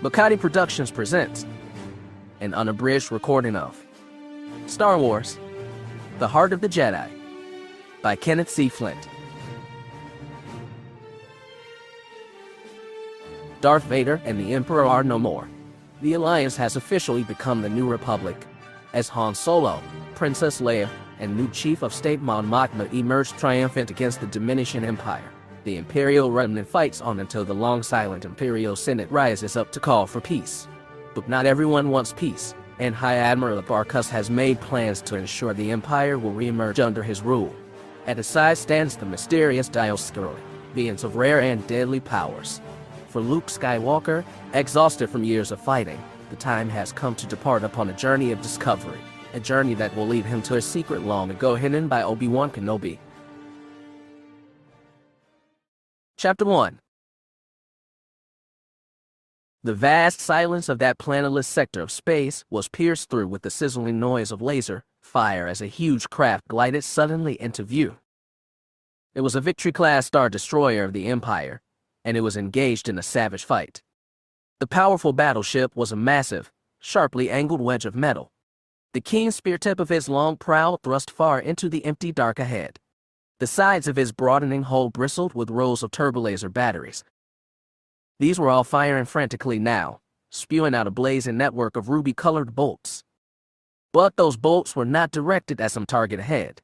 Bakura Productions presents an unabridged recording of Star Wars: The Heart of the Jedi by Kenneth C. Flint. Darth Vader and the Emperor are no more. The Alliance has officially become the New Republic, as Han Solo, Princess Leia, and new Chief of State Mon Mothma emerge triumphant against the diminishing Empire. The Imperial remnant fights on until the long-silent Imperial Senate rises up to call for peace. But not everyone wants peace, and High Admiral Tharus has made plans to ensure the Empire will re-emerge under his rule. At his side stands the mysterious Dioscuri, beings of rare and deadly powers. For Luke Skywalker, exhausted from years of fighting, the time has come to depart upon a journey of discovery, a journey that will lead him to a secret long ago hidden by Obi-Wan Kenobi. Chapter 1. The vast silence of that planetless sector of space was pierced through with the sizzling noise of laser fire as a huge craft glided suddenly into view. It was a Victory-class star destroyer of the Empire, and it was engaged in a savage fight. The powerful battleship was a massive, sharply angled wedge of metal. The keen spear tip of its long prow thrust far into the empty dark ahead. The sides of his broadening hull bristled with rows of turbolaser batteries. These were all firing frantically now, spewing out a blazing network of ruby-colored bolts. But those bolts were not directed at some target ahead.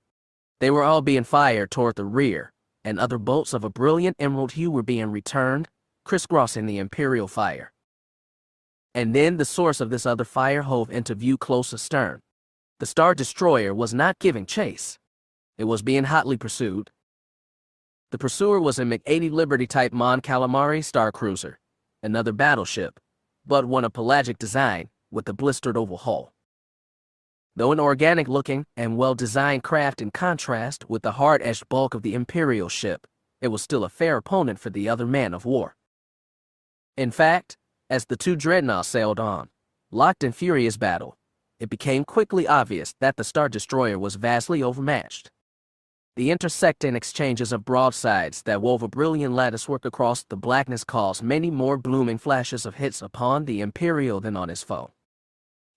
They were all being fired toward the rear, and other bolts of a brilliant emerald hue were being returned, crisscrossing the Imperial fire. And then the source of this other fire hove into view close astern. The Star Destroyer was not giving chase. It was being hotly pursued. The pursuer was a Mach-80 Liberty-type Mon Calamari star cruiser, another battleship, but one of pelagic design with a blistered oval hull. Though an organic-looking and well-designed craft in contrast with the hard-edged bulk of the Imperial ship, it was still a fair opponent for the other man of war. In fact, as the two dreadnoughts sailed on, locked in furious battle, it became quickly obvious that the Star Destroyer was vastly overmatched. The intersecting exchanges of broadsides that wove a brilliant latticework across the blackness caused many more blooming flashes of hits upon the Imperial than on his foe.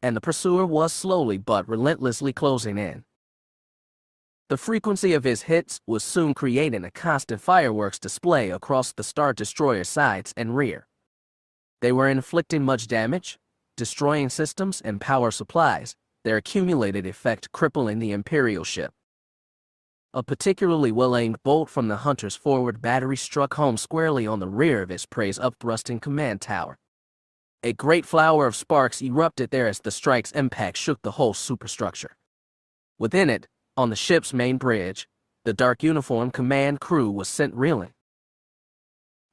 And the pursuer was slowly but relentlessly closing in. The frequency of his hits was soon creating a constant fireworks display across the Star Destroyer's sides and rear. They were inflicting much damage, destroying systems and power supplies, their accumulated effect crippling the Imperial ship. A particularly well-aimed bolt from the Hunter's forward battery struck home squarely on the rear of his prey's upthrusting command tower. A great flower of sparks erupted there as the strike's impact shook the whole superstructure. Within it, on the ship's main bridge, the dark uniformed command crew was sent reeling.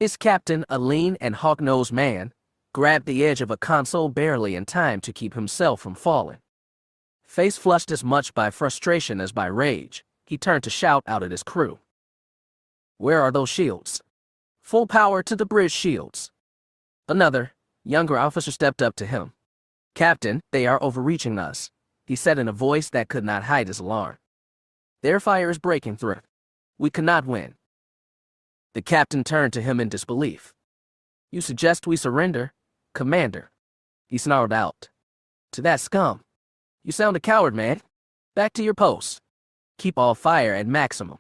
Its captain, a lean and hawk-nosed man, grabbed the edge of a console barely in time to keep himself from falling. Face flushed as much by frustration as by rage, he turned to shout out at his crew. "Where are those shields? Full power to the bridge shields." Another, younger officer stepped up to him. "Captain, they are overreaching us," he said in a voice that could not hide his alarm. "Their fire is breaking through. We cannot win." The captain turned to him in disbelief. "You suggest we surrender, Commander?" he snarled out. "To that scum? You sound a coward, man. Back to your post. Keep all fire at maximum."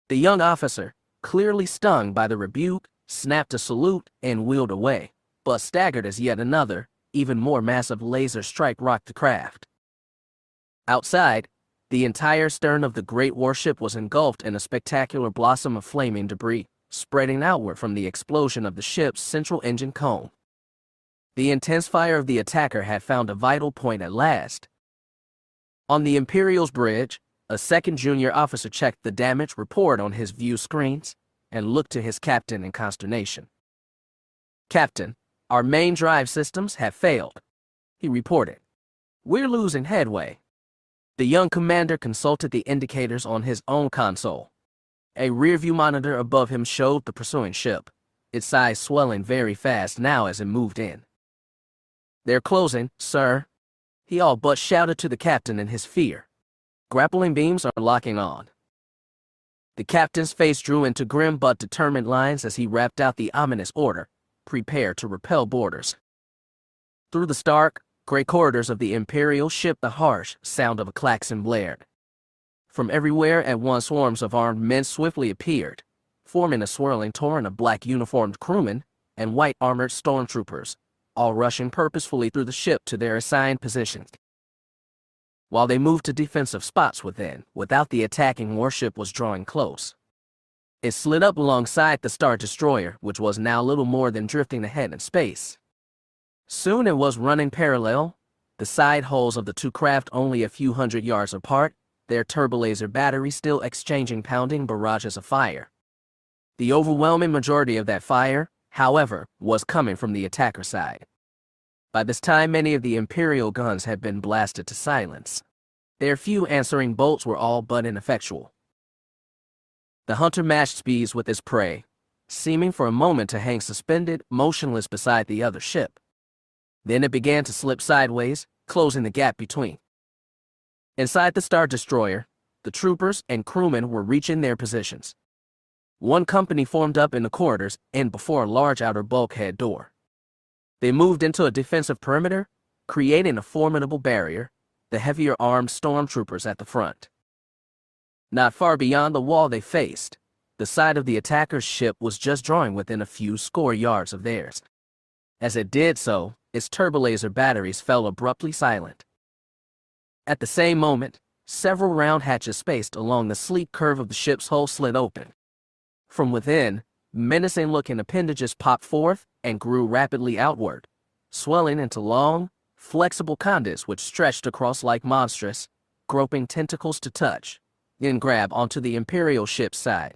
The young officer, clearly stung by the rebuke, snapped a salute and wheeled away, but staggered as yet another, even more massive laser strike rocked the craft. Outside, the entire stern of the great warship was engulfed in a spectacular blossom of flaming debris, spreading outward from the explosion of the ship's central engine cone. The intense fire of the attacker had found a vital point at last. On the Imperial's bridge, a second junior officer checked the damage report on his view screens and looked to his captain in consternation. "Captain, our main drive systems have failed," he reported. "We're losing headway." The young commander consulted the indicators on his own console. A rearview monitor above him showed the pursuing ship, its size swelling very fast now as it moved in. "They're closing, sir," he all but shouted to the captain in his fear. "Grappling beams are locking on." The captain's face drew into grim but determined lines as he rapped out the ominous order. prepared to repel boarders. Through the stark, gray corridors of the Imperial ship, the harsh sound of a klaxon blared. From everywhere at once, swarms of armed men swiftly appeared, forming a swirling torrent of black uniformed crewmen and white armored stormtroopers, all rushing purposefully through the ship to their assigned positions. While they moved to defensive spots within, without the attacking warship was drawing close. It slid up alongside the Star Destroyer, which was now little more than drifting ahead in space. Soon it was running parallel, the side hulls of the two craft only a few hundred yards apart, their turbolaser batteries still exchanging pounding barrages of fire. The overwhelming majority of that fire, however, was coming from the attacker side. By this time, many of the Imperial guns had been blasted to silence. Their few answering bolts were all but ineffectual. The hunter matched speeds with his prey, seeming for a moment to hang suspended, motionless beside the other ship. Then it began to slip sideways, closing the gap between. Inside the Star Destroyer, the troopers and crewmen were reaching their positions. One company formed up in the corridors and before a large outer bulkhead door. They moved into a defensive perimeter, creating a formidable barrier, the heavier armed stormtroopers at the front. Not far beyond the wall they faced, the side of the attacker's ship was just drawing within a few score yards of theirs. As it did so, its turbolaser batteries fell abruptly silent. At the same moment, several round hatches spaced along the sleek curve of the ship's hull slid open. From within, menacing-looking appendages popped forth and grew rapidly outward, swelling into long, flexible conduits which stretched across like monstrous, groping tentacles to touch, then grab onto the Imperial ship's side.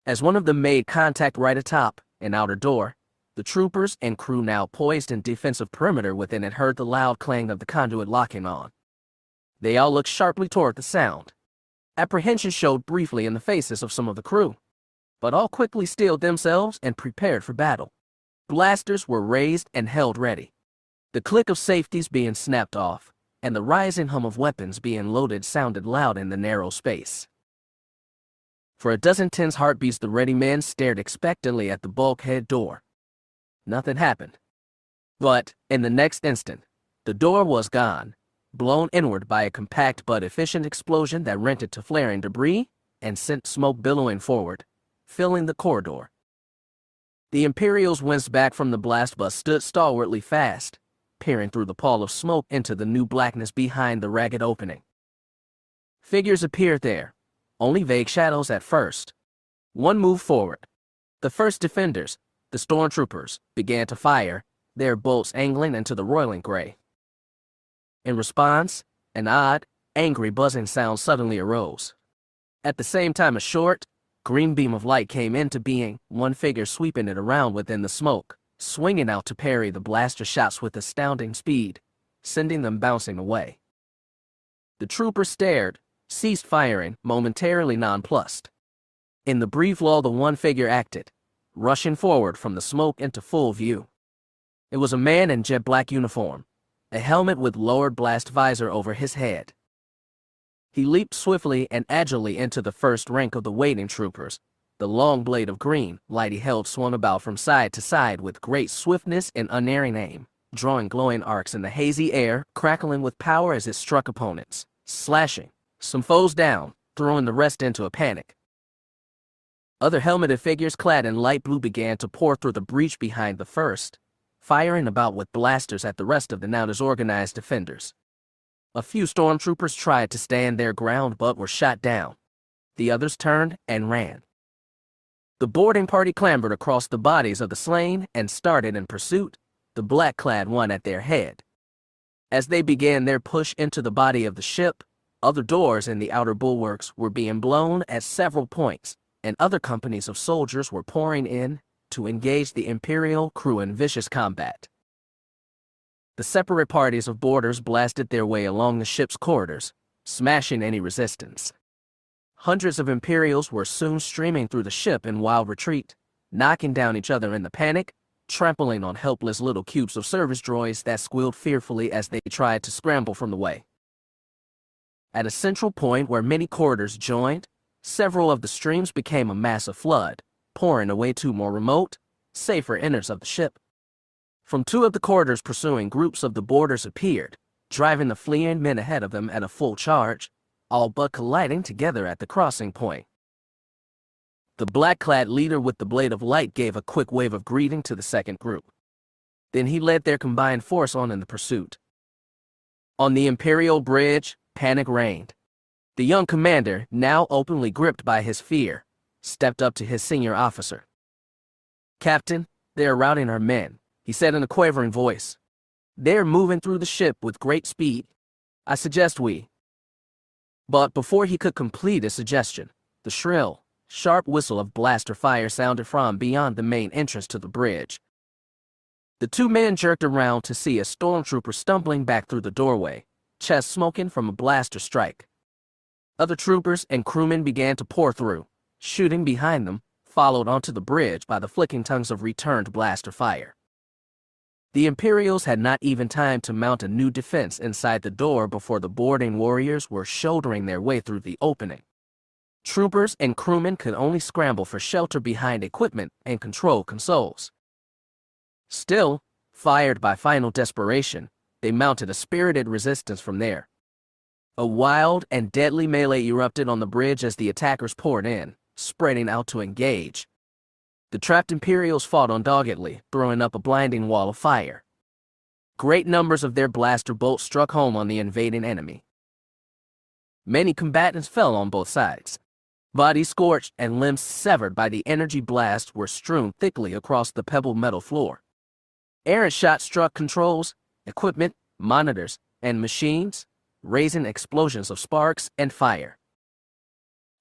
As one of them made contact right atop an outer door, the troopers and crew now poised in defensive perimeter within it heard the loud clang of the conduit locking on. They all looked sharply toward the sound. Apprehension showed briefly in the faces of some of the crew, but all quickly steeled themselves and prepared for battle. Blasters were raised and held ready. The click of safeties being snapped off, and the rising hum of weapons being loaded sounded loud in the narrow space. For a dozen tense heartbeats, the ready men stared expectantly at the bulkhead door. Nothing happened. But, in the next instant, the door was gone, blown inward by a compact but efficient explosion that rent it to flaring debris and sent smoke billowing forward, filling the corridor. The Imperials winced back from the blast but stood stalwartly fast, peering through the pall of smoke into the new blackness behind the ragged opening. Figures appeared there, only vague shadows at first. One moved forward. The first defenders, the stormtroopers, began to fire, their bolts angling into the roiling gray. In response, an odd, angry buzzing sound suddenly arose. At the same time, a short, green beam of light came into being, one figure sweeping it around within the smoke, swinging out to parry the blaster shots with astounding speed, sending them bouncing away. The troopers stared, ceased firing, momentarily nonplussed. In the brief lull, the one figure acted, rushing forward from the smoke into full view. It was a man in jet black uniform, a helmet with lowered blast visor over his head. He leaped swiftly and agilely into the first rank of the waiting troopers. The long blade of green light he held swung about from side to side with great swiftness and unerring aim, drawing glowing arcs in the hazy air, crackling with power as it struck opponents, slashing some foes down, throwing the rest into a panic. Other helmeted figures clad in light blue began to pour through the breach behind the first, firing about with blasters at the rest of the now disorganized defenders. A few stormtroopers tried to stand their ground but were shot down. The others turned and ran. The boarding party clambered across the bodies of the slain and started in pursuit, the black-clad one at their head. As they began their push into the body of the ship, other doors in the outer bulwarks were being blown at several points, and other companies of soldiers were pouring in to engage the Imperial crew in vicious combat. The separate parties of boarders blasted their way along the ship's corridors, smashing any resistance. Hundreds of Imperials were soon streaming through the ship in wild retreat, knocking down each other in the panic, trampling on helpless little cubes of service droids that squealed fearfully as they tried to scramble from the way. At a central point where many corridors joined, several of the streams became a massive flood, pouring away to more remote, safer innards of the ship. From two of the corridors pursuing groups of the boarders appeared, driving the fleeing men ahead of them at a full charge, all but colliding together at the crossing point. The black-clad leader with the blade of light gave a quick wave of greeting to the second group. Then he led their combined force on in the pursuit. On the Imperial bridge, panic reigned. The young commander, now openly gripped by his fear, stepped up to his senior officer. "Captain, they are routing our men," he said in a quavering voice. "They're moving through the ship with great speed. I suggest we—" But before he could complete his suggestion, the shrill, sharp whistle of blaster fire sounded from beyond the main entrance to the bridge. The two men jerked around to see a stormtrooper stumbling back through the doorway, chest smoking from a blaster strike. Other troopers and crewmen began to pour through, shooting behind them, followed onto the bridge by the flicking tongues of returned blaster fire. The Imperials had not even time to mount a new defense inside the door before the boarding warriors were shouldering their way through the opening. Troopers and crewmen could only scramble for shelter behind equipment and control consoles. Still, fired by final desperation, they mounted a spirited resistance from there. A wild and deadly melee erupted on the bridge as the attackers poured in, spreading out to engage. The trapped Imperials fought undoggedly, throwing up a blinding wall of fire. Great numbers of their blaster bolts struck home on the invading enemy. Many combatants fell on both sides. Bodies scorched and limbs severed by the energy blast were strewn thickly across the pebbled metal floor. Errant shots struck controls, equipment, monitors, and machines, raising explosions of sparks and fire.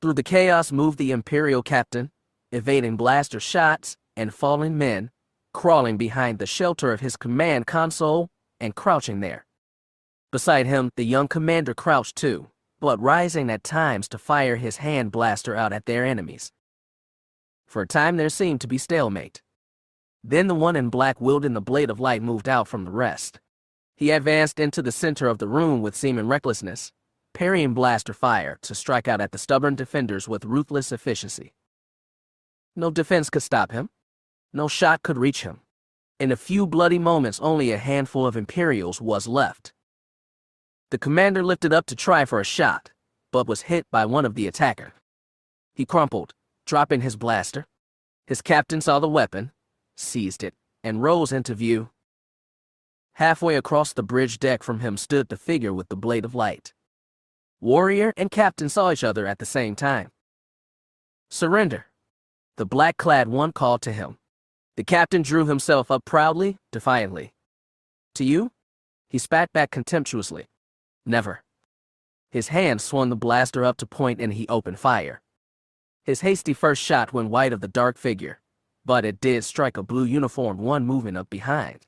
Through the chaos moved the Imperial captain, evading blaster shots and falling men, crawling behind the shelter of his command console and crouching there. Beside him, the young commander crouched too, but rising at times to fire his hand blaster out at their enemies. For a time there seemed to be stalemate. Then the one in black wielding the blade of light moved out from the rest. He advanced into the center of the room with seeming recklessness, parrying blaster fire to strike out at the stubborn defenders with ruthless efficiency. No defense could stop him. No shot could reach him. In a few bloody moments, only a handful of Imperials was left. The commander lifted up to try for a shot, but was hit by one of the attackers. He crumpled, dropping his blaster. His captain saw the weapon, seized it, and rose into view. Halfway across the bridge deck from him stood the figure with the blade of light. Warrior and captain saw each other at the same time. "Surrender," the black-clad one called to him. The captain drew himself up proudly, defiantly. "To you?" He spat back contemptuously. "Never." His hand swung the blaster up to point and he opened fire. His hasty first shot went wide of the dark figure, but it did strike a blue uniformed one moving up behind.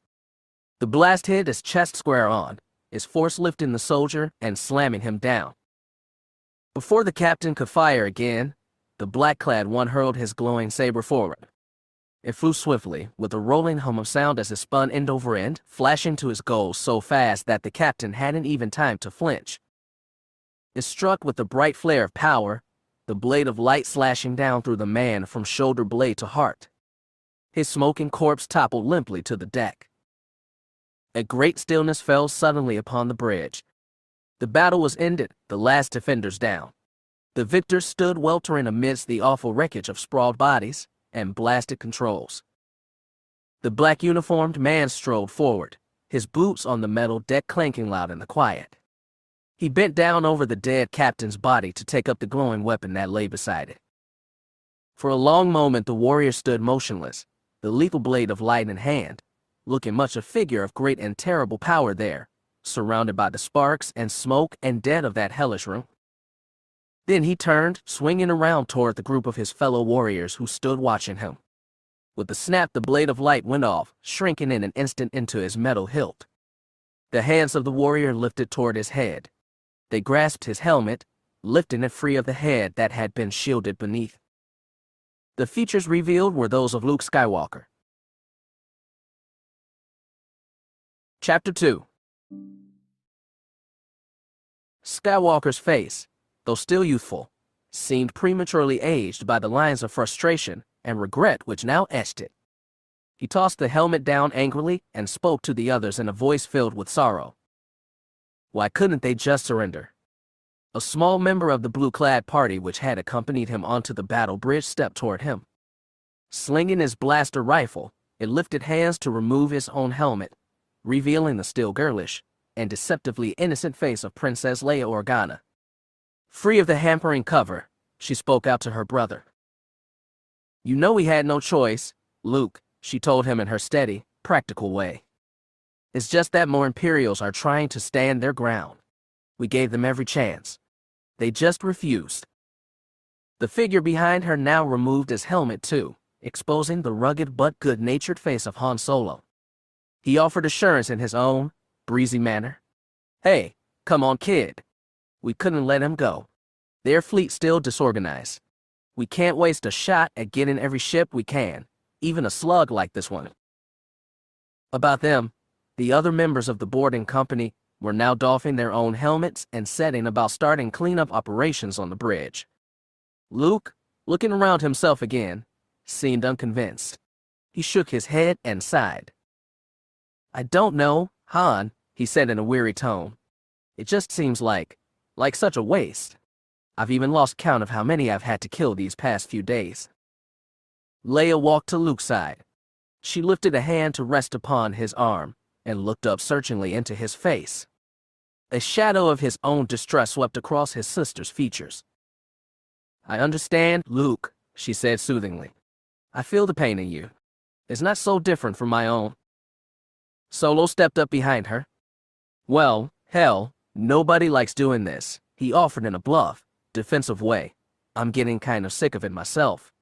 The blast hit his chest square on, his force lifting the soldier and slamming him down. Before the captain could fire again, the black-clad one hurled his glowing saber forward. It flew swiftly, with a rolling hum of sound as it spun end over end, flashing to its goal so fast that the captain hadn't even time to flinch. It struck with a bright flare of power, the blade of light slashing down through the man from shoulder blade to heart. His smoking corpse toppled limply to the deck. A great stillness fell suddenly upon the bridge. The battle was ended, the last defenders down. The victors stood weltering amidst the awful wreckage of sprawled bodies and blasted controls. The black uniformed man strode forward, his boots on the metal deck clanking loud in the quiet. He bent down over the dead captain's body to take up the glowing weapon that lay beside it. For a long moment the warrior stood motionless, the lethal blade of light in hand, looking much a figure of great and terrible power there, surrounded by the sparks and smoke and dead of that hellish room. Then he turned, swinging around toward the group of his fellow warriors who stood watching him. With a snap, the blade of light went off, shrinking in an instant into his metal hilt. The hands of the warrior lifted toward his head. They grasped his helmet, lifting it free of the head that had been shielded beneath. The features revealed were those of Luke Skywalker. Chapter 2. Skywalker's face, though still youthful, seemed prematurely aged by the lines of frustration and regret which now etched it. He tossed the helmet down angrily and spoke to the others in a voice filled with sorrow. Why couldn't they just surrender? A small member of the blue-clad party which had accompanied him onto the battle bridge stepped toward him. Slinging his blaster rifle, it lifted hands to remove his own helmet, revealing the still girlish and deceptively innocent face of Princess Leia Organa. Free of the hampering cover, she spoke out to her brother. You know we had no choice, Luke, she told him in her steady, practical way. It's just that more Imperials are trying to stand their ground. We gave them every chance. They just refused. The figure behind her now removed his helmet too, exposing the rugged but good-natured face of Han Solo. He offered assurance in his own, breezy manner. Hey, come on, kid. We couldn't let him go. Their fleet's still disorganized. We can't waste a shot at getting every ship we can, even a slug like this one. About them, the other members of the boarding company were now doffing their own helmets and setting about starting cleanup operations on the bridge. Luke, looking around himself again, seemed unconvinced. He shook his head and sighed. I don't know, Han, he said in a weary tone. It just seems like such a waste. I've even lost count of how many I've had to kill these past few days. Leia walked to Luke's side. She lifted a hand to rest upon his arm and looked up searchingly into his face. A shadow of his own distress swept across his sister's features. I understand, Luke, she said soothingly. I feel the pain in you. It's not so different from my own. Solo stepped up behind her. Well, hell, nobody likes doing this, he offered in a bluff, defensive way. I'm getting kind of sick of it myself.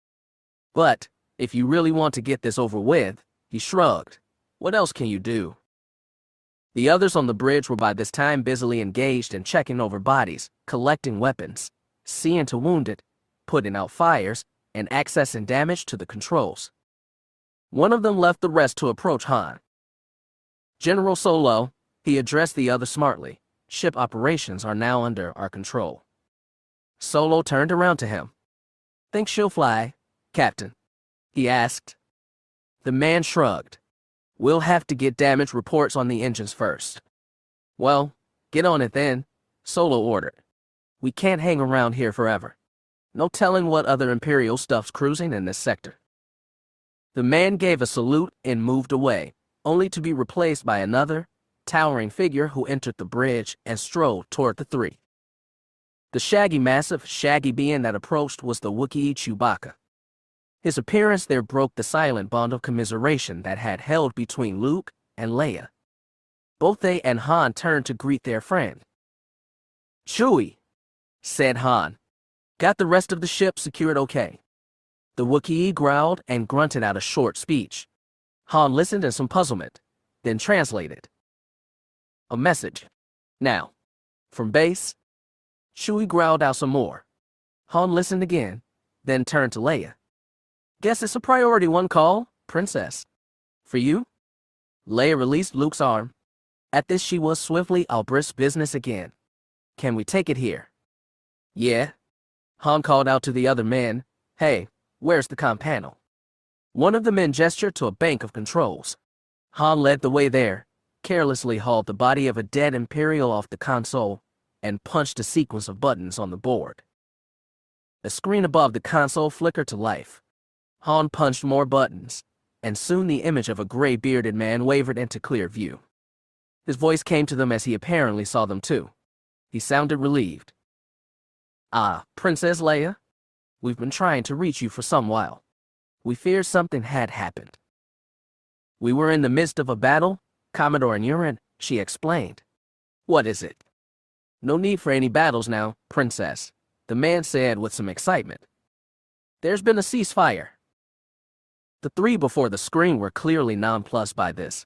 But, if you really want to get this over with, he shrugged. What else can you do? The others on the bridge were by this time busily engaged in checking over bodies, collecting weapons, seeing to wounded, putting out fires, and accessing damage to the controls. One of them left the rest to approach Han. General Solo, he addressed the other smartly. Ship operations are now under our control. Solo turned around to him. Think she'll fly, Captain? He asked. The man shrugged. We'll have to get damage reports on the engines first. Well, get on it then, Solo ordered. We can't hang around here forever. No telling what other Imperial stuff's cruising in this sector. The man gave a salute and moved away, only to be replaced by another, towering figure who entered the bridge and strode toward the three. The massive, shaggy being that approached was the Wookiee Chewbacca. His appearance there broke the silent bond of commiseration that had held between Luke and Leia. Both they and Han turned to greet their friend. Chewie, said Han. Got the rest of the ship secured okay? The Wookiee growled and grunted out a short speech. Han listened in some puzzlement, then translated. A message. Now. From base? Chewie growled out some more. Han listened again, then turned to Leia. Guess it's a priority one call, Princess. For you? Leia released Luke's arm. At this she was swiftly all brisk business again. Can we take it here? Yeah. Han called out to the other men. Hey, where's the comm panel? One of the men gestured to a bank of controls. Han led the way there, carelessly hauled the body of a dead Imperial off the console, and punched a sequence of buttons on the board. The screen above the console flickered to life. Han punched more buttons, and soon the image of a gray-bearded man wavered into clear view. His voice came to them as he apparently saw them too. He sounded relieved. Ah, Princess Leia? We've been trying to reach you for some while. We feared something had happened. We were in the midst of a battle, Commodore Nurin, she explained. What is it? No need for any battles now, Princess, the man said with some excitement. There's been a ceasefire. The three before the screen were clearly nonplussed by this.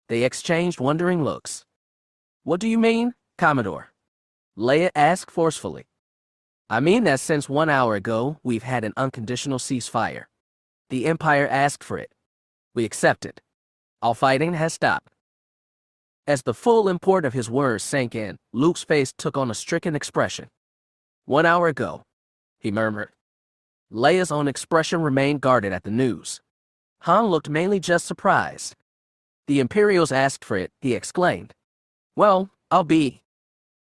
They exchanged wondering looks. What do you mean, Commodore? Leia asked forcefully. I mean that since 1 hour ago, we've had an unconditional ceasefire. The Empire asked for it. We accepted. All fighting has stopped. As the full import of his words sank in, Luke's face took on a stricken expression. 1 hour ago, he murmured. Leia's own expression remained guarded at the news. Han looked mainly just surprised. The Imperials asked for it, he exclaimed. Well, I'll be.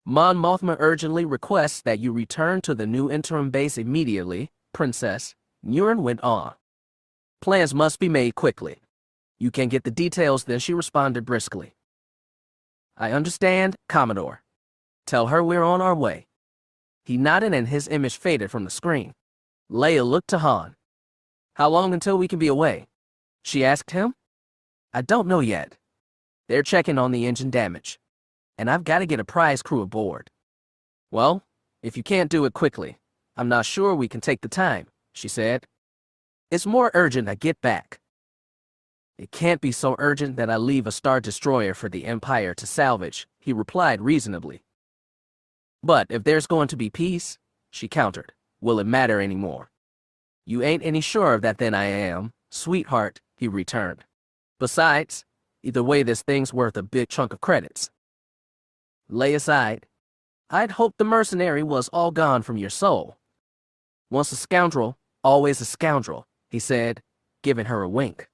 Mon Mothma urgently requests that you return to the new interim base immediately, Princess, Nguyen went on. Plans must be made quickly. You can get the details, then she responded briskly. I understand, Commodore. Tell her we're on our way. He nodded and his image faded from the screen. Leia looked to Han. How long until we can be away? She asked him. I don't know yet. They're checking on the engine damage. And I've got to get a prize crew aboard. Well, if you can't do it quickly, I'm not sure we can take the time, she said. It's more urgent I get back. It can't be so urgent that I leave a Star Destroyer for the Empire to salvage, he replied reasonably. But if there's going to be peace, she countered, will it matter anymore? You ain't any surer of that than I am, sweetheart, he returned. Besides, either way this thing's worth a big chunk of credits. Leia sighed. I'd hoped the mercenary was all gone from your soul. Once a scoundrel, always a scoundrel, he said, giving her a wink.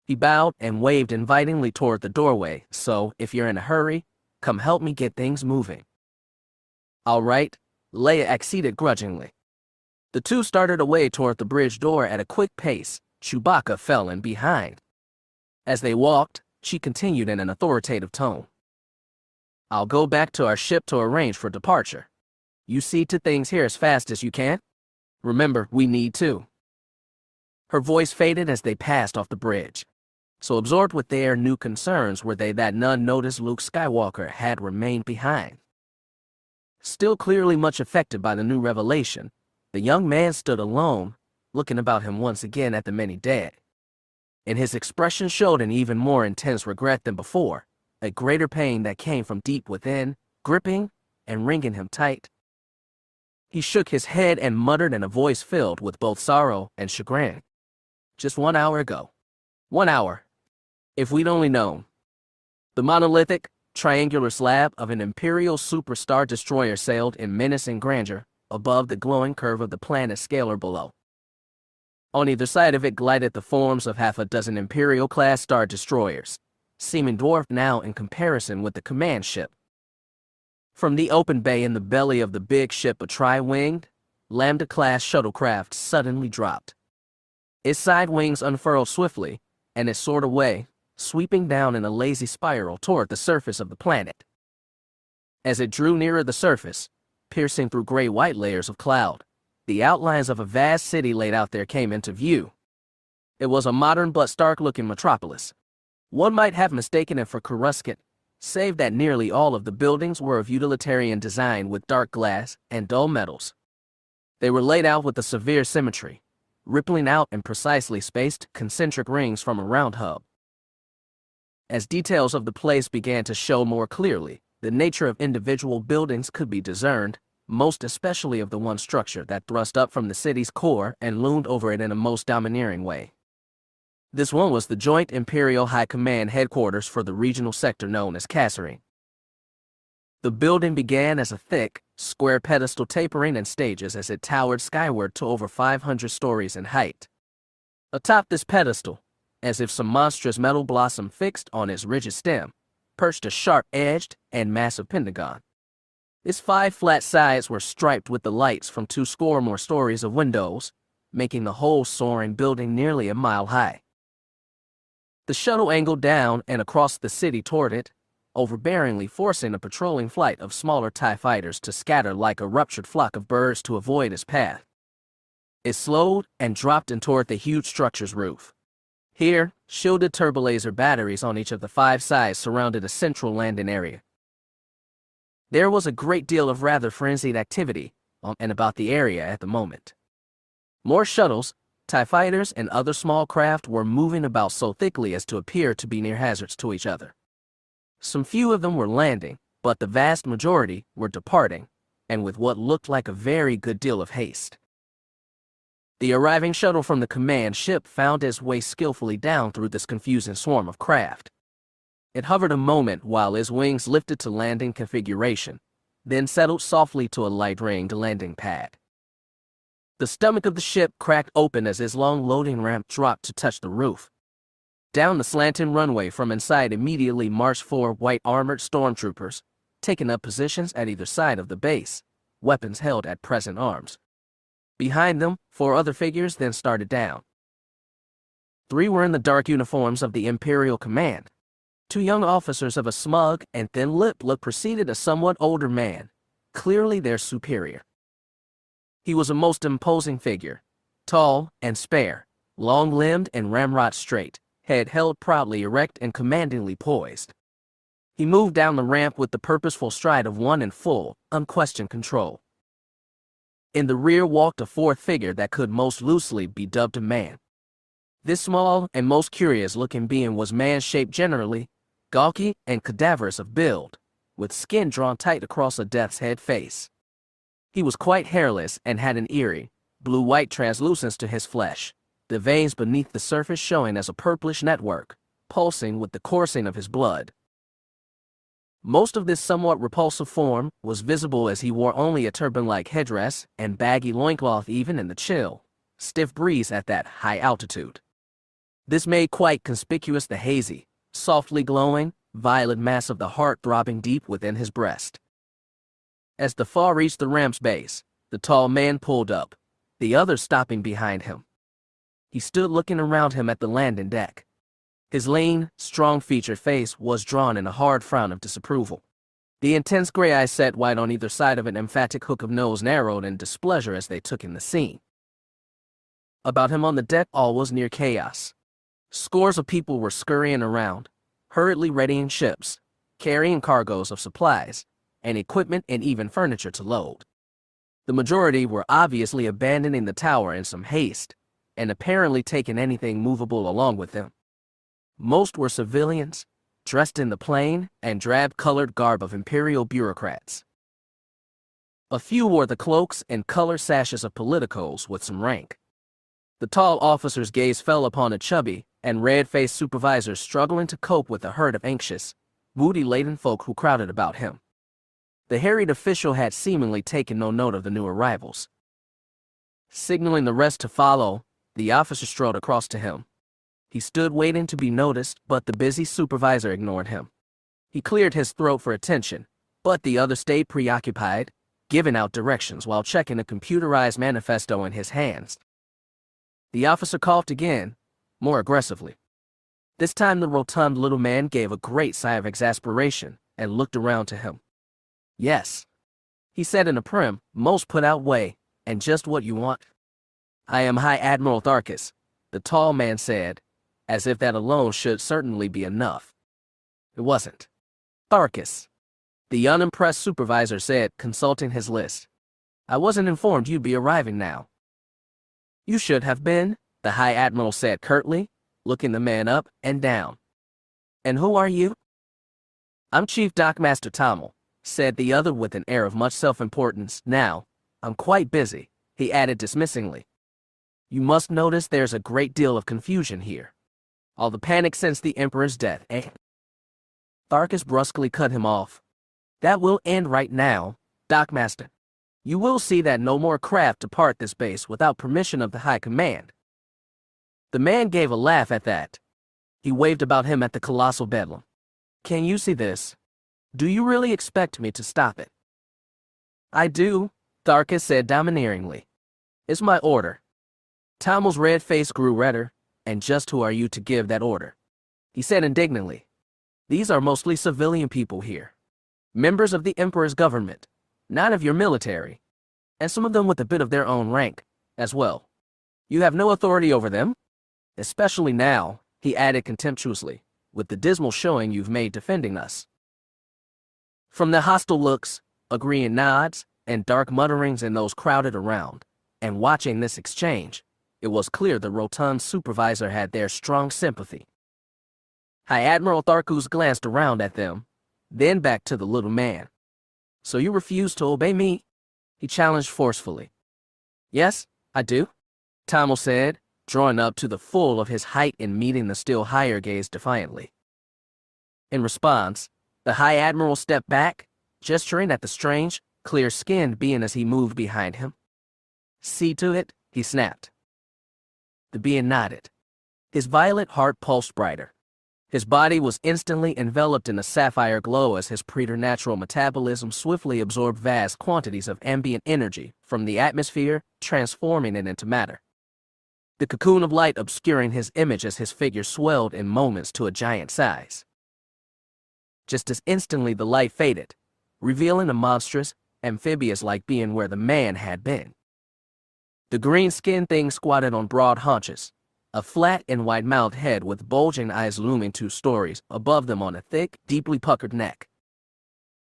He bowed and waved invitingly toward the doorway, so if you're in a hurry, come help me get things moving. All right, Leia acceded grudgingly. The two started away toward the bridge door at a quick pace. Chewbacca fell in behind. As they walked, she continued in an authoritative tone. I'll go back to our ship to arrange for departure. You see to things here as fast as you can. Remember, we need to. Her voice faded as they passed off the bridge. So absorbed with their new concerns were they that none noticed Luke Skywalker had remained behind. Still clearly much affected by the new revelation, the young man stood alone, looking about him once again at the many dead. And his expression showed an even more intense regret than before, a greater pain that came from deep within, gripping and wringing him tight. He shook his head and muttered in a voice filled with both sorrow and chagrin. Just 1 hour ago. 1 hour. If we'd only known. The monolithic, triangular slab of an Imperial superstar destroyer sailed in menacing grandeur above the glowing curve of the planet scalar below. On either side of it glided the forms of half a dozen Imperial-class star destroyers, seeming dwarfed now in comparison with the command ship. From the open bay in the belly of the big ship, a tri-winged, Lambda-class shuttlecraft suddenly dropped. Its side wings unfurled swiftly, and it soared away, sweeping down in a lazy spiral toward the surface of the planet. As it drew nearer the surface, piercing through gray-white layers of cloud, the outlines of a vast city laid out there came into view. It was a modern but stark-looking metropolis. One might have mistaken it for Coruscant, save that nearly all of the buildings were of utilitarian design with dark glass and dull metals. They were laid out with a severe symmetry, rippling out in precisely spaced concentric rings from a round hub. As details of the place began to show more clearly, the nature of individual buildings could be discerned, most especially of the one structure that thrust up from the city's core and loomed over it in a most domineering way. This one was the Joint Imperial High Command headquarters for the regional sector known as Kasserine. The building began as a thick, square pedestal tapering in stages as it towered skyward to over 500 stories in height. Atop this pedestal, as if some monstrous metal blossom fixed on its rigid stem, perched a sharp-edged and massive pentagon. Its 5 flat sides were striped with the lights from 2 score more stories of windows, making the whole soaring building nearly a mile high. The shuttle angled down and across the city toward it, overbearingly forcing a patrolling flight of smaller TIE fighters to scatter like a ruptured flock of birds to avoid its path. It slowed and dropped in toward the huge structure's roof. Here, shielded turbolaser batteries on each of the 5 sides surrounded a central landing area. There was a great deal of rather frenzied activity on and about the area at the moment. More shuttles, TIE fighters, and other small craft were moving about so thickly as to appear to be near hazards to each other. Some few of them were landing, but the vast majority were departing, and with what looked like a very good deal of haste. The arriving shuttle from the command ship found its way skillfully down through this confusing swarm of craft. It hovered a moment while its wings lifted to landing configuration, then settled softly to a light-ringed landing pad. The stomach of the ship cracked open as his long loading ramp dropped to touch the roof. Down the slanting runway from inside immediately marched 4 white armored stormtroopers, taking up positions at either side of the base, weapons held at present arms. Behind them, 4 other figures then started down. 3 were in the dark uniforms of the Imperial Command. 2 young officers of a smug and thin-lipped look preceded a somewhat older man, clearly their superior. He was a most imposing figure, tall and spare, long-limbed and ramrod straight, head held proudly erect and commandingly poised. He moved down the ramp with the purposeful stride of one in full, unquestioned control. In the rear walked a 4th figure that could most loosely be dubbed a man. This small and most curious-looking being was man-shaped generally, gawky and cadaverous of build, with skin drawn tight across a death's head face. He was quite hairless and had an eerie, blue-white translucence to his flesh, the veins beneath the surface showing as a purplish network, pulsing with the coursing of his blood. Most of this somewhat repulsive form was visible as he wore only a turban-like headdress and baggy loincloth even in the chill, stiff breeze at that high altitude. This made quite conspicuous the hazy, softly glowing, violet mass of the heart throbbing deep within his breast. As the fall reached the ramp's base, the tall man pulled up, the others stopping behind him. He stood looking around him at the landing deck. His lean, strong-featured face was drawn in a hard frown of disapproval. The intense gray eyes set wide on either side of an emphatic hook of nose narrowed in displeasure as they took in the scene. About him on the deck all was near chaos. Scores of people were scurrying around, hurriedly readying ships, carrying cargoes of supplies, and equipment and even furniture to load. The majority were obviously abandoning the tower in some haste, and apparently taking anything movable along with them. Most were civilians, dressed in the plain and drab-colored garb of imperial bureaucrats. A few wore the cloaks and color sashes of politicos with some rank. The tall officer's gaze fell upon a chubby and red-faced supervisor struggling to cope with a herd of anxious, moody-laden folk who crowded about him. The harried official had seemingly taken no note of the new arrivals. Signaling the rest to follow, the officer strode across to him. He stood waiting to be noticed, but the busy supervisor ignored him. He cleared his throat for attention, but the other stayed preoccupied, giving out directions while checking a computerized manifesto in his hands. The officer coughed again, more aggressively. This time the rotund little man gave a great sigh of exasperation and looked around to him. "Yes," he said in a prim, most put-out way, "and just what you want." "I am High Admiral Tharus," the tall man said, as if that alone should certainly be enough. It wasn't. "Tharus," the unimpressed supervisor said, consulting his list. "I wasn't informed you'd be arriving now." "You should have been," the High Admiral said curtly, looking the man up and down. "And who are you?" "I'm Chief Dockmaster Tommel," said the other with an air of much self-importance. "Now, I'm quite busy," he added dismissingly. "You must notice there's a great deal of confusion here. All the panic since the Emperor's death, eh?" Tharus brusquely cut him off. "That will end right now, Dockmaster. You will see that no more craft depart this base without permission of the High Command." The man gave a laugh at that. He waved about him at the colossal bedlam. "Can you see this? Do you really expect me to stop it?" "I do," Tharus said domineeringly. "It's my order." Tommel's red face grew redder. "And just who are you to give that order?" he said indignantly. "These are mostly civilian people here. Members of the Emperor's government, not of your military, and some of them with a bit of their own rank, as well. You have no authority over them, especially now," he added contemptuously, "with the dismal showing you've made defending us." From the hostile looks, agreeing nods, and dark mutterings in those crowded around, and watching this exchange, it was clear the rotund supervisor had their strong sympathy. High Admiral Tharus glanced around at them, then back to the little man. "So you refuse to obey me?" he challenged forcefully. "Yes, I do," Tommel said, drawing up to the full of his height and meeting the still higher gaze defiantly. In response, the High Admiral stepped back, gesturing at the strange, clear-skinned being as he moved behind him. See to it, he snapped. The being nodded. His violet heart pulsed brighter. His body was instantly enveloped in a sapphire glow as his preternatural metabolism swiftly absorbed vast quantities of ambient energy from the atmosphere, transforming it into matter. The cocoon of light obscuring his image as his figure swelled in moments to a giant size. Just as instantly the light faded, revealing a monstrous, amphibious-like being where the man had been. The green-skinned thing squatted on broad haunches, a flat and wide-mouthed head with bulging eyes looming 2 stories above them on a thick, deeply puckered neck.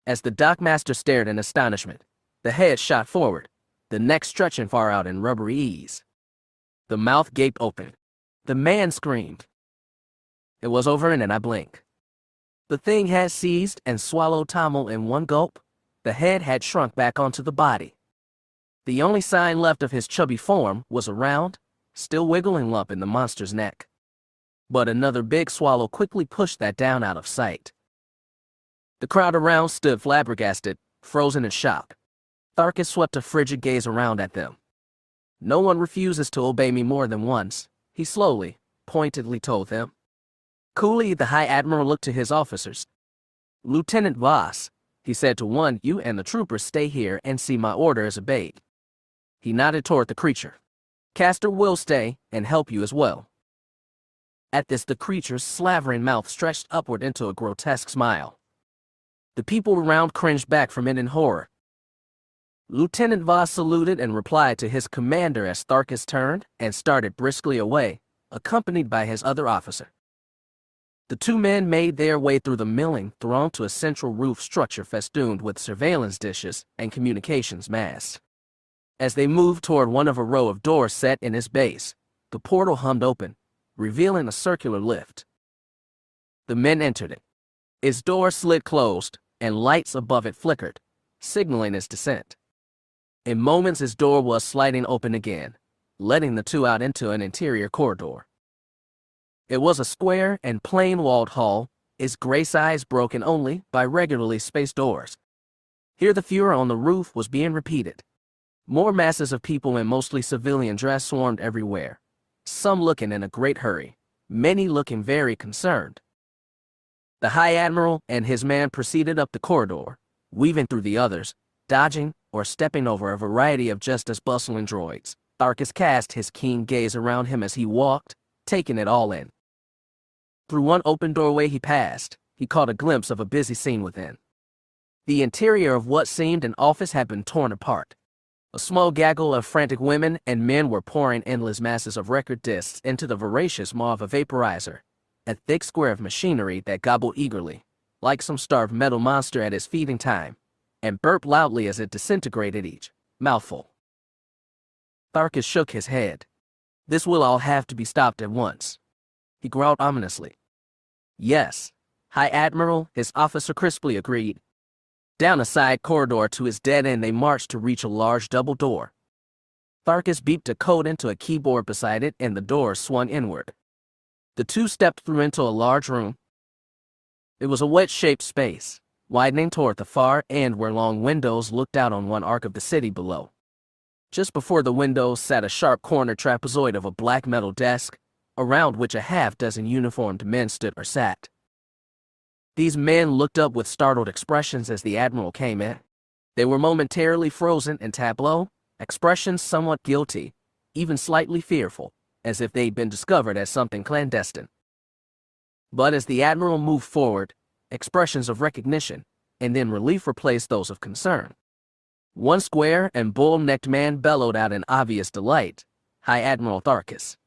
As the dockmaster stared in astonishment, the head shot forward, the neck stretching far out in rubbery ease. The mouth gaped open. The man screamed. It was over in a blink. The thing had seized and swallowed Tamil in one gulp. The head had shrunk back onto the body. The only sign left of his chubby form was a round, still wiggling lump in the monster's neck. But another big swallow quickly pushed that down out of sight. The crowd around stood flabbergasted, frozen in shock. Tharus swept a frigid gaze around at them. No one refuses to obey me more than once, he slowly, pointedly told them. Coolly, the High Admiral looked to his officers. Lieutenant Voss, he said to one, you and the troopers stay here and see my orders obeyed. He nodded toward the creature. Castor will stay and help you as well. At this, the creature's slavering mouth stretched upward into a grotesque smile. The people around cringed back from it in horror. Lieutenant Voss saluted and replied to his commander as Tharus turned and started briskly away, accompanied by his other officer. The 2 men made their way through the milling throng to a central roof structure festooned with surveillance dishes and communications masts. As they moved toward one of a row of doors set in its base, the portal hummed open, revealing a circular lift. The men entered it. Its door slid closed, and lights above it flickered, signaling its descent. In moments, its door was sliding open again, letting the 2 out into an interior corridor. It was a square and plain-walled hall, its gray sides broken only by regularly spaced doors. Here the furor on the roof was being repeated. More masses of people in mostly civilian dress swarmed everywhere, some looking in a great hurry, many looking very concerned. The High Admiral and his man proceeded up the corridor, weaving through the others, dodging or stepping over a variety of just as bustling droids. Tharus cast his keen gaze around him as he walked, taking it all in. Through one open doorway he passed, he caught a glimpse of a busy scene within. The interior of what seemed an office had been torn apart. A small gaggle of frantic women and men were pouring endless masses of record discs into the voracious maw of a vaporizer, a thick square of machinery that gobbled eagerly, like some starved metal monster at its feeding time, and burped loudly as it disintegrated each mouthful. Tharus shook his head. This will all have to be stopped at once. He growled ominously. Yes, High Admiral, his officer crisply agreed. Down a side corridor to its dead end they marched to reach a large double door. Tharus beeped a code into a keyboard beside it and the door swung inward. The 2 stepped through into a large room. It was a wedge-shaped space, widening toward the far end where long windows looked out on one arc of the city below. Just before the windows sat a sharp-cornered trapezoid of a black metal desk, around which a half-dozen uniformed men stood or sat. These men looked up with startled expressions as the Admiral came in. They were momentarily frozen in tableau, expressions somewhat guilty, even slightly fearful, as if they'd been discovered as something clandestine. But as the Admiral moved forward, expressions of recognition and then relief replaced those of concern. One square and bull-necked man bellowed out in obvious delight, High Admiral Tharus.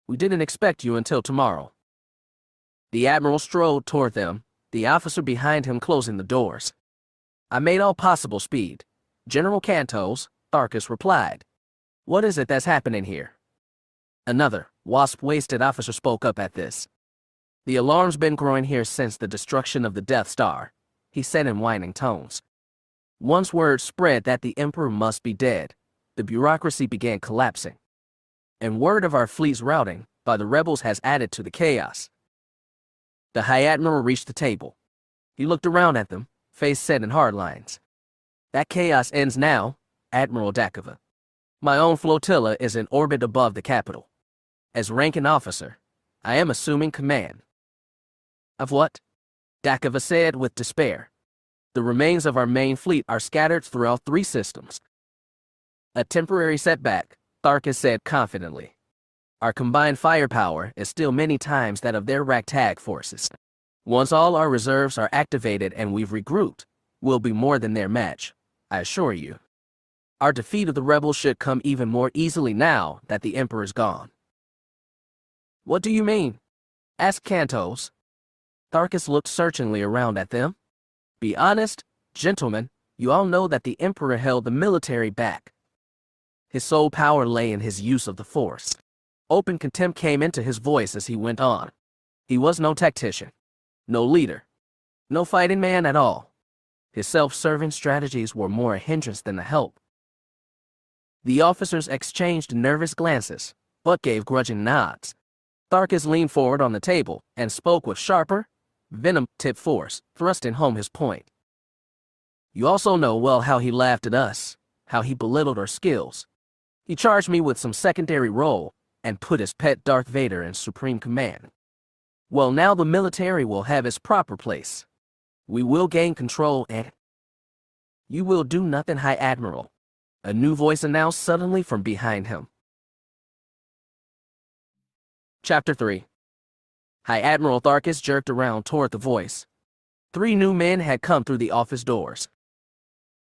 We didn't expect you until tomorrow. The Admiral strode toward them, the officer behind him closing the doors. I made all possible speed. General Cantos, Tharus replied. What is it that's happening here? Another, wasp-waisted officer spoke up at this. The alarm's been growing here since the destruction of the Death Star, he said in whining tones. Once word spread that the Emperor must be dead, the bureaucracy began collapsing. And word of our fleet's routing by the rebels has added to the chaos. The High Admiral reached the table. He looked around at them, face set in hard lines. That chaos ends now, Admiral Dakova. My own flotilla is in orbit above the capital. As ranking officer, I am assuming command. Of what? Dakava said with despair. The remains of our main fleet are scattered throughout 3 systems. A temporary setback, Tharus said confidently. Our combined firepower is still many times that of their ragtag forces. Once all our reserves are activated and we've regrouped, we'll be more than their match, I assure you. Our defeat of the rebels should come even more easily now that the Emperor's gone. What do you mean? Asked Cantos. Tharus looked searchingly around at them. Be honest, gentlemen, you all know that the Emperor held the military back. His sole power lay in his use of the Force. Open contempt came into his voice as he went on. He was no tactician, no leader, no fighting man at all. His self-serving strategies were more a hindrance than a help. The officers exchanged nervous glances, but gave grudging nods. Tharus leaned forward on the table and spoke with sharper, venom-tipped force, thrusting home his point. You also know well how he laughed at us, how he belittled our skills. He charged me with some secondary role and put his pet Darth Vader in supreme command. Well, now the military will have its proper place. We will gain control and... You will do nothing, High Admiral, a new voice announced suddenly from behind him. Chapter 3. High Admiral Tharus jerked around toward the voice. 3 new men had come through the office doors.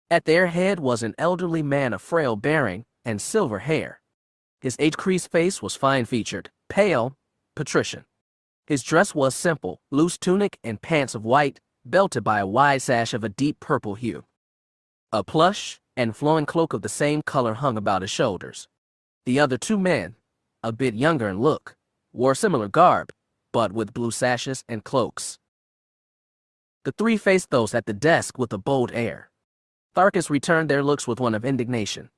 At their head was an elderly man of frail bearing and silver hair. His age-creased face was fine-featured, pale, patrician. His dress was simple, loose tunic and pants of white, belted by a wide sash of a deep purple hue. A plush and flowing cloak of the same color hung about his shoulders. The other 2 men, a bit younger in look, wore similar garb, but with blue sashes and cloaks. The 3 faced those at the desk with a bold air. Tharus returned their looks with one of indignation.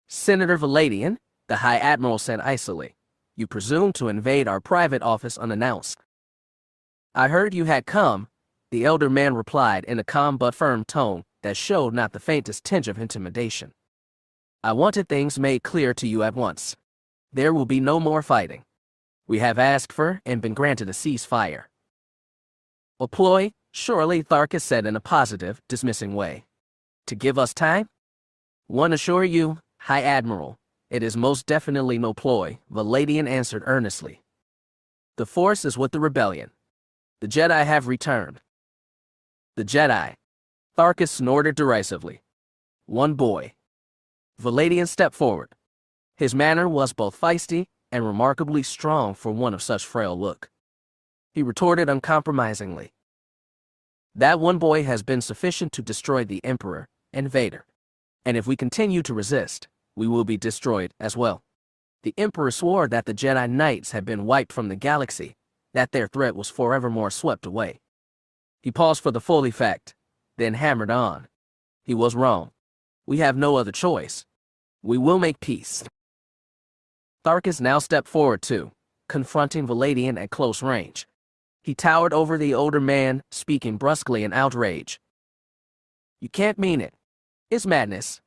Senator Valadian, the High Admiral said icily, you presume to invade our private office unannounced. I heard you had come, the elder man replied in a calm but firm tone that showed not the faintest tinge of intimidation. I wanted things made clear to you at once. There will be no more fighting. We have asked for and been granted a ceasefire. A ploy, surely, Tharus said in a positive, dismissing way. To give us time? One assure you, High Admiral, it is most definitely no ploy, Valadian answered earnestly. The Force is with the rebellion. The Jedi have returned. The Jedi. Tharus snorted derisively. One boy. Valadian stepped forward. His manner was both feisty and remarkably strong for one of such frail look. He retorted uncompromisingly. That one boy has been sufficient to destroy the Emperor and Vader. And if we continue to resist, we will be destroyed as well. The Emperor swore that the Jedi Knights had been wiped from the galaxy, that their threat was forevermore swept away. He paused for the full effect, then hammered on. He was wrong. We have no other choice. We will make peace. Tharus now stepped forward too, confronting Valadian at close range. He towered over the older man, speaking brusquely in outrage. You can't mean it. It's madness.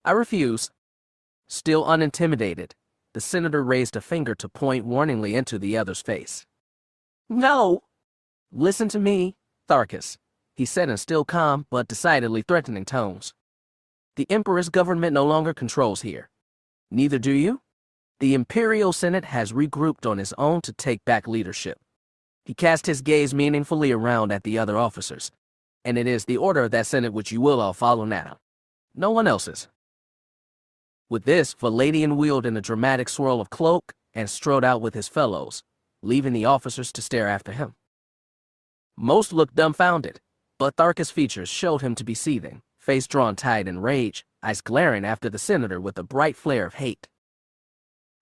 I refuse. Still unintimidated, the senator raised a finger to point warningly into the other's face. No! Listen to me, Tharus, he said in still calm but decidedly threatening tones. The Emperor's government no longer controls here. Neither do you. The Imperial Senate has regrouped on its own to take back leadership. He cast his gaze meaningfully around at the other officers, and it is the order of that Senate which you will all follow now. No one else's. With this, Valadian wheeled in a dramatic swirl of cloak and strode out with his fellows, leaving the officers to stare after him. Most looked dumbfounded, but Tharus' features showed him to be seething, face drawn tight in rage, eyes glaring after the senator with a bright flare of hate.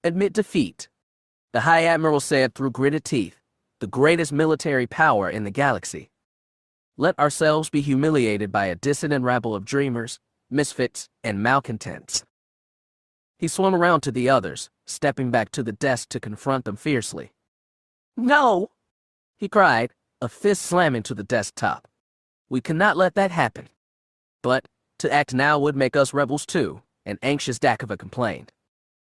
Admit defeat, the High Admiral said through gritted teeth, the greatest military power in the galaxy. Let ourselves be humiliated by a dissident rabble of dreamers, misfits, and malcontents. He swung around to the others, stepping back to the desk to confront them fiercely. No! He cried, a fist slamming to the desktop. We cannot let that happen. But, to act now would make us rebels too, an anxious Dakova complained.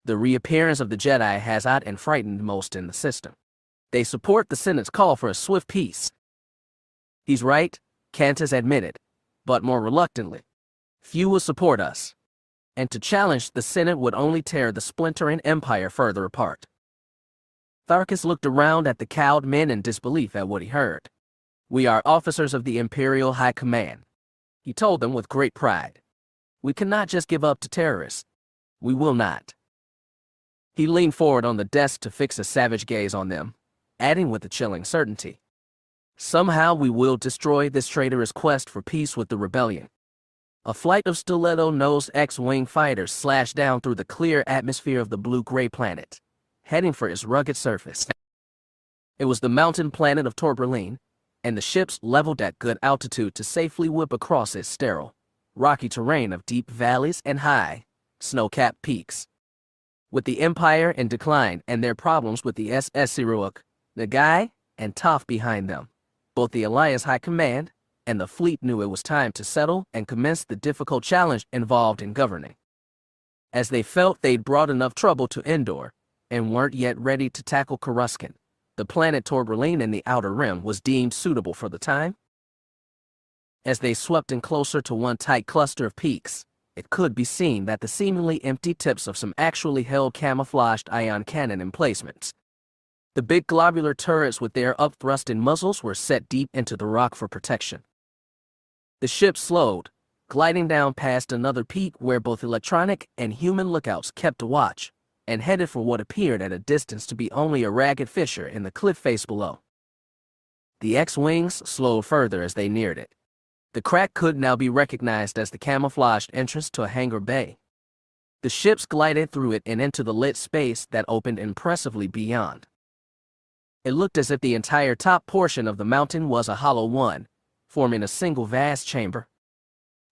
The reappearance of the Jedi has odd and frightened most in the system. They support the Senate's call for a swift peace. He's right, Cantus admitted, but more reluctantly. Few will support us. And to challenge the Senate would only tear the splintering empire further apart. Tharus looked around at the cowed men in disbelief at what he heard. We are officers of the Imperial High Command, he told them with great pride. We cannot just give up to terrorists. We will not. He leaned forward on the desk to fix a savage gaze on them, adding with a chilling certainty. Somehow we will destroy this traitorous quest for peace with the rebellion. A flight of stiletto-nosed X-wing fighters slashed down through the clear atmosphere of the blue-gray planet, heading for its rugged surface. It was the mountain planet of Tor Burlene, and the ships leveled at good altitude to safely whip across its sterile, rocky terrain of deep valleys and high, snow-capped peaks. With the Empire in decline and their problems with the SS Siruak, Nagai, and Toph behind them, both the Alliance High Command and the fleet knew it was time to settle and commence the difficult challenge involved in governing. As they felt they'd brought enough trouble to Endor, and weren't yet ready to tackle Coruscant, the planet Tor Burlene in the Outer Rim was deemed suitable for the time. As they swept in closer to one tight cluster of peaks, it could be seen that the seemingly empty tips of some actually held camouflaged ion cannon emplacements. The big globular turrets with their up-thrusting muzzles were set deep into the rock for protection. The ship slowed, gliding down past another peak where both electronic and human lookouts kept watch, and headed for what appeared at a distance to be only a ragged fissure in the cliff face below. The X-wings slowed further as they neared it. The crack could now be recognized as the camouflaged entrance to a hangar bay. The ships glided through it and into the lit space that opened impressively beyond. It looked as if the entire top portion of the mountain was a hollow one, forming a single vast chamber.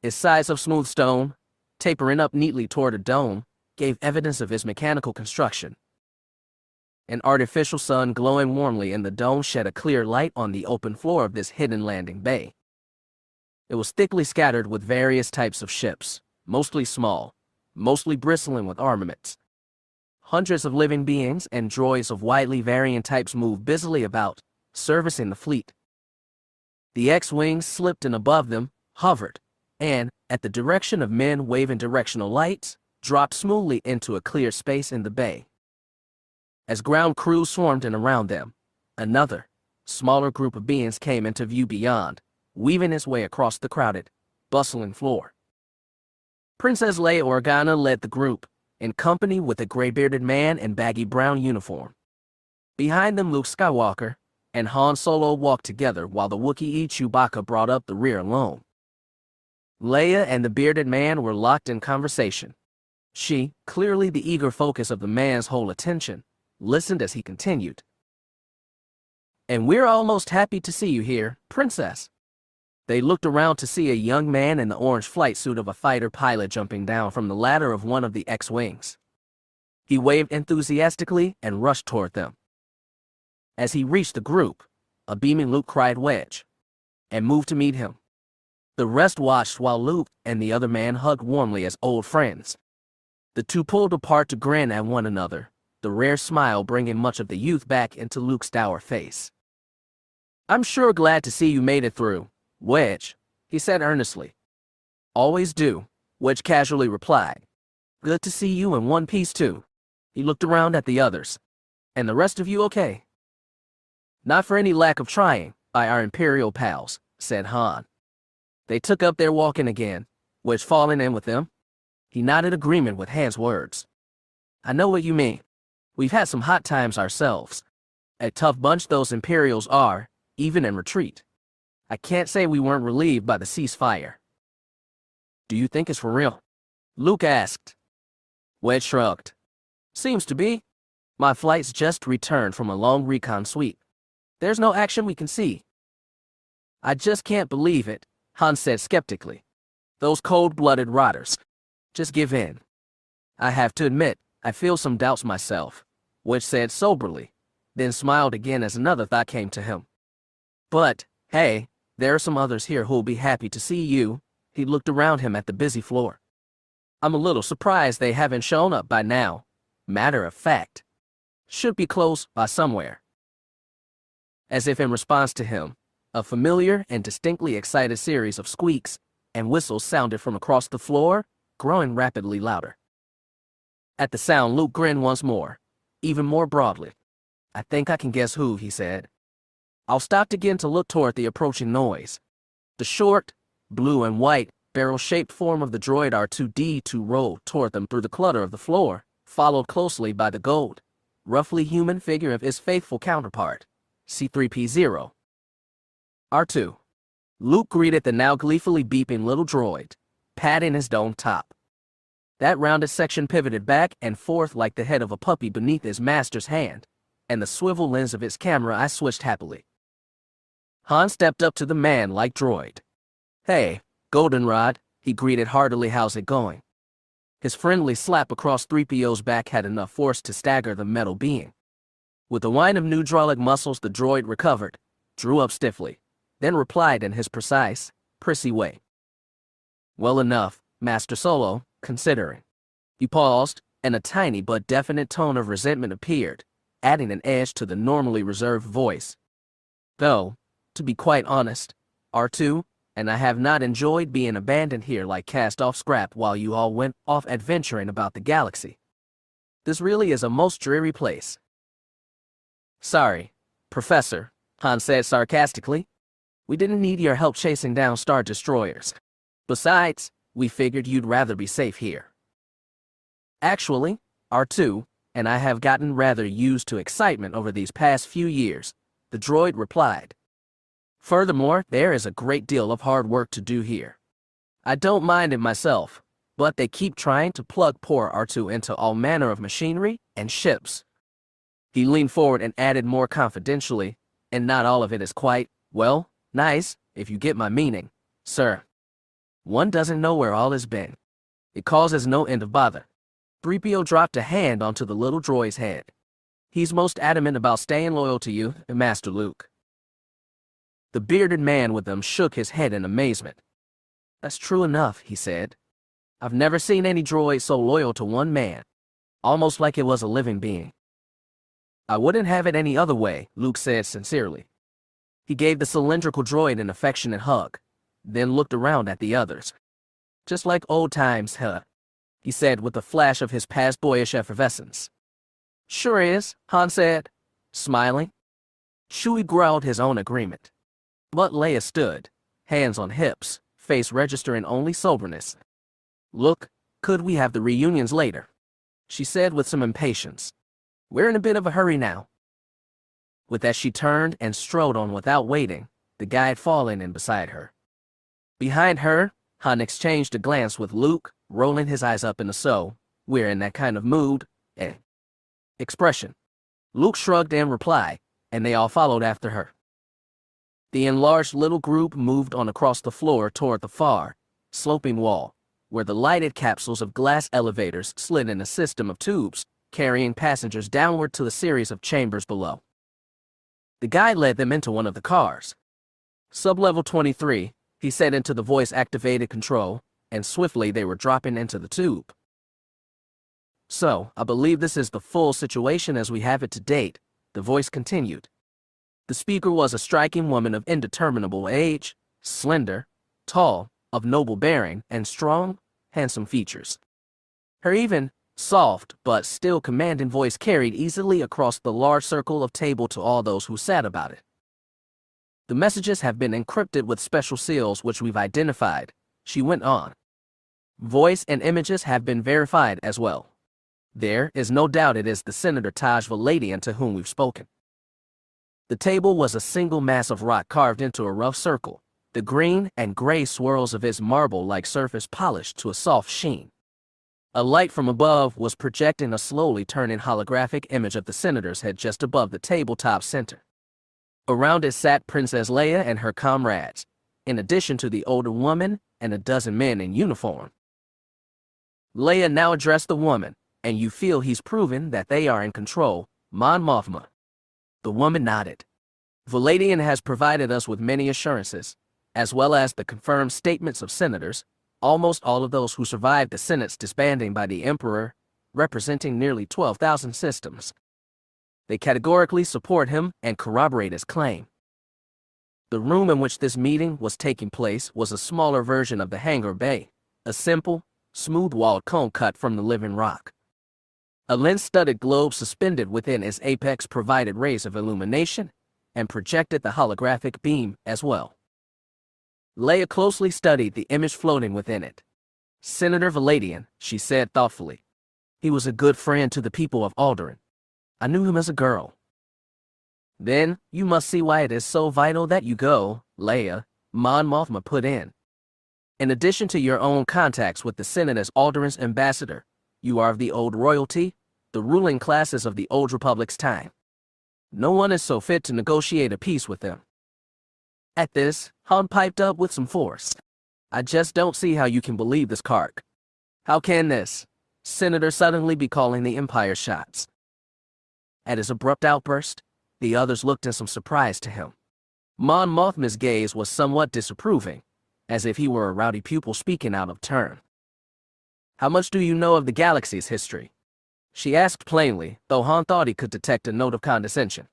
Its sides of smooth stone, tapering up neatly toward a dome, gave evidence of its mechanical construction. An artificial sun glowing warmly in the dome shed a clear light on the open floor of this hidden landing bay. It was thickly scattered with various types of ships, mostly small, mostly bristling with armaments. Hundreds of living beings and droids of widely varying types moved busily about, servicing the fleet. The X-wings slipped in above them, hovered, and, at the direction of men waving directional lights, dropped smoothly into a clear space in the bay. As ground crews swarmed in around them, another, smaller group of beings came into view beyond, weaving its way across the crowded, bustling floor. Princess Leia Organa led the group, in company with a gray-bearded man in baggy brown uniform. Behind them, Luke Skywalker and Han Solo walked together while the Wookiee Chewbacca brought up the rear alone. Leia and the bearded man were locked in conversation. She, clearly the eager focus of the man's whole attention, listened as he continued. And we're almost happy to see you here, Princess. They looked around to see a young man in the orange flight suit of a fighter pilot jumping down from the ladder of one of the X-wings. He waved enthusiastically and rushed toward them. As he reached the group, a beaming Luke cried Wedge, and moved to meet him. The rest watched while Luke and the other man hugged warmly as old friends. The two pulled apart to grin at one another, the rare smile bringing much of the youth back into Luke's dour face. I'm sure glad to see you made it through, Wedge, he said earnestly. Always do, Wedge casually replied. Good to see you in one piece too. He looked around at the others. And the rest of you okay? Not for any lack of trying, by our Imperial pals, said Han. They took up their walking again, Wedge falling in with them. He nodded agreement with Han's words. I know what you mean. We've had some hot times ourselves. A tough bunch those Imperials are, even in retreat. I can't say we weren't relieved by the ceasefire. Do you think it's for real? Luke asked. Wedge shrugged. Seems to be. My flight's just returned from a long recon sweep. There's no action we can see. I just can't believe it, Han said skeptically. Those cold-blooded rotters. Just give in. I have to admit, I feel some doubts myself, Wedge said soberly, then smiled again as another thought came to him. But, hey, there are some others here who'll be happy to see you. He looked around him at the busy floor. I'm a little surprised they haven't shown up by now. Matter of fact, should be close by somewhere. As if in response to him, a familiar and distinctly excited series of squeaks and whistles sounded from across the floor, growing rapidly louder. At the sound, Luke grinned once more, even more broadly. I think I can guess who, he said. I'll stop again to look toward the approaching noise. The short, blue and white, barrel-shaped form of the droid R2-D2 rolled toward them through the clutter of the floor, followed closely by the gold, roughly human figure of his faithful counterpart, C-3PO. R2. Luke greeted the now gleefully beeping little droid, patting his domed top. That rounded section pivoted back and forth like the head of a puppy beneath his master's hand, and the swivel lens of his camera eye switched happily. Han stepped up to the man-like droid. Hey, Goldenrod, he greeted heartily. How's it going? His friendly slap across 3PO's back had enough force to stagger the metal being. With a whine of hydraulic muscles, the droid recovered, drew up stiffly, then replied in his precise, prissy way. Well enough, Master Solo, considering. He paused, and a tiny but definite tone of resentment appeared, adding an edge to the normally reserved voice. Though, to be quite honest, R2, and I have not enjoyed being abandoned here like cast-off scrap while you all went off adventuring about the galaxy. This really is a most dreary place. Sorry, Professor, Han said sarcastically. We didn't need your help chasing down Star Destroyers. Besides, we figured you'd rather be safe here. Actually, R2, and I have gotten rather used to excitement over these past few years, the droid replied. Furthermore, there is a great deal of hard work to do here. I don't mind it myself, but they keep trying to plug poor R2 into all manner of machinery and ships. He leaned forward and added more confidentially, and not all of it is quite, well, nice, if you get my meaning, sir. One doesn't know where all has been. It causes no end of bother. 3PO dropped a hand onto the little droid's head. He's most adamant about staying loyal to you, Master Luke. The bearded man with them shook his head in amazement. That's true enough, he said. I've never seen any droid so loyal to one man, almost like it was a living being. I wouldn't have it any other way, Luke said sincerely. He gave the cylindrical droid an affectionate hug, then looked around at the others. Just like old times, huh? He said with a flash of his past boyish effervescence. Sure is, Han said, smiling. Chewie growled his own agreement. But Leia stood, hands on hips, face registering only soberness. Look, could we have the reunions later? She said with some impatience. We're in a bit of a hurry now. With that she turned and strode on without waiting, the guide falling in beside her. Behind her, Han exchanged a glance with Luke, rolling his eyes up in the we're in that kind of mood, expression. Luke shrugged in reply, and they all followed after her. The enlarged little group moved on across the floor toward the far, sloping wall, where the lighted capsules of glass elevators slid in a system of tubes, carrying passengers downward to a series of chambers below. The guide led them into one of the cars. Sublevel 23, he said into the voice-activated control, and swiftly they were dropping into the tube. So, I believe this is the full situation as we have it to date, the voice continued. The speaker was a striking woman of indeterminable age, slender, tall, of noble bearing, and strong, handsome features. Her even, soft, but still commanding voice carried easily across the large circle of table to all those who sat about it. The messages have been encrypted with special seals which we've identified, she went on. Voice and images have been verified as well. There is no doubt it is the Senator Taj Valadian to whom we've spoken. The table was a single mass of rock carved into a rough circle, the green and gray swirls of its marble-like surface polished to a soft sheen. A light from above was projecting a slowly turning holographic image of the senator's head just above the tabletop center. Around it sat Princess Leia and her comrades, in addition to the older woman and a dozen men in uniform. Leia now addressed the woman, and you feel he's proven that they are in control, Mon Mothma. The woman nodded. Valadian has provided us with many assurances, as well as the confirmed statements of senators, almost all of those who survived the Senate's disbanding by the Emperor, representing nearly 12,000 systems. They categorically support him and corroborate his claim. The room in which this meeting was taking place was a smaller version of the hangar bay, a simple, smooth-walled cone cut from the living rock. A lens-studded globe suspended within its apex provided rays of illumination and projected the holographic beam as well. Leia closely studied the image floating within it. "Senator Valadian," she said thoughtfully. "He was a good friend to the people of Alderaan. I knew him as a girl." "Then you must see why it is so vital that you go, Leia," Mon Mothma put in. "In addition to your own contacts with the Senate as Alderaan's ambassador, you are of the old royalty, the ruling classes of the Old Republic's time. No one is so fit to negotiate a peace with them." At this, Han piped up with some force. "I just don't see how you can believe this, Kark. How can this senator suddenly be calling the Empire shots?" At his abrupt outburst, the others looked in some surprise to him. Mon Mothma's gaze was somewhat disapproving, as if he were a rowdy pupil speaking out of turn. "How much do you know of the galaxy's history?" she asked plainly, though Han thought he could detect a note of condescension.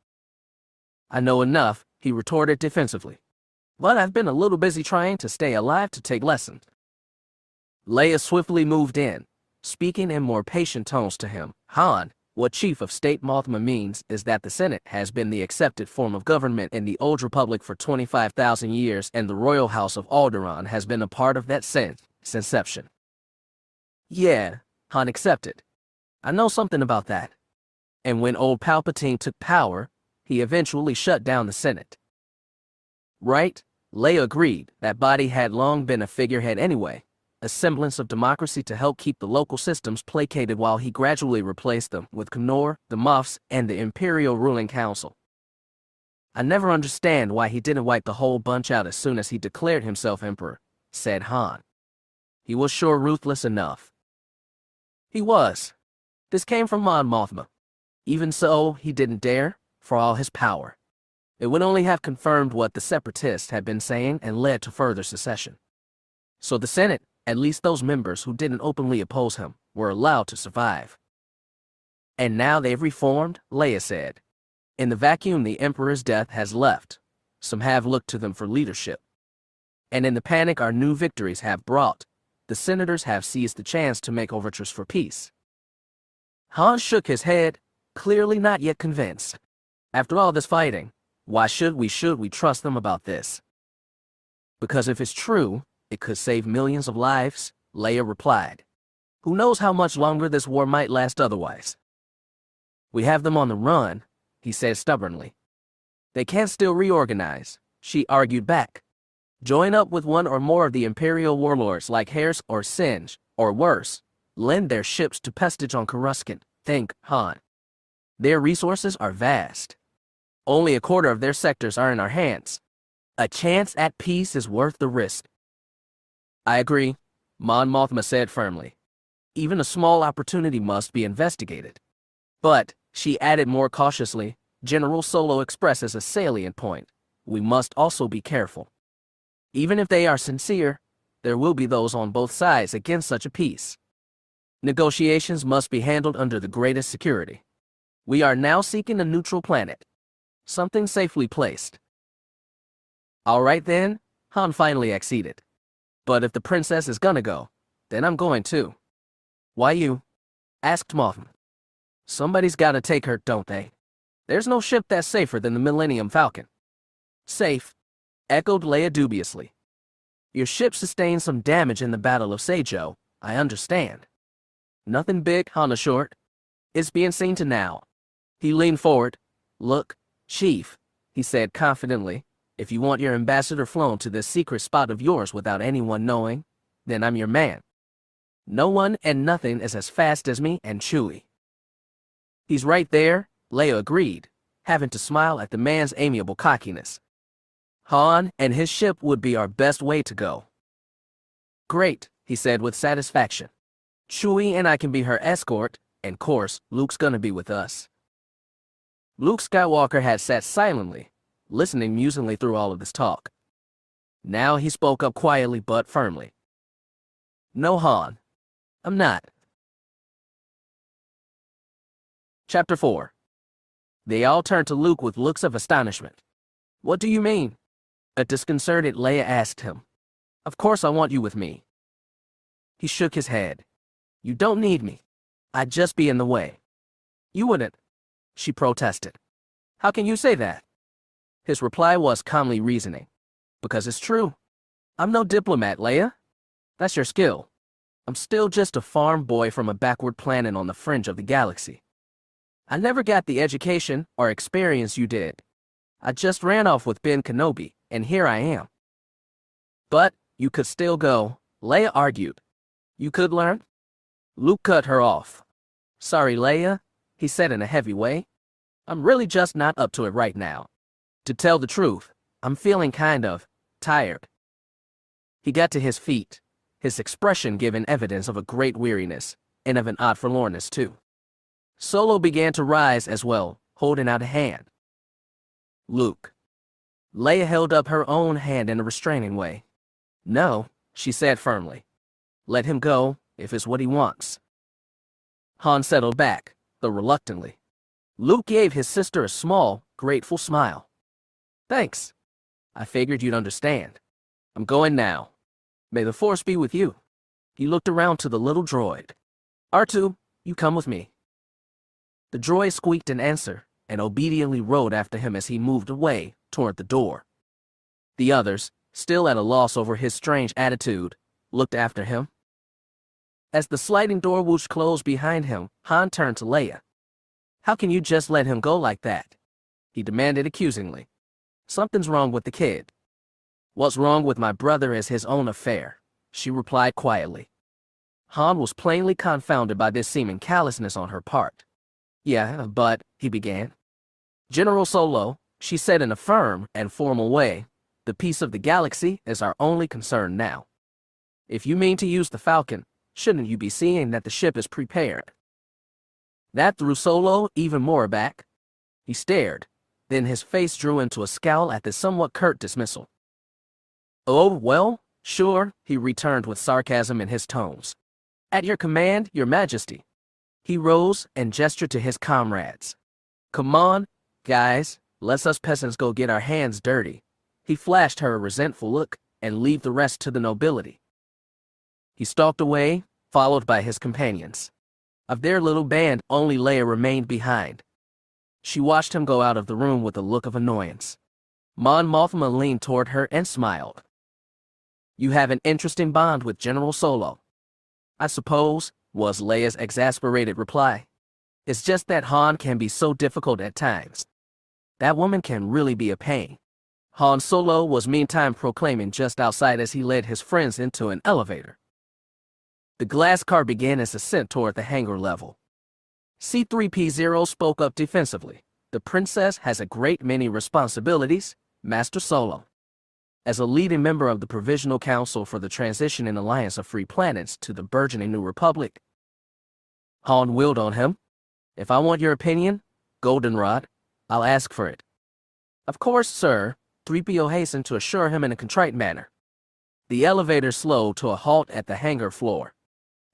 "I know enough," he retorted defensively. "But I've been a little busy trying to stay alive to take lessons." Leia swiftly moved in, speaking in more patient tones to him. "Han, what Chief of State Mothma means is that the Senate has been the accepted form of government in the Old Republic for 25,000 years, and the Royal House of Alderaan has been a part of that since inception." "Yeah," Han accepted. "I know something about that. And when old Palpatine took power, he eventually shut down the Senate." "Right," Leia agreed. "That body had long been a figurehead anyway, a semblance of democracy to help keep the local systems placated while he gradually replaced them with Knorr, the Moffs, and the Imperial Ruling Council. I never understand why he didn't wipe the whole bunch out as soon as he declared himself Emperor," said Han. "He was sure ruthless enough." "He was." This came from Mon Mothma. "Even so, he didn't dare, for all his power. It would only have confirmed what the Separatists had been saying and led to further secession. So the Senate, at least those members who didn't openly oppose him, were allowed to survive." "And now they've reformed," Leia said. "In the vacuum the Emperor's death has left, some have looked to them for leadership. And in the panic our new victories have brought, the senators have seized the chance to make overtures for peace." Han shook his head, clearly not yet convinced. "After all this fighting, why should we trust them about this?" "Because if it's true, it could save millions of lives," Leia replied. "Who knows how much longer this war might last otherwise?" "We have them on the run," he said stubbornly. "They can't still reorganize," she argued back. "Join up with one or more of the Imperial warlords like Harris or Singe, or worse, lend their ships to Pestage on Coruscant. Think, Han. Their resources are vast. Only a quarter of their sectors are in our hands. A chance at peace is worth the risk." "I agree," Mon Mothma said firmly. "Even a small opportunity must be investigated. But," she added more cautiously, "General Solo expresses a salient point. We must also be careful. Even if they are sincere, there will be those on both sides against such a peace. Negotiations must be handled under the greatest security. We are now seeking a neutral planet. Something safely placed." "All right then," Han finally acceded. "But if the princess is gonna go, then I'm going too." "Why you?" asked Mothma. "Somebody's gotta take her, don't they? There's no ship that's safer than the Millennium Falcon." "Safe?" echoed Leia dubiously. "Your ship sustained some damage in the Battle of Seijo, I understand." "Nothing big," Han assured. "It's being seen to now." He leaned forward. "Look, Chief," he said confidently, "if you want your ambassador flown to this secret spot of yours without anyone knowing, then I'm your man. No one and nothing is as fast as me and Chewie." "He's right there," Leia agreed, having to smile at the man's amiable cockiness. "Han and his ship would be our best way to go." "Great," he said with satisfaction. "Chewie and I can be her escort, and of course, Luke's gonna be with us." Luke Skywalker had sat silently, listening musingly through all of this talk. Now he spoke up quietly but firmly. No, Han. I'm not. Chapter 4. They all turned to Luke with looks of astonishment. What do you mean? A disconcerted Leia asked him. Of course I want you with me. He shook his head. You don't need me. I'd just be in the way. You wouldn't, she protested. How can you say that? His reply was calmly reasoning. Because it's true. I'm no diplomat, Leia. That's your skill. I'm still just a farm boy from a backward planet on the fringe of the galaxy. I never got the education or experience you did. I just ran off with Ben Kenobi, and here I am. But you could still go, Leia argued. You could learn? Luke cut her off. Sorry, Leia, he said in a heavy way. I'm really just not up to it right now. To tell the truth, I'm feeling kind of tired. He got to his feet, his expression giving evidence of a great weariness, and of an odd forlornness too. Solo began to rise as well, holding out a hand. Luke. Leia held up her own hand in a restraining way. No, she said firmly. Let him go, if it's what he wants. Han settled back, though reluctantly. Luke gave his sister a small, grateful smile. Thanks. I figured you'd understand. I'm going now. May the Force be with you. He looked around to the little droid. R2, you come with me. The droid squeaked an answer and obediently rode after him as he moved away toward the door. The others, still at a loss over his strange attitude, looked after him. As the sliding door whooshed closed behind him, Han turned to Leia. How can you just let him go like that? He demanded accusingly. Something's wrong with the kid. What's wrong with my brother is his own affair, she replied quietly. Han was plainly confounded by this seeming callousness on her part. Yeah, but, he began. General Solo, she said in a firm and formal way, the peace of the galaxy is our only concern now. If you mean to use the Falcon, shouldn't you be seeing that the ship is prepared? That threw Solo even more aback. He stared, then his face drew into a scowl at the somewhat curt dismissal. Oh, well, sure, he returned with sarcasm in his tones. At your command, Your Majesty. He rose and gestured to his comrades. Come on, guys, let's us peasants go get our hands dirty. He flashed her a resentful look and leave the rest to the nobility. He stalked away, followed by his companions. Of their little band, only Leia remained behind. She watched him go out of the room with a look of annoyance. Mon Mothma leaned toward her and smiled. You have an interesting bond with General Solo. I suppose, was Leia's exasperated reply. It's just that Han can be so difficult at times. That woman can really be a pain. Han Solo was meantime proclaiming just outside as he led his friends into an elevator. The glass car began its ascent toward the hangar level. C-3PO spoke up defensively. The princess has a great many responsibilities, Master Solo. As a leading member of the Provisional Council for the Transitioning Alliance of Free Planets to the burgeoning New Republic. Han wheeled on him. If I want your opinion, Goldenrod, I'll ask for it. Of course, sir, 3PO hastened to assure him in a contrite manner. The elevator slowed to a halt at the hangar floor.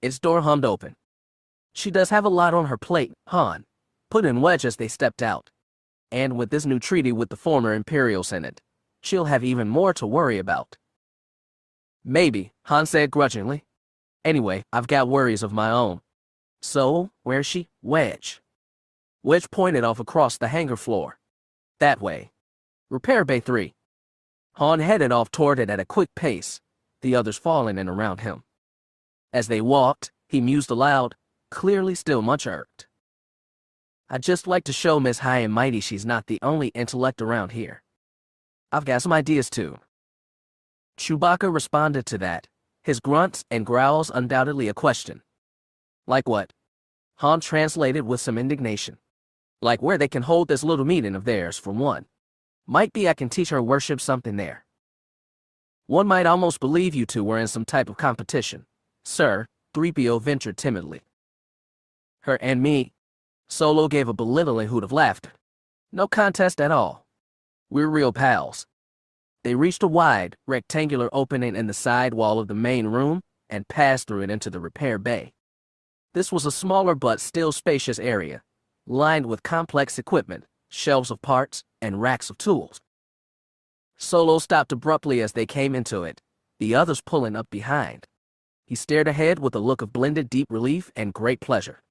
Its door hummed open. She does have a lot on her plate, Han put in Wedge as they stepped out. And with this new treaty with the former Imperial Senate, she'll have even more to worry about. Maybe, Han said grudgingly. Anyway, I've got worries of my own. So, where's she? Wedge. Wedge pointed off across the hangar floor. That way. Repair Bay 3. Han headed off toward it at a quick pace, the others falling in around him. As they walked, he mused aloud, clearly still much irked. I'd just like to show Miss High and Mighty she's not the only intellect around here. I've got some ideas too. Chewbacca responded to that, his grunts and growls undoubtedly a question. Like what? Han translated with some indignation. Like where they can hold this little meeting of theirs, for one. Might be I can teach her worship something there. One might almost believe you two were in some type of competition. Sir, 3PO ventured timidly. Her and me. Solo gave a belittling hoot of laughter. No contest at all. We're real pals. They reached a wide, rectangular opening in the side wall of the main room, and passed through it into the repair bay. This was a smaller but still spacious area, lined with complex equipment, shelves of parts, and racks of tools. Solo stopped abruptly as they came into it, the others pulling up behind. He stared ahead with a look of blended deep relief and great pleasure.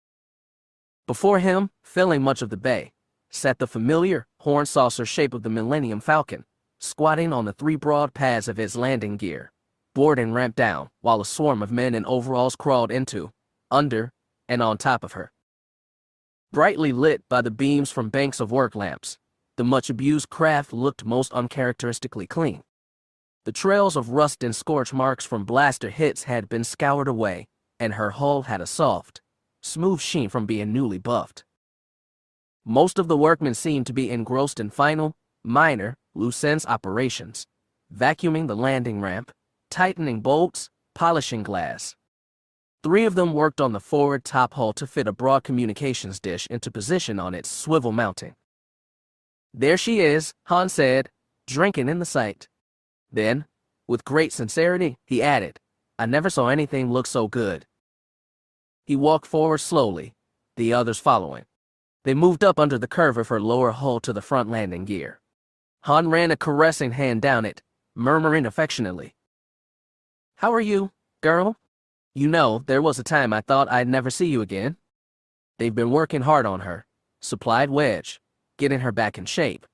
Before him, filling much of the bay, sat the familiar, horn saucer shape of the Millennium Falcon, squatting on the 3 broad pads of its landing gear, board and ramp down, while a swarm of men in overalls crawled into, under, and on top of her. Brightly lit by the beams from banks of work lamps, the much-abused craft looked most uncharacteristically clean. The trails of rust and scorch marks from blaster hits had been scoured away, and her hull had a soft, smooth sheen from being newly buffed. Most of the workmen seemed to be engrossed in final, minor, loose-ends operations, vacuuming the landing ramp, tightening bolts, polishing glass. 3 of them worked on the forward top hull to fit a broad communications dish into position on its swivel mounting. "There she is," Han said, drinking in the sight. Then, with great sincerity, he added, "I never saw anything look so good." He walked forward slowly, the others following. They moved up under the curve of her lower hull to the front landing gear. Han ran a caressing hand down it, murmuring affectionately, "How are you, girl? You know, there was a time I thought I'd never see you again." They've been working hard on her, supplied Wedge, getting her back in shape.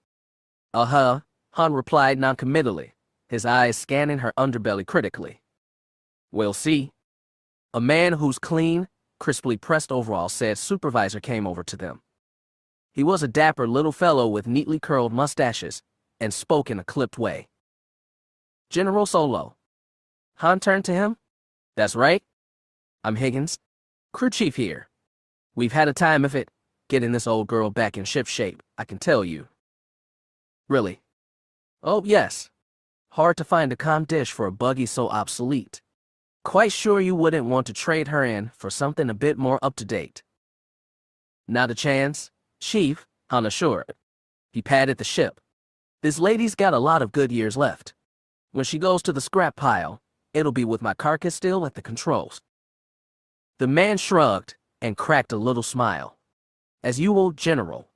"Uh-huh," Han replied noncommittally, his eyes scanning her underbelly critically. "We'll see." A man whose clean, crisply pressed overalls said supervisor came over to them. He was a dapper little fellow with neatly curled mustaches and spoke in a clipped way. "General Solo." Han turned to him. "That's right. I'm Higgins, crew chief here. We've had a time of it, getting this old girl back in ship shape, I can tell you." "Really?" "Oh, yes. Hard to find a calm dish for a buggy so obsolete. Quite sure you wouldn't want to trade her in for something a bit more up-to-date." "Not a chance, Chief," Han assured. He patted the ship. "This lady's got a lot of good years left. When she goes to the scrap pile, it'll be with my carcass still at the controls." The man shrugged and cracked a little smile. "As you will, General.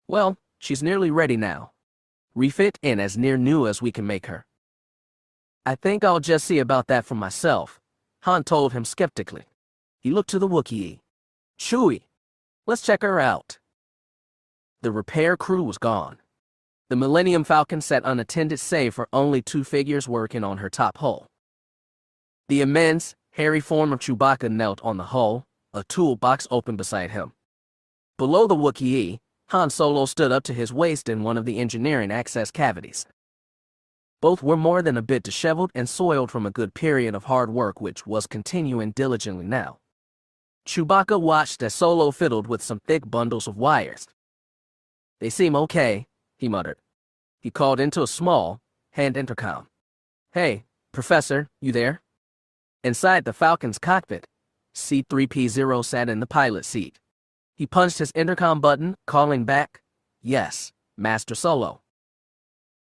Well, she's nearly ready now. Refit in as near new as we can make her." "I think I'll just see about that for myself," Han told him skeptically. He looked to the Wookiee. "Chewie, let's check her out." The repair crew was gone. The Millennium Falcon sat unattended save for only 2 figures working on her top hull. The immense, hairy form of Chewbacca knelt on the hull, a toolbox open beside him. Below the Wookiee, Han Solo stood up to his waist in one of the engineering access cavities. Both were more than a bit disheveled and soiled from a good period of hard work which was continuing diligently now. Chewbacca watched as Solo fiddled with some thick bundles of wires. "They seem okay," he muttered. He called into a small, hand intercom. "Hey, Professor, you there?" Inside the Falcon's cockpit, C-3PO sat in the pilot seat. He punched his intercom button, calling back, "Yes, Master Solo."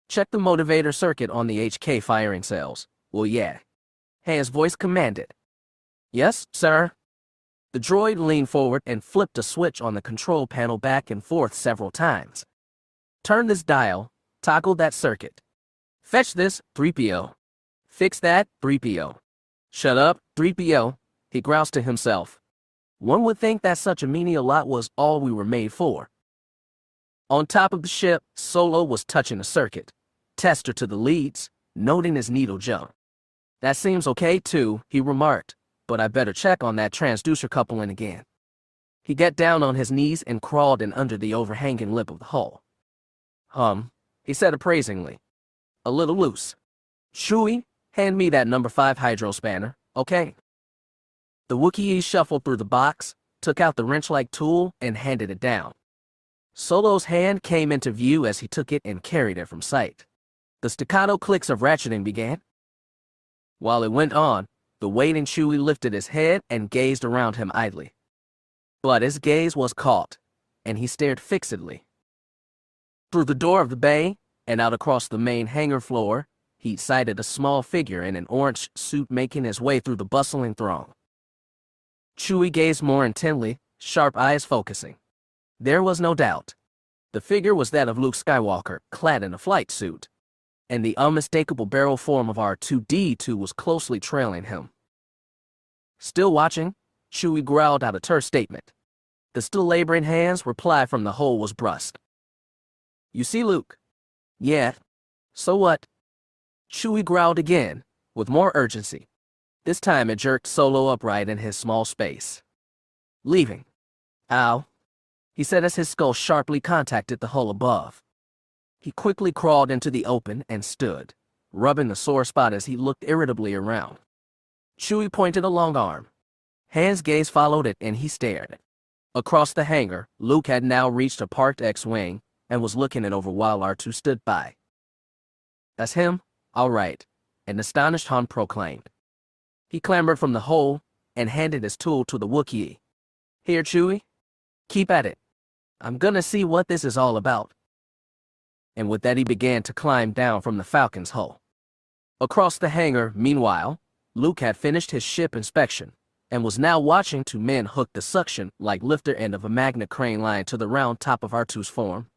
"Check the motivator circuit on the HK firing cells. Well, yeah." His voice commanded. "Yes, sir." The droid leaned forward and flipped a switch on the control panel back and forth several times. "Turn this dial, toggle that circuit. Fetch this, 3PO. Fix that, 3PO. Shut up, 3PO, he groused to himself. One would think that such a menial lot was all we were made for. On top of the ship, Solo was touching a circuit tester to the leads, noting his needle jump. "That seems okay too," he remarked, "but I better check on that transducer coupling again." He got down on his knees and crawled in under the overhanging lip of the hull. He said appraisingly. "A little loose. Chewie, hand me that number 5 hydro spanner, okay?" The Wookiee shuffled through the box, took out the wrench-like tool, and handed it down. Solo's hand came into view as he took it and carried it from sight. The staccato clicks of ratcheting began. While it went on, the waiting Chewie lifted his head and gazed around him idly. But his gaze was caught, and he stared fixedly. Through the door of the bay, and out across the main hangar floor, he he sighted a small figure in an orange suit making his way through the bustling throng. Chewie gazed more intently, sharp eyes focusing. There was no doubt. The figure was that of Luke Skywalker, clad in a flight suit, and the unmistakable barrel form of R2-D2 was closely trailing him. Still watching, Chewie growled out a terse statement. The still laboring hand's reply from the hole was brusque. "You see, Luke?" "Yeah. So what?" Chewie growled again, with more urgency. This time it jerked Solo upright in his small space. "Leaving." "Ow," he said as his skull sharply contacted the hull above. He quickly crawled into the open and stood, rubbing the sore spot as he looked irritably around. Chewie pointed a long arm. Han's gaze followed it and he stared. Across the hangar, Luke had now reached a parked X-Wing and was looking it over while R2 stood by. "That's him? All right," an astonished Han proclaimed. He clambered from the hole and handed his tool to the Wookiee. "Here, Chewie. Keep at it. I'm gonna see what this is all about." And with that he began to climb down from the Falcon's hull. Across the hangar, meanwhile, Luke had finished his ship inspection and was now watching two men hook the suction-like lifter end of a magnet crane line to the round top of R2's form.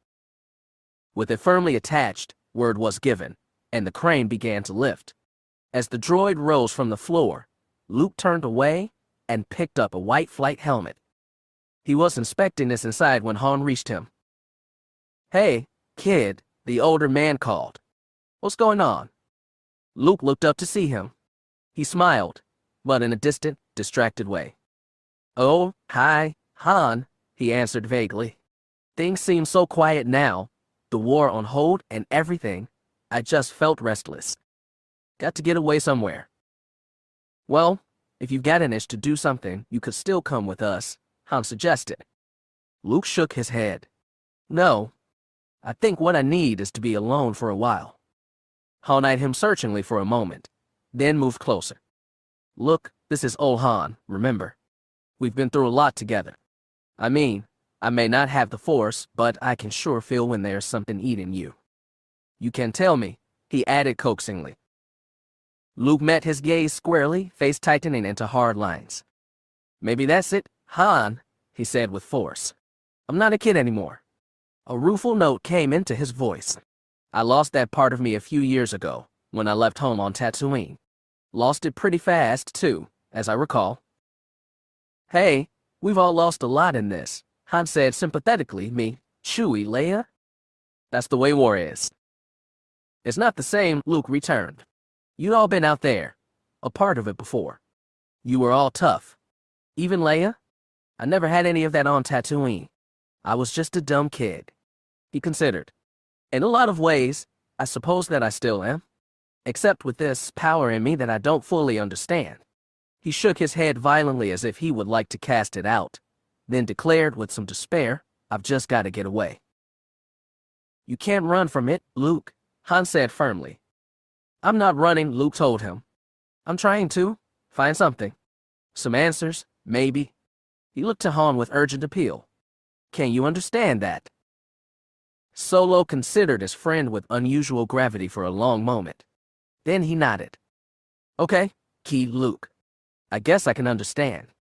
With it firmly attached, word was given, and the crane began to lift. As the droid rose from the floor, Luke turned away and picked up a white flight helmet. He was inspecting this inside when Han reached him. "Hey, kid," the older man called. "What's going on?" Luke looked up to see him. He smiled, but in a distant, distracted way. "Oh, hi, Han," he answered vaguely. "Things seem so quiet now, the war on hold and everything. I just felt restless. Got to get away somewhere." "Well, if you've got an itch to do something, you could still come with us," Han suggested. Luke shook his head. "No, I think what I need is to be alone for a while." Han eyed him searchingly for a moment, then moved closer. "Look, this is old Han, remember? We've been through a lot together. I mean, I may not have the Force, but I can sure feel when there's something eating you. You can tell me," he added coaxingly. Luke met his gaze squarely, face tightening into hard lines. "Maybe that's it, Han," he said with force. "I'm not a kid anymore." A rueful note came into his voice. "I lost that part of me a few years ago, when I left home on Tatooine. Lost it pretty fast, too, as I recall." "Hey, we've all lost a lot in this," Han said sympathetically. "Me, Chewie, Leia. That's the way war is." "It's not the same," Luke returned. "You'd all been out there, a part of it before. You were all tough. Even Leia. I never had any of that on Tatooine. I was just a dumb kid." He considered. "In a lot of ways, I suppose that I still am. Except with this power in me that I don't fully understand." He shook his head violently as if he would like to cast it out, then declared with some despair, "I've just got to get away." "You can't run from it, Luke," Han said firmly. "I'm not running," Luke told him. "I'm trying to find something. Some answers, maybe." He looked to Han with urgent appeal. "Can you understand that?" Solo considered his friend with unusual gravity for a long moment. Then he nodded. "Okay, keyed Luke. I guess I can understand.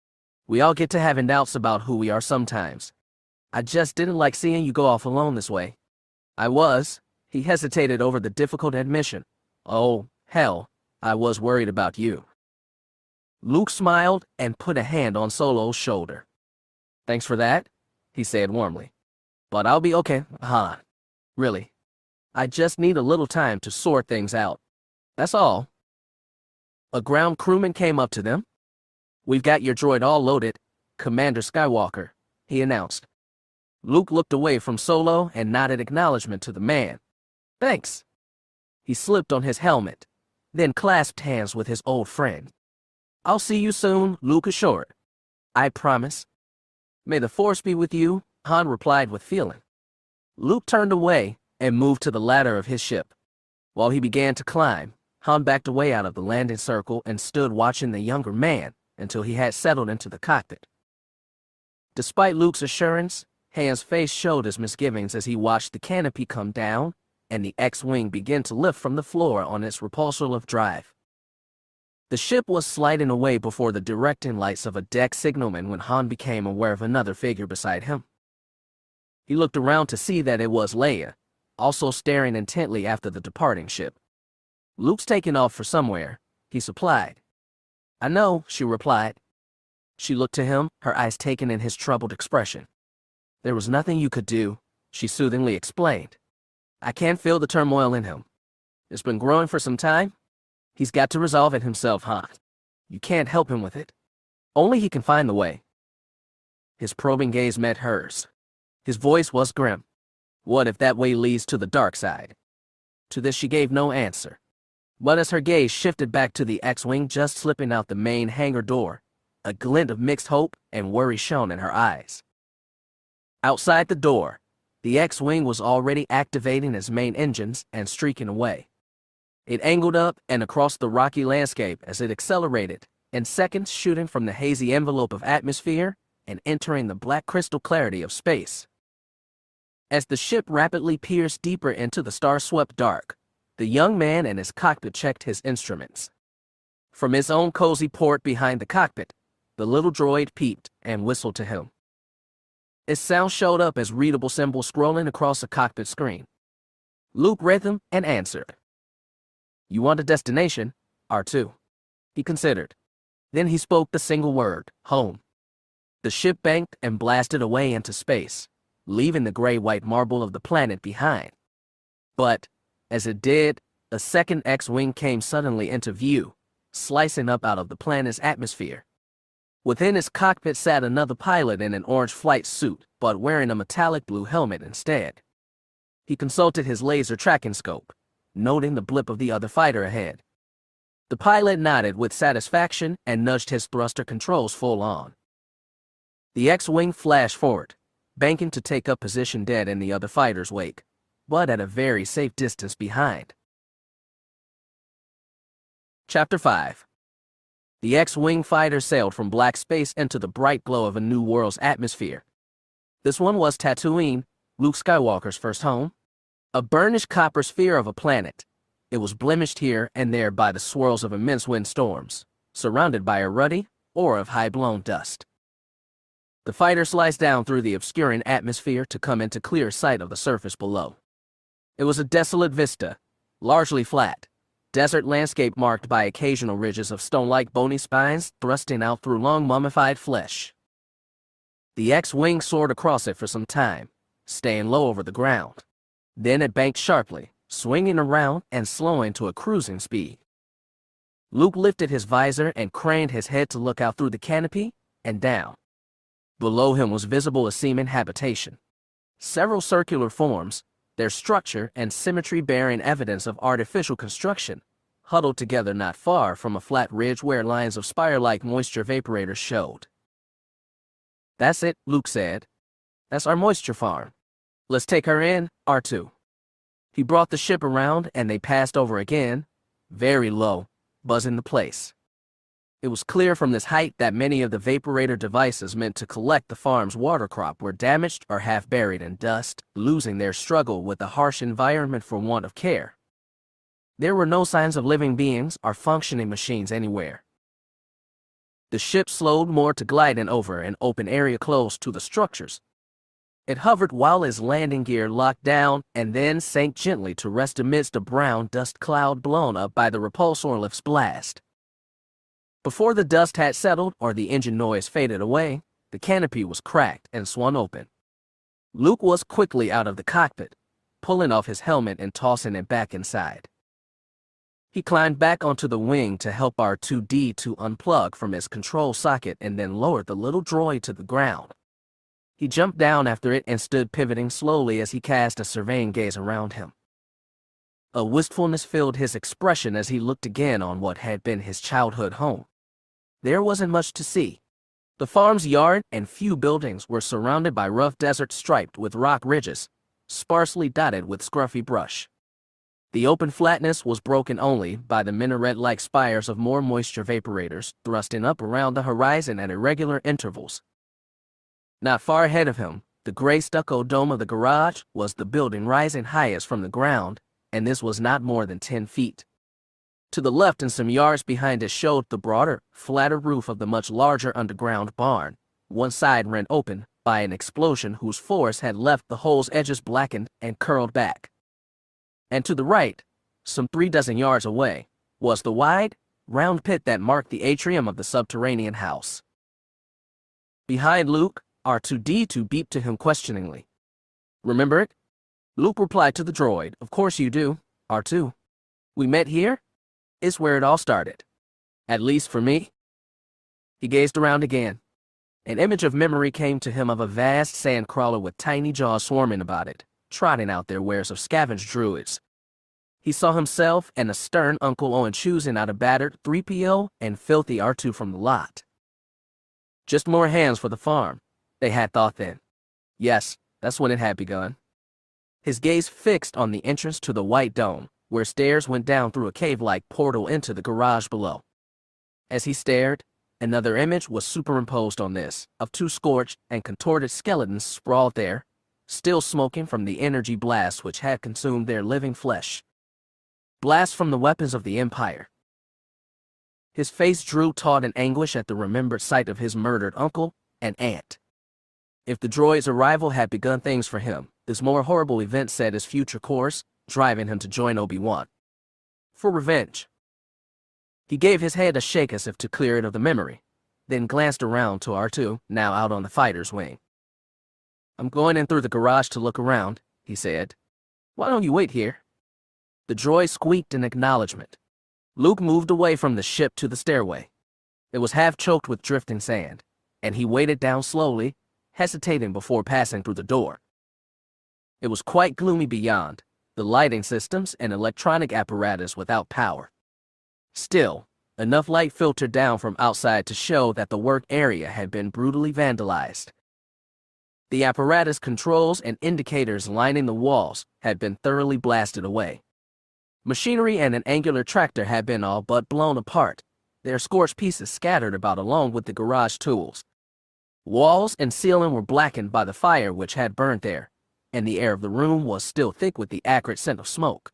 We all get to having doubts about who we are sometimes. I just didn't like seeing you go off alone this way." "I was," he hesitated over the difficult admission. "Oh, hell, I was worried about you." Luke smiled and put a hand on Solo's shoulder. "Thanks for that," he said warmly. "But I'll be okay, Han. Really. I just need a little time to sort things out. That's all." A ground crewman came up to them. "We've got your droid all loaded, Commander Skywalker," he announced. Luke looked away from Solo and nodded acknowledgement to the man. "Thanks." He slipped on his helmet, then clasped hands with his old friend. "I'll see you soon," Luke assured. "I promise." "May the Force be with you," Han replied with feeling. Luke turned away and moved to the ladder of his ship. While he began to climb, Han backed away out of the landing circle and stood watching the younger man until he had settled into the cockpit. Despite Luke's assurance, Han's face showed his misgivings as he watched the canopy come down and the X-Wing began to lift from the floor on its repulsive drive. The ship was sliding away before the directing lights of a deck signalman when Han became aware of another figure beside him. He looked around to see that it was Leia, also staring intently after the departing ship. "Luke's taking off for somewhere," he supplied. "I know," she replied. She looked to him, her eyes taking in his troubled expression. "There was nothing you could do," she soothingly explained. "I can feel the turmoil in him. It's been growing for some time. He's got to resolve it himself, Han. You can't help him with it. Only he can find the way." His probing gaze met hers. His voice was grim. "What if that way leads to the dark side?" To this she gave no answer. But as her gaze shifted back to the X-Wing just slipping out the main hangar door, a glint of mixed hope and worry shone in her eyes. Outside the door, the X-Wing was already activating its main engines and streaking away. It angled up and across the rocky landscape as it accelerated, in seconds shooting from the hazy envelope of atmosphere and entering the black crystal clarity of space. As the ship rapidly pierced deeper into the star-swept dark, the young man in his cockpit checked his instruments. From his own cozy port behind the cockpit, the little droid peeped and whistled to him. Its sound showed up as readable symbols scrolling across a cockpit screen. Luke read them and answered. "You want a destination, R2?" He considered. Then he spoke the single word, "home." The ship banked and blasted away into space, leaving the gray-white marble of the planet behind. But, as it did, a second X-Wing came suddenly into view, slicing up out of the planet's atmosphere. Within its cockpit sat another pilot in an orange flight suit, but wearing a metallic blue helmet instead. He consulted his laser tracking scope, noting the blip of the other fighter ahead. The pilot nodded with satisfaction and nudged his thruster controls full on. The X-Wing flashed forward, banking to take up position dead in the other fighter's wake, but at a very safe distance behind. Chapter 5. The X-Wing fighter sailed from black space into the bright glow of a new world's atmosphere. This one was Tatooine, Luke Skywalker's first home. A burnished copper sphere of a planet, it was blemished here and there by the swirls of immense windstorms, surrounded by a ruddy aura of high-blown dust. The fighter sliced down through the obscuring atmosphere to come into clear sight of the surface below. It was a desolate vista, largely flat, desert landscape marked by occasional ridges of stone-like bony spines thrusting out through long mummified flesh. The X-Wing soared across it for some time, staying low over the ground. Then it banked sharply, swinging around and slowing to a cruising speed. Luke lifted his visor and craned his head to look out through the canopy and down. Below him was visible a seeming habitation. Several circular forms, their structure and symmetry bearing evidence of artificial construction, huddled together not far from a flat ridge where lines of spire-like moisture vaporators showed. "That's it," Luke said. "That's our moisture farm. Let's take her in, R2." He brought the ship around and they passed over again, very low, buzzing the place. It was clear from this height that many of the vaporator devices meant to collect the farm's water crop were damaged or half buried in dust, losing their struggle with the harsh environment for want of care. There were no signs of living beings or functioning machines anywhere. The ship slowed more to gliding over an open area close to the structures. It hovered while its landing gear locked down and then sank gently to rest amidst a brown dust cloud blown up by the repulsor lift's blast. Before the dust had settled or the engine noise faded away, the canopy was cracked and swung open. Luke was quickly out of the cockpit, pulling off his helmet and tossing it back inside. He climbed back onto the wing to help R2-D to unplug from its control socket and then lowered the little droid to the ground. He jumped down after it and stood pivoting slowly as he cast a surveying gaze around him. A wistfulness filled his expression as he looked again on what had been his childhood home. There wasn't much to see. The farm's yard and few buildings were surrounded by rough desert striped with rock ridges, sparsely dotted with scruffy brush. The open flatness was broken only by the minaret-like spires of more moisture vaporators thrusting up around the horizon at irregular intervals. Not far ahead of him, The gray stucco dome of the garage was the building rising highest from the ground, and this was not more than 10 feet. To the left and some yards behind it showed the broader, flatter roof of the much larger underground barn, one side rent open by an explosion whose force had left the hole's edges blackened and curled back. And to the right, some 36 yards away, was the wide, round pit that marked the atrium of the subterranean house. Behind Luke, R2-D2 beeped to him questioningly. "Remember it?" Luke replied to the droid, "Of course you do, R2. We met here? It's where it all started. At least for me." He gazed around again. An image of memory came to him of a vast sand crawler with tiny jaws swarming about it, trotting out their wares of scavenged druids. He saw himself and a stern Uncle Owen choosing out a battered 3PO and filthy R2 from the lot. Just more hands for the farm, they had thought then. Yes, that's when it had begun. His gaze fixed on the entrance to the white dome, where stairs went down through a cave-like portal into the garage below. As he stared, another image was superimposed on this, of two scorched and contorted skeletons sprawled there, still smoking from the energy blast which had consumed their living flesh. Blasts from the weapons of the Empire. His face drew taut in anguish at the remembered sight of his murdered uncle and aunt. If the droid's arrival had begun things for him, this more horrible event set his future course, driving him to join Obi-Wan. For revenge. He gave his head a shake as if to clear it of the memory, then glanced around to R2, now out on the fighter's wing. "I'm going in through the garage to look around," he said. "Why don't you wait here?" The droid squeaked in acknowledgement. Luke moved away from the ship to the stairway. It was half choked with drifting sand, and he waded down slowly, hesitating before passing through the door. It was quite gloomy beyond, the lighting systems and electronic apparatus without power. Still, enough light filtered down from outside to show that the work area had been brutally vandalized. The apparatus controls and indicators lining the walls had been thoroughly blasted away. Machinery and an angular tractor had been all but blown apart, their scorched pieces scattered about along with the garage tools. Walls and ceiling were blackened by the fire which had burned there, and the air of the room was still thick with the acrid scent of smoke.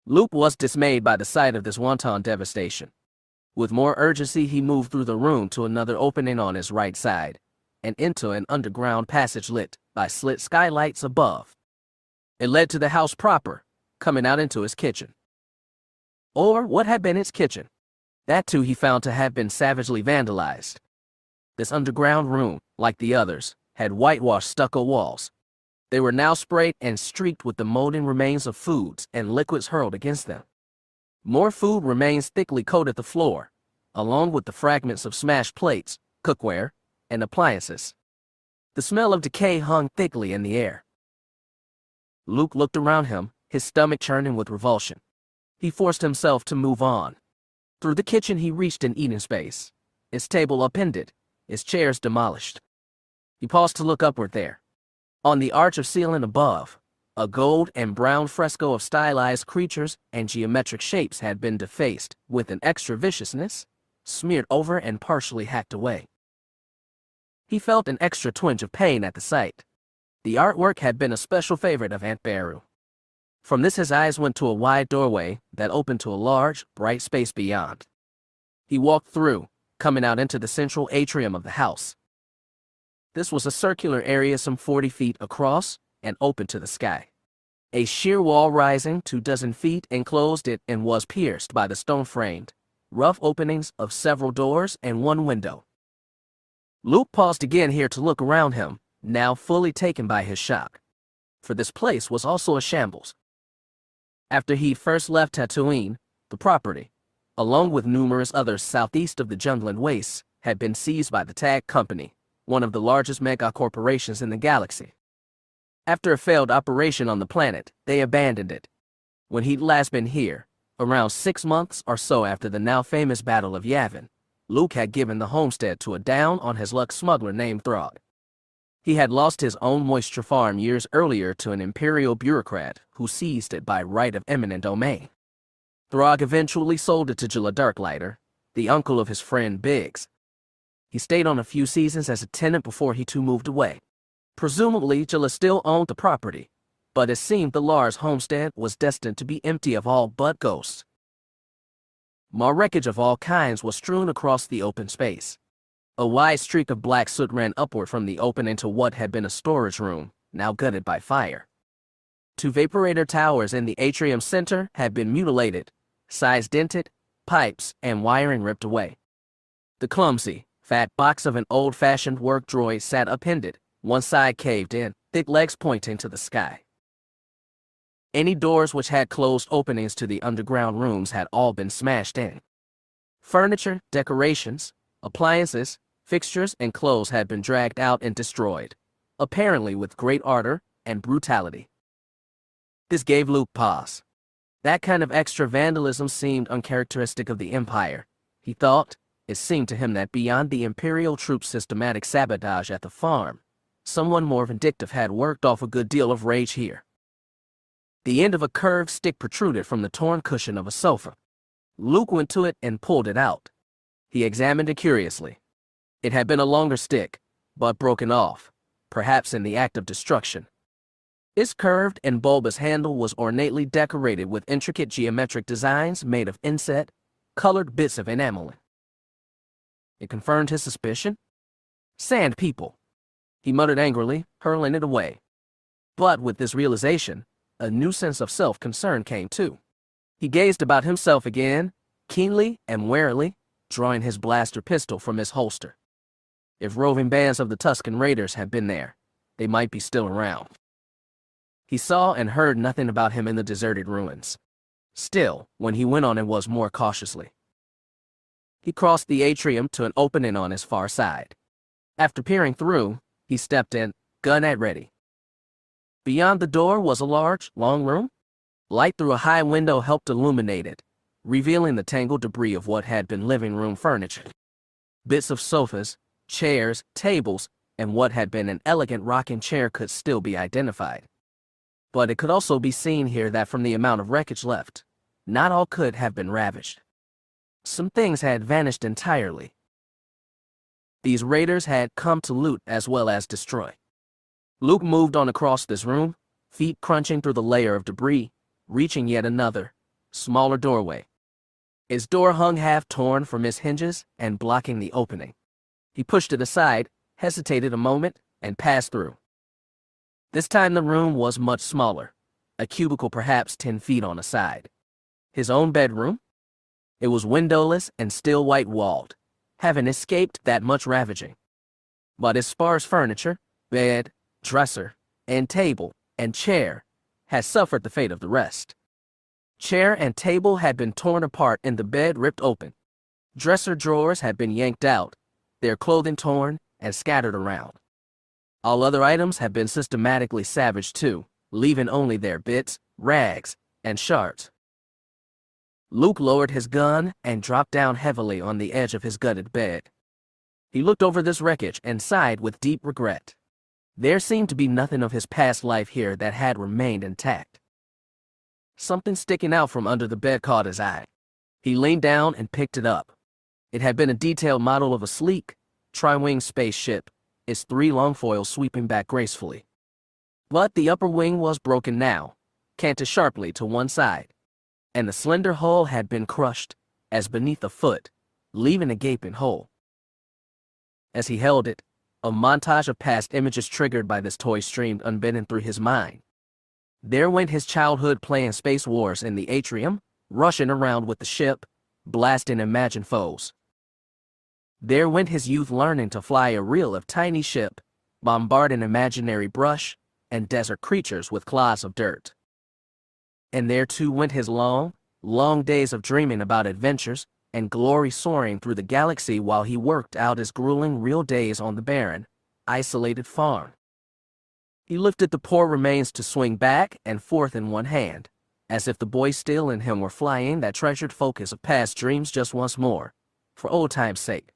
Luke was dismayed by the sight of this wanton devastation. With more urgency, he moved through the room to another opening on his right side, and into an underground passage lit by slit skylights above. It led to the house proper, coming out into his kitchen. Or what had been its kitchen. That too he found to have been savagely vandalized. This underground room, like the others, had whitewashed stucco walls. They were now sprayed and streaked with the molding remains of foods and liquids hurled against them. More food remains thickly coated the floor, along with the fragments of smashed plates, cookware, and appliances. The smell of decay hung thickly in the air. Luke looked around him, his stomach churning with revulsion. He forced himself to move on. Through the kitchen he reached an eating space, its table upended, its chairs demolished. He paused to look upward there. On the arch of ceiling above, a gold and brown fresco of stylized creatures and geometric shapes had been defaced with an extra viciousness, smeared over and partially hacked away. He felt an extra twinge of pain at the sight. The artwork had been a special favorite of Aunt Beru. From this his eyes went to a wide doorway that opened to a large, bright space beyond. He walked through, coming out into the central atrium of the house. This was a circular area some 40 feet across and open to the sky. A sheer wall rising 24 feet enclosed it and was pierced by the stone-framed, rough openings of several doors and one window. Luke paused again here to look around him, now fully taken by his shock. For this place was also a shambles. After he first left Tatooine, the property, along with numerous others southeast of the Jungland Wastes, had been seized by the Tag Company, one of the largest mega-corporations in the galaxy. After a failed operation on the planet, they abandoned it. When he'd last been here, around 6 months or so after the now-famous Battle of Yavin, Luke had given the homestead to a down-on-his-luck smuggler named Throg. He had lost his own moisture farm years earlier to an Imperial bureaucrat who seized it by right of eminent domain. Throg eventually sold it to Jilla Darklighter, the uncle of his friend Biggs. He stayed on a few seasons as a tenant before he too moved away. Presumably, Jilla still owned the property, but it seemed the Lars homestead was destined to be empty of all but ghosts. More wreckage of all kinds was strewn across the open space. A wide streak of black soot ran upward from the open into what had been a storage room, now gutted by fire. 2 vaporator towers in the atrium center had been mutilated, sides dented, pipes and wiring ripped away. The clumsy, fat box of an old-fashioned work droid sat upended, one side caved in, thick legs pointing to the sky. Any doors which had closed openings to the underground rooms had all been smashed in. Furniture, decorations, appliances, fixtures, and clothes had been dragged out and destroyed, apparently with great ardor and brutality. This gave Luke pause. That kind of extra vandalism seemed uncharacteristic of the Empire. He thought, it seemed to him that beyond the Imperial troops' systematic sabotage at the farm, someone more vindictive had worked off a good deal of rage here. The end of a curved stick protruded from the torn cushion of a sofa. Luke went to it and pulled it out. He examined it curiously. It had been a longer stick, but broken off, perhaps in the act of destruction. Its curved and bulbous handle was ornately decorated with intricate geometric designs made of inset, colored bits of enameling. It confirmed his suspicion. Sand people, he muttered angrily, hurling it away. But with this realization, a new sense of self-concern came too. He gazed about himself again, keenly and warily, drawing his blaster pistol from his holster. If roving bands of the Tusken Raiders had been there, they might be still around. He saw and heard nothing about him in the deserted ruins. Still, when he went on it was more cautiously. He crossed the atrium to an opening on his far side. After peering through, he stepped in, gun at ready. Beyond the door was a large, long room. Light through a high window helped illuminate it, revealing the tangled debris of what had been living room furniture. Bits of sofas, chairs, tables, and what had been an elegant rocking chair could still be identified. But it could also be seen here that from the amount of wreckage left, not all could have been ravaged. Some things had vanished entirely. These raiders had come to loot as well as destroy. Luke moved on across this room, feet crunching through the layer of debris, reaching yet another, smaller doorway. Its door hung half torn from its hinges and blocking the opening. He pushed it aside, hesitated a moment, and passed through. This time the room was much smaller, a cubicle perhaps 10 feet on a side. His own bedroom? It was windowless and still white-walled, having escaped that much ravaging. But its sparse furniture, bed, dresser, and table, and chair, had suffered the fate of the rest. Chair and table had been torn apart and the bed ripped open. Dresser drawers had been yanked out, their clothing torn and scattered around. All other items had been systematically savaged too, leaving only their bits, rags, and shards. Luke lowered his gun and dropped down heavily on the edge of his gutted bed. He looked over this wreckage and sighed with deep regret. There seemed to be nothing of his past life here that had remained intact. Something sticking out from under the bed caught his eye. He leaned down and picked it up. It had been a detailed model of a sleek, tri-wing spaceship, its 3 long foils sweeping back gracefully. But the upper wing was broken now, canted sharply to one side, and the slender hull had been crushed, as beneath a foot, leaving a gaping hole. As he held it, a montage of past images triggered by this toy streamed unbidden through his mind. There went his childhood playing Space Wars in the atrium, rushing around with the ship, blasting imagined foes. There went his youth learning to fly a reel of tiny ship, bombarding imaginary brush and desert creatures with clods of dirt. And there too went his long, long days of dreaming about adventures and glory soaring through the galaxy while he worked out his grueling real days on the barren, isolated farm. He lifted the poor remains to swing back and forth in one hand, as if the boy still in him were flying that treasured focus of past dreams just once more, for old time's sake.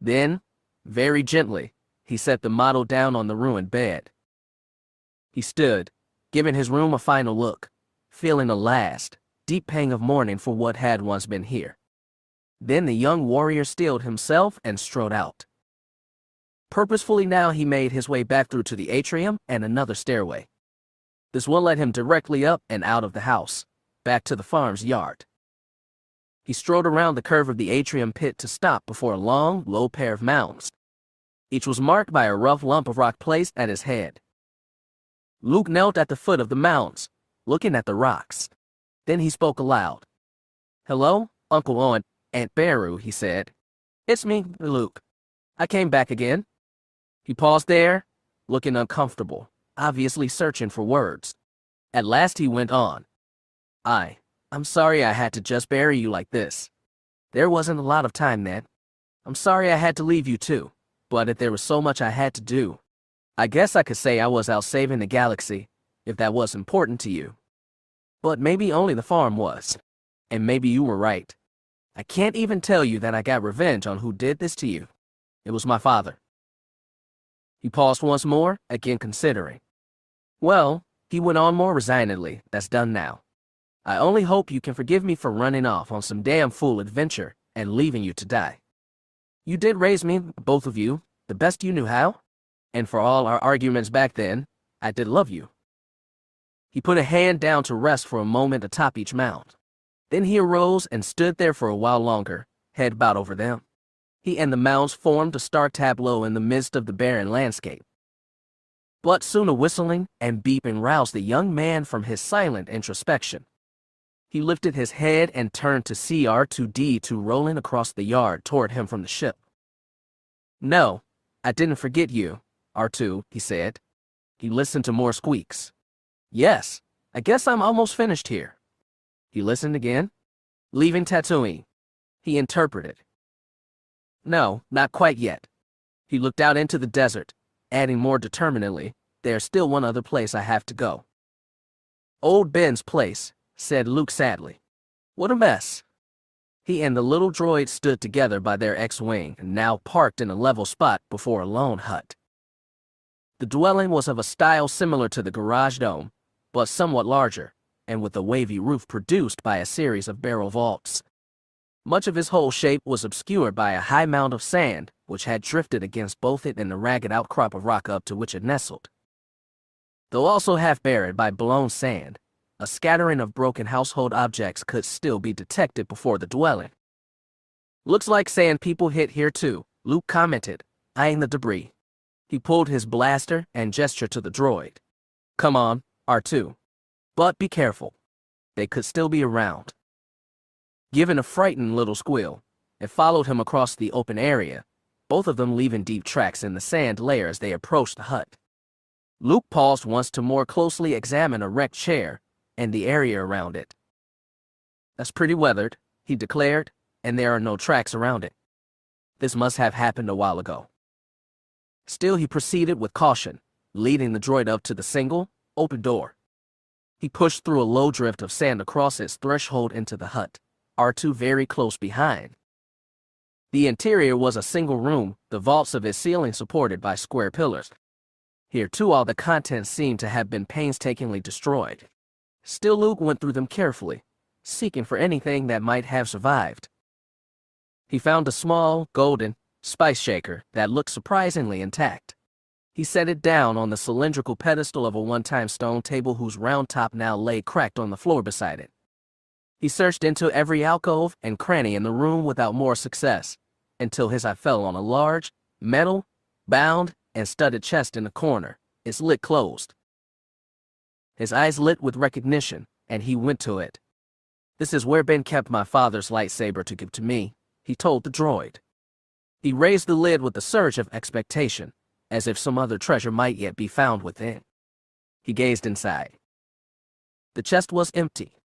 Then, very gently, he set the model down on the ruined bed. He stood, giving his room a final look, feeling a last, deep pang of mourning for what had once been here. Then the young warrior steeled himself and strode out. Purposefully now he made his way back through to the atrium and another stairway. This one led him directly up and out of the house, back to the farm's yard. He strode around the curve of the atrium pit to stop before a long, low pair of mounds. Each was marked by a rough lump of rock placed at his head. Luke knelt at the foot of the mounds, looking at the rocks. Then he spoke aloud. "Hello, Uncle Owen, Aunt Beru," he said. "It's me, Luke. I came back again." He paused there, looking uncomfortable, obviously searching for words. At last he went on. I'm sorry I had to just bury you like this. There wasn't a lot of time then. I'm sorry I had to leave you too, but there was so much I had to do. I guess I could say I was out saving the galaxy, if that was important to you. But maybe only the farm was. And maybe you were right. I can't even tell you that I got revenge on who did this to you. It was my father." He paused once more, again considering. "Well," he went on more resignedly, "that's done now. I only hope you can forgive me for running off on some damn fool adventure and leaving you to die. You did raise me, both of you, the best you knew how. And for all our arguments back then, I did love you." He put a hand down to rest for a moment atop each mound. Then he arose and stood there for a while longer, head bowed over them. He and the mounds formed a stark tableau in the midst of the barren landscape. But soon a whistling and beeping roused the young man from his silent introspection. He lifted his head and turned to see R2-D2 rolling across the yard toward him from the ship. "No, I didn't forget you, R2, he said. He listened to more squeaks. "Yes, I guess I'm almost finished here." He listened again. "Leaving Tatooine," he interpreted. "No, not quite yet." He looked out into the desert, adding more determinedly, "There's still one other place I have to go." "Old Ben's place," said Luke sadly. "What a mess." He and the little droid stood together by their X-Wing, now parked in a level spot before a lone hut. The dwelling was of a style similar to the garage dome, but somewhat larger, and with a wavy roof produced by a series of barrel vaults. Much of its whole shape was obscured by a high mound of sand, which had drifted against both it and the ragged outcrop of rock up to which it nestled. Though also half buried by blown sand, a scattering of broken household objects could still be detected before the dwelling. "Looks like sand people hit here too," Luke commented, eyeing the debris. He pulled his blaster and gestured to the droid. "Come on, R2. But be careful. They could still be around." Giving a frightened little squeal, it followed him across the open area, both of them leaving deep tracks in the sand layer as they approached the hut. Luke paused once to more closely examine a wrecked chair and the area around it. "That's pretty weathered," he declared, "and there are no tracks around it. This must have happened a while ago." Still he proceeded with caution, leading the droid up to the single, open door. He pushed through a low drift of sand across its threshold into the hut, R2 very close behind. The interior was a single room, the vaults of its ceiling supported by square pillars. Here too all the contents seemed to have been painstakingly destroyed. Still Luke went through them carefully, seeking for anything that might have survived. He found a small, golden, spice shaker that looked surprisingly intact. He set it down on the cylindrical pedestal of a one-time stone table whose round top now lay cracked on the floor beside it. He searched into every alcove and cranny in the room without more success, until his eye fell on a large, metal, bound, and studded chest in the corner, its lid closed. His eyes lit with recognition, and he went to it. "This is where Ben kept my father's lightsaber to give to me," he told the droid. He raised the lid with a surge of expectation, as if some other treasure might yet be found within. He gazed inside. The chest was empty.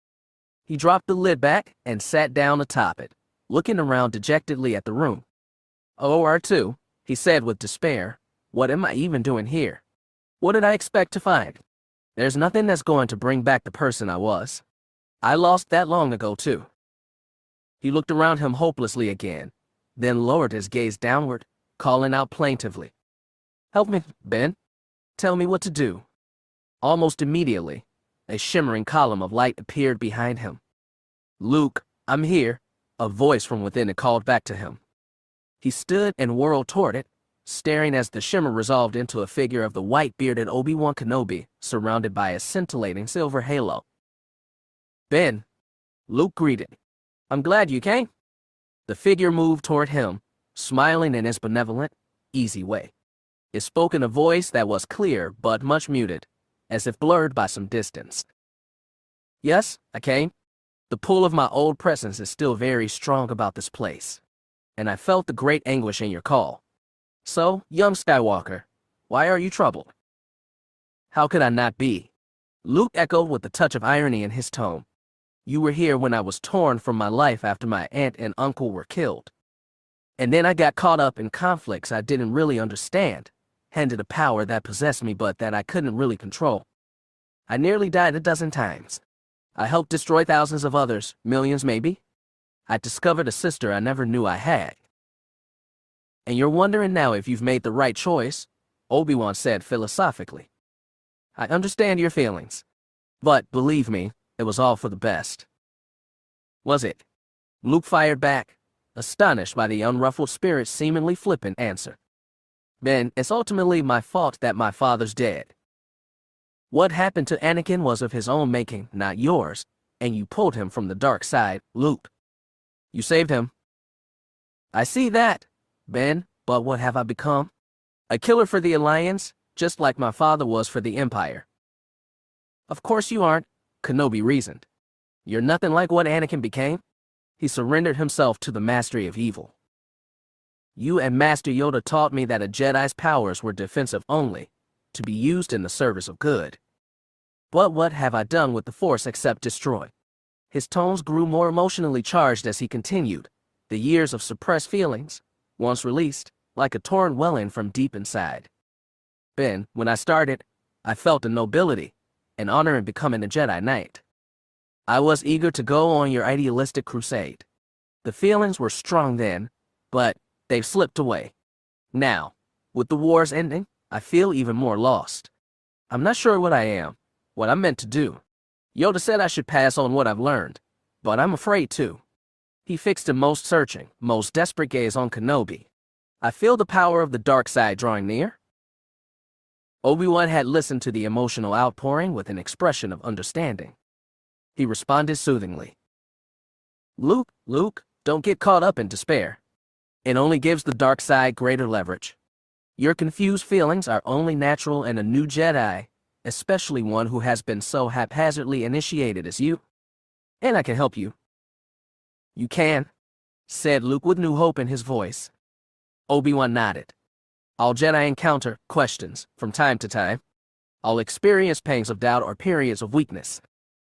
He dropped the lid back and sat down atop it, looking around dejectedly at the room. "Oh, R2, he said with despair, "what am I even doing here? What did I expect to find? There's nothing that's going to bring back the person I was. I lost that long ago, too." He looked around him hopelessly again, then lowered his gaze downward, calling out plaintively, "Help me, Ben. Tell me what to do." Almost immediately, a shimmering column of light appeared behind him. "Luke, I'm here," a voice from within it called back to him. He stood and whirled toward it, staring as the shimmer resolved into a figure of the white-bearded Obi-Wan Kenobi, surrounded by a scintillating silver halo. "Ben," Luke greeted. "I'm glad you came." The figure moved toward him, smiling in his benevolent, easy way. It spoke in a voice that was clear but much muted, as if blurred by some distance. "Yes, I came. The pull of my old presence is still very strong about this place, and I felt the great anguish in your call. So, young Skywalker, why are you troubled?" "How could I not be?" Luke echoed with a touch of irony in his tone. "You were here when I was torn from my life after my aunt and uncle were killed. And then I got caught up in conflicts I didn't really understand, handed a power that possessed me but that I couldn't really control. I nearly died a dozen times. I helped destroy thousands of others, millions maybe. I discovered a sister I never knew I had." "And you're wondering now if you've made the right choice," Obi-Wan said philosophically. "I understand your feelings, but believe me, it was all for the best." "Was it?" Luke fired back, astonished by the unruffled spirit's seemingly flippant answer. "Ben, it's ultimately my fault that my father's dead. What happened to Anakin was of his own making, not yours, and you pulled him from the dark side, Luke. You saved him." "I see that, Ben, but what have I become? A killer for the Alliance, just like my father was for the Empire." "Of course you aren't," Kenobi reasoned. "You're nothing like what Anakin became. He surrendered himself to the mastery of evil. You and Master Yoda taught me that a Jedi's powers were defensive only, to be used in the service of good. But what have I done with the Force except destroy?" His tones grew more emotionally charged as he continued, the years of suppressed feelings, once released, like a torrent welling from deep inside. "Ben, when I started, I felt a nobility, an honor in becoming a Jedi Knight. I was eager to go on your idealistic crusade. The feelings were strong then, but they've slipped away. Now, with the wars ending, I feel even more lost. I'm not sure what I am, what I'm meant to do. Yoda said I should pass on what I've learned, but I'm afraid to." He fixed a most searching, most desperate gaze on Kenobi. "I feel the power of the dark side drawing near." Obi-Wan had listened to the emotional outpouring with an expression of understanding. He responded soothingly. Luke, don't get caught up in despair. It only gives the dark side greater leverage. Your confused feelings are only natural in a new Jedi, especially one who has been so haphazardly initiated as you. And I can help you." "You can," said Luke with new hope in his voice. Obi-Wan nodded. "All Jedi encounter questions from time to time. All experience pangs of doubt or periods of weakness.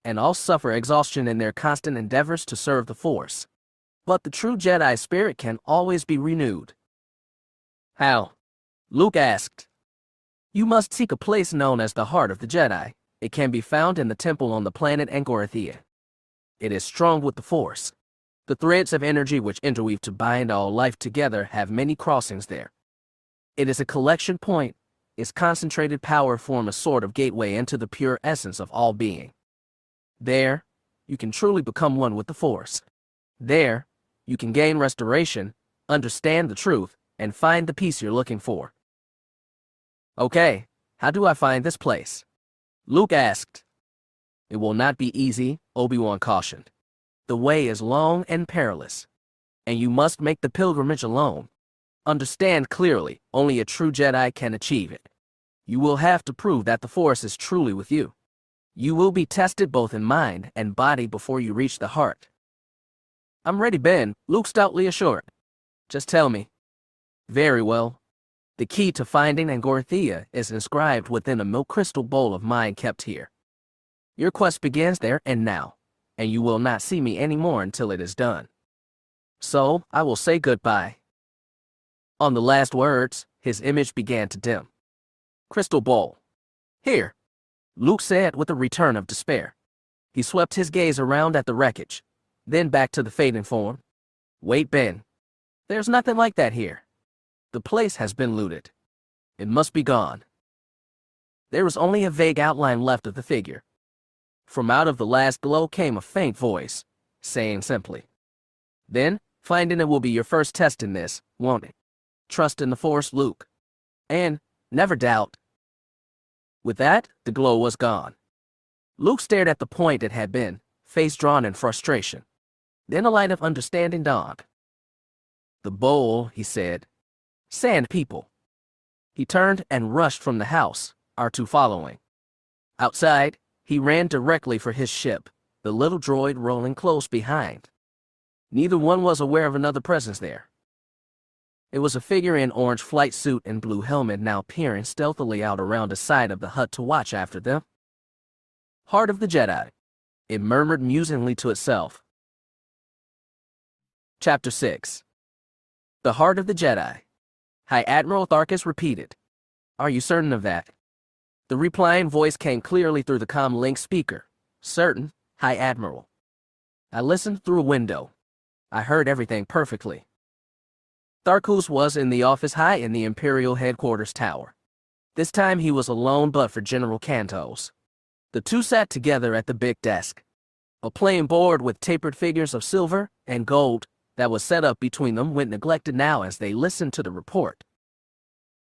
And all suffer exhaustion in their constant endeavors to serve the Force. But the true Jedi spirit can always be renewed." "How?" Luke asked. "You must seek a place known as the Heart of the Jedi. It can be found in the temple on the planet Angorothea. It is strong with the Force. The threads of energy which interweave to bind all life together have many crossings there. It is a collection point. Its concentrated power form a sort of gateway into the pure essence of all being. There, you can truly become one with the Force. There, you can gain restoration, understand the truth, and find the peace you're looking for." "Okay, how do I find this place?" Luke asked. "It will not be easy," Obi-Wan cautioned. "The way is long and perilous, and you must make the pilgrimage alone. Understand clearly, only a true Jedi can achieve it. You will have to prove that the Force is truly with you. You will be tested both in mind and body before you reach the heart." "I'm ready, Ben," Luke stoutly assured. "Just tell me." "Very well. The key to finding Angorothea is inscribed within a milk crystal bowl of mine kept here. Your quest begins there and now, and you will not see me anymore until it is done. So, I will say goodbye." On the last words, his image began to dim. "Crystal bowl. Here," Luke said with a return of despair. He swept his gaze around at the wreckage, then back to the fading form. "Wait, Ben. There's nothing like that here. The place has been looted. It must be gone." There was only a vague outline left of the figure. From out of the last glow came a faint voice, saying simply, "Then, finding it will be your first test in this, won't it? trust in the Force, Luke. And never doubt. With that, the glow was gone. Luke stared at the point it had been, face drawn in frustration. Then a light of understanding dawned. The bowl, he said. Sand people. He turned and rushed from the house, R2 following. Outside, he ran directly for his ship, the little droid rolling close behind. Neither one was aware of another presence there. It was a figure in orange flight suit and blue helmet now peering stealthily out around the side of the hut to watch after them. Heart of the Jedi, it murmured musingly to itself. Chapter 6. The Heart of the Jedi. High Admiral Tharus repeated. Are you certain of that? The replying voice came clearly through the comm-link speaker. Certain, High Admiral. I listened through a window. I heard everything perfectly. Tharus was in the office high in the Imperial headquarters tower. This time he was alone but for General Cantos. The two sat together at the big desk. A plain board with tapered figures of silver and gold that was set up between them went neglected now as they listened to the report.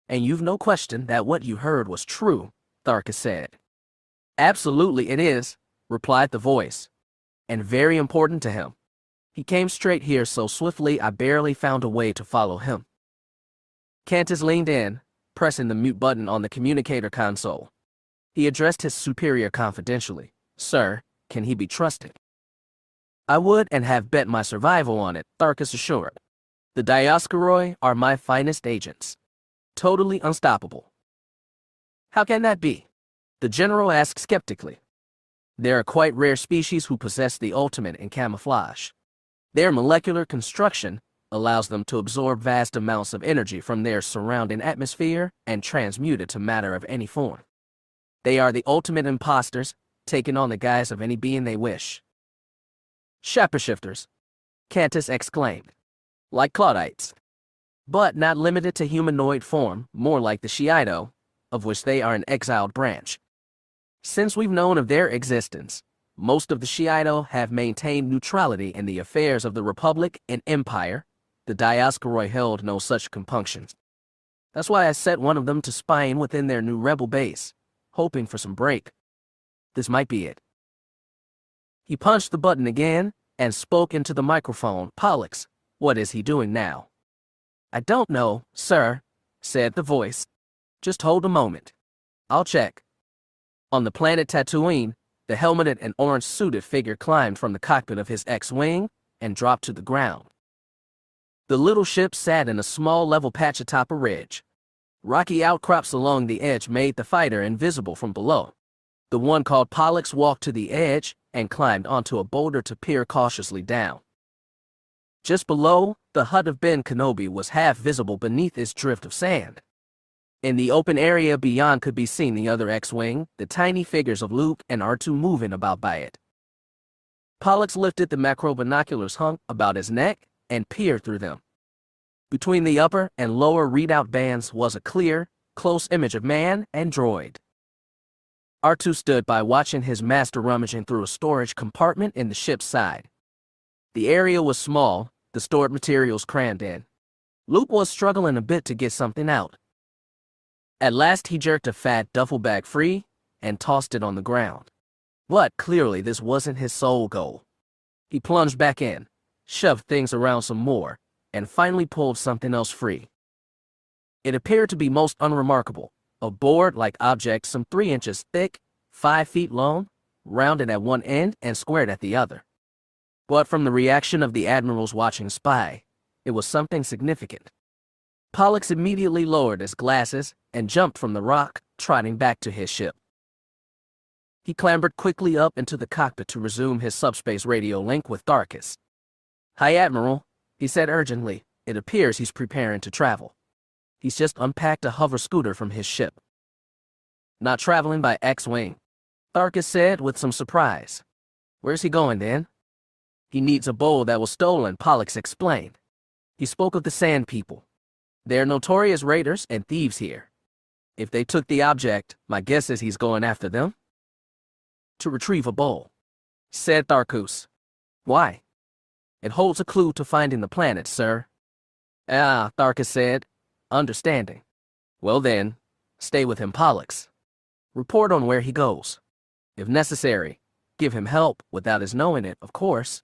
And you've no question that what you heard was true, Tharus said. Absolutely it is, replied the voice. And very important to him. He came straight here so swiftly I barely found a way to follow him. Cantus leaned in, pressing the mute button on the communicator console. He addressed his superior confidentially. Sir, can he be trusted? I would and have bet my survival on it, Tharus assured. The Dioscoroi are my finest agents. Totally unstoppable. How can that be? The general asked skeptically. They're a quite rare species who possess the ultimate in camouflage. Their molecular construction allows them to absorb vast amounts of energy from their surrounding atmosphere and transmute it to matter of any form. They are the ultimate imposters, taking on the guise of any being they wish. Shapeshifters, Cantus exclaimed. Like Claudites. But not limited to humanoid form, more like the Shiido, of which they are an exiled branch. Since we've known of their existence, most of the Shiido have maintained neutrality in the affairs of the Republic and Empire. The Dioscoroi held no such compunctions. That's why I set one of them to spying within their new rebel base, hoping for some break. This might be it. He punched the button again and spoke into the microphone. Pollux, what is he doing now? I don't know, sir, said the voice. Just hold a moment. I'll check. On the planet Tatooine, the helmeted and orange-suited figure climbed from the cockpit of his X-Wing and dropped to the ground. The little ship sat in a small level patch atop a ridge. Rocky outcrops along the edge made the fighter invisible from below. The one called Pollux walked to the edge and climbed onto a boulder to peer cautiously down. Just below, the hut of Ben Kenobi was half visible beneath its drift of sand. In the open area beyond could be seen the other X-Wing, the tiny figures of Luke and R2 moving about by it. Pollux lifted the macro binoculars hung about his neck and peered through them. Between the upper and lower readout bands was a clear, close image of man and droid. R2 stood by watching his master rummaging through a storage compartment in the ship's side. The area was small, the stored materials crammed in. Luke was struggling a bit to get something out. At last he jerked a fat duffel bag free and tossed it on the ground. But clearly this wasn't his sole goal. He plunged back in, shoved things around some more, and finally pulled something else free. It appeared to be most unremarkable, a board-like object some 3 inches thick, 5 feet long, rounded at one end and squared at the other. But from the reaction of the Admiral's watching spy, it was something significant. Pollux immediately lowered his glasses and jumped from the rock, trotting back to his ship. He clambered quickly up into the cockpit to resume his subspace radio link with Tharus. Hi, Admiral, he said urgently. It appears he's preparing to travel. He's just unpacked a hover scooter from his ship. Not traveling by X-Wing, Tharus said with some surprise. Where's he going, then? He needs a bowl that was stolen, Pollux explained. He spoke of the Sand People. They're notorious raiders and thieves here. If they took the object, my guess is he's going after them. To retrieve a bowl, said Tharus. Why? It holds a clue to finding the planet, sir. Ah, Tharus said. understanding. Well then, stay with him, Pollux. Report on where he goes. If necessary, give him help without his knowing it, of course.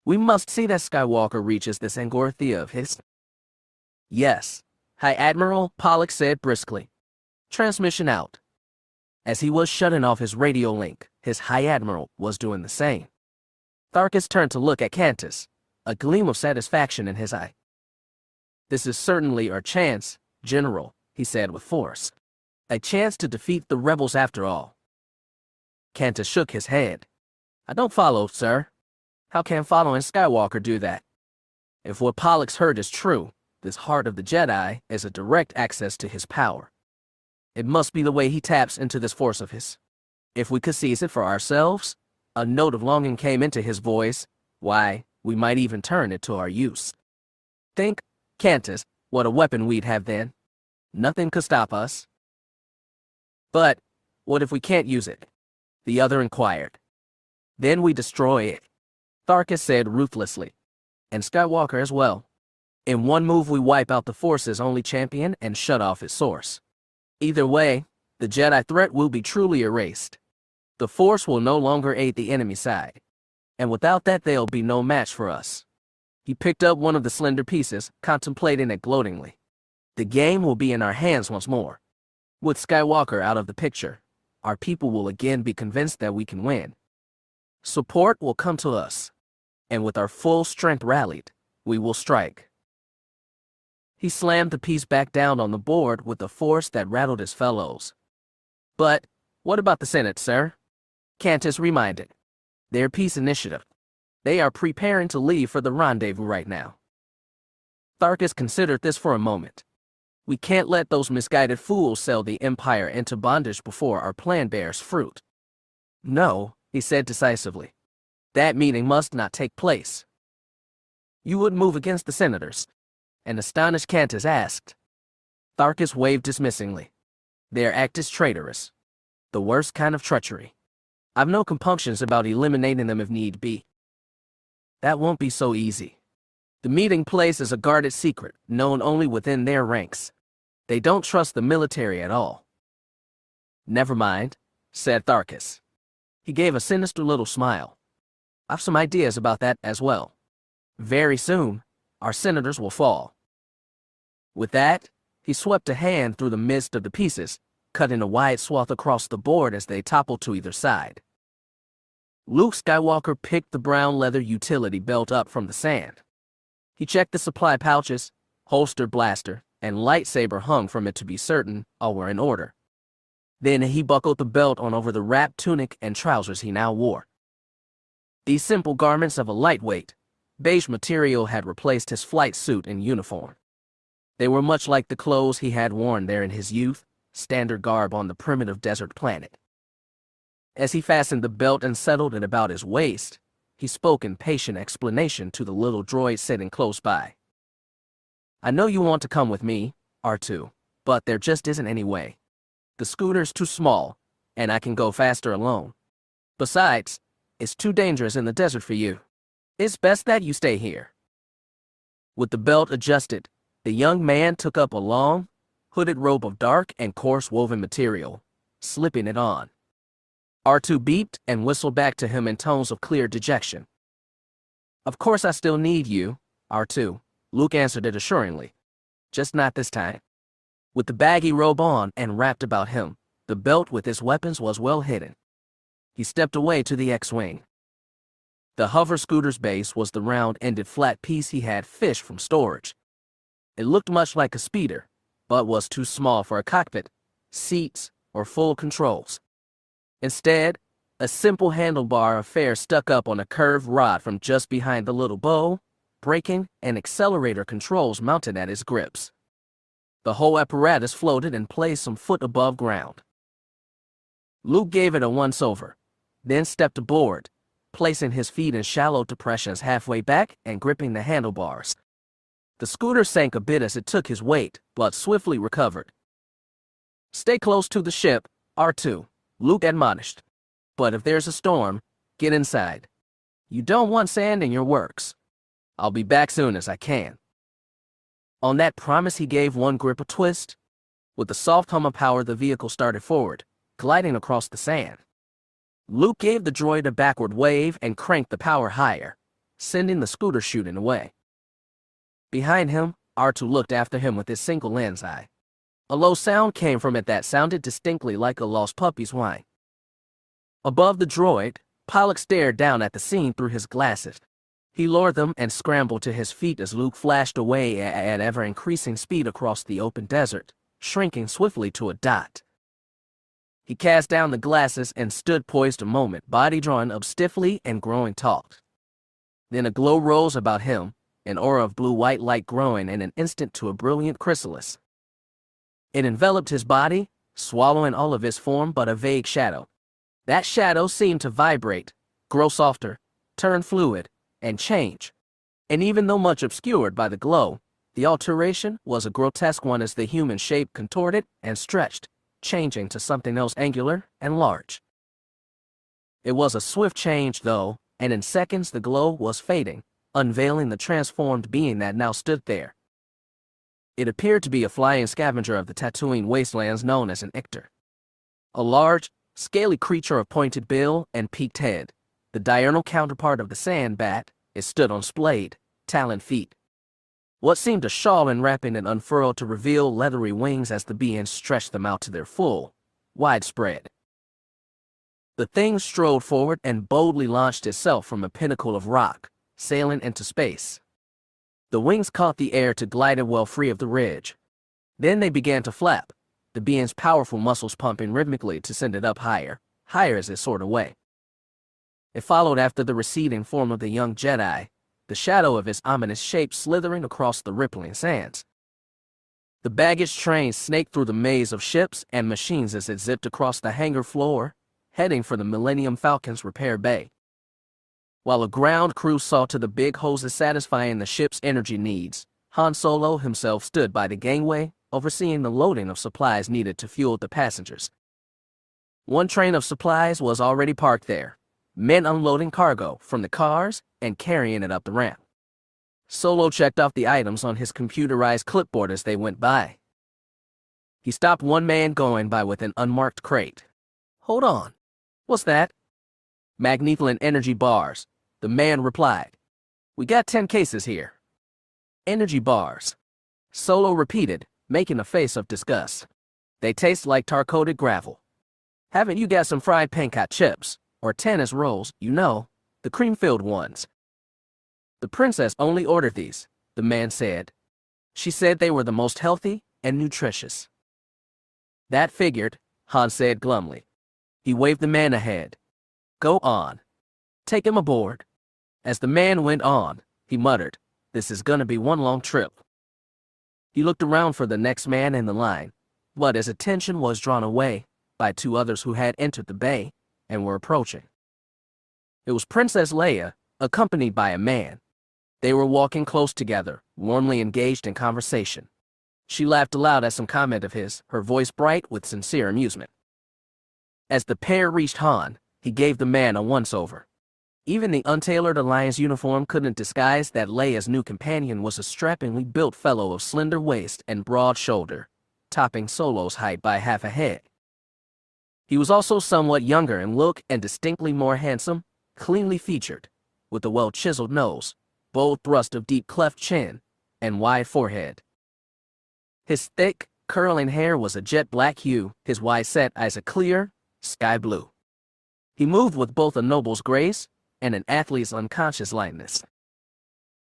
We must see that Skywalker reaches this Angorthia of his. Yes, High Admiral, Pollux said briskly. Transmission out. As he was shutting off his radio link, his High Admiral was doing the same. Tharkus turned to look at Cantus, a gleam of satisfaction in his eye. This is certainly our chance, General, he said with force. A chance to defeat the rebels after all. Cantus shook his head. I don't follow, sir. How can following Skywalker do that? If what Pollux heard is true, this heart of the Jedi is a direct access to his power. It must be the way he taps into this force of his. If we could seize it for ourselves, a note of longing came into his voice, why, we might even turn it to our use. Think, Cantus, what a weapon we'd have then. Nothing could stop us. But, what if we can't use it? The other inquired. Then we destroy it, Tharkus said ruthlessly. And Skywalker as well. In one move we wipe out the Force's only champion and shut off its source. Either way, the Jedi threat will be truly erased. The Force will no longer aid the enemy side. And without that there'll be no match for us. He picked up one of the slender pieces, contemplating it gloatingly. The game will be in our hands once more. With Skywalker out of the picture, our people will again be convinced that we can win. Support will come to us. And with our full strength rallied, we will strike. He slammed the piece back down on the board with a force that rattled his fellows. But, what about the Senate, sir? Cantus reminded. Their peace initiative. They are preparing to leave for the rendezvous right now. Tharkus considered this for a moment. We can't let those misguided fools sell the Empire into bondage before our plan bears fruit. No, he said decisively. That meeting must not take place. You would move against the senators? An astonished Cantus asked. Tharkus waved dismissingly. Their act is traitorous. The worst kind of treachery. I've no compunctions about eliminating them if need be. That won't be so easy. The meeting place is a guarded secret, known only within their ranks. They don't trust the military at all. Never mind, said Tharkus. He gave a sinister little smile. I've some ideas about that as well. Very soon, our senators will fall. With that, he swept a hand through the midst of the pieces, cutting a wide swath across the board as they toppled to either side. Luke Skywalker picked the brown leather utility belt up from the sand. He checked the supply pouches, holster, blaster, and lightsaber hung from it to be certain all were in order. Then he buckled the belt on over the wrapped tunic and trousers he now wore. These simple garments of a lightweight, beige material had replaced his flight suit and uniform. They were much like the clothes he had worn there in his youth, standard garb on the primitive desert planet. As he fastened the belt and settled it about his waist, he spoke in patient explanation to the little droid sitting close by. I know you want to come with me, R2, but there just isn't any way. The scooter's too small, and I can go faster alone. Besides, it's too dangerous in the desert for you. It's best that you stay here. With the belt adjusted, the young man took up a long, hooded robe of dark and coarse woven material, slipping it on. R2 beeped and whistled back to him in tones of clear dejection. Of course I still need you, R2, Luke answered it assuringly. Just not this time. With the baggy robe on and wrapped about him, the belt with its weapons was well hidden. He stepped away to the X-Wing. The hover scooter's base was the round-ended flat piece he had fished from storage. It looked much like a speeder, but was too small for a cockpit, seats, or full controls. Instead, a simple handlebar affair stuck up on a curved rod from just behind the little bow, braking and accelerator controls mounted at its grips. The whole apparatus floated in place some foot above ground. Luke gave it a once-over, then stepped aboard, placing his feet in shallow depressions halfway back and gripping the handlebars. The scooter sank a bit as it took his weight, but swiftly recovered. Stay close to the ship, R2, Luke admonished. But if there's a storm, get inside. You don't want sand in your works. I'll be back soon as I can. On that promise he gave one grip a twist. With the soft hum of power, the vehicle started forward, gliding across the sand. Luke gave the droid a backward wave and cranked the power higher, sending the scooter shooting away. Behind him, R2 looked after him with his single lens eye. A low sound came from it that sounded distinctly like a lost puppy's whine. Above the droid, Pollock stared down at the scene through his glasses. He lowered them and scrambled to his feet as Luke flashed away at ever-increasing speed across the open desert, shrinking swiftly to a dot. He cast down the glasses and stood poised a moment, body drawn up stiffly and growing taut. Then a glow rose about him, an aura of blue-white light growing in an instant to a brilliant chrysalis. It enveloped his body, swallowing all of his form but a vague shadow. That shadow seemed to vibrate, grow softer, turn fluid, and change. And even though much obscured by the glow, the alteration was a grotesque one as the human shape contorted and stretched, changing to something else angular and large. It was a swift change, though, and in seconds the glow was fading, unveiling the transformed being that now stood there. It appeared to be a flying scavenger of the Tatooine wastelands known as an Ictor. A large, scaly creature of pointed bill and peaked head, the diurnal counterpart of the sand bat, it stood on splayed, taloned feet. What seemed a shawl enwrapping and unfurled to reveal leathery wings as the being stretched them out to their full, widespread. The thing strode forward and boldly launched itself from a pinnacle of rock, sailing into space. The wings caught the air to glide it well free of the ridge. Then they began to flap, the being's powerful muscles pumping rhythmically to send it up higher, higher as it soared away. It followed after the receding form of the young Jedi, the shadow of his ominous shape slithering across the rippling sands. The baggage train snaked through the maze of ships and machines as it zipped across the hangar floor, heading for the Millennium Falcon's repair bay. While a ground crew saw to the big hoses satisfying the ship's energy needs, Han Solo himself stood by the gangway, overseeing the loading of supplies needed to fuel the passengers. One train of supplies was already parked there, men unloading cargo from the cars and carrying it up the ramp. Solo checked off the items on his computerized clipboard as they went by. He stopped one man going by with an unmarked crate. "Hold on. What's that?" "Magnethalin energy bars," the man replied. "We got 10 cases here." "Energy bars," Solo repeated, making a face of disgust. "They taste like tar-coated gravel. Haven't you got some fried pancake chips, or tennis rolls, you know, the cream-filled ones?" "The princess only ordered these," the man said. "She said they were the most healthy and nutritious." "That figured," Han said glumly. He waved the man ahead. "Go on. Take him aboard." As the man went on, he muttered, "This is gonna be one long trip." He looked around for the next man in the line, but his attention was drawn away by 2 others who had entered the bay and were approaching. It was Princess Leia, accompanied by a man. They were walking close together, warmly engaged in conversation. She laughed aloud at some comment of his, her voice bright with sincere amusement. As the pair reached Han, he gave the man a once-over. Even the untailored Alliance uniform couldn't disguise that Leia's new companion was a strappingly built fellow of slender waist and broad shoulder, topping Solo's height by half a head. He was also somewhat younger in look and distinctly more handsome, cleanly featured, with a well-chiseled nose, bold thrust of deep cleft chin, and wide forehead. His thick, curling hair was a jet black hue, his wide-set eyes a clear, sky blue. He moved with both a noble's grace and an athlete's unconscious lightness.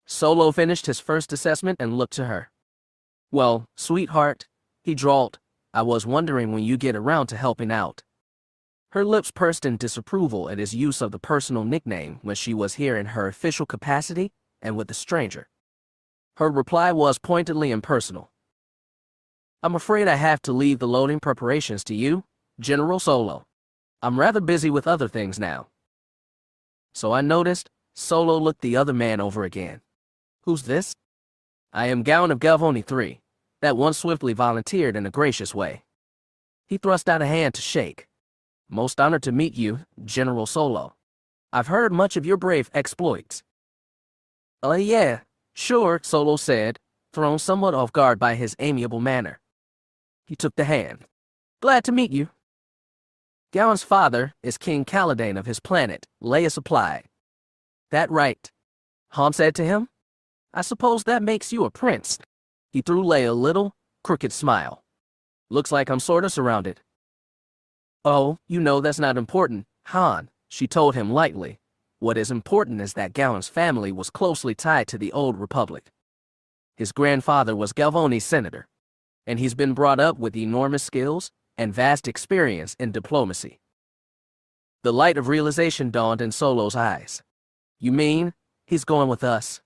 Solo finished his first assessment and looked to her. "Well, sweetheart," he drawled, "I was wondering when you get around to helping out." Her lips pursed in disapproval at his use of the personal nickname when she was here in her official capacity and with a stranger. Her reply was pointedly impersonal. "I'm afraid I have to leave the loading preparations to you, General Solo. I'm rather busy with other things now." So I noticed, Solo looked the other man over again. "Who's this?" "I am Gowan of Galvoni 3, that one swiftly volunteered in a gracious way." He thrust out a hand to shake. "Most honored to meet you, General Solo. I've heard much of your brave exploits." Yeah, sure," Solo said, thrown somewhat off guard by his amiable manner. He took the hand. "Glad to meet you." Gowan's father is King Caladan of his planet, Leia supplied. "That right," Han said to him. "I suppose that makes you a prince." He threw Leia a little, crooked smile. "Looks like I'm sorta surrounded." "Oh, you know that's not important, Han," she told him lightly. "What is important is that Gowan's family was closely tied to the Old Republic. His grandfather was Galvani's senator, and he's been brought up with enormous skills and vast experience in diplomacy." The light of realization dawned in Solo's eyes. "You mean, he's going with us?"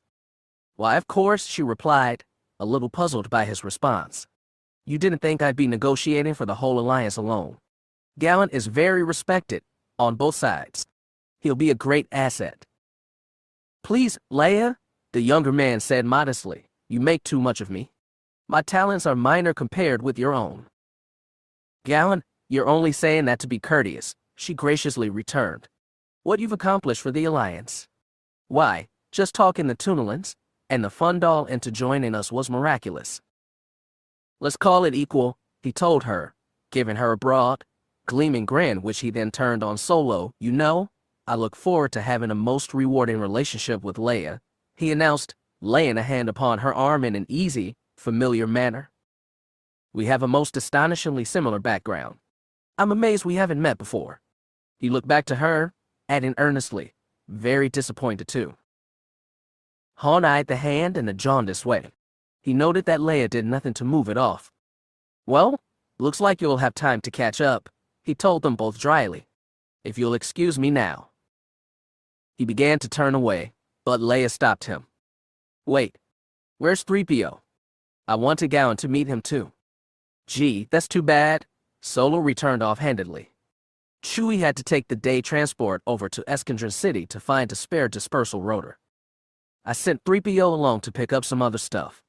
"Why, of course," she replied, a little puzzled by his response. "You didn't think I'd be negotiating for the whole alliance alone. Gowan is very respected, on both sides. He'll be a great asset." "Please, Leia," the younger man said modestly, "you make too much of me. My talents are minor compared with your own." "Gowan, you're only saying that to be courteous," she graciously returned. "What you've accomplished for the alliance? Why, just talking the Tunelins and the Fundal into joining us was miraculous." "Let's call it equal," he told her, giving her a broad, gleaming grin which he then turned on Solo. "You know, I look forward to having a most rewarding relationship with Leia," he announced, laying a hand upon her arm in an easy, familiar manner. "We have a most astonishingly similar background. I'm amazed we haven't met before." He looked back to her, adding earnestly, very disappointed too. Han eyed the hand in a jaundiced way. He noted that Leia did nothing to move it off. "Well, looks like you'll have time to catch up," he told them both dryly. "If you'll excuse me now." He began to turn away, but Leia stopped him. "Wait, where's 3PO? I wanted Gowan to meet him too." "Gee, that's too bad," Solo returned offhandedly. "Chewie had to take the day transport over to Eskandron City to find a spare dispersal rotor. I sent 3PO along to pick up some other stuff.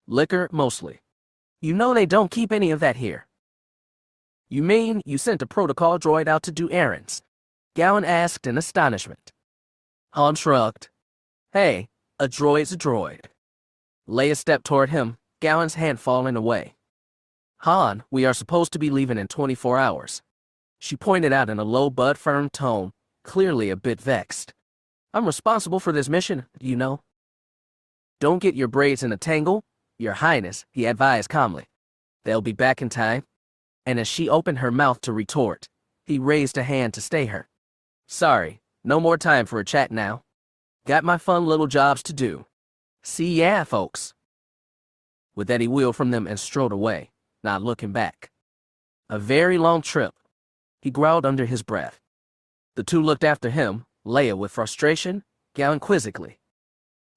Liquor, mostly. You know they don't keep any of that here." "You mean you sent a protocol droid out to do errands?" Gowan asked in astonishment. Han shrugged. "Hey, a droid's a droid." Leia stepped toward him, Gowan's hand falling away. "Han, we are supposed to be leaving in 24 hours. She pointed out in a low but firm tone, clearly a bit vexed. "I'm responsible for this mission, you know." "Don't get your braids in a tangle, Your Highness," he advised calmly. "They'll be back in time." And as she opened her mouth to retort, he raised a hand to stay her. "Sorry, no more time for a chat now. Got my fun little jobs to do. See ya, folks." With that he wheeled from them and strode away, not looking back. "A very long trip," he growled under his breath. The two looked after him, Leia with frustration, Gowan quizzically.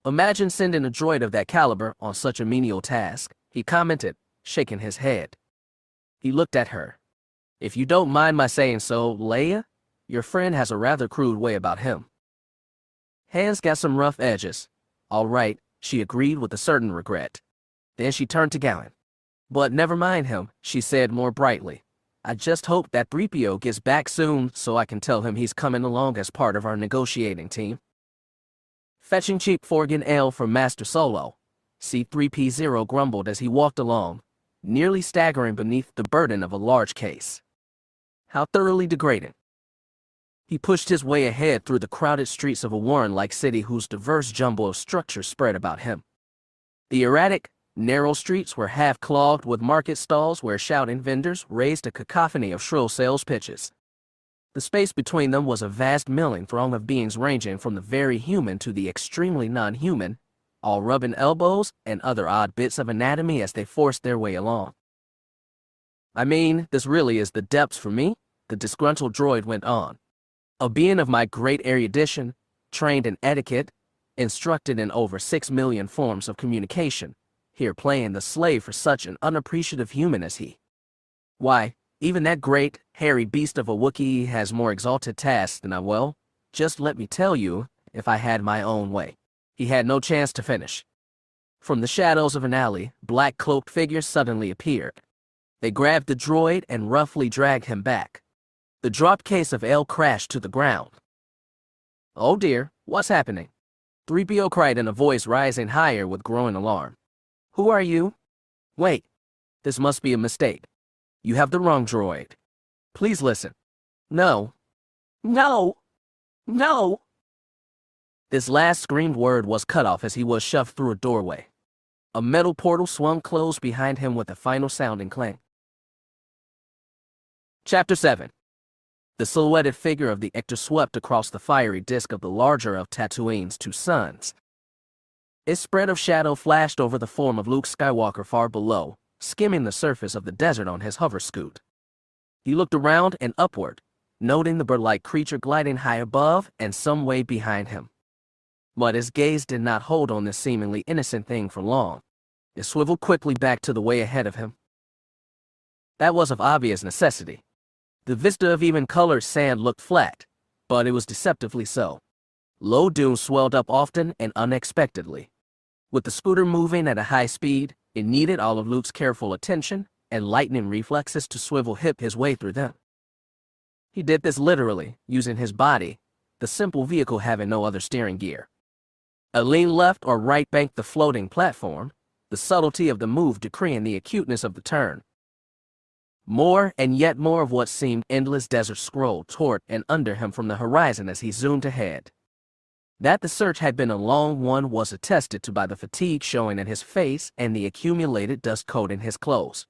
"Imagine sending a droid of that caliber on such a menial task," he commented, shaking his head. He looked at her. "If you don't mind my saying so, Leia, your friend has a rather crude way about him." "Han's got some rough edges. All right," she agreed with a certain regret. Then she turned to Gowan. "But never mind him," she said more brightly. "I just hope that 3PO gets back soon so I can tell him he's coming along as part of our negotiating team." Fetching cheap Forgan ale from Master Solo, C-3PO grumbled as he walked along, nearly staggering beneath the burden of a large case. How thoroughly degrading. He pushed his way ahead through the crowded streets of a Warren-like city whose diverse jumble of structures spread about him. The erratic, narrow streets were half clogged with market stalls where shouting vendors raised a cacophony of shrill sales pitches. The space between them was a vast milling throng of beings ranging from the very human to the extremely non-human, all rubbing elbows and other odd bits of anatomy as they forced their way along. "I mean, this really is the depths for me," the disgruntled droid went on. "A being of my great erudition, trained in etiquette, instructed in over 6 million forms of communication, here playing the slave for such an unappreciative human as he. Why, even that great, hairy beast of a Wookiee has more exalted tasks than just let me tell you, if I had my own way." He had no chance to finish. From the shadows of an alley, black-cloaked figures suddenly appeared. They grabbed the droid and roughly dragged him back. The dropped case of ale crashed to the ground. "Oh dear, what's happening?" 3PO cried in a voice rising higher with growing alarm. Who are you? Wait. This must be a mistake. You have the wrong droid. Please listen. No. No. No. This last screamed word was cut off as he was shoved through a doorway. A metal portal swung closed behind him with a final sounding clang. Chapter 7. The silhouetted figure of the Ector swept across the fiery disk of the larger of Tatooine's two suns. Its spread of shadow flashed over the form of Luke Skywalker far below, skimming the surface of the desert on his hover scoot. He looked around and upward, noting the bird-like creature gliding high above and some way behind him. But his gaze did not hold on this seemingly innocent thing for long. It swiveled quickly back to the way ahead of him. That was of obvious necessity. The vista of even-colored sand looked flat, but it was deceptively so. Low dunes swelled up often and unexpectedly. With the scooter moving at a high speed, it needed all of Luke's careful attention and lightning reflexes to swivel hip his way through them. He did this literally, using his body, the simple vehicle having no other steering gear. A lean left or right banked the floating platform, the subtlety of the move decreeing the acuteness of the turn. More and yet more of what seemed endless desert scrolled toward and under him from the horizon as he zoomed ahead. That the search had been a long one was attested to by the fatigue showing in his face and the accumulated dust coat in his clothes.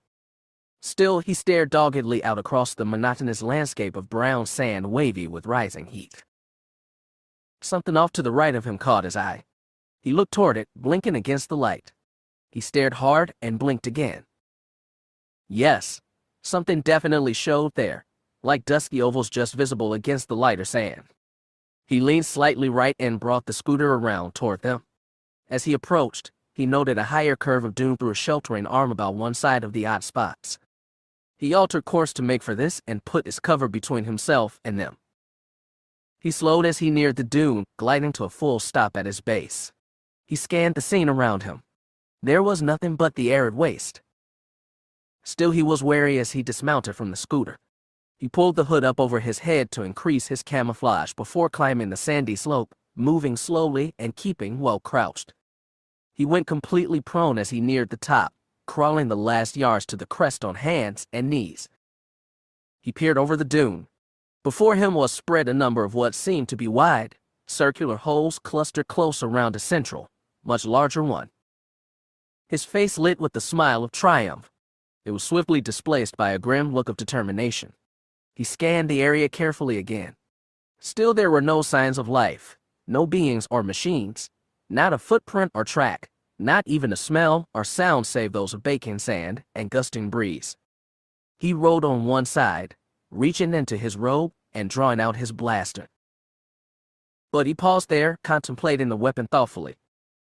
Still, he stared doggedly out across the monotonous landscape of brown sand wavy with rising heat. Something off to the right of him caught his eye. He looked toward it, blinking against the light. He stared hard and blinked again. Yes. Something definitely showed there, like dusky ovals just visible against the lighter sand. He leaned slightly right and brought the scooter around toward them. As he approached, he noted a higher curve of dune through a sheltering arm about one side of the odd spots. He altered course to make for this and put his cover between himself and them. He slowed as he neared the dune, gliding to a full stop at its base. He scanned the scene around him. There was nothing but the arid waste. Still, he was wary as he dismounted from the scooter. He pulled the hood up over his head to increase his camouflage before climbing the sandy slope, moving slowly and keeping well crouched. He went completely prone as he neared the top, crawling the last yards to the crest on hands and knees. He peered over the dune. Before him was spread a number of what seemed to be wide, circular holes clustered close around a central, much larger one. His face lit with the smile of triumph. It was swiftly displaced by a grim look of determination. He scanned the area carefully again. Still there were no signs of life, no beings or machines, not a footprint or track, not even a smell or sound save those of baking sand and gusting breeze. He rode on one side, reaching into his robe and drawing out his blaster. But he paused there, contemplating the weapon thoughtfully.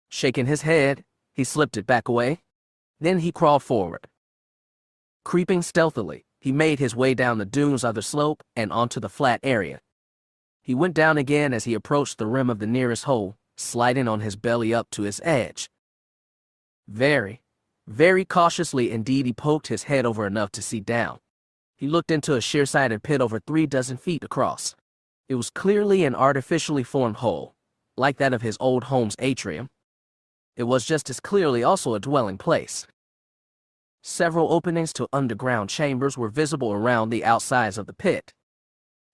Shaking his head, he slipped it back away. Then he crawled forward. Creeping stealthily, he made his way down the dune's other slope and onto the flat area. He went down again as he approached the rim of the nearest hole, sliding on his belly up to its edge. Very cautiously indeed he poked his head over enough to see down. He looked into a sheer-sided pit over 36 feet across. It was clearly an artificially formed hole, like that of his old home's atrium. It was just as clearly also a dwelling place. Several openings to underground chambers were visible around the outsides of the pit.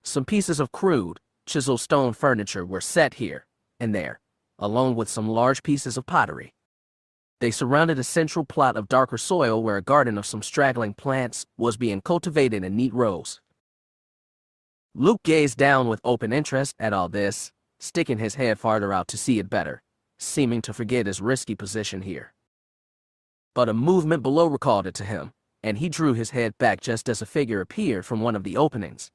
Some pieces of crude, chiseled stone furniture were set here and there, along with some large pieces of pottery. They surrounded a central plot of darker soil where a garden of some straggling plants was being cultivated in neat rows. Luke gazed down with open interest at all this, sticking his head farther out to see it better, seeming to forget his risky position here. But a movement below recalled it to him, and he drew his head back just as a figure appeared from one of the openings.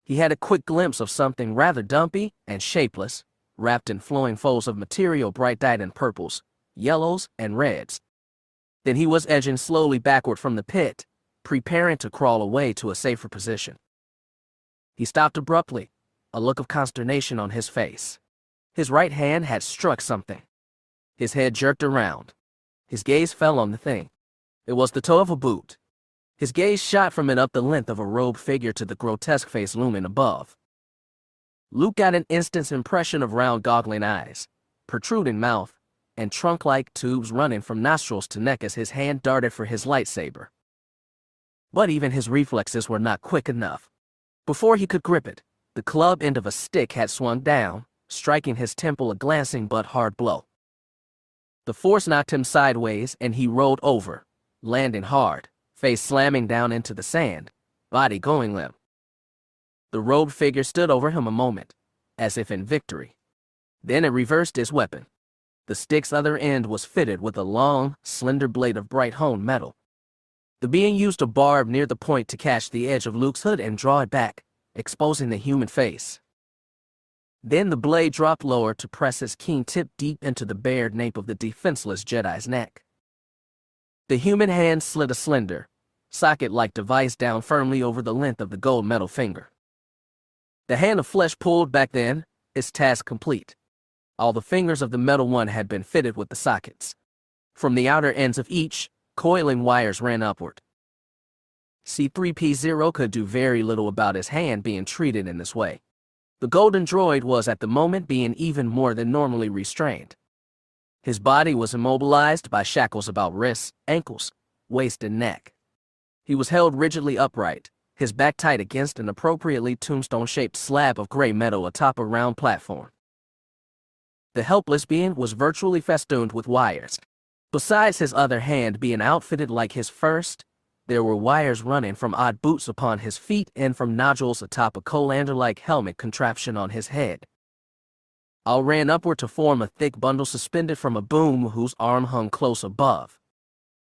He had a quick glimpse of something rather dumpy and shapeless, wrapped in flowing folds of material bright-dyed in purples, yellows, and reds. Then he was edging slowly backward from the pit, preparing to crawl away to a safer position. He stopped abruptly, a look of consternation on his face. His right hand had struck something. His head jerked around. His gaze fell on the thing. It was the toe of a boot. His gaze shot from it up the length of a robed figure to the grotesque face looming above. Luke got an instant's impression of round goggling eyes, protruding mouth, and trunk-like tubes running from nostrils to neck as his hand darted for his lightsaber. But even his reflexes were not quick enough. Before he could grip it, the club end of a stick had swung down, striking his temple a glancing but hard blow. The force knocked him sideways and he rolled over, landing hard, face slamming down into the sand, body going limp. The robed figure stood over him a moment, as if in victory. Then it reversed his weapon. The stick's other end was fitted with a long, slender blade of bright-honed metal. The being used a barb near the point to catch the edge of Luke's hood and draw it back, exposing the human face. Then the blade dropped lower to press its keen tip deep into the bared nape of the defenseless Jedi's neck. The human hand slid a slender, socket-like device down firmly over the length of the gold metal finger. The hand of flesh pulled back then, its task complete. All the fingers of the metal one had been fitted with the sockets. From the outer ends of each, coiling wires ran upward. C-3PO could do very little about his hand being treated in this way. The golden droid was at the moment being even more than normally restrained. His body was immobilized by shackles about wrists, ankles, waist, and neck. He was held rigidly upright, his back tight against an appropriately tombstone-shaped slab of gray metal atop a round platform. The helpless being was virtually festooned with wires. Besides his other hand being outfitted like his first, there were wires running from odd boots upon his feet and from nodules atop a colander-like helmet contraption on his head. All ran upward to form a thick bundle suspended from a boom whose arm hung close above.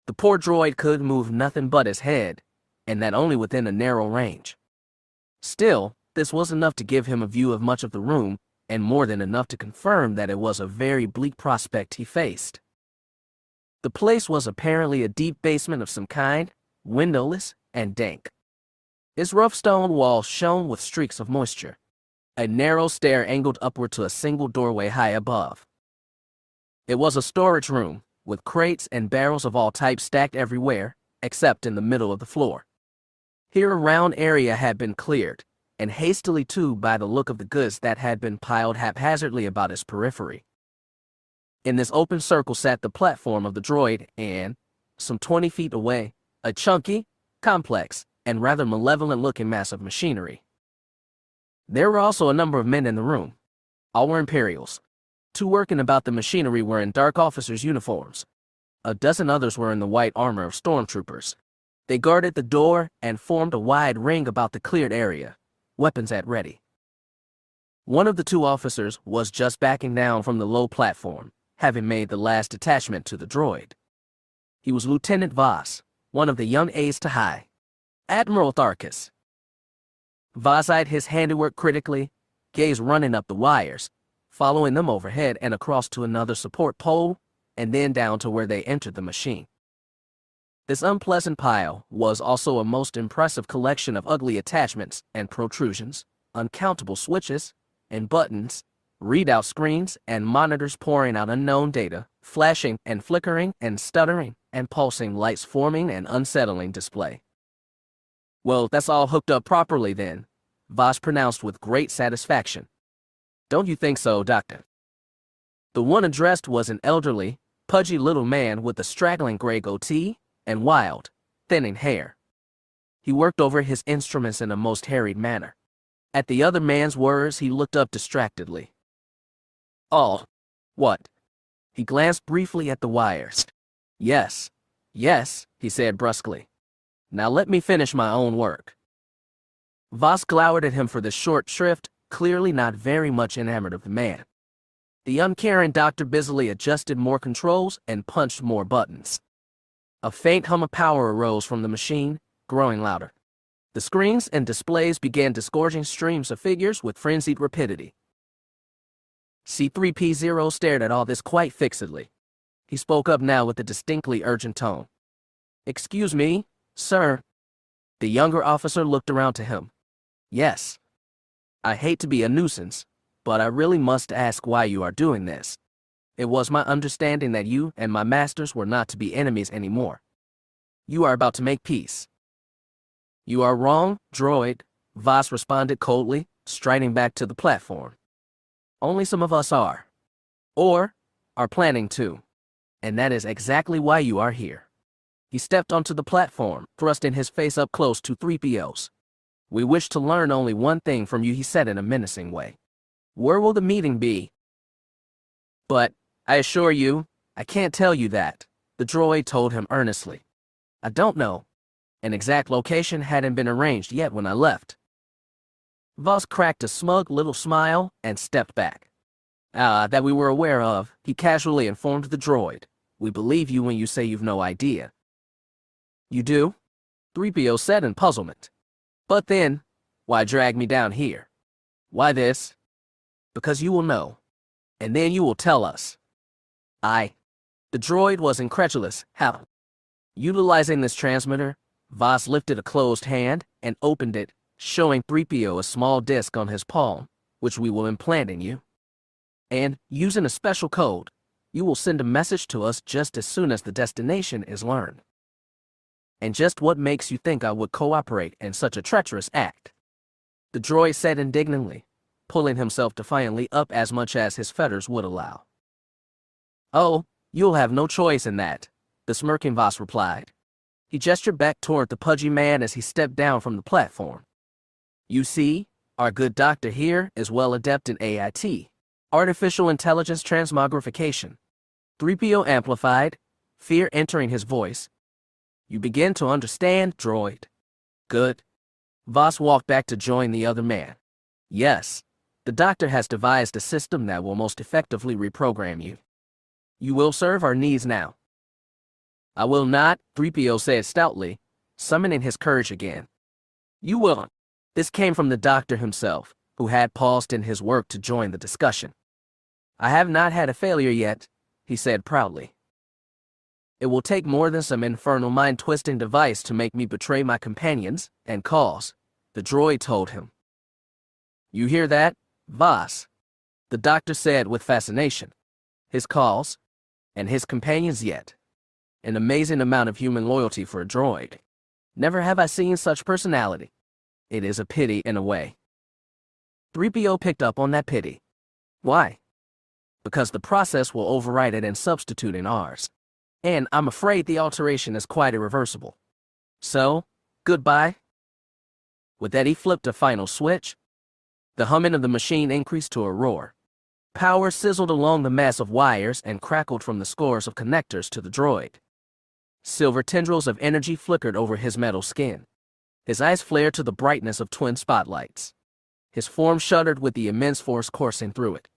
The poor droid could move nothing but his head, and that only within a narrow range. Still, this was enough to give him a view of much of the room, and more than enough to confirm that it was a very bleak prospect he faced. The place was apparently a deep basement of some kind, windowless and dank. Its rough stone walls shone with streaks of moisture. A narrow stair angled upward to a single doorway high above. It was a storage room, with crates and barrels of all types stacked everywhere, except in the middle of the floor. Here a round area had been cleared, and hastily too by the look of the goods that had been piled haphazardly about its periphery. In this open circle sat the platform of the droid and, some 20 feet away, a chunky, complex, and rather malevolent-looking mass of machinery. There were also a number of men in the room. All were Imperials. 2 working about the machinery were in dark officers' uniforms. A dozen others were in the white armor of stormtroopers. They guarded the door and formed a wide ring about the cleared area, weapons at ready. One of the 2 officers was just backing down from the low platform, having made the last attachment to the droid. He was Lieutenant Voss, one of the young aides to High Admiral Tharus. Voss eyed his handiwork critically, gaze running up the wires, following them overhead and across to another support pole, and then down to where they entered the machine. This unpleasant pile was also a most impressive collection of ugly attachments and protrusions, uncountable switches and buttons, readout screens and monitors pouring out unknown data, flashing and flickering and stuttering and pulsing lights forming an unsettling display. Well, that's all hooked up properly then, Voss pronounced with great satisfaction. Don't you think so, Doctor? The one addressed was an elderly, pudgy little man with a straggling gray goatee and wild, thinning hair. He worked over his instruments in a most harried manner. At the other man's words, he looked up distractedly. Oh, what? He glanced briefly at the wires. Yes, he said brusquely. Now let me finish my own work. Voss glowered at him for this short shrift, clearly not very much enamored of the man. The uncaring doctor busily adjusted more controls and punched more buttons. A faint hum of power arose from the machine, growing louder. The screens and displays began disgorging streams of figures with frenzied rapidity. C-3PO stared at all this quite fixedly. He spoke up now with a distinctly urgent tone. Excuse me, sir. The younger officer looked around to him. Yes. I hate to be a nuisance, but I really must ask why you are doing this. It was my understanding that you and my masters were not to be enemies anymore. You are about to make peace. You are wrong, droid, Voss responded coldly, striding back to the platform. Only some of us are. Or, are planning to. And that is exactly why you are here. He stepped onto the platform, thrusting his face up close to 3PO's. We wish to learn only one thing from you, he said in a menacing way. Where will the meeting be? But, I assure you, I can't tell you that, the droid told him earnestly. I don't know. An exact location hadn't been arranged yet when I left. Voss cracked a smug little smile and stepped back. That we were aware of, he casually informed the droid. We believe you when you say you've no idea. You do? 3PO said in puzzlement. But then, why drag me down here? Why this? Because you will know. And then you will tell us. The droid was incredulous. How? Utilizing this transmitter, Voss lifted a closed hand and opened it, showing 3PO a small disc on his palm, which we will implant in you. And, using a special code, you will send a message to us just as soon as the destination is learned. And just what makes you think I would cooperate in such a treacherous act? The droid said indignantly, pulling himself defiantly up as much as his fetters would allow. Oh, you'll have no choice in that, the smirking Voss replied. He gestured back toward the pudgy man as he stepped down from the platform. You see, our good doctor here is well adept in AIT, artificial intelligence transmogrification. 3PO amplified, fear entering his voice. You begin to understand, droid. Good. Voss walked back to join the other man. Yes, the doctor has devised a system that will most effectively reprogram you. You will serve our needs now. I will not, 3PO said stoutly, summoning his courage again. You will. This came from the doctor himself, who had paused in his work to join the discussion. I have not had a failure yet, he said proudly. It will take more than some infernal mind-twisting device to make me betray my companions and cause, the droid told him. You hear that, Voss? The doctor said with fascination. His cause, and his companions yet. An amazing amount of human loyalty for a droid. Never have I seen such personality. It is a pity in a way. 3PO picked up on that pity. Why? Because the process will override it and substitute in ours. And I'm afraid the alteration is quite irreversible. So, goodbye. With that he flipped a final switch. The humming of the machine increased to a roar. Power sizzled along the mass of wires and crackled from the scores of connectors to the droid. Silver tendrils of energy flickered over his metal skin. His eyes flared to the brightness of twin spotlights. His form shuddered with the immense force coursing through it.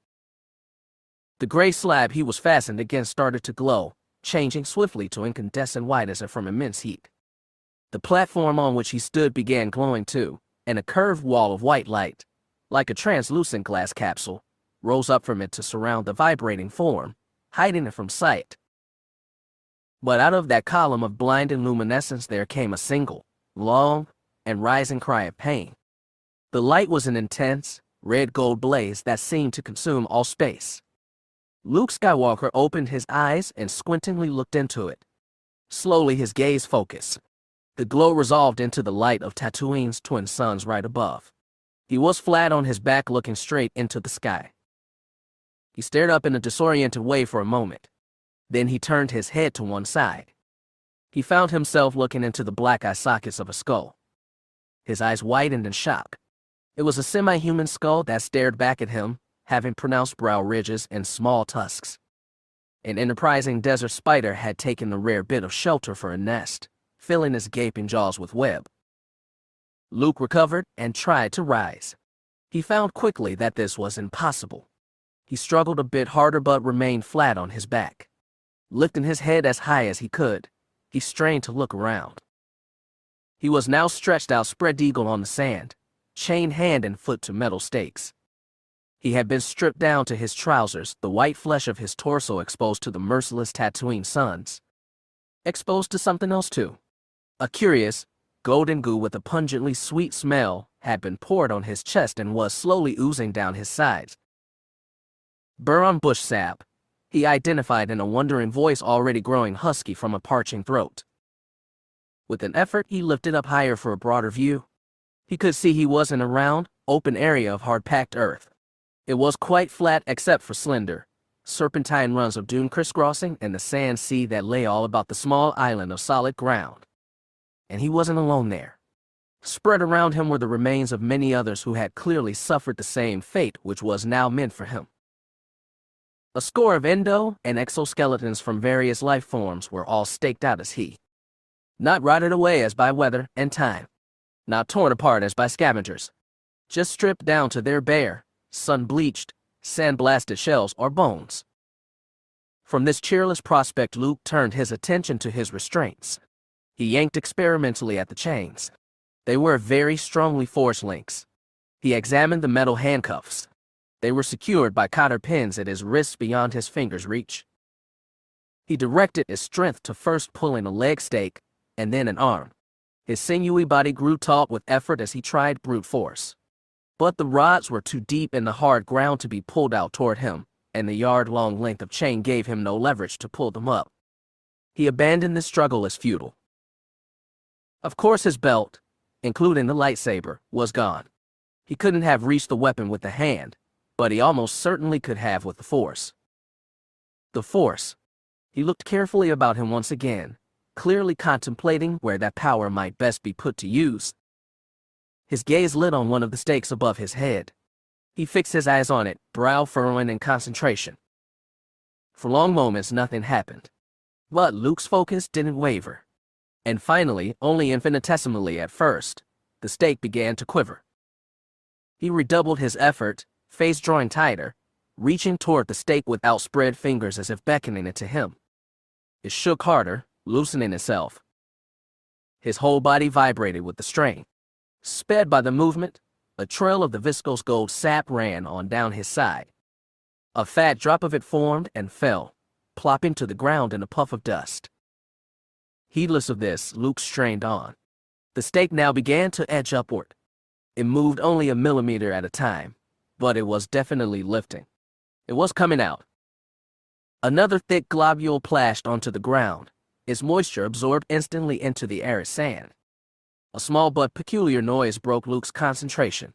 The gray slab he was fastened against started to glow, changing swiftly to incandescent white as if from immense heat. The platform on which he stood began glowing too, and a curved wall of white light, like a translucent glass capsule, rose up from it to surround the vibrating form, hiding it from sight. But out of that column of blinding luminescence there came a single, long, and rising cry of pain. The light was an intense, red-gold blaze that seemed to consume all space. Luke Skywalker opened his eyes and squintingly looked into it. Slowly his gaze focused. The glow resolved into the light of Tatooine's twin suns right above. He was flat on his back looking straight into the sky. He stared up in a disoriented way for a moment. Then he turned his head to one side. He found himself looking into the black eye sockets of a skull. His eyes widened in shock. It was a semi-human skull that stared back at him, having pronounced brow ridges and small tusks. An enterprising desert spider had taken the rare bit of shelter for a nest, filling his gaping jaws with web. Luke recovered and tried to rise. He found quickly that this was impossible. He struggled a bit harder but remained flat on his back. Lifting his head as high as he could, he strained to look around. He was now stretched out spread-eagle on the sand, chained hand and foot to metal stakes. He had been stripped down to his trousers, the white flesh of his torso exposed to the merciless Tatooine suns. Exposed to something else too. A curious, golden goo with a pungently sweet smell had been poured on his chest and was slowly oozing down his sides. Burn bush sap, he identified in a wondering voice already growing husky from a parching throat. With an effort, he lifted up higher for a broader view. He could see he was in a round, open area of hard-packed earth. It was quite flat except for slender, serpentine runs of dune crisscrossing, and the sand sea that lay all about the small island of solid ground. And he wasn't alone there. Spread around him were the remains of many others who had clearly suffered the same fate which was now meant for him. A score of endo and exoskeletons from various life forms were all staked out as he. Not rotted away as by weather and time. Not torn apart as by scavengers. Just stripped down to their bare, sun-bleached, sand-blasted shells or bones. From this cheerless prospect, Luke turned his attention to his restraints. He yanked experimentally at the chains. They were very strongly forged links. He examined the metal handcuffs. They were secured by cotter pins at his wrists beyond his fingers' reach. He directed his strength to first pulling a leg stake, and then an arm. His sinewy body grew taut with effort as he tried brute force. But the rods were too deep in the hard ground to be pulled out toward him, and the yard-long length of chain gave him no leverage to pull them up. He abandoned the struggle as futile. Of course his belt, including the lightsaber, was gone. He couldn't have reached the weapon with the hand, but he almost certainly could have with the Force. The Force. He looked carefully about him once again, clearly contemplating where that power might best be put to use. His gaze lit on one of the stakes above his head. He fixed his eyes on it, brow furrowing in concentration. For long moments nothing happened. But Luke's focus didn't waver. And finally, only infinitesimally at first, the stake began to quiver. He redoubled his effort, face drawing tighter, reaching toward the stake with outspread fingers as if beckoning it to him. It shook harder, loosening itself. His whole body vibrated with the strain. Sped by the movement, a trail of the viscose gold sap ran on down his side. A fat drop of it formed and fell, plopping to the ground in a puff of dust. Heedless of this, Luke strained on. The stake now began to edge upward. It moved only a millimeter at a time, but it was definitely lifting. It was coming out. Another thick globule plashed onto the ground, its moisture absorbed instantly into the arid sand. A small but peculiar noise broke Luke's concentration.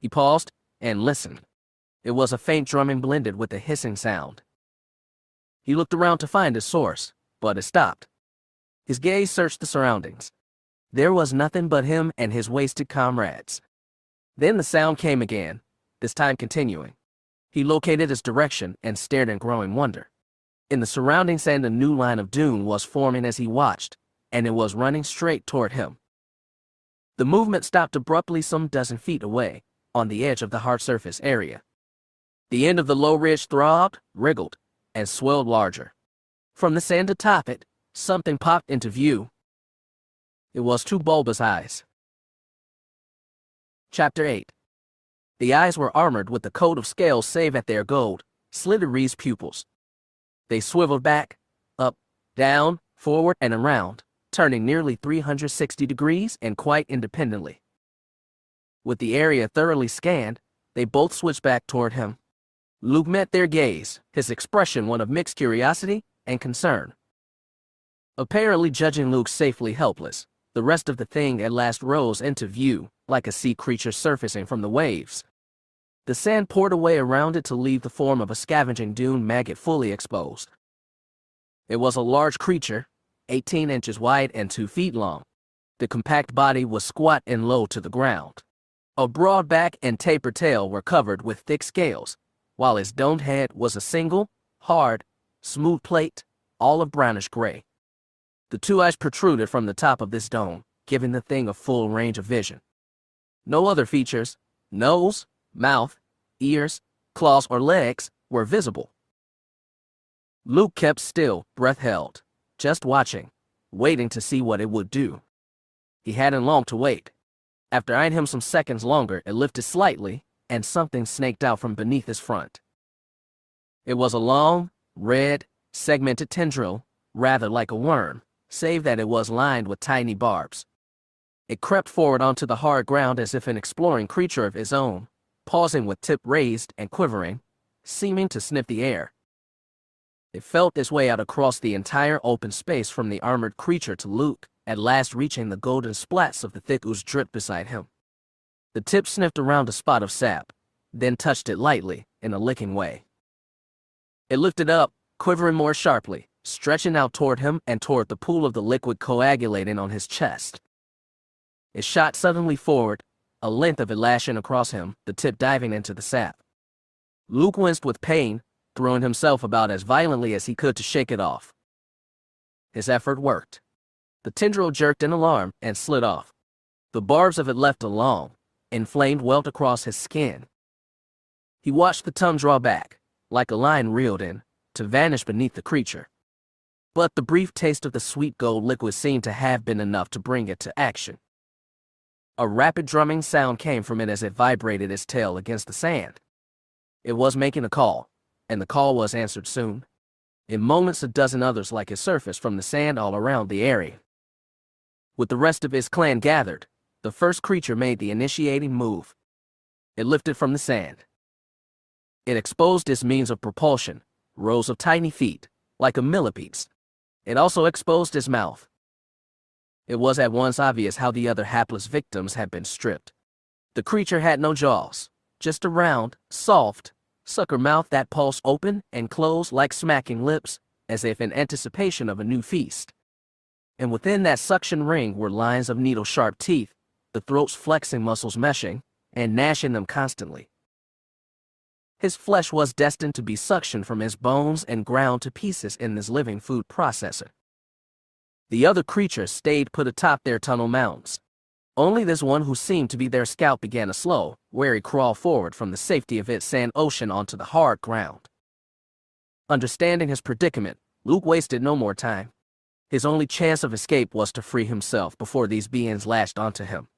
He paused and listened. It was a faint drumming blended with a hissing sound. He looked around to find its source, but it stopped. His gaze searched the surroundings. There was nothing but him and his wasted comrades. Then the sound came again, this time continuing. He located its direction and stared in growing wonder. In the surrounding sand, a new line of dune was forming as he watched, and it was running straight toward him. The movement stopped abruptly some dozen feet away, on the edge of the hard surface area. The end of the low ridge throbbed, wriggled, and swelled larger. From the sand atop it, something popped into view. It was two bulbous eyes. Chapter 8. The eyes were armored with a coat of scales save at their gold, slither-wreathed pupils. They swiveled back, up, down, forward, and around, turning nearly 360 degrees and quite independently. With the area thoroughly scanned, they both switched back toward him. Luke met their gaze, his expression one of mixed curiosity and concern. Apparently judging Luke safely helpless, the rest of the thing at last rose into view, like a sea creature surfacing from the waves. The sand poured away around it to leave the form of a scavenging dune maggot fully exposed. It was a large creature, 18 inches wide and 2 feet long. The compact body was squat and low to the ground. A broad back and tapered tail were covered with thick scales, while its domed head was a single, hard, smooth plate, all of brownish gray. The two eyes protruded from the top of this dome, giving the thing a full range of vision. No other features, nose, mouth, ears, claws, or legs, were visible. Luke kept still, breath held, just watching, waiting to see what it would do. He hadn't long to wait. After eyeing him some seconds longer, it lifted slightly, and something snaked out from beneath his front. It was a long, red, segmented tendril, rather like a worm, save that it was lined with tiny barbs. It crept forward onto the hard ground as if an exploring creature of its own, pausing with tip raised and quivering, seeming to sniff the air. It felt its way out across the entire open space from the armored creature to Luke, at last reaching the golden splats of the thick ooze drip beside him. The tip sniffed around a spot of sap, then touched it lightly, in a licking way. It lifted up, quivering more sharply, stretching out toward him and toward the pool of the liquid coagulating on his chest. It shot suddenly forward, a length of it lashing across him, the tip diving into the sap. Luke winced with pain, throwing himself about as violently as he could to shake it off. His effort worked. The tendril jerked in alarm and slid off. The barbs of it left a long, inflamed welt across his skin. He watched the tongue draw back, like a line reeled in, to vanish beneath the creature. But the brief taste of the sweet gold liquid seemed to have been enough to bring it to action. A rapid drumming sound came from it as it vibrated its tail against the sand. It was making a call, and the call was answered soon. In moments, a dozen others like it surfaced from the sand all around the area. With the rest of his clan gathered, the first creature made the initiating move. It lifted from the sand. It exposed its means of propulsion, rows of tiny feet, like a millipede's. It also exposed its mouth. It was at once obvious how the other hapless victims had been stripped. The creature had no jaws, just a round, soft, sucker mouth that pulsed open and closed like smacking lips, as if in anticipation of a new feast. And within that suction ring were lines of needle-sharp teeth, the throat's flexing muscles meshing, and gnashing them constantly. His flesh was destined to be suctioned from his bones and ground to pieces in this living food processor. The other creatures stayed put atop their tunnel mounds. Only this one who seemed to be their scout began a slow, wary crawl forward from the safety of its sand ocean onto the hard ground. Understanding his predicament, Luke wasted no more time. His only chance of escape was to free himself before these beings lashed onto him.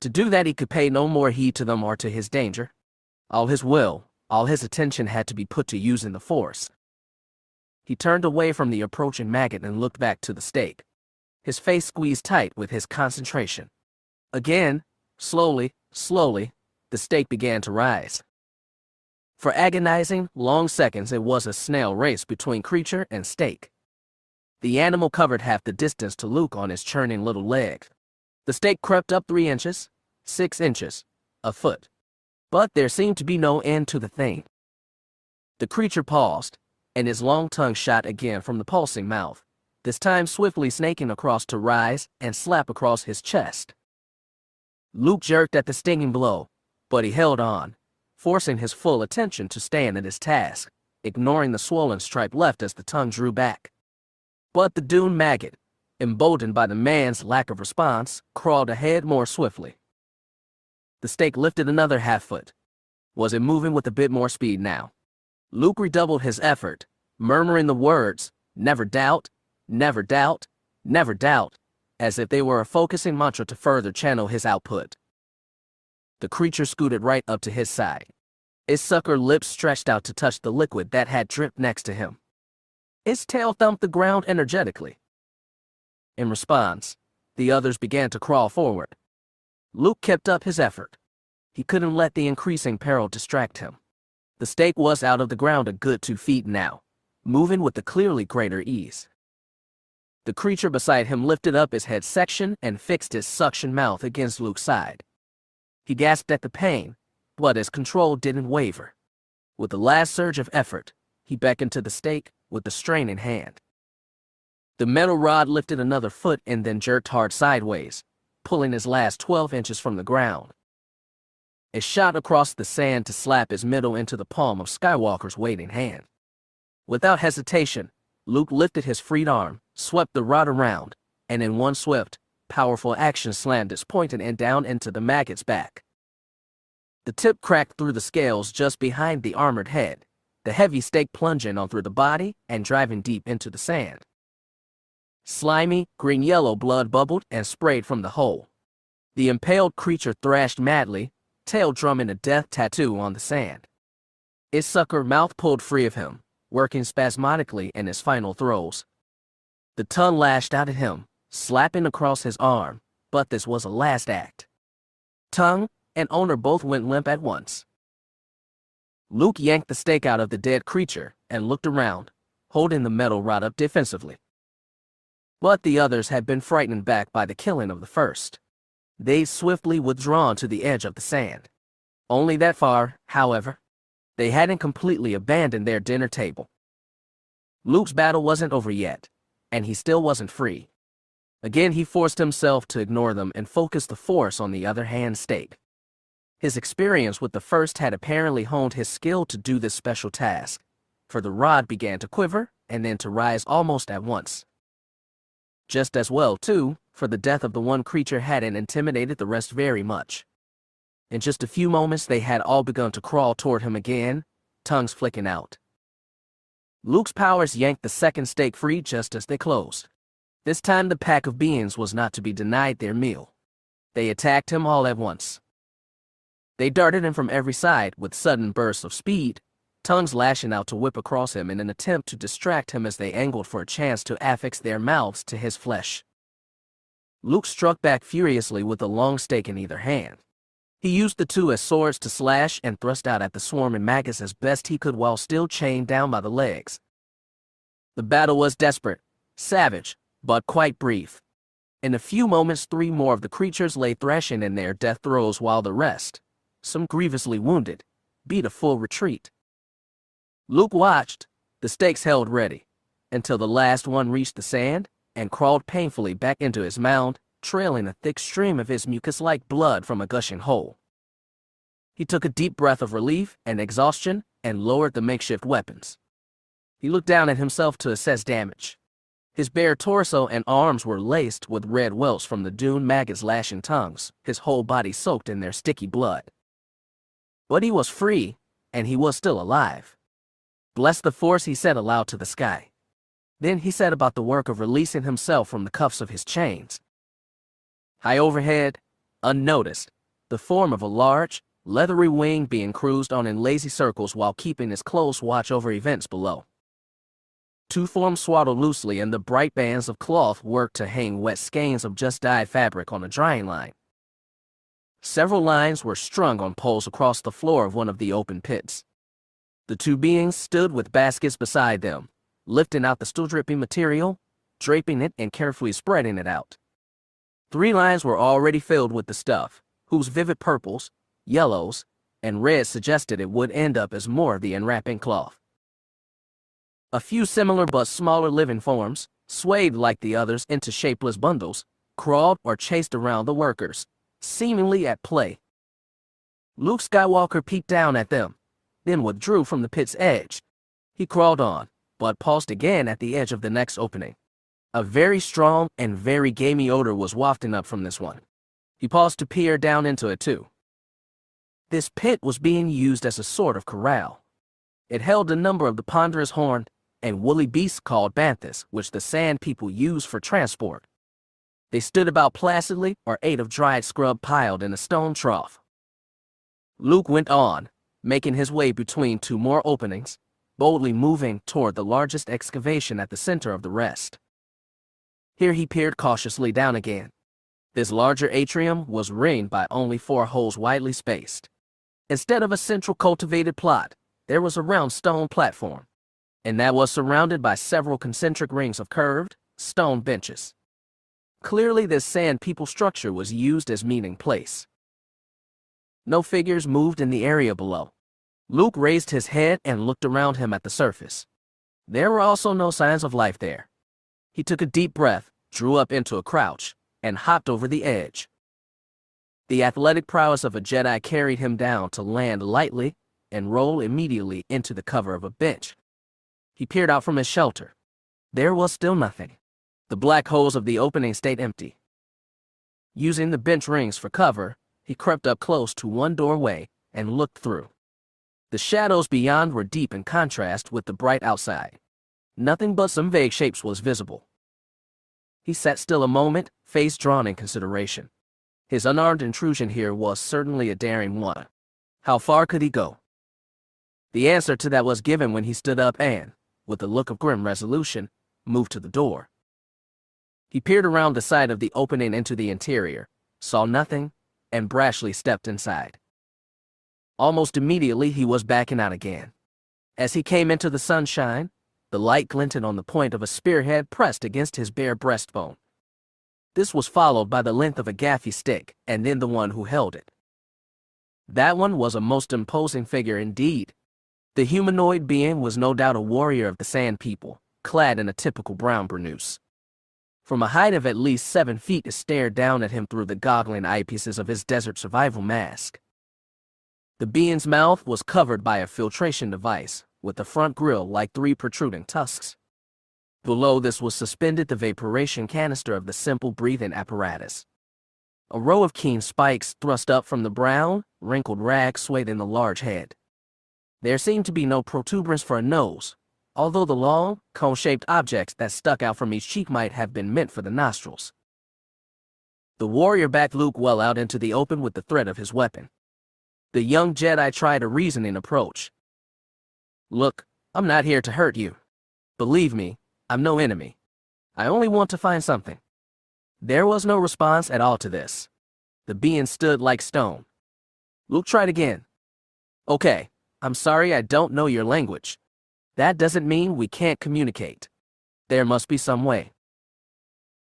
To do that, he could pay no more heed to them or to his danger. All his will, all his attention had to be put to using the Force. He turned away from the approaching maggot and looked back to the stake. His face squeezed tight with his concentration. Again, slowly, the stake began to rise. For agonizing, long seconds, it was a snail race between creature and stake. The animal covered half the distance to Luke on his churning little legs. The stake crept up 3 inches, 6 inches, a foot. But there seemed to be no end to the thing. The creature paused, and his long tongue shot again from the pulsing mouth, this time swiftly snaking across to rise and slap across his chest. Luke jerked at the stinging blow, but he held on, forcing his full attention to stand at his task, ignoring the swollen stripe left as the tongue drew back. But the doomed maggot, emboldened by the man's lack of response, crawled ahead more swiftly. The stake lifted another half-foot. Was it moving with a bit more speed now? Luke redoubled his effort, murmuring the words, "Never doubt, never doubt, never doubt," as if they were a focusing mantra to further channel his output. The creature scooted right up to his side. Its sucker lips stretched out to touch the liquid that had dripped next to him. Its tail thumped the ground energetically. In response, the others began to crawl forward. Luke kept up his effort. He couldn't let the increasing peril distract him. The stake was out of the ground a good 2 feet now, moving with a clearly greater ease. The creature beside him lifted up his head section and fixed his suction mouth against Luke's side. He gasped at the pain, but his control didn't waver. With the last surge of effort, he beckoned to the stake with the straining hand. The metal rod lifted another foot and then jerked hard sideways, pulling his last 12 inches from the ground. It shot across the sand to slap his middle into the palm of Skywalker's waiting hand. Without hesitation, Luke lifted his freed arm, swept the rod around, and in one swift, powerful action slammed its pointed end down into the maggot's back. The tip cracked through the scales just behind the armored head, the heavy stake plunging on through the body and driving deep into the sand. Slimy, green-yellow blood bubbled and sprayed from the hole. The impaled creature thrashed madly, tail drumming a death tattoo on the sand. Its sucker mouth pulled free of him, working spasmodically in his final throes. The tongue lashed out at him, slapping across his arm, but this was a last act. Tongue and owner both went limp at once. Luke yanked the stake out of the dead creature and looked around, holding the metal rod up defensively. But the others had been frightened back by the killing of the first. They'd swiftly withdrawn to the edge of the sand. Only that far, however. They hadn't completely abandoned their dinner table. Luke's battle wasn't over yet, and he still wasn't free. Again, he forced himself to ignore them and focus the Force on the other hand state. His experience with the First had apparently honed his skill to do this special task, for the rod began to quiver and then to rise almost at once. Just as well, too, for the death of the one creature hadn't intimidated the rest very much. In just a few moments, they had all begun to crawl toward him again, tongues flicking out. Luke's powers yanked the second stake free just as they closed. This time the pack of beings was not to be denied their meal. They attacked him all at once. They darted him from every side with sudden bursts of speed, tongues lashing out to whip across him in an attempt to distract him as they angled for a chance to affix their mouths to his flesh. Luke struck back furiously with a long stake in either hand. He used the two as swords to slash and thrust out at the swarming maggots as best he could while still chained down by the legs. The battle was desperate, savage, but quite brief. In a few moments, 3 more of the creatures lay thrashing in their death throes while the rest, some grievously wounded, beat a full retreat. Luke watched, the stakes held ready, until the last one reached the sand and crawled painfully back into his mound, trailing a thick stream of his mucus-like blood from a gushing hole. He took a deep breath of relief and exhaustion and lowered the makeshift weapons. He looked down at himself to assess damage. His bare torso and arms were laced with red welts from the dune maggot's lashing tongues, his whole body soaked in their sticky blood. But he was free, and he was still alive. Bless the Force, he said aloud to the sky. Then he set about the work of releasing himself from the cuffs of his chains. High overhead, unnoticed, the form of a large, leathery wing being cruised on in lazy circles while keeping its close watch over events below. 2 forms swaddled loosely in the bright bands of cloth worked to hang wet skeins of just-dyed fabric on a drying line. Several lines were strung on poles across the floor of one of the open pits. The 2 beings stood with baskets beside them, lifting out the still-dripping material, draping it and carefully spreading it out. 3 lines were already filled with the stuff, whose vivid purples, yellows, and reds suggested it would end up as more of the enwrapping cloth. A few similar but smaller living forms, swayed like the others into shapeless bundles, crawled or chased around the workers, seemingly at play. Luke Skywalker peeked down at them, then withdrew from the pit's edge. He crawled on, but paused again at the edge of the next opening. A very strong and very gamey odor was wafting up from this one. He paused to peer down into it too. This pit was being used as a sort of corral. It held a number of the ponderous horned and woolly beasts called banthas, which the sand people used for transport. They stood about placidly or ate of dried scrub piled in a stone trough. Luke went on, making his way between 2 more openings, boldly moving toward the largest excavation at the center of the rest. Here he peered cautiously down again. This larger atrium was ringed by only 4 holes widely spaced. Instead of a central cultivated plot, there was a round stone platform, and that was surrounded by several concentric rings of curved, stone benches. Clearly this sand people structure was used as meeting place. No figures moved in the area below. Luke raised his head and looked around him at the surface. There were also no signs of life there. He took a deep breath, drew up into a crouch, and hopped over the edge. The athletic prowess of a Jedi carried him down to land lightly and roll immediately into the cover of a bench. He peered out from his shelter. There was still nothing. The black holes of the opening stayed empty. Using the bench rings for cover, he crept up close to one doorway and looked through. The shadows beyond were deep in contrast with the bright outside. Nothing but some vague shapes was visible. He sat still a moment, face drawn in consideration. His unarmed intrusion here was certainly a daring one. How far could he go? The answer to that was given when he stood up and, with a look of grim resolution, moved to the door. He peered around the side of the opening into the interior, saw nothing, and brashly stepped inside. Almost immediately he was backing out again. As he came into the sunshine, the light glinted on the point of a spearhead pressed against his bare breastbone. This was followed by the length of a gaffy stick, and then the one who held it. That one was a most imposing figure indeed. The humanoid being was no doubt a warrior of the Sand People, clad in a typical brown burnous. From a height of at least 7 feet, it stared down at him through the goggling eyepieces of his desert survival mask. The being's mouth was covered by a filtration device, with the front grille like 3 protruding tusks. Below this was suspended the vaporation canister of the simple breathing apparatus. A row of keen spikes thrust up from the brown, wrinkled rag swathed in the large head. There seemed to be no protuberance for a nose, although the long, cone-shaped objects that stuck out from each cheek might have been meant for the nostrils. The warrior backed Luke well out into the open with the threat of his weapon. The young Jedi tried a reasoning approach. "Look, I'm not here to hurt you. Believe me, I'm no enemy. I only want to find something." There was no response at all to this. The being stood like stone. Luke tried again. "Okay, I'm sorry I don't know your language. That doesn't mean we can't communicate. There must be some way."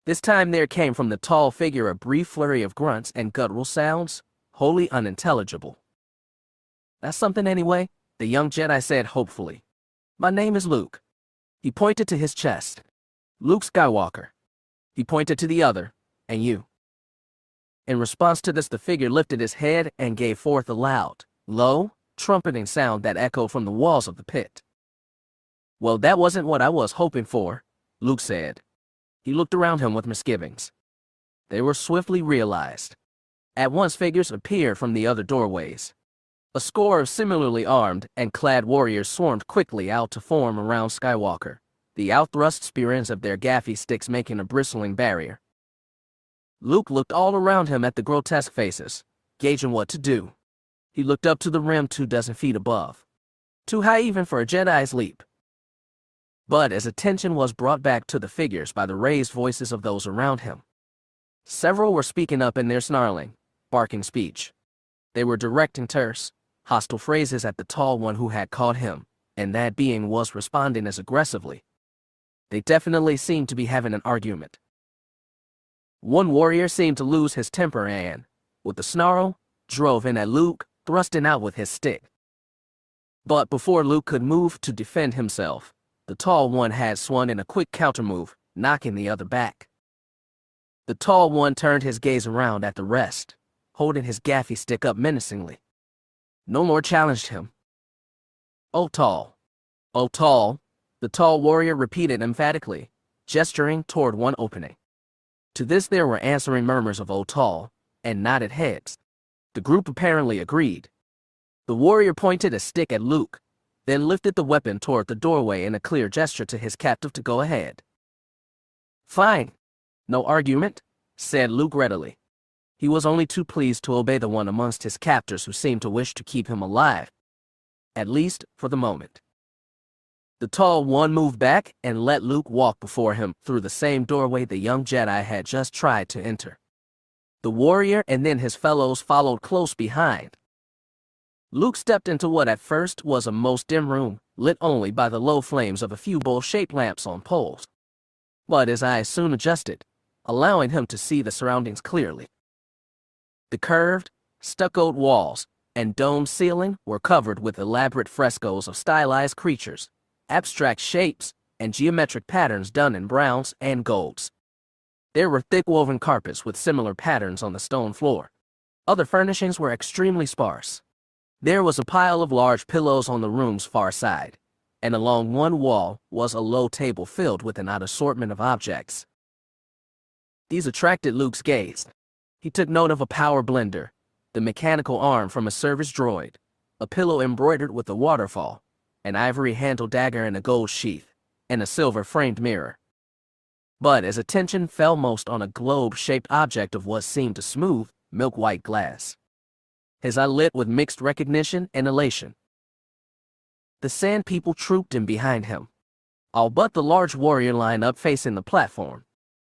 This time there came from the tall figure a brief flurry of grunts and guttural sounds, wholly unintelligible. "That's something anyway," the young Jedi said hopefully. "My name is Luke." He pointed to his chest. "Luke Skywalker." He pointed to the other, "And you." In response to this, the figure lifted his head and gave forth a loud, low, trumpeting sound that echoed from the walls of the pit. "Well, that wasn't what I was hoping for," Luke said. He looked around him with misgivings. They were swiftly realized. At once figures appeared from the other doorways. A score of similarly armed and clad warriors swarmed quickly out to form around Skywalker, the outthrust spear ends of their gaffy sticks making a bristling barrier. Luke looked all around him at the grotesque faces, gauging what to do. He looked up to the rim 24 feet above. Too high even for a Jedi's leap. But as attention was brought back to the figures by the raised voices of those around him. Several were speaking up in their snarling, barking speech. They were directing terse, hostile phrases at the tall one who had caught him, and that being was responding as aggressively. They definitely seemed to be having an argument. One warrior seemed to lose his temper and, with a snarl, drove in at Luke, thrusting out with his stick. But before Luke could move to defend himself, the tall one had swung in a quick countermove, knocking the other back. The tall one turned his gaze around at the rest, holding his gaffy stick up menacingly. No more challenged him. "Oh, tall. Oh, tall," the tall warrior repeated emphatically, gesturing toward one opening. To this there were answering murmurs of "Oh, tall," and nodded heads. The group apparently agreed. The warrior pointed a stick at Luke, then lifted the weapon toward the doorway in a clear gesture to his captive to go ahead. "Fine. No argument," said Luke readily. He was only too pleased to obey the one amongst his captors who seemed to wish to keep him alive, at least for the moment. The tall one moved back and let Luke walk before him through the same doorway the young Jedi had just tried to enter. The warrior and then his fellows followed close behind. Luke stepped into what at first was a most dim room, lit only by the low flames of a few bowl-shaped lamps on poles. But his eyes soon adjusted, allowing him to see the surroundings clearly. The curved, stuccoed walls and domed ceiling were covered with elaborate frescoes of stylized creatures, abstract shapes, and geometric patterns done in browns and golds. There were thick woven carpets with similar patterns on the stone floor. Other furnishings were extremely sparse. There was a pile of large pillows on the room's far side, and along one wall was a low table filled with an odd assortment of objects. These attracted Luke's gaze. He took note of a power blender, the mechanical arm from a service droid, a pillow embroidered with a waterfall, an ivory-handled dagger in a gold sheath, and a silver-framed mirror. But his attention fell most on a globe-shaped object of what seemed to smooth, milk-white glass. His eye lit with mixed recognition and elation. The Sand People trooped in behind him, all but the large warrior lined up facing the platform.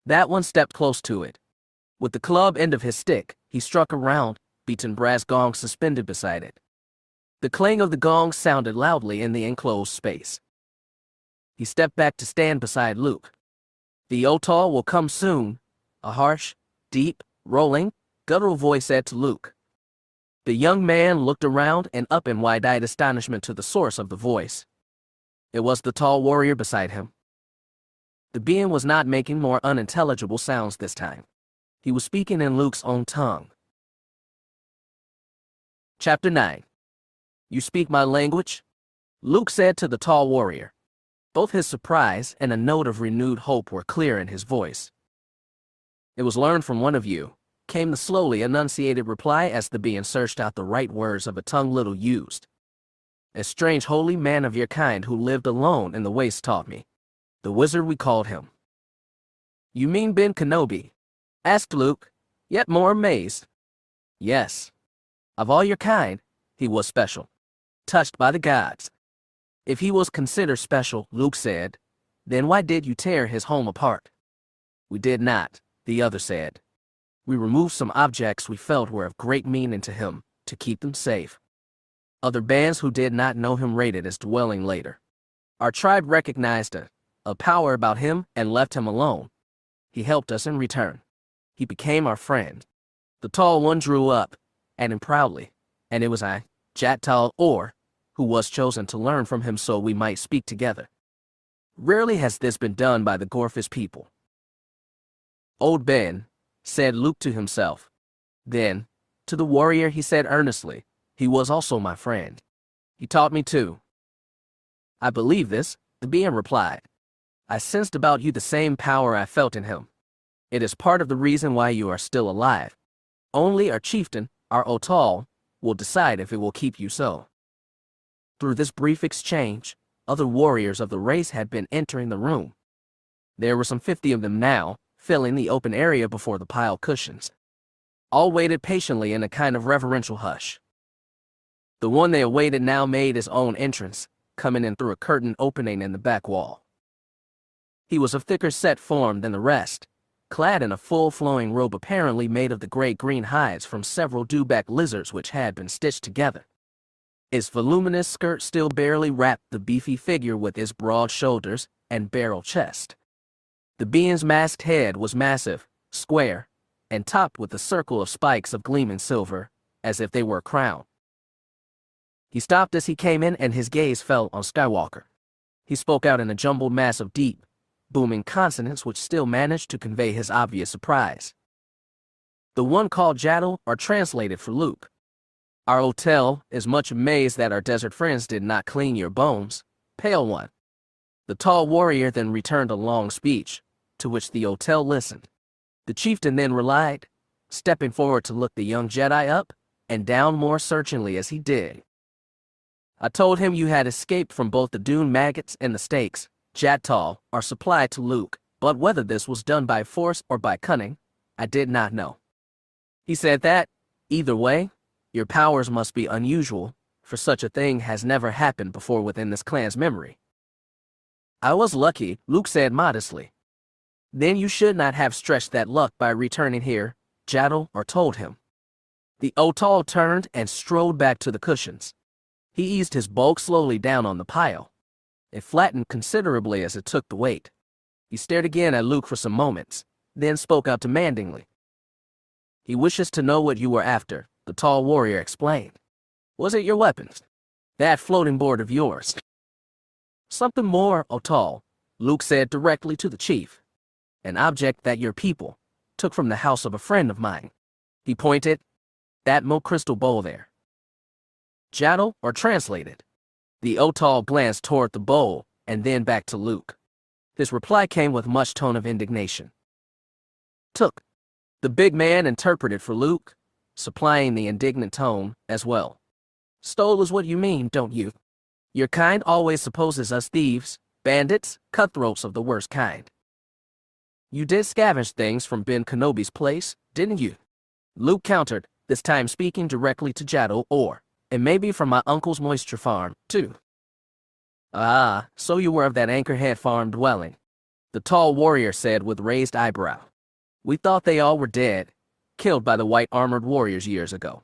That one stepped close to it. With the club end of his stick, he struck a round, beaten brass gong suspended beside it. The clang of the gong sounded loudly in the enclosed space. He stepped back to stand beside Luke. "The Otal will come soon," a harsh, deep, rolling, guttural voice said to Luke. The young man looked around and up in wide-eyed astonishment to the source of the voice. It was the tall warrior beside him. The being was not making more unintelligible sounds this time. He was speaking in Luke's own tongue. Chapter 9. You speak my language? Luke said to the tall warrior. Both his surprise and a note of renewed hope were clear in his voice. It was learned from one of you, came the slowly enunciated reply as the being searched out the right words of a tongue little used. A strange holy man of your kind who lived alone in the waste taught me. The wizard we called him. You mean Ben Kenobi? Asked Luke, yet more amazed. Yes. Of all your kind, he was special. Touched by the gods. If he was considered special, Luke said, then why did you tear his home apart? We did not, the other said. We removed some objects we felt were of great meaning to him, to keep them safe. Other bands who did not know him raided his dwelling later. Our tribe recognized a power about him and left him alone. He helped us in return. He became our friend. The tall one drew up, adding proudly, and it was I, Jatal Or, who was chosen to learn from him so we might speak together. Rarely has this been done by the Gorfish people. Old Ben, said Luke to himself. Then, to the warrior he said earnestly, he was also my friend. He taught me too. I believe this, the being replied. I sensed about you the same power I felt in him. It is part of the reason why you are still alive. Only our chieftain, our Otal, will decide if it will keep you so. Through this brief exchange, other warriors of the race had been entering the room. There were some 50 of them now, filling the open area before the pile cushions. All waited patiently in a kind of reverential hush. The one they awaited now made his own entrance, coming in through a curtain opening in the back wall. He was of thicker set form than the rest, clad in a full flowing robe apparently made of the gray-green hides from several dewback lizards which had been stitched together. His voluminous skirt still barely wrapped the beefy figure with his broad shoulders and barrel chest. The being's masked head was massive, square, and topped with a circle of spikes of gleaming silver, as if they were a crown. He stopped as he came in and his gaze fell on Skywalker. He spoke out in a jumbled mass of deep, booming consonants which still managed to convey his obvious surprise. The one called Jaddle or translated for Luke. Our hotel is much amazed that our desert friends did not clean your bones, pale one. The tall warrior then returned a long speech, to which the hotel listened. The chieftain then relied, stepping forward to look the young Jedi up and down more searchingly as he did. I told him you had escaped from both the dune maggots and the stakes, Jatal, are supplied to Luke, but whether this was done by force or by cunning, I did not know. He said that, either way, your powers must be unusual, for such a thing has never happened before within this clan's memory. I was lucky, Luke said modestly. Then you should not have stretched that luck by returning here, Jaddle or told him. The Otal turned and strode back to the cushions. He eased his bulk slowly down on the pile. It flattened considerably as it took the weight. He stared again at Luke for some moments, then spoke out demandingly. He wishes to know what you were after, the tall warrior explained. Was it your weapons? That floating board of yours? Something more, Otal, Luke said directly to the chief. An object that your people took from the house of a friend of mine. He pointed. That Mo crystal bowl there. Jaddle or translated. The Otal glanced toward the bowl and then back to Luke. His reply came with much tone of indignation. Took. The big man interpreted for Luke, supplying the indignant tone as well. Stole is what you mean, don't you? Your kind always supposes us thieves, bandits, cutthroats of the worst kind. You did scavenge things from Ben Kenobi's place, didn't you? Luke countered, this time speaking directly to Jaddle or, and maybe from my uncle's moisture farm, too. Ah, so you were of that Anchorhead farm dwelling, the tall warrior said with raised eyebrow. We thought they all were dead, killed by the white armored warriors years ago.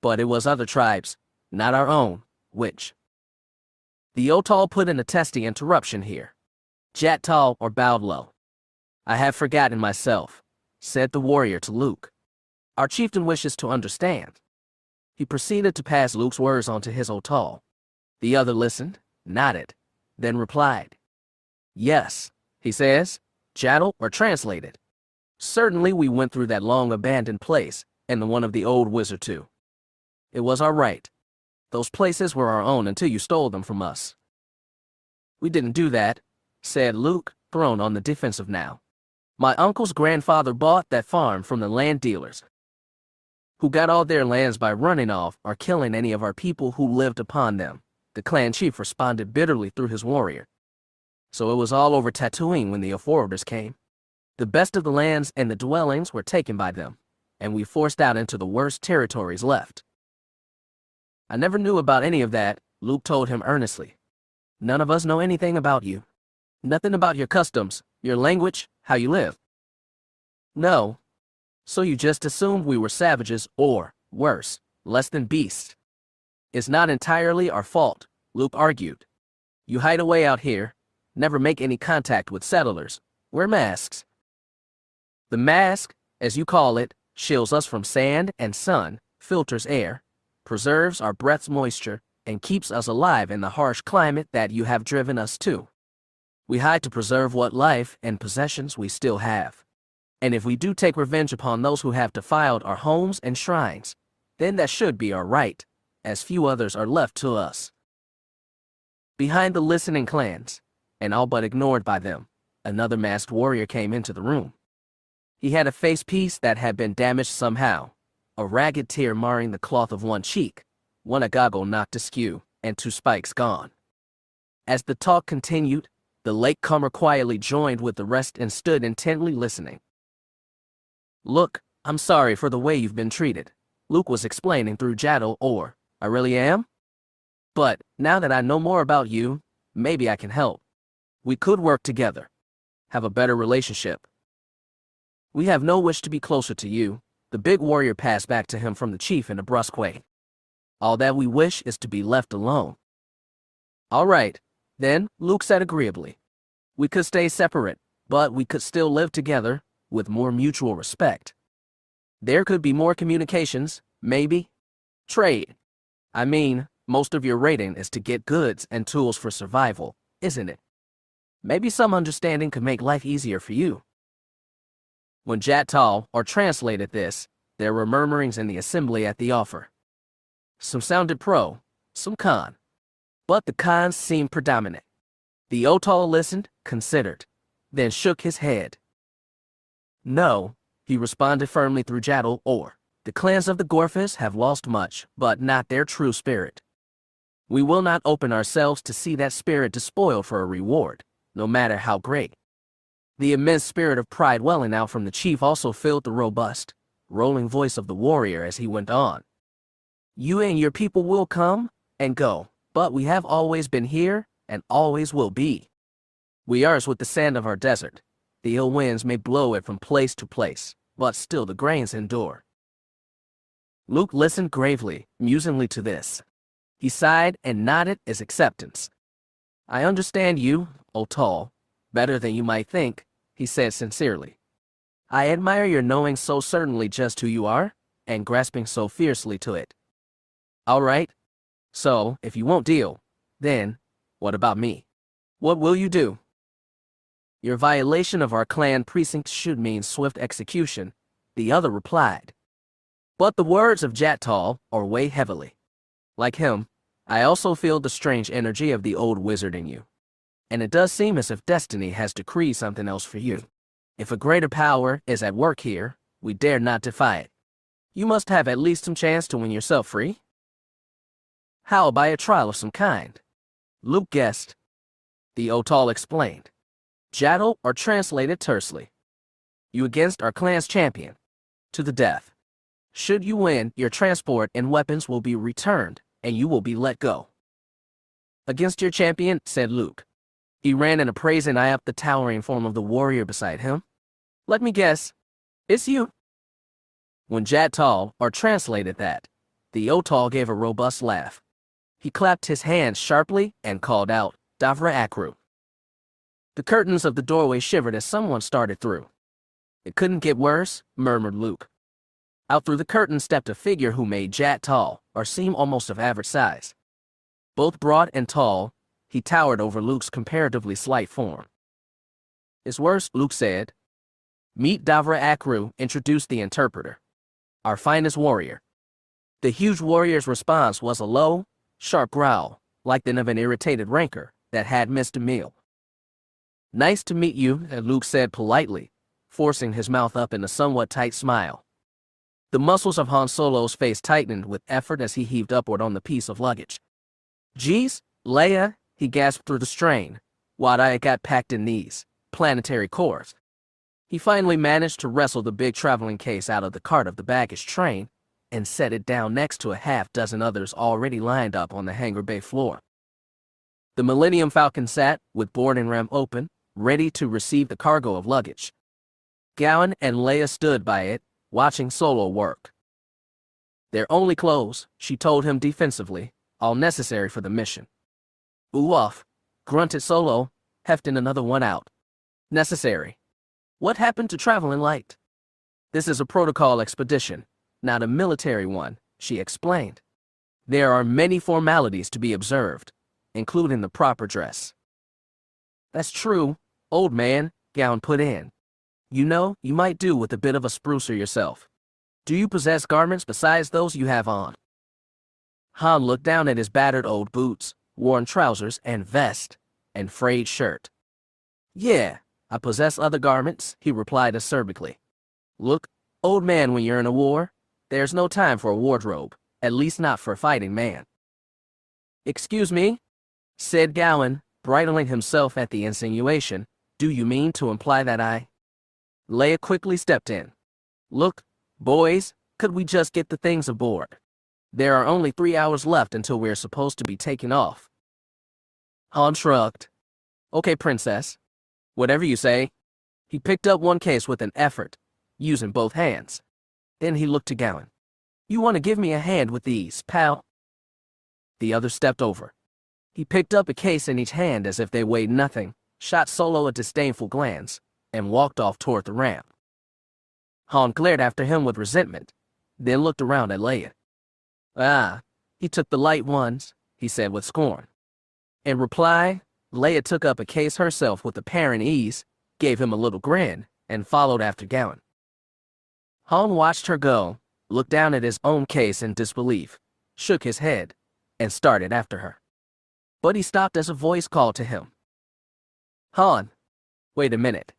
But it was other tribes, not our own, which. The Otal put in a testy interruption here. Jatal or bowed low. I have forgotten myself, said the warrior to Luke. Our chieftain wishes to understand. He proceeded to pass Luke's words on to his Otal. The other listened, nodded, then replied. Yes, he says, chattel or translated. Certainly we went through that long abandoned place, and the one of the old wizard too. It was our right. Those places were our own until you stole them from us. We didn't do that, said Luke, thrown on the defensive now. My uncle's grandfather bought that farm from the land dealers, who got all their lands by running off or killing any of our people who lived upon them, the clan chief responded bitterly through his warrior. So it was all over Tatooine when the forwarders came. The best of the lands and the dwellings were taken by them, and we forced out into the worst territories left. I never knew about any of that, Luke told him earnestly. None of us know anything about you. Nothing about your customs, your language, how you live. No. So you just assumed we were savages or, worse, less than beasts. It's not entirely our fault, Luke argued. You hide away out here, never make any contact with settlers, wear masks. The mask, as you call it, shields us from sand and sun, filters air, preserves our breath's moisture, and keeps us alive in the harsh climate that you have driven us to. We hide to preserve what life and possessions we still have. And if we do take revenge upon those who have defiled our homes and shrines, then that should be our right, as few others are left to us. Behind the listening clans, and all but ignored by them, another masked warrior came into the room. He had a face piece that had been damaged somehow, a ragged tear marring the cloth of one cheek, one goggle knocked askew, and two spikes gone. As the talk continued, the latecomer quietly joined with the rest and stood intently listening. Look, I'm sorry for the way you've been treated, Luke was explaining through Jatto, or, I really am? But, now that I know more about you, maybe I can help. We could work together. Have a better relationship. We have no wish to be closer to you, the big warrior passed back to him from the chief in a brusque way. All that we wish is to be left alone. All right, then, Luke said agreeably. We could stay separate, but we could still live together, with more mutual respect. There could be more communications, maybe. Trade. I mean, most of your raiding is to get goods and tools for survival, isn't it? Maybe some understanding could make life easier for you. When Jattal, or translated this, there were murmurings in the assembly at the offer. Some sounded pro, some con. But the cons seemed predominant. The Otal listened, considered, then shook his head. No, he responded firmly through Jattal, or, the clans of the Gorfas have lost much, but not their true spirit. We will not open ourselves to see that spirit despoiled for a reward, no matter how great. The immense spirit of pride welling out from the chief also filled the robust, rolling voice of the warrior as he went on. You and your people will come and go, but we have always been here and always will be. We are as with the sand of our desert. The ill winds may blow it from place to place, but still the grains endure. Luke listened gravely, musingly to this. He sighed and nodded his acceptance. I understand you, Otal, better than you might think, he said sincerely. I admire your knowing so certainly just who you are, and grasping so fiercely to it. All right. So, if you won't deal, then, what about me? What will you do? Your violation of our clan precinct should mean swift execution, the other replied. But the words of Jattal weigh heavily. Like him, I also feel the strange energy of the old wizard in you. And it does seem as if destiny has decreed something else for you. If a greater power is at work here, we dare not defy it. You must have at least some chance to win yourself free. How by a trial of some kind? Luke guessed. The Otal explained. Jattal translated tersely. You against our clan's champion. To the death. Should you win, your transport and weapons will be returned, and you will be let go. Against your champion, said Luke. He ran an appraising eye up the towering form of the warrior beside him. Let me guess. It's you. When Jattal translated that, the Otal gave a robust laugh. He clapped his hands sharply and called out, Davra Akru. The curtains of the doorway shivered as someone started through. It couldn't get worse, murmured Luke. Out through the curtain stepped a figure who made Jat tall, or seem almost of average size. Both broad and tall, he towered over Luke's comparatively slight form. "It's worse," Luke said. "Meet Davra Akru," introduced the interpreter. "Our finest warrior." The huge warrior's response was a low, sharp growl, like that of an irritated rancor that had missed a meal. "Nice to meet you," Luke said politely, forcing his mouth up in a somewhat tight smile. The muscles of Han Solo's face tightened with effort as he heaved upward on the piece of luggage. "Geez, Leia," he gasped through the strain, "why'd I got packed in these planetary cores?" He finally managed to wrestle the big traveling case out of the cart of the baggage train and set it down next to a half-dozen others already lined up on the hangar bay floor. The Millennium Falcon sat, with boarding ram open, ready to receive the cargo of luggage. Gowan and Leia stood by it, watching Solo work. "They're only clothes," she told him defensively, "all necessary for the mission." "Ooh off," grunted Solo, hefting another one out. "Necessary. What happened to traveling light?" "This is a protocol expedition, not a military one," she explained. "There are many formalities to be observed, including the proper dress." "That's true, old man," Gowan put in. "You know, you might do with a bit of a sprucer yourself. Do you possess garments besides those you have on?" Han looked down at his battered old boots, worn trousers and vest, and frayed shirt. "Yeah, I possess other garments," he replied acerbically. "Look, old man, when you're in a war, there's no time for a wardrobe, at least not for a fighting man." "Excuse me?" said Gowan, bridling himself at the insinuation. "Do you mean to imply that I—" Leia quickly stepped in. "Look, boys, could we just get the things aboard? There are only 3 hours left until we're supposed to be taking off." Han shrugged. "Okay, princess. Whatever you say." He picked up one case with an effort, using both hands. Then he looked to Gowan. "You want to give me a hand with these, pal?" The other stepped over. He picked up a case in each hand as if they weighed nothing, shot Solo a disdainful glance, and walked off toward the ramp. Han glared after him with resentment, then looked around at Leia. "Ah, he took the light ones," he said with scorn. In reply, Leia took up a case herself with apparent ease, gave him a little grin, and followed after Gowan. Han watched her go, looked down at his own case in disbelief, shook his head, and started after her. But he stopped as a voice called to him. "Han, wait a minute."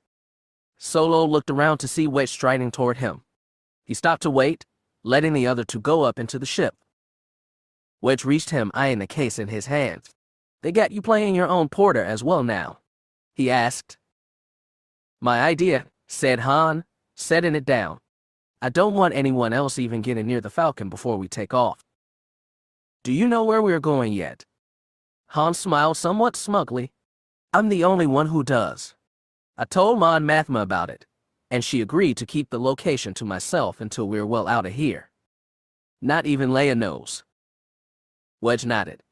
Solo looked around to see Wedge striding toward him. He stopped to wait, letting the other two go up into the ship. Wedge reached him, eyeing the case in his hands. "They got you playing your own porter as well now?" he asked. "My idea," said Han, setting it down. "I don't want anyone else even getting near the Falcon before we take off." "Do you know where we're going yet?" Han smiled somewhat smugly. "I'm the only one who does. I told Mon Mathma about it, and she agreed to keep the location to myself until we're well out of here. Not even Leia knows." Wedge nodded.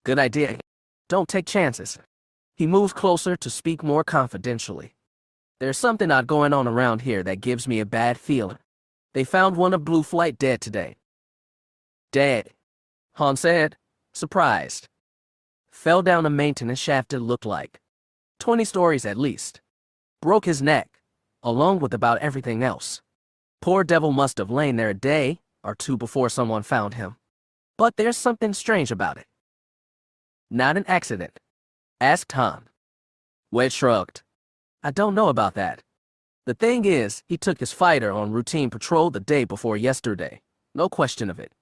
"Good idea. Don't take chances." He moved closer to speak more confidentially. "There's something odd going on around here that gives me a bad feeling. They found one of Blue Flight dead today." "Dead?" Han said, surprised. "Fell down a maintenance shaft, it looked like. 20 stories at least. Broke his neck, along with about everything else. Poor devil must have lain there a day or two before someone found him. But there's something strange about it." "Not an accident?" asked Han. Wedge shrugged. "I don't know about that. The thing is, he took his fighter on routine patrol the day before yesterday. No question of it.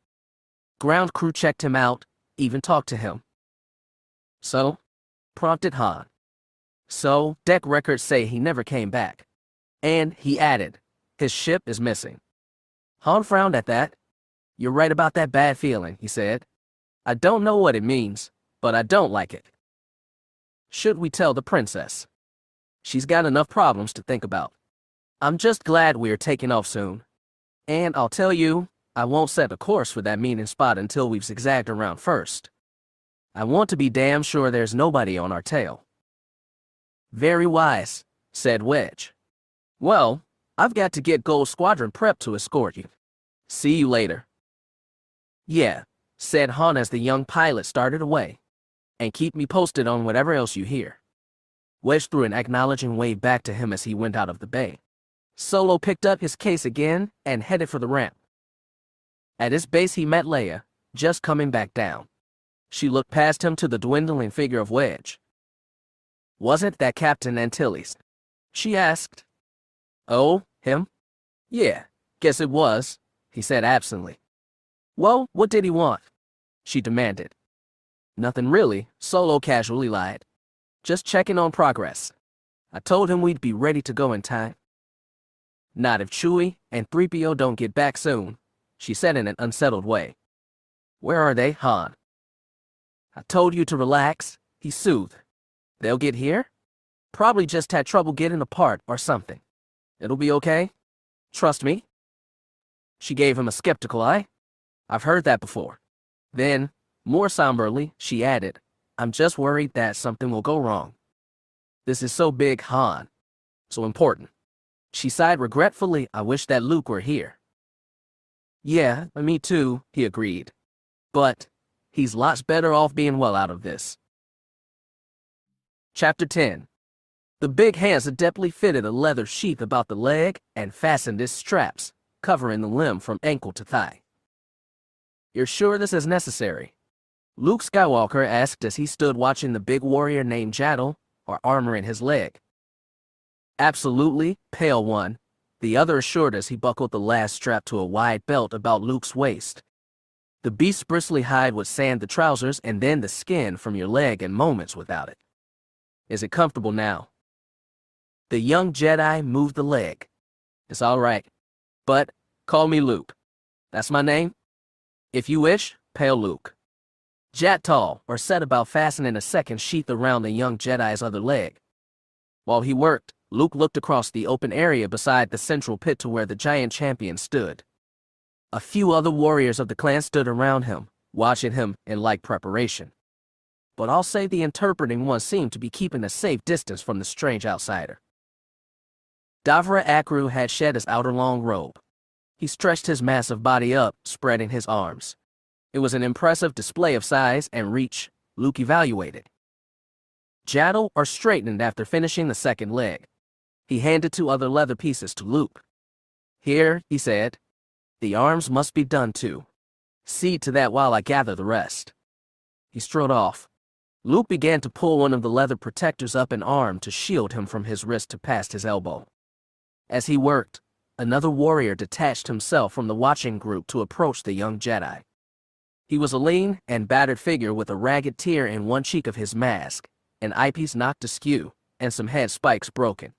Ground crew checked him out, even talked to him." "So?" prompted Han. "So, deck records say he never came back. And," he added, "his ship is missing." Han frowned at that. "You're right about that bad feeling," he said. "I don't know what it means, but I don't like it." "Should we tell the princess? She's got enough problems to think about. I'm just glad we're taking off soon. And I'll tell you, I won't set a course for that meeting spot until we've zigzagged around first. I want to be damn sure there's nobody on our tail." "Very wise," said Wedge. "Well, I've got to get Gold Squadron prep to escort you. See you later. Yeah, said Han as the young pilot started away. And keep me posted on whatever else you hear. Wedge threw an acknowledging wave back to him as he went out of the bay. Solo picked up his case again and headed for the ramp. At his base he met Leia, just coming back down. She looked past him to the dwindling figure of Wedge. "Wasn't that Captain Antilles?" she asked. "Oh, him? Yeah, guess it was," he said absently. "Well, what did he want?" she demanded. "Nothing really," Solo casually lied. "Just checking on progress. I told him we'd be ready to go in time." "Not if Chewie and 3PO don't get back soon," she said in an unsettled way. "Where are they, Han?" "I told you to relax," he soothed. "They'll get here? Probably just had trouble getting apart or something. It'll be okay. Trust me." She gave him a skeptical eye. "I've heard that before." Then, more somberly, she added, "I'm just worried that something will go wrong. This is so big, Han. So important." She sighed regretfully. "I wish that Luke were here." "Yeah, me too," he agreed. "But he's lots better off being well out of this." Chapter 10. The big hands adeptly fitted a leather sheath about the leg and fastened its straps, covering the limb from ankle to thigh. "You're sure this is necessary?" Luke Skywalker asked as he stood watching the big warrior named Jaddle, or armoring his leg. "Absolutely, Pale One," the other assured as he buckled the last strap to a wide belt about Luke's waist. "The beast's bristly hide would sand the trousers and then the skin from your leg in moments without it. Is it comfortable now?" The young Jedi moved the leg. "It's all right. But call me Luke. That's my name? If you wish, Pale Luke." Jattal, or set about fastening a second sheath around the young Jedi's other leg. While he worked, Luke looked across the open area beside the central pit to where the giant champion stood. A few other warriors of the clan stood around him, watching him in like preparation. But I'll say the interpreting one seemed to be keeping a safe distance from the strange outsider. Davra Akru had shed his outer long robe. He stretched his massive body up, spreading his arms. It was an impressive display of size and reach, Luke evaluated. Jaddle or straightened after finishing the second leg. He handed two other leather pieces to Luke. "Here," he said. "The arms must be done too. See to that while I gather the rest." He strode off. Luke began to pull one of the leather protectors up an arm to shield him from his wrist to past his elbow. As he worked, another warrior detached himself from the watching group to approach the young Jedi. He was a lean and battered figure with a ragged tear in one cheek of his mask, an eyepiece knocked askew, and some head spikes broken.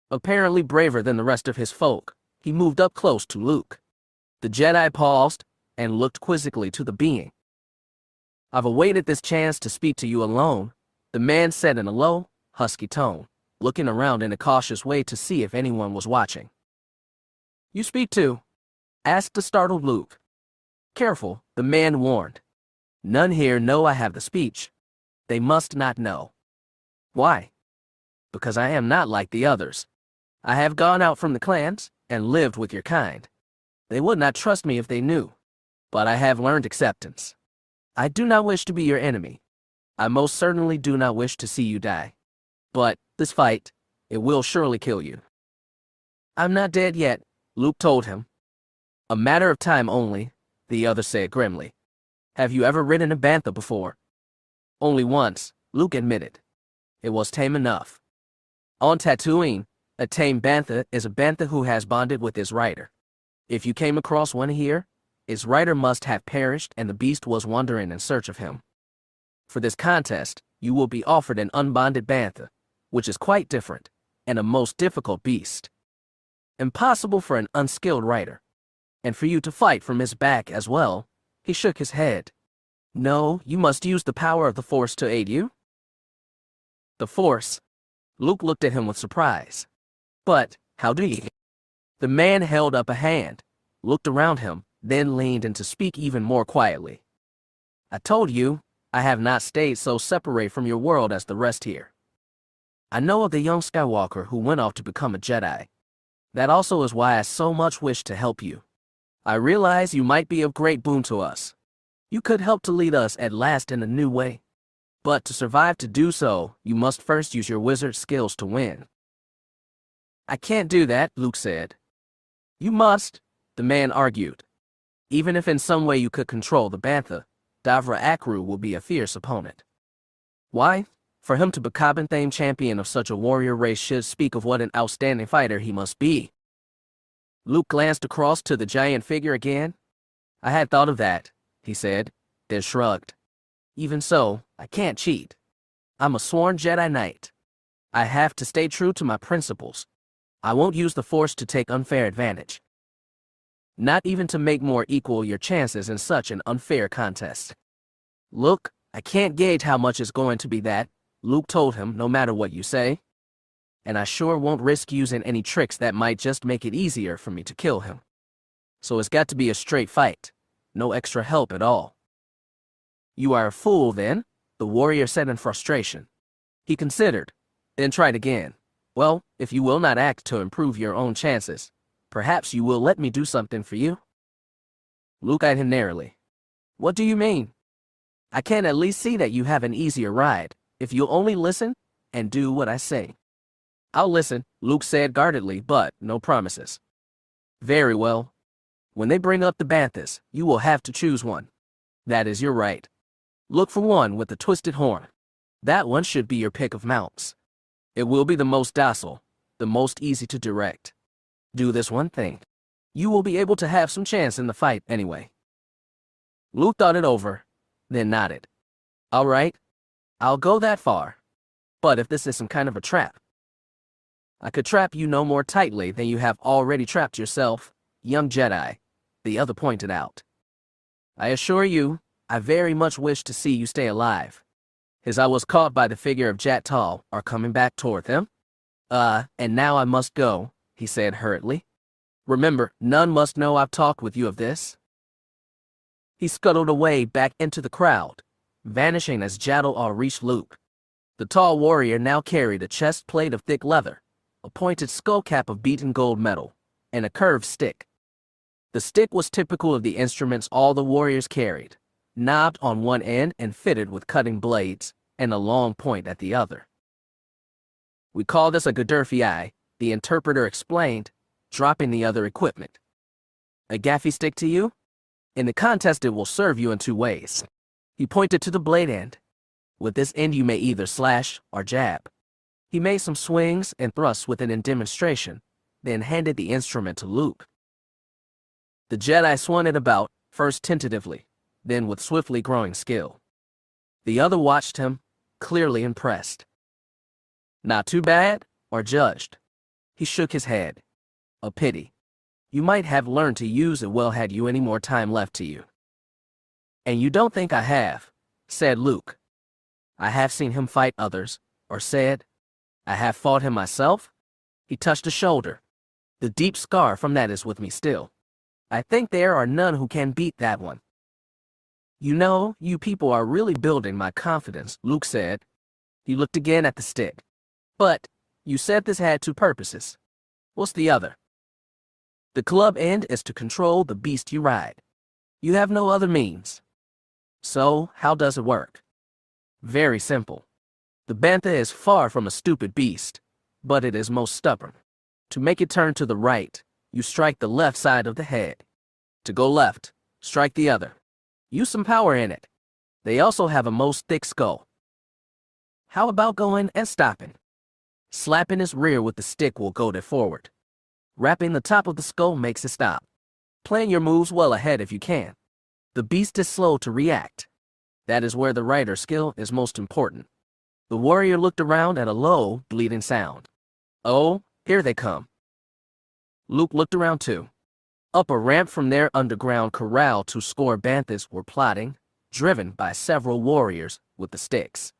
Apparently braver than the rest of his folk, he moved up close to Luke. The Jedi paused and looked quizzically to the being. "I've awaited this chance to speak to you alone," the man said in a low, husky tone, looking around in a cautious way to see if anyone was watching. "You speak too?" asked the startled Luke. "Careful," the man warned. "None here know I have the speech. They must not know." "Why?" "Because I am not like the others. I have gone out from the clans and lived with your kind. They would not trust me if they knew, but I have learned acceptance. I do not wish to be your enemy. I most certainly do not wish to see you die. But this fight, it will surely kill you." "I'm not dead yet," Luke told him. "A matter of time only," the other said grimly. "Have you ever ridden a bantha before?" "Only once," Luke admitted. "It was tame enough. On Tatooine, a tame bantha is a bantha who has bonded with his rider. If you came across one here, its rider must have perished and the beast was wandering in search of him. For this contest, you will be offered an unbonded bantha, which is quite different, and a most difficult beast. Impossible for an unskilled rider. And for you to fight from his back as well." He shook his head. "No, you must use the power of the Force to aid you." "The Force?" Luke looked at him with surprise. "But how do you?" The man held up a hand, looked around him, then leaned in to speak even more quietly. "I told you, I have not stayed so separate from your world as the rest here. I know of the young Skywalker who went off to become a Jedi. That also is why I so much wish to help you. I realize you might be of great boon to us. You could help to lead us at last in a new way. But to survive to do so, you must first use your wizard skills to win. I can't do that, Luke said. You must, the man argued. Even if in some way you could control the Bantha, Davra Akru will be a fierce opponent. Why? For him to become the champion of such a warrior race should speak of what an outstanding fighter he must be. Luke glanced across to the giant figure again. I had thought of that, he said, then shrugged. Even so, I can't cheat. I'm a sworn Jedi Knight. I have to stay true to my principles. I won't use the Force to take unfair advantage. Not even to make more equal your chances in such an unfair contest. Look, I can't gauge how much it's going to be that, Luke told him, no matter what you say. And I sure won't risk using any tricks that might just make it easier for me to kill him. So it's got to be a straight fight. No extra help at all. You are a fool, then, the warrior said in frustration. He considered, then tried again. Well, if you will not act to improve your own chances, perhaps you will let me do something for you? Luke eyed him narrowly. What do you mean? I can at least see that you have an easier ride, if you'll only listen and do what I say. I'll listen, Luke said guardedly, but no promises. Very well. When they bring up the Banthas, you will have to choose one. That is your right. Look for one with a twisted horn. That one should be your pick of mounts. It will be the most docile, the most easy to direct. Do this one thing. You will be able to have some chance in the fight anyway. Luke thought it over, then nodded. All right, I'll go that far. But if this is some kind of a trap, I could trap you no more tightly than you have already trapped yourself, young Jedi, the other pointed out. I assure you, I very much wish to see you stay alive. His eye was caught by the figure of Jat Tal, are coming back toward them. And now I must go, he said hurriedly. Remember, none must know I've talked with you of this. He scuttled away back into the crowd, vanishing as Jattal reached Luke. The tall warrior now carried a chest plate of thick leather, a pointed skull cap of beaten gold metal, and a curved stick. The stick was typical of the instruments all the warriors carried, knobbed on one end and fitted with cutting blades, and a long point at the other. We call this a Gadurfi, the interpreter explained, dropping the other equipment. A gaffy stick to you? In the contest it will serve you in two ways. He pointed to the blade end. With this end you may either slash or jab. He made some swings and thrusts with it in demonstration, then handed the instrument to Luke. The Jedi swung it about, first tentatively, then with swiftly growing skill. The other watched him, clearly impressed. Not too bad, or judged. He shook his head. A pity. You might have learned to use it well had you any more time left to you. And you don't think I have, said Luke. I have seen him fight others, or said, I have fought him myself. He touched a shoulder. The deep scar from that is with me still. I think there are none who can beat that one. You know, you people are really building my confidence, Luke said. He looked again at the stick. But, you said this had two purposes. What's the other? The club end is to control the beast you ride. You have no other means. So, how does it work? Very simple. The Bantha is far from a stupid beast, but it is most stubborn. To make it turn to the right, you strike the left side of the head. To go left, strike the other. Use some power in it. They also have a most thick skull. How about going and stopping? Slapping its rear with the stick will goad it forward. Wrapping the top of the skull makes it stop. Plan your moves well ahead if you can. The beast is slow to react. That is where the rider's skill is most important. The warrior looked around at a low, bleeding sound. Oh, here they come. Luke looked around too. Up a ramp from their underground corral 2 score Banthas were plodding, driven by several warriors with the sticks.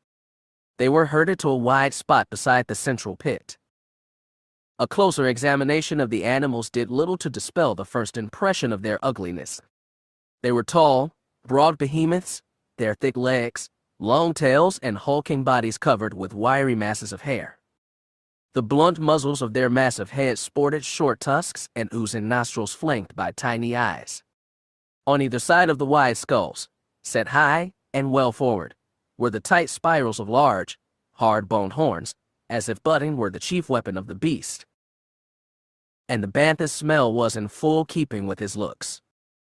They were herded to a wide spot beside the central pit. A closer examination of the animals did little to dispel the first impression of their ugliness. They were tall, broad behemoths, their thick legs, long tails, and hulking bodies covered with wiry masses of hair. The blunt muzzles of their massive heads sported short tusks and oozing nostrils flanked by tiny eyes. On either side of the wide skulls, set high and well forward, were the tight spirals of large, hard-boned horns, as if butting were the chief weapon of the beast. And the bantha's smell was in full keeping with his looks.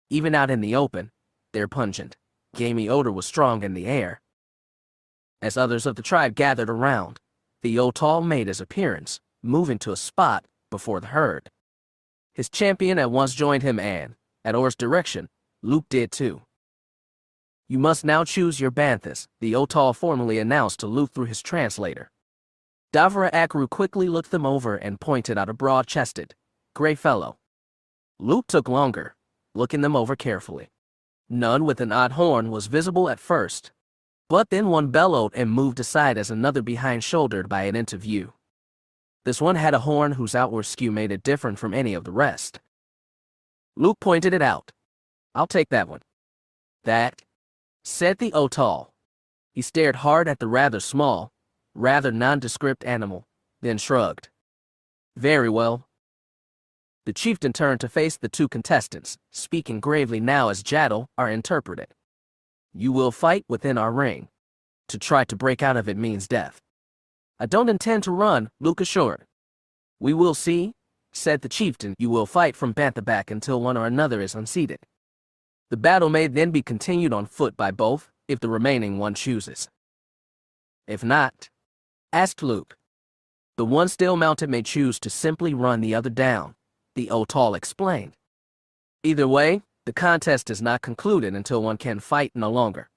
Even out in the open, their pungent, gamey odor was strong in the air. As others of the tribe gathered around, the Otall made his appearance, moving to a spot before the herd. His champion at once joined him and, at Or's direction, Luke did too. "You must now choose your banthas," the Otall formally announced to Luke through his translator. Davra Akru quickly looked them over and pointed out a broad-chested, gray fellow. Luke took longer, looking them over carefully. None with an odd horn was visible at first, but then one bellowed and moved aside as another behind-shouldered by it into view. This one had a horn whose outward skew made it different from any of the rest. Luke pointed it out. "I'll take that one." "That," said the Otall. He stared hard at the rather small, rather nondescript animal, then shrugged. "Very well." The chieftain turned to face the two contestants, speaking gravely now as Jaddal, our interpreter. "You will fight within our ring. To try to break out of it means death." "I don't intend to run," Luke assured. "We will see," said the chieftain. "You will fight from bantha back until one or another is unseated. The battle may then be continued on foot by both, if the remaining one chooses." "If not?" asked Luke. "The one still mounted may choose to simply run the other down," the Otall explained. "Either way, the contest is not concluded until one can fight no longer.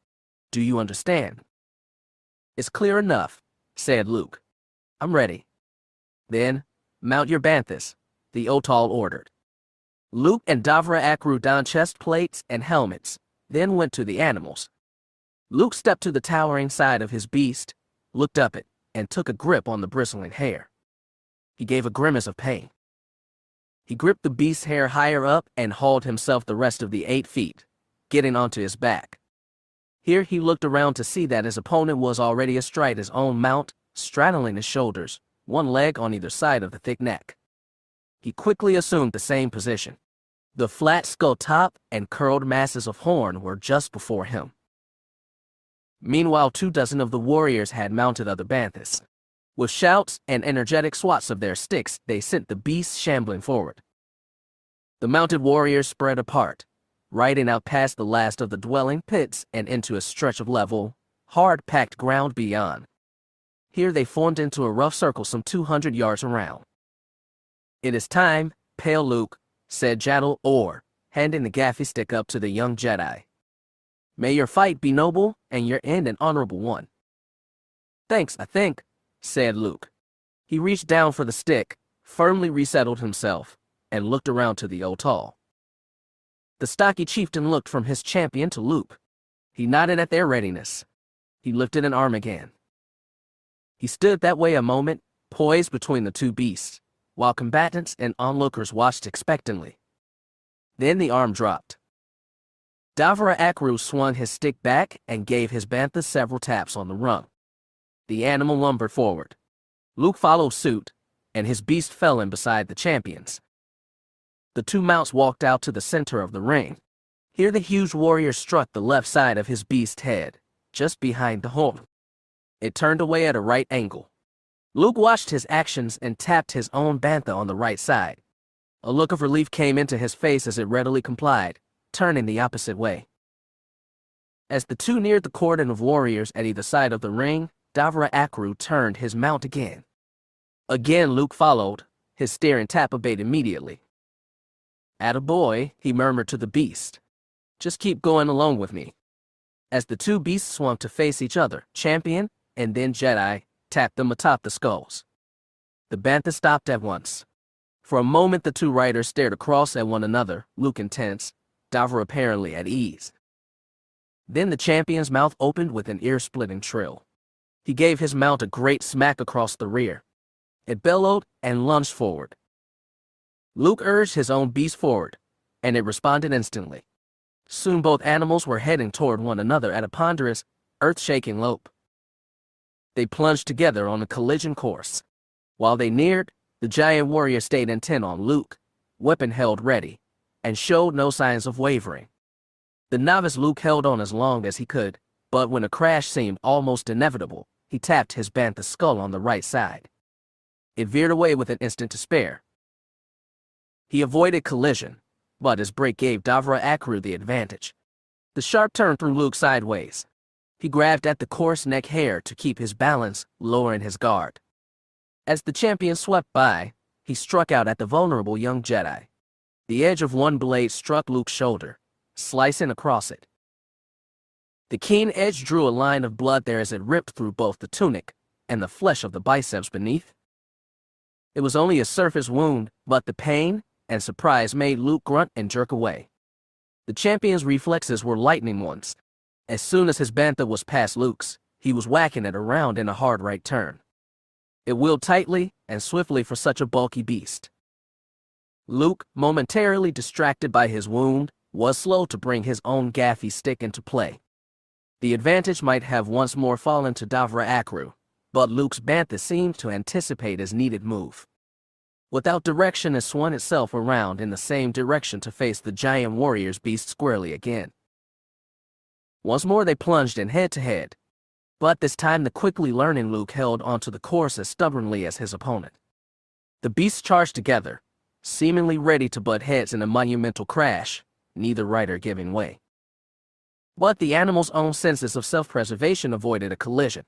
Do you understand?" "It's clear enough," said Luke. "I'm ready." "Then, mount your banthas," the Otall ordered. Luke and Davra Akru donned chest plates and helmets, then went to the animals. Luke stepped to the towering side of his beast, looked up it, and took a grip on the bristling hair. He gave a grimace of pain. He gripped the beast's hair higher up and hauled himself the rest of the 8 feet, getting onto his back. Here he looked around to see that his opponent was already astride his own mount, straddling his shoulders, one leg on either side of the thick neck. He quickly assumed the same position. The flat skull top and curled masses of horn were just before him. Meanwhile, 24 of the warriors had mounted other banthas. With shouts and energetic swats of their sticks, they sent the beasts shambling forward. The mounted warriors spread apart, riding out past the last of the dwelling pits and into a stretch of level, hard-packed ground beyond. Here they formed into a rough circle some 200 yards around. "It is time, Pale Luke," said Jaddal Or, handing the gaffy stick up to the young Jedi. "May your fight be noble and your end an honorable one." "Thanks, I think," said Luke. He reached down for the stick, firmly resettled himself, and looked around to the Otall. The stocky chieftain looked from his champion to Luke. He nodded at their readiness. He lifted an arm again. He stood that way a moment, poised between the two beasts, while combatants and onlookers watched expectantly. Then the arm dropped. Davra Akru swung his stick back and gave his bantha several taps on the rump. The animal lumbered forward. Luke followed suit, and his beast fell in beside the champions. The two mounts walked out to the center of the ring. Here the huge warrior struck the left side of his beast's head, just behind the horn. It turned away at a right angle. Luke watched his actions and tapped his own bantha on the right side. A look of relief came into his face as it readily complied, turning the opposite way. As the two neared the cordon of warriors at either side of the ring, Davra Akru turned his mount again. Again Luke followed, his stare and tap obeyed immediately. "Attaboy," he murmured to the beast. "Just keep going along with me." As the two beasts swung to face each other, champion and then Jedi tapped them atop the skulls. The bantha stopped at once. For a moment the two riders stared across at one another, Luke intense, Davra apparently at ease. Then the champion's mouth opened with an ear-splitting trill. He gave his mount a great smack across the rear. It bellowed and lunged forward. Luke urged his own beast forward, and it responded instantly. Soon both animals were heading toward one another at a ponderous, earth-shaking lope. They plunged together on a collision course. While they neared, the giant warrior stayed intent on Luke, weapon held ready, and showed no signs of wavering. The novice Luke held on as long as he could, but when a crash seemed almost inevitable, he tapped his bantha skull on the right side. It veered away with an instant to spare. He avoided collision, but his brake gave Davra Akru the advantage. The sharp turn threw Luke sideways. He grabbed at the coarse neck hair to keep his balance, lowering his guard. As the champion swept by, he struck out at the vulnerable young Jedi. The edge of one blade struck Luke's shoulder, slicing across it. The keen edge drew a line of blood there as it ripped through both the tunic and the flesh of the biceps beneath. It was only a surface wound, but the pain and surprise made Luke grunt and jerk away. The champion's reflexes were lightning ones. As soon as his bantha was past Luke's, he was whacking it around in a hard right turn. It wheeled tightly and swiftly for such a bulky beast. Luke, momentarily distracted by his wound, was slow to bring his own gaffy stick into play. The advantage might have once more fallen to Davra Akru, but Luke's bantha seemed to anticipate his needed move. Without direction, it swung itself around in the same direction to face the giant warrior's beast squarely again. Once more they plunged in head-to-head, but this time the quickly learning Luke held onto the course as stubbornly as his opponent. The beasts charged together, seemingly ready to butt heads in a monumental crash, neither rider giving way. But the animal's own senses of self-preservation avoided a collision.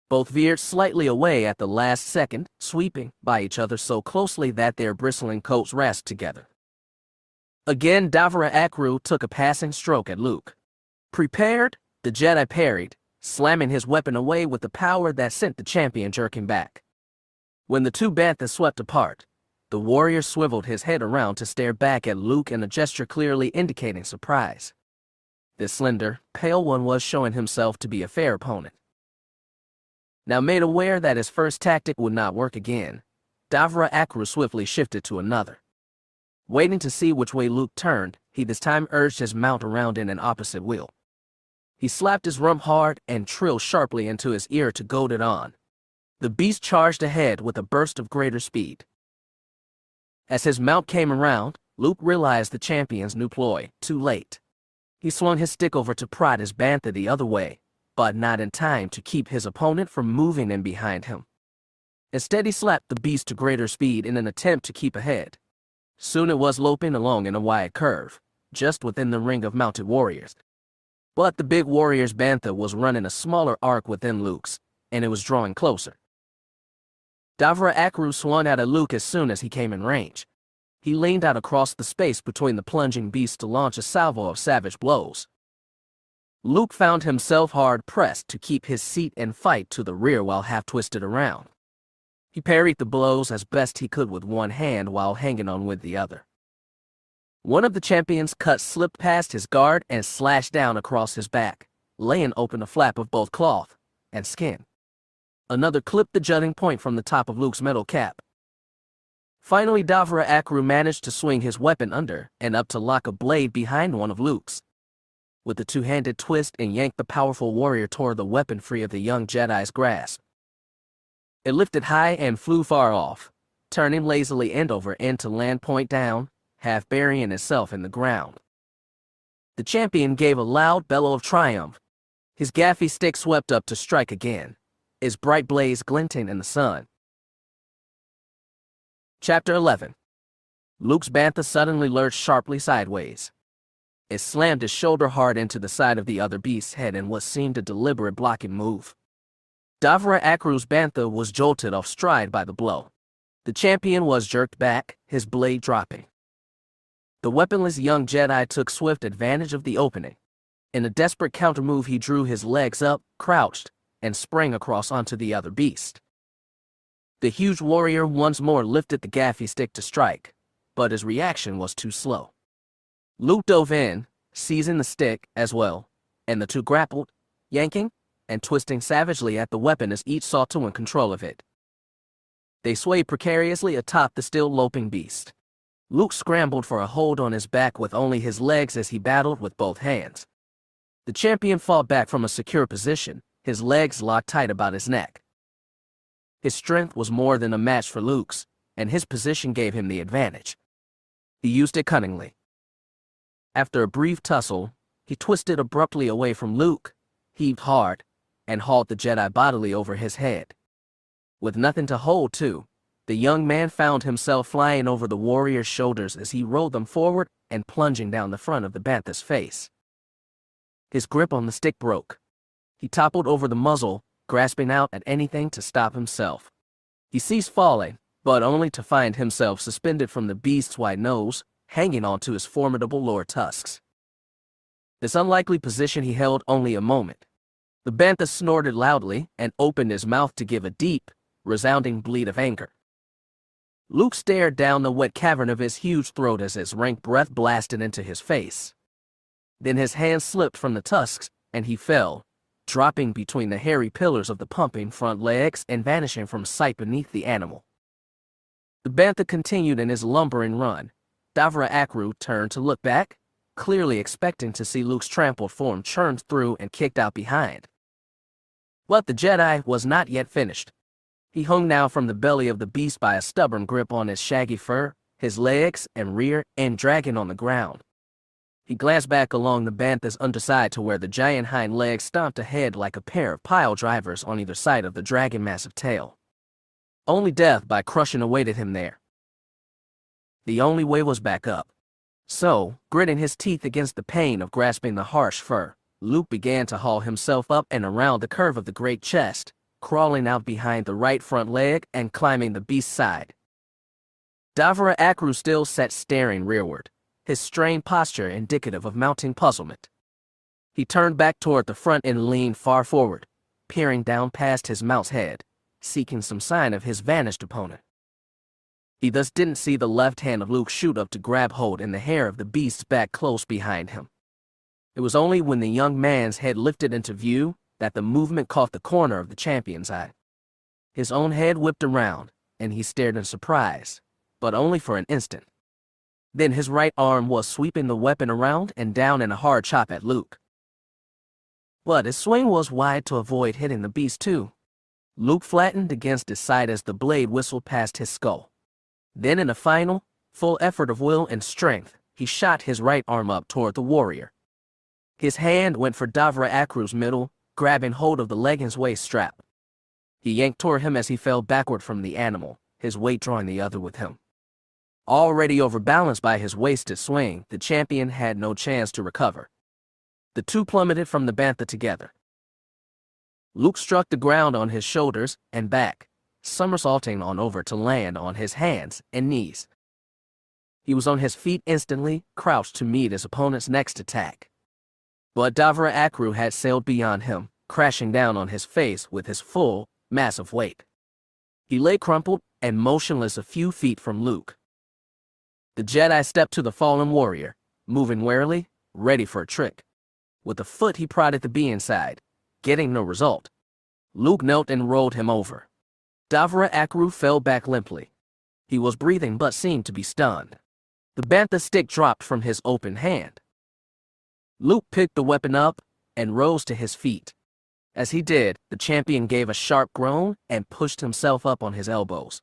Both veered slightly away at the last second, sweeping by each other so closely that their bristling coats rasped together. Again, Davra Akru took a passing stroke at Luke. Prepared, the Jedi parried, slamming his weapon away with the power that sent the champion jerking back. When the two banthas swept apart, the warrior swiveled his head around to stare back at Luke in a gesture clearly indicating surprise. This slender, pale one was showing himself to be a fair opponent. Now made aware that his first tactic would not work again, Davra Akru swiftly shifted to another. Waiting to see which way Luke turned, he this time urged his mount around in an opposite wheel. He slapped his rump hard and trilled sharply into his ear to goad it on. The beast charged ahead with a burst of greater speed. As his mount came around, Luke realized the champion's new ploy, too late. He swung his stick over to prod his bantha the other way, but not in time to keep his opponent from moving in behind him. Instead, he slapped the beast to greater speed in an attempt to keep ahead. Soon it was loping along in a wide curve, just within the ring of mounted warriors. But the big warrior's bantha was running a smaller arc within Luke's, and it was drawing closer. Davra Akru swung out at Luke as soon as he came in range. He leaned out across the space between the plunging beasts to launch a salvo of savage blows. Luke found himself hard-pressed to keep his seat and fight to the rear while half-twisted around. He parried the blows as best he could with one hand while hanging on with the other. One of the champion's cuts slipped past his guard and slashed down across his back, laying open a flap of both cloth and skin. Another clipped the jutting point from the top of Luke's metal cap. Finally, Davra Akru managed to swing his weapon under and up to lock a blade behind one of Luke's. With a two-handed twist and yank, the powerful warrior tore the weapon free of the young Jedi's grasp. It lifted high and flew far off, turning lazily end over end to land point down, half burying itself in the ground. The champion gave a loud bellow of triumph. His gaffy stick swept up to strike again, its bright blaze glinting in the sun. Chapter 11. Luke's bantha suddenly lurched sharply sideways. It slammed his shoulder hard into the side of the other beast's head in what seemed a deliberate blocking move. Davra Akru's bantha was jolted off stride by the blow. The champion was jerked back, his blade dropping. The weaponless young Jedi took swift advantage of the opening. In a desperate countermove, he drew his legs up, crouched, and sprang across onto the other beast. The huge warrior once more lifted the gaffy stick to strike, but his reaction was too slow. Luke dove in, seizing the stick as well, and the two grappled, yanking and twisting savagely at the weapon as each sought to win control of it. They swayed precariously atop the still loping beast. Luke scrambled for a hold on his back with only his legs as he battled with both hands. The champion fought back from a secure position, his legs locked tight about his neck. His strength was more than a match for Luke's, and his position gave him the advantage. He used it cunningly. After a brief tussle, he twisted abruptly away from Luke, heaved hard, and hauled the Jedi bodily over his head. With nothing to hold to, the young man found himself flying over the warrior's shoulders as he rolled them forward and plunging down the front of the bantha's face. His grip on the stick broke. He toppled over the muzzle, grasping out at anything to stop himself. He ceased falling, but only to find himself suspended from the beast's wide nose, hanging onto his formidable lower tusks. This unlikely position he held only a moment. The bantha snorted loudly and opened his mouth to give a deep, resounding bleat of anger. Luke stared down the wet cavern of his huge throat as his rank breath blasted into his face. Then his hand slipped from the tusks, and he fell, dropping between the hairy pillars of the pumping front legs and vanishing from sight beneath the animal. The bantha continued in his lumbering run. Davra Akru turned to look back, clearly expecting to see Luke's trampled form churned through and kicked out behind. But the Jedi was not yet finished. He hung now from the belly of the beast by a stubborn grip on his shaggy fur, his legs and rear end dragging on the ground. He glanced back along the bantha's underside to where the giant hind legs stomped ahead like a pair of pile drivers on either side of the dragging massive tail. Only death by crushing awaited him there. The only way was back up. So, gritting his teeth against the pain of grasping the harsh fur, Luke began to haul himself up and around the curve of the great chest, crawling out behind the right front leg and climbing the beast's side. Davra Akru still sat staring rearward, his strained posture indicative of mounting puzzlement. He turned back toward the front and leaned far forward, peering down past his mount's head, seeking some sign of his vanished opponent. He thus didn't see the left hand of Luke shoot up to grab hold in the hair of the beast's back close behind him. It was only when the young man's head lifted into view that the movement caught the corner of the champion's eye. His own head whipped around, and he stared in surprise, but only for an instant. Then his right arm was sweeping the weapon around and down in a hard chop at Luke. But his swing was wide to avoid hitting the beast too. Luke flattened against his side as the blade whistled past his skull. Then in a final, full effort of will and strength, he shot his right arm up toward the warrior. His hand went for Davra Akru's middle, grabbing hold of the legging's waist strap. He yanked toward him as he fell backward from the animal, his weight drawing the other with him. Already overbalanced by his wasted swing, the champion had no chance to recover. The two plummeted from the bantha together. Luke struck the ground on his shoulders and back, somersaulting on over to land on his hands and knees. He was on his feet instantly, crouched to meet his opponent's next attack. But Davra Akru had sailed beyond him, crashing down on his face with his full, massive weight. He lay crumpled and motionless a few feet from Luke. The Jedi stepped to the fallen warrior, moving warily, ready for a trick. With a foot he prodded the being's side, getting no result. Luke knelt and rolled him over. Davra Akru fell back limply. He was breathing but seemed to be stunned. The bantha stick dropped from his open hand. Luke picked the weapon up and rose to his feet. As he did, the champion gave a sharp groan and pushed himself up on his elbows.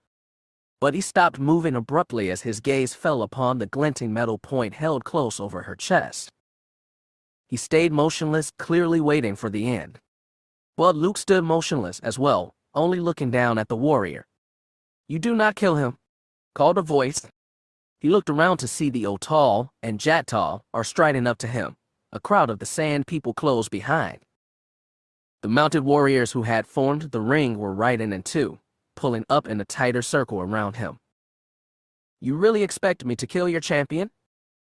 But he stopped moving abruptly as his gaze fell upon the glinting metal point held close over her chest. He stayed motionless, clearly waiting for the end. But Luke stood motionless as well, only looking down at the warrior. "You do not kill him," called a voice. He looked around to see the Otal and Jatal are striding up to him, a crowd of the sand people close behind. The mounted warriors who had formed the ring were riding in two, pulling up in a tighter circle around him. "You really expect me to kill your champion?"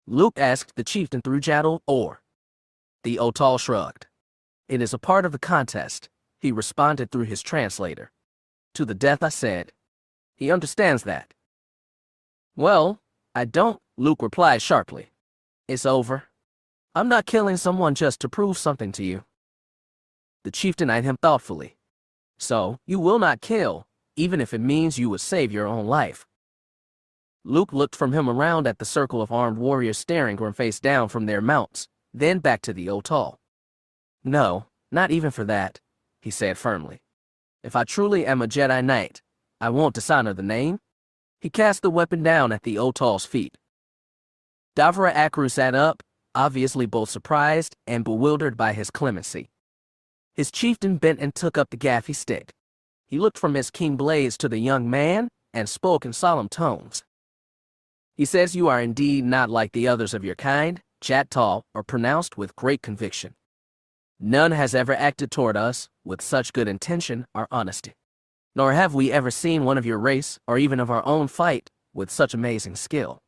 Luke asked the chieftain through Jatal or. The Otal shrugged. "It is a part of the contest," he responded through his translator. "To the death, I said. He understands that." "Well, I don't," Luke replied sharply. "It's over. I'm not killing someone just to prove something to you." The chieftain eyed him thoughtfully. "So, you will not kill, even if it means you would save your own life." Luke looked from him around at the circle of armed warriors staring from face down from their mounts, then back to the Otal. "No, not even for that," he said firmly. "If I truly am a Jedi Knight, I won't dishonor the name. He cast the weapon down at the Otal's feet. Davra Akru sat up, obviously both surprised and bewildered by his clemency. His chieftain bent and took up the gaffy stick. He looked from his keen blades to the young man and spoke in solemn tones. He says you are indeed not like the others of your kind, chat tall, or pronounced with great conviction. None has ever acted toward us with such good intention or honesty. Nor have we ever seen one of your race, or even of our own fight, with such amazing skill.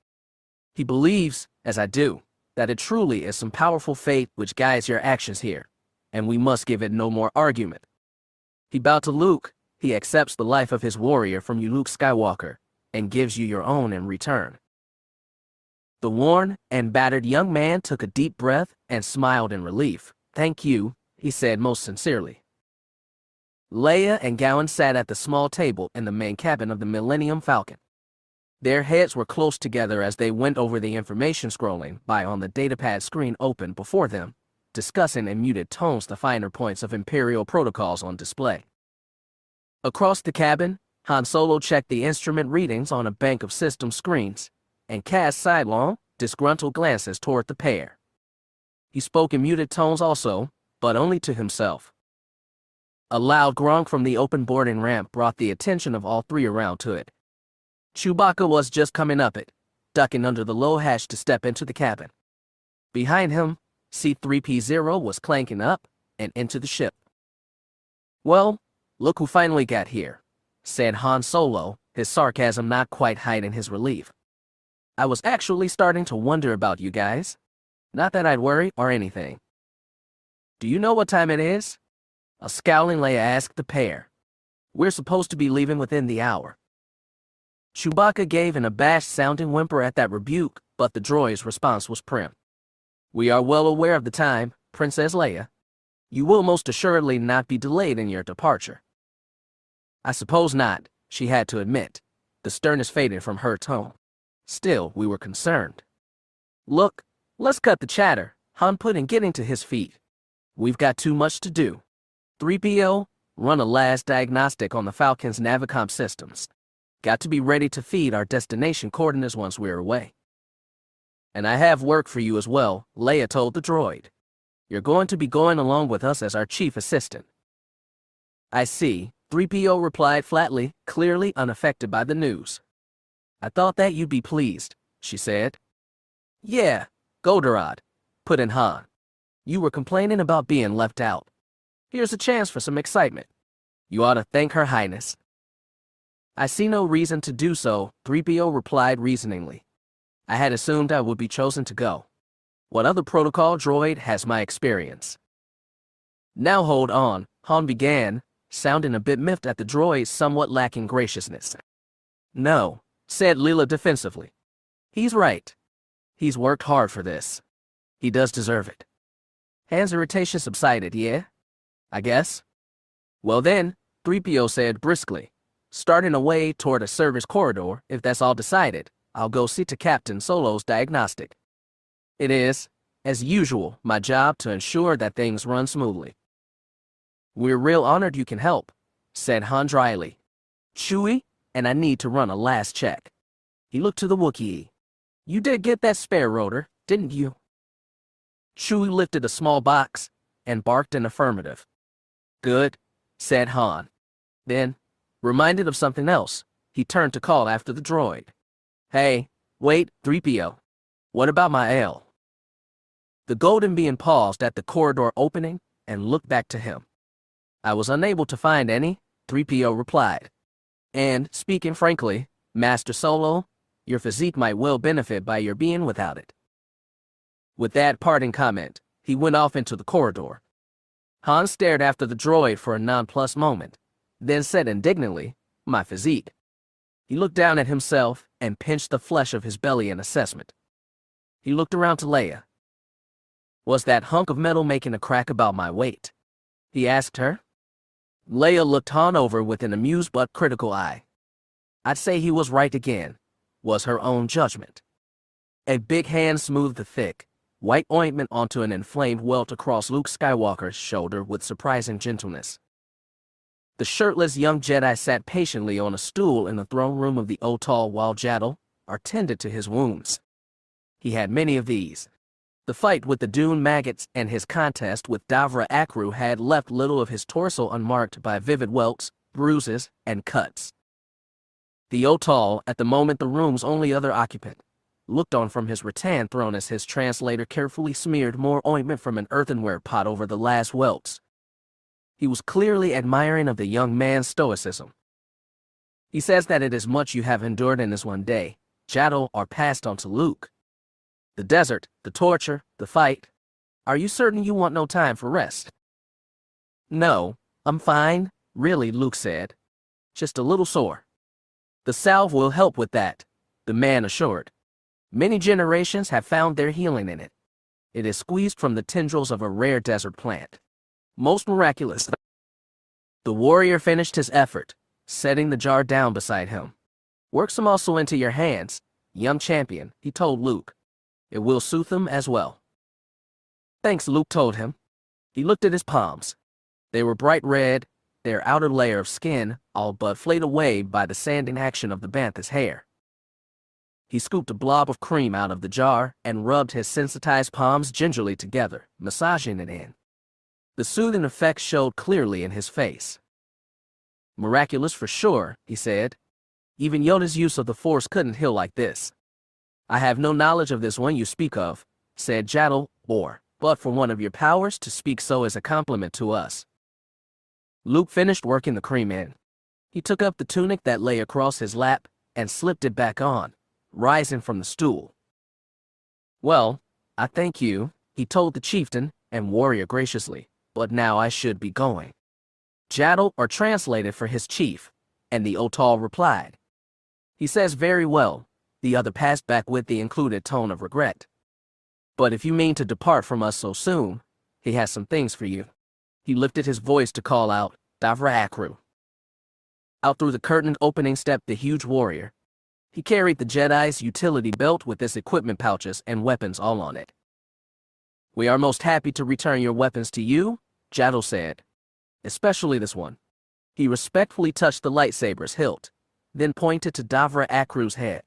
He believes, as I do, that it truly is some powerful fate which guides your actions here, and we must give it no more argument. He bowed to Luke. He accepts the life of his warrior from you, Luke Skywalker, and gives you your own in return. The worn and battered young man took a deep breath and smiled in relief. Thank you, he said most sincerely. Leia and Gowan sat at the small table in the main cabin of the Millennium Falcon. Their heads were close together as they went over the information scrolling by on the datapad screen open before them, discussing in muted tones the finer points of Imperial protocols on display. Across the cabin, Han Solo checked the instrument readings on a bank of system screens and cast sidelong, disgruntled glances toward the pair. He spoke in muted tones also, but only to himself. A loud gronk from the open boarding ramp brought the attention of all three around to it. Chewbacca was just coming up it, ducking under the low hatch to step into the cabin. Behind him, C-3PO was clanking up and into the ship. Well, look who finally got here, said Han Solo, his sarcasm not quite hiding his relief. I was actually starting to wonder about you guys. Not that I'd worry or anything. Do you know what time it is? A scowling Leia asked the pair. We're supposed to be leaving within the hour. Chewbacca gave an abashed-sounding whimper at that rebuke, but the droid's response was prim. We are well aware of the time, Princess Leia. You will most assuredly not be delayed in your departure. I suppose not, she had to admit. The sternness faded from her tone. Still, we were concerned. Look, let's cut the chatter, Han put in, getting to his feet. We've got too much to do. 3PO, run a last diagnostic on the Falcon's Navicom systems. Got to be ready to feed our destination coordinates once we're away. And I have work for you as well, Leia told the droid. You're going to be going along with us as our chief assistant. I see, 3PO replied flatly, clearly unaffected by the news. I thought that you'd be pleased, she said. Yeah, Golderod, put in Han. You were complaining about being left out. Here's a chance for some excitement. You ought to thank Her Highness. I see no reason to do so, 3PO replied reasoningly. I had assumed I would be chosen to go. What other protocol droid has my experience? Now hold on, Han began, sounding a bit miffed at the droid's somewhat lacking graciousness. No, said Leela defensively. He's right. He's worked hard for this. He does deserve it. Han's irritation subsided, yeah? I guess. Well then, 3PO said briskly, starting away toward a service corridor. If that's all decided, I'll go see to Captain Solo's diagnostic. It is, as usual, my job to ensure that things run smoothly. We're real honored you can help, said Han dryly. Chewie, and I need to run a last check. He looked to the Wookiee. You did get that spare rotor, didn't you? Chewie lifted a small box and barked an affirmative. Good, said Han. Then, reminded of something else, he turned to call after the droid. Hey, wait, 3PO. What about my L? The Golden Being paused at the corridor opening and looked back to him. I was unable to find any, 3PO replied. And, speaking frankly, Master Solo, your physique might well benefit by your being without it. With that parting comment, he went off into the corridor. Han stared after the droid for a nonplussed moment, then said indignantly, my physique. He looked down at himself and pinched the flesh of his belly in assessment. He looked around to Leia. Was that hunk of metal making a crack about my weight? He asked her. Leia looked Han over with an amused but critical eye. I'd say he was right again, was her own judgment. A big hand smoothed the thick, white ointment onto an inflamed welt across Luke Skywalker's shoulder with surprising gentleness. The shirtless young Jedi sat patiently on a stool in the throne room of the Otal while Jaddal attended to his wounds. He had many of these. The fight with the dune maggots and his contest with Davra Akru had left little of his torso unmarked by vivid welts, bruises, and cuts. The Otal, at the moment the room's only other occupant, looked on from his rattan throne as his translator carefully smeared more ointment from an earthenware pot over the last welts. He was clearly admiring of the young man's stoicism. He says that it is much you have endured in this one day, Jaddal, are passed on to Luke. The desert, the torture, the fight. Are you certain you want no time for rest? No, I'm fine, really, Luke said. Just a little sore. The salve will help with that, the man assured. Many generations have found their healing in it. It is squeezed from the tendrils of a rare desert plant. Most miraculous. The warrior finished his effort, setting the jar down beside him. Work some muscle into your hands, young champion, he told Luke. It will soothe them as well. Thanks, Luke told him. He looked at his palms. They were bright red, their outer layer of skin all but flayed away by the sanding action of the bantha's hair. He scooped a blob of cream out of the jar and rubbed his sensitized palms gingerly together, massaging it in. The soothing effect showed clearly in his face. Miraculous for sure, he said. Even Yoda's use of the Force couldn't heal like this. I have no knowledge of this one you speak of, said Jaddal, but for one of your powers to speak so is a compliment to us. Luke finished working the cream in. He took up the tunic that lay across his lap and slipped it back on, rising from the stool. Well, I thank you, he told the chieftain and warrior graciously, but now I should be going. Jaddal translated for his chief, and the Otal replied. He says very well, the other passed back with the included tone of regret. But if you mean to depart from us so soon, he has some things for you. He lifted his voice to call out, Davra Akru. Out through the curtained opening stepped the huge warrior. He carried the Jedi's utility belt with its equipment pouches and weapons all on it. We are most happy to return your weapons to you, Jaddal said. Especially this one. He respectfully touched the lightsaber's hilt, then pointed to Davra Akru's head.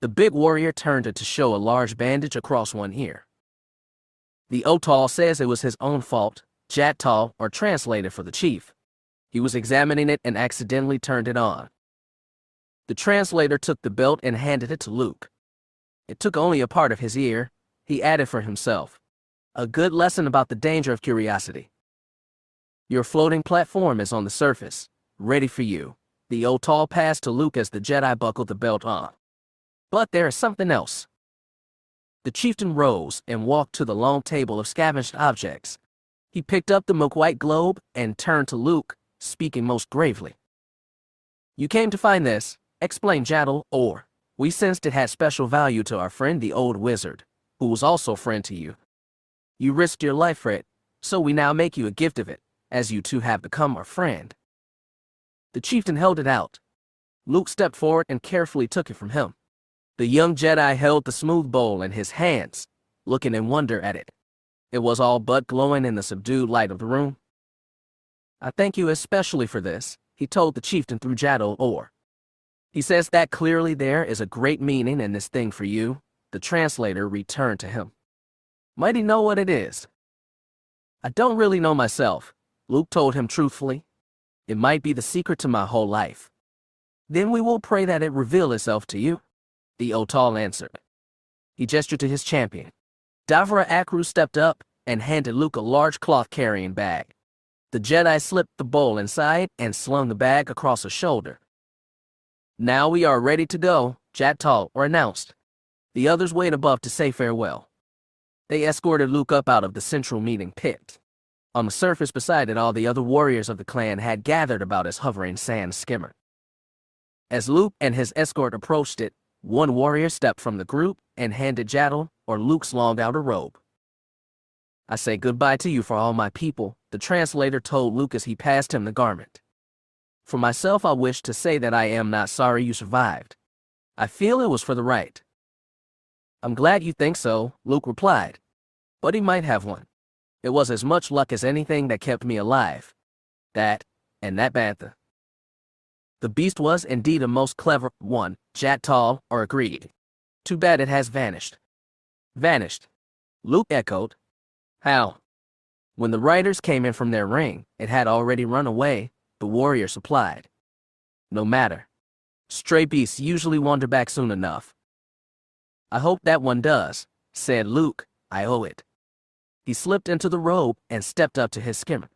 The big warrior turned it to show a large bandage across one ear. The Otal says it was his own fault, Jaddal translated for the chief. He was examining it and accidentally turned it on. The translator took the belt and handed it to Luke. It took only a part of his ear, he added for himself. A good lesson about the danger of curiosity. Your floating platform is on the surface, ready for you. The Otal passed to Luke as the Jedi buckled the belt on. But there is something else. The chieftain rose and walked to the long table of scavenged objects. He picked up the milk-white globe and turned to Luke, speaking most gravely. You came to find this, explained Jaddal, we sensed it had special value to our friend the old wizard, who was also a friend to you. You risked your life for it, so we now make you a gift of it, as you two have become our friend. The chieftain held it out. Luke stepped forward and carefully took it from him. The young Jedi held the smooth bowl in his hands, looking in wonder at it. It was all but glowing in the subdued light of the room. I thank you especially for this, he told the chieftain through Jaddal. He says that clearly there is a great meaning in this thing for you. The translator returned to him. Might he know what it is? I don't really know myself, Luke told him truthfully. It might be the secret to my whole life. Then we will pray that it reveal itself to you, the Otal answered. He gestured to his champion. Davra Akru stepped up and handed Luke a large cloth-carrying bag. The Jedi slipped the bowl inside and slung the bag across his shoulder. Now we are ready to go, Jaddal announced. The others wait above to say farewell. They escorted Luke up out of the central meeting pit. On the surface beside it, all the other warriors of the clan had gathered about his hovering sand skimmer. As Luke and his escort approached it, one warrior stepped from the group and handed Jaddal Luke's long outer robe. I say goodbye to you for all my people, the translator told Luke as he passed him the garment. For myself, I wish to say that I am not sorry you survived. I feel it was for the right. I'm glad you think so, Luke replied. But he might have one. It was as much luck as anything that kept me alive. That, and that bantha. The beast was indeed a most clever one, Jat-Tal, or agreed. Too bad it has vanished. Vanished? Luke echoed. How? When the riders came in from their ring, it had already run away, the warrior supplied. No matter. Stray beasts usually wander back soon enough. I hope that one does, said Luke. I owe it. He slipped into the robe and stepped up to his skimmer.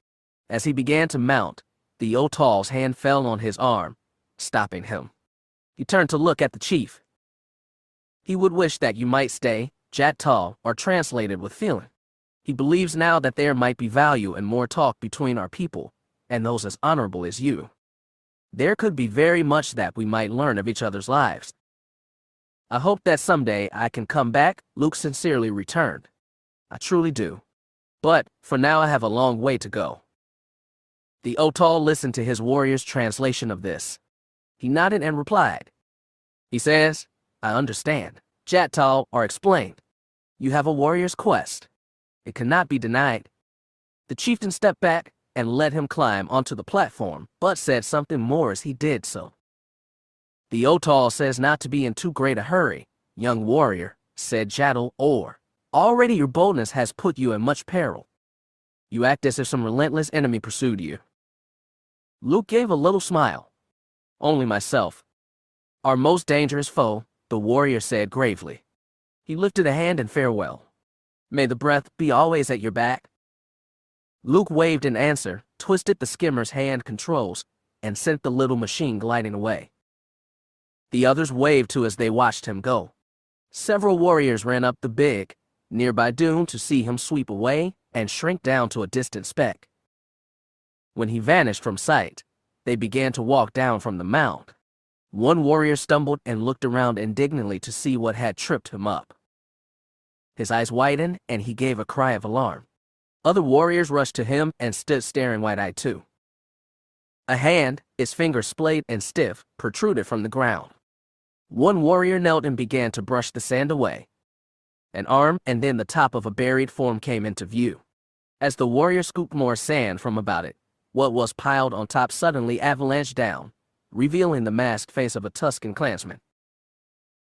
As he began to mount, the Otal's hand fell on his arm, stopping him. He turned to look at the chief. He would wish that you might stay, Jat-Tal, or translated with feeling. He believes now that there might be value and more talk between our people, and those as honorable as you. There could be very much that we might learn of each other's lives. I hope that someday I can come back, Luke sincerely returned. I truly do. But, for now I have a long way to go. The Otal listened to his warrior's translation of this. He nodded and replied. He says, I understand. Jat-Tal, or explained. You have a warrior's quest. It cannot be denied. The chieftain stepped back and let him climb onto the platform, but said something more as he did so. The Otal says not to be in too great a hurry, young warrior, said Jattal, or already your boldness has put you in much peril. You act as if some relentless enemy pursued you. Luke gave a little smile. Only myself. Our most dangerous foe, the warrior said gravely. He lifted a hand in farewell. May the breath be always at your back. Luke waved in answer, twisted the skimmer's hand controls, and sent the little machine gliding away. The others waved too as they watched him go. Several warriors ran up the big, nearby dune to see him sweep away and shrink down to a distant speck. When he vanished from sight, they began to walk down from the mound. One warrior stumbled and looked around indignantly to see what had tripped him up. His eyes widened and he gave a cry of alarm. Other warriors rushed to him and stood staring wide-eyed too. A hand, its fingers splayed and stiff, protruded from the ground. One warrior knelt and began to brush the sand away. An arm and then the top of a buried form came into view. As the warrior scooped more sand from about it, what was piled on top suddenly avalanched down, revealing the masked face of a Tusken clansman.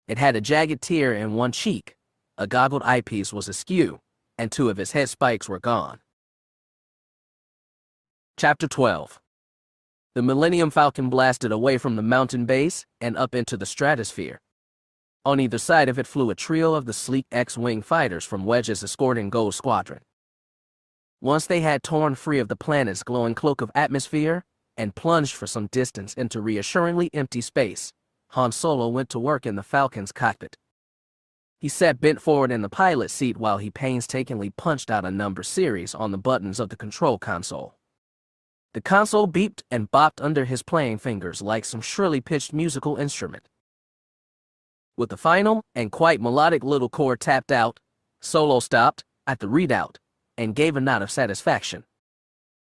It had a jagged tear in one cheek, a goggled eyepiece was askew, and two of his head spikes were gone. Chapter 12. The Millennium Falcon blasted away from the mountain base and up into the stratosphere. On either side of it flew a trio of the sleek X-Wing fighters from Wedge's escorting Gold Squadron. Once they had torn free of the planet's glowing cloak of atmosphere and plunged for some distance into reassuringly empty space, Han Solo went to work in the Falcon's cockpit. He sat bent forward in the pilot's seat while he painstakingly punched out a number series on the buttons of the control console. The console beeped and bopped under his playing fingers like some shrilly pitched musical instrument. With the final and quite melodic little chord tapped out, Solo stopped at the readout and gave a nod of satisfaction.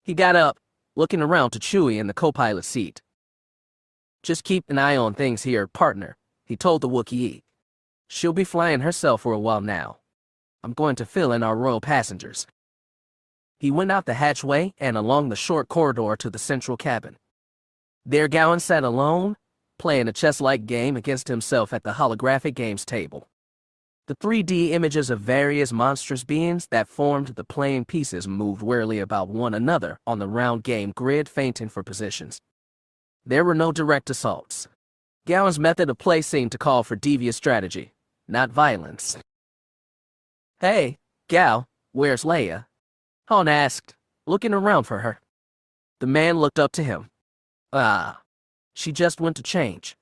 He got up, looking around to Chewie in the co-pilot seat. Just keep an eye on things here, partner, he told the Wookiee. She'll be flying herself for a while now. I'm going to fill in our royal passengers. He went out the hatchway and along the short corridor to the central cabin. There Gowan sat alone, playing a chess-like game against himself at the holographic games table. The 3D images of various monstrous beings that formed the playing pieces moved warily about one another on the round game grid, feinting for positions. There were no direct assaults. Gowan's method of play seemed to call for devious strategy, not violence. Hey, Gal, where's Leia? Han asked, looking around for her. The man looked up to him. She just went to change.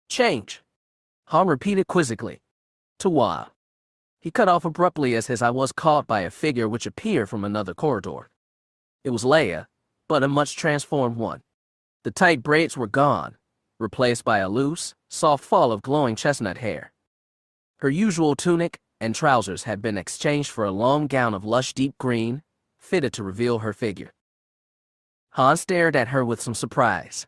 Change? Han repeated quizzically. To what? He cut off abruptly as his eye was caught by a figure which appeared from another corridor. It was Leia, but a much transformed one. The tight braids were gone, replaced by a loose, soft fall of glowing chestnut hair. Her usual tunic and trousers had been exchanged for a long gown of lush deep green, fitted to reveal her figure. Han stared at her with some surprise.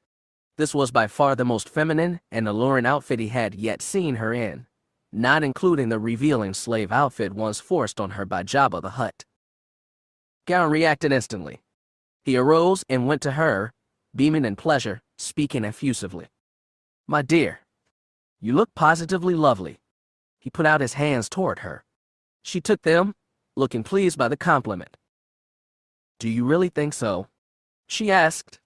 This was by far the most feminine and alluring outfit he had yet seen her in, not including the revealing slave outfit once forced on her by Jabba the Hutt. Gowan reacted instantly. He arose and went to her, beaming in pleasure, speaking effusively. My dear, you look positively lovely. He put out his hands toward her. She took them, looking pleased by the compliment. Do you really think so? She asked.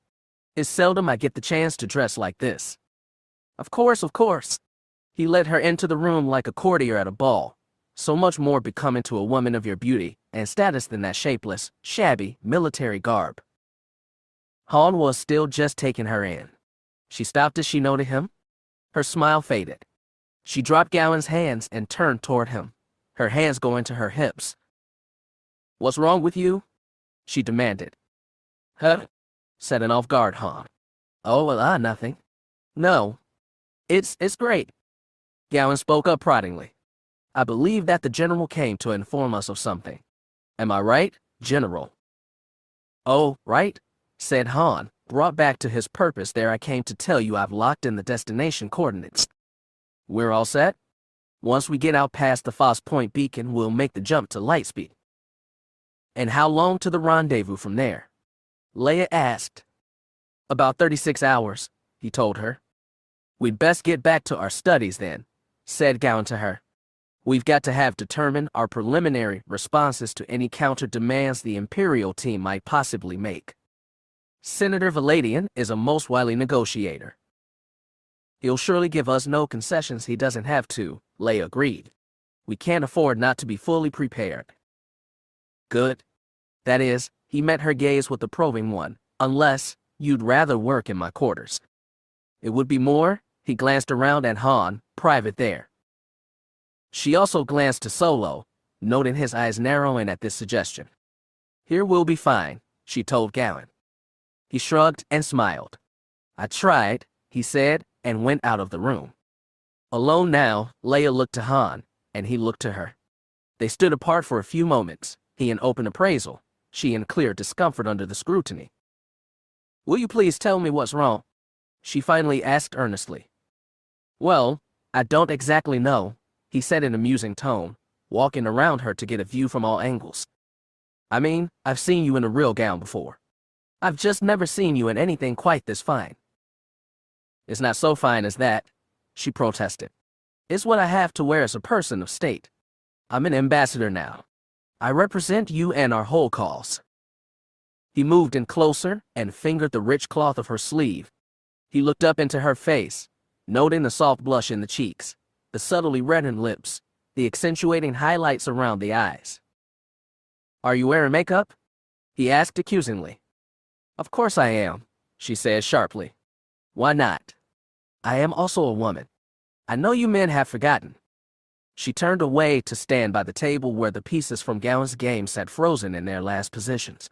It's seldom I get the chance to dress like this. Of course, of course. He led her into the room like a courtier at a ball, so much more becoming to a woman of your beauty and status than that shapeless, shabby, military garb. Han was still just taking her in. She stopped as she noted him. Her smile faded. She dropped Gowan's hands and turned toward him, her hands going to her hips. What's wrong with you? She demanded. Huh? Said an off-guard Han. Oh, well, nothing. No. It's great. Gowan spoke up proddingly. I believe that the General came to inform us of something. Am I right, General? Oh, right, said Han, brought back to his purpose there. I came to tell you I've locked in the destination coordinates. We're all set? Once we get out past the Foss Point beacon, we'll make the jump to lightspeed. And how long to the rendezvous from there? Leia asked. About 36 hours, he told her. We'd best get back to our studies then, said Gowan to her. We've got to have determined our preliminary responses to any counter-demands the Imperial team might possibly make. Senator Valadian is a most wily negotiator. He'll surely give us no concessions he doesn't have to, Leia agreed. We can't afford not to be fully prepared. Good. That is, he met her gaze with a probing one, unless you'd rather work in my quarters. It would be more, he glanced around at Han, private there. She also glanced to Solo, noting his eyes narrowing at this suggestion. Here we'll be fine, she told Gowan. He shrugged and smiled. I tried, he said, and went out of the room. Alone now, Leia looked to Han, and he looked to her. They stood apart for a few moments, he in open appraisal, she in clear discomfort under the scrutiny. Will you please tell me what's wrong? She finally asked earnestly. Well, I don't exactly know, he said in a musing tone, walking around her to get a view from all angles. I mean, I've seen you in a real gown before. I've just never seen you in anything quite this fine. It's not so fine as that, she protested. It's what I have to wear as a person of state. I'm an ambassador now. I represent you and our whole cause. He moved in closer and fingered the rich cloth of her sleeve. He looked up into her face, noting the soft blush in the cheeks, the subtly reddened lips, the accentuating highlights around the eyes. Are you wearing makeup? He asked accusingly. Of course I am, she said sharply. Why not? I am also a woman. I know you men have forgotten. She turned away to stand by the table where the pieces from Gowan's game sat frozen in their last positions.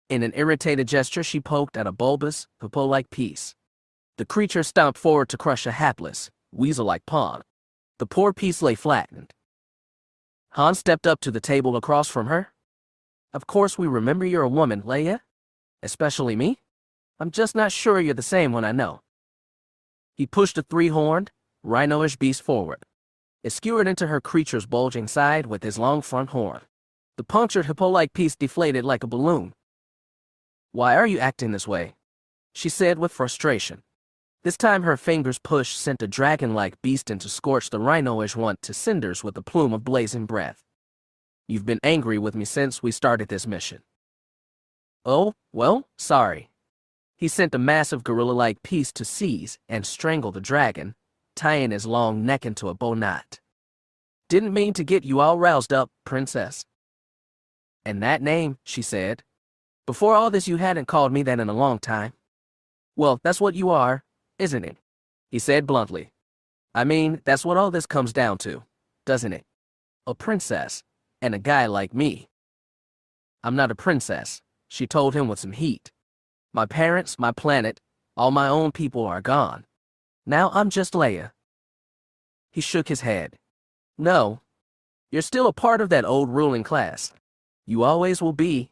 In an irritated gesture, she poked at a bulbous, hippo-like piece. The creature stomped forward to crush a hapless, weasel-like pawn. The poor piece lay flattened. Han stepped up to the table across from her. Of course we remember you're a woman, Leia. Especially me. I'm just not sure you're the same one I know. He pushed a three-horned, rhino-ish beast forward. It skewered into her creature's bulging side with his long front horn. The punctured hippo-like piece deflated like a balloon. Why are you acting this way? She said with frustration. This time her finger's push sent a dragon-like beast into scorch the rhino-ish one to cinders with a plume of blazing breath. You've been angry with me since we started this mission. Oh, well, sorry. He sent a massive gorilla-like piece to seize and strangle the dragon, tying his long neck into a bow knot. Didn't mean to get you all roused up, princess. And that name, she said. Before all this you hadn't called me that in a long time. Well, that's what you are, isn't it? He said bluntly. I mean, that's what all this comes down to, doesn't it? A princess, and a guy like me. I'm not a princess, she told him with some heat. My parents, my planet, all my own people are gone. Now I'm just Leia. He shook his head. No, you're still a part of that old ruling class. You always will be.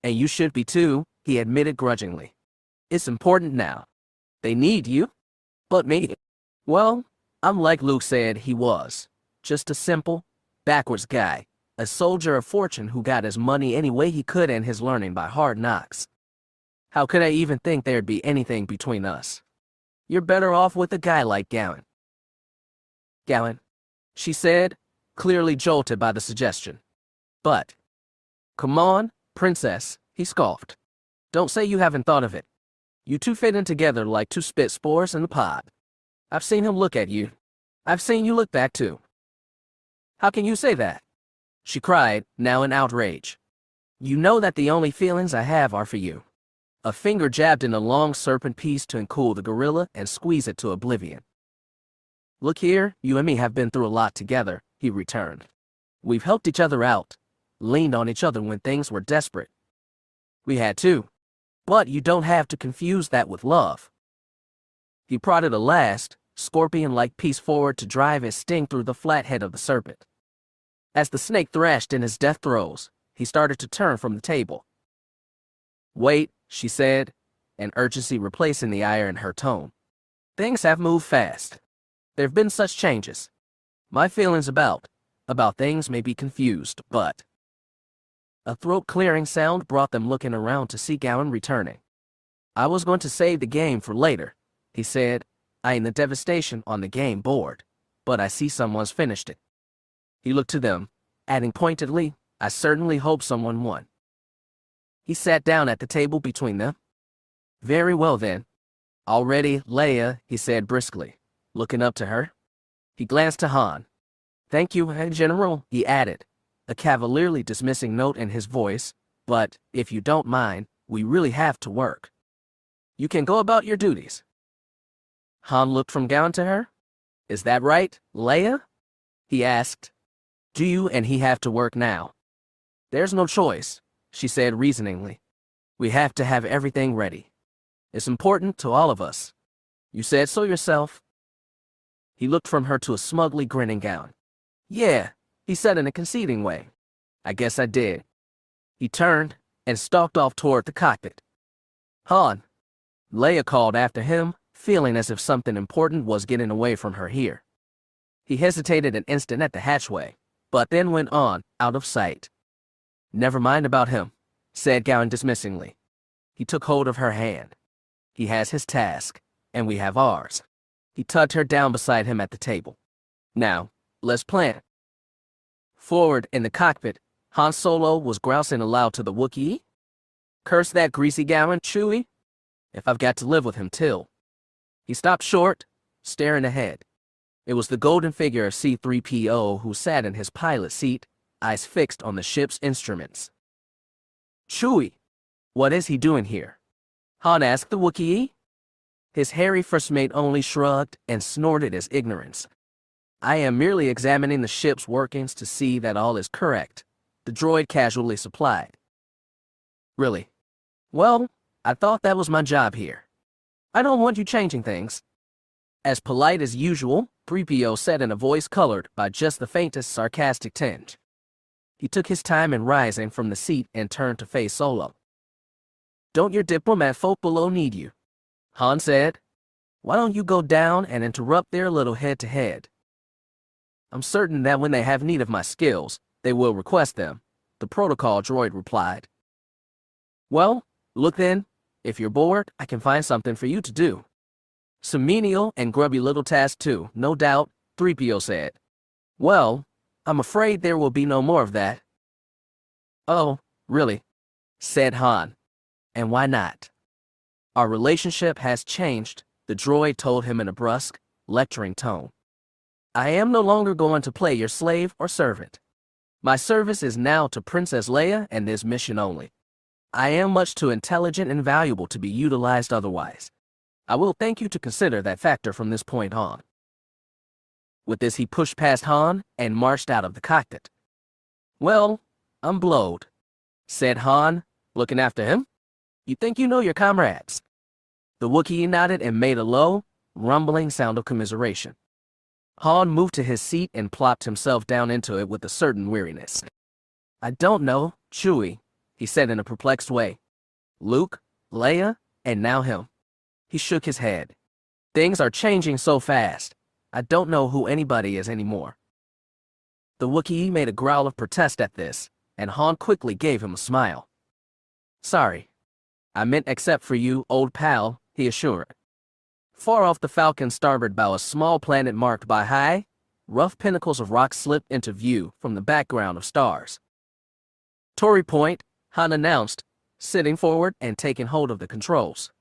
And you should be too, he admitted grudgingly. It's important now. They need you. But me? Well, I'm like Luke said he was. Just a simple, backwards guy. A soldier of fortune who got his money any way he could and his learning by hard knocks. How could I even think there'd be anything between us? You're better off with a guy like Gowan. Gowan, she said, clearly jolted by the suggestion. But, come on, princess, he scoffed. Don't say you haven't thought of it. You two fit in together like two spit spores in the pod. I've seen him look at you. I've seen you look back too. How can you say that? She cried, now in outrage. You know that the only feelings I have are for you. A finger jabbed in a long serpent piece to encool the gorilla and squeeze it to oblivion. Look here, you and me have been through a lot together, he returned. We've helped each other out, leaned on each other when things were desperate. We had to. But you don't have to confuse that with love. He prodded a last, scorpion-like piece forward to drive his sting through the flat head of the serpent. As the snake thrashed in his death throes, he started to turn from the table. Wait, she said, an urgency replacing the ire in her tone. Things have moved fast. There have been such changes. My feelings about things may be confused, but... A throat-clearing sound brought them looking around to see Gowan returning. I was going to save the game for later, he said, eyeing the devastation on the game board, but I see someone's finished it. He looked to them, adding pointedly, I certainly hope someone won. He sat down at the table between them. Very well then. Already, Leia, he said briskly, looking up to her. He glanced to Han. Thank you, General, he added, a cavalierly dismissing note in his voice, but, if you don't mind, we really have to work. You can go about your duties. Han looked from Gowan to her. Is that right, Leia? He asked. Do you and he have to work now? There's no choice, she said reasoningly. We have to have everything ready. It's important to all of us. You said so yourself. He looked from her to a smugly grinning Gowan. Yeah, he said in a conceding way. I guess I did. He turned and stalked off toward the cockpit. Han, Leia called after him, feeling as if something important was getting away from her here. He hesitated an instant at the hatchway, but then went on, out of sight. Never mind about him, said Gowan dismissingly. He took hold of her hand. He has his task, and we have ours. He tugged her down beside him at the table. Now, let's plan. Forward in the cockpit, Han Solo was grousing aloud to the Wookiee. Curse that greasy Gowan, Chewie. If I've got to live with him till. He stopped short, staring ahead. It was the golden figure of C-3PO who sat in his pilot seat, eyes fixed on the ship's instruments. Chewie, what is he doing here? Han asked the Wookiee. His hairy first mate only shrugged and snorted his ignorance. I am merely examining the ship's workings to see that all is correct, the droid casually supplied. Really? Well, I thought that was my job here. I don't want you changing things. As polite as usual, 3PO said in a voice colored by just the faintest sarcastic tinge. He took his time in rising from the seat and turned to face Solo. Don't your diplomat folk below need you? Han said. Why don't you go down and interrupt their little head-to-head? I'm certain that when they have need of my skills, they will request them, the protocol droid replied. Well, look then, if you're bored, I can find something for you to do. Some menial and grubby little tasks too, no doubt, 3PO said. Well, I'm afraid there will be no more of that. Oh, really? Said Han. And why not? Our relationship has changed, the droid told him in a brusque, lecturing tone. I am no longer going to play your slave or servant. My service is now to Princess Leia and this mission only. I am much too intelligent and valuable to be utilized otherwise. I will thank you to consider that factor from this point on. With this he pushed past Han and marched out of the cockpit. Well, I'm blowed, said Han, looking after him. You think you know your comrades? The Wookiee nodded and made a low, rumbling sound of commiseration. Han moved to his seat and plopped himself down into it with a certain weariness. I don't know, Chewie, he said in a perplexed way. Luke, Leia, and now him. He shook his head. Things are changing so fast. I don't know who anybody is anymore. The Wookiee made a growl of protest at this, and Han quickly gave him a smile. Sorry. I meant except for you, old pal, he assured. Far off the Falcon's starboard bow, a small planet marked by high, rough pinnacles of rock slipped into view from the background of stars. Tory Point, Han announced, sitting forward and taking hold of the controls.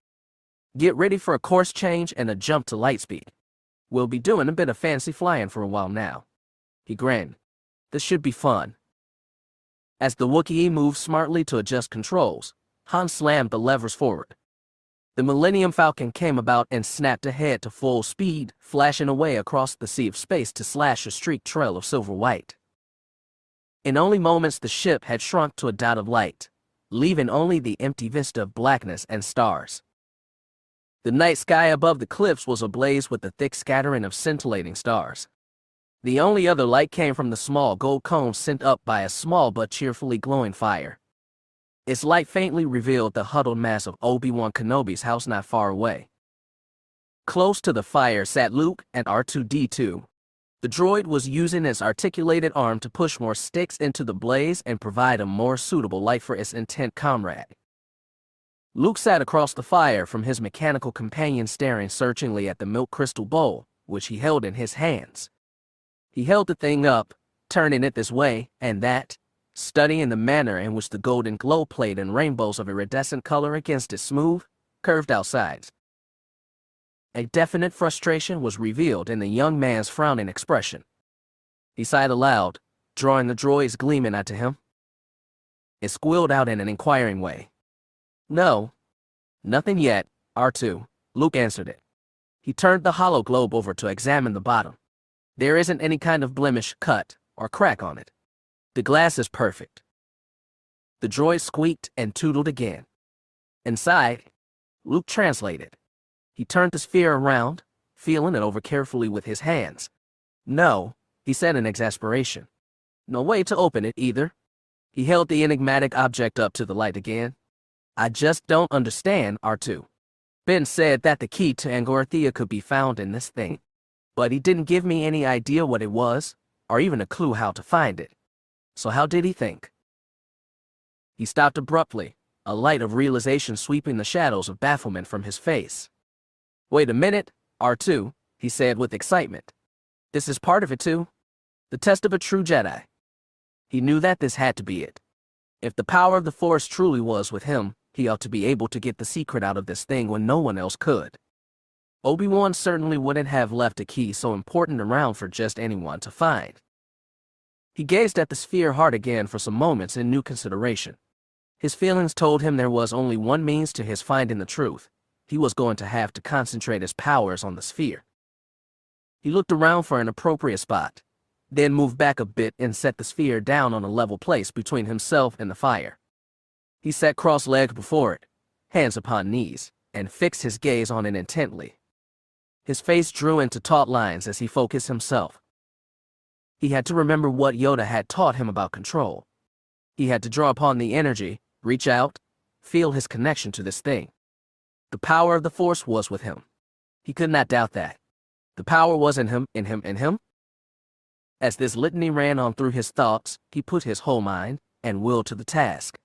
Get ready for a course change and a jump to lightspeed. We'll be doing a bit of fancy flying for a while now. He grinned. This should be fun. As the Wookiee moved smartly to adjust controls, Han slammed the levers forward. The Millennium Falcon came about and snapped ahead to full speed, flashing away across the sea of space to slash a streaked trail of silver-white. In only moments the ship had shrunk to a dot of light, leaving only the empty vista of blackness and stars. The night sky above the cliffs was ablaze with a thick scattering of scintillating stars. The only other light came from the small gold cone sent up by a small but cheerfully glowing fire. Its light faintly revealed the huddled mass of Obi-Wan Kenobi's house not far away. Close to the fire sat Luke and R2-D2. The droid was using its articulated arm to push more sticks into the blaze and provide a more suitable light for its intent comrade. Luke sat across the fire from his mechanical companion, staring searchingly at the milk crystal bowl, which he held in his hands. He held the thing up, turning it this way and that, studying the manner in which the golden glow played in rainbows of iridescent color against its smooth, curved outsides. A definite frustration was revealed in the young man's frowning expression. He sighed aloud, drawing the droid's gleaming out to him. It squealed out in an inquiring way. No, nothing yet, R2, Luke answered it. He turned the hollow globe over to examine the bottom. There isn't any kind of blemish, cut, or crack on it. The glass is perfect. The droid squeaked and tootled again. Inside, Luke translated. He turned the sphere around, feeling it over carefully with his hands. No, he said in exasperation. No way to open it either. He held the enigmatic object up to the light again. I just don't understand, R2. Ben said that the key to Angorthia could be found in this thing, but he didn't give me any idea what it was, or even a clue how to find it. So how did he think? He stopped abruptly, a light of realization sweeping the shadows of bafflement from his face. Wait a minute, R2, he said with excitement. This is part of it too. The test of a true Jedi. He knew that this had to be it. If the power of the Force truly was with him, he ought to be able to get the secret out of this thing when no one else could. Obi-Wan certainly wouldn't have left a key so important around for just anyone to find. He gazed at the sphere hard again for some moments in new consideration. His feelings told him there was only one means to his finding the truth. He was going to have to concentrate his powers on the sphere. He looked around for an appropriate spot, then moved back a bit and set the sphere down on a level place between himself and the fire. He sat cross-legged before it, hands upon knees, and fixed his gaze on it intently. His face drew into taut lines as he focused himself. He had to remember what Yoda had taught him about control. He had to draw upon the energy, reach out, feel his connection to this thing. The power of the Force was with him. He could not doubt that. The power was in him, in him, in him. As this litany ran on through his thoughts, he put his whole mind and will to the task.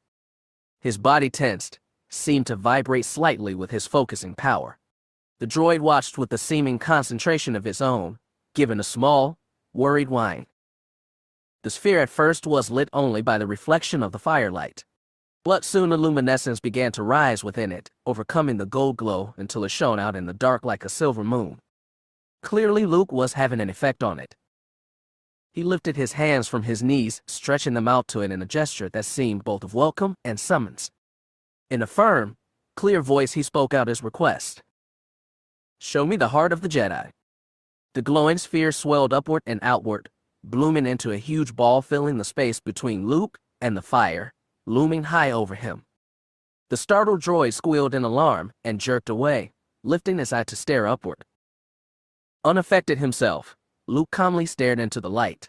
His body tensed, seemed to vibrate slightly with his focusing power. The droid watched with the seeming concentration of his own, giving a small, worried whine. The sphere at first was lit only by the reflection of the firelight. But soon a luminescence began to rise within it, overcoming the gold glow until it shone out in the dark like a silver moon. Clearly Luke was having an effect on it. He lifted his hands from his knees, stretching them out to it in a gesture that seemed both of welcome and summons. In a firm, clear voice he spoke out his request. Show me the heart of the Jedi. The glowing sphere swelled upward and outward, blooming into a huge ball filling the space between Luke and the fire, looming high over him. The startled droid squealed in alarm and jerked away, lifting his eye to stare upward. Unaffected himself, Luke calmly stared into the light.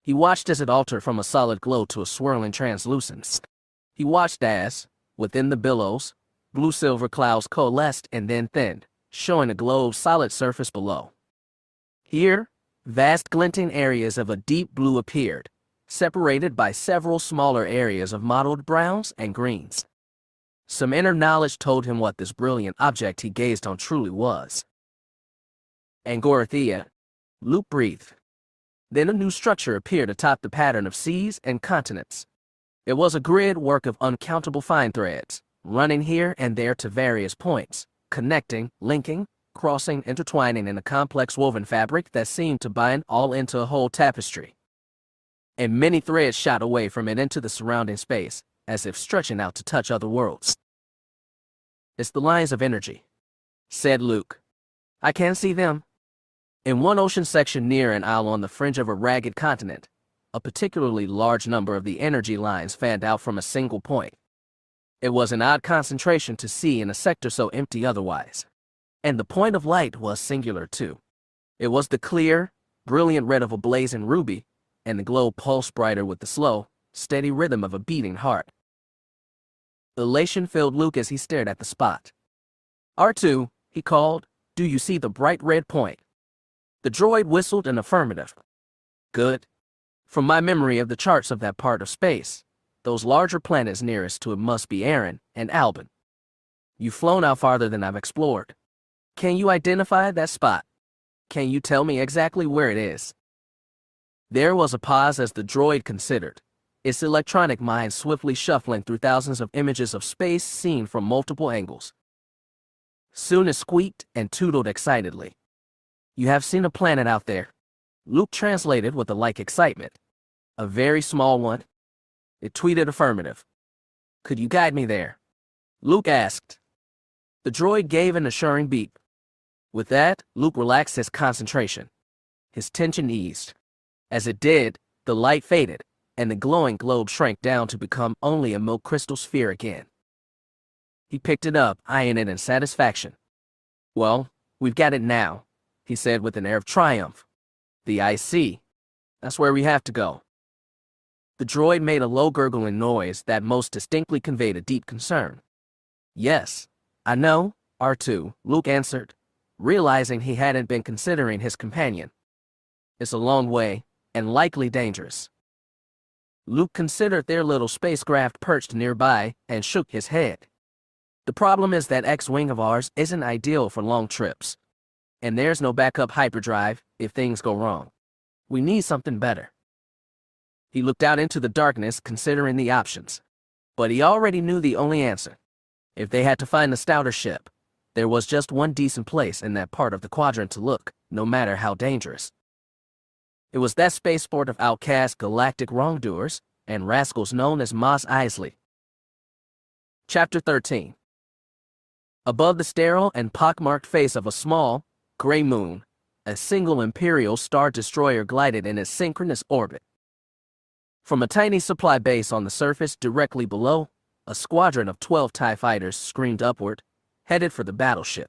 He watched as it altered from a solid glow to a swirling translucence. He watched as, within the billows, blue-silver clouds coalesced and then thinned, showing a glow's solid surface below. Here, vast glinting areas of a deep blue appeared, separated by several smaller areas of mottled browns and greens. Some inner knowledge told him what this brilliant object he gazed on truly was. Angorothea. Luke breathed. Then a new structure appeared atop the pattern of seas and continents. It was a grid work of uncountable fine threads, running here and there to various points, connecting, linking, crossing, intertwining in a complex woven fabric that seemed to bind all into a whole tapestry. And many threads shot away from it into the surrounding space, as if stretching out to touch other worlds. "It's the lines of energy," said Luke. "I can see them." In one ocean section near an isle on the fringe of a ragged continent, a particularly large number of the energy lines fanned out from a single point. It was an odd concentration to see in a sector so empty otherwise. And the point of light was singular too. It was the clear, brilliant red of a blazing ruby, and the glow pulsed brighter with the slow, steady rhythm of a beating heart. Elation filled Luke as he stared at the spot. "R2, he called, "do you see the bright red point?" The droid whistled an affirmative. "Good. From my memory of the charts of that part of space, those larger planets nearest to it must be Aaron and Albin. You've flown out farther than I've explored. Can you identify that spot? Can you tell me exactly where it is?" There was a pause as the droid considered, its electronic mind swiftly shuffling through thousands of images of space seen from multiple angles. Soon it squeaked and tootled excitedly. "You have seen a planet out there," Luke translated with a like excitement. "A very small one?" It tweeted affirmative. "Could you guide me there?" Luke asked. The droid gave an assuring beep. With that, Luke relaxed his concentration. His tension eased. As it did, the light faded, and the glowing globe shrank down to become only a milk crystal sphere again. He picked it up, eyeing it in satisfaction. "Well, we've got it now," he said with an air of triumph. "The IC. That's where we have to go." The droid made a low gurgling noise that most distinctly conveyed a deep concern. "Yes, I know, R2, Luke answered, realizing he hadn't been considering his companion. "It's a long way, and likely dangerous." Luke considered their little spacecraft perched nearby and shook his head. "The problem is that X-Wing of ours isn't ideal for long trips. And there's no backup hyperdrive if things go wrong. We need something better." He looked out into the darkness, considering the options. But he already knew the only answer. If they had to find a stouter ship, there was just one decent place in that part of the quadrant to look, no matter how dangerous. It was that spaceport of outcast galactic wrongdoers and rascals known as Mos Eisley. Chapter 13. Above the sterile and pockmarked face of a small, gray moon, a single Imperial Star Destroyer glided in its synchronous orbit. From a tiny supply base on the surface directly below, a squadron of 12 TIE fighters screamed upward, headed for the battleship.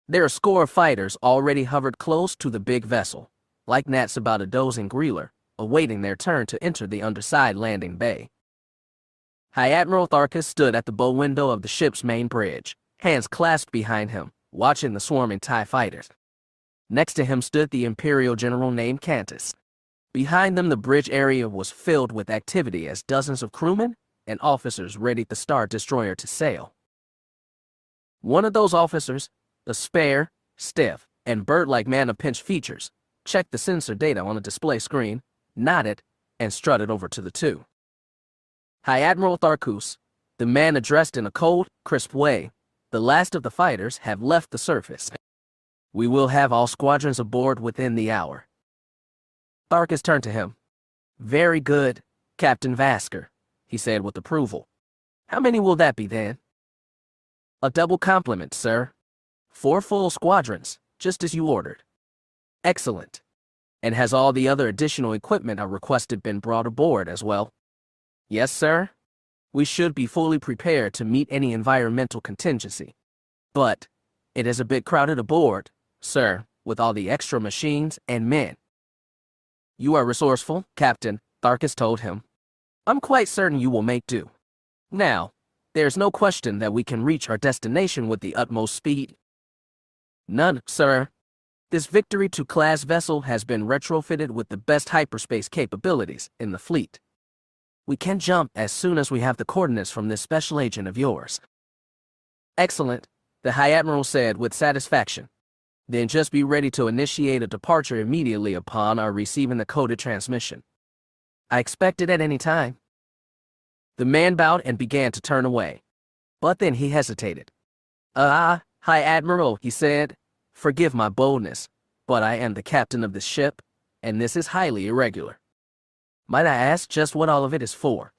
There a score of fighters already hovered close to the big vessel, like gnats about a dozing greeler, awaiting their turn to enter the underside landing bay. High Admiral Tharus stood at the bow window of the ship's main bridge, hands clasped behind him, watching the swarming TIE fighters. Next to him stood the Imperial general named Cantus. Behind them, the bridge area was filled with activity as dozens of crewmen and officers readied the Star Destroyer to sail. One of those officers, a spare, stiff, and bird-like man of pinched features, checked the sensor data on a display screen, nodded, and strutted over to the two. High Admiral Tharus, the man addressed in a cold, crisp way, "The last of the fighters have left the surface. We will have all squadrons aboard within the hour." Tharus turned to him. "Very good, Captain Vasker," he said with approval. "How many will that be then?" "A double complement, sir. 4 full squadrons, just as you ordered." "Excellent. And has all the other additional equipment I requested been brought aboard as well?" "Yes, sir. We should be fully prepared to meet any environmental contingency. But it is a bit crowded aboard, sir, with all the extra machines and men." "You are resourceful, Captain," Tharus told him. "I'm quite certain you will make do. Now, there's no question that we can reach our destination with the utmost speed." "None, sir. This Victory II-class vessel has been retrofitted with the best hyperspace capabilities in the fleet. We can jump as soon as we have the coordinates from this special agent of yours. Excellent, the High Admiral said with satisfaction. Then just be ready to initiate a departure immediately upon our receiving the coded transmission. I expect it at any time. The man bowed and began to turn away. But then he hesitated. High Admiral, he said, forgive my boldness, but I am the captain of this ship, and this is highly irregular. Might I ask just what all of it is for?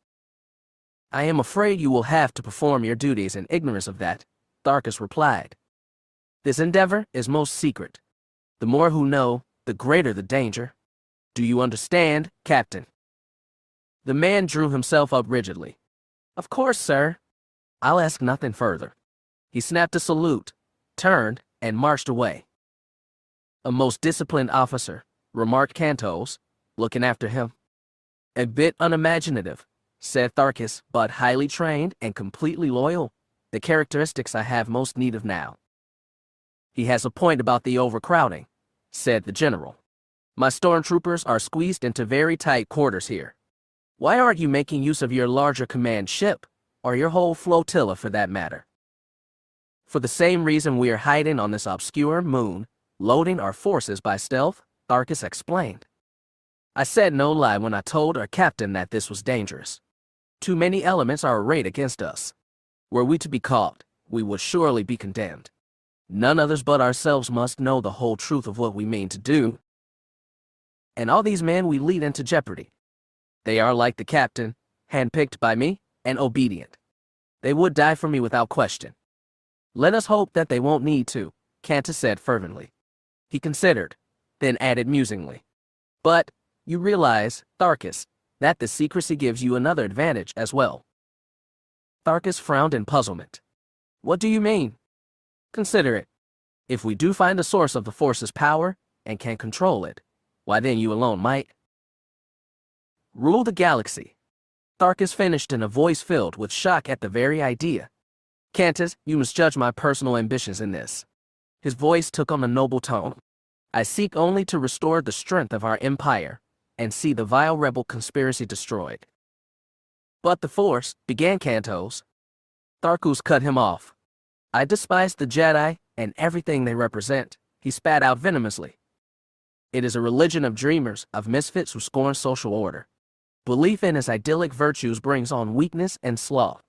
I am afraid you will have to perform your duties in ignorance of that, Tharus replied. This endeavor is most secret. The more who know, the greater the danger. Do you understand, Captain? The man drew himself up rigidly. Of course, sir. I'll ask nothing further. He snapped a salute, turned, and marched away. A most disciplined officer, remarked Cantos, looking after him. A bit unimaginative, said Tharus, but highly trained and completely loyal, the characteristics I have most need of now. He has a point about the overcrowding, said the general. My stormtroopers are squeezed into very tight quarters here. Why aren't you making use of your larger command ship, or your whole flotilla for that matter? For the same reason we are hiding on this obscure moon, loading our forces by stealth, Tharus explained. I said no lie when I told our captain that this was dangerous. Too many elements are arrayed against us. Were we to be caught, we would surely be condemned. None others but ourselves must know the whole truth of what we mean to do. And all these men we lead into jeopardy. They are like the captain, handpicked by me, and obedient. They would die for me without question. Let us hope that they won't need to, Cantus said fervently. He considered, then added musingly. But, you realize, Tharus, that the secrecy gives you another advantage as well. Tharus frowned in puzzlement. What do you mean? Consider it. If we do find the source of the Force's power, and can control it, why then you alone might rule the galaxy. Tharus finished in a voice filled with shock at the very idea. Cantus, you must judge my personal ambitions in this. His voice took on a noble tone. I seek only to restore the strength of our empire, and see the vile rebel conspiracy destroyed. But the Force, began Cantos. Tharus cut him off. I despise the Jedi, and everything they represent, he spat out venomously. It is a religion of dreamers, of misfits who scorn social order. Belief in its idyllic virtues brings on weakness and sloth.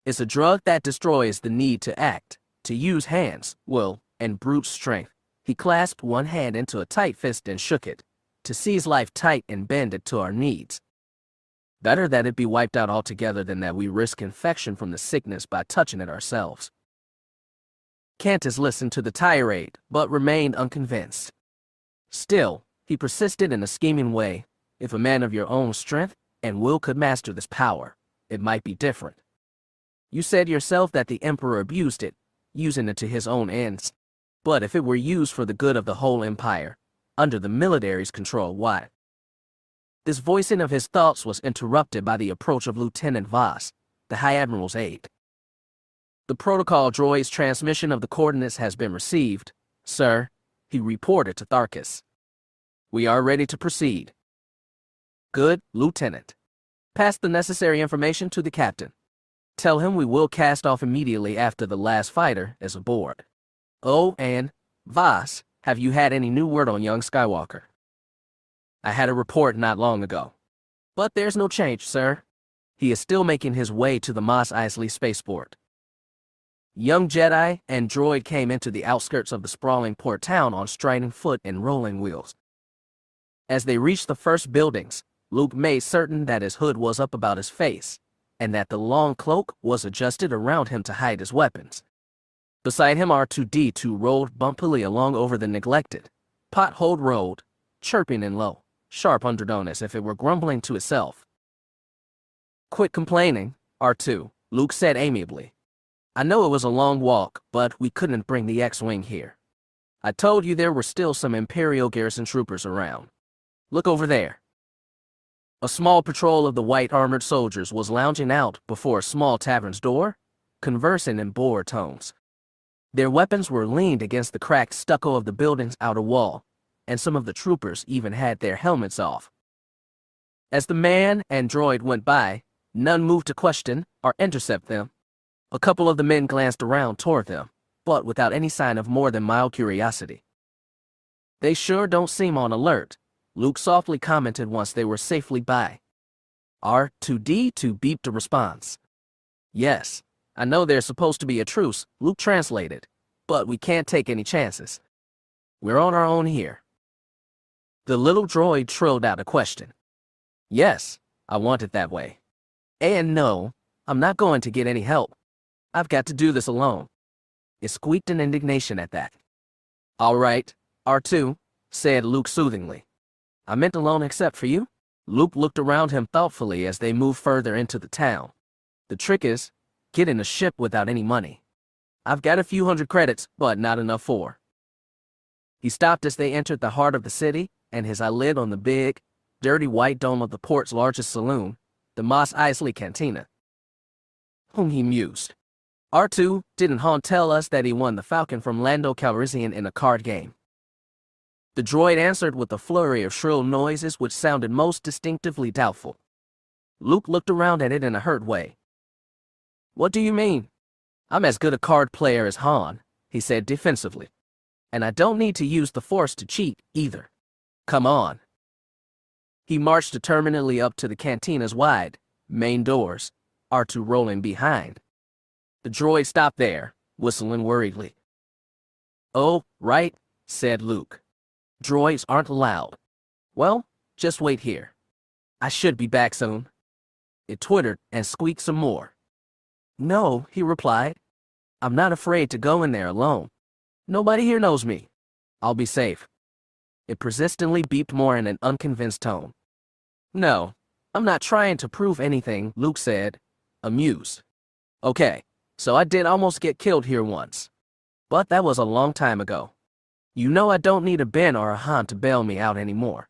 It's a drug that destroys the need to act, to use hands, will, and brute strength. He clasped one hand into a tight fist and shook it, to seize life tight and bend it to our needs. Better that it be wiped out altogether than that we risk infection from the sickness by touching it ourselves. Cantus listened to the tirade, but remained unconvinced. Still, he persisted in a scheming way. If a man of your own strength and will could master this power, it might be different. You said yourself that the Emperor abused it, using it to his own ends. But if it were used for the good of the whole empire, under the military's control, why? This voicing of his thoughts was interrupted by the approach of Lieutenant Voss, the High Admiral's aide. The protocol droid's transmission of the coordinates has been received, sir, he reported to Tharus. We are ready to proceed. Good, Lieutenant. Pass the necessary information to the captain. Tell him we will cast off immediately after the last fighter is aboard. Oh, and, Voss, have you had any new word on young Skywalker? I had a report not long ago. But there's no change, sir. He is still making his way to the Mos Eisley spaceport. Young Jedi and droid came into the outskirts of the sprawling port town on striding foot and rolling wheels. As they reached the first buildings, Luke made certain that his hood was up about his face, and that the long cloak was adjusted around him to hide his weapons. Beside him, R2-D2 rolled bumpily along over the neglected, potholed road, chirping in low, sharp undertone as if it were grumbling to itself. Quit complaining, R2, Luke said amiably. I know it was a long walk, but we couldn't bring the X-Wing here. I told you there were still some Imperial garrison troopers around. Look over there. A small patrol of the white armored soldiers was lounging out before a small tavern's door, conversing in bored tones. Their weapons were leaned against the cracked stucco of the building's outer wall, and some of the troopers even had their helmets off. As the man and droid went by, None moved to question or intercept them. A couple of the men glanced around toward them, but without any sign of more than mild curiosity. "They sure don't seem on alert," Luke softly commented once they were safely by. R2D2 beeped a response. "Yes, I know there's supposed to be a truce," Luke translated, "but we can't take any chances. We're on our own here." The little droid trilled out a question. "Yes, I want it that way. And no, I'm not going to get any help. I've got to do this alone." It squeaked in indignation at that. "All right, R2, said Luke soothingly. "I meant alone except for you." Luke looked around him thoughtfully as they moved further into the town. "The trick is, getting a ship without any money. I've got a few hundred credits, but not enough for." He stopped as they entered the heart of the city, and his eye lit on the big, dirty white dome of the port's largest saloon, the Mos Eisley Cantina. He mused. R2, didn't Han tell us that he won the Falcon from Lando Calrissian in a card game? The droid answered with a flurry of shrill noises which sounded most distinctively doubtful. Luke looked around at it in a hurt way. "What do you mean? I'm as good a card player as Han," he said defensively. "And I don't need to use the Force to cheat, either. Come on." He marched determinedly up to the cantina's wide, main doors, R2 rolling behind. The droid stopped there, whistling worriedly. "Oh, right," said Luke. "Droids aren't allowed. Well, just wait here. I should be back soon." It twittered and squeaked some more. "No," he replied. "I'm not afraid to go in there alone. Nobody here knows me. I'll be safe." It persistently beeped more in an unconvinced tone. "No, I'm not trying to prove anything," Luke said, amused. "Okay, so I did almost get killed here once. But that was a long time ago. You know I don't need a Ben or a Han to bail me out anymore."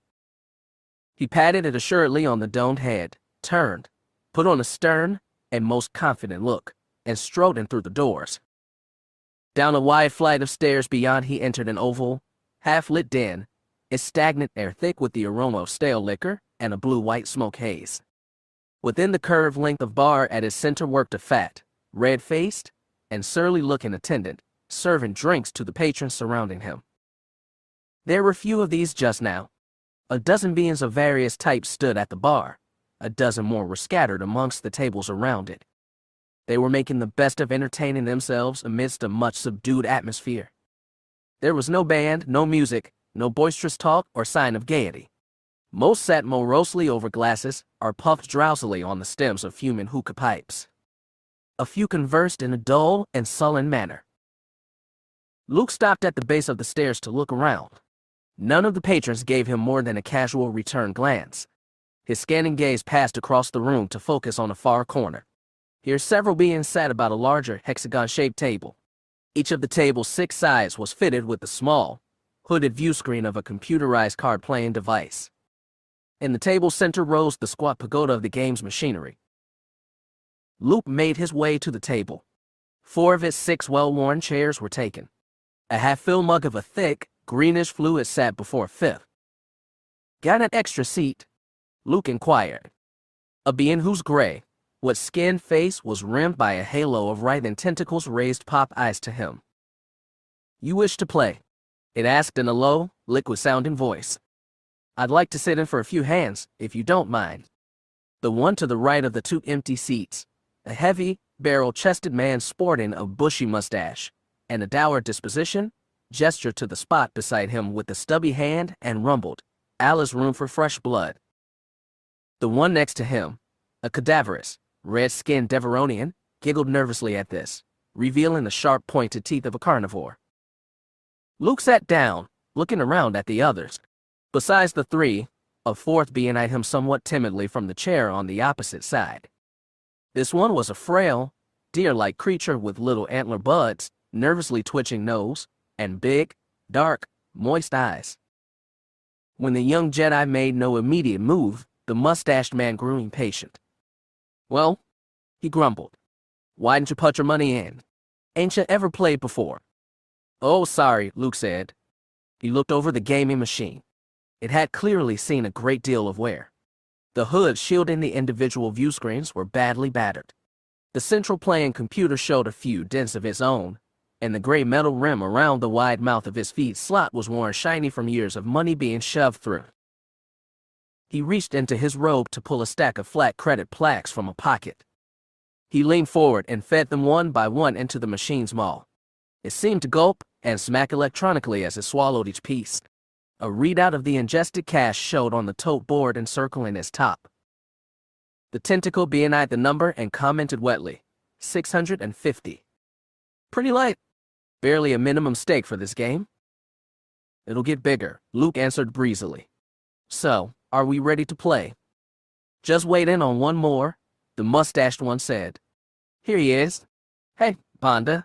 He patted it assuredly on the domed head, turned, put on a stern and most confident look, and strode in through the doors. Down a wide flight of stairs beyond he entered an oval, half-lit den, its stagnant air thick with the aroma of stale liquor and a blue-white smoke haze. Within the curved length of bar at its center worked a fat, red-faced, and surly-looking attendant, serving drinks to the patrons surrounding him. There were few of these just now. A dozen beings of various types stood at the bar. A dozen more were scattered amongst the tables around it. They were making the best of entertaining themselves amidst a much subdued atmosphere. There was no band, no music, no boisterous talk or sign of gaiety. Most sat morosely over glasses or puffed drowsily on the stems of fuming hookah pipes. A few conversed in a dull and sullen manner. Luke stopped at the base of the stairs to look around. None of the patrons gave him more than a casual return glance. His scanning gaze passed across the room to focus on a far corner. Here several beings sat about a larger hexagon-shaped table. Each of the table's 6 sides was fitted with a small, hooded view screen of a computerized card-playing device. In the table's center rose the squat pagoda of the game's machinery. Luke made his way to the table. 4 of its 6 well-worn chairs were taken. A half-filled mug of a thick, greenish fluid sat before a 5th. "Got an extra seat?" Luke inquired. A being whose gray, wet-skinned face was rimmed by a halo of writhing tentacles raised pop eyes to him. "You wish to play?" it asked in a low, liquid-sounding voice. "I'd like to sit in for a few hands, if you don't mind." The one to the right of the 2 empty seats, a heavy, barrel-chested man sporting a bushy mustache and a dour disposition, gestured to the spot beside him with a stubby hand and rumbled, "Allah's room for fresh blood." The one next to him, a cadaverous, red-skinned Deveronian, giggled nervously at this, revealing the sharp pointed teeth of a carnivore. Luke sat down, looking around at the others. Besides the 3, a 4th being eyed him somewhat timidly from the chair on the opposite side. This one was a frail, deer-like creature with little antler buds, nervously twitching nose, and big, dark, moist eyes. When the young Jedi made no immediate move, the mustached man grew impatient. "Well," he grumbled, "why didn't you put your money in? Ain't you ever played before?" "Oh, sorry," Luke said. He looked over the gaming machine. It had clearly seen a great deal of wear. The hoods shielding the individual view screens were badly battered. The central playing computer showed a few dents of its own, and the gray metal rim around the wide mouth of his feed slot was worn shiny from years of money being shoved through. He reached into his robe to pull a stack of flat credit plaques from a pocket. He leaned forward and fed them one by one into the machine's maw. It seemed to gulp and smack electronically as it swallowed each piece. A readout of the ingested cash showed on the tote board encircling its top. The tentacle eyed the number and commented wetly, 650. Pretty light. Barely a minimum stake for this game. It'll get bigger, Luke answered breezily. So, are we ready to play? Just wait in on one more, the mustached one said. Here he is. Hey, Ponda.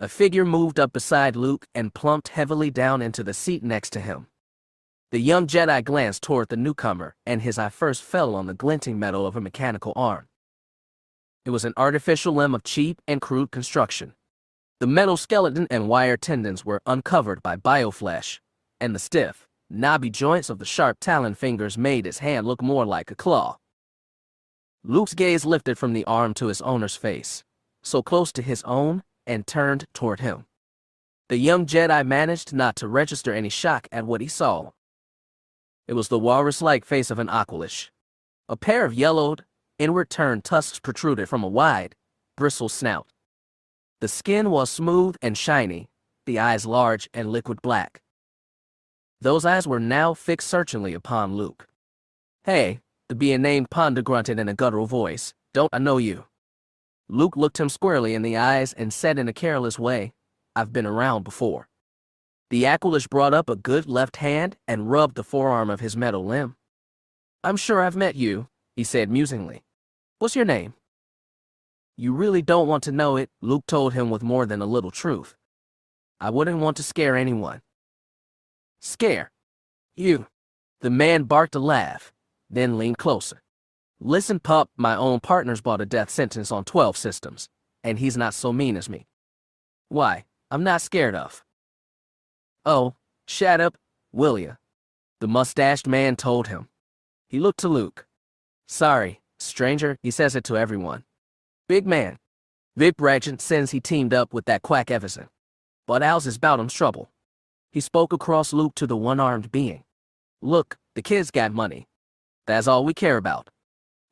A figure moved up beside Luke and plumped heavily down into the seat next to him. The young Jedi glanced toward the newcomer, and his eye first fell on the glinting metal of a mechanical arm. It was an artificial limb of cheap and crude construction. The metal skeleton and wire tendons were uncovered by bioflesh, and the stiff, knobby joints of the sharp talon fingers made his hand look more like a claw. Luke's gaze lifted from the arm to his owner's face, so close to his own, and turned toward him. The young Jedi managed not to register any shock at what he saw. It was the walrus-like face of an Aqualish. A pair of yellowed, inward-turned tusks protruded from a wide, bristled snout. The skin was smooth and shiny, the eyes large and liquid black. Those eyes were now fixed searchingly upon Luke. Hey, the being named Ponda grunted in a guttural voice, don't I know you? Luke looked him squarely in the eyes and said in a careless way, I've been around before. The Aqualish brought up a good left hand and rubbed the forearm of his metal limb. I'm sure I've met you, he said musingly. What's your name? You really don't want to know it, Luke told him with more than a little truth. I wouldn't want to scare anyone. Scare? You? The man barked a laugh, then leaned closer. Listen, pup, my own partner's bought a death sentence on 12 systems, and he's not so mean as me. Why, I'm not scared of. Oh, shut up, will ya? The mustached man told him. He looked to Luke. Sorry, stranger, he says it to everyone. Big man. Vip Regent sends he teamed up with that quack Everson. But Al's is bout him's trouble. He spoke across Luke to the one-armed being. Look, the kid's got money. That's all we care about.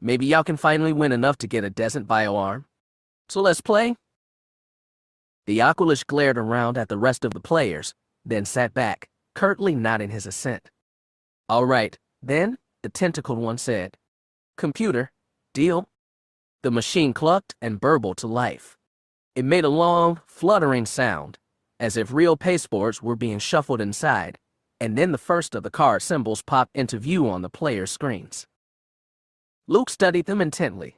Maybe y'all can finally win enough to get a decent bioarm. So let's play? The Aqualish glared around at the rest of the players, then sat back, curtly nodding his assent. All right, then, the tentacled one said. Computer, deal? The machine clucked and burbled to life. It made a long, fluttering sound, as if real pasteboards were being shuffled inside, and then the first of the card symbols popped into view on the players' screens. Luke studied them intently.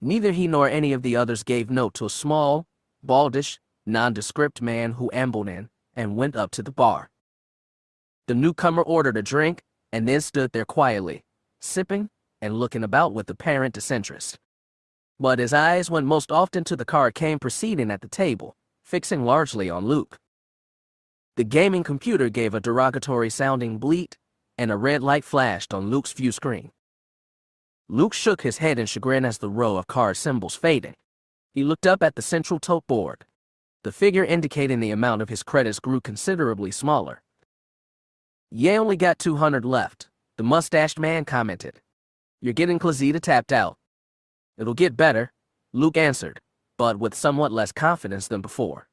Neither he nor any of the others gave note to a small, baldish, nondescript man who ambled in and went up to the bar. The newcomer ordered a drink and then stood there quietly, sipping and looking about with apparent disinterest. But his eyes went most often to the card game proceeding at the table, fixing largely on Luke. The gaming computer gave a derogatory-sounding bleat, and a red light flashed on Luke's view screen. Luke shook his head in chagrin as the row of card symbols faded. He looked up at the central tote board. The figure indicating the amount of his credits grew considerably smaller. You only got 200 left, the mustached man commented. You're getting Klazita tapped out. It'll get better, Luke answered, but with somewhat less confidence than before.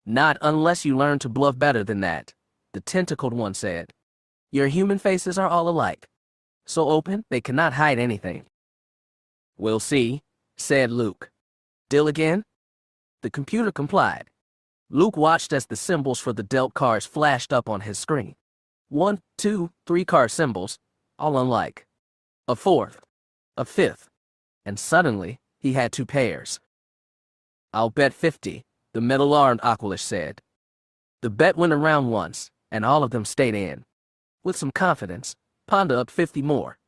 Not unless you learn to bluff better than that, the tentacled one said. Your human faces are all alike. So open, they cannot hide anything. We'll see, said Luke. Deal again? The computer complied. Luke watched as the symbols for the dealt cards flashed up on his screen. 1, 2, 3 card symbols, all unlike. A fourth, a fifth, and suddenly he had 2 pairs. I'll bet 50, the metal-armed Aqualish said. The bet went around once, and all of them stayed in. With some confidence, Ponda up 50 more.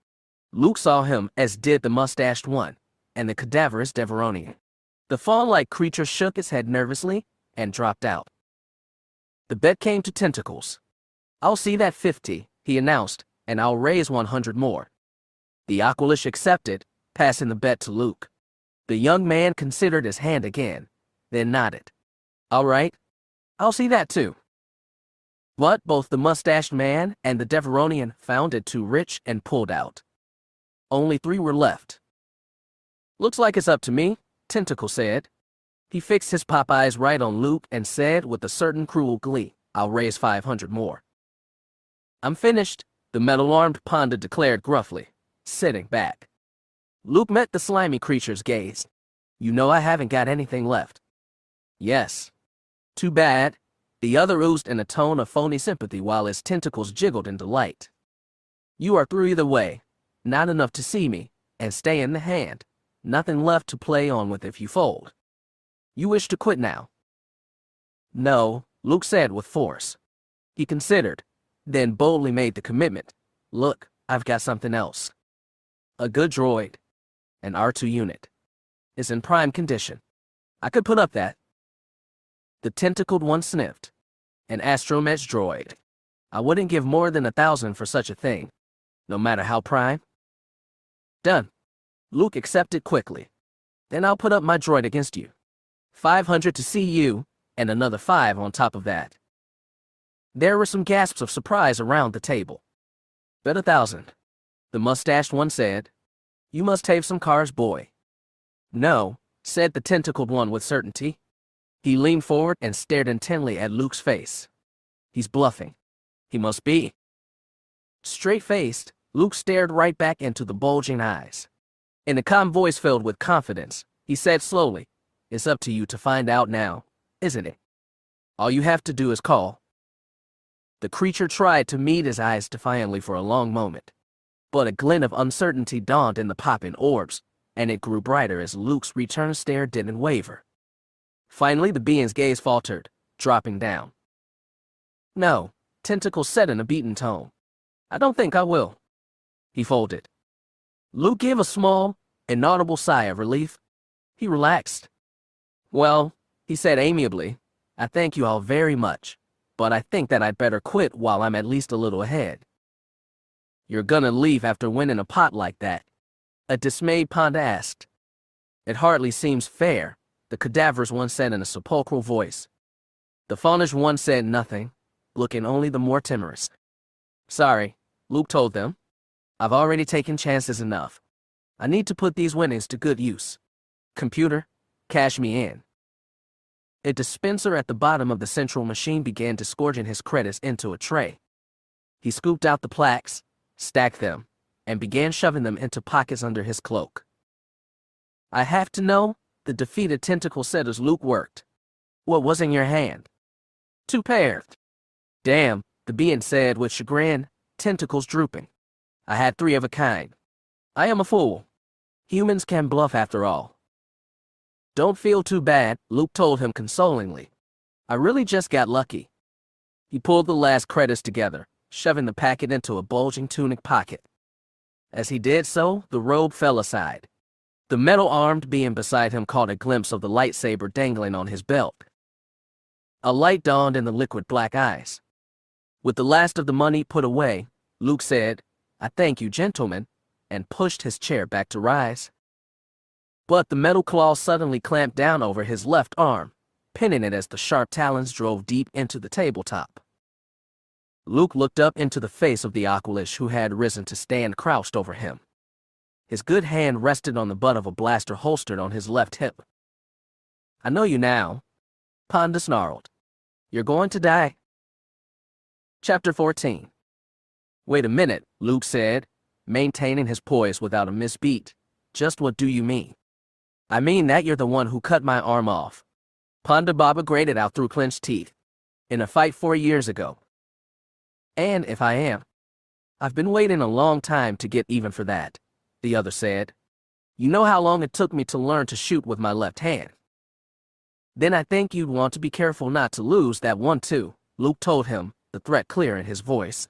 Luke saw him, as did the mustached one, and the cadaverous Deveronian. The fawn-like creature shook his head nervously and dropped out. The bet came to Tentacles. I'll see that 50, he announced, and I'll raise 100 more. The Aqualish accepted, passing the bet to Luke. The young man considered his hand again, then nodded. All right, I'll see that too. But both the mustached man and the Deveronian found it too rich and pulled out. Only 3 were left. Looks like it's up to me, Tentacle said. He fixed his pop eyes right on Luke and said with a certain cruel glee, I'll raise 500 more. I'm finished, the metal-armed Ponda declared gruffly, sitting back. Luke met the slimy creature's gaze. You know I haven't got anything left. Yes. Too bad. The other oozed in a tone of phony sympathy while his tentacles jiggled in delight. You are through either way. Not enough to see me, and stay in the hand. Nothing left to play on with if you fold. You wish to quit now? No, Luke said with force. He considered, then boldly made the commitment. Look, I've got something else. A good droid. An R2 unit. Is in prime condition. I could put up that. The tentacled one sniffed. An astromech droid. I wouldn't give more than 1,000 for such a thing, no matter how prime. Done. Luke accepted quickly. Then I'll put up my droid against you. 500 to see you, and another 5 on top of that. There were some gasps of surprise around the table. Bet 1,000. The mustached one said. You must have some cars, boy. No, said the tentacled one with certainty. He leaned forward and stared intently at Luke's face. He's bluffing. He must be. Straight-faced, Luke stared right back into the bulging eyes. In a calm voice filled with confidence, he said slowly, It's up to you to find out now, isn't it? All you have to do is call. The creature tried to meet his eyes defiantly for a long moment, but a glint of uncertainty dawned in the popping orbs, and it grew brighter as Luke's return stare didn't waver. Finally, the being's gaze faltered, dropping down. No, Tentacle said in a beaten tone. I don't think I will. He folded. Luke gave a small, inaudible sigh of relief. He relaxed. Well, he said amiably, I thank you all very much, but I think that I'd better quit while I'm at least a little ahead. You're gonna leave after winning a pot like that? A dismayed Ponda asked. It hardly seems fair, the cadaverous one said in a sepulchral voice. The faunish one said nothing, looking only the more timorous. Sorry, Luke told them. I've already taken chances enough. I need to put these winnings to good use. Computer, cash me in. A dispenser at the bottom of the central machine began disgorging his credits into a tray. He scooped out the plaques, stacked them, and began shoving them into pockets under his cloak. I have to know, the defeated tentacle said as Luke worked. What was in your hand? 2 pairs. Damn, the being said with chagrin, tentacles drooping. I had 3 of a kind. I am a fool. Humans can bluff after all. Don't feel too bad, Luke told him consolingly. I really just got lucky. He pulled the last credits together, shoving the packet into a bulging tunic pocket. As he did so, the robe fell aside. The metal-armed being beside him caught a glimpse of the lightsaber dangling on his belt. A light dawned in the liquid black eyes. With the last of the money put away, Luke said, I thank you, gentlemen, and pushed his chair back to rise. But the metal claw suddenly clamped down over his left arm, pinning it as the sharp talons drove deep into the tabletop. Luke looked up into the face of the Aqualish who had risen to stand crouched over him. His good hand rested on the butt of a blaster holstered on his left hip. I know you now, Ponda snarled. You're going to die. Chapter 14. Wait a minute, Luke said, maintaining his poise without a misbeat. Just what do you mean? I mean that you're the one who cut my arm off. Ponda Baba grated out through clenched teeth. In a fight 4 years ago. And if I am, I've been waiting a long time to get even for that, the other said. You know how long it took me to learn to shoot with my left hand. Then I think you'd want to be careful not to lose that one too, Luke told him, the threat clear in his voice.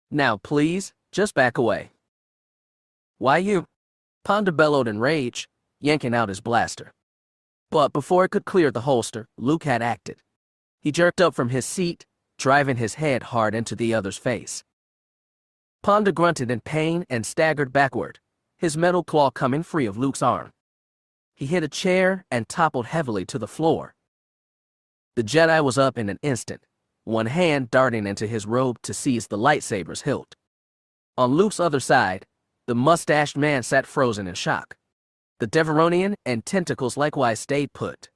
Now please, just back away. Why you? Ponda bellowed in rage, yanking out his blaster. But before it could clear the holster, Luke had acted. He jerked up from his seat, driving his head hard into the other's face. Ponda grunted in pain and staggered backward, his metal claw coming free of Luke's arm. He hit a chair and toppled heavily to the floor. The Jedi was up in an instant, one hand darting into his robe to seize the lightsaber's hilt. On Luke's other side, the mustached man sat frozen in shock. The Deveronian and tentacles likewise stayed put.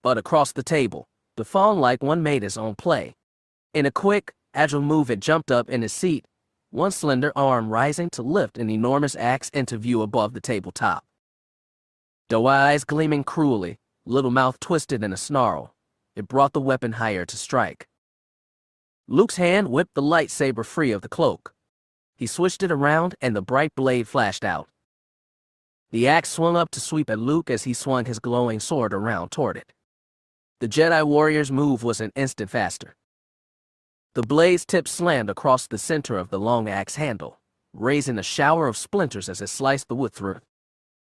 But across the table, the fawn-like one made his own play. In a quick, agile move, it jumped up in his seat, one slender arm rising to lift an enormous axe into view above the tabletop. Doe eyes gleaming cruelly, little mouth twisted in a snarl, it brought the weapon higher to strike. Luke's hand whipped the lightsaber free of the cloak. He switched it around and the bright blade flashed out. The axe swung up to sweep at Luke as he swung his glowing sword around toward it. The Jedi warrior's move was an instant faster. The blade's tip slammed across the center of the long axe handle, raising a shower of splinters as it sliced the wood through.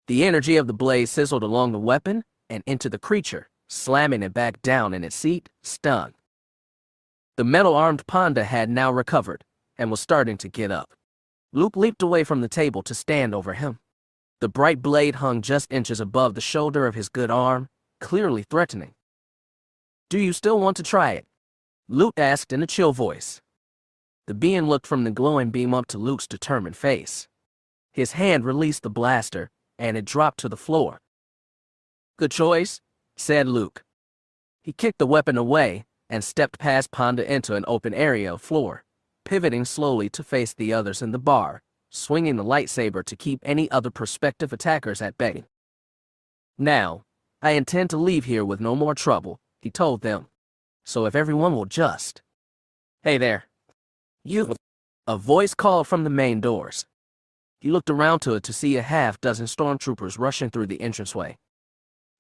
The energy of the blade sizzled along the weapon and into the creature, slamming it back down in its seat, stunned. The metal-armed Ponda had now recovered and was starting to get up. Luke leaped away from the table to stand over him. The bright blade hung just inches above the shoulder of his good arm, clearly threatening. "Do you still want to try it?" Luke asked in a chill voice. The being looked from the glowing beam up to Luke's determined face. His hand released the blaster, and it dropped to the floor. "Good choice," said Luke. He kicked the weapon away and stepped past Ponda into an open area of floor, pivoting slowly to face the others in the bar, swinging the lightsaber to keep any other prospective attackers at bay. "Now, I intend to leave here with no more trouble," he told them. "So if everyone will just—" "Hey there. You!" A voice called from the main doors. He looked around to it to see a half-dozen stormtroopers rushing through the entranceway.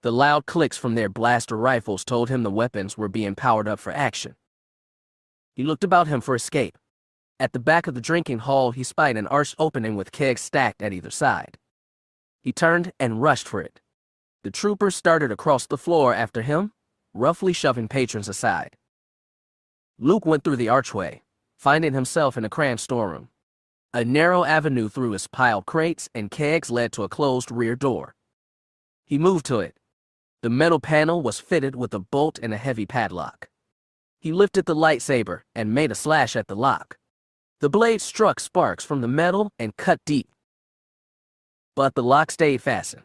The loud clicks from their blaster rifles told him the weapons were being powered up for action. He looked about him for escape. At the back of the drinking hall, he spied an arched opening with kegs stacked at either side. He turned and rushed for it. The troopers started across the floor after him, roughly shoving patrons aside. Luke went through the archway, finding himself in a cramped storeroom. A narrow avenue through his piled crates and kegs led to a closed rear door. He moved to it. The metal panel was fitted with a bolt and a heavy padlock. He lifted the lightsaber and made a slash at the lock. The blade struck sparks from the metal and cut deep. But the lock stayed fastened.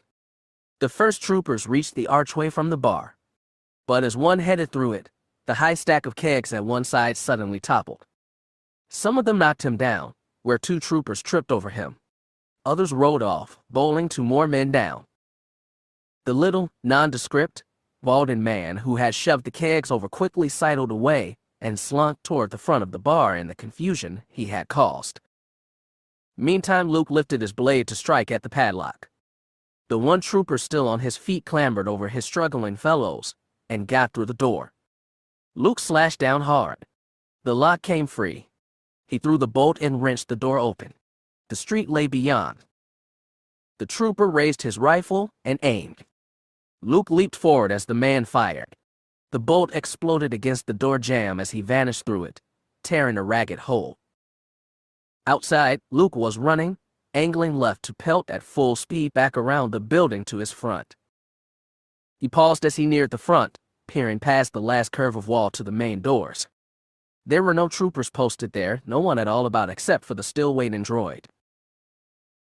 The first troopers reached the archway from the bar. But as one headed through it, the high stack of kegs at one side suddenly toppled. Some of them knocked him down, where two troopers tripped over him. Others rolled off, bowling two more men down. The little, nondescript, balding man who had shoved the kegs over quickly sidled away and slunk toward the front of the bar in the confusion he had caused. Meantime, Luke lifted his blade to strike at the padlock. The one trooper still on his feet clambered over his struggling fellows and got through the door. Luke slashed down hard. The lock came free. He threw the bolt and wrenched the door open. The street lay beyond. The trooper raised his rifle and aimed. Luke leaped forward as the man fired. The bolt exploded against the door jamb as he vanished through it, tearing a ragged hole. Outside, Luke was running, angling left to pelt at full speed back around the building to his front. He paused as he neared the front, peering past the last curve of wall to the main doors. There were no troopers posted there, no one at all about except for the still-waiting droid.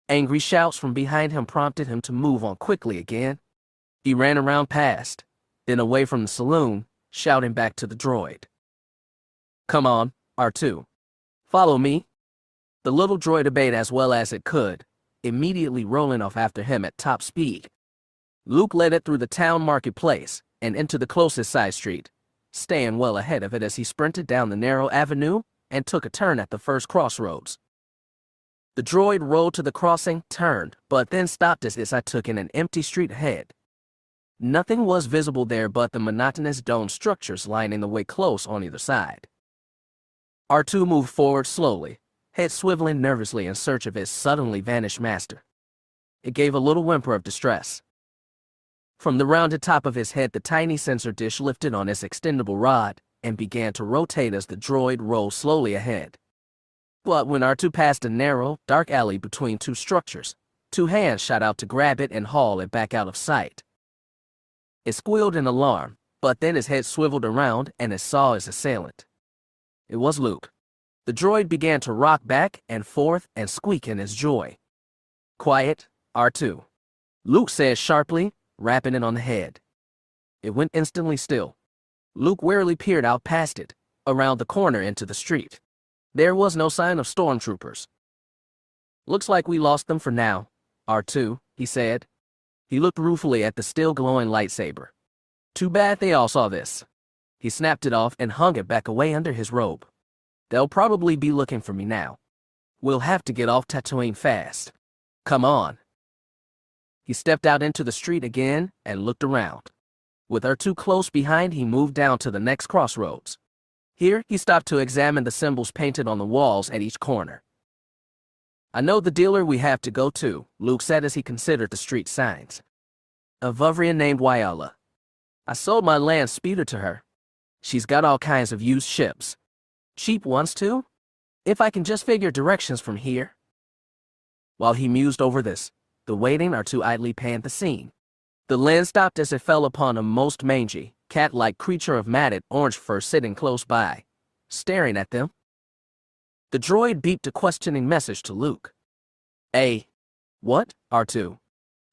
Angry shouts from behind him prompted him to move on quickly again. He ran around past, then away from the saloon, shouting back to the droid. "Come on, R2. Follow me." The little droid obeyed as well as it could, immediately rolling off after him at top speed. Luke led it through the town marketplace and into the closest side street, staying well ahead of it as he sprinted down the narrow avenue and took a turn at the first crossroads. The droid rolled to the crossing, turned, but then stopped as I took in an empty street ahead. Nothing was visible there but the monotonous dome structures lining the way close on either side. R2 moved forward slowly, head swiveling nervously in search of his suddenly vanished master. It gave a little whimper of distress. From the rounded top of his head, the tiny sensor dish lifted on its extendable rod and began to rotate as the droid rolled slowly ahead. But when R2 passed a narrow, dark alley between two structures, two hands shot out to grab it and haul it back out of sight. It squealed in alarm, but then his head swiveled around and it saw his assailant. It was Luke. The droid began to rock back and forth and squeak in his joy. "Quiet, R2," Luke said sharply, rapping it on the head. It went instantly still. Luke warily peered out past it, around the corner into the street. There was no sign of stormtroopers. "Looks like we lost them for now, R2, he said. He looked ruefully at the still glowing lightsaber. Too bad they all saw this. He snapped it off and hung it back away under his robe. They'll probably be looking for me now. We'll have to get off Tatooine fast. Come on." He stepped out into the street again and looked around. With R2 close behind, he moved down to the next crossroads. Here, he stopped to examine the symbols painted on the walls at each corner. "I know the dealer we have to go to," Luke said as he considered the street signs. "A Vuvrian named Wyala. I sold my land speeder to her. She's got all kinds of used ships. Cheap ones, too? If I can just figure directions from here." While he mused over this, the waiting R2 idly panned the scene. The lens stopped as it fell upon a most mangy, cat-like creature of matted orange fur sitting close by, staring at them. The droid beeped a questioning message to Luke. What, R2?"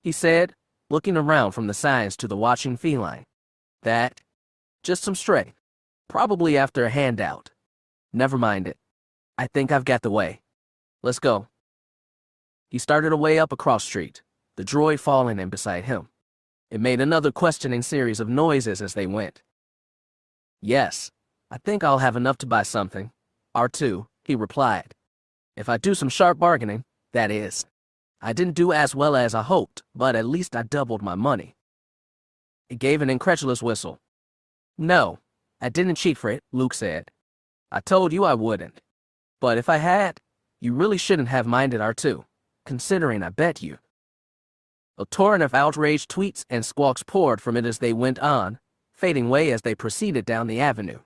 he said, looking around from the signs to the watching feline. "That? Just some stray. Probably after a handout. Never mind it. I think I've got the way. Let's go." He started away up a cross street, the droid falling in beside him. It made another questioning series of noises as they went. "Yes, I think I'll have enough to buy something, R2, he replied. "If I do some sharp bargaining, that is. I didn't do as well as I hoped, but at least I doubled my money." He gave an incredulous whistle. "No, I didn't cheat for it," Luke said. "I told you I wouldn't. But if I had, you really shouldn't have minded R2, considering I bet you." A torrent of outraged tweets and squawks poured from it as they went on, fading away as they proceeded down the avenue.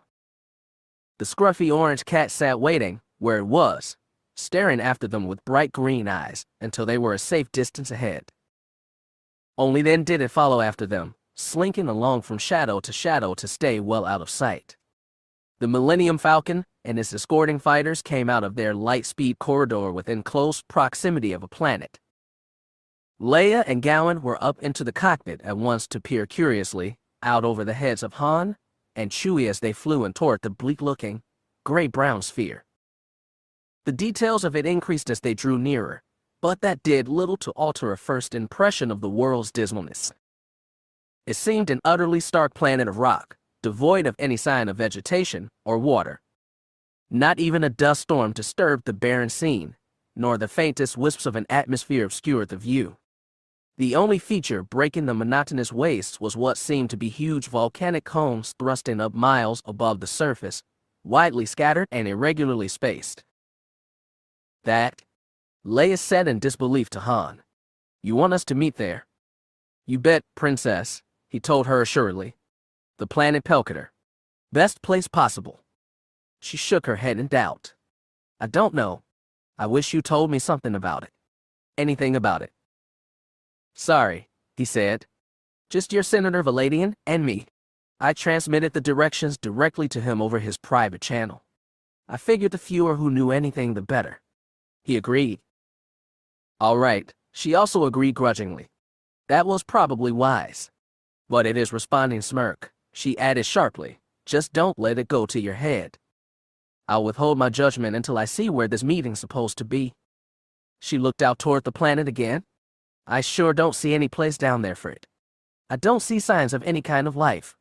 The scruffy orange cat sat waiting where it was, staring after them with bright green eyes until they were a safe distance ahead. Only then did it follow after them, slinking along from shadow to stay well out of sight. The Millennium Falcon and its escorting fighters came out of their light-speed corridor within close proximity of a planet. Leia and Gowan were up into the cockpit at once to peer curiously out over the heads of Han and Chewie as they flew in toward the bleak-looking, gray-brown sphere. The details of it increased as they drew nearer, but that did little to alter a first impression of the world's dismalness. It seemed an utterly stark planet of rock, devoid of any sign of vegetation or water. Not even a dust storm disturbed the barren scene, nor the faintest wisps of an atmosphere obscured the view. The only feature breaking the monotonous wastes was what seemed to be huge volcanic cones thrusting up miles above the surface, widely scattered and irregularly spaced. "That?" Leia said in disbelief to Han. "You want us to meet there?" "You bet, Princess," he told her assuredly. "The planet Pelkator. Best place possible." She shook her head in doubt. "I don't know. I wish you told me something about it. Anything about it." "Sorry," he said. "Just your Senator Valadian and me." I transmitted the directions directly to him over his private channel. I figured the fewer who knew anything, the better. He agreed. All right, she also agreed grudgingly. That was probably wise. But at his responding smirk, she added sharply, "Just don't let it go to your head. I'll withhold my judgment until I see where this meeting's supposed to be." She looked out toward the planet again. "I sure don't see any place down there for it. I don't see signs of any kind of life.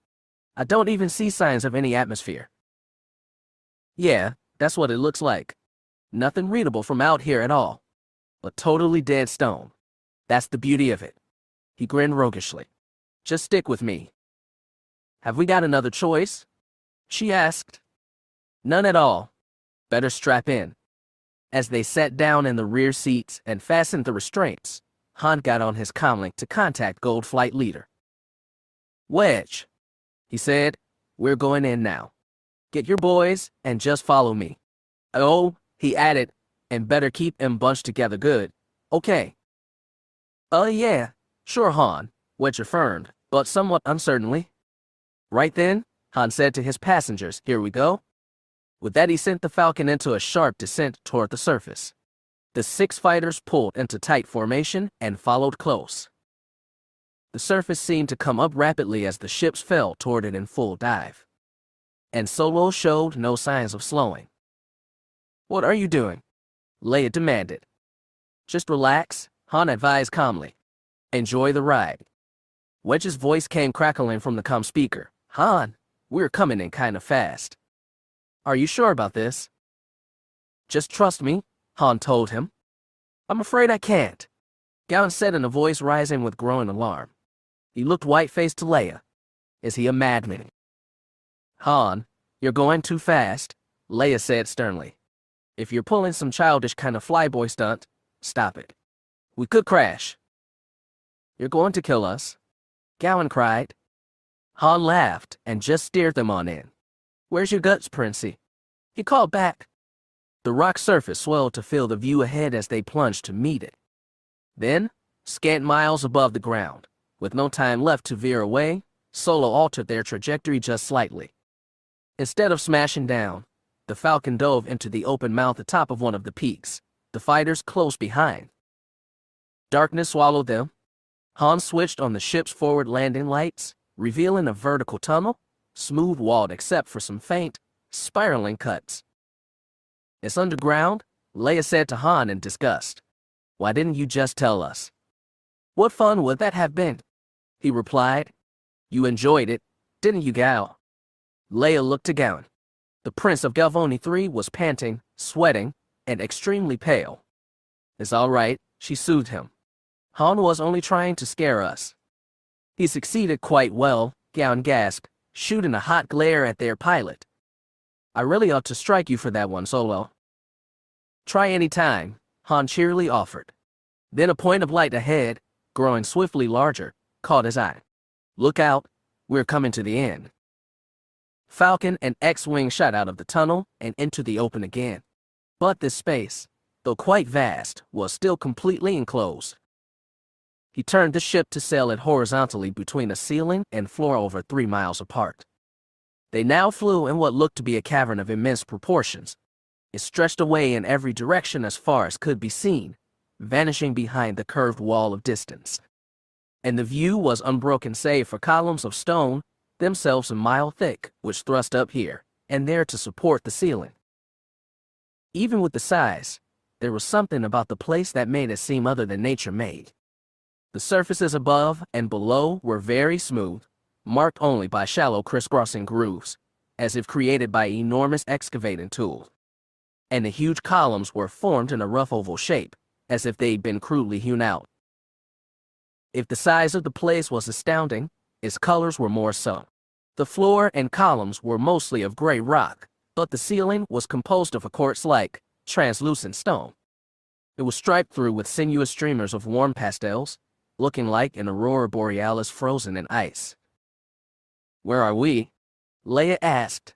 I don't even see signs of any atmosphere." "Yeah, that's what it looks like. Nothing readable from out here at all. A totally dead stone. That's the beauty of it." He grinned roguishly. "Just stick with me." "Have we got another choice?" she asked. "None at all. Better strap in." As they sat down in the rear seats and fastened the restraints, Han got on his comlink to contact Gold Flight Leader. "Wedge," he said, "we're going in now. Get your boys and just follow me. Oh," he added, And better keep them bunched together good. Okay. Yeah. Sure, Han, Wedge affirmed, but somewhat uncertainly. Right then, Han said to his passengers, here we go. With that, he sent the Falcon into a sharp descent toward the surface. The 6 fighters pulled into tight formation and followed close. The surface seemed to come up rapidly as the ships fell toward it in full dive. And Solo showed no signs of slowing. What are you doing? Leia demanded. Just relax, Han advised calmly. Enjoy the ride. Wedge's voice came crackling from the comm speaker. Han, we're coming in kind of fast. Are you sure about this? Just trust me, Han told him. I'm afraid I can't, Gowan said in a voice rising with growing alarm. He looked white-faced to Leia. Is he a madman? Han, you're going too fast, Leia said sternly. If you're pulling some childish kind of flyboy stunt, stop it. We could crash. You're going to kill us, Gowan cried. Han laughed and just steered them on in. Where's your guts, Princey? He called back. The rock surface swelled to fill the view ahead as they plunged to meet it. Then, scant miles above the ground, with no time left to veer away, Solo altered their trajectory just slightly. Instead of smashing down, the Falcon dove into the open mouth atop of one of the peaks, the fighters close behind. Darkness swallowed them. Han switched on the ship's forward landing lights, revealing a vertical tunnel, smooth-walled except for some faint, spiraling cuts. It's underground, Leia said to Han in disgust. Why didn't you just tell us? What fun would that have been? He replied. You enjoyed it, didn't you, Gal? Leia looked to Gowan. The Prince of Galvoni III was panting, sweating, and extremely pale. It's all right, she soothed him. Han was only trying to scare us. He succeeded quite well, Gowan gasped, shooting a hot glare at their pilot. I really ought to strike you for that one, Solo. Try any time, Han cheerily offered. Then a point of light ahead, growing swiftly larger, caught his eye. Look out, we're coming to the end. Falcon and X-Wing shot out of the tunnel and into the open again. But this space, though quite vast, was still completely enclosed. He turned the ship to sail it horizontally between a ceiling and floor over 3 miles apart. They now flew in what looked to be a cavern of immense proportions. It stretched away in every direction as far as could be seen, vanishing behind the curved wall of distance. And the view was unbroken save for columns of stone, themselves a mile thick, which thrust up here and there to support the ceiling. Even with the size, there was something about the place that made it seem other than nature-made. The surfaces above and below were very smooth, marked only by shallow crisscrossing grooves, as if created by enormous excavating tools. And the huge columns were formed in a rough oval shape, as if they'd been crudely hewn out. If the size of the place was astounding, its colors were more so. The floor and columns were mostly of gray rock, but the ceiling was composed of a quartz-like, translucent stone. It was striped through with sinuous streamers of warm pastels, looking like an aurora borealis frozen in ice. Where are we? Leia asked.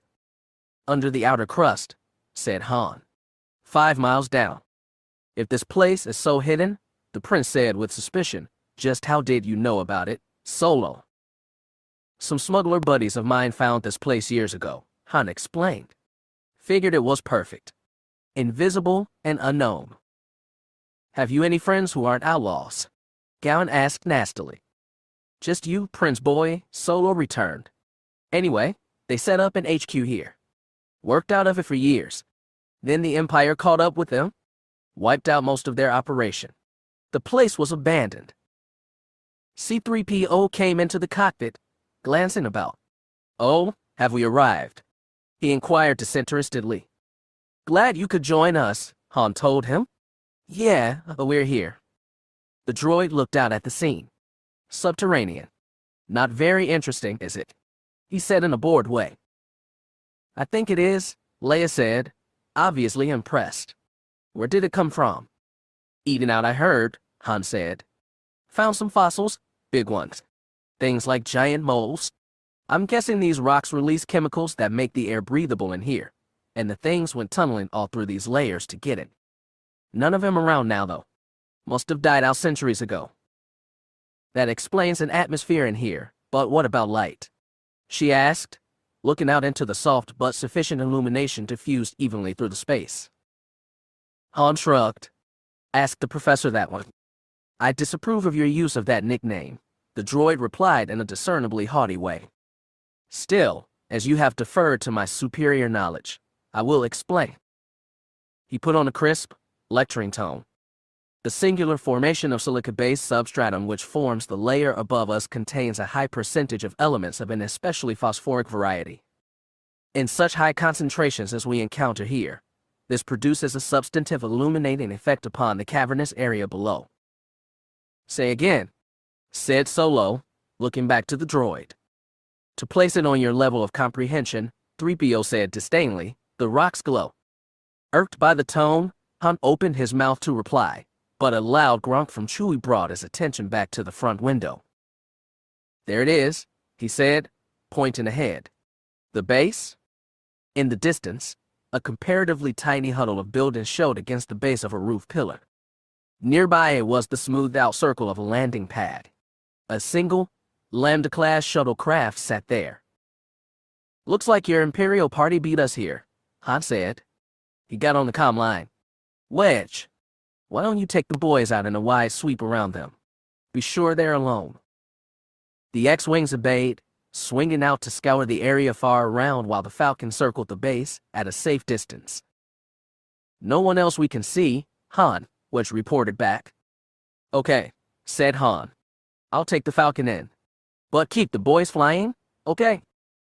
Under the outer crust, said Han. 5 miles down. If this place is so hidden, the prince said with suspicion, just how did you know about it, Solo? Some smuggler buddies of mine found this place years ago, Han explained. Figured it was perfect. Invisible and unknown. Have you any friends who aren't outlaws? Gowan asked nastily. Just you, Prince Boy, Solo returned. Anyway, they set up an HQ here. Worked out of it for years. Then the Empire caught up with them, wiped out most of their operation. The place was abandoned. C-3PO came into the cockpit, glancing about. Oh, have we arrived? He inquired disinterestedly. Glad you could join us, Han told him. Yeah, we're here. The droid looked out at the scene. Subterranean. Not very interesting, is it? He said in a bored way. I think it is, Leia said, obviously impressed. Where did it come from? Eating out, I heard, Han said. Found some fossils, big ones. Things like giant moles. I'm guessing these rocks release chemicals that make the air breathable in here, and the things went tunneling all through these layers to get it. None of 'em around now, though. Must have died out centuries ago. That explains an atmosphere in here, but what about light? She asked, looking out into the soft but sufficient illumination diffused evenly through the space. Han shrugged. Ask the professor that one. I disapprove of your use of that nickname, the droid replied in a discernibly haughty way. Still, as you have deferred to my superior knowledge, I will explain. He put on a crisp, lecturing tone. The singular formation of silica-based substratum which forms the layer above us contains a high percentage of elements of an especially phosphoric variety. In such high concentrations as we encounter here, this produces a substantive illuminating effect upon the cavernous area below. Say again, said Solo, looking back to the droid. To place it on your level of comprehension, 3PO said disdainfully, the rocks glow. Irked by the tone, Han opened his mouth to reply, but a loud grunt from Chewie brought his attention back to the front window. There it is, he said, pointing ahead. The base? In the distance, a comparatively tiny huddle of buildings showed against the base of a roof pillar. Nearby it was the smoothed-out circle of a landing pad. A single, Lambda-class shuttlecraft sat there. Looks like your Imperial party beat us here, Han said. He got on the comm line. Wedge, why don't you take the boys out in a wide sweep around them? Be sure they're alone. The X-Wings obeyed, swinging out to scour the area far around while the Falcon circled the base at a safe distance. No one else we can see, Han, Wedge reported back. Okay, said Han. I'll take the Falcon in. But keep the boys flying, okay?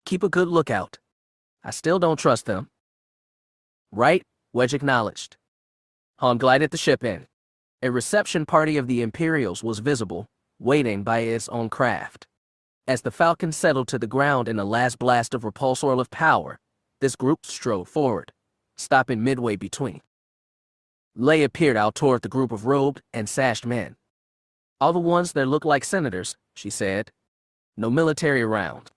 Keep a good lookout. I still don't trust them. Right, Wedge acknowledged. Han glided the ship in. A reception party of the Imperials was visible, waiting by its own craft. As the Falcon settled to the ground in a last blast of repulsor of power, this group strode forward, stopping midway between. Leia peered out toward the group of robed and sashed men. All the ones that look like senators, she said. No military around.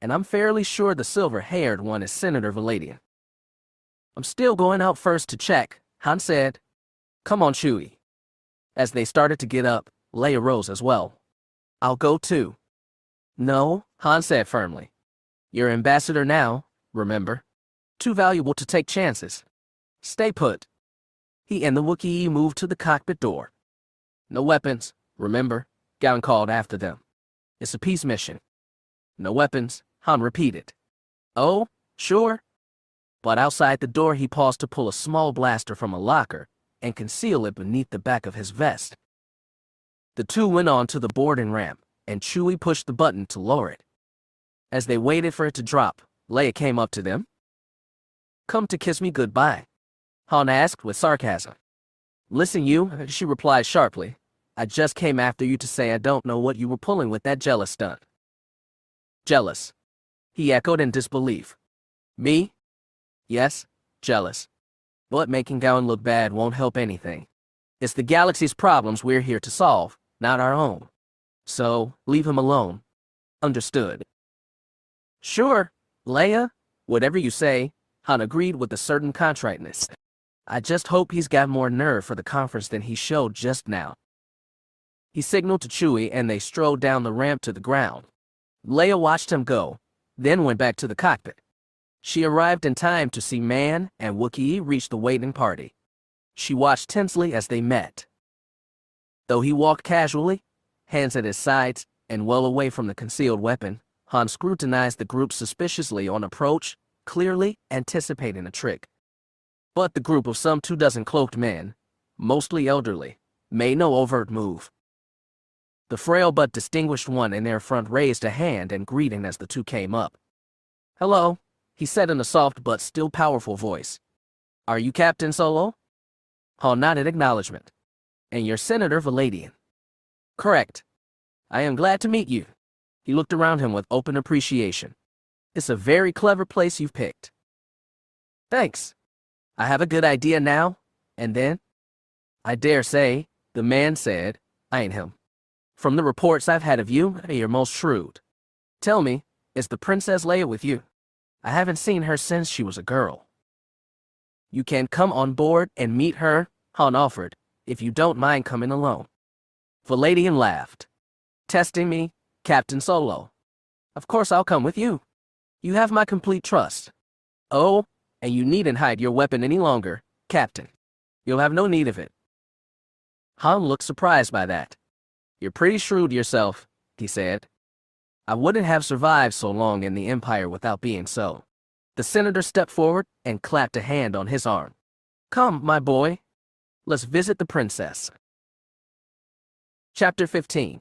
And I'm fairly sure the silver-haired one is Senator Valadian. I'm still going out first to check, Han said. Come on, Chewie. As they started to get up, Leia rose as well. I'll go too. No, Han said firmly. You're ambassador now, remember? Too valuable to take chances. Stay put. He and the Wookiee moved to the cockpit door. No weapons, remember? Gowan called after them. It's a peace mission. No weapons, Han repeated. Oh, sure. But outside the door he paused to pull a small blaster from a locker and conceal it beneath the back of his vest. The two went on to the boarding ramp, and Chewie pushed the button to lower it. As they waited for it to drop, Leia came up to them. Come to kiss me goodbye, Han asked with sarcasm. Listen, you, she replied sharply. I just came after you to say I don't know what you were pulling with that jealous stunt. Jealous, he echoed in disbelief. Me? Yes, jealous. But making Gowan look bad won't help anything. It's the galaxy's problems we're here to solve, not our own. So, leave him alone. Understood. Sure, Leia, whatever you say, Han agreed with a certain contriteness. I just hope he's got more nerve for the conference than he showed just now. He signaled to Chewie and they strode down the ramp to the ground. Leia watched him go, then went back to the cockpit. She arrived in time to see Man and Wookiee reach the waiting party. She watched tensely as they met. Though he walked casually, hands at his sides, and well away from the concealed weapon, Han scrutinized the group suspiciously on approach, clearly anticipating a trick. But the group of some 24 cloaked men, mostly elderly, made no overt move. The frail but distinguished one in their front raised a hand in greeting as the two came up. Hello, he said in a soft but still powerful voice. Are you Captain Solo? Han nodded acknowledgement. And you're Senator Valadian. Correct. I am glad to meet you. He looked around him with open appreciation. It's a very clever place you've picked. Thanks. I have a good idea now, and then? I dare say, the man said, eyeing him. From the reports I've had of you, you're most shrewd. Tell me, is the Princess Leia with you? I haven't seen her since she was a girl. You can come on board and meet her, Han offered, if you don't mind coming along. Valadian laughed. Testing me, Captain Solo. Of course I'll come with you. You have my complete trust. Oh, and you needn't hide your weapon any longer, Captain. You'll have no need of it. Han looked surprised by that. You're pretty shrewd yourself, he said. I wouldn't have survived so long in the Empire without being so. The senator stepped forward and clapped a hand on his arm. Come, my boy. Let's visit the princess. Chapter 15.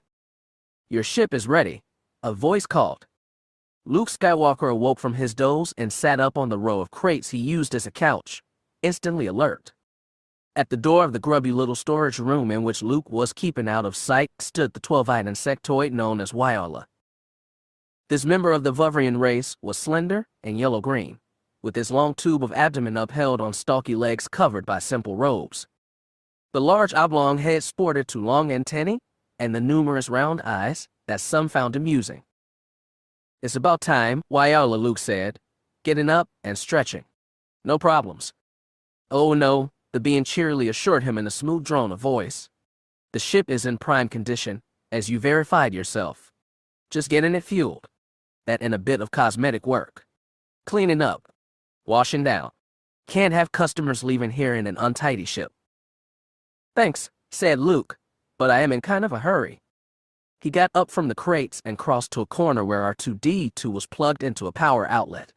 Your ship is ready, a voice called. Luke Skywalker awoke from his doze and sat up on the row of crates he used as a couch, instantly alert. At the door of the grubby little storage room in which Luke was keeping out of sight stood the 12-eyed insectoid known as Wyola. This member of the Vuvrian race was slender and yellow-green, with his long tube of abdomen upheld on stalky legs covered by simple robes. The large oblong head sported two long antennae and the numerous round eyes that some found amusing. It's about time, Wyola, Luke said, getting up and stretching. No problems. Oh no, the being cheerily assured him in a smooth drone of voice. The ship is in prime condition, as you verified yourself. Just getting it fueled. That and a bit of cosmetic work. Cleaning up. Washing down. Can't have customers leaving here in an untidy ship. Thanks, said Luke, but I am in kind of a hurry. He got up from the crates and crossed to a corner where R2-D2 was plugged into a power outlet.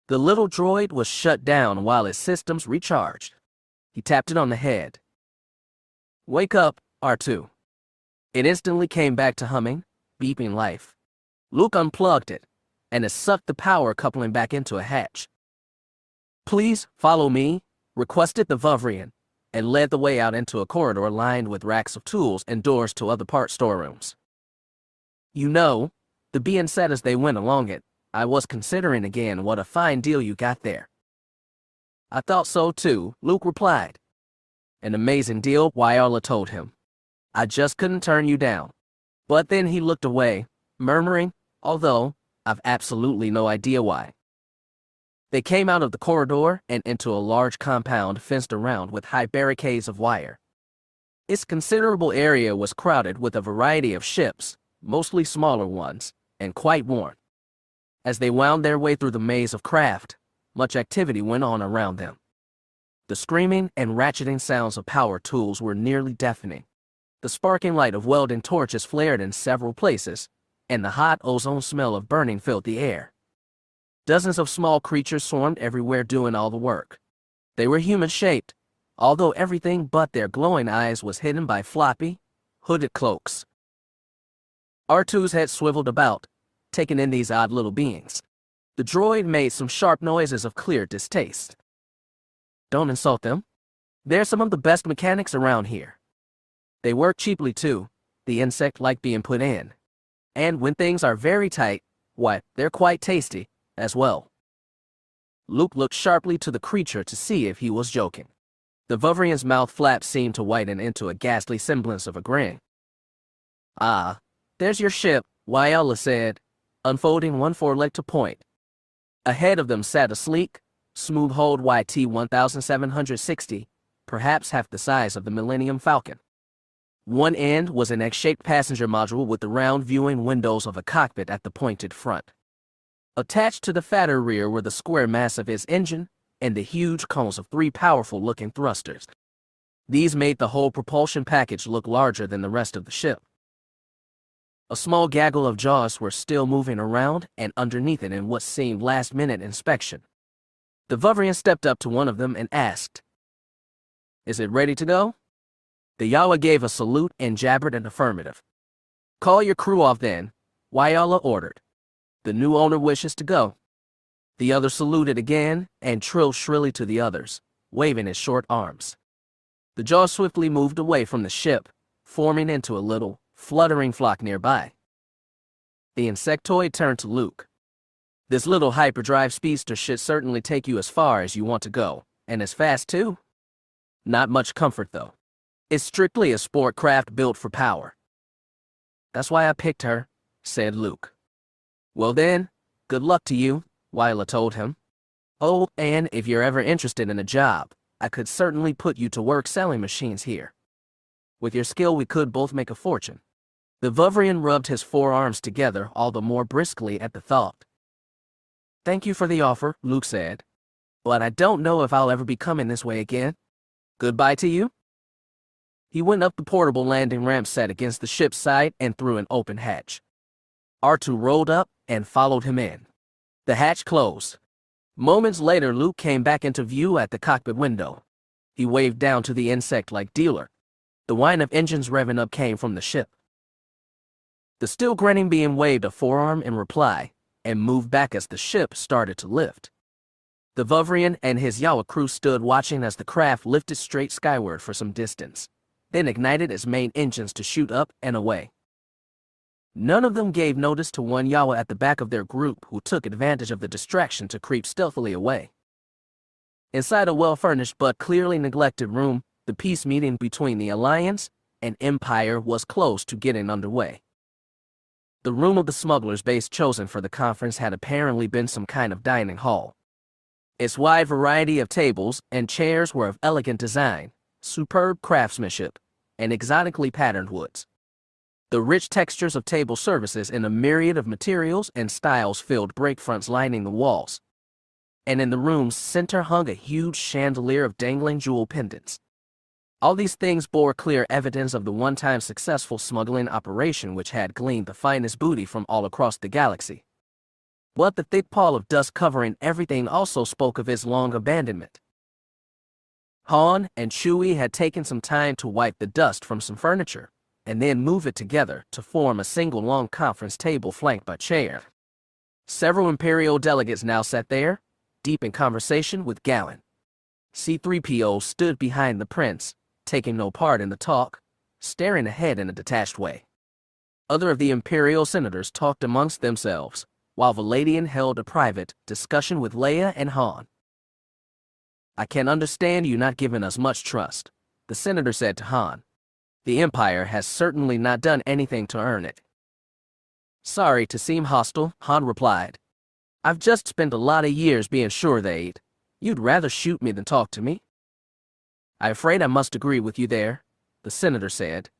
The little droid was shut down while its systems recharged. He tapped it on the head. Wake up, R2. It instantly came back to humming, beeping life. Luke unplugged it, and it sucked the power coupling back into a hatch. Please follow me, requested the Vuvrian, and led the way out into a corridor lined with racks of tools and doors to other part storerooms. You know, the being said as they went along it, I was considering again what a fine deal you got there. I thought so too, Luke replied. An amazing deal, Wyola told him. I just couldn't turn you down. But then he looked away, murmuring, although, I've absolutely no idea why. They came out of the corridor and into a large compound fenced around with high barricades of wire. Its considerable area was crowded with a variety of ships, mostly smaller ones, and quite worn. As they wound their way through the maze of craft, much activity went on around them. The screaming and ratcheting sounds of power tools were nearly deafening. The sparking light of welding torches flared in several places, and the hot ozone smell of burning filled the air. Dozens of small creatures swarmed everywhere doing all the work. They were human-shaped, although everything but their glowing eyes was hidden by floppy, hooded cloaks. R2's head swiveled about, taking in these odd little beings. The droid made some sharp noises of clear distaste. Don't insult them. They're some of the best mechanics around here. They work cheaply too. The insect like being put in. And when things are very tight, why, they're quite tasty, as well. Luke looked sharply to the creature to see if he was joking. The Vuvrian's mouth flap seemed to widen into a ghastly semblance of a grin. Ah, there's your ship, Wyola said, unfolding one foreleg to point. Ahead of them sat a sleek, smooth-hulled YT-1760, perhaps half the size of the Millennium Falcon. One end was an egg-shaped passenger module with the round viewing windows of a cockpit at the pointed front. Attached to the fatter rear were the square mass of its engine and the huge cones of three powerful-looking thrusters. These made the whole propulsion package look larger than the rest of the ship. A small gaggle of jaws were still moving around and underneath it in what seemed last-minute inspection. The Vuvrian stepped up to one of them and asked, "Is it ready to go?" The Yawa gave a salute and jabbered an affirmative. "Call your crew off then," Wyola ordered. "The new owner wishes to go." The other saluted again and trilled shrilly to the others, waving his short arms. The jaws swiftly moved away from the ship, forming into a little, fluttering flock nearby. The insectoid turned to Luke. "This little hyperdrive speedster should certainly take you as far as you want to go, and as fast too. Not much comfort though. It's strictly a sport craft built for power." "That's why I picked her," said Luke. "Well then, good luck to you," Wyola told him. "Oh, and if you're ever interested in a job, I could certainly put you to work selling machines here. With your skill, we could both make a fortune. The Vuvrian rubbed his forearms together all the more briskly at the thought. Thank you for the offer, Luke said. But I don't know if I'll ever be coming this way again. Goodbye to you. He went up the portable landing ramp set against the ship's side and through an open hatch. R2 rolled up and followed him in. The hatch closed. Moments later, Luke came back into view at the cockpit window. He waved down to the insect-like dealer. The whine of engines revving up came from the ship. The still grinning being waved a forearm in reply and moved back as the ship started to lift. The Vuvrian and his Yawa crew stood watching as the craft lifted straight skyward for some distance, then ignited its main engines to shoot up and away. None of them gave notice to one Yawa at the back of their group who took advantage of the distraction to creep stealthily away. Inside a well-furnished but clearly neglected room, the peace meeting between the Alliance and Empire was close to getting underway. The room of the smugglers' base chosen for the conference had apparently been some kind of dining hall. Its wide variety of tables and chairs were of elegant design, superb craftsmanship, and exotically patterned woods. The rich textures of table services in a myriad of materials and styles filled breakfronts lining the walls. And in the room's center hung a huge chandelier of dangling jewel pendants. All these things bore clear evidence of the one-time successful smuggling operation which had gleaned the finest booty from all across the galaxy. But the thick pall of dust covering everything also spoke of its long abandonment. Han and Chewie had taken some time to wipe the dust from some furniture, and then move it together to form a single long conference table flanked by chairs. Several Imperial delegates now sat there, deep in conversation with Galen. C-3PO stood behind the Prince, taking no part in the talk, staring ahead in a detached way. Other of the Imperial senators talked amongst themselves, while Valadian held a private discussion with Leia and Han. I can understand you not giving us much trust, the senator said to Han. The Empire has certainly not done anything to earn it. Sorry to seem hostile, Han replied. I've just spent a lot of years being sure you'd rather shoot me than talk to me. I'm afraid I must agree with you there, the senator said.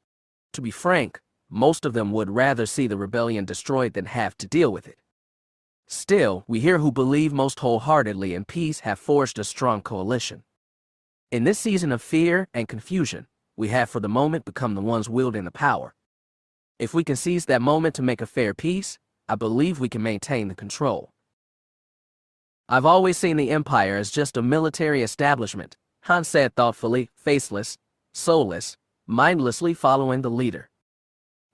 To be frank, most of them would rather see the rebellion destroyed than have to deal with it. Still, we here who believe most wholeheartedly in peace have forged a strong coalition. In this season of fear and confusion, we have for the moment become the ones wielding the power. If we can seize that moment to make a fair peace, I believe we can maintain the control. I've always seen the Empire as just a military establishment, Han said thoughtfully, faceless, soulless, mindlessly following the leader.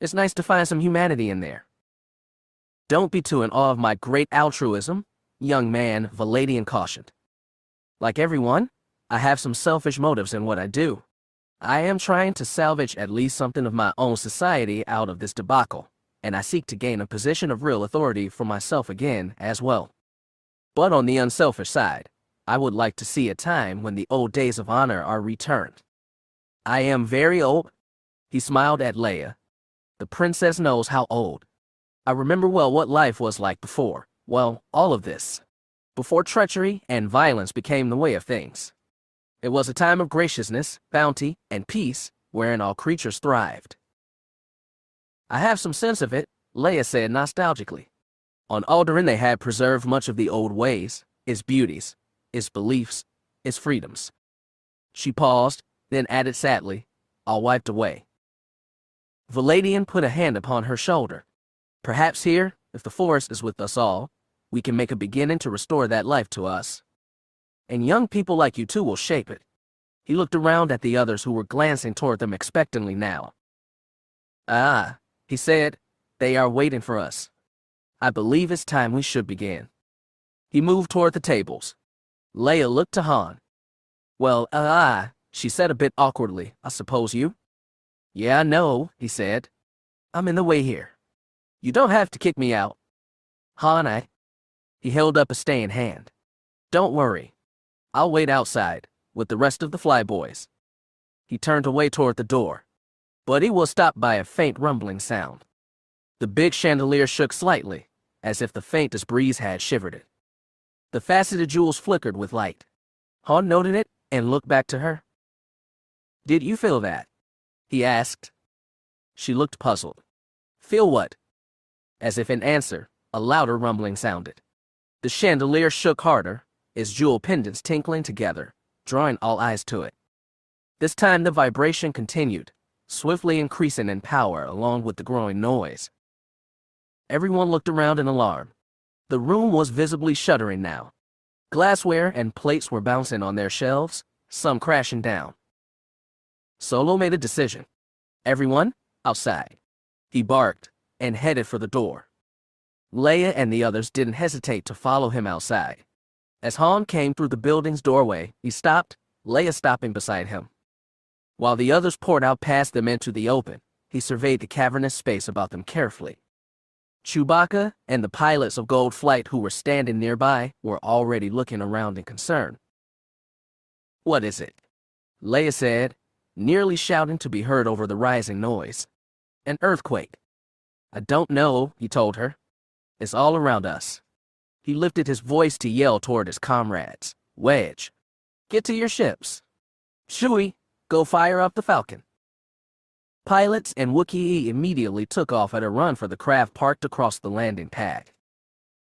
It's nice to find some humanity in there. Don't be too in awe of my great altruism, young man, Valadian cautioned. Like everyone, I have some selfish motives in what I do. I am trying to salvage at least something of my own society out of this debacle, and I seek to gain a position of real authority for myself again as well. But on the unselfish side, I would like to see a time when the old days of honor are returned. I am very old. He smiled at Leia. The princess knows how old. I remember well what life was like before, well, all of this. Before treachery and violence became the way of things. It was a time of graciousness, bounty, and peace, wherein all creatures thrived. I have some sense of it, Leia said nostalgically. On Alderaan they had preserved much of the old ways, its beauties, its beliefs, its freedoms. She paused, then added sadly, all wiped away. Valadian put a hand upon her shoulder. Perhaps here, if the Force is with us all, we can make a beginning to restore that life to us. And young people like you two will shape it. He looked around at the others who were glancing toward them expectantly now. Ah, he said, they are waiting for us. I believe it's time we should begin. He moved toward the tables. Leia looked to Han. Well, she said a bit awkwardly, I suppose you? Yeah, no, he said. I'm in the way here. You don't have to kick me out. Han, He held up a staying hand. Don't worry. I'll wait outside, with the rest of the flyboys. He turned away toward the door, but he was stopped by a faint rumbling sound. The big chandelier shook slightly, as if the faintest breeze had shivered it. The faceted jewels flickered with light. Han noted it, and looked back to her. "Did you feel that?" he asked. She looked puzzled. "Feel what?" As if in answer, a louder rumbling sounded. The chandelier shook harder, its jewel pendants tinkling together, drawing all eyes to it. This time the vibration continued, swiftly increasing in power along with the growing noise. Everyone looked around in alarm. The room was visibly shuddering now. Glassware and plates were bouncing on their shelves, some crashing down. Solo made a decision. "Everyone, outside," he barked, and headed for the door. Leia and the others didn't hesitate to follow him outside. As Han came through the building's doorway, he stopped, Leia stopping beside him. While the others poured out past them into the open, he surveyed the cavernous space about them carefully. Chewbacca and the pilots of Gold Flight who were standing nearby were already looking around in concern. "What is it?" Leia said, nearly shouting to be heard over the rising noise. "An earthquake." "I don't know," he told her. "It's all around us." He lifted his voice to yell toward his comrades. "Wedge, get to your ships. Chewie, go fire up the Falcon." Pilots and Wookiee immediately took off at a run for the craft parked across the landing pad.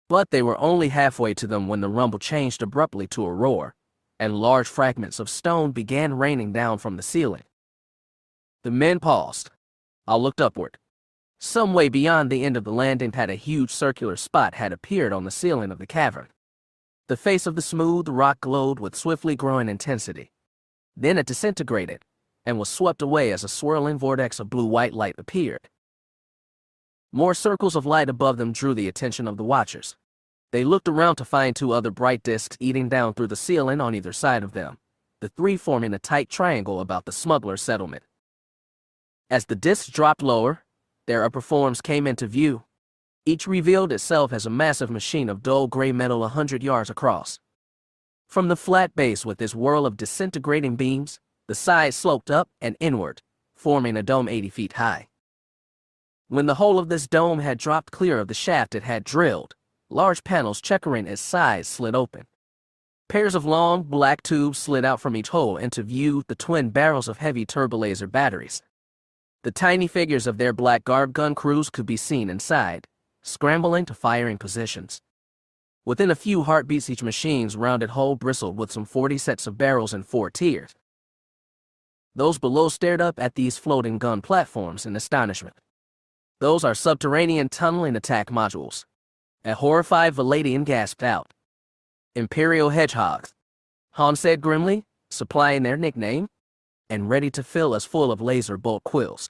But they were only halfway to them when the rumble changed abruptly to a roar, and large fragments of stone began raining down from the ceiling. The men paused. All looked upward. Some way beyond the end of the landing pad, a huge circular spot had appeared on the ceiling of the cavern. The face of the smooth rock glowed with swiftly growing intensity. Then it disintegrated, and was swept away as a swirling vortex of blue-white light appeared. More circles of light above them drew the attention of the watchers. They looked around to find two other bright discs eating down through the ceiling on either side of them, the three forming a tight triangle about the smuggler settlement. As the discs dropped lower, their upper forms came into view. Each revealed itself as a massive machine of dull gray metal 100 yards across. From the flat base with its whirl of disintegrating beams, the sides sloped up and inward, forming a dome 80 feet high. When the whole of this dome had dropped clear of the shaft it had drilled, large panels checkering its sides slid open. Pairs of long, black tubes slid out from each hole into view, the twin barrels of heavy turbolaser batteries. The tiny figures of their black guard gun crews could be seen inside, scrambling to firing positions. Within a few heartbeats, each machine's rounded hull bristled with some 40 sets of barrels in 4 tiers. Those below stared up at these floating gun platforms in astonishment. "Those are subterranean tunneling attack modules." A horrified Valadian gasped out. "Imperial hedgehogs," Han said grimly, supplying their nickname, "and ready to fill us full of laser bolt quills.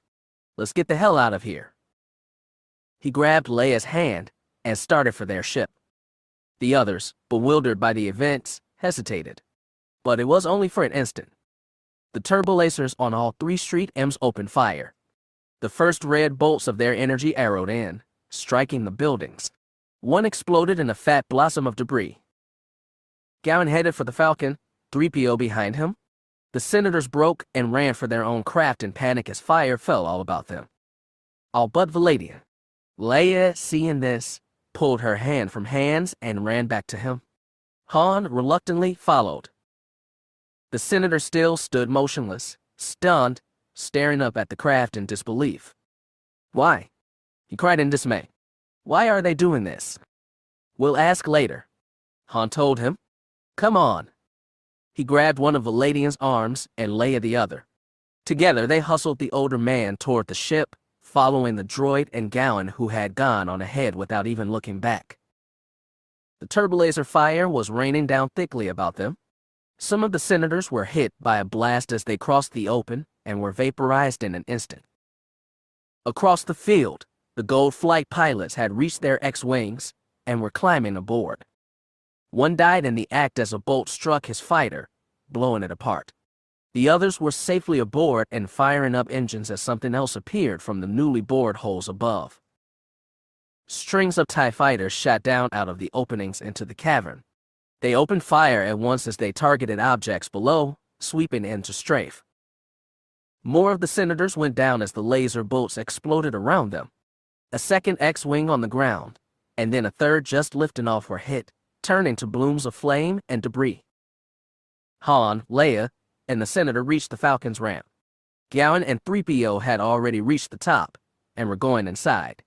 Let's get the hell out of here." He grabbed Leia's hand and started for their ship. The others, bewildered by the events, hesitated. But it was only for an instant. The turbolasers on all 3 Street M's opened fire. The first red bolts of their energy arrowed in, striking the buildings. One exploded in a fat blossom of debris. Gowan headed for the Falcon, 3PO behind him. The senators broke and ran for their own craft in panic as fire fell all about them. All but Valadian. Leia, seeing this, pulled her hand from Han's and ran back to him. Han reluctantly followed. The senator still stood motionless, stunned, staring up at the craft in disbelief. "Why?" he cried in dismay. "Why are they doing this?" "We'll ask later," Han told him. "Come on." He grabbed one of Valadian's arms and Leia the other. Together they hustled the older man toward the ship, following the droid and Gowan who had gone on ahead without even looking back. The turbolaser fire was raining down thickly about them. Some of the senators were hit by a blast as they crossed the open and were vaporized in an instant. Across the field, the Gold Flight pilots had reached their X-wings and were climbing aboard. One died in the act as a bolt struck his fighter, blowing it apart. The others were safely aboard and firing up engines as something else appeared from the newly bored holes above. Strings of TIE fighters shot down out of the openings into the cavern. They opened fire at once as they targeted objects below, sweeping in to strafe. More of the senators went down as the laser bolts exploded around them. A second X-wing on the ground, and then a third just lifting off were hit, turning to blooms of flame and debris. Han, Leia, and the Senator reached the Falcon's ramp. Gowan and 3PO had already reached the top and were going inside.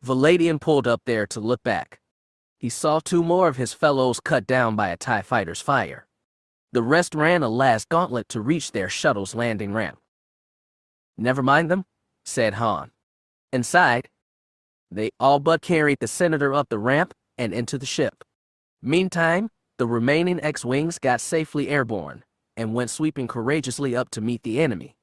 Valadian pulled up there to look back. He saw two more of his fellows cut down by a TIE fighter's fire. The rest ran a last gauntlet to reach their shuttle's landing ramp. "Never mind them," said Han. Inside, they all but carried the Senator up the ramp and into the ship. Meantime, the remaining X-Wings got safely airborne and went sweeping courageously up to meet the enemy.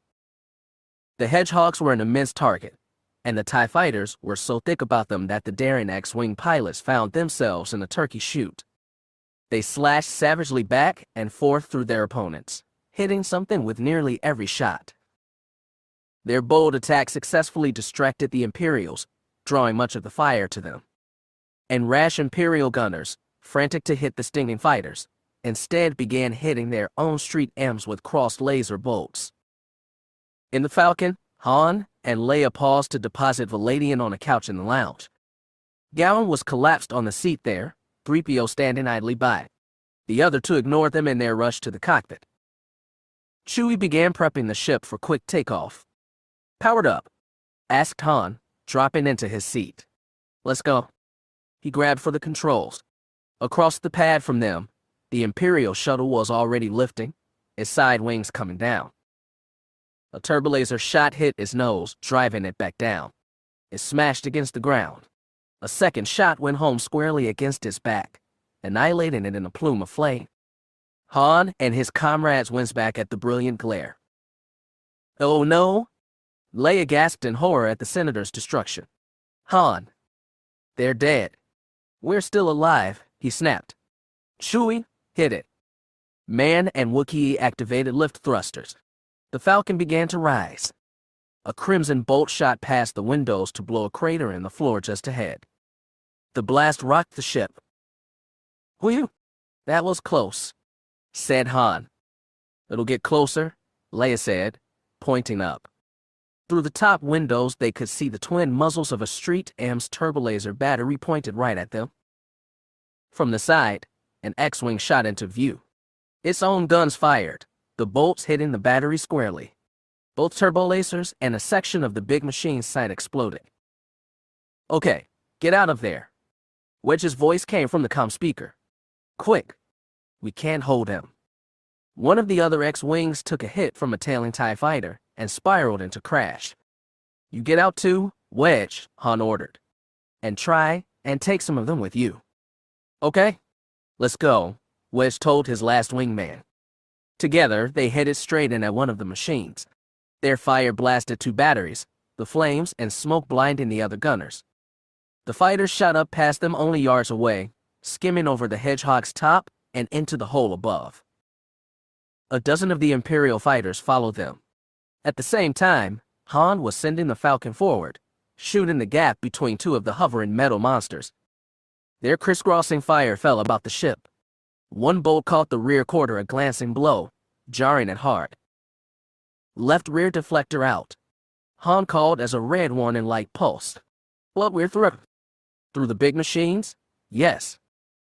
The Hedgehogs were an immense target, and the TIE fighters were so thick about them that the daring X-Wing pilots found themselves in a turkey shoot. They slashed savagely back and forth through their opponents, hitting something with nearly every shot. Their bold attack successfully distracted the Imperials, drawing much of the fire to them. And rash Imperial gunners, frantic to hit the stinging fighters, instead began hitting their own street M's with crossed laser bolts. In the Falcon, Han and Leia paused to deposit Valadian on a couch in the lounge. Gowan was collapsed on the seat there, 3PO standing idly by. The other two ignored them in their rush to the cockpit. Chewie began prepping the ship for quick takeoff. "Powered up?" asked Han, dropping into his seat. "Let's go." He grabbed for the controls. Across the pad from them, the Imperial shuttle was already lifting, its side wings coming down. A turbolaser shot hit his nose, driving it back down. It smashed against the ground. A second shot went home squarely against its back, annihilating it in a plume of flame. Han and his comrades winced back at the brilliant glare. "Oh no!" Leia gasped in horror at the Senator's destruction. "Han, they're dead." "We're still alive," he snapped. "Chewie, hit it." Man and Wookiee activated lift thrusters. The Falcon began to rise. A crimson bolt shot past the windows to blow a crater in the floor just ahead. The blast rocked the ship. "Whew, that was close," said Han. "It'll get closer," Leia said, pointing up. Through the top windows, they could see the twin muzzles of a Street M's turbolaser battery pointed right at them. From the side, an X-Wing shot into view. Its own guns fired, the bolts hitting the battery squarely. Both turbolasers and a section of the big machine's sight exploded. "Okay, get out of there." Wedge's voice came from the comm speaker. "Quick, we can't hold him." One of the other X-Wings took a hit from a tailing TIE fighter and spiraled into crash. "You get out too, Wedge," Han ordered. "And try and take some of them with you." "Okay, let's go," Wedge told his last wingman. Together, they headed straight in at one of the machines. Their fire blasted two batteries, the flames and smoke blinding the other gunners. The fighters shot up past them only yards away, skimming over the Hedgehog's top and into the hole above. A dozen of the Imperial fighters followed them. At the same time, Han was sending the Falcon forward, shooting the gap between two of the hovering metal monsters. Their crisscrossing fire fell about the ship. One bolt caught the rear quarter a glancing blow, jarring it hard. "Left rear deflector out," Han called as a red warning light pulsed. "Well, we're through." "Through the big machines?" "Yes."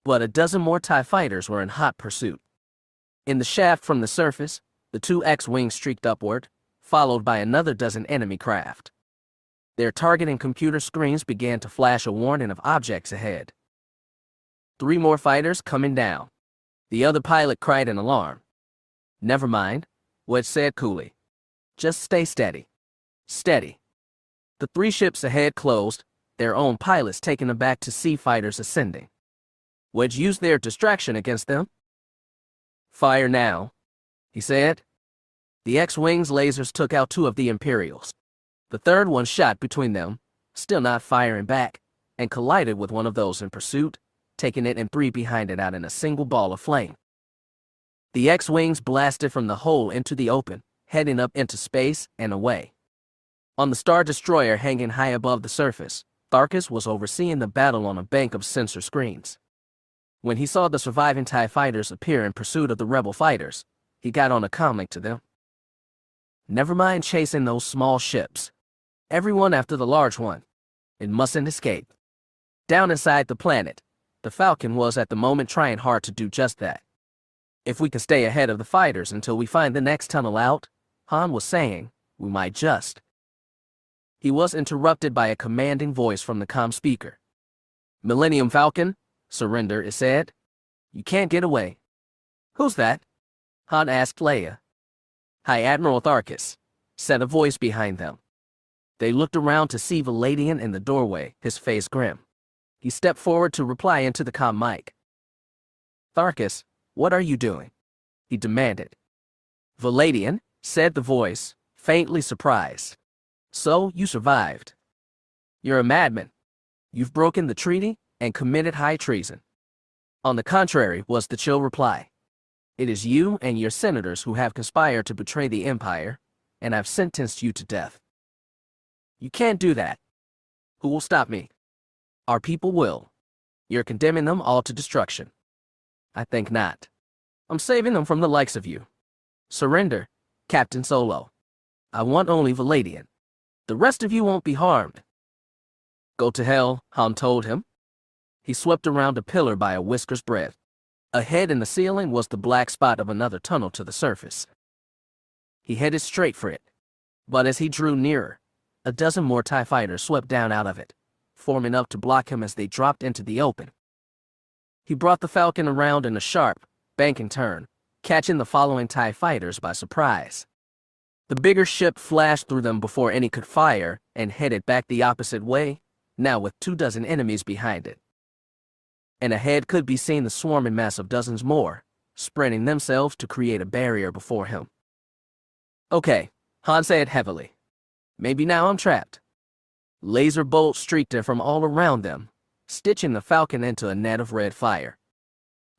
But a dozen more TIE fighters were in hot pursuit. In the shaft from the surface, the two X-Wings streaked upward, followed by another dozen enemy craft. Their targeting computer screens began to flash a warning of objects ahead. 3 more fighters coming down. The other pilot cried in alarm. "Never mind," Wedge said coolly. "Just stay steady." Steady. The 3 ships ahead closed, their own pilots taking them back to see fighters ascending. Wedge used their distraction against them. "Fire now," he said. The X-Wing's lasers took out 2 of the Imperials. The third one shot between them, still not firing back, and collided with one of those in pursuit, taking it and 3 behind it out in a single ball of flame. The X-Wings blasted from the hole into the open, heading up into space and away. On the Star Destroyer hanging high above the surface, Tharus was overseeing the battle on a bank of sensor screens. When he saw the surviving TIE fighters appear in pursuit of the rebel fighters, he got on a comlink to them. "Never mind chasing those small ships. Everyone after the large one. It mustn't escape." Down inside the planet, the Falcon was at the moment trying hard to do just that. If we can stay ahead of the fighters until we find the next tunnel out, Han was saying, we might just. He was interrupted by a commanding voice from the comm speaker. Millennium Falcon, surrender, it said. You can't get away. Who's that? Han asked Leia. Hi, Admiral Tharus, said a voice behind them. They looked around to see Valadian in the doorway, his face grim. He stepped forward to reply into the comm mic. Tharus, what are you doing? He demanded. Valadian, said the voice, faintly surprised. So, you survived. You're a madman. You've broken the treaty and committed high treason. On the contrary, was the chill reply. It is you and your senators who have conspired to betray the Empire, and I've sentenced you to death. You can't do that. Who will stop me? Our people will. You're condemning them all to destruction. I think not. I'm saving them from the likes of you. Surrender, Captain Solo. I want only Valadian. The rest of you won't be harmed. Go to hell, Han told him. He swept around a pillar by a whisker's breadth. Ahead in the ceiling was the black spot of another tunnel to the surface. He headed straight for it. But as he drew nearer, a dozen more TIE fighters swept down out of it, forming up to block him as they dropped into the open. He brought the Falcon around in a sharp, banking turn, catching the following TIE fighters by surprise. The bigger ship flashed through them before any could fire and headed back the opposite way, now with 24 enemies behind it. And ahead could be seen the swarming mass of dozens more, spreading themselves to create a barrier before him. Okay, Han said heavily. Maybe now I'm trapped. Laser bolts streaked in from all around them, stitching the Falcon into a net of red fire.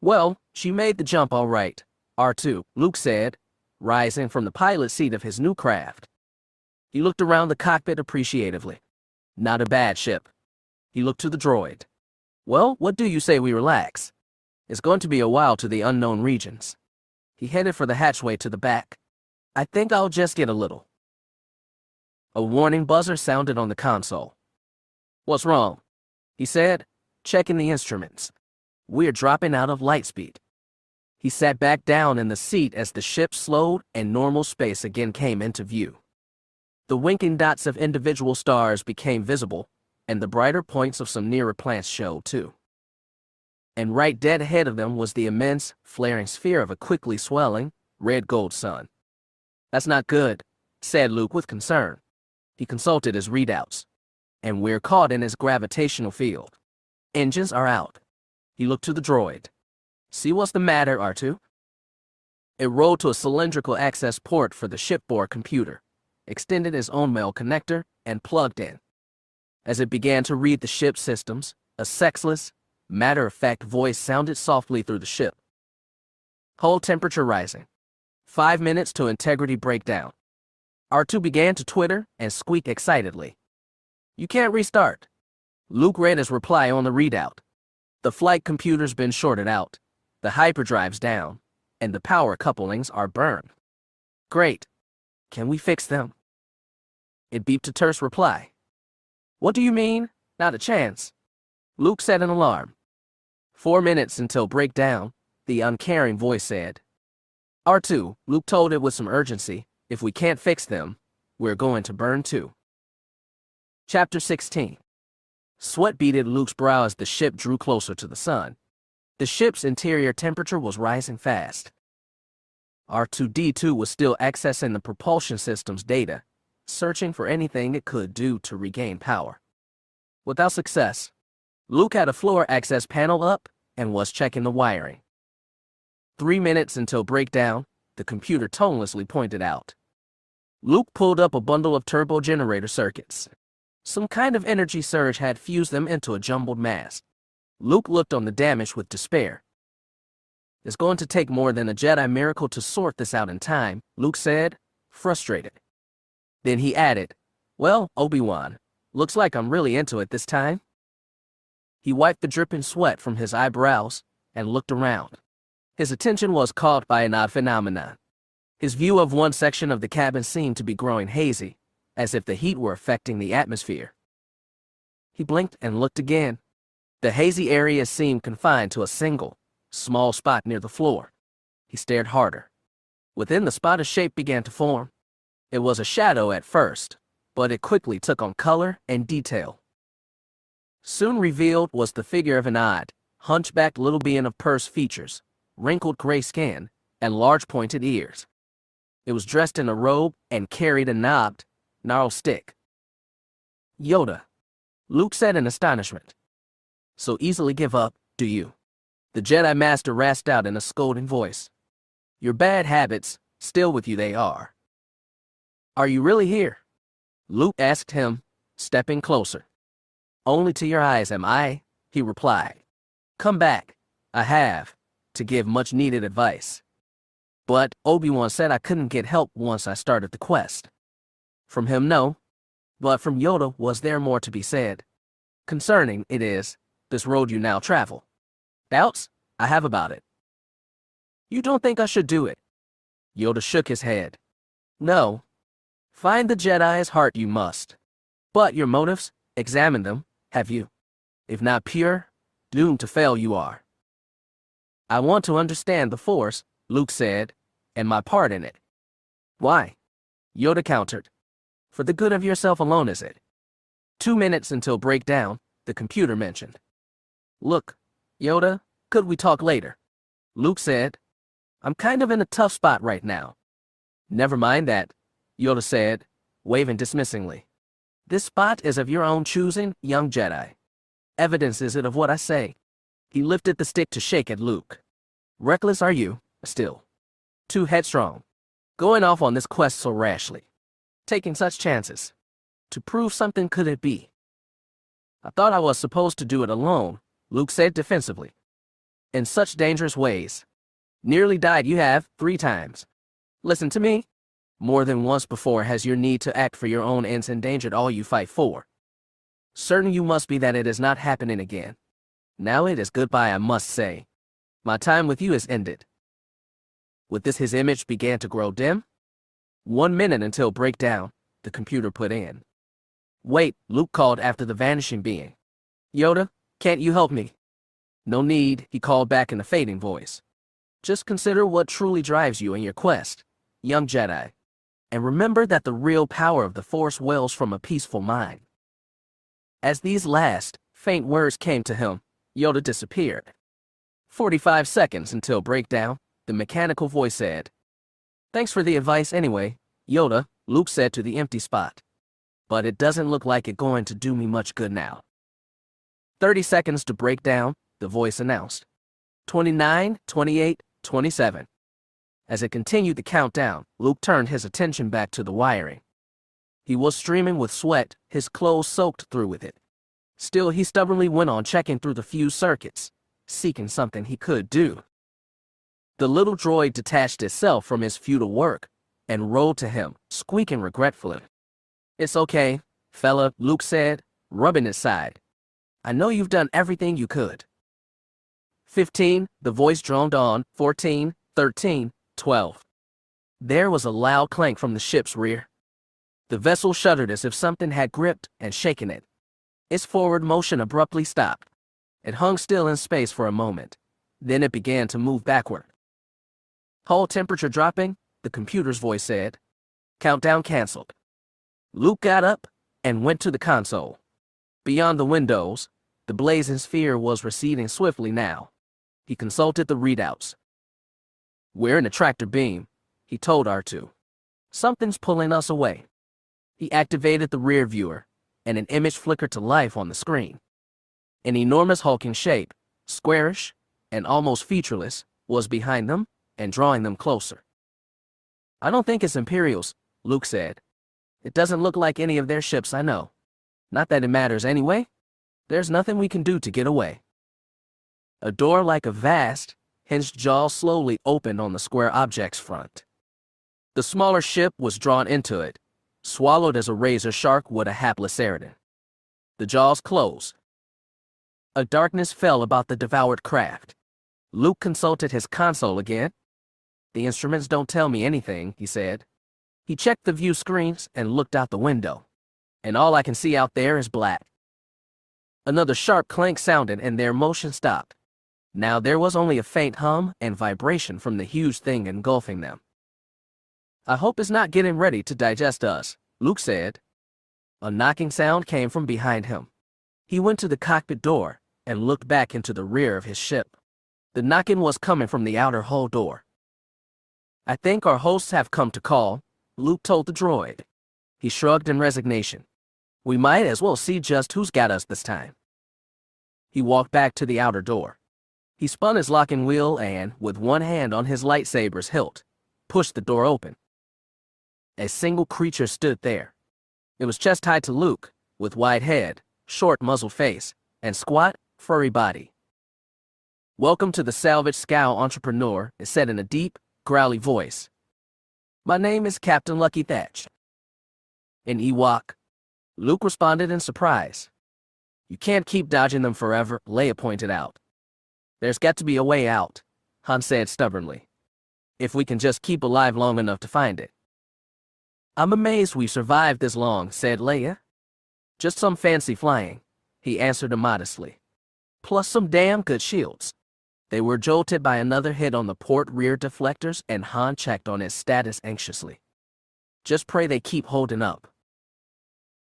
Well, she made the jump all right, R2, Luke said, rising from the pilot seat of his new craft. He looked around the cockpit appreciatively. Not a bad ship. He looked to the droid. Well, what do you say we relax? It's going to be a while to the unknown regions. He headed for the hatchway to the back. I think I'll just get a little. A warning buzzer sounded on the console. What's wrong? He said, checking the instruments. We're dropping out of light speed. He sat back down in the seat as the ship slowed and normal space again came into view. The winking dots of individual stars became visible, and the brighter points of some nearer planets showed too. And right dead ahead of them was the immense, flaring sphere of a quickly swelling, red-gold sun. That's not good, said Luke with concern. He consulted his readouts. And we're caught in his gravitational field. Engines are out. He looked to the droid. See what's the matter, R2? It rolled to a cylindrical access port for the shipboard computer, extended its own mail connector, and plugged in. As it began to read the ship's systems, a sexless, matter-of-fact voice sounded softly through the ship. Hull temperature rising. 5 minutes to integrity breakdown. R2 began to twitter and squeak excitedly. You can't restart. Luke read his reply on the readout. The flight computer's been shorted out, the hyperdrive's down, and the power couplings are burned. Great. Can we fix them? It beeped a terse reply. What do you mean? Not a chance. Luke set an alarm. 4 minutes until breakdown, the uncaring voice said. R2, Luke told it with some urgency, if we can't fix them, we're going to burn too. Chapter 16. Sweat beaded Luke's brow as the ship drew closer to the sun. The ship's interior temperature was rising fast. R2-D2 was still accessing the propulsion system's data, searching for anything it could do to regain power. Without success, Luke had a floor access panel up and was checking the wiring. 3 minutes until breakdown, the computer tonelessly pointed out. Luke pulled up a bundle of turbo generator circuits. Some kind of energy surge had fused them into a jumbled mass. Luke looked on the damage with despair. It's going to take more than a Jedi miracle to sort this out in time, Luke said, frustrated. Then he added, well, Obi-Wan, looks like I'm really into it this time. He wiped the dripping sweat from his eyebrows and looked around. His attention was caught by an odd phenomenon. His view of one section of the cabin seemed to be growing hazy, as if the heat were affecting the atmosphere. He blinked and looked again. The hazy area seemed confined to a single, small spot near the floor. He stared harder. Within the spot, a shape began to form. It was a shadow at first, but it quickly took on color and detail. Soon revealed was the figure of an odd, hunchbacked little being of pursed features, wrinkled gray skin, and large pointed ears. It was dressed in a robe and carried a knobbed, gnarled stick. Yoda, Luke said in astonishment. So easily give up, do you? The Jedi Master rasped out in a scolding voice. Your bad habits, still with you they are. Are you really here? Luke asked him, stepping closer. Only to your eyes am I, he replied. Come back, I have, to give much needed advice. But Obi-Wan said I couldn't get help once I started the quest. From him, no. But from Yoda was there more to be said. Concerning, it is, this road you now travel. Doubts? I have about it. You don't think I should do it? Yoda shook his head. No. Find the Jedi's heart you must. But your motives, examine them, have you? If not pure, doomed to fail you are. I want to understand the Force, Luke said, and my part in it. Why? Yoda countered. For the good of yourself alone is it? 2 minutes until breakdown, the computer mentioned. Look, Yoda, could we talk later? Luke said. I'm kind of in a tough spot right now. Never mind that, Yoda said, waving dismissingly. This spot is of your own choosing, young Jedi. Evidence is it of what I say. He lifted the stick to shake at Luke. Reckless are you, still. Too headstrong. Going off on this quest so rashly. Taking such chances. To prove something could it be? I thought I was supposed to do it alone, Luke said defensively. In such dangerous ways. Nearly died you have, 3 times. Listen to me. More than once before has your need to act for your own ends endangered all you fight for. Certain you must be that it is not happening again. Now it is goodbye, I must say. My time with you is ended. With this his image began to grow dim. 1 minute until breakdown, the computer put in. Wait, Luke called after the vanishing being. Yoda, can't you help me? No need, he called back in a fading voice. Just consider what truly drives you in your quest, young Jedi. And remember that the real power of the Force wells from a peaceful mind. As these last, faint words came to him, Yoda disappeared. 45 seconds until breakdown, the mechanical voice said. Thanks for the advice anyway, Yoda, Luke said to the empty spot. But it doesn't look like it going to do me much good now. 30 seconds to breakdown, the voice announced. 29, 28, 27. As it continued the countdown, Luke turned his attention back to the wiring. He was streaming with sweat, his clothes soaked through with it. Still, he stubbornly went on checking through the fuse circuits, seeking something he could do. The little droid detached itself from his futile work and rolled to him, squeaking regretfully. It's okay, fella, Luke said, rubbing his side. I know you've done everything you could. 15, the voice droned on, 14, 13, 12. There was a loud clank from the ship's rear. The vessel shuddered as if something had gripped and shaken it. Its forward motion abruptly stopped. It hung still in space for a moment. Then it began to move backward. Hull temperature dropping, the computer's voice said. Countdown canceled. Luke got up and went to the console. Beyond the windows, the blazing sphere was receding swiftly now. He consulted the readouts. We're in a tractor beam, he told R2. Something's pulling us away. He activated the rear viewer, and an image flickered to life on the screen. An enormous hulking shape, squarish and almost featureless, was behind them and drawing them closer. I don't think it's Imperials, Luke said. It doesn't look like any of their ships I know. Not that it matters anyway. There's nothing we can do to get away. A door like a vast, hinged jaw slowly opened on the square object's front. The smaller ship was drawn into it, swallowed as a razor shark would a hapless Eridan. The jaws closed. A darkness fell about the devoured craft. Luke consulted his console again. The instruments don't tell me anything, he said. He checked the view screens and looked out the window. And all I can see out there is black. Another sharp clank sounded and their motion stopped. Now there was only a faint hum and vibration from the huge thing engulfing them. "I hope it's not getting ready to digest us," Luke said. A knocking sound came from behind him. He went to the cockpit door and looked back into the rear of his ship. The knocking was coming from the outer hull door. "I think our hosts have come to call," Luke told the droid. He shrugged in resignation. "We might as well see just who's got us this time." He walked back to the outer door. He spun his locking wheel and, with one hand on his lightsaber's hilt, pushed the door open. A single creature stood there. It was chest-high to Luke, with wide head, short muzzled face, and squat, furry body. "Welcome to the Salvage Scow Entrepreneur," it said in a deep, growly voice. "My name is Captain Lucky Thatch." "An Ewok?" Luke responded in surprise. "You can't keep dodging them forever," Leia pointed out. "There's got to be a way out," Han said stubbornly. "If we can just keep alive long enough to find it." "I'm amazed we survived this long," said Leia. "Just some fancy flying," he answered immodestly. "Plus some damn good shields." They were jolted by another hit on the port rear deflectors, and Han checked on its status anxiously. "Just pray they keep holding up."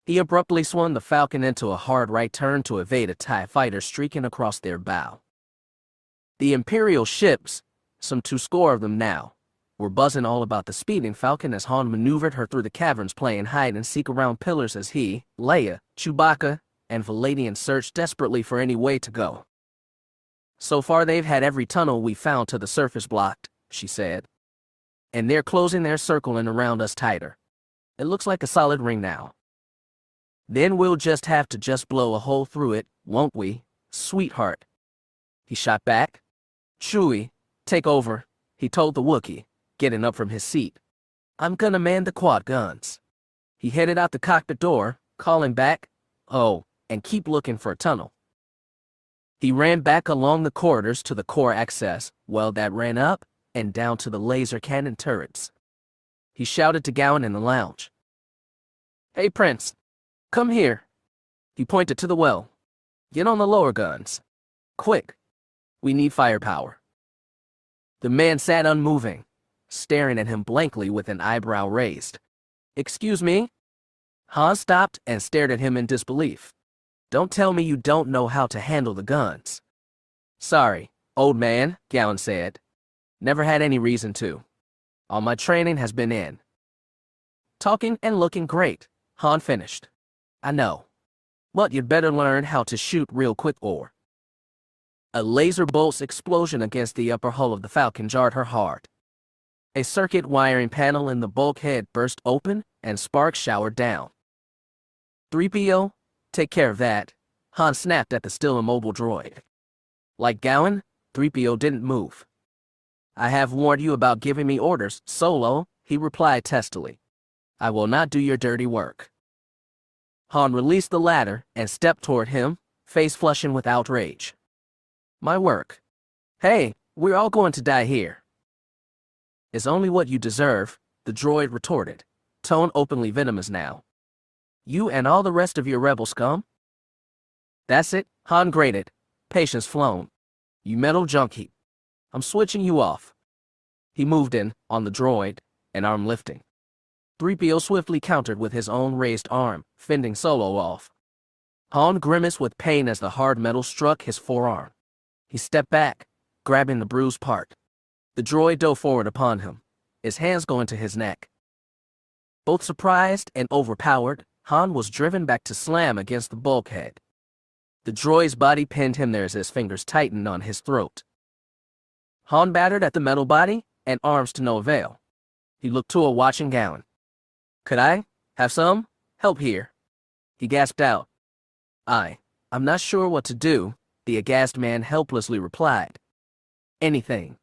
He abruptly swung the Falcon into a hard right turn to evade a TIE fighter streaking across their bow. The Imperial ships, some 200 of them now, were buzzing all about the speeding Falcon as Han maneuvered her through the caverns playing hide-and-seek around pillars as he, Leia, Chewbacca, and Valadian searched desperately for any way to go. "So far they've had every tunnel we found to the surface blocked," she said. "And they're closing their circle in around us tighter. It looks like a solid ring now. Then we'll just have to blow a hole through it, won't we, sweetheart?" He shot back. "Chewie, take over," he told the Wookiee, getting up from his seat. "I'm gonna man the quad guns." He headed out the cockpit door, calling back, "Oh, and keep looking for a tunnel." He ran back along the corridors to the core access, well that ran up and down to the laser cannon turrets. He shouted to Gowan in the lounge. "Hey, Prince, come here." He pointed to the well. "Get on the lower guns. Quick. We need firepower." The man sat unmoving, staring at him blankly with an eyebrow raised. "Excuse me?" Han stopped and stared at him in disbelief. "Don't tell me you don't know how to handle the guns." "Sorry, old man," Gowan said. "Never had any reason to. All my training has been in." "Talking and looking great," Han finished. "I know. But you'd better learn how to shoot real quick or—" A laser bolt's explosion against the upper hull of the Falcon jarred her hard. A circuit wiring panel in the bulkhead burst open and sparks showered down. "3PO, take care of that," Han snapped at the still immobile droid. Like Gowan, 3PO didn't move. "I have warned you about giving me orders, Solo," he replied testily. "I will not do your dirty work." Han released the ladder and stepped toward him, face flushing with outrage. "My work? Hey, we're all going to die here." "It's only what you deserve," the droid retorted, tone openly venomous now. "You and all the rest of your rebel scum." "That's it," Han grated, patience flown. "You metal junk heap. I'm switching you off." He moved in, on the droid, an arm lifting. 3PO swiftly countered with his own raised arm, fending Solo off. Han grimaced with pain as the hard metal struck his forearm. He stepped back, grabbing the bruised part. The droid dove forward upon him, his hands going to his neck. Both surprised and overpowered, Han was driven back to slam against the bulkhead. The droid's body pinned him there as his fingers tightened on his throat. Han battered at the metal body, and arms to no avail. He looked to a watching Gowan. "Could I have some help here?" He gasped out. I'm not sure what to do," the aghast man helplessly replied. "Anything,"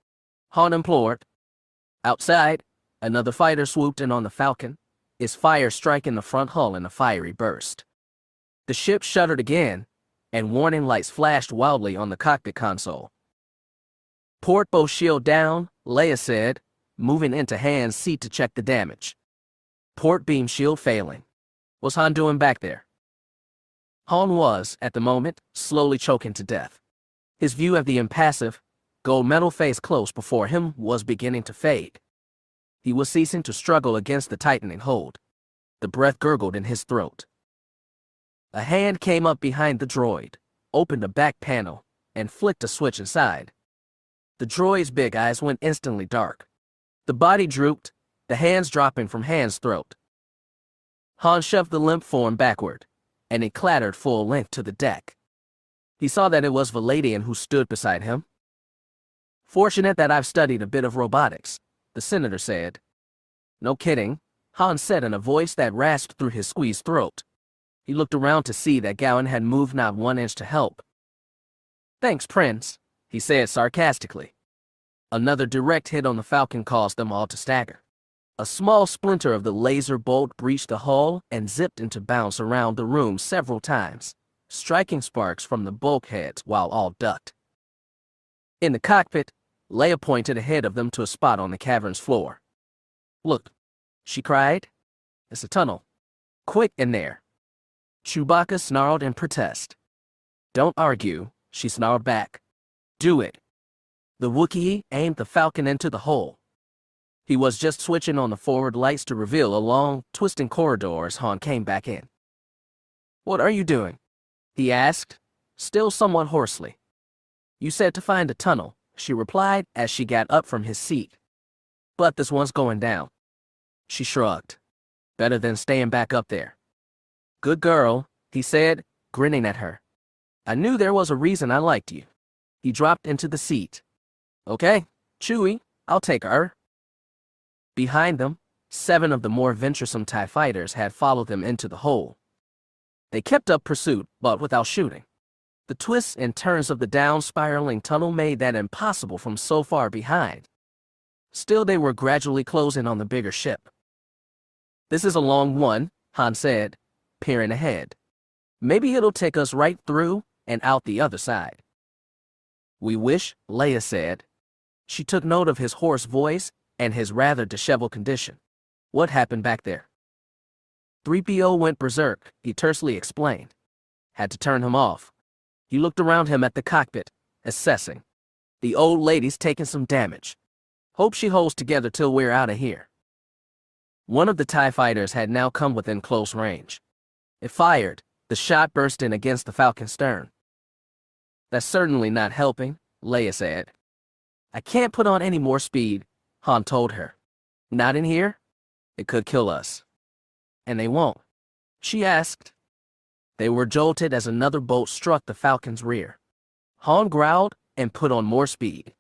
Han implored. Outside, another fighter swooped in on the Falcon, its fire striking the front hull in a fiery burst. The ship shuddered again, and warning lights flashed wildly on the cockpit console. "Port bow shield down," Leia said, moving into Han's seat to check the damage. "Port beam shield failing." What's Han doing back there? Han was, at the moment, slowly choking to death. His view of the impassive, gold metal face close before him was beginning to fade. He was ceasing to struggle against the tightening hold. The breath gurgled in his throat. A hand came up behind the droid, opened a back panel, and flicked a switch inside. The droid's big eyes went instantly dark. The body drooped, the hands dropping from Han's throat. Han shoved the limp form backward, and it clattered full length to the deck. He saw that it was Valadian who stood beside him. "Fortunate that I've studied a bit of robotics," the senator said. "No kidding," Han said in a voice that rasped through his squeezed throat. He looked around to see that Gowan had moved not 1 inch to help. "Thanks, Prince," he said sarcastically. Another direct hit on the Falcon caused them all to stagger. A small splinter of the laser bolt breached the hull and zipped into bounce around the room several times, striking sparks from the bulkheads while all ducked. In the cockpit, Leia pointed ahead of them to a spot on the cavern's floor. "Look," she cried. "It's a tunnel. Quick in there." Chewbacca snarled in protest. "Don't argue," she snarled back. "Do it." The Wookiee aimed the Falcon into the hole. He was just switching on the forward lights to reveal a long, twisting corridor as Han came back in. "What are you doing?" he asked, still somewhat hoarsely. "You said to find a tunnel," she replied as she got up from his seat. "But this one's going down." She shrugged. "Better than staying back up there." "Good girl," he said, grinning at her. "I knew there was a reason I liked you." He dropped into the seat. "Okay, Chewie, I'll take her." Behind them, 7 of the more venturesome TIE fighters had followed them into the hole. They kept up pursuit, but without shooting. The twists and turns of the down-spiraling tunnel made that impossible from so far behind. Still, they were gradually closing on the bigger ship. "This is a long one," Han said, peering ahead. "Maybe it'll take us right through and out the other side." "We wish," Leia said. She took note of his hoarse voice and his rather disheveled condition. "What happened back there?" 3PO went berserk, he tersely explained. "Had to turn him off." He looked around him at the cockpit, assessing. "The old lady's taking some damage. Hope she holds together till we're out of here." One of the TIE fighters had now come within close range. It fired, the shot bursting against the Falcon's stern. "That's certainly not helping," Leia said. "I can't put on any more speed," Han told her. "Not in here? It could kill us." "And they won't?" she asked. They were jolted as another bolt struck the Falcon's rear. Han growled and put on more speed.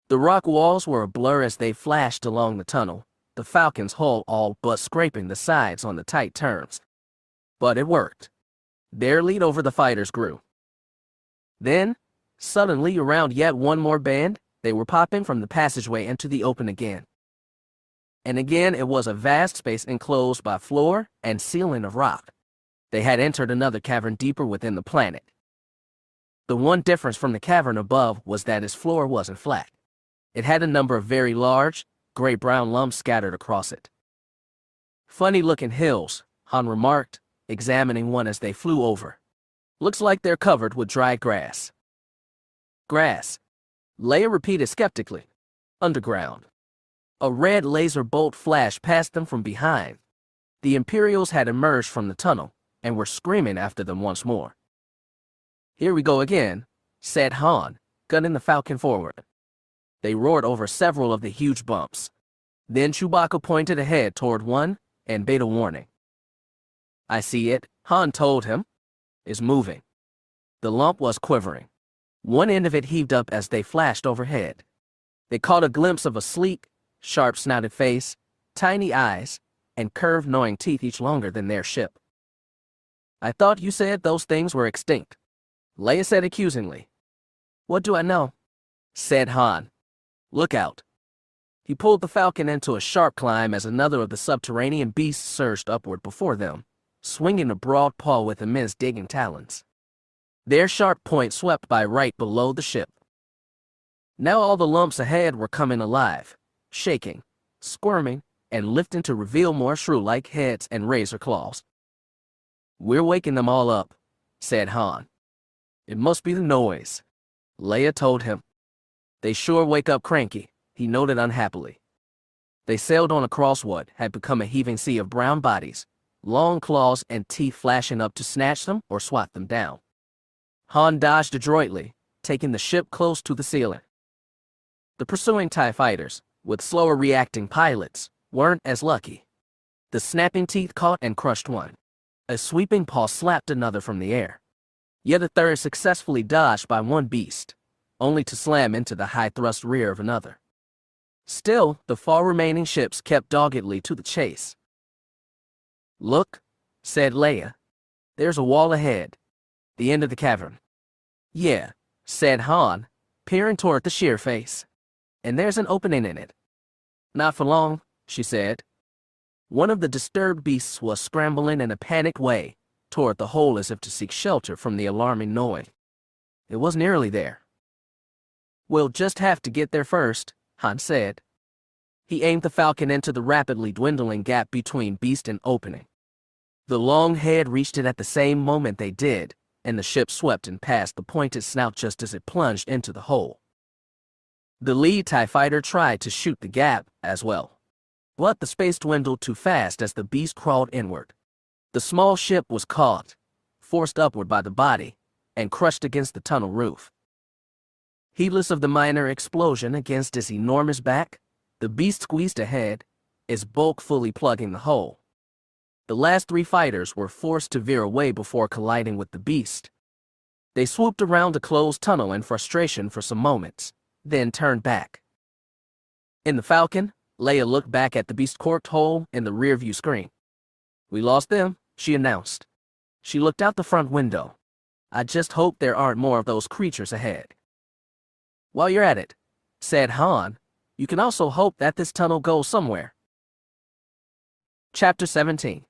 The rock walls were a blur as they flashed along the tunnel, the Falcon's hull all but scraping the sides on the tight turns. But it worked. Their lead over the fighters grew. Then, suddenly around yet one more bend, they were popping from the passageway into the open again. And again it was a vast space enclosed by floor and ceiling of rock. They had entered another cavern deeper within the planet. The one difference from the cavern above was that its floor wasn't flat. It had a number of very large, gray-brown lumps scattered across it. "Funny-looking hills," Han remarked, examining one as they flew over. "Looks like they're covered with dry grass." "Grass," Leia repeated skeptically. "Underground." A red laser bolt flashed past them from behind. The Imperials had emerged from the tunnel and were screaming after them once more. "Here we go again," said Han, gunning the Falcon forward. They roared over several of the huge bumps. Then Chewbacca pointed ahead toward one and bade a warning. "I see it," Han told him. "It's moving." The lump was quivering. One end of it heaved up as they flashed overhead. They caught a glimpse of a sleek, sharp-snouted face, tiny eyes, and curved, gnawing teeth each longer than their ship. "I thought you said those things were extinct," Leia said accusingly. "What do I know?" said Han. "Look out." He pulled the Falcon into a sharp climb as another of the subterranean beasts surged upward before them, swinging a broad paw with immense digging talons. Their sharp point swept by right below the ship. Now all the lumps ahead were coming alive, shaking, squirming, and lifting to reveal more shrew-like heads and razor claws. "We're waking them all up," said Han. "It must be the noise." Leia told him. They sure wake up cranky, he noted unhappily. They sailed on across what had become a heaving sea of brown bodies, long claws and teeth flashing up to snatch them or swat them down. Han dodged adroitly, taking the ship close to the ceiling. The pursuing TIE fighters, with slower reacting pilots, weren't as lucky. The snapping teeth caught and crushed one. A sweeping paw slapped another from the air. Yet a third successfully dodged by one beast, only to slam into the high-thrust rear of another. Still, the far remaining ships kept doggedly to the chase. "Look," said Leia. "There's a wall ahead. The end of the cavern." "Yeah," said Han, peering toward the sheer face. "And there's an opening in it." "Not for long," she said. One of the disturbed beasts was scrambling in a panicked way toward the hole as if to seek shelter from the alarming noise. It was nearly there. "We'll just have to get there first," Han said. He aimed the Falcon into the rapidly dwindling gap between beast and opening. The long head reached it at the same moment they did, and the ship swept and passed the pointed snout just as it plunged into the hole. The lead TIE fighter tried to shoot the gap as well, but the space dwindled too fast as the beast crawled inward. The small ship was caught, forced upward by the body, and crushed against the tunnel roof. Heedless of the minor explosion against its enormous back, the beast squeezed ahead, its bulk fully plugging the hole. The last three fighters were forced to veer away before colliding with the beast. They swooped around a closed tunnel in frustration for some moments, then turned back. In the Falcon, Leia looked back at the beast-corked hole in the rearview screen. "We lost them," she announced. She looked out the front window. "I just hope there aren't more of those creatures ahead." "While you're at it," said Han, "you can also hope that this tunnel goes somewhere." Chapter 17.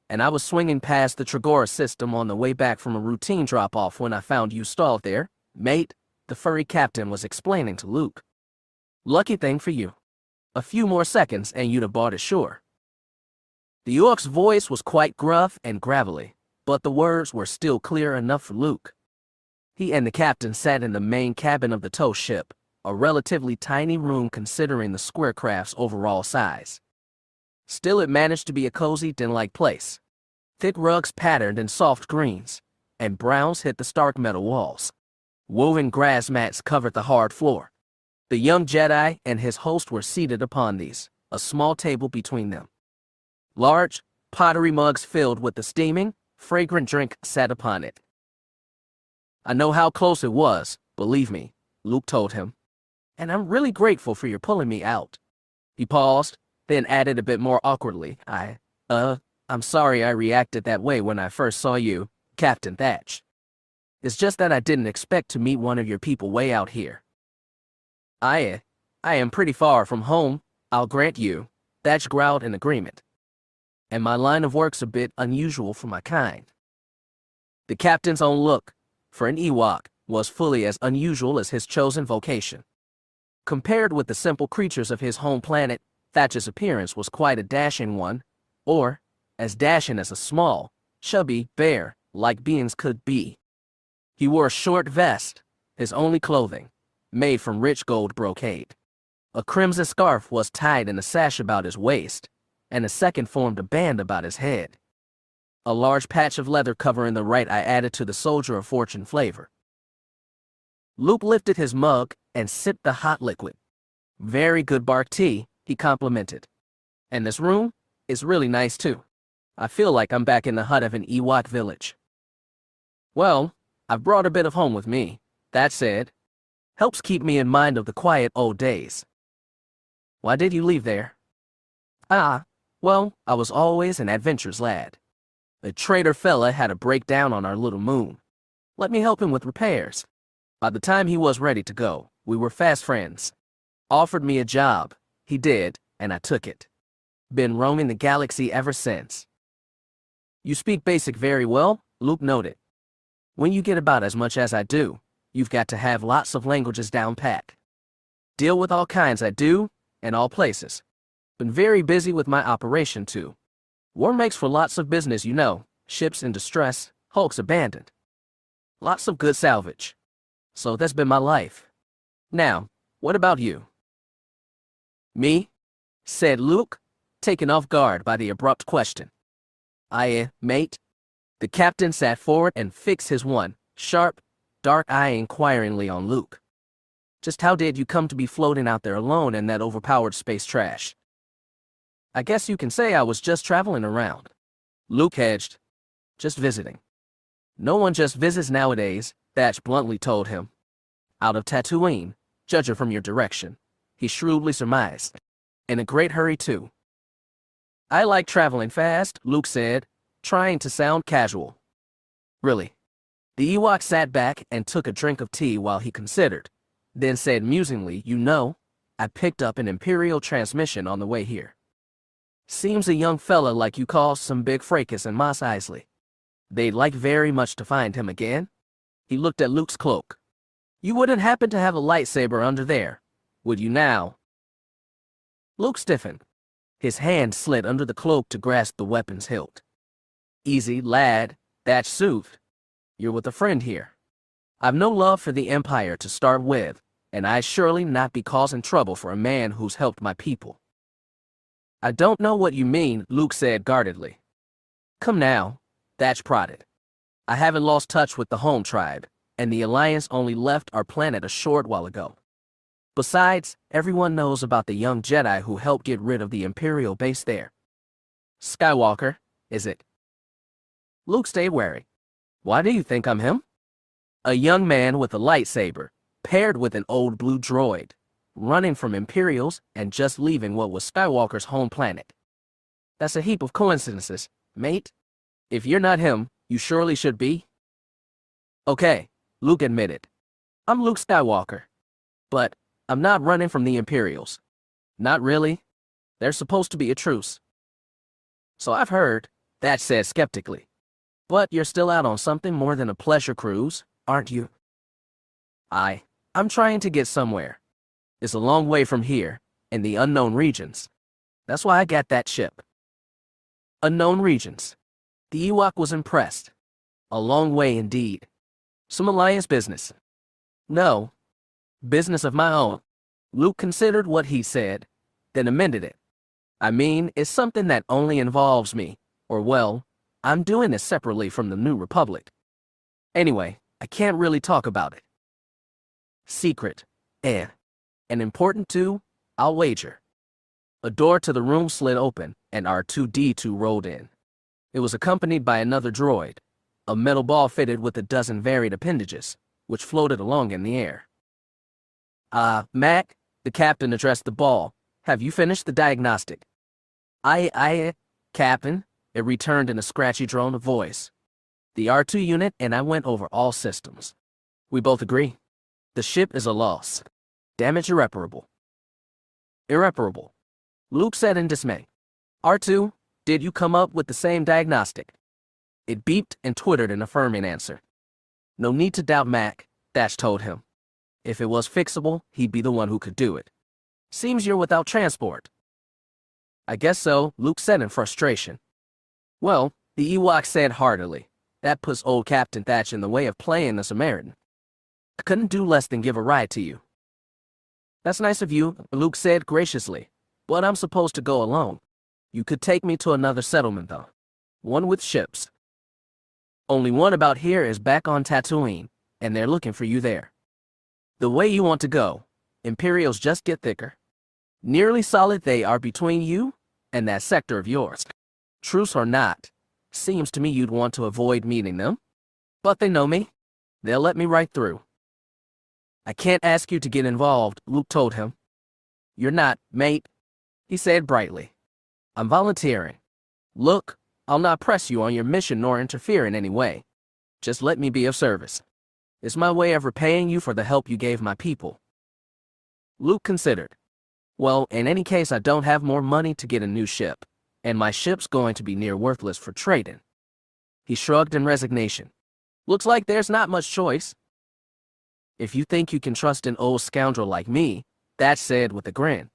"And I was swinging past the Tragora system on the way back from a routine drop-off when I found you stalled there, mate," the furry captain was explaining to Luke. "Lucky thing for you. A few more seconds and you'd have bought ashore." The orc's voice was quite gruff and gravelly, but the words were still clear enough for Luke. He and the captain sat in the main cabin of the tow ship, a relatively tiny room considering the square craft's overall size. Still, it managed to be a cozy, den-like place. Thick rugs patterned in soft greens, and browns hit the stark metal walls. Woven grass mats covered the hard floor. The young Jedi and his host were seated upon these, a small table between them. Large, pottery mugs filled with the steaming, fragrant drink sat upon it. "I know how close it was, believe me," Luke told him. "And I'm really grateful for your pulling me out." He paused, then added a bit more awkwardly, I'm sorry I reacted that way when I first saw you, Captain Thatch. It's just that I didn't expect to meet one of your people way out here." I am pretty far from home, I'll grant you," Thatch growled in agreement. "And my line of work's a bit unusual for my kind." The captain's own look, for an Ewok, was fully as unusual as his chosen vocation. Compared with the simple creatures of his home planet, Thatch's appearance was quite a dashing one, or as dashing as a small, chubby bear-like beings could be. He wore a short vest, his only clothing, made from rich gold brocade. A crimson scarf was tied in a sash about his waist, and a second formed a band about his head. A large patch of leather covering the right eye added to the Soldier of Fortune flavor. Luke lifted his mug and sipped the hot liquid. "Very good bark tea," he complimented. "And this room is really nice too. I feel like I'm back in the hut of an Ewok village." "Well, I've brought a bit of home with me," that said. "Helps keep me in mind of the quiet old days." "Why did you leave there?" Well, I was always an adventurous lad. A trader fella had a breakdown on our little moon. Let me help him with repairs. By the time he was ready to go, we were fast friends. Offered me a job. He did, and I took it. Been roaming the galaxy ever since." "You speak basic very well," Luke noted. "When you get about as much as I do, you've got to have lots of languages down pat. Deal with all kinds I do, and all places. Been very busy with my operation too. War makes for lots of business, you know. Ships in distress, hulks abandoned." Lots of good salvage. So that's been my life. Now, what about you? Me? Said Luke, taken off guard by the abrupt question. Mate? The captain sat forward and fixed his sharp, dark eye inquiringly on Luke. Just how did you come to be floating out there alone in that overpowered space trash? I guess you can say I was just traveling around. Luke hedged. Just visiting. No one just visits nowadays, Thatch bluntly told him. Out of Tatooine, judging from your direction, he shrewdly surmised. In a great hurry, too. I like traveling fast, Luke said, trying to sound casual. Really? The Ewok sat back and took a drink of tea while he considered, then said musingly, I picked up an Imperial transmission on the way here. Seems a young fella like you caused some big fracas in Mos Eisley. They'd like very much to find him again. He looked at Luke's cloak. You wouldn't happen to have a lightsaber under there, would you now? Luke stiffened. His hand slid under the cloak to grasp the weapon's hilt. Easy, lad, Thatch soothed. You're with a friend here. I've no love for the Empire to start with, and I'd surely not be causing trouble for a man who's helped my people. I don't know what you mean, Luke said guardedly. Come now, Thatch prodded. I haven't lost touch with the home tribe, and the Alliance only left our planet a short while ago. Besides, everyone knows about the young Jedi who helped get rid of the Imperial base there. Skywalker, is it? Luke stayed wary. Why do you think I'm him? A young man with a lightsaber, paired with an old blue droid, running from Imperials and just leaving what was Skywalker's home planet. That's a heap of coincidences, mate. If you're not him, you surely should be. Okay, Luke admitted. I'm Luke Skywalker. But I'm not running from the Imperials. Not really. There's supposed to be a truce. So I've heard, Thatch said skeptically. But you're still out on something more than a pleasure cruise, aren't you? I'm trying to get somewhere. It's a long way from here, in the unknown regions. That's why I got that ship. Unknown regions. The Ewok was impressed. A long way indeed. Some Alliance business. No. Business of my own. Luke considered what he said, then amended it. I mean, it's something that only involves me, or well, I'm doing it separately from the New Republic. Anyway, I can't really talk about it. Secret. And important too, I'll wager. A door to the room slid open, and R2-D2 rolled in. It was accompanied by another droid, a metal ball fitted with a dozen varied appendages, which floated along in the air. Mac, the captain addressed the ball. Have you finished the diagnostic? Captain, it returned in a scratchy drone of voice. The R2 unit and I went over all systems. We both agree. The ship is a loss. Damage irreparable. Irreparable. Luke said in dismay. R2, did you come up with the same diagnostic? It beeped and twittered an affirming answer. No need to doubt Mac, Thatch told him. If it was fixable, he'd be the one who could do it. Seems you're without transport. I guess so, Luke said in frustration. Well, the Ewok said heartily. That puts old Captain Thatch in the way of playing the Samaritan. I couldn't do less than give a ride to you. That's nice of you, Luke said graciously, but I'm supposed to go alone. You could take me to another settlement, though. One with ships. Only one about here is back on Tatooine, and they're looking for you there. The way you want to go, Imperials just get thicker. Nearly solid they are between you and that sector of yours. Truce or not, seems to me you'd want to avoid meeting them. But they know me. They'll let me right through. I can't ask you to get involved, Luke told him. You're not, mate, he said brightly. I'm volunteering. Look, I'll not press you on your mission nor interfere in any way. Just let me be of service. It's my way of repaying you for the help you gave my people. Luke considered. Well, in any case, I don't have more money to get a new ship, and my ship's going to be near worthless for trading. He shrugged in resignation. Looks like there's not much choice. If you think you can trust an old scoundrel like me, Thatch said with a grin.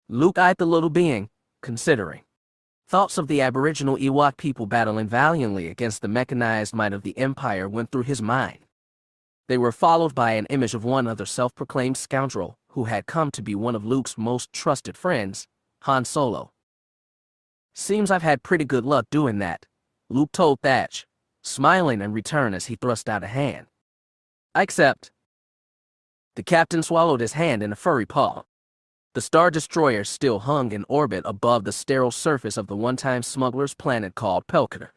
Luke eyed the little being, considering. Thoughts of the aboriginal Ewok people battling valiantly against the mechanized might of the Empire went through his mind. They were followed by an image of one other self-proclaimed scoundrel who had come to be one of Luke's most trusted friends, Han Solo. "Seems I've had pretty good luck doing that," Luke told Thatch, smiling in return as he thrust out a hand. "I accept." The captain swallowed his hand in a furry paw. The Star Destroyer still hung in orbit above the sterile surface of the one-time smuggler's planet called Pelkator.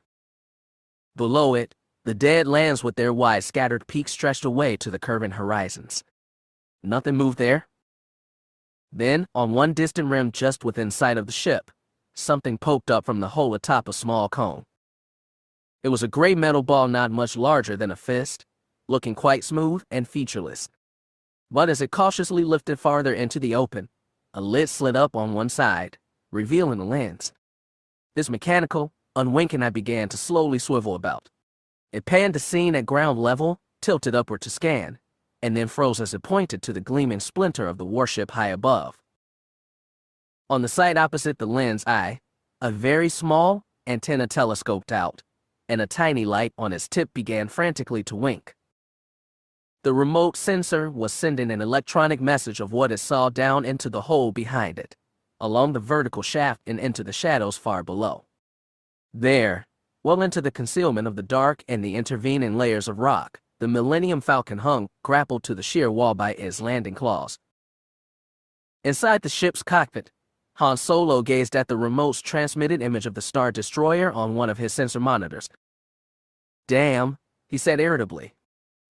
Below it, the dead lands with their wide scattered peaks stretched away to the curving horizons. Nothing moved there. Then, on one distant rim just within sight of the ship, something poked up from the hole atop a small cone. It was a gray metal ball not much larger than a fist, looking quite smooth and featureless. But as it cautiously lifted farther into the open, a lid slid up on one side, revealing the lens. This mechanical, unwinking eye began to slowly swivel about. It panned the scene at ground level, tilted upward to scan, and then froze as it pointed to the gleaming splinter of the warship high above. On the side opposite the lens eye, a very small antenna telescoped out, and a tiny light on its tip began frantically to wink. The remote sensor was sending an electronic message of what it saw down into the hole behind it, along the vertical shaft and into the shadows far below. There, well into the concealment of the dark and the intervening layers of rock, the Millennium Falcon hung, grappled to the sheer wall by its landing claws. Inside the ship's cockpit, Han Solo gazed at the remote's transmitted image of the Star Destroyer on one of his sensor monitors. "Damn," he said irritably.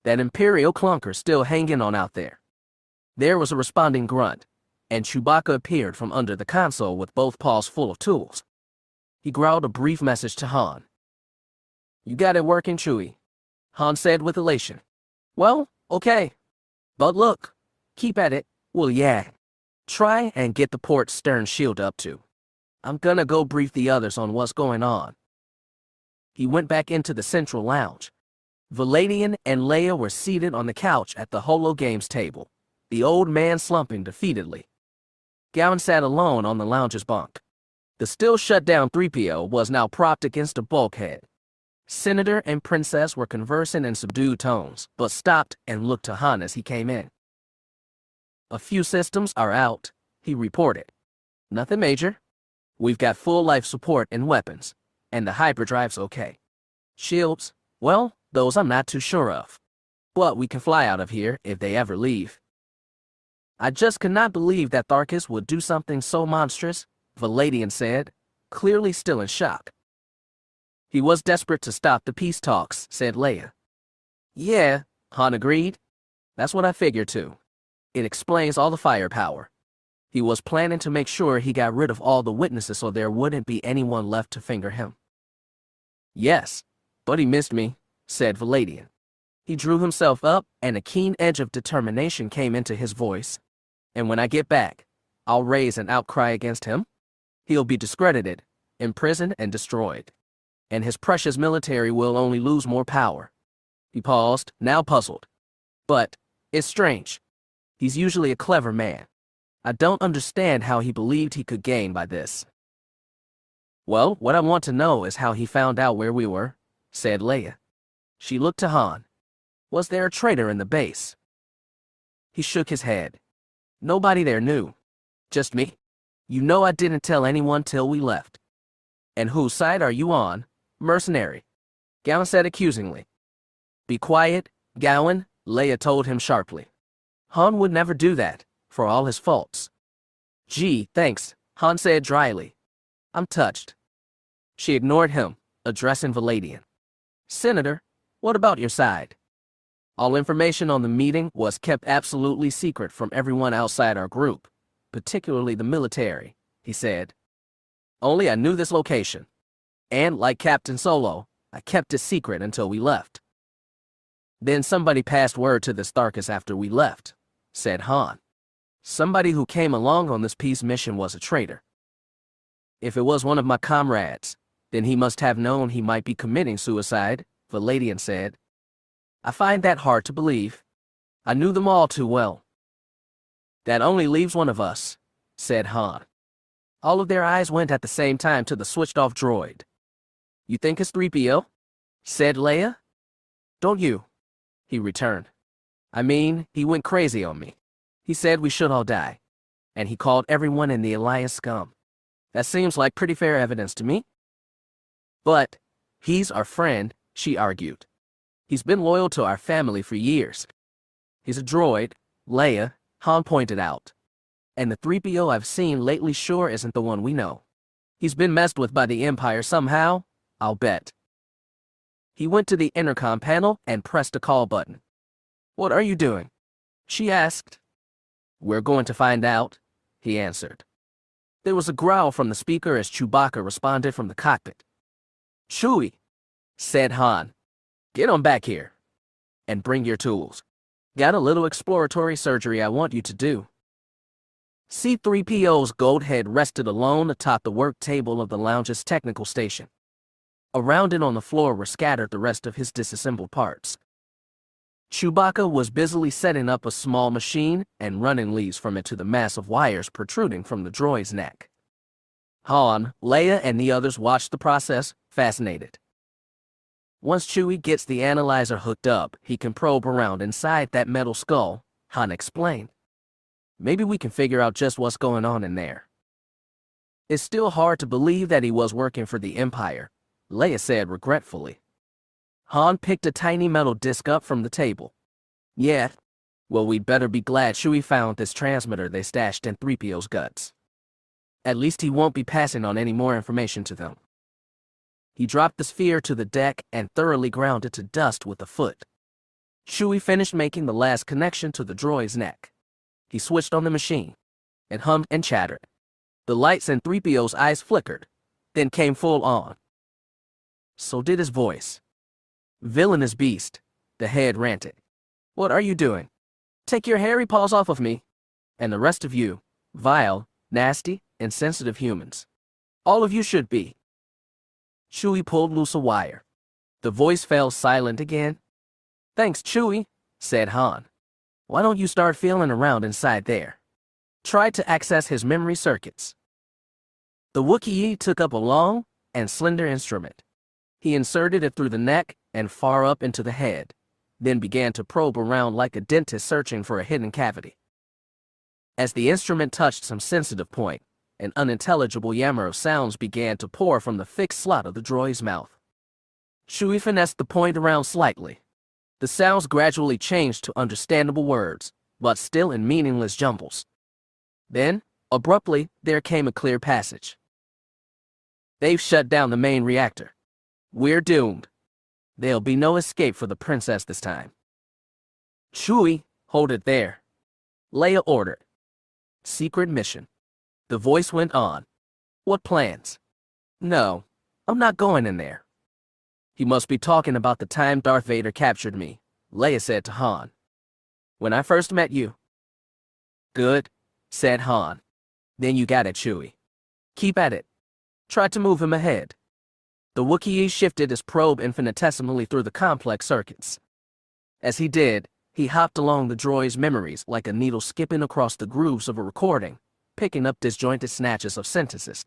"That Imperial clunker still hanging on out there." There was a responding grunt, and Chewbacca appeared from under the console with both paws full of tools. He growled a brief message to Han. "You got it working, Chewie," Han said with elation. "Well, okay. But look, keep at it, will ya? Try and get the port stern shield up too. I'm gonna go brief the others on what's going on." He went back into the central lounge. Valadian and Leia were seated on the couch at the Holo Games table, the old man slumping defeatedly. Gowan sat alone on the lounge's bunk. The still shut-down 3PO was now propped against a bulkhead. Senator and Princess were conversing in subdued tones, but stopped and looked to Han as he came in. "A few systems are out," he reported. "Nothing major. We've got full life support and weapons, and the hyperdrive's okay. Shields, well, those I'm not too sure of. But we can fly out of here if they ever leave." "I just cannot believe that Tharkus would do something so monstrous," Valadian said, clearly still in shock. "He was desperate to stop the peace talks," said Leia. "Yeah," Han agreed. "That's what I figured too. It explains all the firepower. He was planning to make sure he got rid of all the witnesses so there wouldn't be anyone left to finger him." "Yes, but he missed me," said Valadian. He drew himself up, and a keen edge of determination came into his voice. "And when I get back, I'll raise an outcry against him. He'll be discredited, imprisoned, and destroyed. And his precious military will only lose more power." He paused, now puzzled. "But it's strange. He's usually a clever man. I don't understand how he believed he could gain by this." "Well, what I want to know is how he found out where we were," said Leia. She looked to Han. "Was there a traitor in the base?" He shook his head. "Nobody there knew. Just me. You know I didn't tell anyone till we left." "And whose side are you on, mercenary?" Gowan said accusingly. "Be quiet, Gowan," Leia told him sharply. "Han would never do that, for all his faults." "Gee, thanks," Han said dryly. "I'm touched." She ignored him, addressing Valadian. "Senator, what about your side?" "All information on the meeting was kept absolutely secret from everyone outside our group, particularly the military," he said. "Only I knew this location. And, like Captain Solo, I kept it secret until we left." "Then somebody passed word to the Tharkus after we left," said Han. "Somebody who came along on this peace mission was a traitor. If it was one of my comrades, then he must have known he might be committing suicide," Valadian said. "I find that hard to believe. I knew them all too well." "That only leaves one of us," said Han. All of their eyes went at the same time to the switched-off droid. "You think it's 3PO?" said Leia. "Don't you?" he returned. "I mean, he went crazy on me. He said we should all die. And he called everyone in the Alliance scum. That seems like pretty fair evidence to me." "But he's our friend," she argued. "He's been loyal to our family for years." "He's a droid," Leia, Han pointed out. "And the 3PO I've seen lately sure isn't the one we know. He's been messed with by the Empire somehow, I'll bet." He went to the intercom panel and pressed a call button. "What are you doing?" she asked. "We're going to find out," he answered. There was a growl from the speaker as Chewbacca responded from the cockpit. "Chewie," said Han, "get on back here. And bring your tools. Got a little exploratory surgery I want you to do." C-3PO's gold head rested alone atop the work table of the lounge's technical station. Around it on the floor were scattered the rest of his disassembled parts. Chewbacca was busily setting up a small machine and running leads from it to the mass of wires protruding from the droid's neck. Han, Leia, and the others watched the process, fascinated. "Once Chewie gets the analyzer hooked up, he can probe around inside that metal skull," Han explained. "Maybe we can figure out just what's going on in there." "It's still hard to believe that he was working for the Empire," Leia said regretfully. Han picked a tiny metal disc up from the table. "Yeah? Well, we'd better be glad Chewie found this transmitter they stashed in 3PO's guts. At least he won't be passing on any more information to them." He dropped the sphere to the deck and thoroughly ground it to dust with a foot. Chewie finished making the last connection to the droid's neck. He switched on the machine. It hummed and chattered. The lights in 3PO's eyes flickered, then came full on. So did his voice. "Villainous beast," the head ranted. "What are you doing? Take your hairy paws off of me. And the rest of you, vile, nasty, insensitive humans. All of you should be." Chewie pulled loose a wire. The voice fell silent again. "Thanks, Chewie," said Han. "Why don't you start feeling around inside there? Try to access his memory circuits." The Wookiee took up a long and slender instrument. He inserted it through the neck and far up into the head, then began to probe around like a dentist searching for a hidden cavity. As the instrument touched some sensitive point, an unintelligible yammer of sounds began to pour from the fixed slot of the droid's mouth. Chewie finessed the point around slightly. The sounds gradually changed to understandable words, but still in meaningless jumbles. Then, abruptly, there came a clear passage. "They've shut down the main reactor. We're doomed. There'll be no escape for the princess this time." "Chewie, hold it there," Leia ordered. "Secret mission." The voice went on. "What plans?" "No, I'm not going in there." "He must be talking about the time Darth Vader captured me," Leia said to Han. "When I first met you." "Good," said Han. "Then you got it, Chewie. Keep at it. Try to move him ahead." The Wookiee shifted his probe infinitesimally through the complex circuits. As he did, he hopped along the droid's memories like a needle skipping across the grooves of a recording, picking up disjointed snatches of sentences.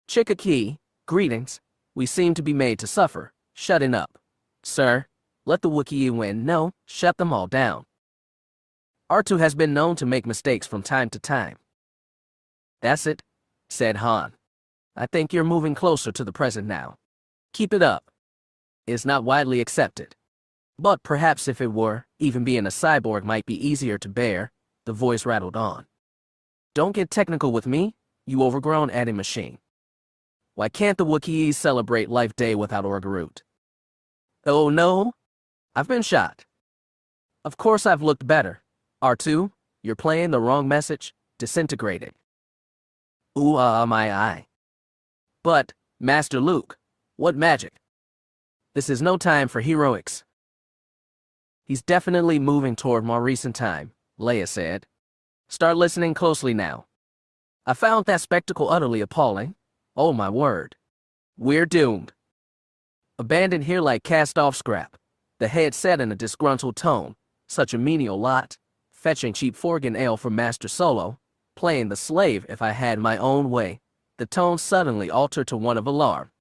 "Chickakee, greetings. We seem to be made to suffer. Shutting up. Sir, let the Wookiee win. No, shut them all down. R2 has been known to make mistakes from time to time." "That's it," said Han. "I think you're moving closer to the present now. Keep it up. It's not widely accepted. But perhaps if it were, even being a cyborg might be easier to bear," the voice rattled on. "Don't get technical with me, you overgrown adding machine. Why can't the Wookiees celebrate Life Day without Orgarut?" "Oh no, I've been shot. Of course I've looked better. R2, you're playing the wrong message, disintegrating." "Ooh, my eye. But, Master Luke, what magic? This is no time for heroics." "He's definitely moving toward more recent time," Leia said. "Start listening closely now. I found that spectacle utterly appalling. Oh my word. We're doomed. Abandoned here like cast-off scrap," the head said in a disgruntled tone. "Such a menial lot. Fetching cheap Forgan ale for Master Solo, playing the slave if I had my own way. The tone suddenly altered to one of alarm.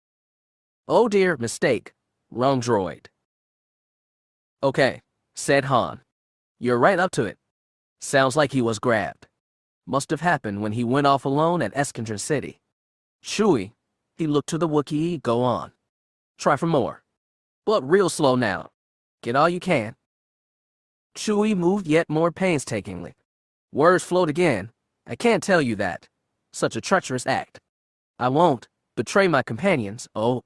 Oh dear, mistake. Wrong droid. Okay, said Han. You're right up to it. Sounds like he was grabbed. Must have happened when he went off alone at Eskandron City. Chewie, he looked to the Wookiee, go on. Try for more. But real slow now. Get all you can. Chewie moved yet more painstakingly. Words flowed again. I can't tell you that. Such a treacherous act. I won't betray my companions. Oh.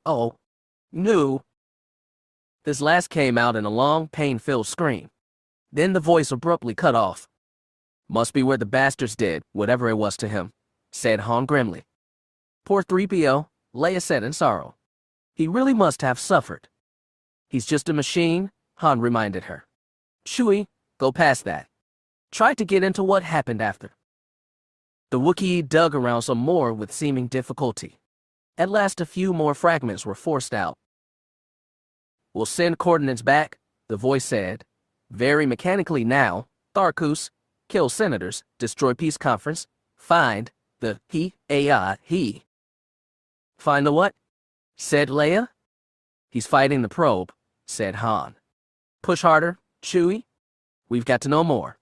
No. This last came out in a long, pain-filled scream. Then the voice abruptly cut off. Must be where the bastards did, whatever it was to him, said Han grimly. Poor 3PO, Leia said in sorrow. He really must have suffered. He's just a machine, Han reminded her. Chewie, go past that. Try to get into what happened after. The Wookiee dug around some more with seeming difficulty. At last a few more fragments were forced out. We'll send coordinates back, the voice said. Very mechanically now. Tharkus, kill senators, destroy peace conference, find the he. Find the what? Said Leia. He's fighting the probe, said Han. Push harder, Chewie. We've got to know more.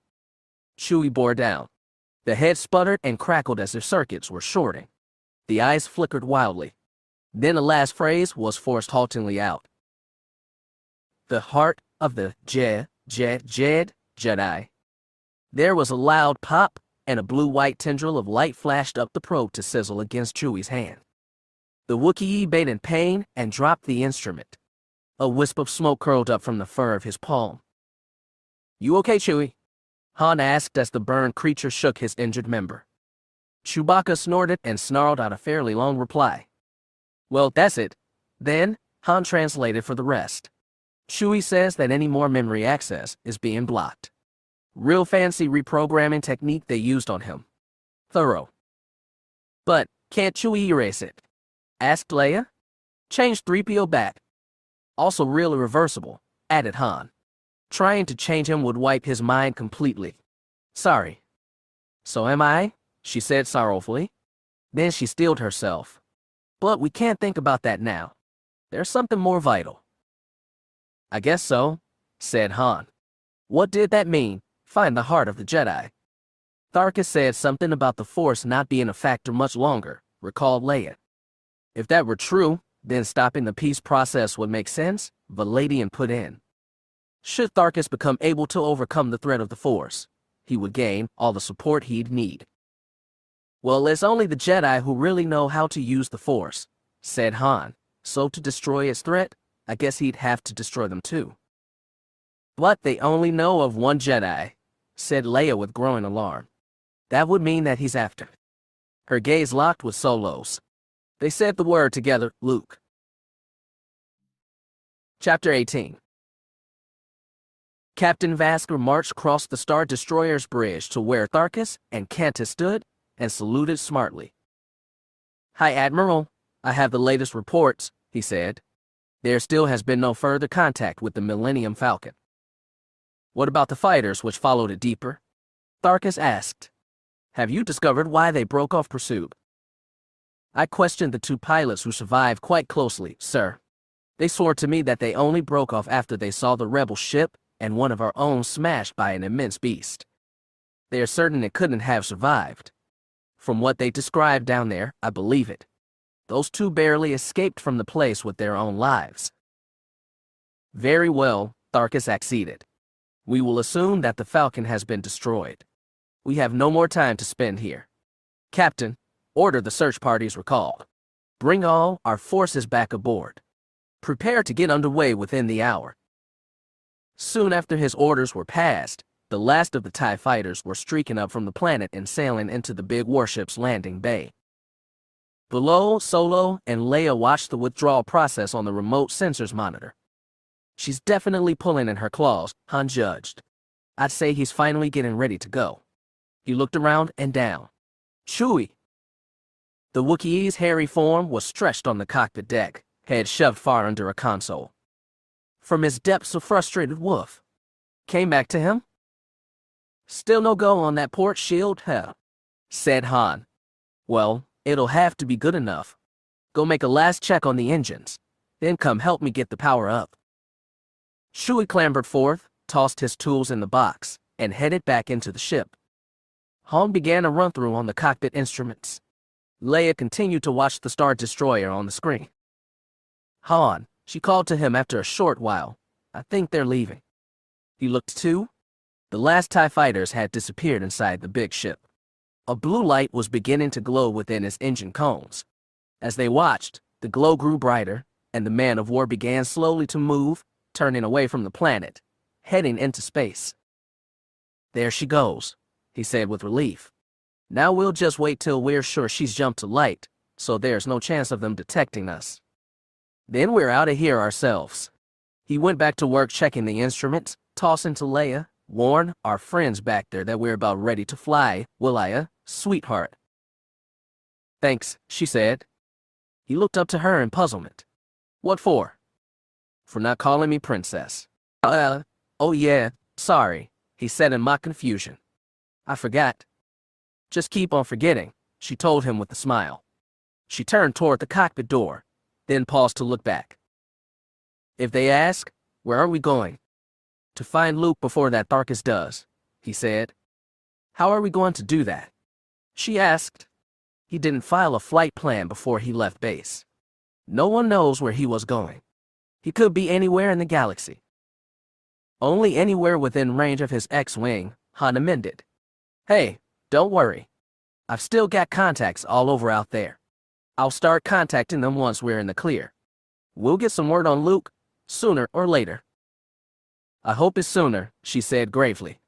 Chewie bore down. The head sputtered and crackled as their circuits were shorting. The eyes flickered wildly. Then the last phrase was forced haltingly out. The heart of the Jedi. There was a loud pop, and a blue-white tendril of light flashed up the probe to sizzle against Chewie's hand. The Wookiee bayed in pain and dropped the instrument. A wisp of smoke curled up from the fur of his palm. You okay, Chewie? Han asked as the burned creature shook his injured member. Chewbacca snorted and snarled out a fairly long reply. Well, that's it. Then, Han translated for the rest. Chewie says that any more memory access is being blocked. Real fancy reprogramming technique they used on him. Thorough. But, can't Chewie erase it? Asked Leia. Change 3PO back. Also real irreversible, added Han. Trying to change him would wipe his mind completely. Sorry. So am I? She said sorrowfully. Then she steeled herself. But we can't think about that now. There's something more vital. I guess so, said Han. What did that mean? Find the heart of the Jedi. Tharkus said something about the Force not being a factor much longer, recalled Leia. If that were true, then stopping the peace process would make sense, Valadian put in. Should Tharkus become able to overcome the threat of the Force, he would gain all the support he'd need. Well, it's only the Jedi who really know how to use the Force, said Han. So to destroy its threat, I guess he'd have to destroy them too. But they only know of one Jedi, said Leia with growing alarm. That would mean that he's after. Her gaze locked with Solo's. They said the word together, Luke. Chapter 18. Captain Vasker marched across the Star Destroyer's bridge to where Tharkus and Cantus stood and saluted smartly. Hi, Admiral. I have the latest reports, he said. There still has been no further contact with the Millennium Falcon. What about the fighters which followed it deeper? Tharkus asked. Have you discovered why they broke off pursuit? I questioned the two pilots who survived quite closely, sir. They swore to me that they only broke off after they saw the rebel ship and one of our own smashed by an immense beast. They are certain it couldn't have survived. From what they described down there, I believe it. Those two barely escaped from the place with their own lives. Very well, Tharkus acceded. We will assume that the Falcon has been destroyed. We have no more time to spend here. Captain, order the search parties recalled. Bring all our forces back aboard. Prepare to get underway within the hour. Soon after his orders were passed, the last of the TIE fighters were streaking up from the planet and sailing into the big warship's landing bay. Below, Solo and Leia watched the withdrawal process on the remote sensors monitor. She's definitely pulling in her claws, Han judged. I'd say he's finally getting ready to go. He looked around and down. Chewie. The Wookiee's hairy form was stretched on the cockpit deck, head shoved far under a console. From his depths of frustrated woof. Came back to him? Still no go on that port shield, huh? said Han. Well, it'll have to be good enough. Go make a last check on the engines, then come help me get the power up. Chewie clambered forth, tossed his tools in the box, and headed back into the ship. Han began a run-through on the cockpit instruments. Leia continued to watch the Star Destroyer on the screen. Han, she called to him after a short while. I think they're leaving. He looked too. The last TIE fighters had disappeared inside the big ship. A blue light was beginning to glow within its engine cones. As they watched, the glow grew brighter, and the man of war began slowly to move, turning away from the planet, heading into space. There she goes, he said with relief. Now we'll just wait till we're sure she's jumped to light, so there's no chance of them detecting us. Then we're out of here ourselves. He went back to work checking the instruments, tossing to Leia, warn our friends back there that we're about ready to fly, will I, sweetheart? Thanks, she said. He looked up to her in puzzlement. What for? For not calling me princess. Oh yeah, sorry, he said in mock confusion. I forgot. Just keep on forgetting, she told him with a smile. She turned toward the cockpit door, then paused to look back. If they ask, where are we going? To find Luke before that Tharus does, he said. How are we going to do that? She asked. He didn't file a flight plan before he left base. No one knows where he was going. He could be anywhere in the galaxy. Only anywhere within range of his X-Wing, Han amended. Hey, don't worry. I've still got contacts all over out there. I'll start contacting them once we're in the clear. We'll get some word on Luke, sooner or later. I hope it's sooner, she said gravely.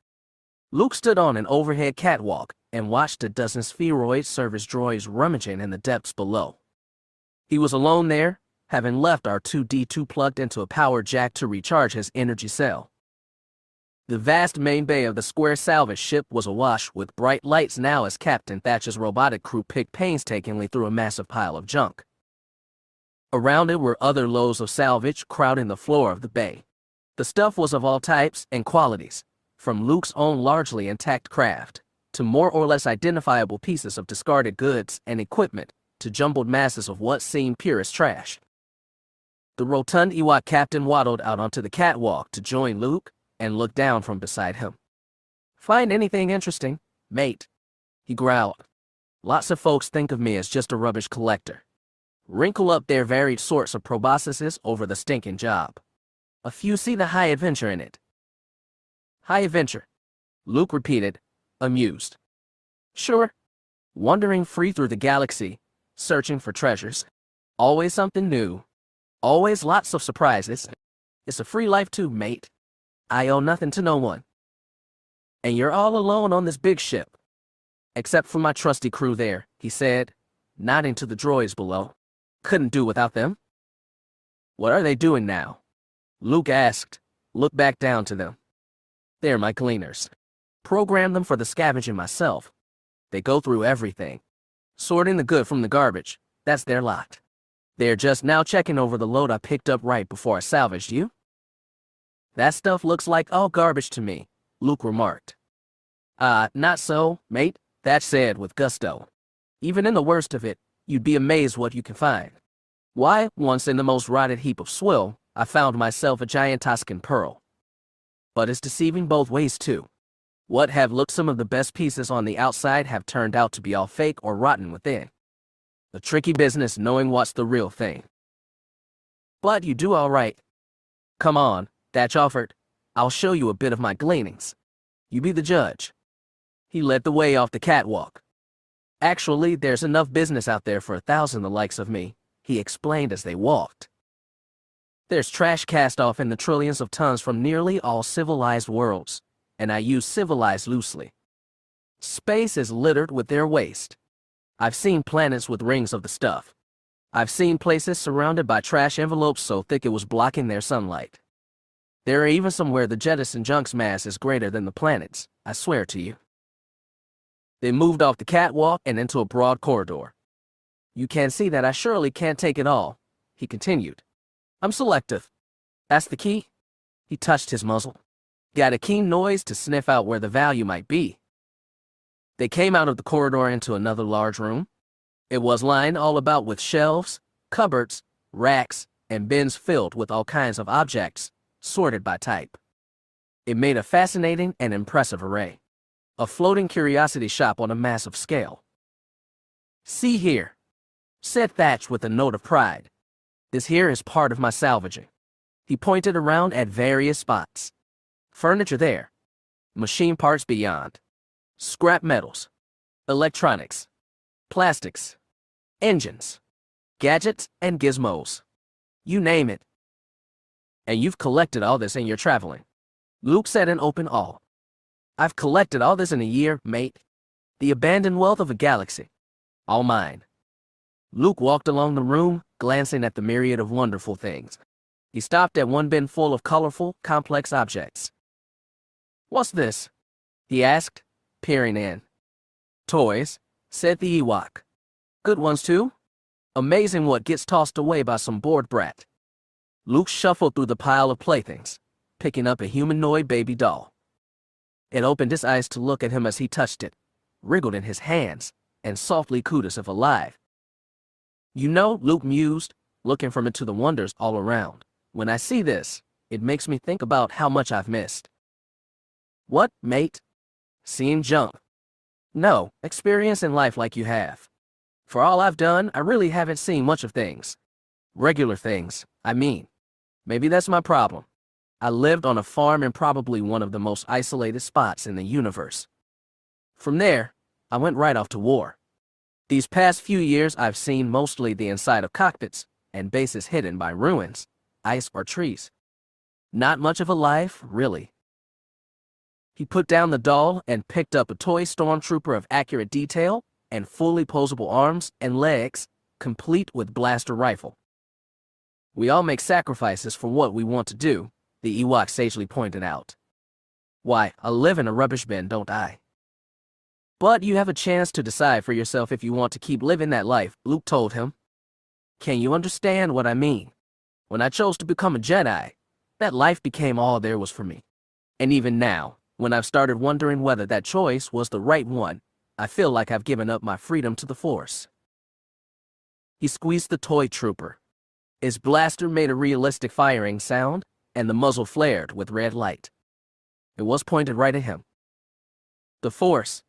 Luke stood on an overhead catwalk and watched a dozen spheroid service droids rummaging in the depths below. He was alone there, having left R2-D2 plugged into a power jack to recharge his energy cell. The vast main bay of the square salvage ship was awash with bright lights now as Captain Thatcher's robotic crew picked painstakingly through a massive pile of junk. Around it were other loads of salvage crowding the floor of the bay. The stuff was of all types and qualities, from Luke's own largely intact craft, to more or less identifiable pieces of discarded goods and equipment, to jumbled masses of what seemed purest trash. The rotund Ewok captain waddled out onto the catwalk to join Luke and looked down from beside him. Find anything interesting, mate? He growled. Lots of folks think of me as just a rubbish collector. Wrinkle up their varied sorts of proboscises over the stinking job. A few see the high adventure in it. High adventure, Luke repeated, amused. Sure. Wandering free through the galaxy, searching for treasures. Always something new. Always lots of surprises. It's a free life too, mate. I owe nothing to no one. And you're all alone on this big ship. Except for my trusty crew there, he said, nodding to the droids below. Couldn't do without them. What are they doing now? Luke asked, looked back down to them. They're my cleaners. Programmed them for the scavenging myself. They go through everything. Sorting the good from the garbage, that's their lot. They're just now checking over the load I picked up right before I salvaged you. That stuff looks like all garbage to me, Luke remarked. Not so, mate, Thatch said with gusto. Even in the worst of it, you'd be amazed what you can find. Why, once in the most rotted heap of swill, I found myself a giant Tuscan pearl. But it's deceiving both ways too. What have looked some of the best pieces on the outside have turned out to be all fake or rotten within. A tricky business knowing what's the real thing. But you do all right. Come on, Thatch offered. I'll show you a bit of my gleanings. You be the judge. He led the way off the catwalk. Actually, there's enough business out there for 1,000 the likes of me, he explained as they walked. There's trash cast off in the trillions of tons from nearly all civilized worlds, and I use civilized loosely. Space is littered with their waste. I've seen planets with rings of the stuff. I've seen places surrounded by trash envelopes so thick it was blocking their sunlight. There are even some where the jettison junk's mass is greater than the planet's, I swear to you. They moved off the catwalk and into a broad corridor. You can see that I surely can't take it all, he continued. I'm selective. That's the key. He touched his muzzle. Got a keen nose to sniff out where the value might be. They came out of the corridor into another large room. It was lined all about with shelves, cupboards, racks, and bins filled with all kinds of objects, sorted by type. It made a fascinating and impressive array. A floating curiosity shop on a massive scale. "See here," said Thatch with a note of pride. "This here is part of my salvaging." He pointed around at various spots. Furniture there. Machine parts beyond. Scrap metals. Electronics. Plastics. Engines. Gadgets and gizmos. You name it. "And you've collected all this in your traveling," Luke said in open awe. "I've collected all this in a year, mate. The abandoned wealth of a galaxy. All mine." Luke walked along the room, glancing at the myriad of wonderful things. He stopped at one bin full of colorful, complex objects. "What's this?" he asked, peering in. "Toys," said the Ewok. "Good ones, too? Amazing what gets tossed away by some bored brat." Luke shuffled through the pile of playthings, picking up a humanoid baby doll. It opened its eyes to look at him as he touched it, wriggled in his hands, and softly cooed as if alive. "You know," Luke mused, looking from it to the wonders all around, "when I see this, it makes me think about how much I've missed." "What, mate?" "Seeing junk." "No, experience in life like you have. For all I've done, I really haven't seen much of things. Regular things, I mean. Maybe that's my problem. I lived on a farm in probably one of the most isolated spots in the universe. From there, I went right off to war. These past few years, I've seen mostly the inside of cockpits and bases hidden by ruins, ice or trees. Not much of a life, really." He put down the doll and picked up a toy stormtrooper of accurate detail and fully posable arms and legs, complete with blaster rifle. "We all make sacrifices for what we want to do," the Ewok sagely pointed out. "Why, I live in a rubbish bin, don't I?" "But you have a chance to decide for yourself if you want to keep living that life," Luke told him. "Can you understand what I mean? When I chose to become a Jedi, that life became all there was for me. And even now, when I've started wondering whether that choice was the right one, I feel like I've given up my freedom to the Force." He squeezed the toy trooper. His blaster made a realistic firing sound, and the muzzle flared with red light. It was pointed right at him. "The Force,"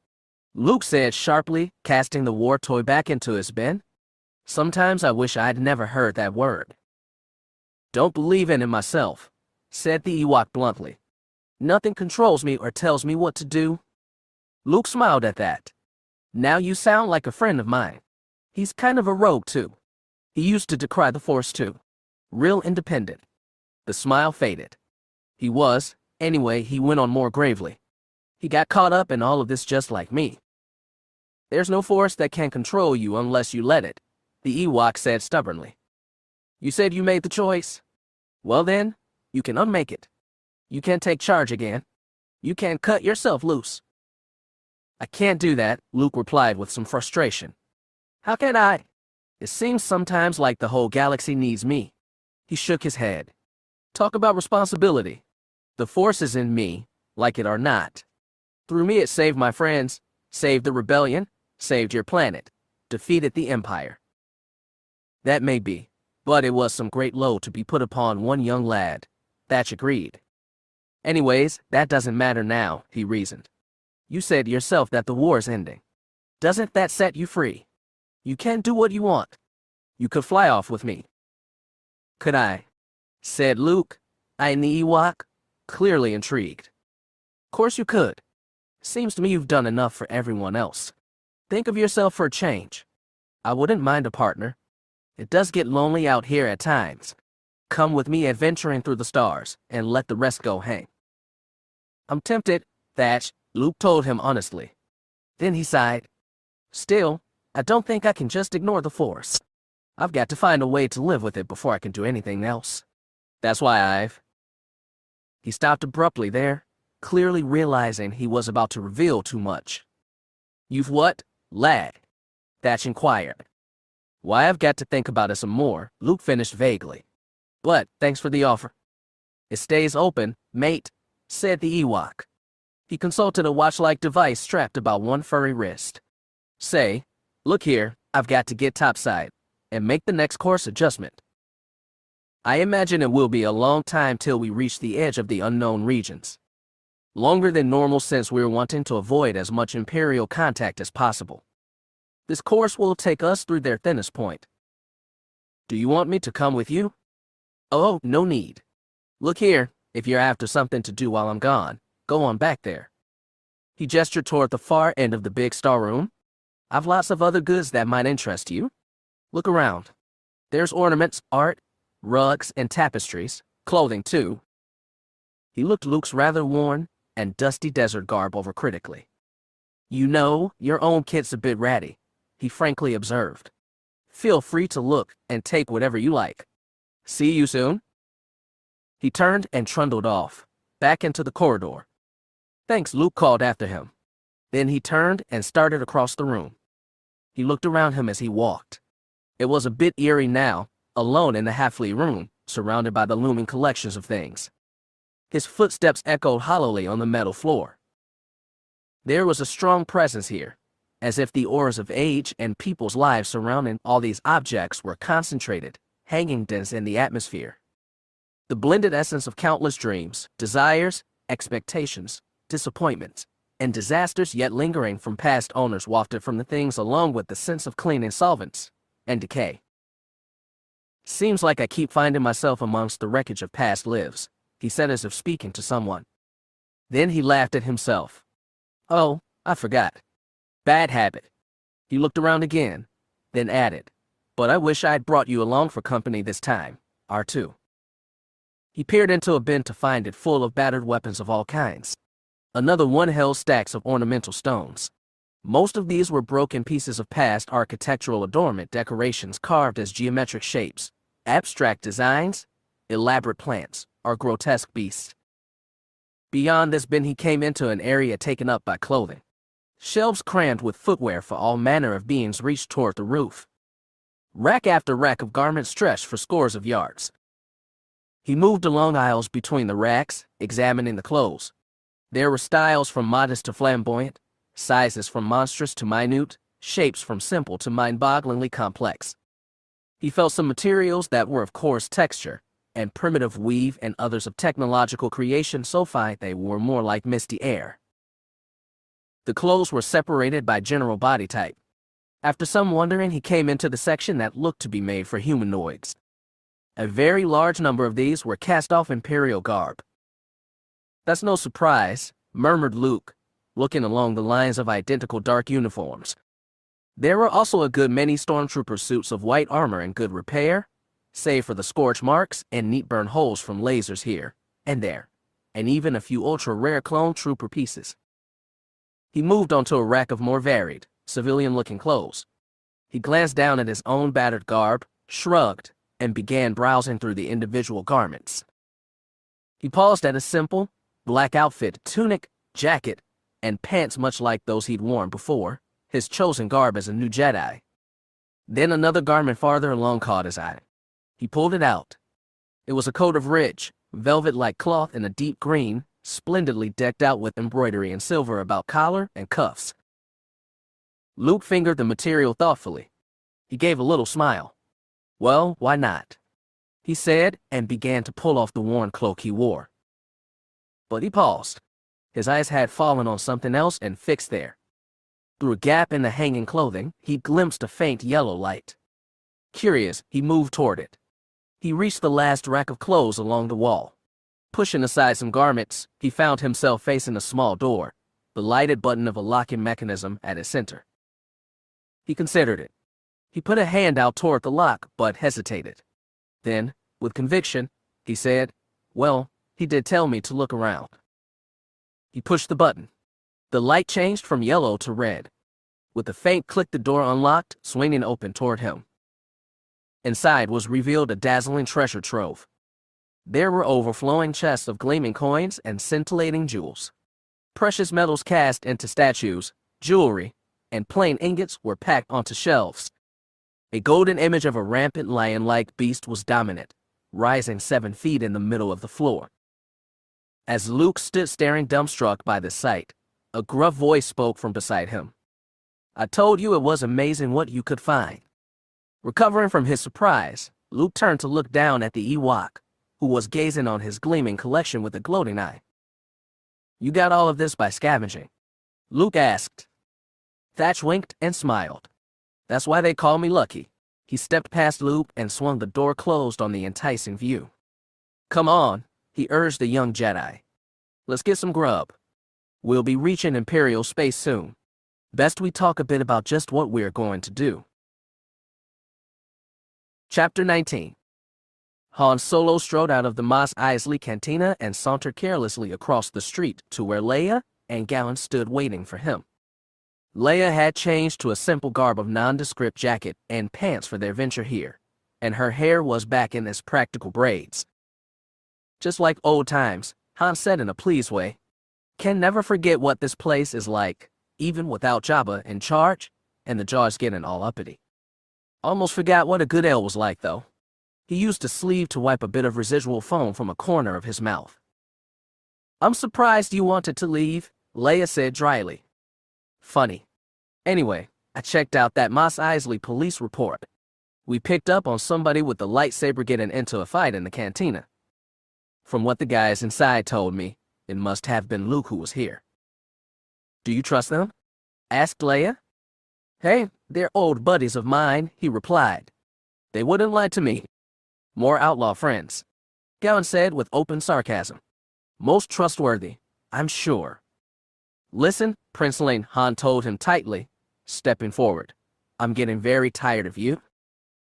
Luke said sharply, casting the war toy back into his bin. "Sometimes I wish I'd never heard that word." "Don't believe in it myself," said the Ewok bluntly. "Nothing controls me or tells me what to do." Luke smiled at that. "Now you sound like a friend of mine. He's kind of a rogue, too. He used to decry the Force, too. Real independent." The smile faded. "He was, anyway," he went on more gravely. "He got caught up in all of this just like me." "There's no force that can control you unless you let it," the Ewok said stubbornly. "You said you made the choice? Well then, you can unmake it. You can take charge again. You can cut yourself loose." "I can't do that," Luke replied with some frustration. "How can I? It seems sometimes like the whole galaxy needs me." He shook his head. "Talk about responsibility. The Force is in me, like it or not. Through me it saved my friends, saved the rebellion, saved your planet, defeated the Empire." "That may be, but it was some great load to be put upon one young lad," Thatch agreed. "Anyways, that doesn't matter now," he reasoned. "You said yourself that the war's ending. Doesn't that set you free? You can do what you want. You could fly off with me." "Could I?" said Luke, eyeing the Ewok, clearly intrigued. "Course you could. Seems to me you've done enough for everyone else. Think of yourself for a change. I wouldn't mind a partner. It does get lonely out here at times. Come with me adventuring through the stars, and let the rest go hang." "I'm tempted," Thatch, Luke told him honestly. Then he sighed. "Still, I don't think I can just ignore the Force. I've got to find a way to live with it before I can do anything else. That's why I've—" He stopped abruptly there, clearly realizing he was about to reveal too much. "You've what, lad?" Thatch inquired. "Why, I've got to think about it some more," Luke finished vaguely. "But thanks for the offer." "It stays open, mate," said the Ewok. He consulted a watch-like device strapped about one furry wrist. Say, look here, I've got to get topside and make the next course adjustment. I imagine it will be a long time till we reach the edge of the unknown regions. Longer than normal since we're wanting to avoid as much Imperial contact as possible. This course will take us through their thinnest point. Do you want me to come with you? Oh, no need. Look here, if you're after something to do while I'm gone, go on back there. He gestured toward the far end of the big storeroom. I've lots of other goods that might interest you. Look around. There's ornaments, art, rugs, and tapestries, clothing too. He looked Luke's rather worn and dusty desert garb over critically. You know, your own kit's a bit ratty, he frankly observed. Feel free to look and take whatever you like. See you soon. He turned and trundled off, back into the corridor. Thanks, Luke called after him. Then he turned and started across the room. He looked around him as he walked. It was a bit eerie now, alone in the halfly room, surrounded by the looming collections of things. His footsteps echoed hollowly on the metal floor. There was a strong presence here, as if the auras of age and people's lives surrounding all these objects were concentrated, hanging dense in the atmosphere. The blended essence of countless dreams, desires, expectations, disappointments, and disasters yet lingering from past owners wafted from the things along with the sense of cleaning solvents and decay. Seems like I keep finding myself amongst the wreckage of past lives, he said as if speaking to someone. Then he laughed at himself. Oh, I forgot. Bad habit. He looked around again, then added, but I wish I'd brought you along for company this time, R2. He peered into a bin to find it full of battered weapons of all kinds. Another one held stacks of ornamental stones. Most of these were broken pieces of past architectural adornment decorations carved as geometric shapes, abstract designs, elaborate plants, or grotesque beasts. Beyond this bin he came into an area taken up by clothing. Shelves crammed with footwear for all manner of beings reached toward the roof. Rack after rack of garments stretched for scores of yards. He moved along aisles between the racks, examining the clothes. There were styles from modest to flamboyant, sizes from monstrous to minute, shapes from simple to mind-bogglingly complex. He felt some materials that were of coarse texture, and primitive weave, and others of technological creation so fine they were more like misty air. The clothes were separated by general body type. After some wondering, he came into the section that looked to be made for humanoids. A very large number of these were cast-off Imperial garb. That's no surprise, murmured Luke, looking along the lines of identical dark uniforms. There were also a good many stormtrooper suits of white armor in good repair, save for the scorch marks and neat burn holes from lasers here and there, and even a few ultra-rare clone trooper pieces. He moved onto a rack of more varied, civilian-looking clothes. He glanced down at his own battered garb, shrugged, and began browsing through the individual garments. He paused at a simple, black outfit, tunic, jacket, and pants much like those he'd worn before, his chosen garb as a new Jedi. Then another garment farther along caught his eye. He pulled it out. It was a coat of rich, velvet-like cloth in a deep green, splendidly decked out with embroidery and silver about collar and cuffs. Luke fingered the material thoughtfully. He gave a little smile. Well, why not? He said, and began to pull off the worn cloak he wore. But he paused. His eyes had fallen on something else and fixed there. Through a gap in the hanging clothing, he glimpsed a faint yellow light. Curious, he moved toward it. He reached the last rack of clothes along the wall. Pushing aside some garments, he found himself facing a small door, the lighted button of a locking mechanism at its center. He considered it. He put a hand out toward the lock, but hesitated. Then, with conviction, he said, well, he did tell me to look around. He pushed the button. The light changed from yellow to red. With a faint click, the door unlocked, swinging open toward him. Inside was revealed a dazzling treasure trove. There were overflowing chests of gleaming coins and scintillating jewels. Precious metals cast into statues, jewelry, and plain ingots were packed onto shelves. A golden image of a rampant lion-like beast was dominant, rising 7 feet in the middle of the floor. As Luke stood staring dumbstruck by the sight, a gruff voice spoke from beside him. I told you it was amazing what you could find. Recovering from his surprise, Luke turned to look down at the Ewok, who was gazing on his gleaming collection with a gloating eye. You got all of this by scavenging? Luke asked. Thatch winked and smiled. That's why they call me lucky. He stepped past Luke and swung the door closed on the enticing view. Come on, he urged the young Jedi. Let's get some grub. We'll be reaching Imperial space soon. Best we talk a bit about just what we're going to do. Chapter 19. Han Solo strode out of the Mos Eisley cantina and sauntered carelessly across the street to where Leia and Galen stood waiting for him. Leia had changed to a simple garb of nondescript jacket and pants for their venture here, and her hair was back in its practical braids. Just like old times, Han said in a pleased way. Can never forget what this place is like, even without Jabba in charge, and the jars getting all uppity. Almost forgot what a good ale was like, though. He used a sleeve to wipe a bit of residual foam from a corner of his mouth. I'm surprised you wanted to leave, Leia said dryly. Funny. Anyway, I checked out that Mos Eisley police report. We picked up on somebody with the lightsaber getting into a fight in the cantina. From what the guys inside told me, it must have been Luke who was here. Do you trust them? Asked Leia. Hey, they're old buddies of mine, he replied. They wouldn't lie to me. More outlaw friends, Galen said with open sarcasm. Most trustworthy, I'm sure. Listen, Princeling, Han told him tightly, stepping forward. I'm getting very tired of you.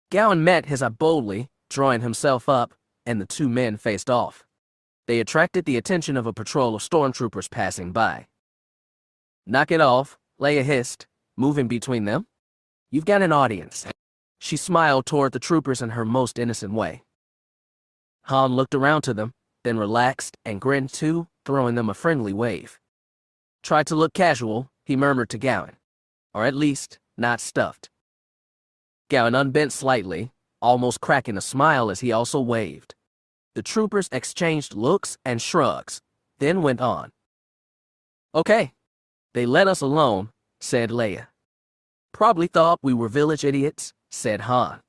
Galen met his eye boldly, drawing himself up, and the two men faced off. They attracted the attention of a patrol of stormtroopers passing by. Knock it off, Leia hissed, moving between them. You've got an audience. She smiled toward the troopers in her most innocent way. Han looked around to them, then relaxed and grinned too, throwing them a friendly wave. Try to look casual, he murmured to Galen. Or at least, not stuffed. Galen unbent slightly, almost cracking a smile as he also waved. The troopers exchanged looks and shrugs, then went on. Okay. They let us alone, said Leia. Probably thought we were village idiots, said Han.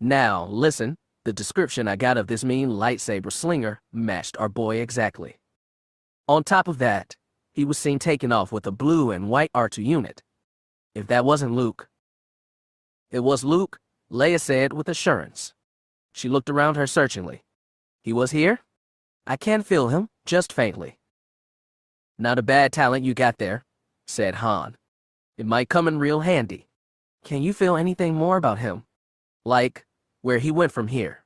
Now, listen, the description I got of this mean lightsaber slinger matched our boy exactly. On top of that, he was seen taking off with a blue and white R2 unit. If that wasn't Luke. It was Luke, Leia said with assurance. She looked around her searchingly. He was here? I can feel him, just faintly. Not a bad talent you got there, said Han. It might come in real handy. Can you feel anything more about him? Like, where he went from here?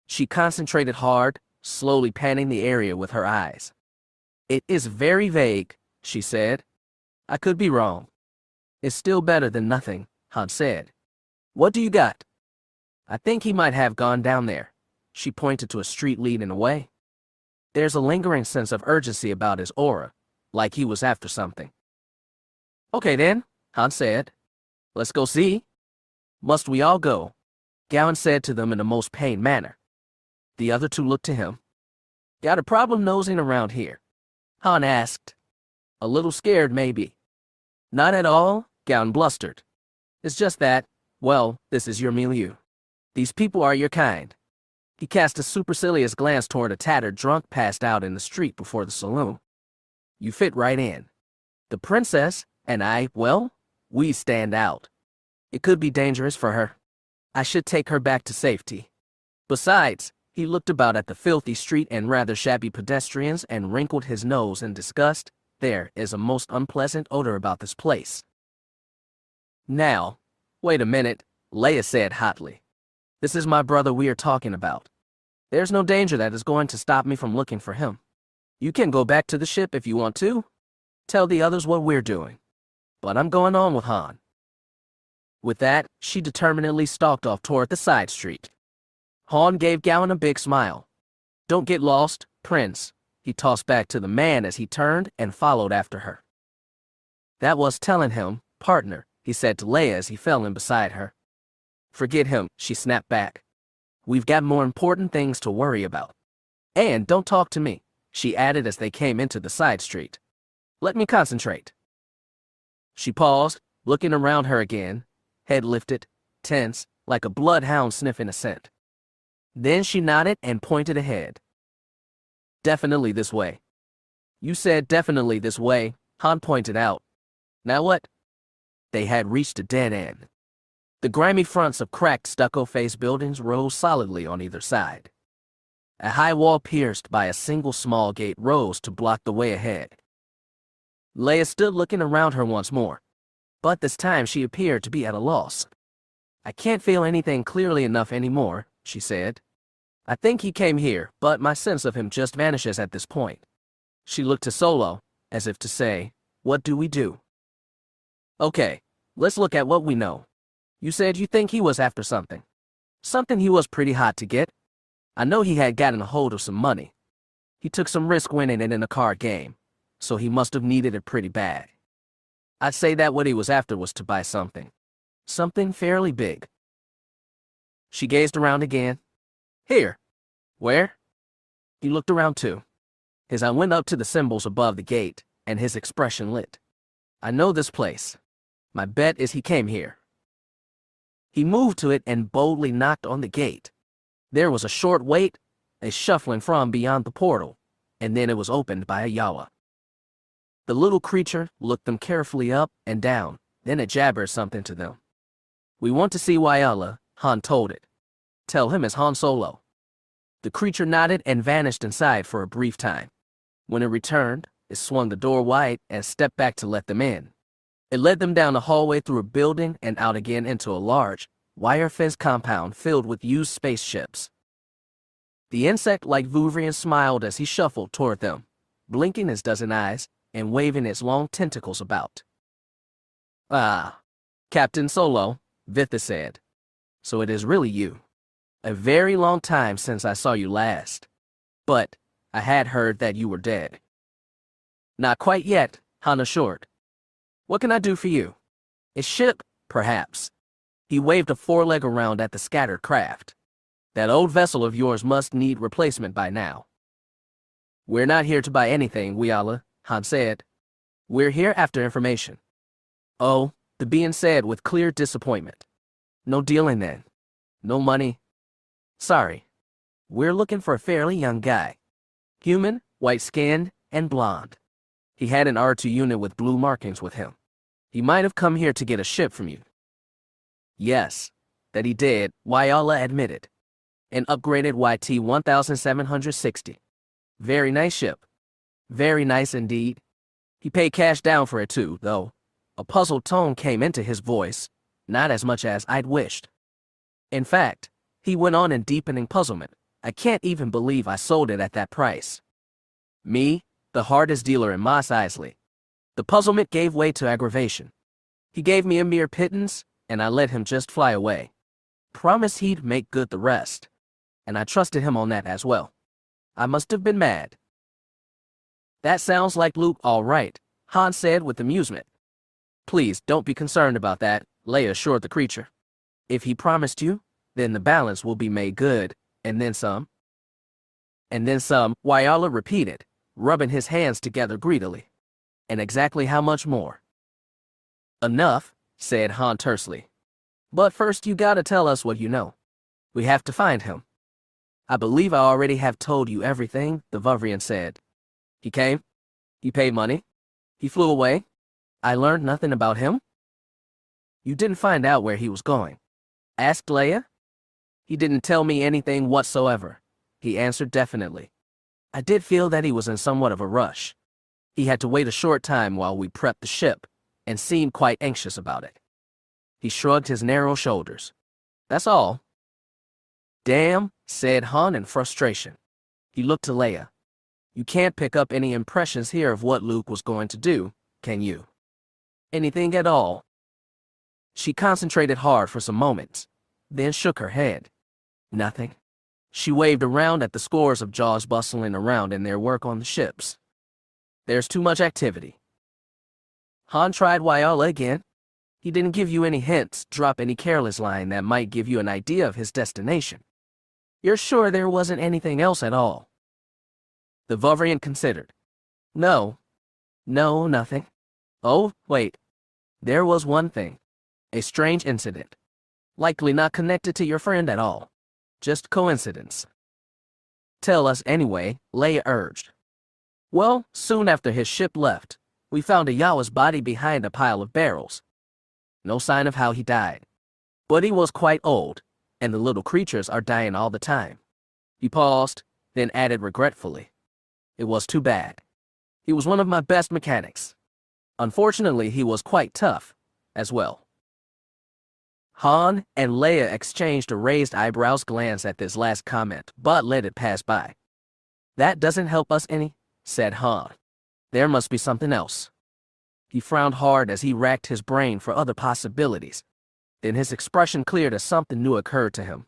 She concentrated hard, slowly panning the area with her eyes. It is very vague, she said. I could be wrong. It's still better than nothing, Han said. What do you got? I think he might have gone down there. She pointed to a street leading away. There's a lingering sense of urgency about his aura, like he was after something. Okay then, Han said. Let's go see. Must we all go? Galen said to them in the most pained manner. The other two looked to him. Got a problem nosing around here? Han asked. A little scared, maybe. Not at all, Galen blustered. It's just that, well, this is your milieu. These people are your kind. He cast a supercilious glance toward a tattered drunk passed out in the street before the saloon. You fit right in. The princess and I, well, we stand out. It could be dangerous for her. I should take her back to safety. Besides, he looked about at the filthy street and rather shabby pedestrians and wrinkled his nose in disgust. There is a most unpleasant odor about this place. Now, wait a minute, Leia said hotly. This is my brother we are talking about. There's no danger that is going to stop me from looking for him. You can go back to the ship if you want to. Tell the others what we're doing. But I'm going on with Han. With that, she determinedly stalked off toward the side street. Han gave Galen a big smile. Don't get lost, Prince, he tossed back to the man as he turned and followed after her. That was telling him, partner, he said to Leia as he fell in beside her. Forget him, she snapped back. We've got more important things to worry about. And don't talk to me. she added as they came into the side street. Let me concentrate. She paused, looking around her again, head lifted, tense, like a bloodhound sniffing a scent. Then she nodded and pointed ahead. Definitely this way. You said definitely this way, Han pointed out. Now what? They had reached a dead end. The grimy fronts of cracked stucco-faced buildings rose solidly on either side. A high wall pierced by a single small gate rose to block the way ahead. Leia stood looking around her once more, but this time she appeared to be at a loss. I can't feel anything clearly enough anymore, she said. I think he came here, but my sense of him just vanishes at this point. She looked to Solo, as if to say, what do we do? Okay, let's look at what we know. You said you think he was after something. Something he was pretty hot to get. I know he had gotten a hold of some money. He took some risk winning it in a card game, so he must have needed it pretty bad. I'd say that what he was after was to buy something. Something fairly big. She gazed around again. Here. Where? He looked around too. His eye went up to the symbols above the gate, and his expression lit. I know this place. My bet is he came here. He moved to it and boldly knocked on the gate. There was a short wait, a shuffling from beyond the portal, and then it was opened by a Yawa. The little creature looked them carefully up and down, then it jabbered something to them. We want to see Wyala, Han told it. Tell him it's Han Solo. The creature nodded and vanished inside for a brief time. When it returned, it swung the door wide and stepped back to let them in. It led them down a hallway through a building and out again into a large, wire-fenced compound filled with used spaceships. The insect-like Vuvrian smiled as he shuffled toward them, blinking his dozen eyes and waving its long tentacles about. Ah, Captain Solo, Vitha said. So it is really you. A very long time since I saw you last. But I had heard that you were dead. Not quite yet, Han assured. What can I do for you? A ship, perhaps. He waved a foreleg around at the scattered craft. That old vessel of yours must need replacement by now. We're not here to buy anything, Wyala, Han said. We're here after information. Oh, the being said with clear disappointment. No dealing then. No money. Sorry. We're looking for a fairly young guy. Human, white-skinned, and blonde. He had an R2 unit with blue markings with him. He might have come here to get a ship from you. Yes, that he did, Wyala admitted. An upgraded YT-1760. Very nice ship. Very nice indeed. He paid cash down for it too, though. A puzzled tone came into his voice, not as much as I'd wished. In fact, he went on in deepening puzzlement. I can't even believe I sold it at that price. Me, the hardest dealer in Mos Eisley. The puzzlement gave way to aggravation. He gave me a mere pittance, and I let him just fly away. Promised he'd make good the rest. And I trusted him on that as well. I must have been mad. That sounds like Luke all right, Han said with amusement. Please don't be concerned about that, Leia assured the creature. If he promised you, then the balance will be made good, and then some. And then some, Wyala repeated, rubbing his hands together greedily. And exactly how much more? Enough, said Han tersely. But first you gotta tell us what you know. We have to find him. I believe I already have told you everything, the Vuvrian said. He came. He paid money. He flew away. I learned nothing about him. You didn't find out where he was going. Asked Leia. He didn't tell me anything whatsoever. He answered definitely. I did feel that he was in somewhat of a rush. He had to wait a short time while we prepped the ship, and seemed quite anxious about it. He shrugged his narrow shoulders. That's all. Damn, said Han in frustration. He looked to Leia. You can't pick up any impressions here of what Luke was going to do, can you? Anything at all? She concentrated hard for some moments, then shook her head. Nothing. She waved around at the scores of jaws bustling around in their work on the ships. There's too much activity. Han tried Wyala again. He didn't give you any hints, drop any careless line that might give you an idea of his destination. You're sure there wasn't anything else at all? The Vovrian considered. No, nothing. Oh, wait. There was one thing. A strange incident. Likely not connected to your friend at all. Just coincidence. Tell us anyway, Leia urged. Well, soon after his ship left, we found a Yawa's body behind a pile of barrels. No sign of how he died. But he was quite old, and the little creatures are dying all the time. He paused, then added regretfully. It was too bad. He was one of my best mechanics. Unfortunately, he was quite tough, as well. Han and Leia exchanged a raised eyebrows glance at this last comment, but let it pass by. That doesn't help us any, said Han. There must be something else. He frowned hard as he racked his brain for other possibilities. Then his expression cleared as something new occurred to him.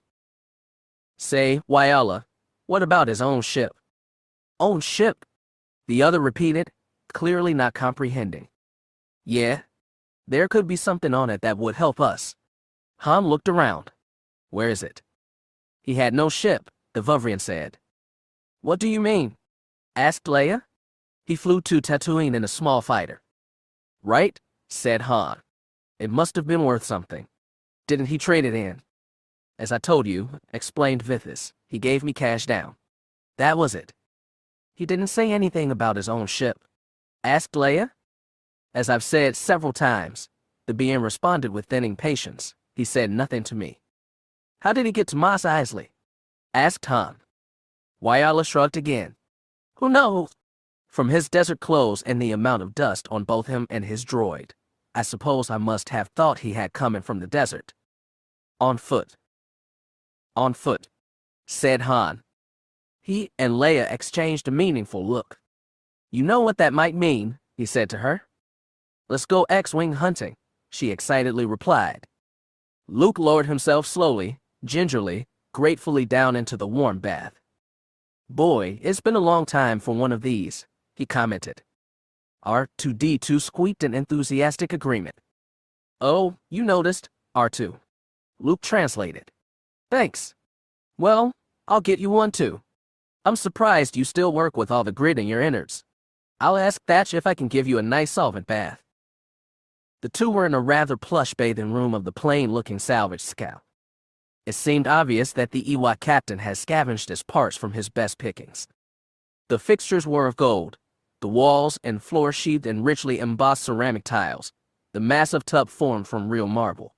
Say, Wyala, what about his own ship? Own ship? The other repeated, clearly not comprehending. Yeah, there could be something on it that would help us. Han looked around. Where is it? He had no ship, the Vovrian said. What do you mean? Asked Leia. He flew to Tatooine in a small fighter. Right, said Han. It must have been worth something. Didn't he trade it in? As I told you, explained Vithis, he gave me cash down. That was it. He didn't say anything about his own ship. Asked Leia. As I've said several times, the being responded with thinning patience. He said nothing to me. How did he get to Mos Eisley? Asked Han. Wyala shrugged again. Who knows? From his desert clothes and the amount of dust on both him and his droid, I suppose I must have thought he had coming from the desert. On foot. On foot, said Han. He and Leia exchanged a meaningful look. You know what that might mean, he said to her. Let's go X-Wing hunting, she excitedly replied. Luke lowered himself slowly, gingerly, gratefully down into the warm bath. Boy, it's been a long time for one of these, he commented. R2-D2 squeaked an enthusiastic agreement. Oh, you noticed, R2. Luke translated. Thanks. Well, I'll get you one too. I'm surprised you still work with all the grit in your innards. I'll ask Thatch if I can give you a nice solvent bath. The two were in a rather plush bathing room of the plain-looking salvage scow. It seemed obvious that the Ewok captain had scavenged his parts from his best pickings. The fixtures were of gold, the walls and floor sheathed in richly embossed ceramic tiles, the massive tub formed from real marble.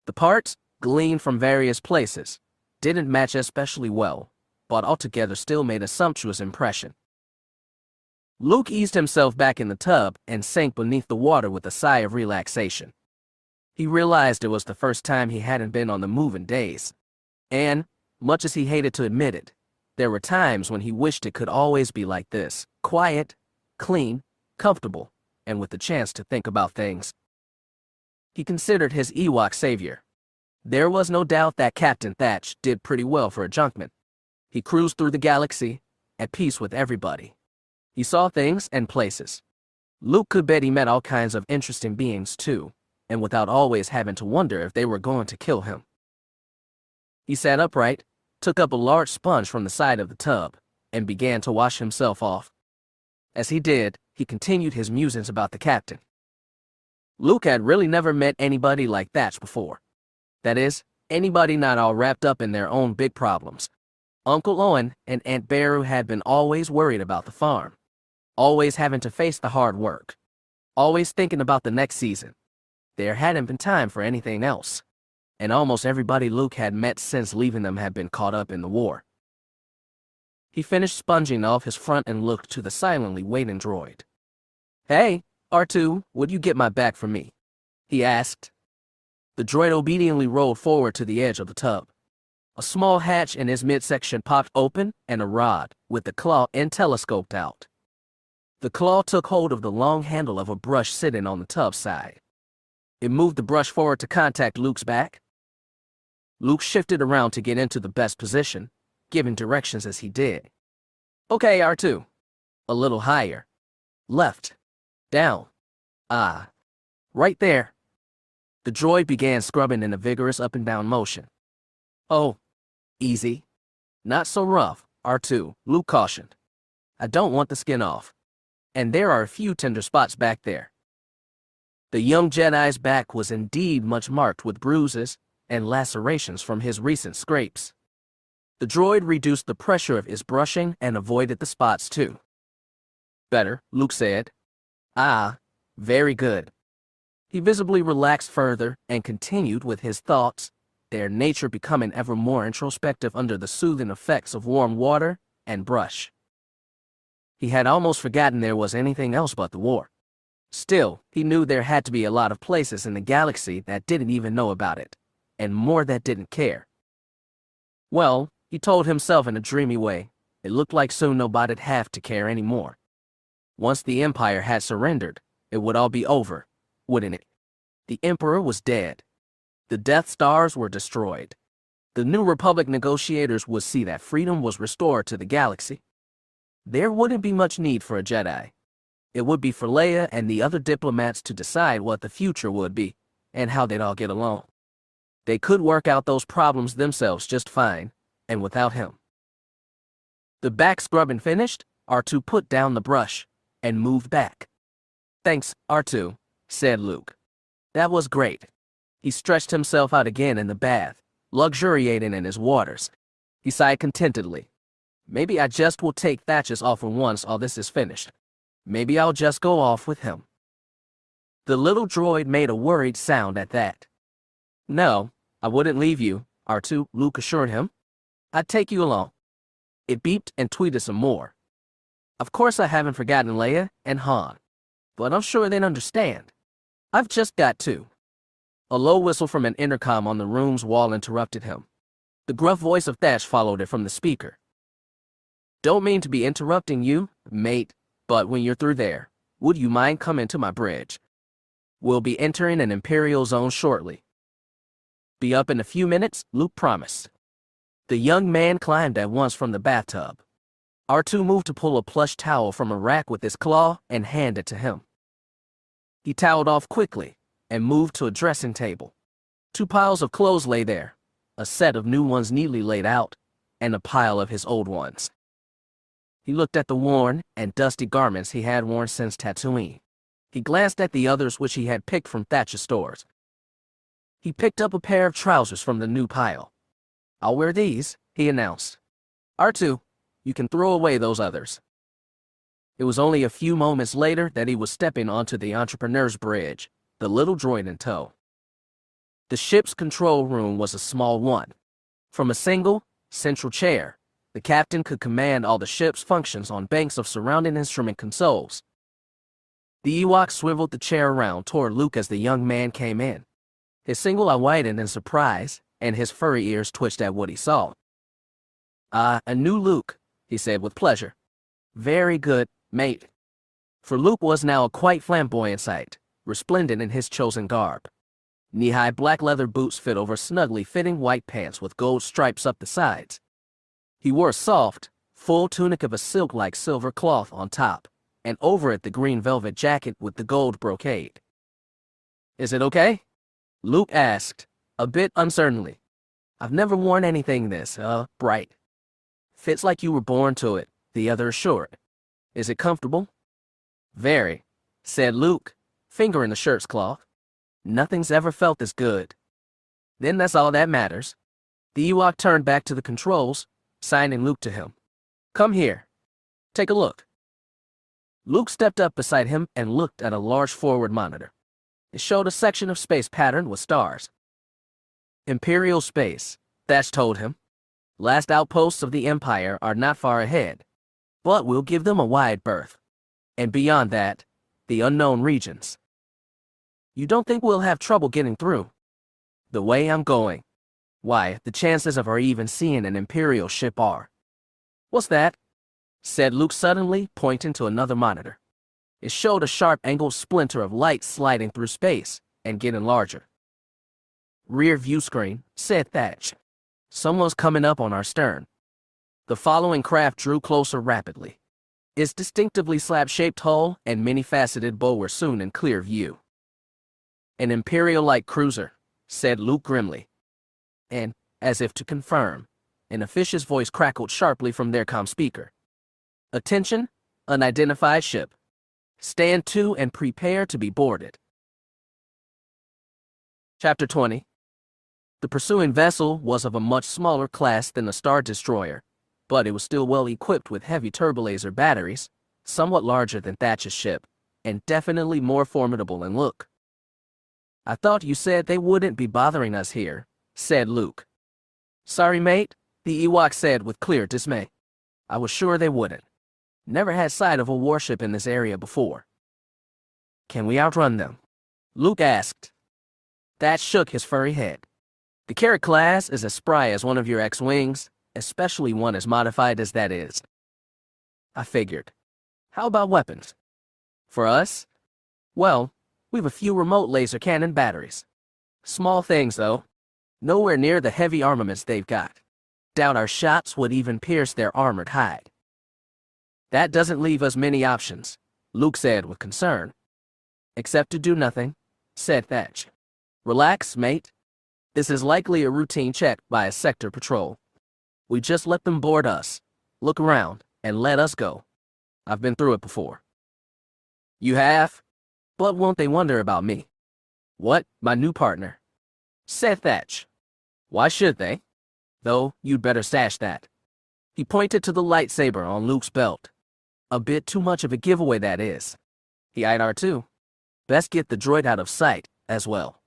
The parts, gleaned from various places, didn't match especially well, but altogether still made a sumptuous impression. Luke eased himself back in the tub and sank beneath the water with a sigh of relaxation. He realized it was the first time he hadn't been on the move in days. And, much as he hated to admit it, there were times when he wished it could always be like this, quiet, clean, comfortable, and with the chance to think about things. He considered his Ewok savior. There was no doubt that Captain Thatch did pretty well for a junkman. He cruised through the galaxy, at peace with everybody. He saw things and places. Luke could bet he met all kinds of interesting beings too, and without always having to wonder if they were going to kill him. He sat upright, took up a large sponge from the side of the tub, and began to wash himself off. As he did, he continued his musings about the captain. Luke had really never met anybody like Thatch before. That is, anybody not all wrapped up in their own big problems. Uncle Owen and Aunt Beru had been always worried about the farm, always having to face the hard work, always thinking about the next season. There hadn't been time for anything else, and almost everybody Luke had met since leaving them had been caught up in the war. He finished sponging off his front and looked to the silently waiting droid. Hey, R2, would you get my back for me? He asked. The droid obediently rolled forward to the edge of the tub. A small hatch in his midsection popped open, and a rod, with the claw end telescoped out. The claw took hold of the long handle of a brush sitting on the tub side. It moved the brush forward to contact Luke's back. Luke shifted around to get into the best position, giving directions as he did. Okay, R2. A little higher. Left. Down. Ah. Right there. The droid began scrubbing in a vigorous up and down motion. Oh. Easy. Not so rough, R2, Luke cautioned. I don't want the skin off. And there are a few tender spots back there. The young Jedi's back was indeed much marked with bruises and lacerations from his recent scrapes. The droid reduced the pressure of his brushing and avoided the spots too. Better, Luke said. Ah, very good. He visibly relaxed further and continued with his thoughts, their nature becoming ever more introspective under the soothing effects of warm water and brush. He had almost forgotten there was anything else but the war. Still, he knew there had to be a lot of places in the galaxy that didn't even know about it, and more that didn't care. Well, he told himself in a dreamy way, it looked like soon nobody'd have to care anymore. Once the Empire had surrendered, it would all be over, wouldn't it? The Emperor was dead. The Death Stars were destroyed. The New Republic negotiators would see that freedom was restored to the galaxy. There wouldn't be much need for a Jedi. It would be for Leia and the other diplomats to decide what the future would be, and how they'd all get along. They could work out those problems themselves just fine, and without him. The back scrubbing finished, R2 put down the brush, and moved back. Thanks, R2, said Luke. That was great. He stretched himself out again in the bath, luxuriating in his waters. He sighed contentedly. Maybe I just will take Thatcher's offer once all this is finished. Maybe I'll just go off with him. The little droid made a worried sound at that. No, I wouldn't leave you, R2, Luke assured him. I'd take you along. It beeped and tweeted some more. Of course I haven't forgotten Leia and Han, but I'm sure they'd understand. I've just got to. A low whistle from an intercom on the room's wall interrupted him. The gruff voice of Thatch followed it from the speaker. Don't mean to be interrupting you, mate, but when you're through there, would you mind coming to my bridge? We'll be entering an Imperial zone shortly. Be up in a few minutes, Luke promised. The young man climbed at once from the bathtub. R2 moved to pull a plush towel from a rack with his claw and hand it to him. He toweled off quickly and moved to a dressing table. 2 piles of clothes lay there, a set of new ones neatly laid out, and a pile of his old ones. He looked at the worn and dusty garments he had worn since Tatooine. He glanced at the others which he had picked from Thatcher's stores. He picked up a pair of trousers from the new pile. I'll wear these, he announced. R2, you can throw away those others. It was only a few moments later that he was stepping onto the Entrepreneur's Bridge, the little droid in tow. The ship's control room was a small one. From a single, central chair, the captain could command all the ship's functions on banks of surrounding instrument consoles. The Ewok swiveled the chair around toward Luke as the young man came in. His single eye widened in surprise, and his furry ears twitched at what he saw. A new Luke, he said with pleasure. Very good, mate. For Luke was now a quite flamboyant sight, resplendent in his chosen garb. Knee-high black leather boots fit over snugly fitting white pants with gold stripes up the sides. He wore a soft, full tunic of a silk-like silver cloth on top, and over it the green velvet jacket with the gold brocade. Is it okay? Luke asked, a bit uncertainly. I've never worn anything this, bright. Fits like you were born to it, the other assured. Is it comfortable? Very, said Luke, fingering the shirt's cloth. Nothing's ever felt this good. Then that's all that matters. The Ewok turned back to the controls, signing Luke to him. Come here. Take a look. Luke stepped up beside him and looked at a large forward monitor. It showed a section of space patterned with stars. Imperial space, Thatch told him. Last outposts of the Empire are not far ahead, but we'll give them a wide berth. And beyond that, the unknown regions. You don't think we'll have trouble getting through? The way I'm going. Why, the chances of our even seeing an Imperial ship are. What's that? Said Luke suddenly, pointing to another monitor. It showed a sharp-angled splinter of light sliding through space and getting larger. Rear view screen, said Thatch. Someone's coming up on our stern. The following craft drew closer rapidly. Its distinctively slab-shaped hull and many-faceted bow were soon in clear view. An Imperial-like cruiser, said Luke grimly. And, as if to confirm, an officious voice crackled sharply from their comm speaker. Attention, unidentified ship. Stand to and prepare to be boarded. Chapter 20. The pursuing vessel was of a much smaller class than the Star Destroyer, but it was still well equipped with heavy turbolaser batteries, somewhat larger than Thatch's ship, and definitely more formidable in look. "I thought you said they wouldn't be bothering us here," said Luke. "Sorry, mate," the Ewok said with clear dismay. "I was sure they wouldn't. Never had sight of a warship in this area before." "Can we outrun them?" Luke asked. Thatch shook his furry head. "The Carrot class is as spry as one of your X-Wings, especially one as modified as that is." I figured. "How about weapons?" "For us? Well, we've a few remote laser cannon batteries. Small things, though. Nowhere near the heavy armaments they've got. Doubt our shots would even pierce their armored hide." "That doesn't leave us many options," Luke said with concern. "Except to do nothing," said Thatch. "Relax, mate. This is likely a routine check by a sector patrol. We just let them board us, look around, and let us go. I've been through it before." "You have? But won't they wonder about me?" "What, my new partner?" said Thatch. "Why should they? Though, you'd better stash that." He pointed to the lightsaber on Luke's belt. "A bit too much of a giveaway, that is." He eyed R2. "Best get the droid out of sight, as well.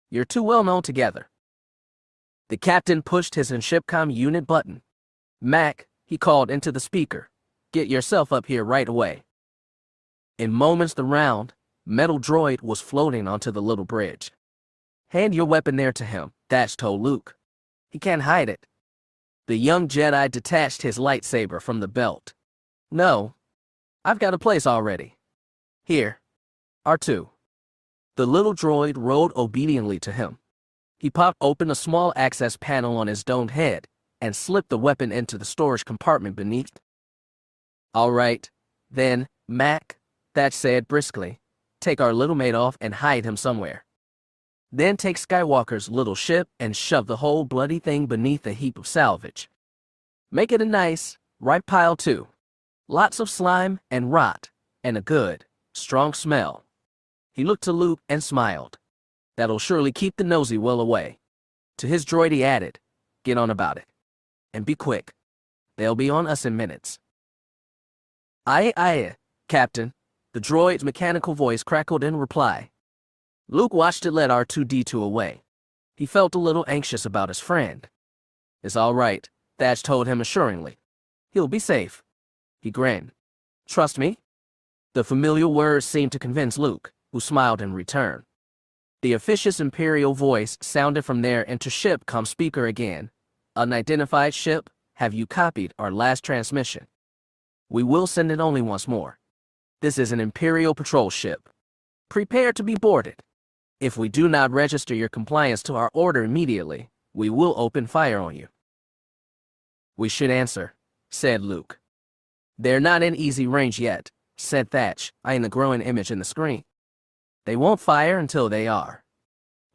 You're too well known together." The captain pushed his in-shipcom unit button. "Mac," he called into the speaker, "get yourself up here right away." In moments the round, metal droid was floating onto the little bridge. "Hand your weapon there to him," Thatch told Luke. "He can't hide it." The young Jedi detached his lightsaber from the belt. "No, I've got a place already. Here, R2. The little droid rode obediently to him. He popped open a small access panel on his domed head and slipped the weapon into the storage compartment beneath. "All right, then, Mac," Thatch said briskly. "Take our little mate off and hide him somewhere. Then take Skywalker's little ship and shove the whole bloody thing beneath a heap of salvage. Make it a nice, ripe pile, too. Lots of slime and rot, and a good, strong smell." He looked to Luke and smiled. "That'll surely keep the nosy well away." To his droid he added, "Get on about it. And be quick. They'll be on us in minutes." "Aye, aye, Captain," the droid's mechanical voice crackled in reply. Luke watched it let R2-D2 away. He felt a little anxious about his friend. "It's all right," Thatch told him assuringly. "He'll be safe." He grinned. "Trust me?" The familiar words seemed to convince Luke, who smiled in return. The officious Imperial voice sounded from their inter-ship-com speaker again. "Unidentified ship, have you copied our last transmission? We will send it only once more. This is an Imperial patrol ship. Prepare to be boarded. If we do not register your compliance to our order immediately, we will open fire on you." "We should answer," said Luke. "They're not in easy range yet," said Thatch, eyeing the growing image in the screen. "They won't fire until they are.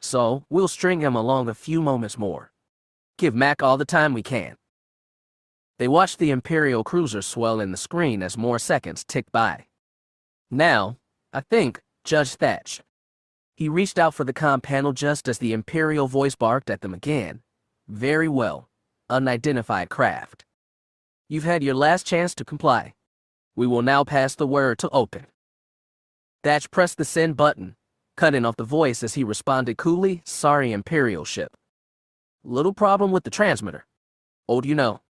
So, we'll string them along a few moments more. Give Mac all the time we can." They watched the Imperial cruiser swell in the screen as more seconds ticked by. "Now, I think, Judge Thatch." He reached out for the comm panel just as the Imperial voice barked at them again. "Very well, unidentified craft. You've had your last chance to comply. We will now pass the word to open." Thatch pressed the send button, cutting off the voice as he responded coolly, "Sorry, Imperial ship. Little problem with the transmitter. Oh, you know.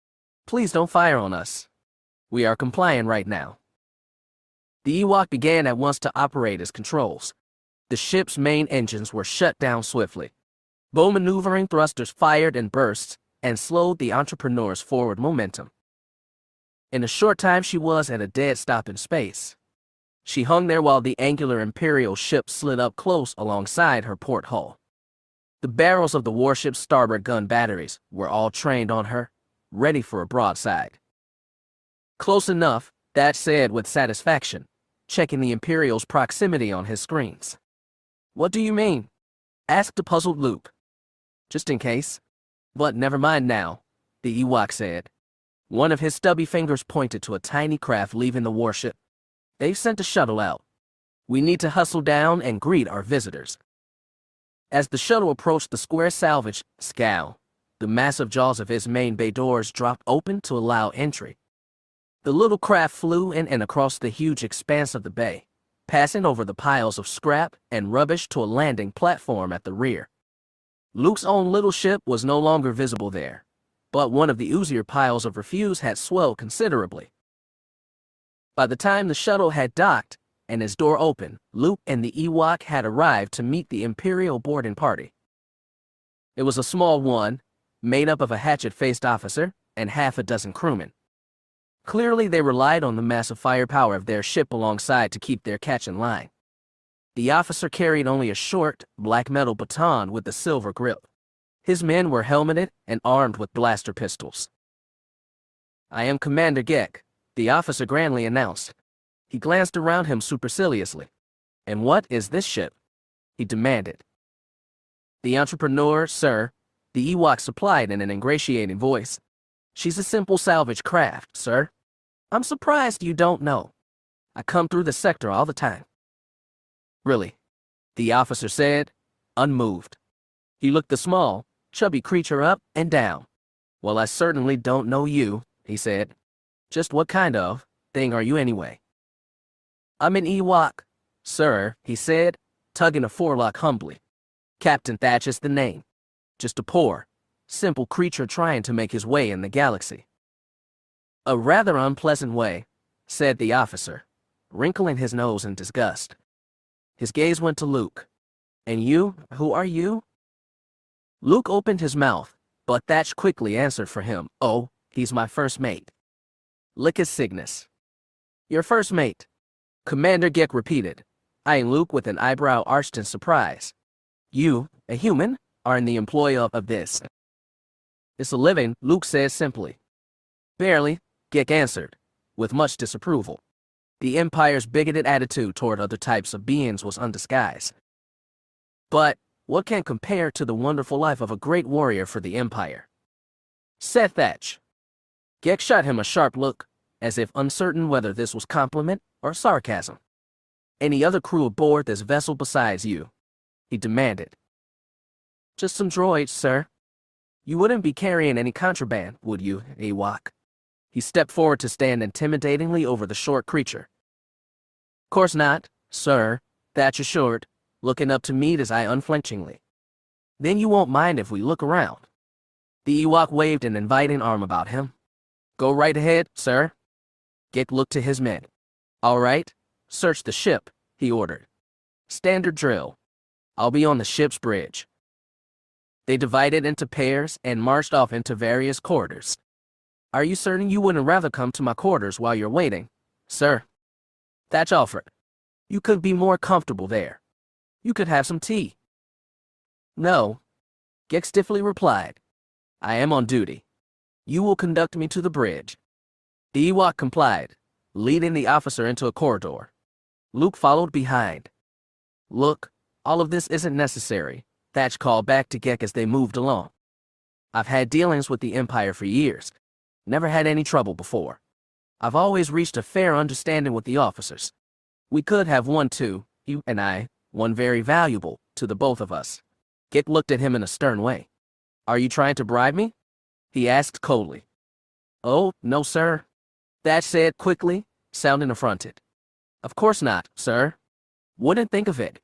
Please don't fire on us. We are complying right now." The Ewok began at once to operate its controls. The ship's main engines were shut down swiftly. Bow maneuvering thrusters fired in bursts and slowed the entrepreneur's forward momentum. In a short time she was at a dead stop in space. She hung there while the angular Imperial ship slid up close alongside her port hull. The barrels of the warship's starboard gun batteries were all trained on her, ready for a broadside. "Close enough," Thatch said with satisfaction, checking the Imperial's proximity on his screens. "What do you mean?" asked the puzzled Luke. "Just in case. But never mind now," the Ewok said. One of his stubby fingers pointed to a tiny craft leaving the warship. They've sent a shuttle out. We need to hustle down and greet our visitors. As the shuttle approached the square salvage scow, the massive jaws of its main bay doors dropped open to allow entry. The little craft flew in and across the huge expanse of the bay, passing over the piles of scrap and rubbish to a landing platform at the rear. Luke's own little ship was no longer visible there, but one of the oozier piles of refuse had swelled considerably. By the time the shuttle had docked and its door opened, Luke and the Ewok had arrived to meet the Imperial boarding party. It was a small one, made up of a hatchet-faced officer and half a dozen crewmen. Clearly, they relied on the massive firepower of their ship alongside to keep their catch in line. The officer carried only a short, black metal baton with a silver grip. His men were helmeted and armed with blaster pistols. "I am Commander Gek," the officer grandly announced. He glanced around him superciliously. "And what is this ship?" he demanded. "The entrepreneur, sir," the Ewok supplied in an ingratiating voice. "She's a simple salvage craft, sir. I'm surprised you don't know. I come through the sector all the time." "Really?" the officer said, unmoved. He looked the small, chubby creature up and down. "Well, I certainly don't know you," he said. "Just what kind of thing are you anyway?" "I'm an Ewok, sir," he said, tugging a forelock humbly. "Captain Thatch is the name. Just a poor, simple creature trying to make his way in the galaxy." "A rather unpleasant way," said the officer, wrinkling his nose in disgust. His gaze went to Luke. "And you, who are you?" Luke opened his mouth, but Thatch quickly answered for him. "Oh, he's my first mate. Lickus Cygnus." "Your first mate?" Commander Gek repeated, eyeing Luke with an eyebrow arched in surprise. "You, a human, are in the employ of this." "It's a living," Luke said simply. "Barely," Gek answered, with much disapproval. The Empire's bigoted attitude toward other types of beings was undisguised. "But what can compare to the wonderful life of a great warrior for the Empire?" said Thatch. Gek shot him a sharp look, as if uncertain whether this was compliment or sarcasm. "Any other crew aboard this vessel besides you?" he demanded. "Just some droids, sir. You wouldn't be carrying any contraband, would you, Ewok?" He stepped forward to stand intimidatingly over the short creature. "Course not, sir," Thatch assured, looking up to meet his eye unflinchingly. "Then you won't mind if we look around." The Ewok waved an inviting arm about him. "Go right ahead, sir." Gek looked to his men. "All right, search the ship," he ordered. "Standard drill. I'll be on the ship's bridge." They divided into pairs and marched off into various corridors. "Are you certain you wouldn't rather come to my quarters while you're waiting, sir?" Thatch offered. "You could be more comfortable there. You could have some tea." "No," Gek stiffly replied. "I am on duty. You will conduct me to the bridge." The Ewok complied, leading the officer into a corridor. Luke followed behind. "Look, all of this isn't necessary," Thatch called back to Gek as they moved along. "I've had dealings with the Empire for years. Never had any trouble before. I've always reached a fair understanding with the officers. We could have one too, you and I, one very valuable to the both of us." Gek looked at him in a stern way. "Are you trying to bribe me?" he asked coldly. "Oh, no, sir," Thatch said quickly, sounding affronted. "Of course not, sir. Wouldn't think of it."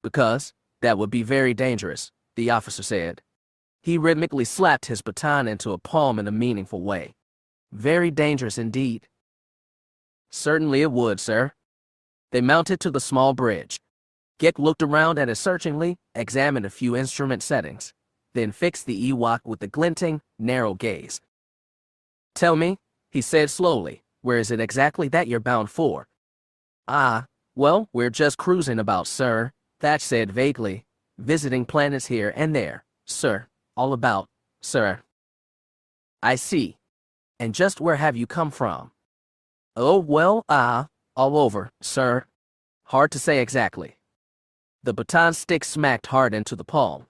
"Because that would be very dangerous," the officer said. He rhythmically slapped his baton into a palm in a meaningful way. "Very dangerous indeed." "Certainly it would, sir." They mounted to the small bridge. Gek looked around at it searchingly, examined a few instrument settings, then fixed the Ewok with a glinting, narrow gaze. "Tell me," he said slowly, "where is it exactly that you're bound for?" "Ah, well, we're just cruising about, sir," Thatch said vaguely, "visiting planets here and there, sir, all about, sir." "I see. And just where have you come from?" "Oh, well, all over, sir. Hard to say exactly." The baton stick smacked hard into the palm.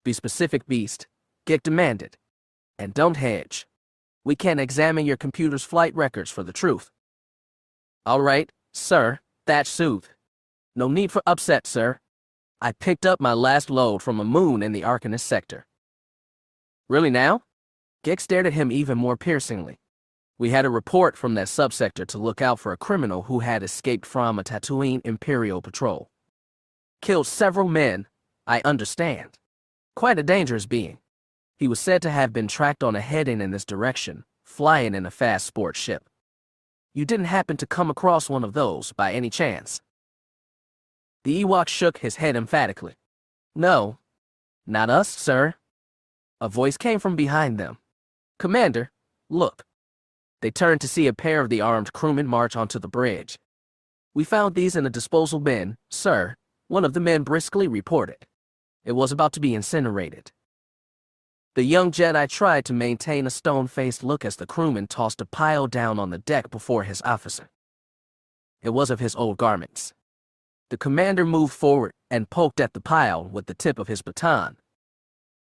"Be specific, beast," Gek demanded. "And don't hedge." We can examine your computer's flight records for the truth. All right, sir, that's soothed. No need for upset, sir. I picked up my last load from a moon in the Arcanist sector. Really now? Gek stared at him even more piercingly. We had a report from that subsector to look out for a criminal who had escaped from a Tatooine Imperial patrol. Killed several men, I understand. Quite a dangerous being. He was said to have been tracked on a heading in this direction, flying in a fast sports ship. You didn't happen to come across one of those by any chance? The Ewok shook his head emphatically. No, not us, sir. A voice came from behind them. Commander, look. They turned to see a pair of the armed crewmen march onto the bridge. We found these in a disposal bin, sir, one of the men briskly reported. It was about to be incinerated. The young Jedi tried to maintain a stone-faced look as the crewman tossed a pile down on the deck before his officer. It was of his old garments. The commander moved forward and poked at the pile with the tip of his baton.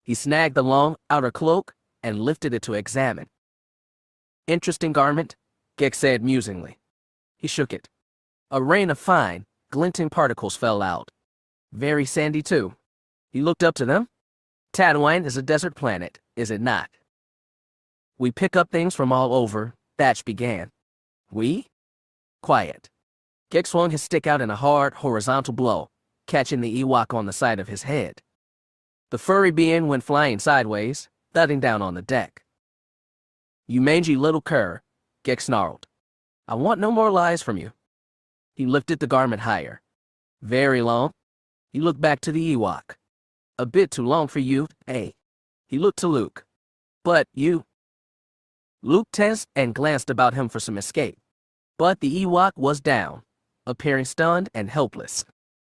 He snagged the long outer cloak and lifted it to examine. Interesting garment, Gek said musingly. He shook it. A rain of fine, glinting particles fell out. Very sandy, too. He looked up to them. Tatooine is a desert planet, is it not? We pick up things from all over, Thatch began. We? Quiet. Gek swung his stick out in a hard, horizontal blow, catching the Ewok on the side of his head. The furry being went flying sideways, thudding down on the deck. You mangy little cur, Gek snarled. I want no more lies from you. He lifted the garment higher. Very long. He looked back to the Ewok. A bit too long for you, eh? He looked to Luke. But you... Luke tensed and glanced about him for some escape. But the Ewok was down, appearing stunned and helpless.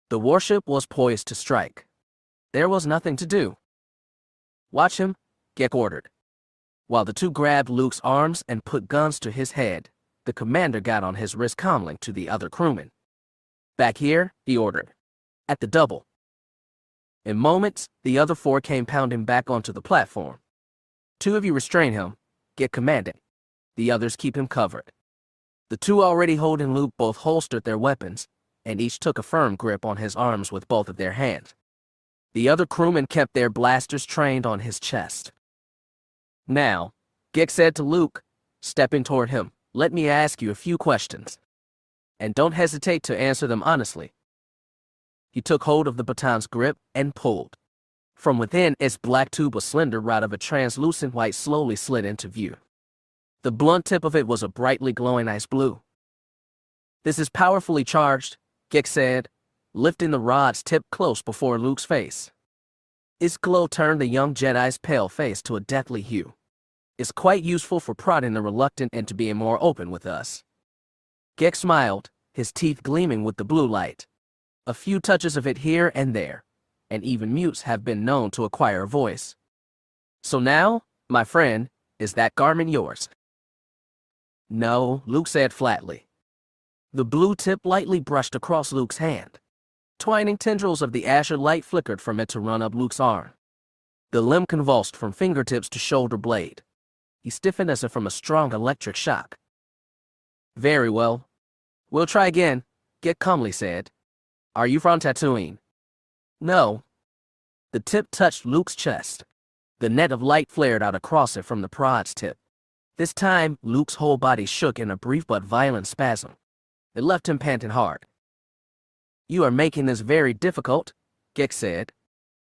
The warship was poised to strike. There was nothing to do. Watch him, Gek ordered. While the two grabbed Luke's arms and put guns to his head, the commander got on his wrist calmly to the other crewmen. Back here, he ordered. At the double. In moments, the other four came pounding back onto the platform. Two of you restrain him, Gek commanded. The others keep him covered. The two already holding Luke both holstered their weapons, and each took a firm grip on his arms with both of their hands. The other crewmen kept their blasters trained on his chest. Now, Gek said to Luke, stepping toward him, let me ask you a few questions. And don't hesitate to answer them honestly. He took hold of the baton's grip and pulled. From within, its black tube, a slender rod of a translucent white slowly slid into view. The blunt tip of it was a brightly glowing ice blue. This is powerfully charged, Gek said, lifting the rod's tip close before Luke's face. Its glow turned the young Jedi's pale face to a deathly hue. It's quite useful for prodding the reluctant into being more open with us. Gek smiled, his teeth gleaming with the blue light. A few touches of it here and there, and even mutes have been known to acquire a voice. So now, my friend, is that garment yours? No, Luke said flatly. The blue tip lightly brushed across Luke's hand. Twining tendrils of the azure light flickered from it to run up Luke's arm. The limb convulsed from fingertips to shoulder blade. He stiffened as if from a strong electric shock. Very well. We'll try again, Gek calmly said. Are you from Tatooine? No. The tip touched Luke's chest. The net of light flared out across it from the prod's tip. This time, Luke's whole body shook in a brief but violent spasm. It left him panting hard. You are making this very difficult, Gek said.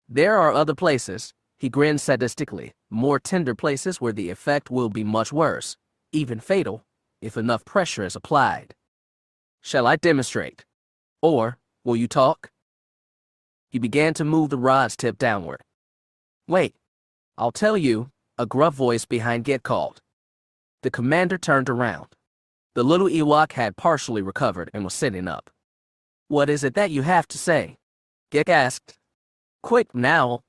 There are other places, he grinned sadistically, more tender places where the effect will be much worse, even fatal, if enough pressure is applied. Shall I demonstrate? Or, will you talk? He began to move the rod's tip downward. Wait, I'll tell you, a gruff voice behind Gek called. The commander turned around. The little Ewok had partially recovered and was sitting up. What is it that you have to say? Gek asked. Quick now.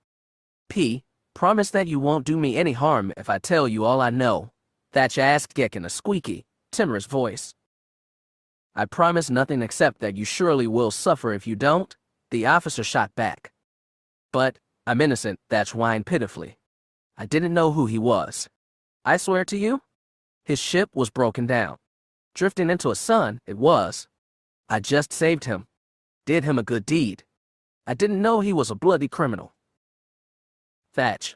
Promise that you won't do me any harm if I tell you all I know, Thatch asked Gek in a squeaky, timorous voice. I promise nothing except that you surely will suffer if you don't, the officer shot back. But, I'm innocent, Thatch whined pitifully. I didn't know who he was. I swear to you, His ship was broken down. Drifting into a sun, it was. I just saved him. Did him a good deed. I didn't know he was a bloody criminal. Thatch,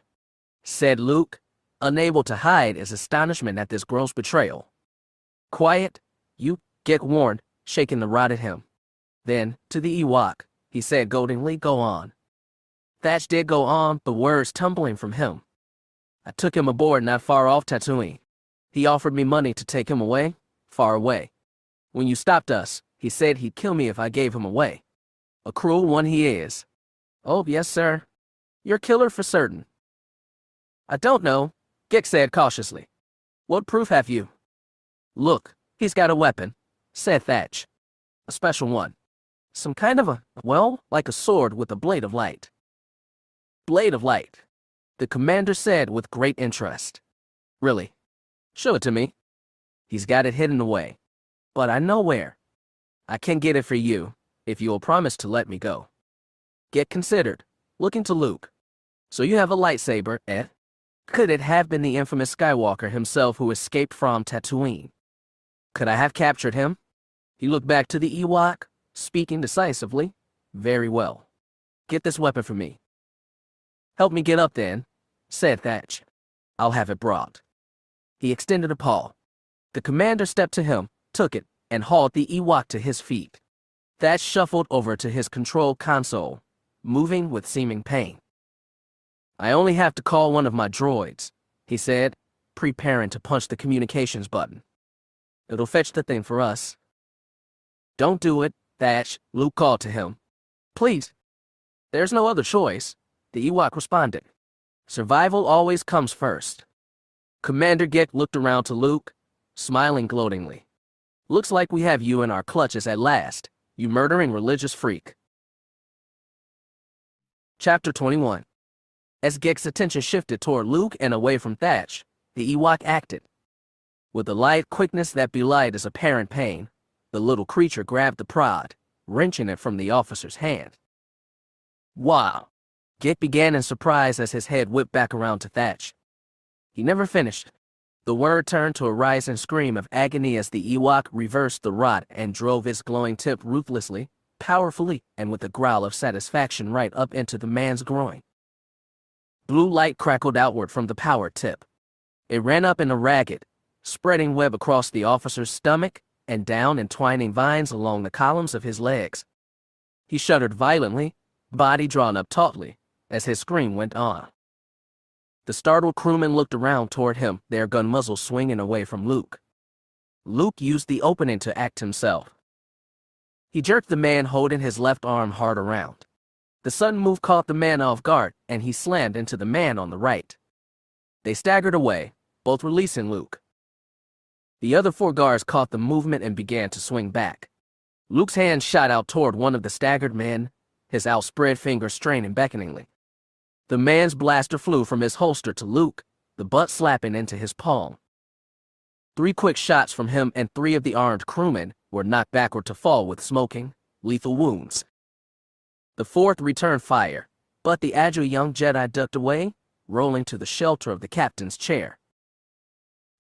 said Luke, unable to hide his astonishment at this gross betrayal. Quiet, you, Gek warned, shaking the rod at him. Then, to the Ewok, he said goadingly, go on. Thatch did go on, the words tumbling from him. I took him aboard not far off Tatooine. He offered me money to take him away, far away. When you stopped us, he said he'd kill me if I gave him away. A cruel one he is. Oh, yes, sir. You're killer for certain. I don't know, Gek said cautiously. What proof have you? Look, he's got a weapon, said Thatch. A special one. Some kind of like a sword with a blade of light. Blade of light, the commander said with great interest. Really? Show it to me. He's got it hidden away. But I know where. I can get it for you, if you'll promise to let me go. Gek considered, looking to Luke. So you have a lightsaber, eh? Could it have been the infamous Skywalker himself who escaped from Tatooine? Could I have captured him? He looked back to the Ewok, speaking decisively. Very well. Get this weapon for me. Help me get up then, said Thatch. I'll have it brought. He extended a paw. The commander stepped to him, took it, and hauled the Ewok to his feet. Thatch shuffled over to his control console, moving with seeming pain. I only have to call one of my droids, he said, preparing to punch the communications button. It'll fetch the thing for us. Don't do it, Thatch, Luke called to him. Please. There's no other choice, the Ewok responded. Survival always comes first. Commander Gek looked around to Luke, smiling gloatingly. Looks like we have you in our clutches at last, you murdering religious freak. Chapter 21. As Gek's attention shifted toward Luke and away from Thatch, the Ewok acted. With a light quickness that belied his apparent pain, the little creature grabbed the prod, wrenching it from the officer's hand. Wow! Gek began in surprise as his head whipped back around to Thatch. He never finished. The word turned to a rising scream of agony as the Ewok reversed the rod and drove its glowing tip ruthlessly, powerfully, and with a growl of satisfaction right up into the man's groin. Blue light crackled outward from the power tip. It ran up in a ragged, spreading web across the officer's stomach and down in twining vines along the columns of his legs. He shuddered violently, body drawn up tautly, as his scream went on. The startled crewmen looked around toward him, their gun muzzles swinging away from Luke. Luke used the opening to act himself. He jerked the man holding his left arm hard around. The sudden move caught the man off guard, and he slammed into the man on the right. They staggered away, both releasing Luke. The other 4 guards caught the movement and began to swing back. Luke's hand shot out toward one of the staggered men, his outspread fingers straining beckoningly. The man's blaster flew from his holster to Luke, the butt slapping into his palm. 3 quick shots from him and 3 of the armed crewmen were knocked backward to fall with smoking, lethal wounds. The 4th returned fire, but the agile young Jedi ducked away, rolling to the shelter of the captain's chair.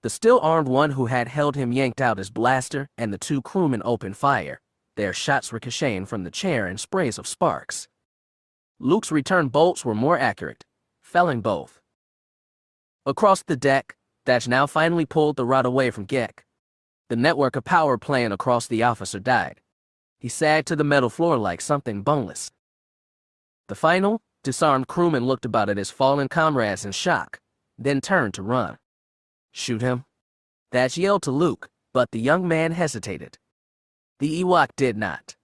The still-armed one who had held him yanked out his blaster, and the 2 crewmen opened fire, their shots ricocheting from the chair in sprays of sparks. Luke's return bolts were more accurate, felling both. Across the deck, Thatch now finally pulled the rod away from Gek. The network of power playing across the officer died. He sagged to the metal floor like something boneless. The final, disarmed crewman looked about at his fallen comrades in shock, then turned to run. Shoot him? Thatch yelled to Luke, but the young man hesitated. The Ewok did not.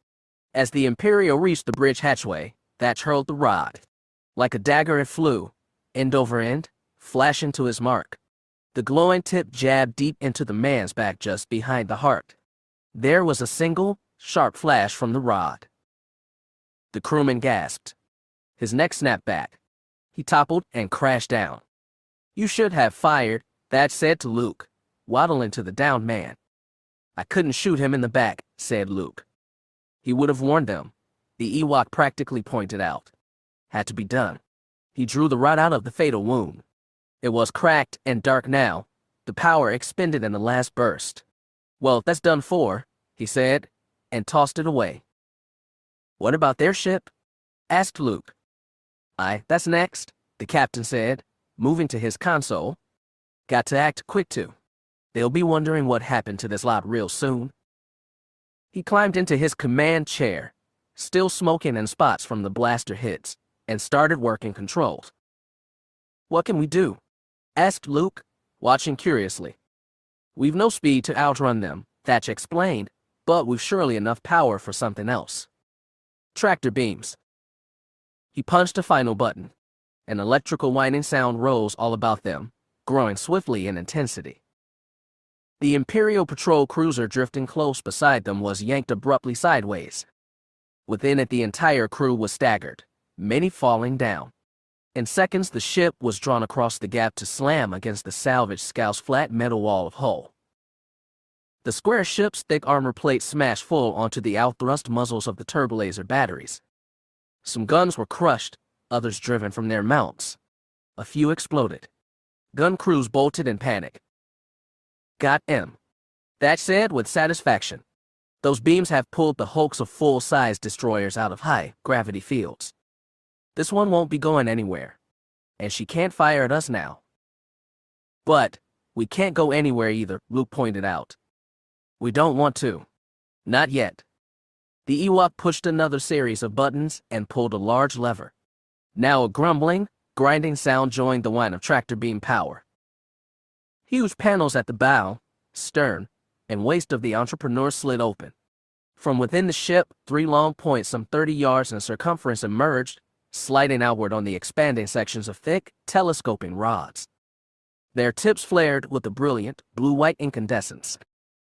As the Imperial reached the bridge hatchway, Thatch hurled the rod. Like a dagger it flew, end over end, flashing to his mark. The glowing tip jabbed deep into the man's back just behind the heart. There was a single, sharp flash from the rod. The crewman gasped. His neck snapped back. He toppled and crashed down. You should have fired, Thatch said to Luke, waddling to the downed man. I couldn't shoot him in the back, said Luke. He would have warned them, the Ewok practically pointed out. Had to be done. He drew the rod out of the fatal wound. It was cracked and dark now, The power expended in the last burst. Well, that's done for, he said, and tossed it away. What about their ship? Asked Luke. That's next, the captain said, moving to his console. Got to act quick too. They'll be wondering what happened to this lot real soon. He climbed into his command chair, still smoking in spots from the blaster hits, and started working controls. What can we do? Asked Luke, watching curiously. We've no speed to outrun them, Thatch explained, but we've surely enough power for something else. Tractor beams. He punched a final button. An electrical whining sound rose all about them, growing swiftly in intensity. The Imperial patrol cruiser drifting close beside them was yanked abruptly sideways. Within it, the entire crew was staggered, many falling down. In seconds, the ship was drawn across the gap to slam against the salvage scow's flat metal wall of hull. The square ship's thick armor plate smashed full onto the outthrust muzzles of the turbolaser batteries. Some guns were crushed, others driven from their mounts. A few exploded. Gun crews bolted in panic. Got him, Thatch said with satisfaction. Those beams have pulled the hulks of full-size destroyers out of high-gravity fields. This one won't be going anywhere, and she can't fire at us now. But we can't go anywhere either, Luke pointed out. We don't want to. Not yet. The Ewok pushed another series of buttons and pulled a large lever. Now a grumbling, grinding sound joined the whine of tractor beam power. Huge panels at the bow, stern, and waist of the Entrepreneur slid open. From within the ship, 3 long points some 30 yards in circumference emerged, sliding outward on the expanding sections of thick, telescoping rods. Their tips flared with a brilliant, blue-white incandescence.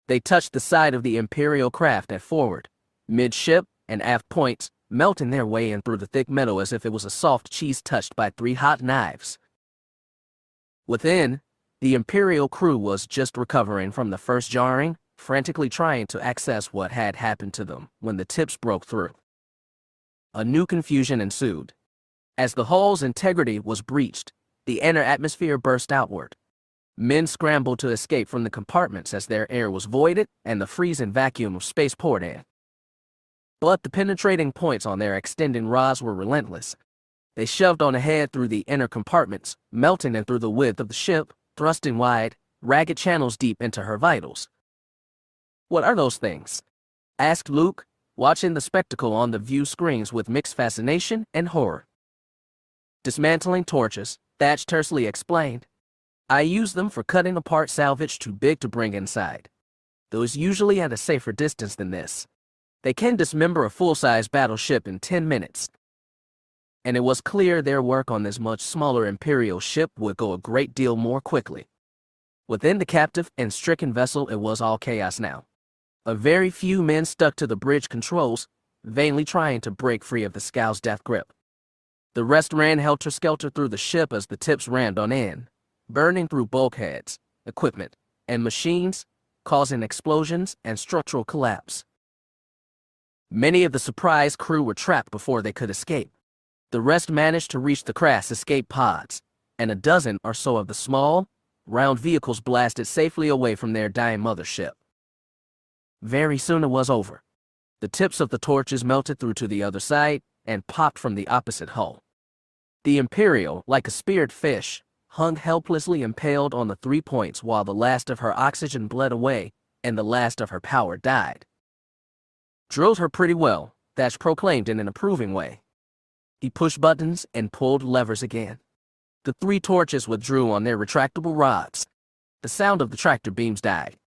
They touched the side of the Imperial craft at forward, midship, and aft points, melting their way in through the thick metal as if it was a soft cheese touched by 3 hot knives. Within, the Imperial crew was just recovering from the first jarring, frantically trying to access what had happened to them when the tips broke through. A new confusion ensued. As the hull's integrity was breached, the inner atmosphere burst outward. Men scrambled to escape from the compartments as their air was voided and the freezing vacuum of space poured in. But the penetrating points on their extending rods were relentless. They shoved on ahead through the inner compartments, melting in through the width of the ship, thrusting wide, ragged channels deep into her vitals. What are those things? Asked Luke, watching the spectacle on the view screens with mixed fascination and horror. Dismantling torches, Thatch tersely explained. I use them for cutting apart salvage too big to bring inside. Those usually at a safer distance than this. They can dismember a full-size battleship in 10 minutes. And it was clear their work on this much smaller Imperial ship would go a great deal more quickly. Within the captive and stricken vessel, it was all chaos now. A very few men stuck to the bridge controls, vainly trying to break free of the scow's death grip. The rest ran helter-skelter through the ship as the tips rammed on in, burning through bulkheads, equipment, and machines, causing explosions and structural collapse. Many of the surprised crew were trapped before they could escape. The rest managed to reach the crash escape pods, and a dozen or so of the small, round vehicles blasted safely away from their dying mothership. Very soon it was over. The tips of the torches melted through to the other side and popped from the opposite hull. The Imperial, like a speared fish, hung helplessly impaled on the 3 points while the last of her oxygen bled away and the last of her power died. Drilled her pretty well, Thatch proclaimed in an approving way. He pushed buttons and pulled levers again. The 3 torches withdrew on their retractable rods. The sound of the tractor beams died.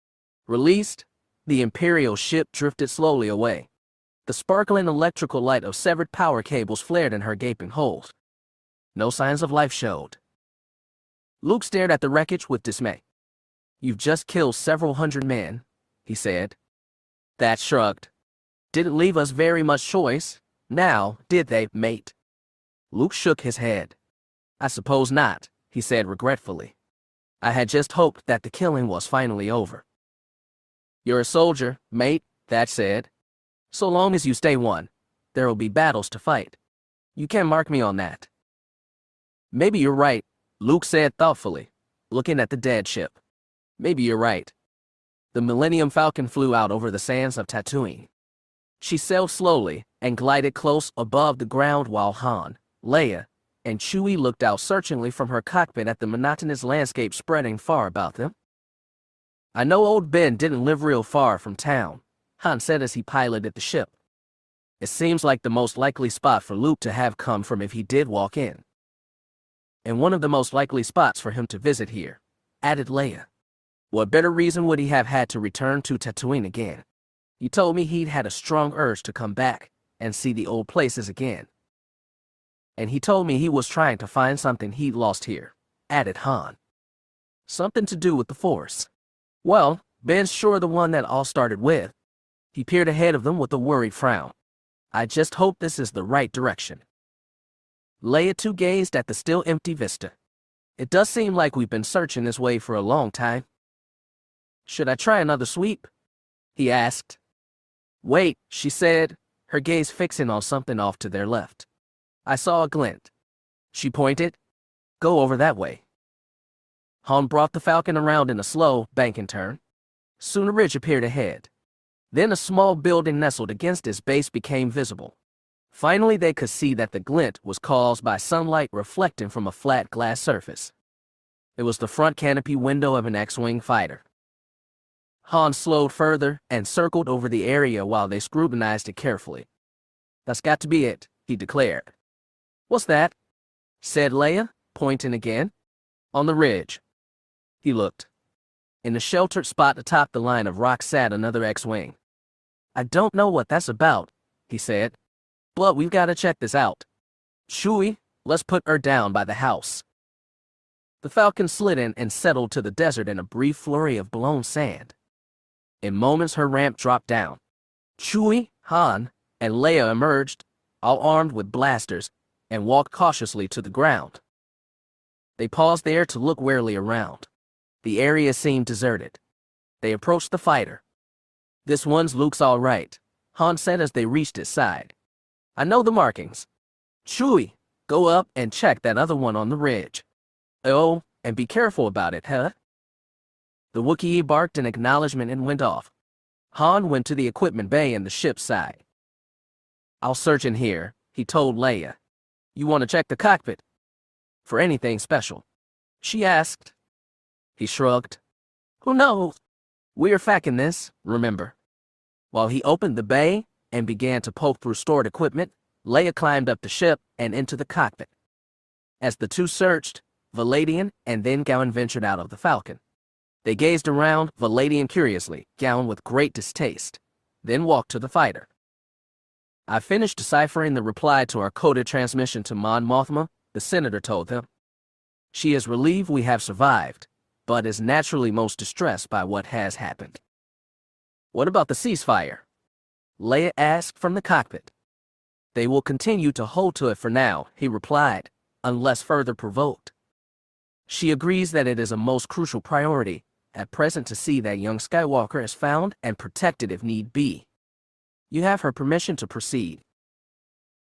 Released, the Imperial ship drifted slowly away. The sparkling electrical light of severed power cables flared in her gaping holes. No signs of life showed. Luke stared at the wreckage with dismay. You've just killed several hundred men, he said. Thatch shrugged. Didn't leave us very much choice, now, did they, mate? Luke shook his head. I suppose not, he said regretfully. I had just hoped that the killing was finally over. You're a soldier, mate, Thatch said. So long as you stay one, there will be battles to fight. You can mark me on that. Maybe you're right, Luke said thoughtfully, looking at the dead ship. Maybe you're right. The Millennium Falcon flew out over the sands of Tatooine. She sailed slowly and glided close above the ground while Han, Leia, and Chewie looked out searchingly from her cockpit at the monotonous landscape spreading far about them. I know old Ben didn't live real far from town, Han said as he piloted the ship. It seems like the most likely spot for Luke to have come from if he did walk in. And one of the most likely spots for him to visit here, added Leia. What better reason would he have had to return to Tatooine again? He told me he'd had a strong urge to come back and see the old places again. And he told me he was trying to find something he'd lost here, added Han. Something to do with the Force. Well, Ben's sure the one that all started with. He peered ahead of them with a worried frown. I just hope this is the right direction. Leia too gazed at the still empty vista. It does seem like we've been searching this way for a long time. Should I try another sweep? He asked. Wait, she said, her gaze fixing on something off to their left. I saw a glint. She pointed. Go over that way. Han brought the Falcon around in a slow, banking turn. Soon a ridge appeared ahead. Then a small building nestled against its base became visible. Finally, they could see that the glint was caused by sunlight reflecting from a flat glass surface. It was the front canopy window of an X-Wing fighter. Han slowed further and circled over the area while they scrutinized it carefully. That's got to be it, he declared. What's that? Said Leia, pointing again. On the ridge. He looked. In a sheltered spot atop the line of rocks sat another X-Wing. I don't know what that's about, he said. But we've got to check this out. Chewie, let's put her down by the house. The Falcon slid in and settled to the desert in a brief flurry of blown sand. In moments, her ramp dropped down. Chewie, Han, and Leia emerged, all armed with blasters, and walked cautiously to the ground. They paused there to look warily around. The area seemed deserted. They approached the fighter. This one's Luke's all right, Han said as they reached its side. I know the markings. Chewie, go up and check that other one on the ridge. Oh, and be careful about it, huh? The Wookiee barked in acknowledgement and went off. Han went to the equipment bay in the ship's side. I'll search in here, he told Leia. You want to check the cockpit? For anything special? She asked. He shrugged. Who knows? We're facking this, remember. While he opened the bay and began to poke through stored equipment, Leia climbed up the ship and into the cockpit. As the two searched, Valadian and then Gowan ventured out of the Falcon. They gazed around, Valadian curiously, Gowan with great distaste, then walked to the fighter. I finished deciphering the reply to our coded transmission to Mon Mothma, the senator told them. She is relieved we have survived, but is naturally most distressed by what has happened. What about the ceasefire? Leia asked from the cockpit. They will continue to hold to it for now, he replied, unless further provoked. She agrees that it is a most crucial priority at present to see that young Skywalker is found and protected if need be. You have her permission to proceed.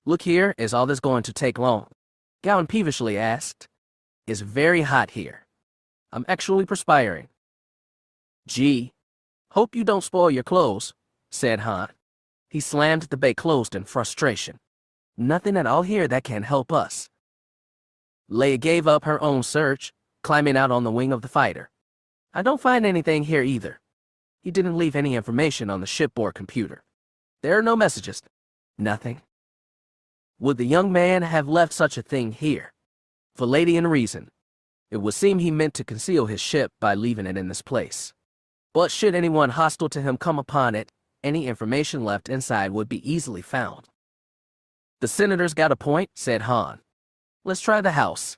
Look here, is all this going to take long? Gowan peevishly asked. It's very hot here. I'm actually perspiring. Gee, hope you don't spoil your clothes, said Han. He slammed the bay closed in frustration. Nothing at all here that can help us. Leia gave up her own search, climbing out on the wing of the fighter. I don't find anything here either. He didn't leave any information on the shipboard computer. There are no messages. Nothing. Would the young man have left such a thing here? Valadian reason. It would seem he meant to conceal his ship by leaving it in this place. But should anyone hostile to him come upon it, any information left inside would be easily found. The senator's got a point, said Han. Let's try the house.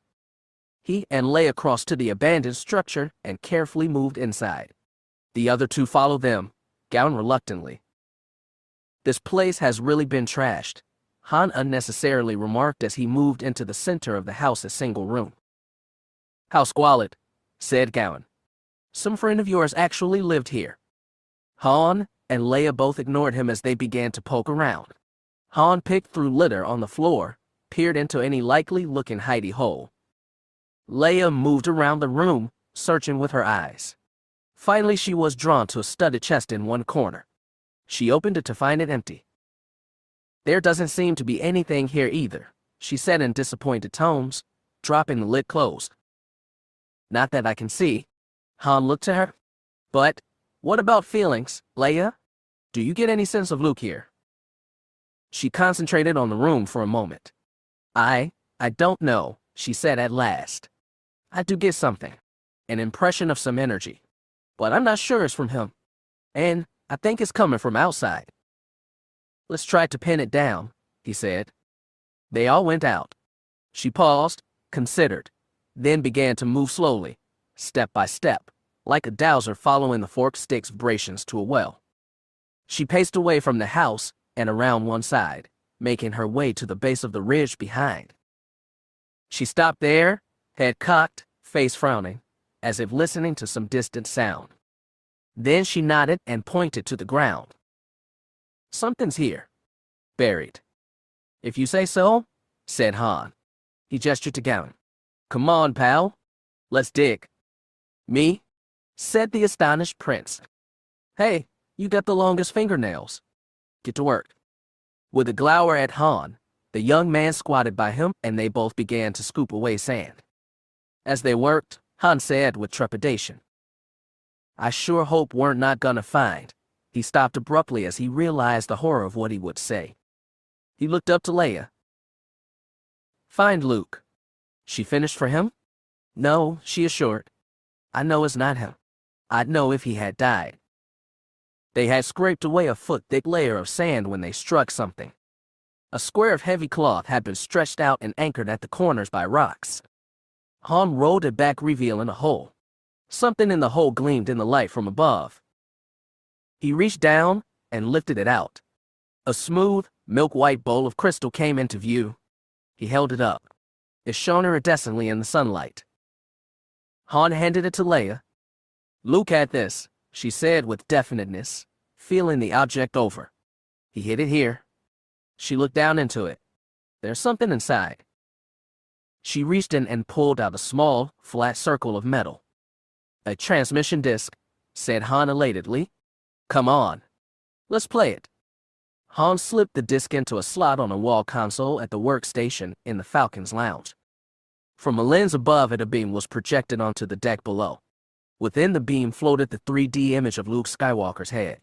He and Leia crossed to the abandoned structure and carefully moved inside. The other two followed them, Gowan reluctantly. This place has really been trashed, Han unnecessarily remarked as he moved into the center of the house a single room. How squalid, said Gowan. Some friend of yours actually lived here. Han and Leia both ignored him as they began to poke around. Han picked through litter on the floor, peered into any likely-looking hidey hole. Leia moved around the room, searching with her eyes. Finally, she was drawn to a studded chest in one corner. She opened it to find it empty. There doesn't seem to be anything here either, she said in disappointed tones, dropping the lid closed. Not that I can see. Han looked to her. But, what about feelings, Leia? Do you get any sense of Luke here? She concentrated on the room for a moment. I don't know, she said at last. I do get something. An impression of some energy. But I'm not sure it's from him. And I think it's coming from outside. Let's try to pin it down, he said. They all went out. She paused, considered, then began to move slowly, step by step, like a dowser following the forked stick's vibrations to a well. She paced away from the house and around one side, making her way to the base of the ridge behind. She stopped there, head cocked, face frowning, as if listening to some distant sound. Then she nodded and pointed to the ground. Something's here. Buried. If you say so, said Han. He gestured to Gowin. Come on, pal. Let's dig. Me? Said the astonished prince. Hey, you got the longest fingernails. Get to work. With a glower at Han, the young man squatted by him and they both began to scoop away sand. As they worked, Han said with trepidation, I sure hope we're not gonna find. He stopped abruptly as he realized the horror of what he would say. He looked up to Leia. Find Luke. She finished for him? No, she assured. I know it's not him. I'd know if he had died. They had scraped away a foot-thick layer of sand when they struck something. A square of heavy cloth had been stretched out and anchored at the corners by rocks. Han rolled it back, revealing a hole. Something in the hole gleamed in the light from above. He reached down and lifted it out. A smooth, milk-white bowl of crystal came into view. He held it up. It shone iridescently in the sunlight. Han handed it to Leia. Look at this, she said with definiteness, feeling the object over. He hid it here. She looked down into it. There's something inside. She reached in and pulled out a small, flat circle of metal. A transmission disc, said Han elatedly. Come on. Let's play it. Han slipped the disc into a slot on a wall console at the workstation in the Falcon's lounge. From a lens above it, a beam was projected onto the deck below. Within the beam floated the 3D image of Luke Skywalker's head.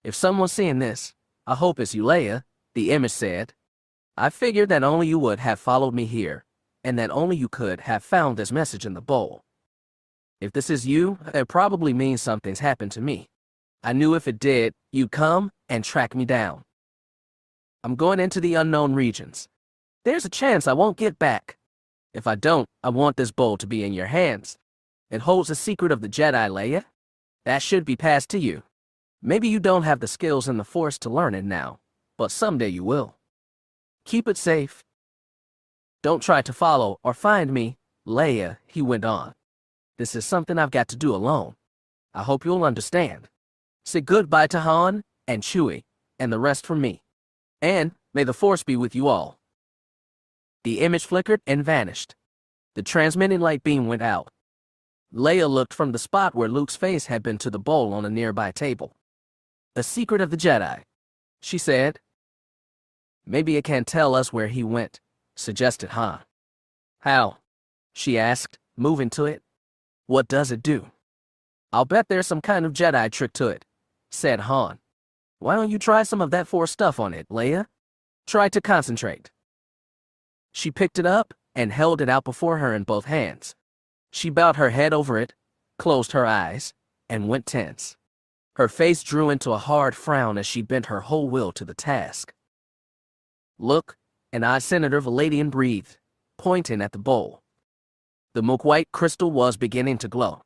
If someone's seeing this, I hope it's you, Leia, the image said. I figured that only you would have followed me here, and that only you could have found this message in the bowl. If this is you, it probably means something's happened to me. I knew if it did, you'd come and track me down. I'm going into the unknown regions. There's a chance I won't get back. If I don't, I want this bowl to be in your hands. It holds the secret of the Jedi, Leia. That should be passed to you. Maybe you don't have the skills in the Force to learn it now, but someday you will. Keep it safe. Don't try to follow or find me, Leia, he went on. This is something I've got to do alone. I hope you'll understand. Say goodbye to Han and Chewie and the rest from me. And may the Force be with you all. The image flickered and vanished. The transmitting light beam went out. Leia looked from the spot where Luke's face had been to the bowl on a nearby table. The secret of the Jedi, she said. Maybe it can tell us where he went, suggested Han. How? She asked, moving to it. What does it do? I'll bet there's some kind of Jedi trick to it, said Han. Why don't you try some of that Force stuff on it, Leia? Try to concentrate. She picked it up and held it out before her in both hands. She bowed her head over it, closed her eyes, and went tense. Her face drew into a hard frown as she bent her whole will to the task. Look, an odd Senator Valadian breathed, pointing at the bowl. The milk-white crystal was beginning to glow.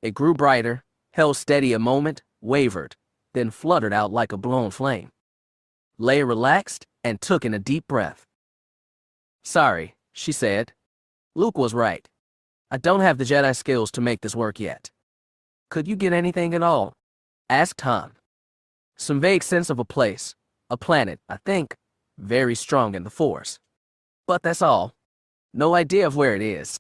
It grew brighter, held steady a moment, wavered, then fluttered out like a blown flame. Leia relaxed and took in a deep breath. Sorry, she said. Luke was right. I don't have the Jedi skills to make this work yet. Could you get anything at all? Asked Han. Some vague sense of a place, a planet, I think, very strong in the Force. But that's all. No idea of where it is.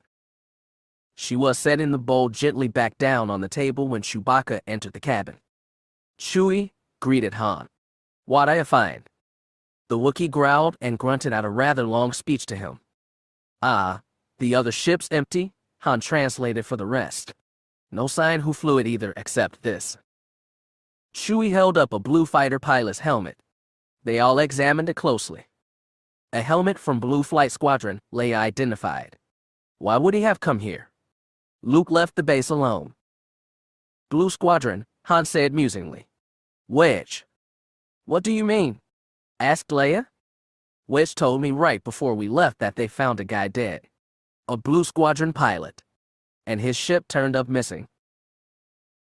She was setting the bowl gently back down on the table when Chewbacca entered the cabin. "Chewie," greeted Han. "What I find?" The Wookiee growled and grunted out a rather long speech to him. "Ah, the other ship's empty," Han translated for the rest. "No sign who flew it either except this." Chewie held up a blue fighter pilot's helmet. They all examined it closely. A helmet from Blue Flight Squadron, Leia identified. Why would he have come here? Luke left the base alone. "Blue Squadron," Han said musingly. "Wedge." "What do you mean?" asked Leia. "Wedge told me right before we left that they found a guy dead. A Blue Squadron pilot. And his ship turned up missing."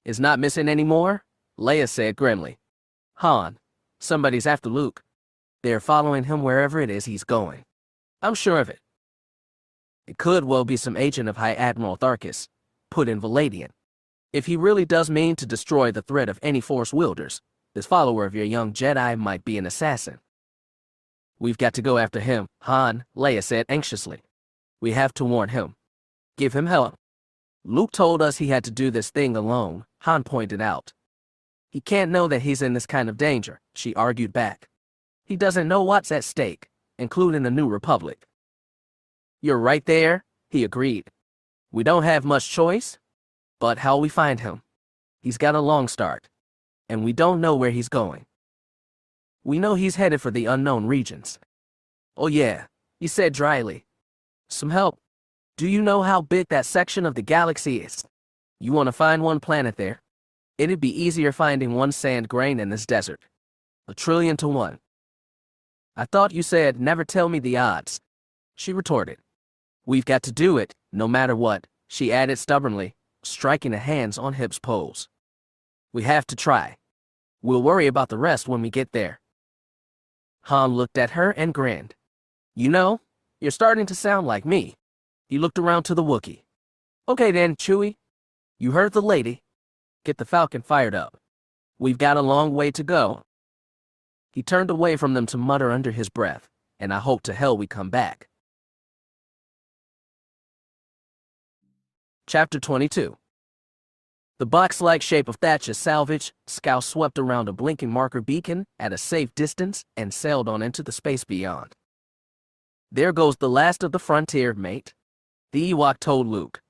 "Is not missing anymore?" Leia said grimly. "Han, somebody's after Luke. They're following him wherever it is he's going. I'm sure of it." "It could well be some agent of High Admiral Tharus," put in Valadian. "If he really does mean to destroy the threat of any Force wielders, this follower of your young Jedi might be an assassin." "We've got to go after him, Han," Leia said anxiously. "We have to warn him. Give him help." "Luke told us he had to do this thing alone," Han pointed out. "He can't know that he's in this kind of danger," she argued back. "He doesn't know what's at stake, including the New Republic." "You're right there," he agreed. "We don't have much choice. But how'll we find him? He's got a long start, and we don't know where he's going. We know he's headed for the unknown regions." "Oh yeah," he said dryly. "Some help. Do you know how big that section of the galaxy is? You want to find one planet there? It'd be easier finding one sand grain in this desert. 1,000,000,000 to 1. "I thought you said never tell me the odds," she retorted. "We've got to do it, no matter what," she added stubbornly, striking a hands on hips pose. "We have to try. We'll worry about the rest when we get there." Han looked at her and grinned. "You know, you're starting to sound like me." He looked around to the Wookiee. "Okay then, Chewie. You heard the lady. Get the Falcon fired up. We've got a long way to go." He turned away from them to mutter under his breath, "And I hope to hell we come back." Chapter 22. The box-like shape of Thatcher's salvage scow swept around a blinking marker beacon at a safe distance and sailed on into the space beyond. "There goes the last of the frontier, mate," the Ewok told Luke.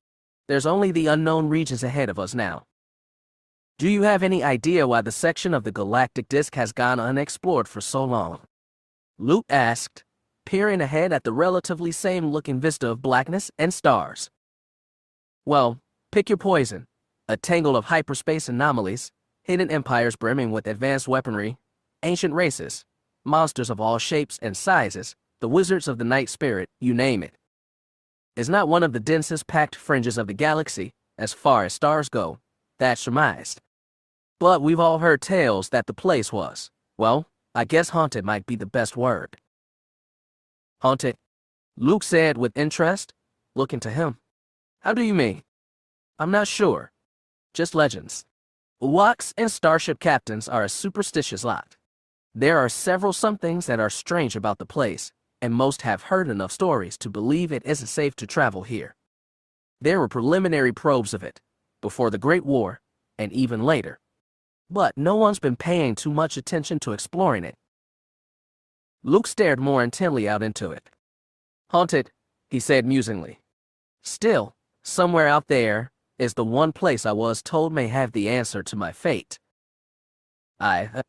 "There's only the unknown regions ahead of us now." "Do you have any idea why the section of the galactic disk has gone unexplored for so long?" Luke asked, peering ahead at the relatively same-looking vista of blackness and stars. "Well, pick your poison. A tangle of hyperspace anomalies, hidden empires brimming with advanced weaponry, ancient races, monsters of all shapes and sizes, the wizards of the night spirit, you name it. It's not one of the densest packed fringes of the galaxy, as far as stars go, that's surmised. But we've all heard tales that the place was, well, I guess haunted might be the best word." "Haunted?" Luke said with interest, looking to him. "How do you mean?" "I'm not sure. Just legends. Ewoks and starship captains are a superstitious lot. There are some things that are strange about the place, and most have heard enough stories to believe it isn't safe to travel here. There were preliminary probes of it, before the Great War, and even later. But no one's been paying too much attention to exploring it." Luke stared more intently out into it. "Haunted," he said musingly. "Still, somewhere out there is the one place I was told may have the answer to my fate." I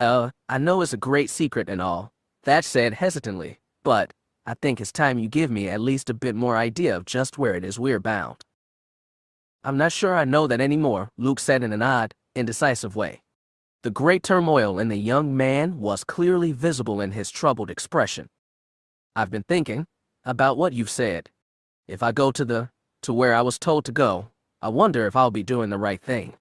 know it's a great secret and all," Thatch said hesitantly, "but I think it's time you give me at least a bit more idea of just where it is we're bound." "I'm not sure I know that anymore," Luke said in an odd, indecisive way. The great turmoil in the young man was clearly visible in his troubled expression. "I've been thinking about what you've said. If I go to where I was told to go, I wonder if I'll be doing the right thing.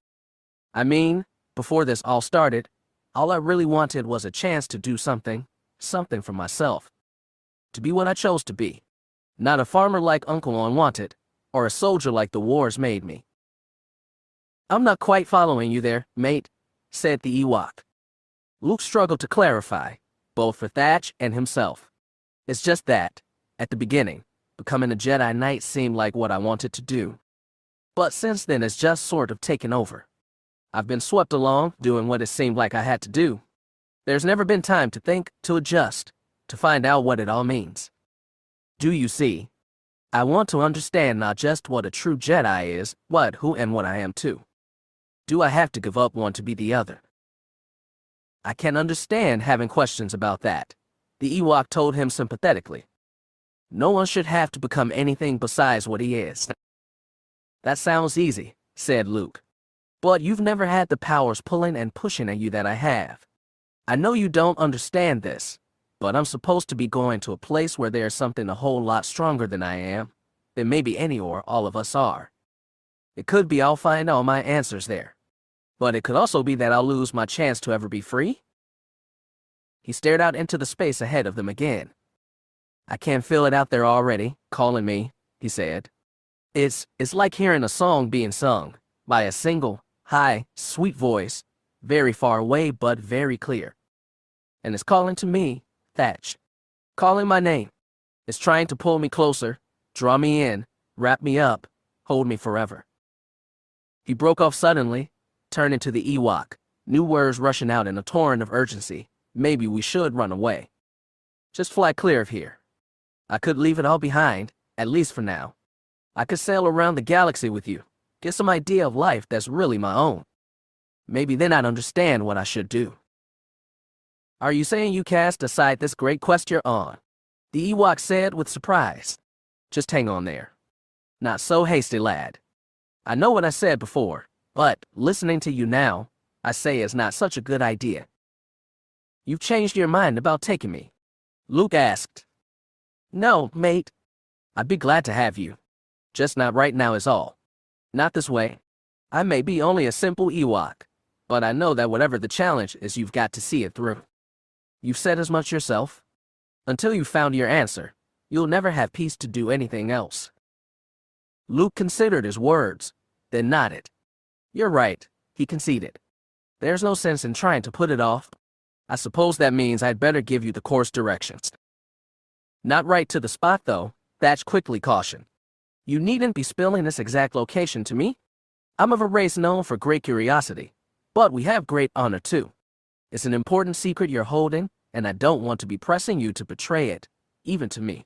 I mean, before this all started, all I really wanted was a chance to do something for myself. To be what I chose to be. Not a farmer like Uncle Unwanted, or a soldier like the wars made me." "I'm not quite following you there, mate," said the Ewok. Luke struggled to clarify, both for Thatch and himself. "It's just that, at the beginning, becoming a Jedi Knight seemed like what I wanted to do. but since then it's just sort of taken over. I've been swept along, doing what it seemed like I had to do. There's never been time to think, to adjust, to find out what it all means. Do you see? I want to understand not just what a true Jedi is, what, who, and what I am too. Do I have to give up one to be the other? I can understand having questions about that, the Ewok told him sympathetically. No one should have to become anything besides what he is. That sounds easy, said Luke. But you've never had the powers pulling and pushing at you that I have. I know you don't understand this, but I'm supposed to be going to a place where there's something a whole lot stronger than I am, than maybe any or all of us are. It could be I'll find all my answers there, but it could also be that I'll lose my chance to ever be free. He stared out into the space ahead of them again. I can feel it out there already, calling me, he said. It's like hearing a song being sung by a single, high, sweet voice, very far away but very clear. And it's calling to me, Thatch. Calling my name. It's trying to pull me closer, draw me in, wrap me up, hold me forever. He broke off suddenly, turning to the Ewok, new words rushing out in a torrent of urgency. Maybe we should run away. Just fly clear of here. I could leave it all behind, at least for now. I could sail around the galaxy with you, get some idea of life that's really my own. Maybe then I'd understand what I should do. Are you saying you cast aside this great quest you're on? The Ewok said with surprise. Just hang on there. Not so hasty, lad. I know what I said before, but listening to you now, I say it's not such a good idea. You've changed your mind about taking me? Luke asked. No, mate. I'd be glad to have you. Just not right now is all. Not this way. I may be only a simple Ewok, but I know that whatever the challenge is, you've got to see it through. You've said as much yourself. Until you've found your answer, you'll never have peace to do anything else. Luke considered his words, then nodded. You're right, he conceded. There's no sense in trying to put it off. I suppose that means I'd better give you the course directions. Not right to the spot, though, Thatch quickly cautioned. You needn't be spilling this exact location to me. I'm of a race known for great curiosity, but we have great honor too. It's an important secret you're holding, and I don't want to be pressing you to betray it, even to me.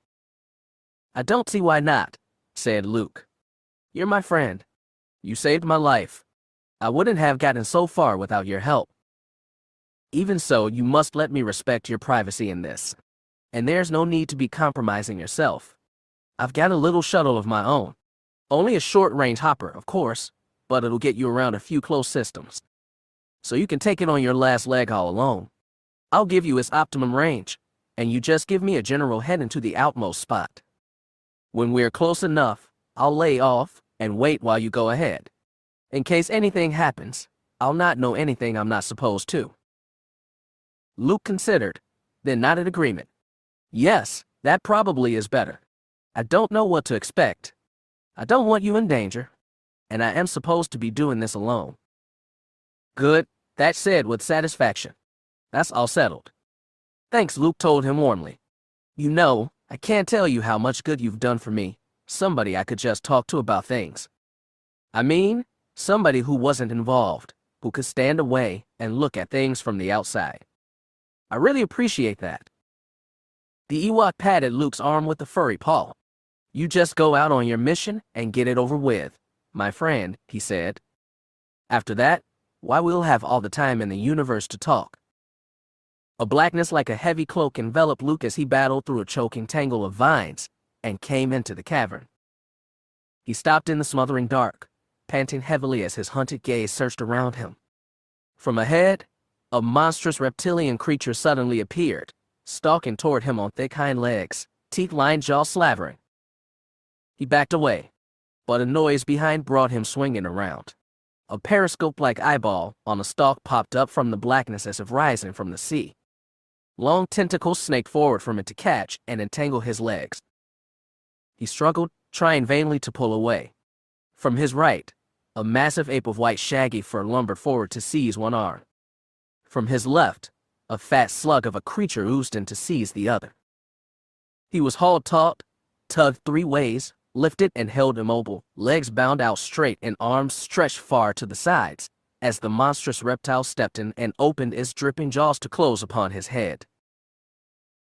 I don't see why not, said Luke. You're my friend. You saved my life. I wouldn't have gotten so far without your help. Even so, you must let me respect your privacy in this. And there's no need to be compromising yourself. I've got a little shuttle of my own. Only a short-range hopper, of course, but it'll get you around a few close systems. So you can take it on your last leg all alone. I'll give you its optimum range, and you just give me a general heading to the outmost spot. When we're close enough, I'll lay off and wait while you go ahead. In case anything happens, I'll not know anything I'm not supposed to. Luke considered, then nodded agreement. Yes, that probably is better. I don't know what to expect. I don't want you in danger, and I am supposed to be doing this alone. Good, Thatch said with satisfaction. That's all settled. Thanks, Luke told him warmly. You know, I can't tell you how much good you've done for me, somebody I could just talk to about things. I mean, somebody who wasn't involved, who could stand away and look at things from the outside. I really appreciate that. The Ewok patted Luke's arm with a furry paw. You just go out on your mission and get it over with, my friend, he said. After that, why, we'll have all the time in the universe to talk. A blackness like a heavy cloak enveloped Luke as he battled through a choking tangle of vines and came into the cavern. He stopped in the smothering dark, panting heavily as his hunted gaze searched around him. From ahead, a monstrous reptilian creature suddenly appeared, stalking toward him on thick hind legs, teeth-lined jaw slavering. He backed away, but a noise behind brought him swinging around. A periscope-like eyeball on a stalk popped up from the blackness as if rising from the sea. Long tentacles snaked forward from it to catch and entangle his legs. He struggled, trying vainly to pull away. From his right, a massive ape of white shaggy fur lumbered forward to seize one arm. From his left, a fat slug of a creature oozed in to seize the other. He was hauled taut, tugged three ways, lifted and held immobile, legs bound out straight and arms stretched far to the sides, as the monstrous reptile stepped in and opened its dripping jaws to close upon his head.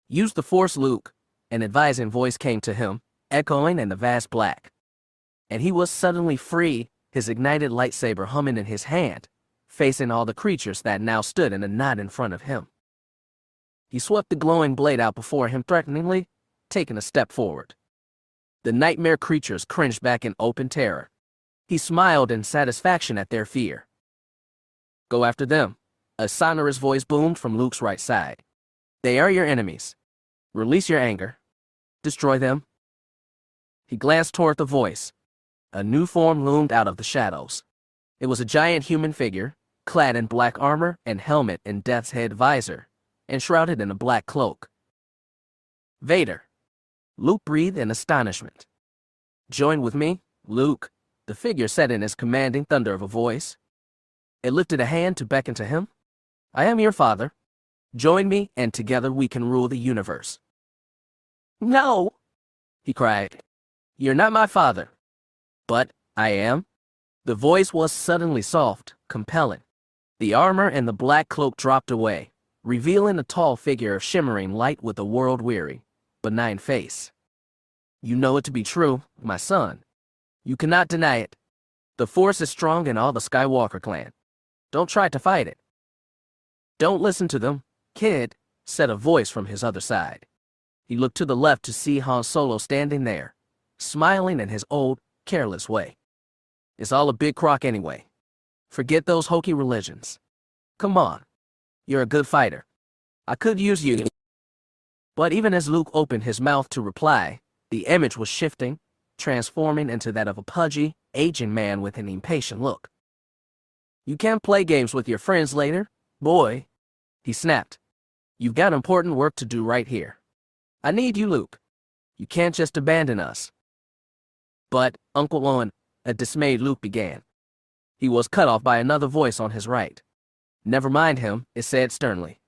"Use the Force, Luke," an advising voice came to him, echoing in the vast black. And he was suddenly free, his ignited lightsaber humming in his hand, facing all the creatures that now stood in a knot in front of him. He swept the glowing blade out before him threateningly, taking a step forward. The nightmare creatures cringed back in open terror. He smiled in satisfaction at their fear. "Go after them," a sonorous voice boomed from Luke's right side. "They are your enemies. Release your anger. Destroy them." He glanced toward the voice. A new form loomed out of the shadows. It was a giant human figure, clad in black armor and helmet and death's head visor, and shrouded in a black cloak. "Vader." Luke breathed in astonishment. "Join with me, Luke," the figure said in his commanding thunder of a voice. It lifted a hand to beckon to him. "I am your father. Join me, and together we can rule the universe." "No," he cried. "You're not my father." "But I am." The voice was suddenly soft, compelling. The armor and the black cloak dropped away, revealing a tall figure of shimmering light with a world-weary, benign face. "You know it to be true, my son. You cannot deny it. The Force is strong in all the Skywalker clan. Don't try to fight it." "Don't listen to them, kid," said a voice from his other side. He looked to the left to see Han Solo standing there, smiling in his old, careless way. "It's all a big crock anyway. Forget those hokey religions. Come on. You're a good fighter. I could use you." But even as Luke opened his mouth to reply, the image was shifting, transforming into that of a pudgy, aging man with an impatient look. "You can't play games with your friends later, boy," he snapped. "You've got important work to do right here. I need you, Luke. You can't just abandon us." "But, Uncle Owen," a dismayed Luke began. He was cut off by another voice on his right. "Never mind him," it said sternly.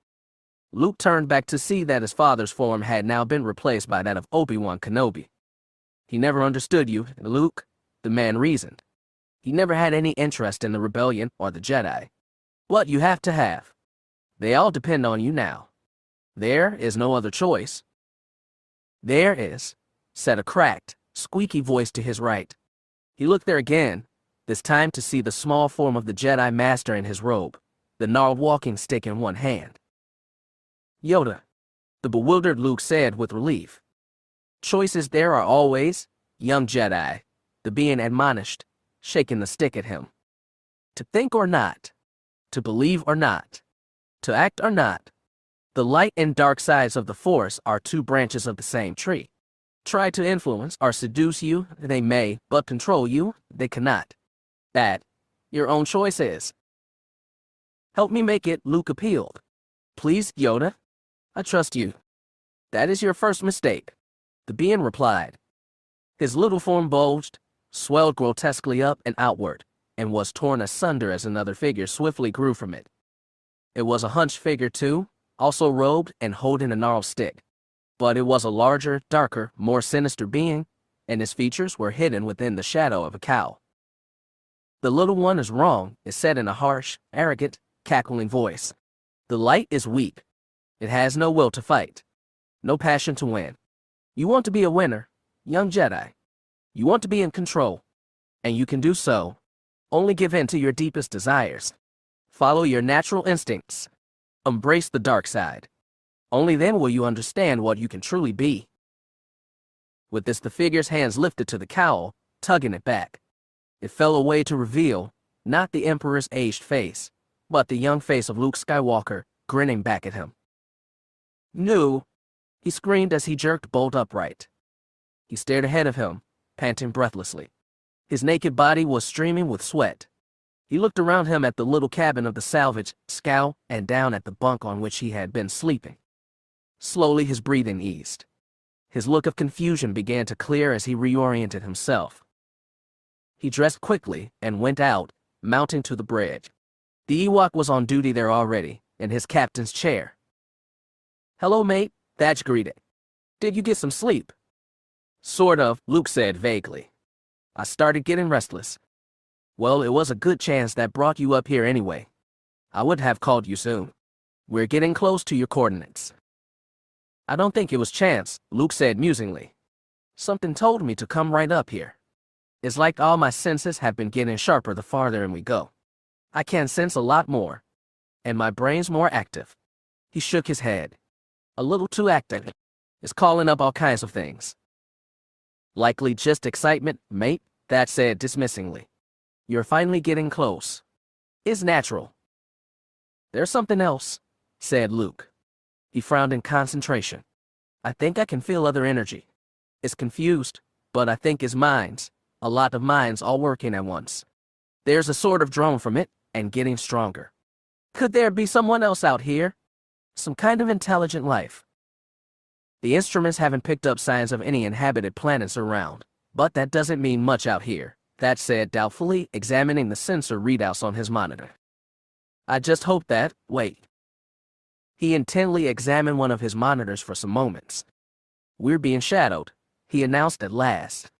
Luke turned back to see that his father's form had now been replaced by that of Obi-Wan Kenobi. "He never understood you, Luke," the man reasoned. "He never had any interest in the rebellion or the Jedi. What you have to have. They all depend on you now. There is no other choice." "There is," said a cracked, squeaky voice to his right. He looked there again, this time to see the small form of the Jedi Master in his robe, the gnarled walking stick in one hand. "Yoda," the bewildered Luke said with relief. "Choices there are always, young Jedi," the being admonished, shaking the stick at him. "To think or not, to believe or not, to act or not. The light and dark sides of the Force are two branches of the same tree. Try to influence or seduce you, they may, but control you, they cannot. That, your own choice is." "Help me make it," Luke appealed. "Please, Yoda. I trust you." "That is your first mistake," the being replied. His little form bulged, swelled grotesquely up and outward, and was torn asunder as another figure swiftly grew from it. It was a hunched figure too, also robed and holding a gnarled stick. But it was a larger, darker, more sinister being, and his features were hidden within the shadow of a cowl. "The little one is wrong," it said in a harsh, arrogant, cackling voice. "The light is weak. It has no will to fight, no passion to win. You want to be a winner, young Jedi. You want to be in control, and you can do so. Only give in to your deepest desires. Follow your natural instincts. Embrace the dark side. Only then will you understand what you can truly be." With this, the figure's hands lifted to the cowl, tugging it back. It fell away to reveal, not the Emperor's aged face, but the young face of Luke Skywalker, grinning back at him. "No!" he screamed as he jerked bolt upright. He stared ahead of him, panting breathlessly. His naked body was streaming with sweat. He looked around him at the little cabin of the salvage scow and down at the bunk on which he had been sleeping. Slowly his breathing eased. His look of confusion began to clear as he reoriented himself. He dressed quickly and went out, mounting to the bridge. The Ewok was on duty there already, in his captain's chair. "Hello, mate," Thatch greeted. "Did you get some sleep?" Sort of, Luke said vaguely. I started getting restless. Well, it was a good chance that brought you up here anyway. I would have called you soon. We're getting close to your coordinates. I don't think it was chance, Luke said musingly. Something told me to come right up here. It's like all my senses have been getting sharper the farther in we go. I can sense a lot more. And my brain's more active. He shook his head. A little too active. It's calling up all kinds of things. Likely just excitement, mate, that said dismissingly. You're finally getting close. It's natural. There's something else, said Luke. He frowned in concentration. I think I can feel other energy. It's confused, but I think it's minds. A lot of minds all working at once. There's a sort of drone from it, and getting stronger. Could there be someone else out here? Some kind of intelligent life. The instruments haven't picked up signs of any inhabited planets around, but that doesn't mean much out here, that said doubtfully, examining the sensor readouts on his monitor. I just hope that, wait. He intently examined one of his monitors for some moments. We're being shadowed, he announced at last.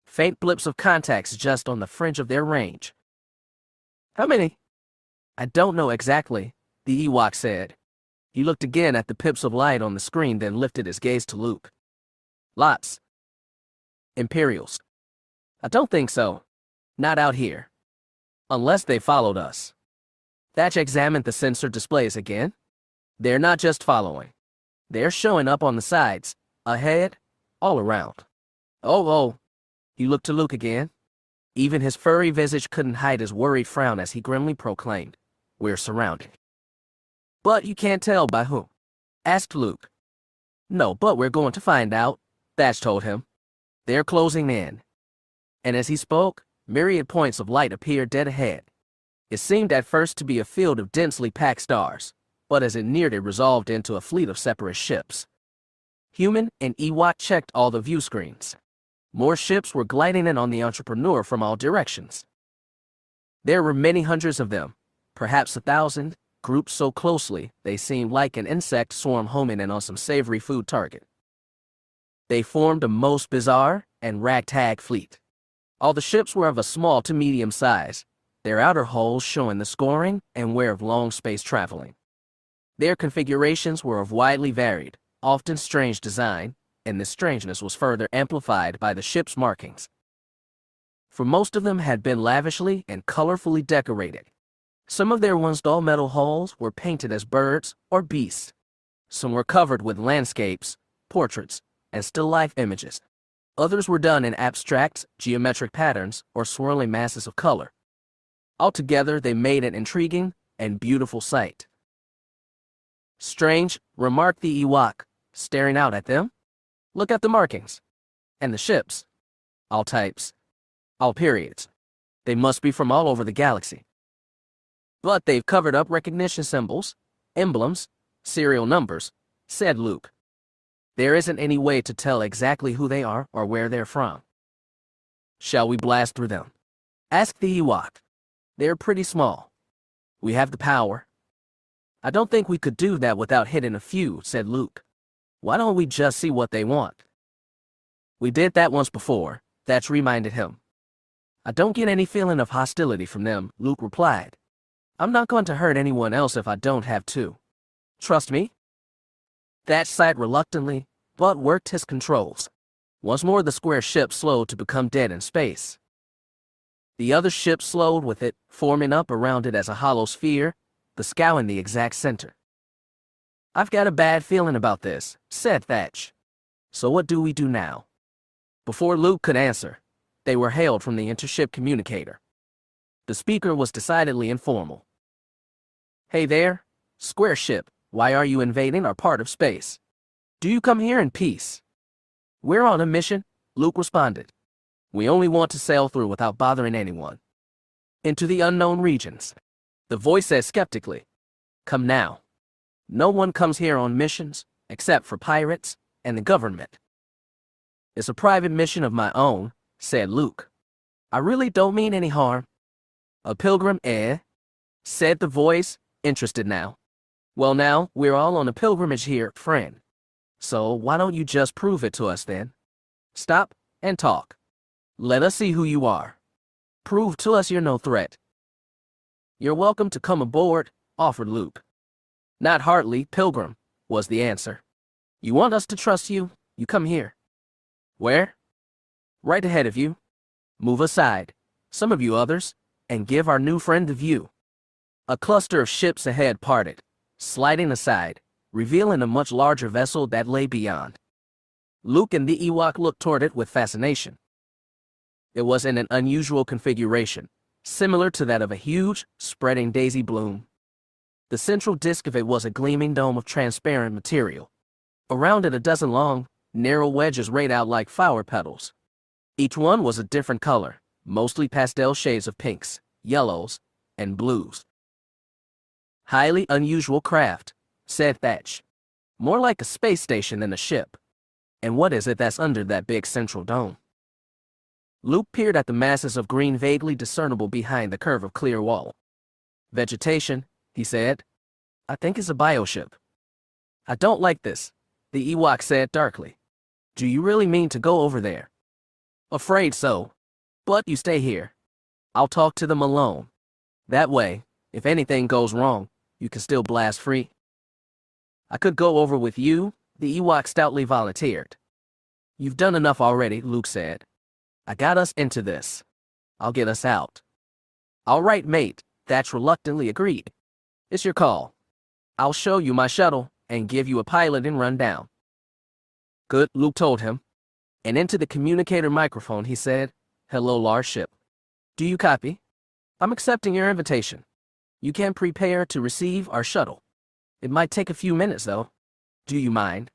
Faint blips of contacts just on the fringe of their range. How many? I don't know exactly, the Ewok said. He looked again at the pips of light on the screen, then lifted his gaze to Luke. Lots. Imperials. I don't think so. Not out here. Unless they followed us. Thatch examined the sensor displays again. They're not just following. They're showing up on the sides, ahead, all around. Oh. He looked to Luke again. Even his furry visage couldn't hide his worried frown as he grimly proclaimed, We're surrounded. But you can't tell by whom? Asked Luke. No, but we're going to find out, Thatch told him. They're closing in. And as he spoke, myriad points of light appeared dead ahead. It seemed at first to be a field of densely packed stars, but as it neared it resolved into a fleet of separate ships. Human and Ewok checked all the view screens. More ships were gliding in on the entrepreneur from all directions. There were many hundreds of them, perhaps 1,000, grouped so closely they seemed like an insect swarm homing in on some savory food target. They formed a most bizarre and ragtag fleet. All the ships were of a small to medium size, their outer hulls showing the scoring and wear of long space traveling. Their configurations were of widely varied, often strange design, and this strangeness was further amplified by the ship's markings. For most of them had been lavishly and colorfully decorated. Some of their once dull metal hulls were painted as birds or beasts. Some were covered with landscapes, portraits, and still life images. Others were done in abstract, geometric patterns or swirling masses of color. Altogether, they made an intriguing and beautiful sight. Strange, remarked the Ewok, staring out at them. Look at the markings. And the ships. All types. All periods. They must be from all over the galaxy. But they've covered up recognition symbols, emblems, serial numbers, said Luke. There isn't any way to tell exactly who they are or where they're from. Shall we blast through them? Asked the Ewok. They're pretty small. We have the power. I don't think we could do that without hitting a few, said Luke. Why don't we just see what they want? We did that once before, Thatch reminded him. I don't get any feeling of hostility from them, Luke replied. I'm not going to hurt anyone else if I don't have to. Trust me? Thatch sighed reluctantly, but worked his controls. Once more the square ship slowed to become dead in space. The other ship slowed with it, forming up around it as a hollow sphere, the scow in the exact center. I've got a bad feeling about this, said Thatch. So what do we do now? Before Luke could answer, they were hailed from the intership communicator. The speaker was decidedly informal. Hey there, square ship, why are you invading our part of space? Do you come here in peace? We're on a mission, Luke responded. We only want to sail through without bothering anyone. Into the unknown regions. The voice said skeptically. Come now. No one comes here on missions, except for pirates and the government. It's a private mission of my own, said Luke. I really don't mean any harm. A pilgrim, said the voice, interested now. Well now, we're all on a pilgrimage here, friend. So why don't you just prove it to us then? Stop and talk. Let us see who you are. Prove to us you're no threat. You're welcome to come aboard, offered Luke. Not hardly, Pilgrim, was the answer. You want us to trust you? You come here. Where? Right ahead of you. Move aside, some of you others, and give our new friend a view. A cluster of ships ahead parted, sliding aside, revealing a much larger vessel that lay beyond. Luke and the Ewok looked toward it with fascination. It was in an unusual configuration, similar to that of a huge, spreading daisy bloom. The central disk of it was a gleaming dome of transparent material. Around it, a dozen long, narrow wedges rayed out like flower petals. Each one was a different color, mostly pastel shades of pinks, yellows, and blues. Highly unusual craft, said Thatch. More like a space station than a ship. And what is it that's under that big central dome? Luke peered at the masses of green vaguely discernible behind the curve of clear wall. Vegetation, he said. I think it's a bioship. I don't like this, the Ewok said darkly. Do you really mean to go over there? Afraid so. But you stay here. I'll talk to them alone. That way, if anything goes wrong, you can still blast free. I could go over with you, the Ewok stoutly volunteered. You've done enough already, Luke said. I got us into this. I'll get us out. All right, mate, Thatch reluctantly agreed. It's your call. I'll show you my shuttle and give you a pilot and run down. Good, Luke told him. And into the communicator microphone he said, Hello, Lars ship. Do you copy? I'm accepting your invitation. You can prepare to receive our shuttle. It might take a few minutes, though. Do you mind?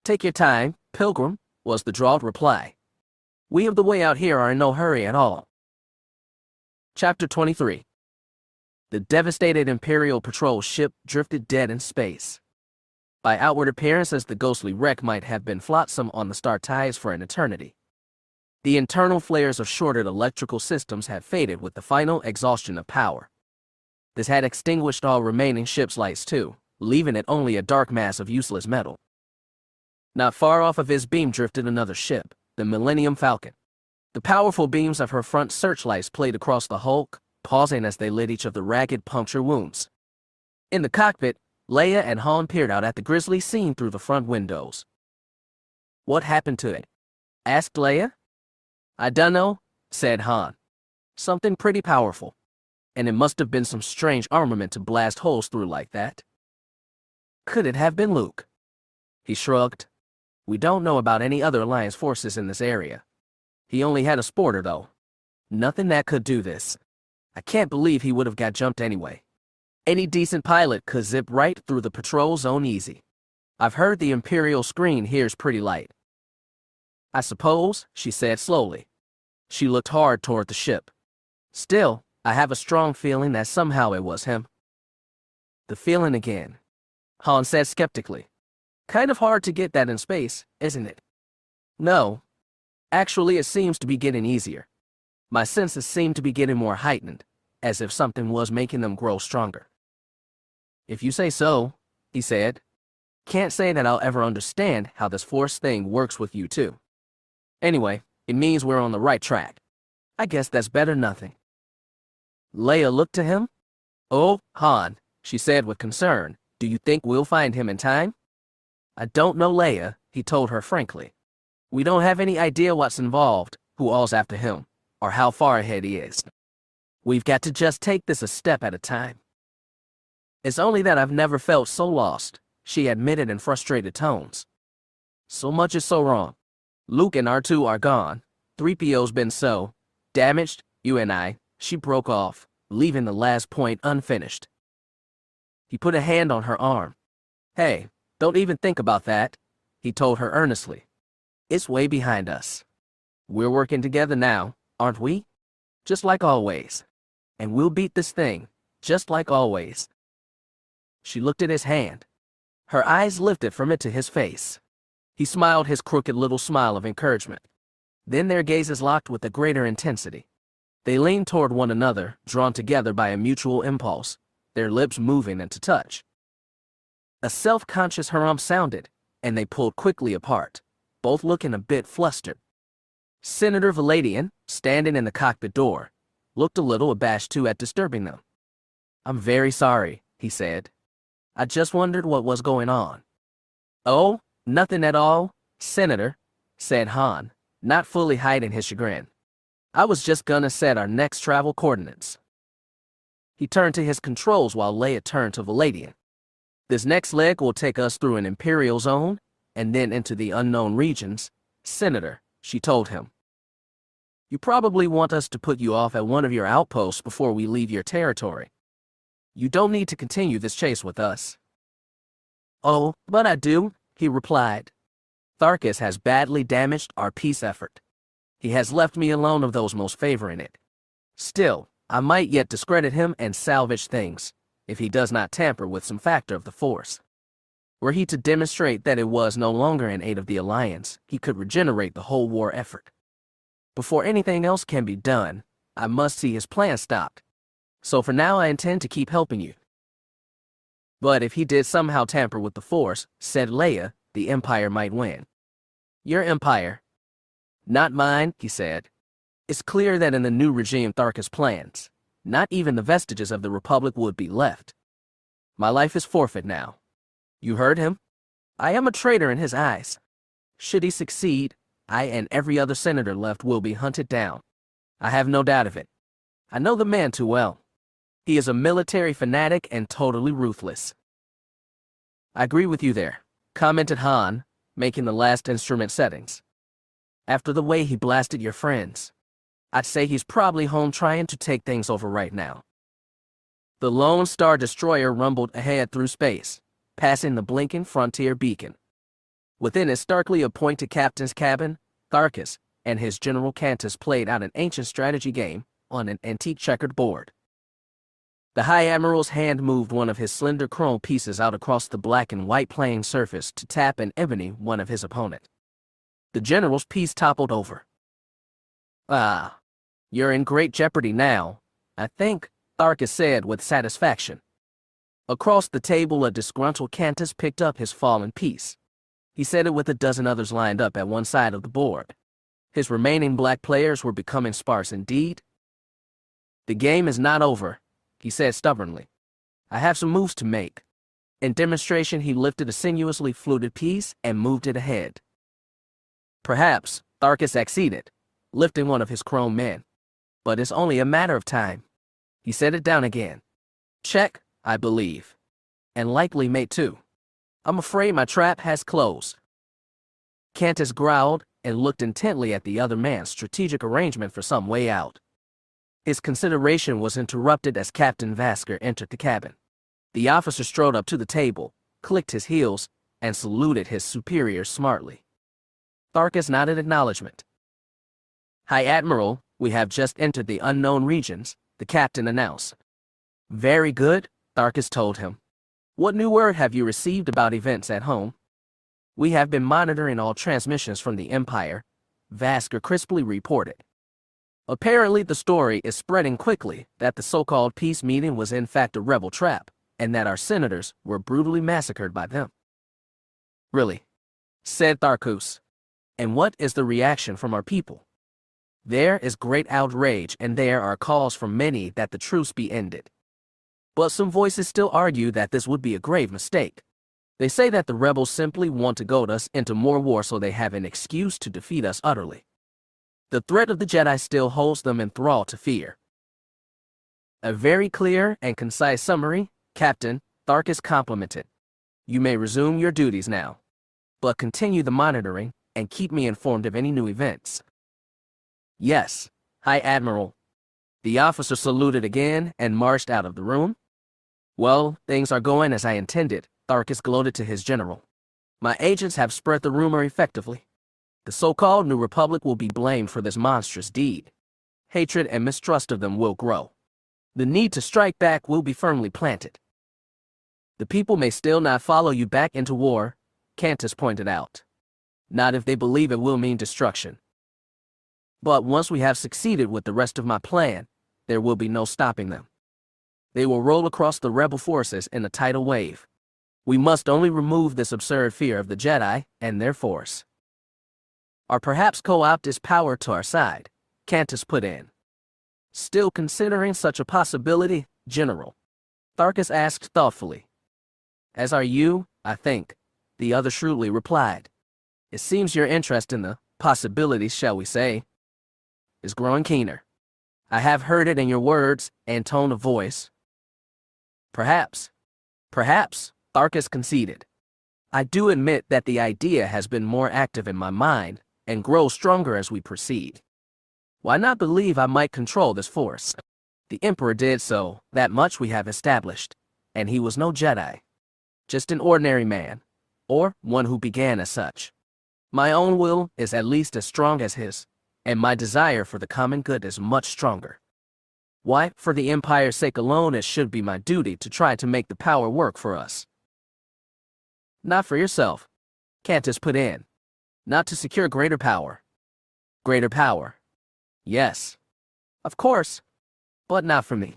Take your time, Pilgrim, was the drawled reply. We of the way out here are in no hurry at all. Chapter 23. The devastated Imperial patrol ship drifted dead in space. By outward appearances, the ghostly wreck might have been flotsam on the star tides for an eternity. The internal flares of shorted electrical systems had faded with the final exhaustion of power. This had extinguished all remaining ship's lights too, leaving it only a dark mass of useless metal. Not far off of his beam drifted another ship, the Millennium Falcon. The powerful beams of her front searchlights played across the hulk, pausing as they lit each of the ragged puncture wounds. In the cockpit, Leia and Han peered out at the grisly scene through the front windows. What happened to it? Asked Leia. I dunno, said Han. Something pretty powerful. And it must have been some strange armament to blast holes through like that. Could it have been Luke? He shrugged. We don't know about any other Alliance forces in this area. He only had a sporter, though. Nothing that could do this. I can't believe he would have got jumped anyway. Any decent pilot could zip right through the patrol zone easy. I've heard the Imperial screen here's pretty light. I suppose, she said slowly. She looked hard toward the ship. Still, I have a strong feeling that somehow it was him. The feeling again, Han said skeptically. Kind of hard to get that in space, isn't it? No. Actually, it seems to be getting easier. My senses seem to be getting more heightened, as if something was making them grow stronger. If you say so, he said. Can't say that I'll ever understand how this force thing works with you too. Anyway, it means we're on the right track. I guess that's better than nothing. Leia looked to him. Oh, Han, she said with concern, do you think we'll find him in time? I don't know, Leia, he told her frankly. We don't have any idea what's involved, who all's after him, or how far ahead he is. We've got to just take this a step at a time. It's only that I've never felt so lost, she admitted in frustrated tones. So much is so wrong. Luke and R2 are gone. 3PO's been so damaged, you and I, she broke off, leaving the last point unfinished. He put a hand on her arm. Hey, don't even think about that, he told her earnestly. It's way behind us. We're working together now, aren't we? Just like always. And we'll beat this thing, just like always. She looked at his hand. Her eyes lifted from it to his face. He smiled his crooked little smile of encouragement. Then their gazes locked with a greater intensity. They leaned toward one another, drawn together by a mutual impulse, their lips moving into touch. A self-conscious harum sounded, and they pulled quickly apart, both looking a bit flustered. Senator Valadian, standing in the cockpit door, looked a little abashed too at disturbing them. "I'm very sorry," he said. "I just wondered what was going on." "Oh, nothing at all, Senator," said Han, not fully hiding his chagrin. "I was just gonna set our next travel coordinates." He turned to his controls while Leia turned to Valadian. "This next leg will take us through an Imperial zone and then into the unknown regions, Senator," she told him. "You probably want us to put you off at one of your outposts before we leave your territory. You don't need to continue this chase with us." "Oh, but I do," he replied. "Tharkus has badly damaged our peace effort. He has left me alone of those most favoring it. Still, I might yet discredit him and salvage things, if he does not tamper with some factor of the Force. Were he to demonstrate that it was no longer in aid of the Alliance, he could regenerate the whole war effort. Before anything else can be done, I must see his plan stopped. So for now I intend to keep helping you." "But if he did somehow tamper with the Force," said Leia, "the Empire might win." "Your Empire." "Not mine," he said. "It's clear that in the new regime Tharkus plans, not even the vestiges of the Republic would be left. My life is forfeit now. You heard him? I am a traitor in his eyes. Should he succeed, I and every other senator left will be hunted down. I have no doubt of it. I know the man too well. He is a military fanatic and totally ruthless." "I agree with you there," commented Han, making the last instrument settings. "After the way he blasted your friends, I'd say he's probably home trying to take things over right now." The Lone Star Destroyer rumbled ahead through space, passing the blinking Frontier beacon. Within his starkly appointed captain's cabin, Tharkus and his General Cantus played out an ancient strategy game on an antique checkered board. The High Admiral's hand moved one of his slender chrome pieces out across the black and white playing surface to tap and ebony one of his opponent. The General's piece toppled over. "Ah, you're in great jeopardy now, I think," Tharkus said with satisfaction. Across the table, a disgruntled Cantus picked up his fallen piece. He said it with a dozen others lined up at one side of the board. His remaining black players were becoming sparse indeed. "The game is not over," he said stubbornly. "I have some moves to make." In demonstration, he lifted a sinuously fluted piece and moved it ahead. "Perhaps," Tharkus acceded, lifting one of his chrome men. "But it's only a matter of time." He set it down again. "Check, I believe. And likely mate too. I'm afraid my trap has closed." Cantus growled and looked intently at the other man's strategic arrangement for some way out. His consideration was interrupted as Captain Vasker entered the cabin. The officer strode up to the table, clicked his heels, and saluted his superior smartly. Tharkus nodded acknowledgement. "High Admiral, we have just entered the unknown regions," the captain announced. "Very good," Tharkus told him. "What new word have you received about events at home?" "We have been monitoring all transmissions from the Empire," Vasker crisply reported. "Apparently the story is spreading quickly that the so-called peace meeting was in fact a rebel trap, and that our senators were brutally massacred by them." "Really?" said Tharkus. "And what is the reaction from our people?" "There is great outrage, and there are calls from many that the truce be ended. But some voices still argue that this would be a grave mistake. They say that the rebels simply want to goad us into more war so they have an excuse to defeat us utterly. The threat of the Jedi still holds them in thrall to fear." "A very clear and concise summary, Captain," Tharkus complimented. "You may resume your duties now. But continue the monitoring and keep me informed of any new events." "Yes, High Admiral." The officer saluted again and marched out of the room. "Well, things are going as I intended," Tharkus gloated to his general. "My agents have spread the rumor effectively. The so-called New Republic will be blamed for this monstrous deed. Hatred and mistrust of them will grow. The need to strike back will be firmly planted." "The people may still not follow you back into war," Cantus pointed out. "Not if they believe it will mean destruction. But once we have succeeded with the rest of my plan, there will be no stopping them. They will roll across the rebel forces in a tidal wave. We must only remove this absurd fear of the Jedi and their force." Or perhaps co-opt his power to our side, Cantus put in. Still considering such a possibility, General? Tharus asked thoughtfully. As are you, I think, the other shrewdly replied. It seems your interest in the possibilities, shall we say, is growing keener. I have heard it in your words and tone of voice. Perhaps, Tharus conceded. I do admit that the idea has been more active in my mind and grows stronger as we proceed. Why not believe I might control this force? The Emperor did so, that much we have established, and he was no Jedi. Just an ordinary man, or one who began as such. My own will is at least as strong as his, and my desire for the common good is much stronger. Why, for the Empire's sake alone, it should be my duty to try to make the power work for us. Not for yourself, Cantus put in. Not to secure greater power. Greater power. Yes, of course, but not for me.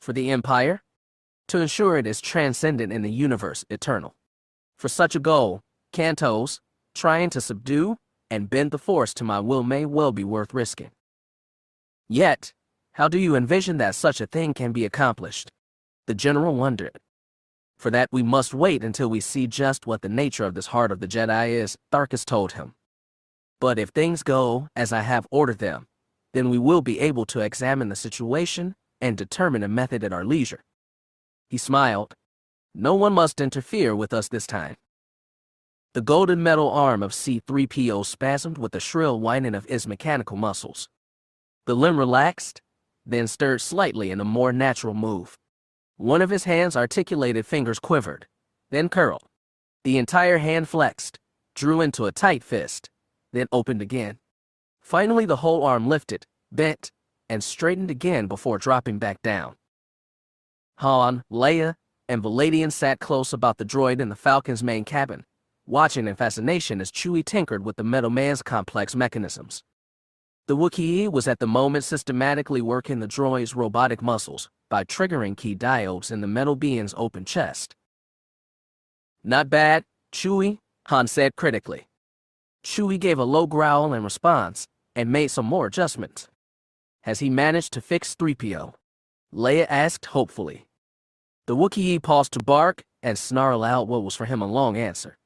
For the Empire, to ensure it is transcendent in the universe eternal. For such a goal, Cantos, trying to subdue and bend the force to my will may well be worth risking. Yet, how do you envision that such a thing can be accomplished? The General wondered. For that we must wait until we see just what the nature of this heart of the Jedi is, Tharus told him. But if things go as I have ordered them, then we will be able to examine the situation and determine a method at our leisure. He smiled. No one must interfere with us this time. The golden metal arm of C-3PO spasmed with the shrill whining of his mechanical muscles. The limb relaxed, then stirred slightly in a more natural move. One of his hand's articulated fingers quivered, then curled. The entire hand flexed, drew into a tight fist, then opened again. Finally, the whole arm lifted, bent, and straightened again before dropping back down. Han, Leia, and Valadian sat close about the droid in the Falcon's main cabin, watching in fascination as Chewie tinkered with the metal man's complex mechanisms. The Wookiee was at the moment systematically working the droid's robotic muscles by triggering key diodes in the metal being's open chest. Not bad, Chewie, Han said critically. Chewie gave a low growl in response and made some more adjustments. Has he managed to fix 3PO? Leia asked hopefully. The Wookiee paused to bark and snarl out what was for him a long answer.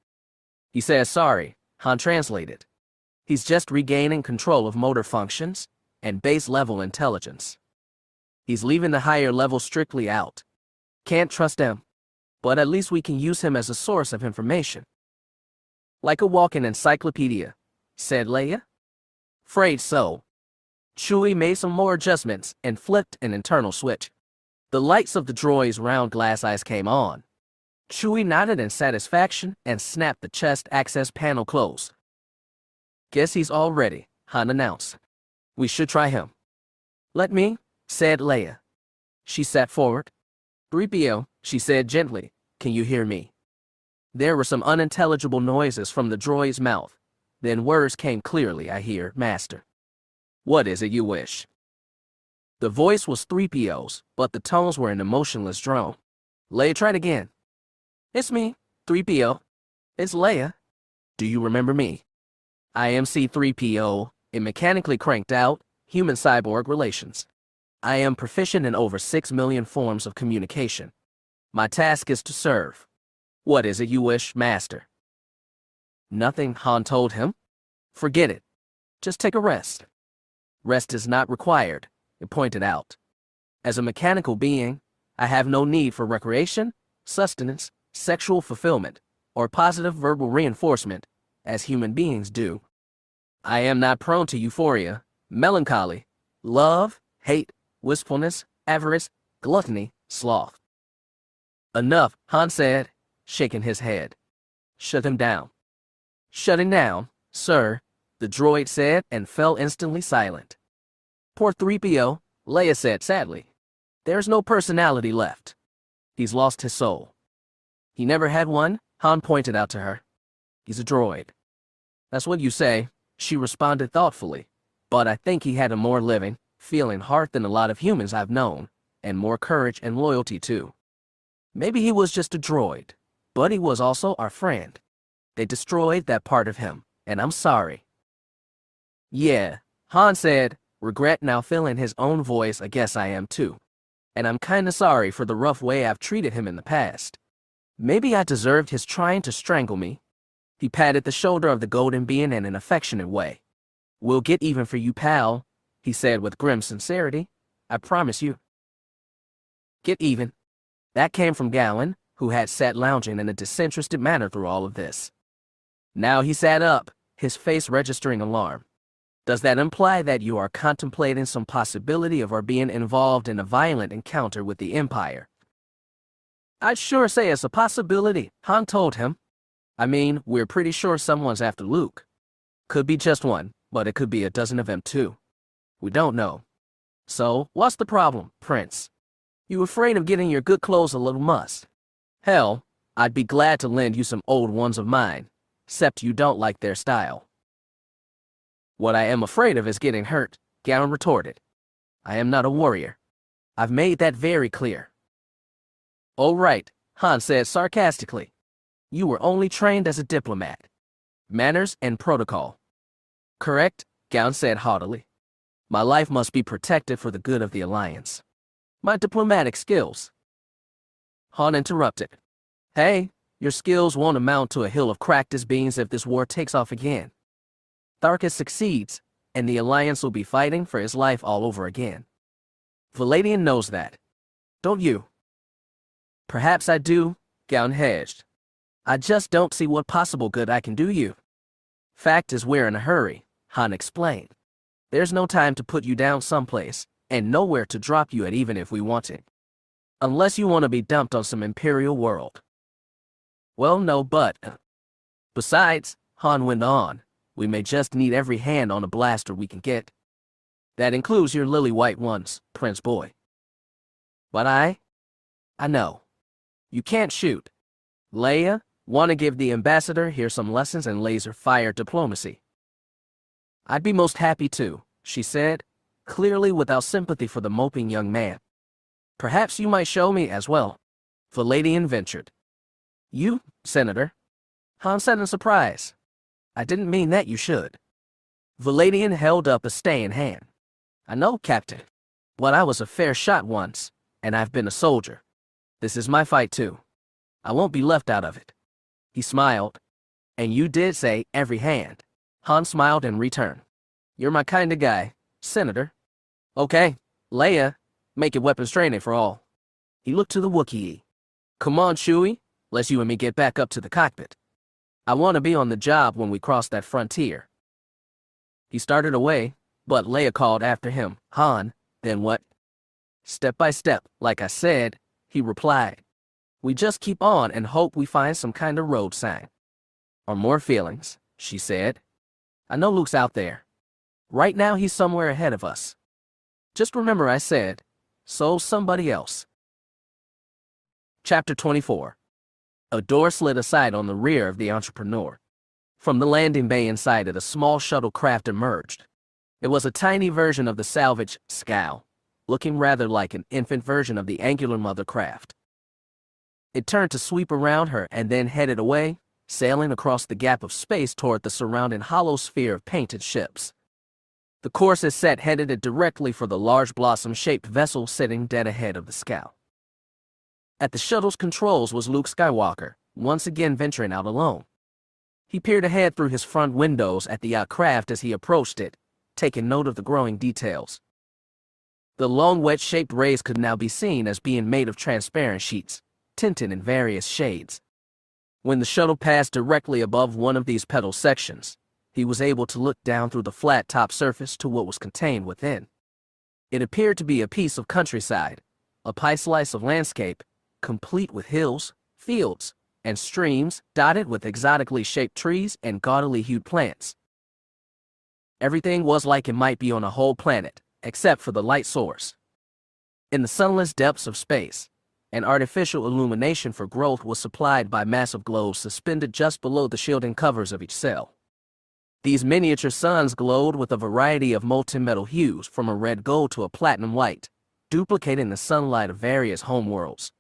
He says sorry, Han translated. He's just regaining control of motor functions and base-level intelligence. He's leaving the higher level strictly out. Can't trust him, but at least we can use him as a source of information. Like a walking encyclopedia, said Leia. Afraid so. Chewie made some more adjustments and flipped an internal switch. The lights of the droid's round glass eyes came on. Chewie nodded in satisfaction and snapped the chest access panel closed. Guess he's all ready, Han announced. We should try him. Let me, said Leia. She sat forward. 3PO, she said gently, can you hear me? There were some unintelligible noises from the droid's mouth. Then words came clearly, I hear, Master. What is it you wish? The voice was 3PO's, but the tones were an emotionless drone. Leia tried again. It's me, 3PO. It's Leia. Do you remember me? I am C-3PO, in mechanically cranked out, human-cyborg relations. I am proficient in over 6 million forms of communication. My task is to serve. What is it you wish, Master? Nothing, Han told him. Forget it. Just take a rest. Rest is not required, it pointed out. As a mechanical being, I have no need for recreation, sustenance, sexual fulfillment, or positive verbal reinforcement, as human beings do. I am not prone to euphoria, melancholy, love, hate, wistfulness, avarice, gluttony, sloth. Enough, Han said, shaking his head. Shut him down. Shutting down, sir, the droid said and fell instantly silent. Poor 3PO, Leia said sadly. There's no personality left. He's lost his soul. He never had one, Han pointed out to her. He's a droid. That's what you say, she responded thoughtfully. But I think he had a more living, feeling heart than a lot of humans I've known, and more courage and loyalty too. Maybe he was just a droid, but he was also our friend. They destroyed that part of him, and I'm sorry. Yeah, Han said, regret now filling his own voice. I guess I am too. And I'm kinda sorry for the rough way I've treated him in the past. Maybe I deserved his trying to strangle me. He patted the shoulder of the golden being in an affectionate way. We'll get even for you, pal, he said with grim sincerity. I promise you. Get even. That came from Gowan, who had sat lounging in a disinterested manner through all of this. Now he sat up, his face registering alarm. Does that imply that you are contemplating some possibility of our being involved in a violent encounter with the Empire? I'd sure say it's a possibility, Han told him. I mean, we're pretty sure someone's after Luke. Could be just one, but it could be a dozen of them too. We don't know. So, what's the problem, Prince? You afraid of getting your good clothes a little mussed? Hell, I'd be glad to lend you some old ones of mine, except you don't like their style. What I am afraid of is getting hurt, Gowan retorted. I am not a warrior. I've made that very clear. Oh right, Han said sarcastically. You were only trained as a diplomat. Manners and protocol. Correct, Gowan said haughtily. My life must be protected for the good of the Alliance. My diplomatic skills. Han interrupted. Hey, your skills won't amount to a hill of cracked beans if this war takes off again. Tharus succeeds, and the Alliance will be fighting for his life all over again. Valadian knows that. Don't you? Perhaps I do, Gowan hedged. I just don't see what possible good I can do you. Fact is we're in a hurry, Han explained. There's no time to put you down someplace, and nowhere to drop you at even if we want it. Unless you want to be dumped on some Imperial world. Well, no, but... Besides, Han went on, we may just need every hand on a blaster we can get. That includes your lily-white ones, Prince Boy. But I know. You can't shoot. Leia, want to give the ambassador here some lessons in laser-fire diplomacy? I'd be most happy to, she said, clearly without sympathy for the moping young man. Perhaps you might show me as well. Valadian ventured. You, Senator? Han said in surprise. I didn't mean that you should. Valadian held up a staying hand. I know, Captain. But I was a fair shot once, and I've been a soldier. This is my fight too. I won't be left out of it. He smiled. And you did say every hand. Han smiled in return. You're my kind of guy, Senator. Okay, Leia, make it weapons training for all. He looked to the Wookiee. Come on, Chewie, let's you and me get back up to the cockpit. I want to be on the job when we cross that frontier. He started away, but Leia called after him. Han, then what? Step by step, like I said, he replied. We just keep on and hope we find some kind of road sign. Or more feelings, she said. I know Luke's out there. Right now he's somewhere ahead of us. Just remember I said, so somebody else. Chapter 24. A door slid aside on the rear of the entrepreneur. From the landing bay inside it, a small shuttlecraft emerged. It was a tiny version of the salvage scow, looking rather like an infant version of the angular mother craft. It turned to sweep around her and then headed away, sailing across the gap of space toward the surrounding hollow sphere of painted ships. The course is set headed it directly for the large blossom-shaped vessel sitting dead ahead of the scow. At the shuttle's controls was Luke Skywalker, once again venturing out alone. He peered ahead through his front windows at the craft as he approached it, taking note of the growing details. The long wedge-shaped rays could now be seen as being made of transparent sheets, tinted in various shades. When the shuttle passed directly above one of these petal sections, he was able to look down through the flat top surface to what was contained within. It appeared to be a piece of countryside, a pie slice of landscape, complete with hills, fields, and streams dotted with exotically shaped trees and gaudily hued plants. Everything was like it might be on a whole planet, except for the light source. In the sunless depths of space, an artificial illumination for growth was supplied by massive globes suspended just below the shielding covers of each cell. These miniature suns glowed with a variety of molten metal hues from a red gold to a platinum white, duplicating the sunlight of various homeworlds.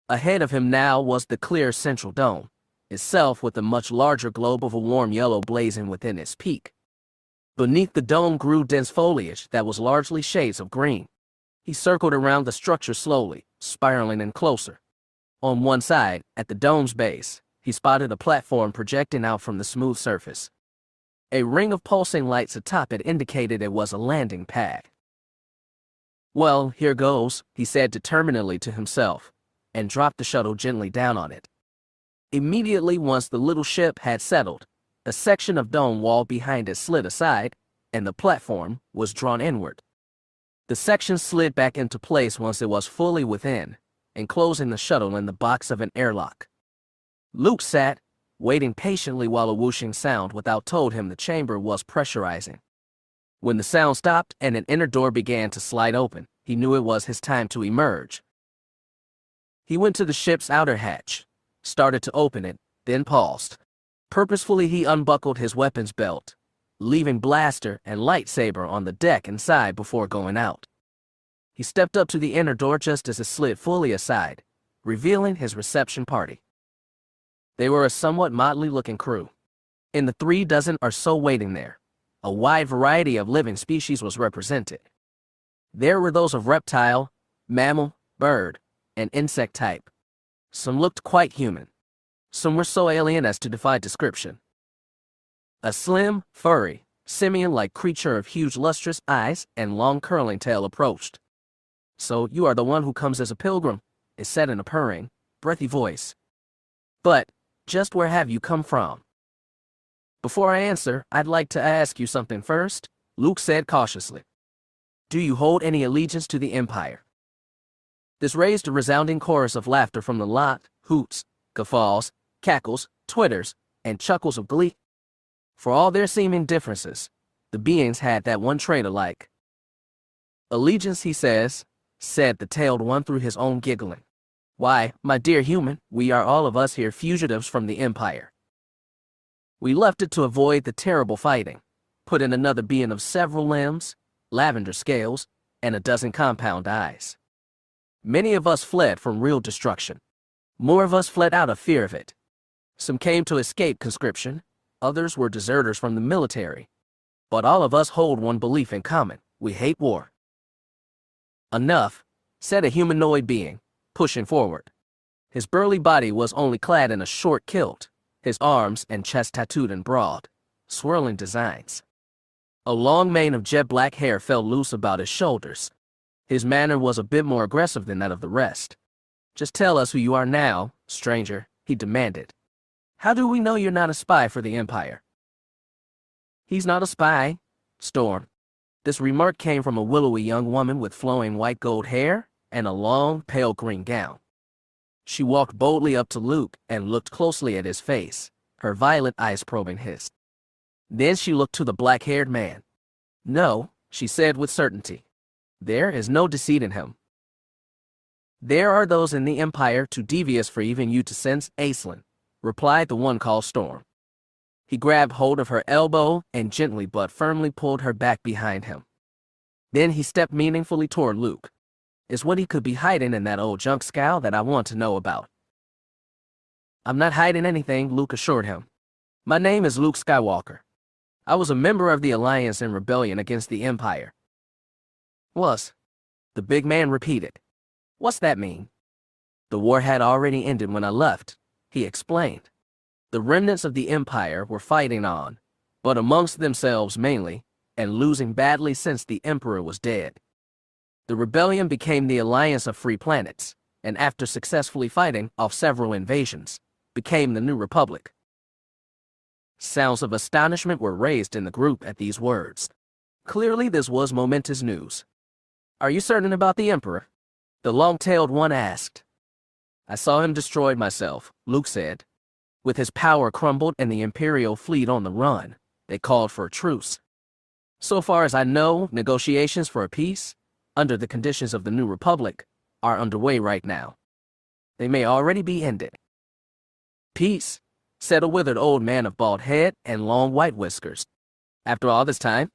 Ahead of him now was the clear central dome, itself with a much larger globe of a warm yellow blazing within its peak. Beneath the dome grew dense foliage that was largely shades of green. He circled around the structure slowly, spiraling in closer. On one side, at the dome's base, he spotted a platform projecting out from the smooth surface. A ring of pulsing lights atop it indicated it was a landing pad. "Well, here goes," he said determinedly to himself, and dropped the shuttle gently down on it. Immediately once the little ship had settled, a section of dome wall behind it slid aside, and the platform was drawn inward. The section slid back into place once it was fully within, enclosing the shuttle in the box of an airlock. Luke sat, waiting patiently while a whooshing sound without told him the chamber was pressurizing. When the sound stopped and an inner door began to slide open, he knew it was his time to emerge. He went to the ship's outer hatch, started to open it, then paused. Purposefully he unbuckled his weapons belt, leaving blaster and lightsaber on the deck inside before going out. He stepped up to the inner door just as it slid fully aside, revealing his reception party. They were a somewhat motley-looking crew. In the 3 dozen or so waiting there, a wide variety of living species was represented. There were those of reptile, mammal, bird, and insect type. Some looked quite human. Some were so alien as to defy description. A slim, furry, simian-like creature of huge lustrous eyes and long curling tail approached. "So you are the one who comes as a pilgrim," it said in a purring, breathy voice. "But, just where have you come from?" "Before I answer, I'd like to ask you something first," Luke said cautiously. "Do you hold any allegiance to the Empire?" This raised a resounding chorus of laughter from the lot, hoots, guffaws, cackles, twitters, and chuckles of glee. For all their seeming differences, the beings had that one trait alike. "Allegiance, he says," said the tailed one through his own giggling. "Why, my dear human, we are all of us here fugitives from the Empire. We left it to avoid the terrible fighting, put in another being of several limbs, lavender scales, and a dozen compound eyes. Many of us fled from real destruction. More of us fled out of fear of it. Some came to escape conscription, others were deserters from the military. But all of us hold one belief in common: we hate war." "Enough," said a humanoid being, pushing forward. His burly body was only clad in a short kilt, his arms and chest tattooed in broad, swirling designs. A long mane of jet black hair fell loose about his shoulders. His manner was a bit more aggressive than that of the rest. "Just tell us who you are now, stranger," he demanded. "How do we know you're not a spy for the Empire?" "He's not a spy, Storm." This remark came from a willowy young woman with flowing white gold hair and a long, pale green gown. She walked boldly up to Luke and looked closely at his face, her violet eyes probing his. Then she looked to the black-haired man. "No," she said with certainty. "There is no deceit in him. There are those in the Empire too devious for even you to sense, Aislinn," replied the one called Storm. He grabbed hold of her elbow and gently but firmly pulled her back behind him. Then he stepped meaningfully toward Luke. "It's what he could be hiding in that old junk scow that I want to know about." "I'm not hiding anything," Luke assured him. "My name is Luke Skywalker. I was a member of the Alliance in rebellion against the Empire." "Was?" the big man repeated. "What's that mean?" "The war had already ended when I left," he explained. "The remnants of the Empire were fighting on, but amongst themselves mainly, and losing badly since the Emperor was dead. The rebellion became the Alliance of Free Planets, and after successfully fighting off several invasions, became the New Republic." Sounds of astonishment were raised in the group at these words. Clearly this was momentous news. "Are you certain about the Emperor?" the long-tailed one asked. "I saw him destroyed myself," Luke said. "With his power crumbled and the Imperial fleet on the run, they called for a truce. So far as I know, negotiations for a peace, under the conditions of the New Republic, are underway right now. They may already be ended." "Peace," said a withered old man of bald head and long white whiskers. "After all this time?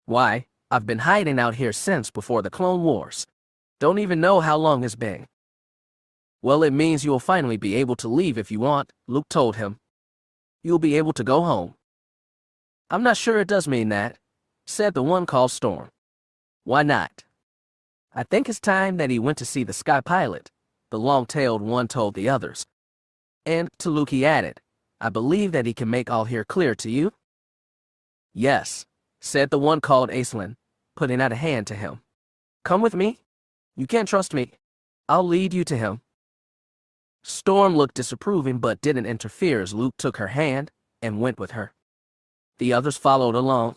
Why, I've been hiding out here since before the Clone Wars. Don't even know how long it's been." "Well, it means you'll finally be able to leave if you want," Luke told him. "You'll be able to go home." "I'm not sure it does mean that," said the one called Storm. Why not? I think it's time that he went to see the sky pilot, the long-tailed one told the others. And to Luke he added, I believe that he can make all here clear to you. Yes, said the one called Aislinn, putting out a hand to him. Come with me. You can't trust me. I'll lead you to him. Storm looked disapproving but didn't interfere as Luke took her hand and went with her. The others followed along.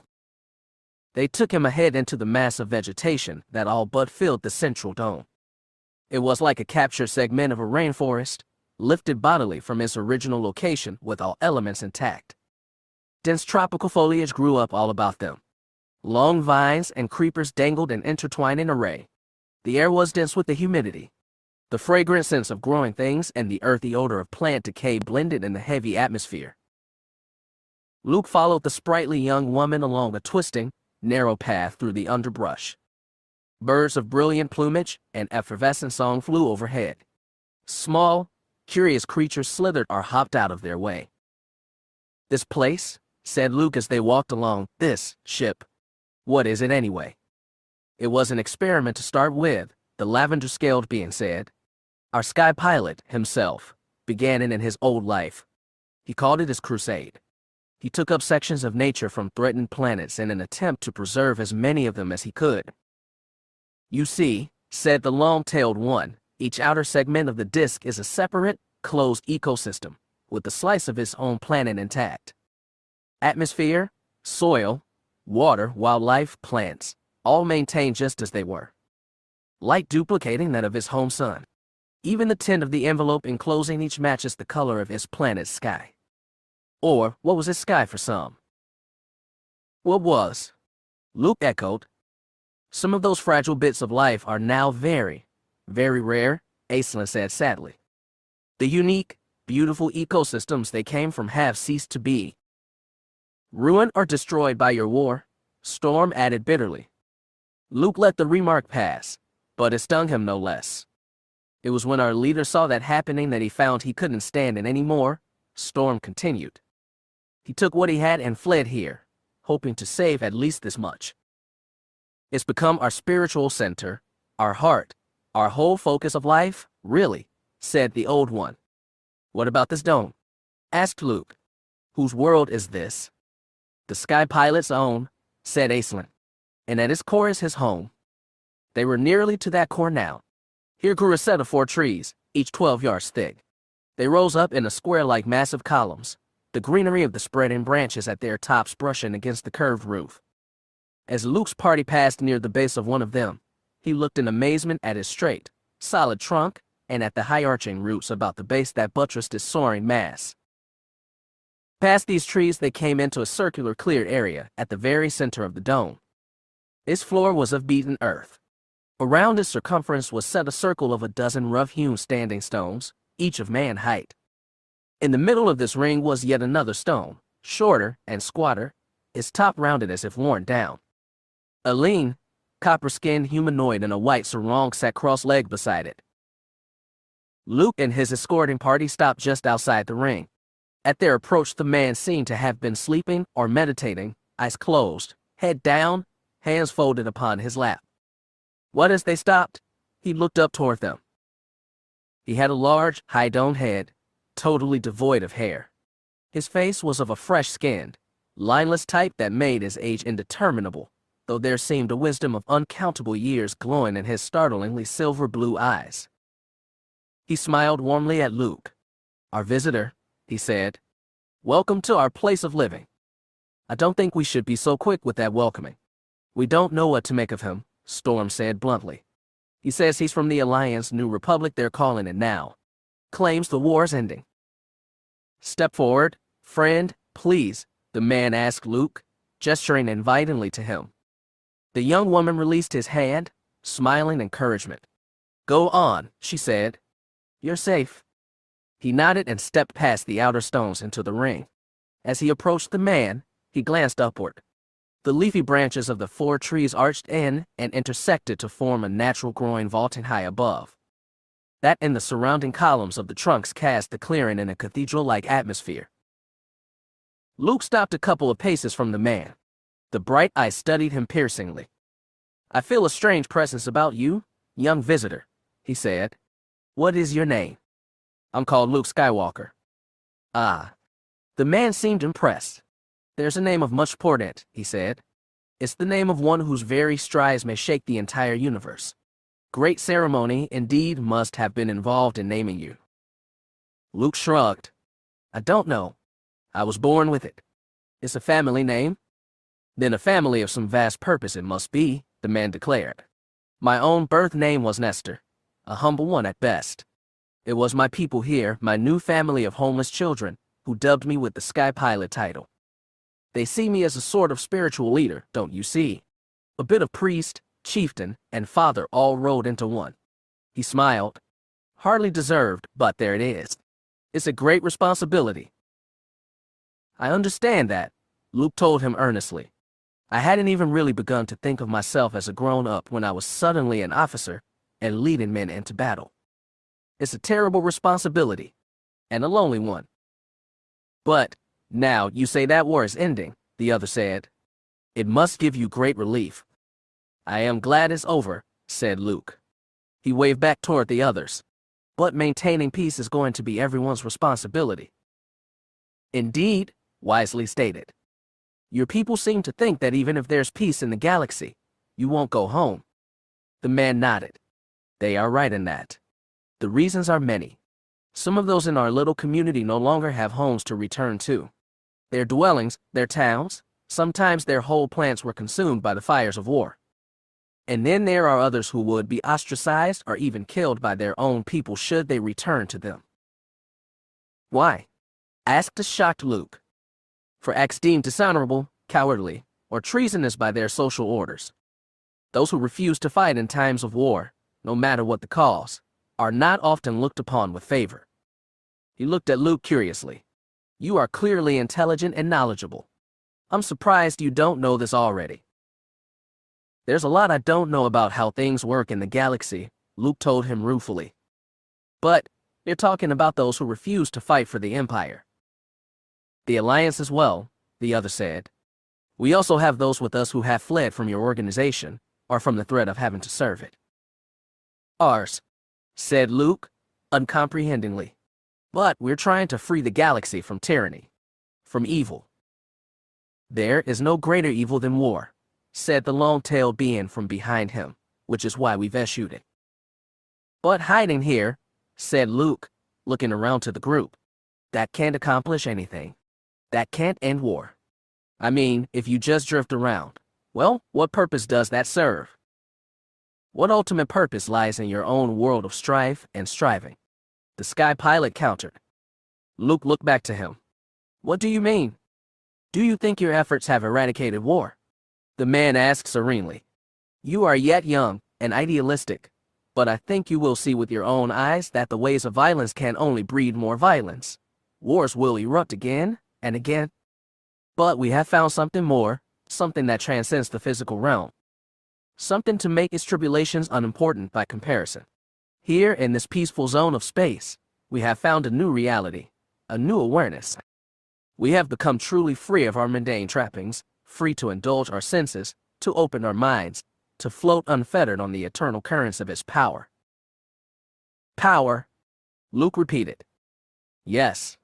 They took him ahead into the mass of vegetation that all but filled the central dome. It was like a captured segment of a rainforest, lifted bodily from its original location with all elements intact. Dense tropical foliage grew up all about them. Long vines and creepers dangled in intertwining array. The air was dense with the humidity. The fragrant sense of growing things and the earthy odor of plant decay blended in the heavy atmosphere. Luke followed the sprightly young woman along a twisting, narrow path through the underbrush. Birds of brilliant plumage and effervescent song flew overhead. Small, curious creatures slithered or hopped out of their way. This place, said Luke as they walked along, this ship. What is it anyway? It was an experiment to start with, the lavender-scaled being said. Our sky pilot, himself, began it in his old life. He called it his crusade. He took up sections of nature from threatened planets in an attempt to preserve as many of them as he could. You see, said the long-tailed one, each outer segment of the disk is a separate, closed ecosystem, with a slice of its own planet intact. Atmosphere, soil, water, wildlife, plants, all maintained just as they were. Light duplicating that of its home sun. Even the tint of the envelope enclosing each matches the color of its planet's sky. Or, what was its sky for some? What was? Luke echoed. Some of those fragile bits of life are now very, very rare, Aislinn said sadly. The unique, beautiful ecosystems they came from have ceased to be. Ruined or destroyed by your war, Storm added bitterly. Luke let the remark pass, but it stung him no less. It was when our leader saw that happening that he found he couldn't stand it anymore, Storm continued. He took what he had and fled here, hoping to save at least this much. It's become our spiritual center, our heart, our whole focus of life, really, said the old one. What about this dome? Asked Luke. Whose world is this? The sky pilot's own, said Aislinn. And at its core is his home. They were nearly to that core now. Here grew a set of 4 trees, each 12 yards thick. They rose up in a square like massive columns, the greenery of the spreading branches at their tops brushing against the curved roof. As Luke's party passed near the base of one of them, he looked in amazement at its straight, solid trunk and at the high-arching roots about the base that buttressed its soaring mass. Past these trees they came into a circular cleared area at the very center of the dome. Its floor was of beaten earth. Around its circumference was set a circle of a dozen rough-hewn standing stones, each of man height. In the middle of this ring was yet another stone, shorter and squatter, its top rounded as if worn down. A lean, copper-skinned humanoid in a white sarong sat cross-legged beside it. Luke and his escorting party stopped just outside the ring. At their approach the man seemed to have been sleeping or meditating, eyes closed, head down, hands folded upon his lap. What as they stopped, he looked up toward them. He had a large, high-domed head, totally devoid of hair. His face was of a fresh-skinned, lineless type that made his age indeterminable, though there seemed a wisdom of uncountable years glowing in his startlingly silver-blue eyes. He smiled warmly at Luke. Our visitor, he said. Welcome to our place of living. I don't think we should be so quick with that welcoming. We don't know what to make of him, Storm said bluntly. He says he's from the Alliance New Republic they're calling it now. Claims the war's ending. Step forward, friend, please, the man asked Luke, gesturing invitingly to him. The young woman released his hand, smiling encouragement. Go on, she said. You're safe. He nodded and stepped past the outer stones into the ring. As he approached the man, he glanced upward. The leafy branches of the 4 trees arched in and intersected to form a natural growing vaulting high above. That and the surrounding columns of the trunks cast the clearing in a cathedral-like atmosphere. Luke stopped a couple of paces from the man. The bright eyes studied him piercingly. "I feel a strange presence about you, young visitor," he said. "What is your name?" "I'm called Luke Skywalker." "Ah." The man seemed impressed. "There's a name of much portent," he said. "It's the name of one whose very strides may shake the entire universe. Great ceremony, indeed, must have been involved in naming you." Luke shrugged. "I don't know. I was born with it." "It's a family name?" "Then a family of some vast purpose it must be," the man declared. "My own birth name was Nestor, a humble one at best. It was my people here, my new family of homeless children, who dubbed me with the Sky Pilot title. They see me as a sort of spiritual leader, don't you see? A bit of priest, chieftain, and father all rolled into one." He smiled. "Hardly deserved, but there it is. It's a great responsibility." "I understand that," Luke told him earnestly. "I hadn't even really begun to think of myself as a grown-up when I was suddenly an officer and leading men into battle. It's a terrible responsibility, and a lonely one." "But, now you say that war is ending," the other said. "It must give you great relief." "I am glad it's over," said Luke. He waved back toward the others. "But maintaining peace is going to be everyone's responsibility." "Indeed," Wisely stated. "Your people seem to think that even if there's peace in the galaxy, you won't go home." The man nodded. "They are right in that. The reasons are many. Some of those in our little community no longer have homes to return to. Their dwellings, their towns, sometimes their whole plants were consumed by the fires of war. And then there are others who would be ostracized or even killed by their own people should they return to them." "Why?" asked the shocked Luke. "For acts deemed dishonorable, cowardly, or treasonous by their social orders. Those who refuse to fight in times of war, no matter what the cause, are not often looked upon with favor." He looked at Luke curiously. "You are clearly intelligent and knowledgeable. I'm surprised you don't know this already." "There's a lot I don't know about how things work in the galaxy," Luke told him ruefully. "But you're talking about those who refuse to fight for the Empire." "The Alliance as well," the other said. "We also have those with us who have fled from your organization, or from the threat of having to serve it." "Ours," said Luke, uncomprehendingly. "But we're trying to free the galaxy from tyranny, from evil." "There is no greater evil than war," said the long-tailed being from behind him, "which is why we've eschewed it." "But hiding here," said Luke, looking around to the group, "that can't accomplish anything. That can't end war. I mean, if you just drift around, well, what purpose does that serve? What ultimate purpose lies in your own world of strife and striving?" The Sky Pilot countered. Luke looked back to him. "What do you mean? Do you think your efforts have eradicated war?" The man asked serenely. "You are yet young and idealistic, but I think you will see with your own eyes that the ways of violence can only breed more violence. Wars will erupt again and again. But we have found something more, something that transcends the physical realm. Something to make its tribulations unimportant by comparison. Here in this peaceful zone of space, we have found a new reality, a new awareness. We have become truly free of our mundane trappings, free to indulge our senses, to open our minds, to float unfettered on the eternal currents of its power." "Power," Luke repeated. "Yes,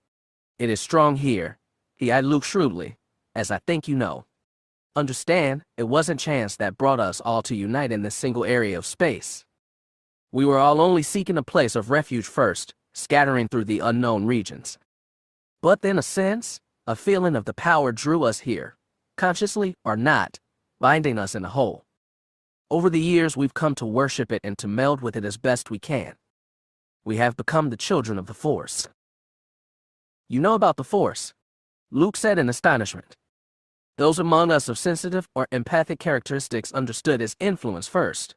it is strong here," he eyed Luke shrewdly, "as I think you know. Understand, it wasn't chance that brought us all to unite in this single area of space. We were all only seeking a place of refuge first, scattering through the unknown regions. But then a sense, a feeling of the power drew us here, consciously or not, binding us in a whole. Over the years we've come to worship it and to meld with it as best we can. We have become the children of the Force." "You know about the Force?" Luke said in astonishment. "Those among us of sensitive or empathic characteristics understood its influence first.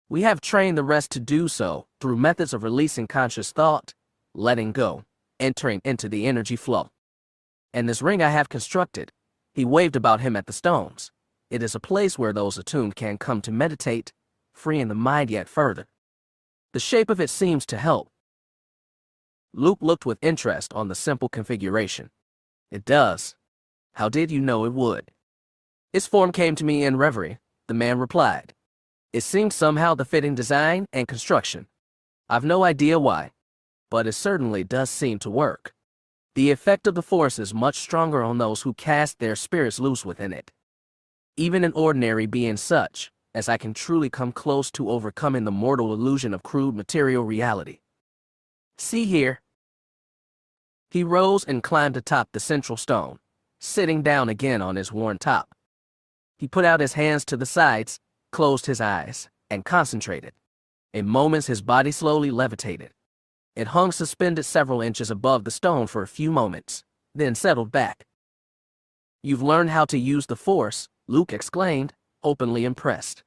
We have trained the rest to do so through methods of releasing conscious thought, letting go, entering into the energy flow. And this ring I have constructed," he waved about him at the stones, "it is a place where those attuned can come to meditate, freeing the mind yet further. The shape of it seems to help." Luke looked with interest on the simple configuration. "It does. How did you know it would?" Its form came to me in reverie, the man replied. It seemed somehow the fitting design and construction. I've no idea why, but it certainly does seem to work. The effect of the Force is much stronger on those who cast their spirits loose within it. Even an ordinary being such, as I can truly come close to overcoming the mortal illusion of crude material reality. See here. He rose and climbed atop the central stone, sitting down again on his worn top. He put out his hands to the sides, closed his eyes, and concentrated. In moments his body slowly levitated. It hung suspended several inches above the stone for a few moments, then settled back. You've learned how to use the Force, Luke exclaimed, openly impressed.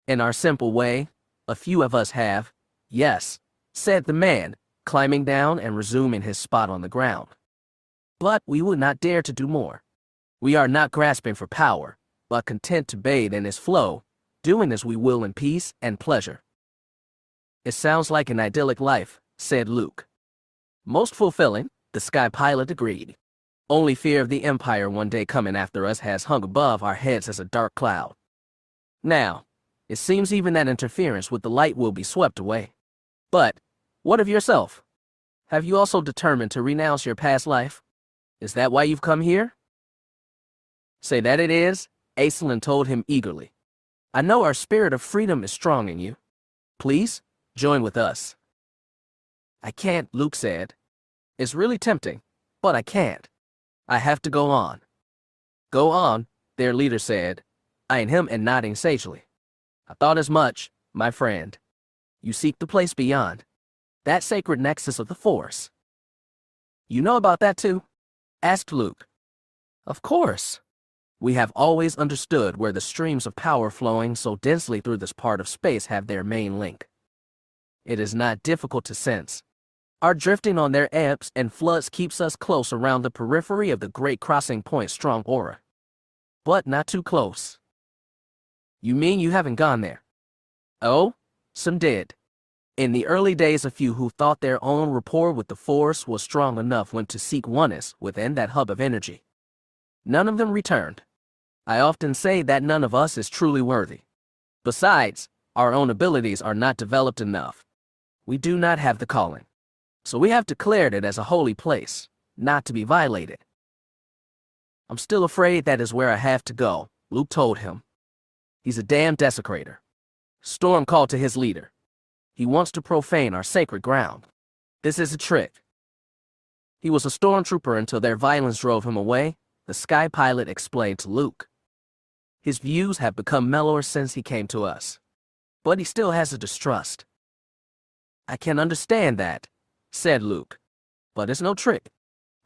In our simple way, a few of us have, yes, said the man, climbing down and resuming his spot on the ground. But we would not dare to do more. We are not grasping for power, but content to bathe in its flow, doing as we will in peace and pleasure. It sounds like an idyllic life, said Luke. Most fulfilling, the sky pilot agreed. Only fear of the Empire one day coming after us has hung above our heads as a dark cloud. Now, it seems even that interference with the light will be swept away. But, what of yourself? Have you also determined to renounce your past life? Is that why you've come here? Say that it is, Aislinn told him eagerly. I know our spirit of freedom is strong in you. Please, join with us. I can't, Luke said. It's really tempting, but I can't. I have to go on. Go on, their leader said, eyeing him and nodding sagely. I thought as much, my friend. You seek the place beyond. That sacred nexus of the Force. You know about that too? Asked Luke. Of course. We have always understood where the streams of power flowing so densely through this part of space have their main link. It is not difficult to sense. Our drifting on their ebbs and floods keeps us close around the periphery of the great crossing point's strong aura. But not too close. You mean you haven't gone there? Oh, some did. In the early days, a few who thought their own rapport with the Force was strong enough went to seek oneness within that hub of energy. None of them returned. I often say that none of us is truly worthy. Besides, our own abilities are not developed enough. We do not have the calling. So we have declared it as a holy place, not to be violated. I'm still afraid that is where I have to go, Luke told him. He's a damn desecrator. Storm called to his leader. He wants to profane our sacred ground. This is a trick. He was a stormtrooper until their violence drove him away, the sky pilot explained to Luke. His views have become mellower since he came to us. But he still has a distrust. I can understand that, said Luke. But it's no trick.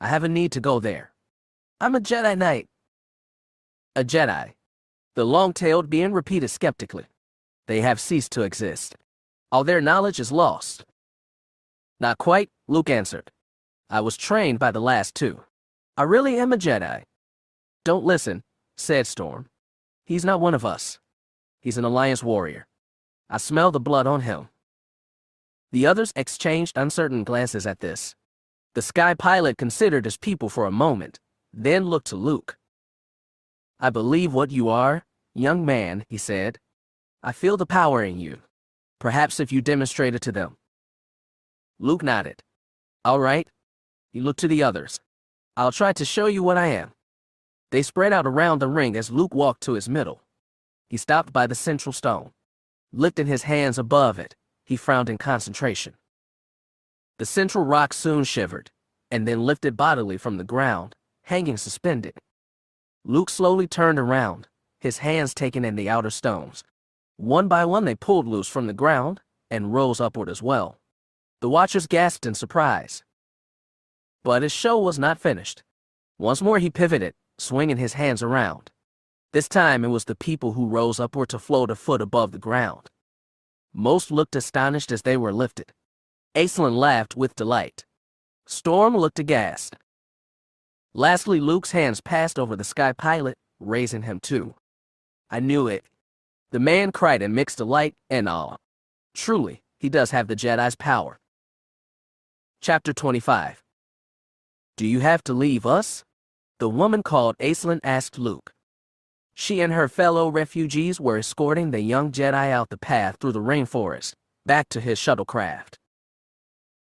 I have a need to go there. I'm a Jedi Knight. A Jedi. The long-tailed being repeated skeptically. They have ceased to exist. All their knowledge is lost. Not quite, Luke answered. I was trained by the last two. I really am a Jedi. Don't listen, said Storm. He's not one of us. He's an Alliance warrior. I smell the blood on him. The others exchanged uncertain glances at this. The sky pilot considered his people for a moment, then looked to Luke. I believe what you are, young man, he said. I feel the power in you. Perhaps if you demonstrate it to them. Luke nodded. All right. He looked to the others. I'll try to show you what I am. They spread out around the ring as Luke walked to his middle. He stopped by the central stone. Lifting his hands above it, he frowned in concentration. The central rock soon shivered, and then lifted bodily from the ground, hanging suspended. Luke slowly turned around, his hands taken in the outer stones. One by one they pulled loose from the ground, and rose upward as well. The watchers gasped in surprise. But his show was not finished. Once more he pivoted, swinging his hands around. This time it was the people who rose upward to float a foot above the ground. Most looked astonished as they were lifted. Aislinn laughed with delight. Storm looked aghast. Lastly, Luke's hands passed over the sky pilot, raising him too. I knew it. The man cried in mixed delight and awe. Truly, he does have the Jedi's power. Chapter 25. Do you have to leave us? The woman called Aislinn asked Luke. She and her fellow refugees were escorting the young Jedi out the path through the rainforest, back to his shuttlecraft.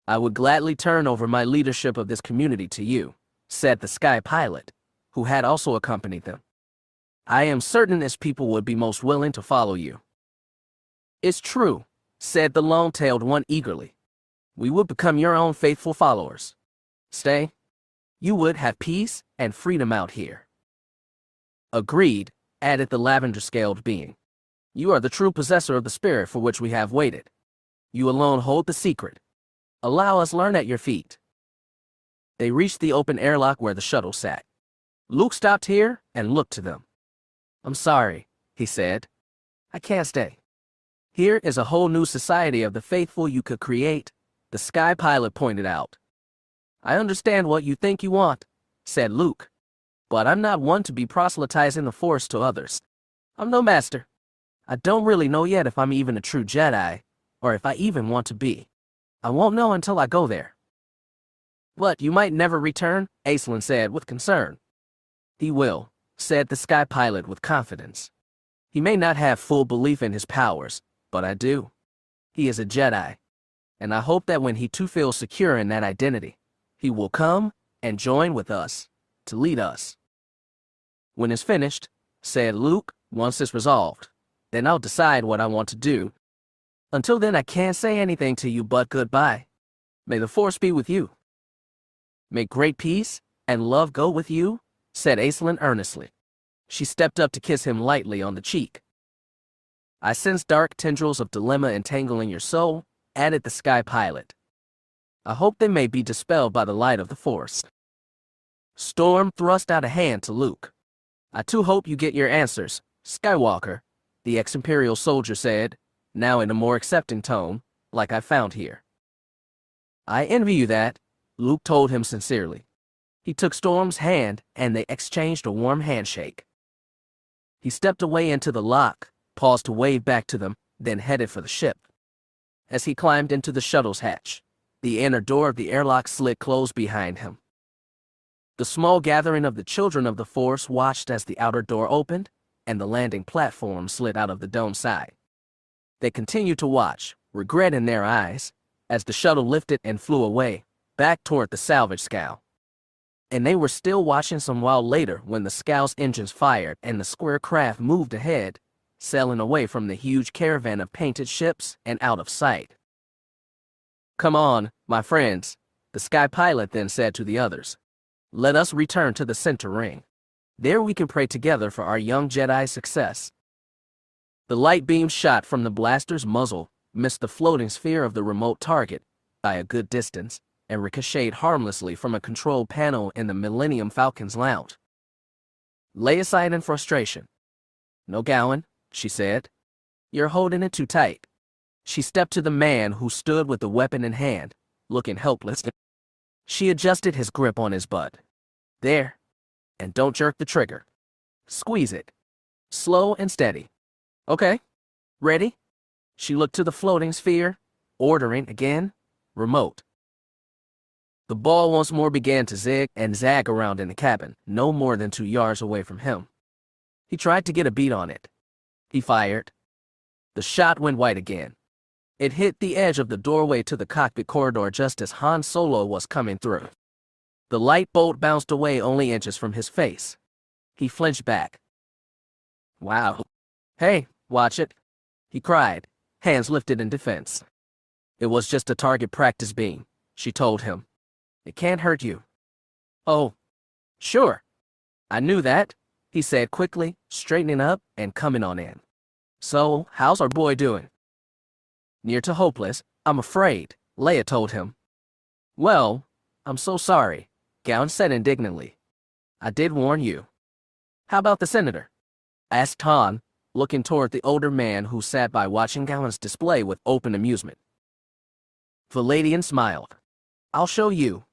"I would gladly turn over my leadership of this community to you," said the sky pilot, who had also accompanied them. "I am certain its people would be most willing to follow you." "It's true," said the long-tailed one eagerly. "We would become your own faithful followers. Stay. You would have peace and freedom out here." "Agreed," added the lavender-scaled being. "You are the true possessor of the spirit for which we have waited. You alone hold the secret. Allow us learn at your feet." They reached the open airlock where the shuttle sat. Luke stopped here and looked to them. "I'm sorry," he said. "I can't stay. Here is a whole new society of the faithful you could create," the sky pilot pointed out. "I understand what you think you want," said Luke, "but I'm not one to be proselytizing the Force to others. I'm no master. I don't really know yet if I'm even a true Jedi, or if I even want to be. I won't know until I go there." "But you might never return," Aislinn said with concern. "He will," said the sky pilot with confidence. "He may not have full belief in his powers, but I do. He is a Jedi, and I hope that when he too feels secure in that identity, he will come and join with us to lead us." "When it's finished," said Luke, "once it's resolved, then I'll decide what I want to do. Until then, I can't say anything to you but goodbye. May the Force be with you." "May great peace and love go with you," said Aislinn earnestly. She stepped up to kiss him lightly on the cheek. "I sense dark tendrils of dilemma entangling your soul," added the sky pilot. "I hope they may be dispelled by the light of the Force." Storm thrust out a hand to Luke. "I too hope you get your answers, Skywalker," the ex-Imperial soldier said, now in a more accepting tone, "like I found here." "I envy you that," Luke told him sincerely. He took Storm's hand and they exchanged a warm handshake. He stepped away into the lock, paused to wave back to them, then headed for the ship. As he climbed into the shuttle's hatch, the inner door of the airlock slid closed behind him. The small gathering of the children of the Force watched as the outer door opened and the landing platform slid out of the dome side. They continued to watch, regret in their eyes, as the shuttle lifted and flew away, back toward the salvage scow. And they were still watching some while later when the scow's engines fired and the square craft moved ahead, sailing away from the huge caravan of painted ships and out of sight. "Come on, my friends," the sky pilot then said to the others. "Let us return to the center ring. There we can pray together for our young Jedi's success." The light beam shot from the blaster's muzzle missed the floating sphere of the remote target by a good distance and ricocheted harmlessly from a control panel in the Millennium Falcon's lounge. Leia sighed in frustration. "No, Gowan," she said. "You're holding it too tight." She stepped to the man who stood with the weapon in hand, looking helpless. She adjusted his grip on his butt. "There. And don't jerk the trigger. Squeeze it. Slow and steady. Okay. Ready?" She looked to the floating sphere, ordering again, "Remote." The ball once more began to zig and zag around in the cabin, no more than 2 yards away from him. He tried to get a beat on it. He fired. The shot went white again. It hit the edge of the doorway to the cockpit corridor just as Han Solo was coming through. The light bolt bounced away only inches from his face. He flinched back. "Wow. Hey, watch it," he cried, hands lifted in defense. "It was just a target practice beam," she told him. "It can't hurt you." "Oh, sure. I knew that," he said quickly, straightening up and coming on in. "So, how's our boy doing?" "Near to hopeless, I'm afraid," Leia told him. "Well, I'm so sorry," Gowan said indignantly. "I did warn you." "How about the senator?" asked Han, looking toward the older man who sat by watching Gowan's display with open amusement. Valadian smiled. "I'll show you."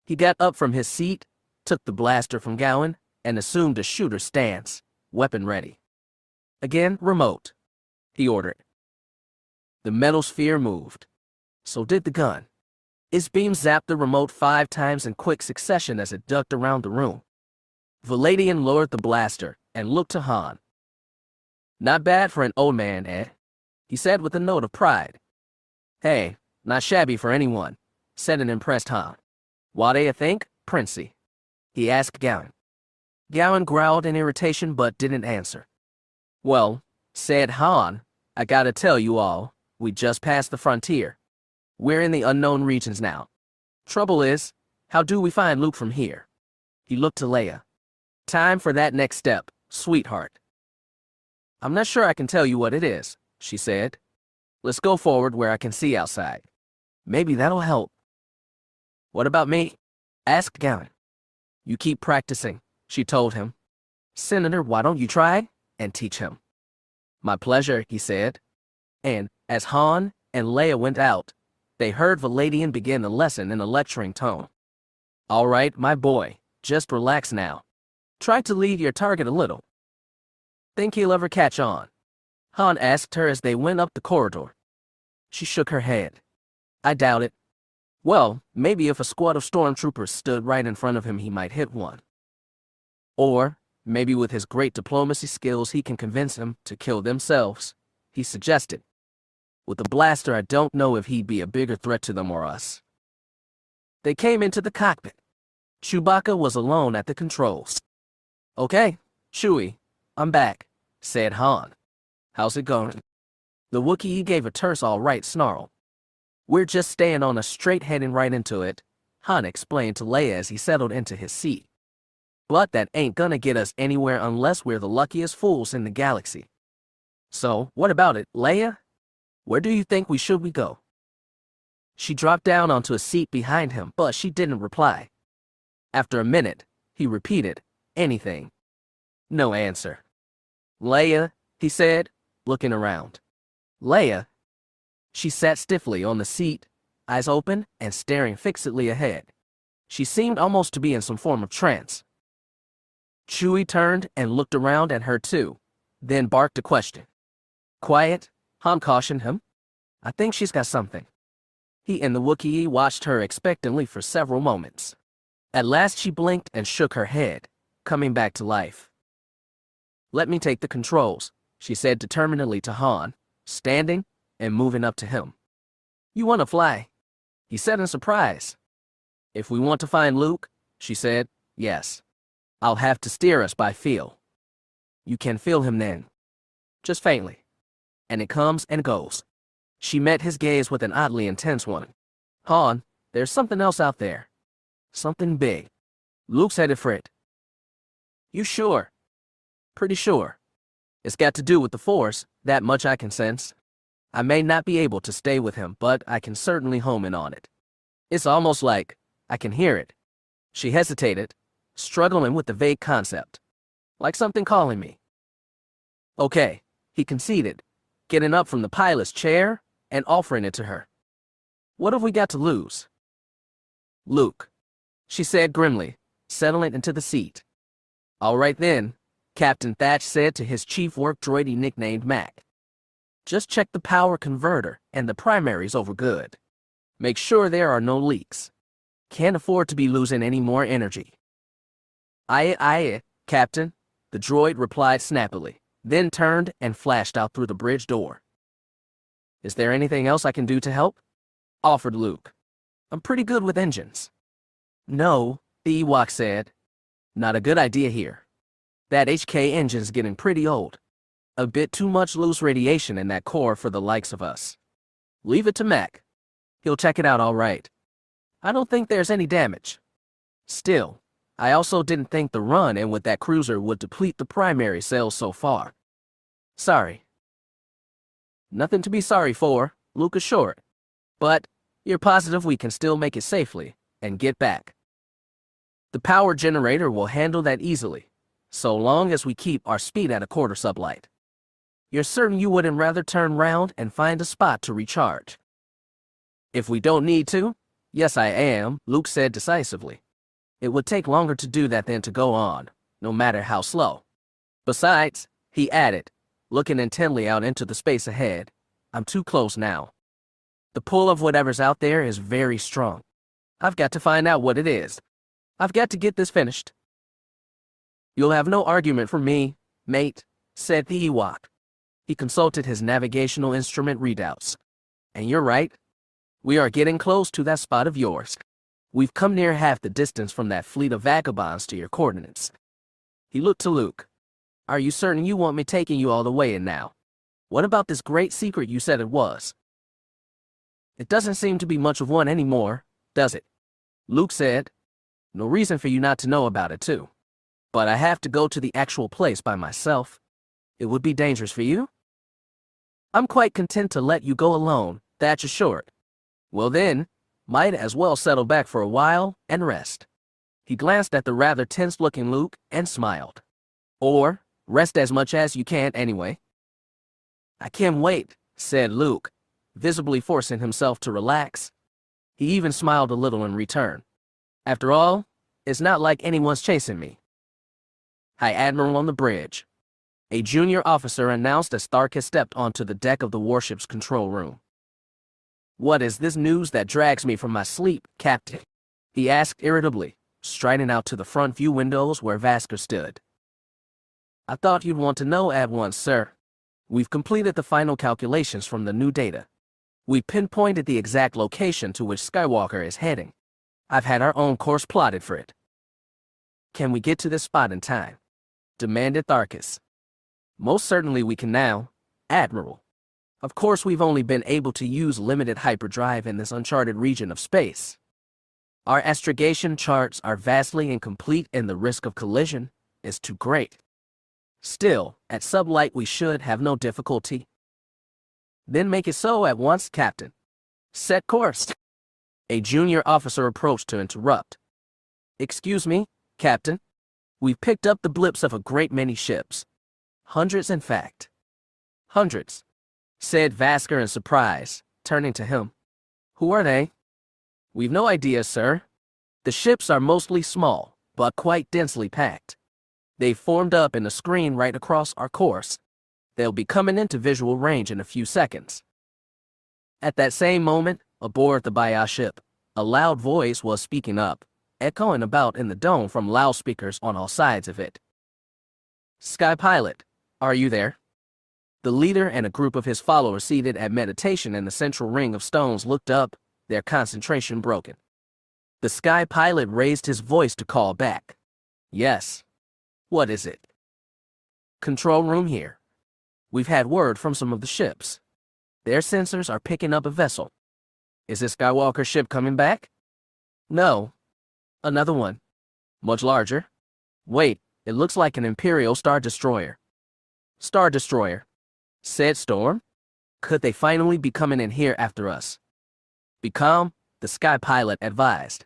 He got up from his seat, took the blaster from Gowan, and assumed a shooter's stance, weapon ready. "Again, remote," he ordered. The metal sphere moved. So did the gun. Its beam zapped the remote 5 times in quick succession as it ducked around the room. Valadian lowered the blaster and looked to Han, Not bad for an old man, eh? He said with a note of pride. Hey, not shabby for anyone, said an impressed Han. What do you think, Princey? He asked Gowan. Gowan growled in irritation but didn't answer. Well, said Han, I gotta tell you all, we just passed the frontier. We're in the unknown regions now. Trouble is, how do we find Luke from here? He looked to Leia. Time for that next step, sweetheart. I'm not sure I can tell you what it is, she said. Let's go forward where I can see outside. Maybe that'll help. What about me? Asked Gowan. You keep practicing, she told him. Senator, why don't you try and teach him? My pleasure, he said. And, as Han and Leia went out, they heard Valadian begin the lesson in a lecturing tone. All right, my boy, just relax now. Try to lead your target a little. Think he'll ever catch on? Han asked her as they went up the corridor. She shook her head. I doubt it. Well, maybe if a squad of stormtroopers stood right in front of him, he might hit one. Or, maybe with his great diplomacy skills, he can convince them to kill themselves, he suggested. With a blaster, I don't know if he'd be a bigger threat to them or us. They came into the cockpit. Chewbacca was alone at the controls. Okay, Chewie, I'm back, said Han. How's it going? The Wookiee gave a terse all right snarl. We're just staying on a straight heading right into it, Han explained to Leia as he settled into his seat. But that ain't gonna get us anywhere unless we're the luckiest fools in the galaxy. So, what about it, Leia? Where do you think we should go? She dropped down onto a seat behind him, but she didn't reply. After a minute, he repeated, anything. No answer. Leia, he said, looking around. Leia. She sat stiffly on the seat, eyes open and staring fixedly ahead. She seemed almost to be in some form of trance. Chewie turned and looked around at her too, then barked a question. Quiet, Han cautioned him. I think she's got something. He and the Wookiee watched her expectantly for several moments. At last she blinked and shook her head, coming back to life. Let me take the controls, she said determinedly to Han, standing and moving up to him. You want to fly? He said in surprise. If we want to find Luke, she said, yes. I'll have to steer us by feel. You can feel him then. Just faintly. And it comes and goes. She met his gaze with an oddly intense one. Han, there's something else out there. Something big. Luke's headed for it. You sure? Pretty sure. It's got to do with the Force, that much I can sense. I may not be able to stay with him, but I can certainly home in on it. It's almost like I can hear it. She hesitated, struggling with the vague concept. Like something calling me. Okay, he conceded, getting up from the pilot's chair and offering it to her. What have we got to lose? Luke, she said grimly, settling into the seat. All right then, Captain Thatch said to his chief work droid he nicknamed Mac. Just check the power converter and the primaries over good. Make sure there are no leaks. Can't afford to be losing any more energy. Aye, Captain, the droid replied snappily, then turned and flashed out through the bridge door. Is there anything else I can do to help? Offered Luke. I'm pretty good with engines. No, the Ewok said. Not a good idea here. That HK engine's getting pretty old. A bit too much loose radiation in that core for the likes of us. Leave it to Mac. He'll check it out all right. I don't think there's any damage. Still, I also didn't think the run-in with that cruiser would deplete the primary cells so far. Sorry. Nothing to be sorry for, Luke assured. But you're positive we can still make it safely and get back. The power generator will handle that easily, so long as we keep our speed at a quarter sublight. You're certain you wouldn't rather turn round and find a spot to recharge? If we don't need to, yes I am, Luke said decisively. It would take longer to do that than to go on, no matter how slow. Besides, he added, looking intently out into the space ahead, I'm too close now. The pull of whatever's out there is very strong. I've got to find out what it is. I've got to get this finished. You'll have no argument from me, mate, said the Ewok. He consulted his navigational instrument readouts. And you're right. We are getting close to that spot of yours. We've come near half the distance from that fleet of vagabonds to your coordinates. He looked to Luke. Are you certain you want me taking you all the way in now? What about this great secret you said it was? It doesn't seem to be much of one anymore, does it? Luke said. No reason for you not to know about it too. But I have to go to the actual place by myself. It would be dangerous for you? I'm quite content to let you go alone, that's assured. Well then, might as well settle back for a while and rest. He glanced at the rather tense-looking Luke and smiled. Or, rest as much as you can anyway. I can't wait, said Luke, visibly forcing himself to relax. He even smiled a little in return. After all, it's not like anyone's chasing me. High Admiral on the bridge. A junior officer announced as Tharus stepped onto the deck of the warship's control room. What is this news that drags me from my sleep, Captain? He asked irritably, striding out to the front view windows where Vasker stood. I thought you'd want to know at once, sir. We've completed the final calculations from the new data. We pinpointed the exact location to which Skywalker is heading. I've had our own course plotted for it. Can we get to this spot in time? Demanded Tharus. Most certainly we can now, Admiral. Of course we've only been able to use limited hyperdrive in this uncharted region of space. Our astrogation charts are vastly incomplete and the risk of collision is too great. Still, at sublight we should have no difficulty. Then make it so at once, Captain. Set course. A junior officer approached to interrupt. Excuse me, Captain. We've picked up the blips of a great many ships. Hundreds, in fact. Hundreds, said Vasker in surprise, turning to him. Who are they? We've no idea, sir. The ships are mostly small, but quite densely packed. They've formed up in a screen right across our course. They'll be coming into visual range in a few seconds. At that same moment, aboard the Baja ship, a loud voice was speaking up, echoing about in the dome from loudspeakers on all sides of it. Sky Pilot, are you there? The leader and a group of his followers seated at meditation in the central ring of stones looked up, their concentration broken. The Sky Pilot raised his voice to call back. Yes. What is it? Control room here. We've had word from some of the ships. Their sensors are picking up a vessel. Is this Skywalker ship coming back? No. Another one. Much larger. Wait, it looks like an Imperial Star Destroyer. Star Destroyer, said Storm. Could they finally be coming in here after us? Be calm, the Sky Pilot advised.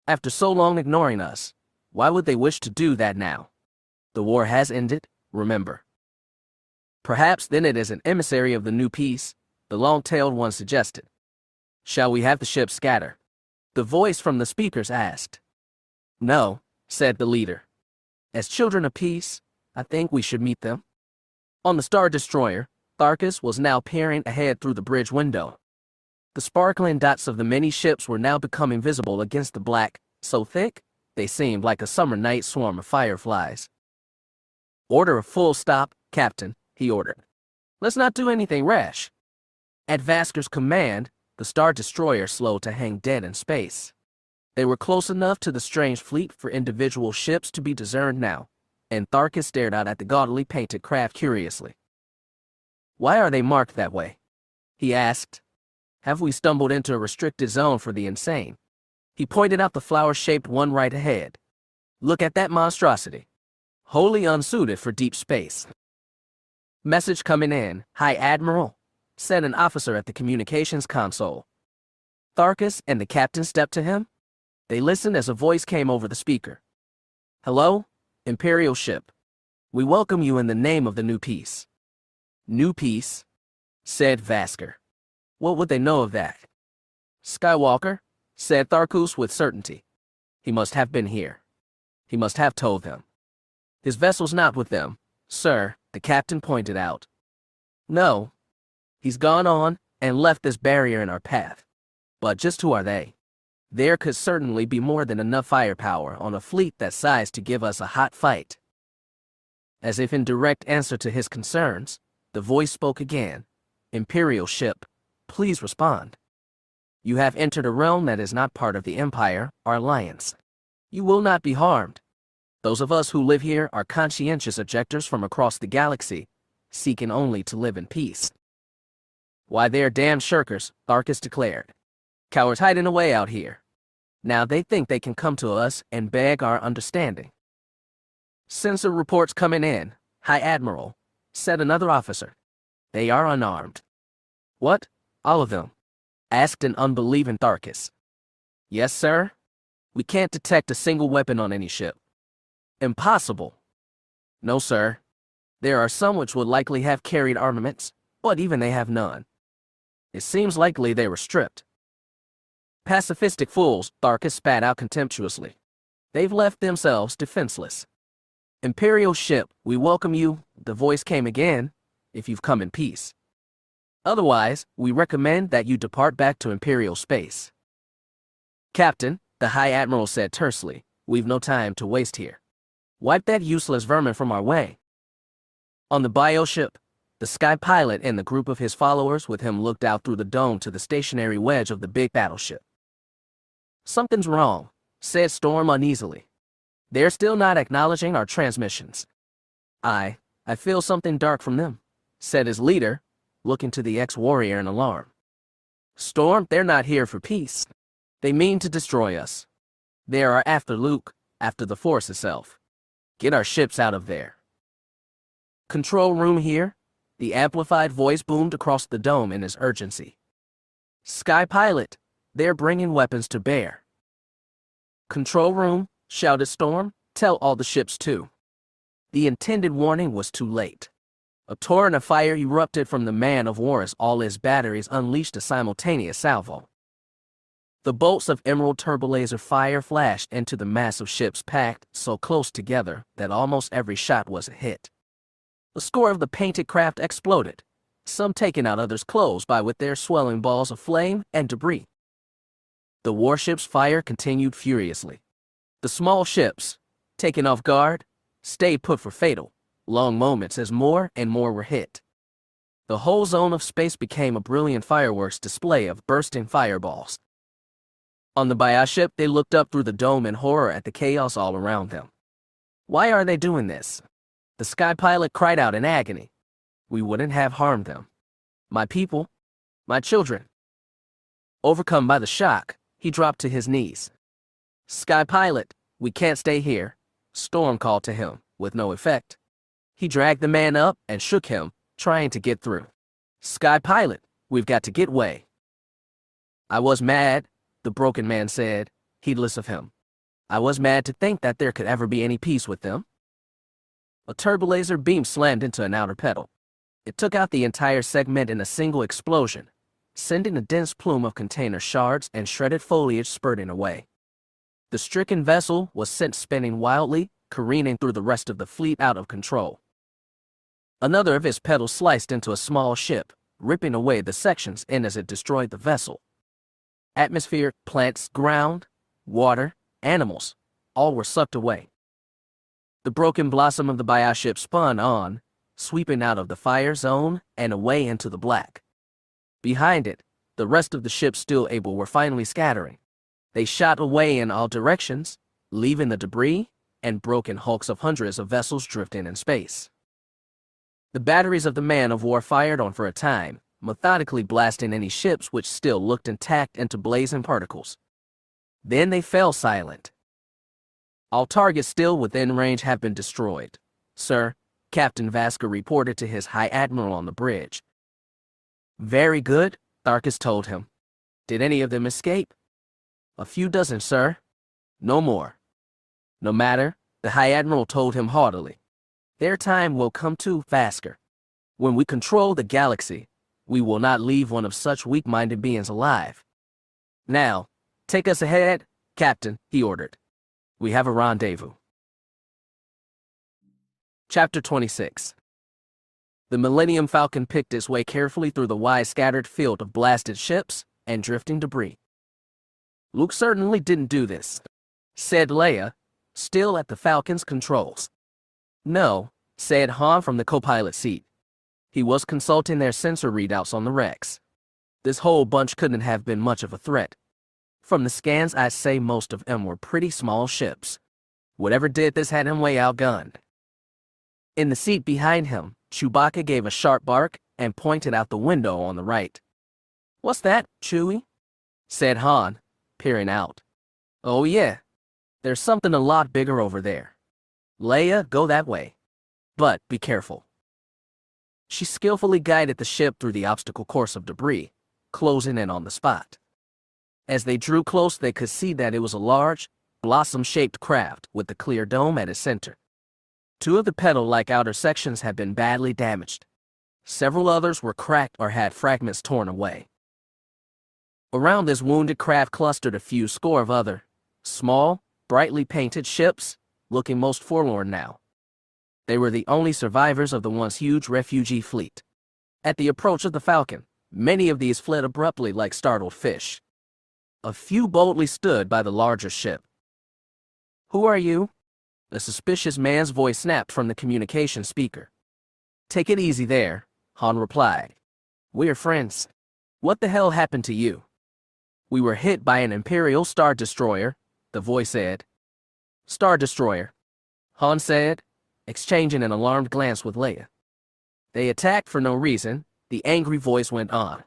After so long ignoring us, why would they wish to do that now? The war has ended, remember. Perhaps then it is an emissary of the new peace, the long-tailed one suggested. Shall we have the ship scatter? The voice from the speakers asked. No, said the leader. As children of peace, I think we should meet them. On the Star Destroyer, Tharus was now peering ahead through the bridge window. The sparkling dots of the many ships were now becoming visible against the black, so thick, they seemed like a summer night swarm of fireflies. Order a full stop, Captain, he ordered. Let's not do anything rash. At Vasker's command, the Star Destroyer slowed to hang dead in space. They were close enough to the strange fleet for individual ships to be discerned now, and Tharus stared out at the gaudily painted craft curiously. Why are they marked that way? He asked. Have we stumbled into a restricted zone for the insane? He pointed out the flower-shaped one right ahead. Look at that monstrosity. Wholly unsuited for deep space. Message coming in, High Admiral, said an officer at the communications console. Tharus and the captain stepped to him. They listened as a voice came over the speaker. Hello, Imperial ship. We welcome you in the name of the new peace. New peace, said Vasker. What would they know of that? Skywalker, said Tharus with certainty. He must have been here. He must have told them. His vessel's not with them, sir, the captain pointed out. No. He's gone on and left this barrier in our path. But just who are they? There could certainly be more than enough firepower on a fleet that size to give us a hot fight. As if in direct answer to his concerns, the The voice spoke again. Imperial ship, please respond. You have entered a realm that is not part of the Empire, our alliance. You will not be harmed. Those of us who live here are conscientious objectors from across the galaxy, seeking only to live in peace. Why, they're damn shirkers, Tharus declared. Cowards hiding away out here. Now they think they can come to us and beg our understanding. Sensor reports coming in, High Admiral, said another officer. They are unarmed. What? All of them? Asked an unbelieving Tharus. Yes, sir. We can't detect a single weapon on any ship. Impossible. No, sir. There are some which would likely have carried armaments, but even they have none. It seems likely they were stripped. Pacifistic fools, Tharus spat out contemptuously. They've left themselves defenseless. Imperial ship, we welcome you, the voice came again, if you've come in peace. Otherwise, we recommend that you depart back to Imperial space. Captain, the High Admiral said tersely, we've no time to waste here. Wipe that useless vermin from our way. On the bioship, the sky pilot and the group of his followers with him looked out through the dome to the stationary wedge of the big battleship. Something's wrong, said Storm uneasily. They're still not acknowledging our transmissions. I feel something dark from them, said his leader, looking to the ex-warrior in alarm. Storm, they're not here for peace. They mean to destroy us. They are after Luke, after the Force itself. Get our ships out of there. Control room here, the amplified voice boomed across the dome in its urgency. Sky pilot, they're bringing weapons to bear. Control room, shouted Storm, tell all the ships too. The intended warning was too late. A torrent of fire erupted from the man of war as all his batteries unleashed a simultaneous salvo. The bolts of emerald turbolaser fire flashed into the massive ships packed so close together that almost every shot was a hit. A score of the painted craft exploded, some taking out others' clothes by with their swelling balls of flame and debris. The warship's fire continued furiously. The small ships, taken off guard, stayed put for fatal, long moments as more and more were hit. The whole zone of space became a brilliant fireworks display of bursting fireballs. On the bioship, they looked up through the dome in horror at the chaos all around them. Why are they doing this? The sky pilot cried out in agony. We wouldn't have harmed them. My people, my children. Overcome by the shock, he dropped to his knees. Sky pilot, we can't stay here, Storm called to him, with no effect. He dragged the man up and shook him, trying to get through. Sky pilot, we've got to get way. I was mad, the broken man said, heedless of him. I was mad to think that there could ever be any peace with them. A turbolaser beam slammed into an outer pedal. It took out the entire segment in a single explosion, sending a dense plume of container shards and shredded foliage spurting away. The stricken vessel was sent spinning wildly, careening through the rest of the fleet out of control. Another of his pedals sliced into a small ship, ripping away the sections in as it destroyed the vessel. Atmosphere, plants, ground, water, animals, all were sucked away. The broken blossom of the bioship spun on, sweeping out of the fire zone and away into the black. Behind it, the rest of the ships still able were finally scattering. They shot away in all directions, leaving the debris and broken hulks of hundreds of vessels drifting in space. The batteries of the man of war fired on for a time, methodically blasting any ships which still looked intact into blazing particles. Then they fell silent. All targets still within range have been destroyed, sir, Captain Vasker reported to his High Admiral on the bridge. Very good, Tharus told him. Did any of them escape? A few dozen, sir. No more. No matter, the High Admiral told him haughtily. Their time will come too, Vasker. When we control the galaxy, we will not leave one of such weak-minded beings alive. Now, take us ahead, Captain, he ordered. We have a rendezvous. Chapter 26. The Millennium Falcon picked its way carefully through the wide scattered field of blasted ships and drifting debris. Luke certainly didn't do this, said Leia, still at the Falcon's controls. No, said Han from the co-pilot seat. He was consulting their sensor readouts on the wrecks. This whole bunch couldn't have been much of a threat. From the scans, I'd say most of them were pretty small ships. Whatever did this had him way outgunned. In the seat behind him, Chewbacca gave a sharp bark and pointed out the window on the right. "What's that, Chewie?" said Han, peering out. "Oh yeah, there's something a lot bigger over there. Leia, go that way. But be careful." She skillfully guided the ship through the obstacle course of debris, closing in on the spot. As they drew close, they could see that it was a large, blossom-shaped craft with a clear dome at its center. Two of the petal-like outer sections had been badly damaged. Several others were cracked or had fragments torn away. Around this wounded craft clustered a few score of other, small, brightly painted ships, looking most forlorn now. They were the only survivors of the once huge refugee fleet. At the approach of the Falcon, many of these fled abruptly like startled fish. A few boldly stood by the larger ship. "Who are you?" A suspicious man's voice snapped from the communication speaker. "Take it easy there," Han replied. "We're friends. What the hell happened to you?" "We were hit by an Imperial Star Destroyer," the voice said. "Star Destroyer," Han said, exchanging an alarmed glance with Leia. "They attacked for no reason," the angry voice went on.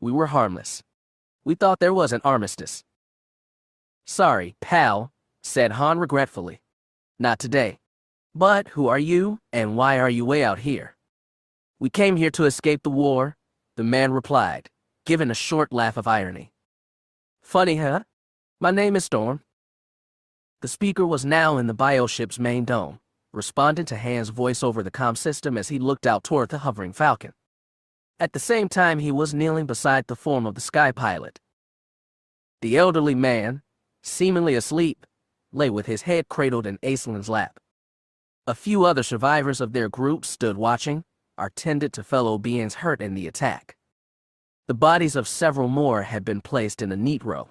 "We were harmless. We thought there was an armistice." "Sorry, pal," said Han regretfully. "Not today. But who are you, and why are you way out here?" "We came here to escape the war," the man replied, giving a short laugh of irony. "Funny, huh? My name is Storm." The speaker was now in the bioship's main dome, responding to Han's voice over the comm system as he looked out toward the hovering Falcon. At the same time, he was kneeling beside the form of the sky pilot. The elderly man, seemingly asleep, lay with his head cradled in Aislin's lap. A few other survivors of their group stood watching, attended to fellow beings hurt in the attack. The bodies of several more had been placed in a neat row.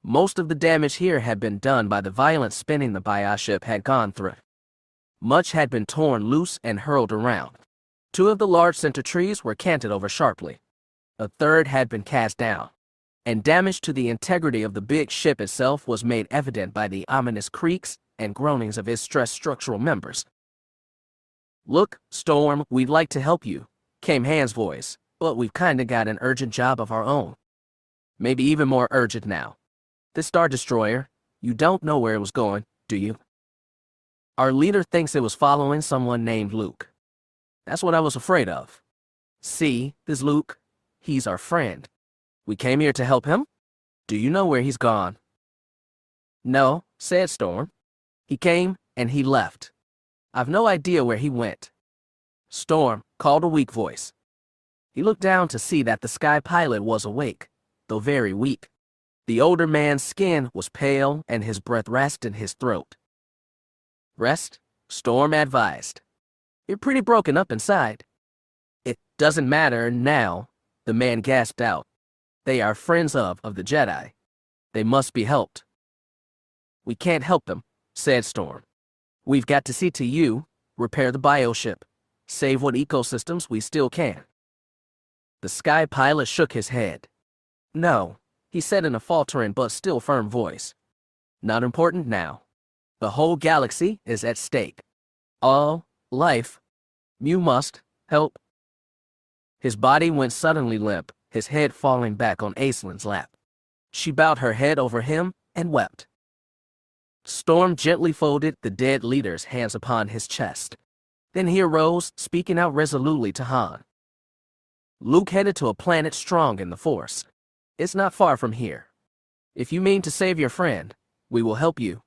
Most of the damage here had been done by the violent spinning the bioship had gone through. Much had been torn loose and hurled around. Two of the large center trees were canted over sharply. A third had been cast down, and damage to the integrity of the big ship itself was made evident by the ominous creaks and groanings of its stressed structural members. "Look, Storm, we'd like to help you," came Han's voice, "but we've kinda got an urgent job of our own. Maybe even more urgent now. This Star Destroyer, you don't know where it was going, do you? Our leader thinks it was following someone named Luke. That's what I was afraid of. See, this Luke, he's our friend. We came here to help him. Do you know where he's gone?" "No," said Storm. "He came and he left. I've no idea where he went." "Storm," called a weak voice. He looked down to see that the sky pilot was awake, though very weak. The older man's skin was pale and his breath rasped in his throat. "Rest," Storm advised. "You're pretty broken up inside." "It doesn't matter now," the man gasped out. "They are friends of the Jedi. They must be helped." "We can't help them," said Storm. "We've got to see to you, repair the bioship, save what ecosystems we still can." The sky pilot shook his head. "No," he said in a faltering but still firm voice. "Not important now. The whole galaxy is at stake. All life. You must help." His body went suddenly limp, his head falling back on Aislin's lap. She bowed her head over him and wept. Storm gently folded the dead leader's hands upon his chest. Then he arose, speaking out resolutely to Han. "Luke headed to a planet strong in the Force. It's not far from here. If you mean to save your friend, we will help you."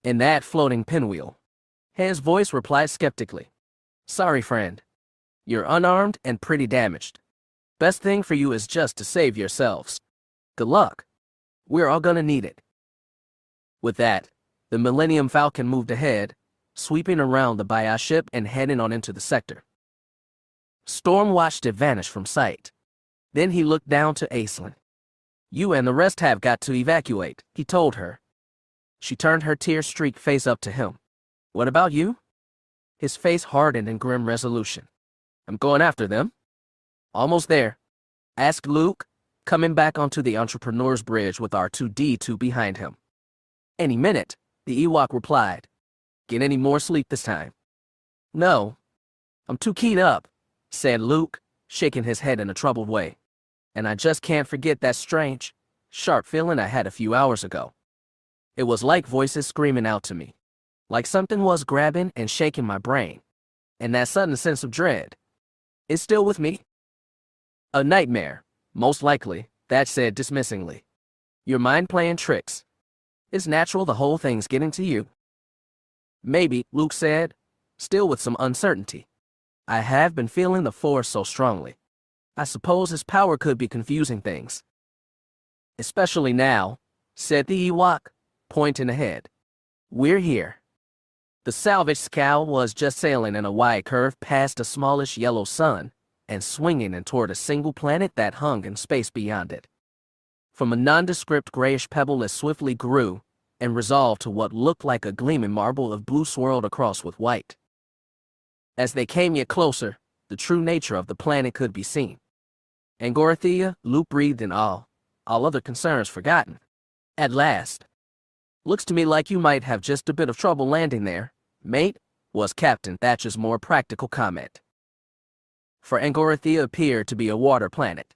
"In that floating pinwheel," Han's voice replied skeptically. "Sorry, friend. You're unarmed and pretty damaged. Best thing for you is just to save yourselves. Good luck. We're all gonna need it." With that, the Millennium Falcon moved ahead, sweeping around the bioship and heading on into the sector. Storm watched it vanish from sight. Then he looked down to Aislinn. "You and the rest have got to evacuate," he told her. She turned her tear-streaked face up to him. "What about you?" His face hardened in grim resolution. I'm going after them. Almost there, asked Luke, coming back onto the Entrepreneur's Bridge with R2-D2 behind him. Any minute, the Ewok replied. Get any more sleep this time? No. I'm too keyed up, said Luke, shaking his head in a troubled way. And I just can't forget that strange, sharp feeling I had a few hours ago. It was like voices screaming out to me. Like something was grabbing and shaking my brain. And that sudden sense of dread. It's still with me. A nightmare, most likely, Thatch said dismissingly. Your mind playing tricks. It's natural the whole thing's getting to you. Maybe, Luke said, still with some uncertainty. I have been feeling the Force so strongly. I suppose its power could be confusing things. Especially now, said the Ewok, pointing ahead. We're here. The salvage scow was just sailing in a wide curve past a smallish yellow sun and swinging in toward a single planet that hung in space beyond it. From a nondescript grayish pebble it swiftly grew and resolved to what looked like a gleaming marble of blue swirled across with white. As they came yet closer, the true nature of the planet could be seen. Angorothea, Luke breathed in awe, all other concerns forgotten. At last. Looks to me like you might have just a bit of trouble landing there, mate, was Captain Thatch's more practical comment. For Angorothea appeared to be a water planet.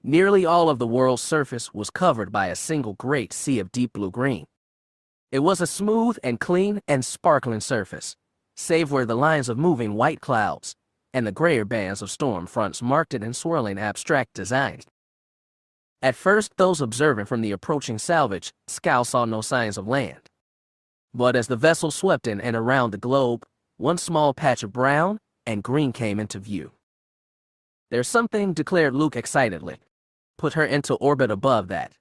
Nearly all of the world's surface was covered by a single great sea of deep blue-green. It was a smooth and clean and sparkling surface, save where the lines of moving white clouds and the grayer bands of storm fronts marked it in swirling abstract designs. At first, those observing from the approaching salvage scow saw no signs of land. But as the vessel swept in and around the globe, one small patch of brown and green came into view. There's something, declared Luke excitedly. Put her into orbit above that.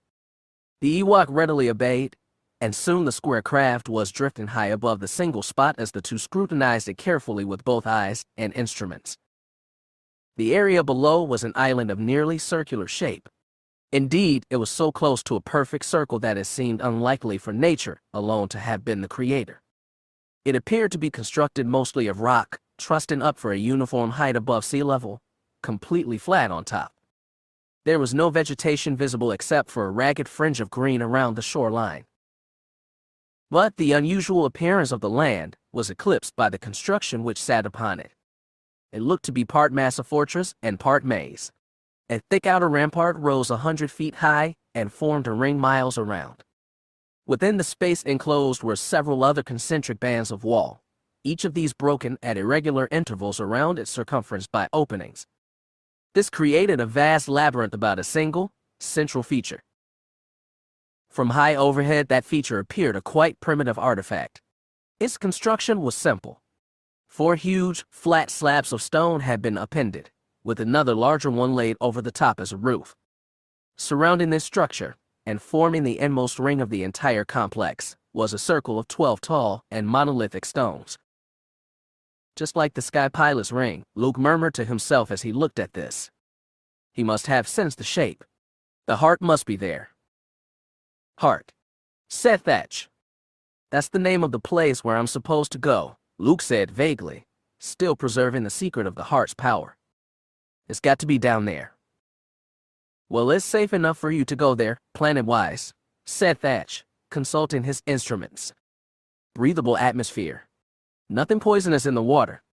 The Ewok readily obeyed, and soon the square craft was drifting high above the single spot as the two scrutinized it carefully with both eyes and instruments. The area below was an island of nearly circular shape. Indeed, it was so close to a perfect circle that it seemed unlikely for nature alone to have been the creator. It appeared to be constructed mostly of rock, trusting up for a uniform height above sea level, completely flat on top. There was no vegetation visible except for a ragged fringe of green around the shoreline. But the unusual appearance of the land was eclipsed by the construction which sat upon it. It looked to be part massive fortress and part maze. A thick outer rampart rose 100 feet high and formed a ring miles around. Within the space enclosed were several other concentric bands of wall, each of these broken at irregular intervals around its circumference by openings. This created a vast labyrinth about a single, central feature. From high overhead, that feature appeared a quite primitive artifact. Its construction was simple. 4 huge, flat slabs of stone had been appended, with another larger one laid over the top as a roof. Surrounding this structure, and forming the inmost ring of the entire complex, was a circle of 12 tall and monolithic stones. Just like the Sky Pilot's ring, Luke murmured to himself as he looked at this. He must have sensed the shape. The heart must be there. Heart, said Thatch. That's the name of the place where I'm supposed to go, Luke said vaguely, still preserving the secret of the heart's power. It's got to be down there. Well, it's safe enough for you to go there, planet-wise, said Thatch, consulting his instruments. Breathable atmosphere. Nothing poisonous in the water.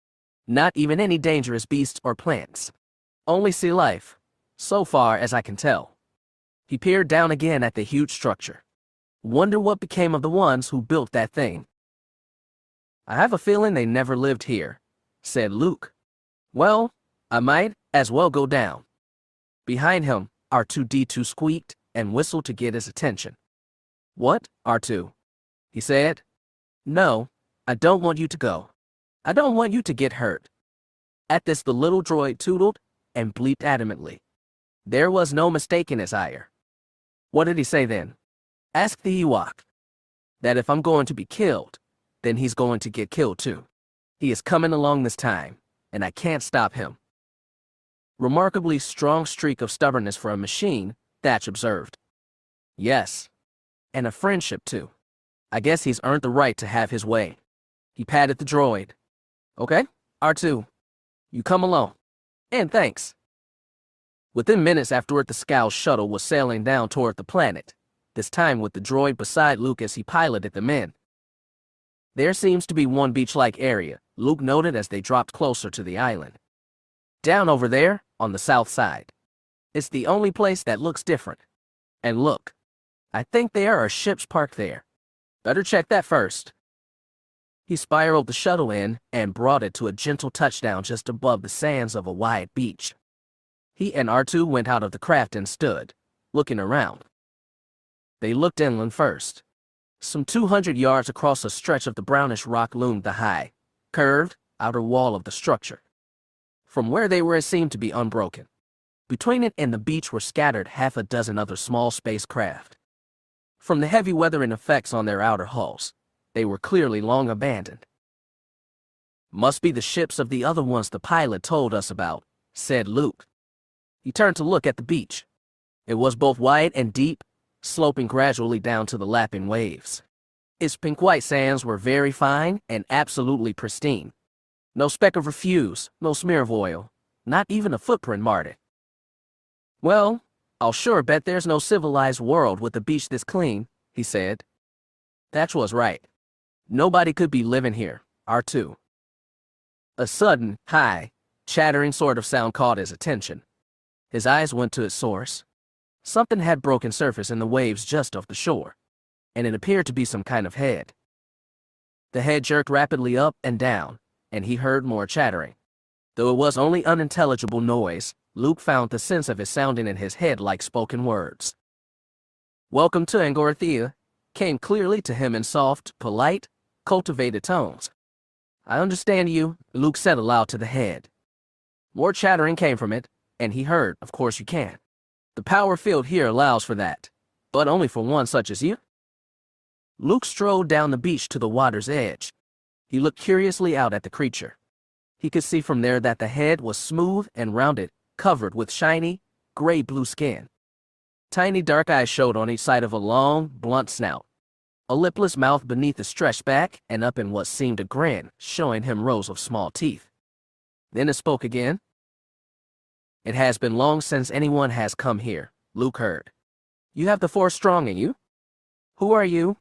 Not even any dangerous beasts or plants. Only sea life, so far as I can tell. He peered down again at the huge structure. Wonder what became of the ones who built that thing. I have a feeling they never lived here, said Luke. Well, I might as well go down. Behind him, R2-D2 squeaked and whistled to get his attention. What, R2? He said. No, I don't want you to go. I don't want you to get hurt. At this the little droid tootled and bleeped adamantly. There was no mistaking his ire. What did he say then? Asked the Ewok. That if I'm going to be killed, then he's going to get killed too. He is coming along this time, and I can't stop him. Remarkably strong streak of stubbornness for a machine, Thatch observed. Yes, and a friendship too. I guess he's earned the right to have his way. He patted the droid. Okay, R2. You come along. And thanks. Within minutes afterward, the Scout shuttle was sailing down toward the planet, this time with the droid beside Luke as he piloted them in. There seems to be one beach-like area, Luke noted as they dropped closer to the island. Down over there, on the south side. It's the only place that looks different. And look, I think there are ships parked there. Better check that first. He spiraled the shuttle in and brought it to a gentle touchdown just above the sands of a wide beach. He and R2 went out of the craft and stood, looking around. They looked inland first. Some 200 yards across a stretch of the brownish rock loomed the high, curved, outer wall of the structure. From where they were, it seemed to be unbroken. Between it and the beach were scattered half a dozen other small spacecraft. From the heavy weathering effects on their outer hulls, they were clearly long abandoned. Must be the ships of the other ones the pilot told us about, said Luke. He turned to look at the beach. It was both wide and deep, sloping gradually down to the lapping waves. Its pink-white sands were very fine and absolutely pristine. No speck of refuse, no smear of oil, not even a footprint marked it. Well, I'll sure bet there's no civilized world with a beach this clean, he said. That was right. Nobody could be living here, R2. A sudden, high, chattering sort of sound caught his attention. His eyes went to its source. Something had broken surface in the waves just off the shore, and it appeared to be some kind of head. The head jerked rapidly up and down, and he heard more chattering. Though it was only unintelligible noise, Luke found the sense of it sounding in his head like spoken words. Welcome to Angorthea, came clearly to him in soft, polite, cultivated tones. I understand you, Luke said aloud to the head. More chattering came from it, and he heard, of course you can. The power field here allows for that, but only for one such as you. Luke strode down the beach to the water's edge. He looked curiously out at the creature. He could see from there that the head was smooth and rounded, covered with shiny, gray-blue skin. Tiny dark eyes showed on each side of a long, blunt snout. A lipless mouth beneath the stretched back and up in what seemed a grin, showing him rows of small teeth. Then it spoke again. It has been long since anyone has come here, Luke heard. You have the Force strong in you? Who are you?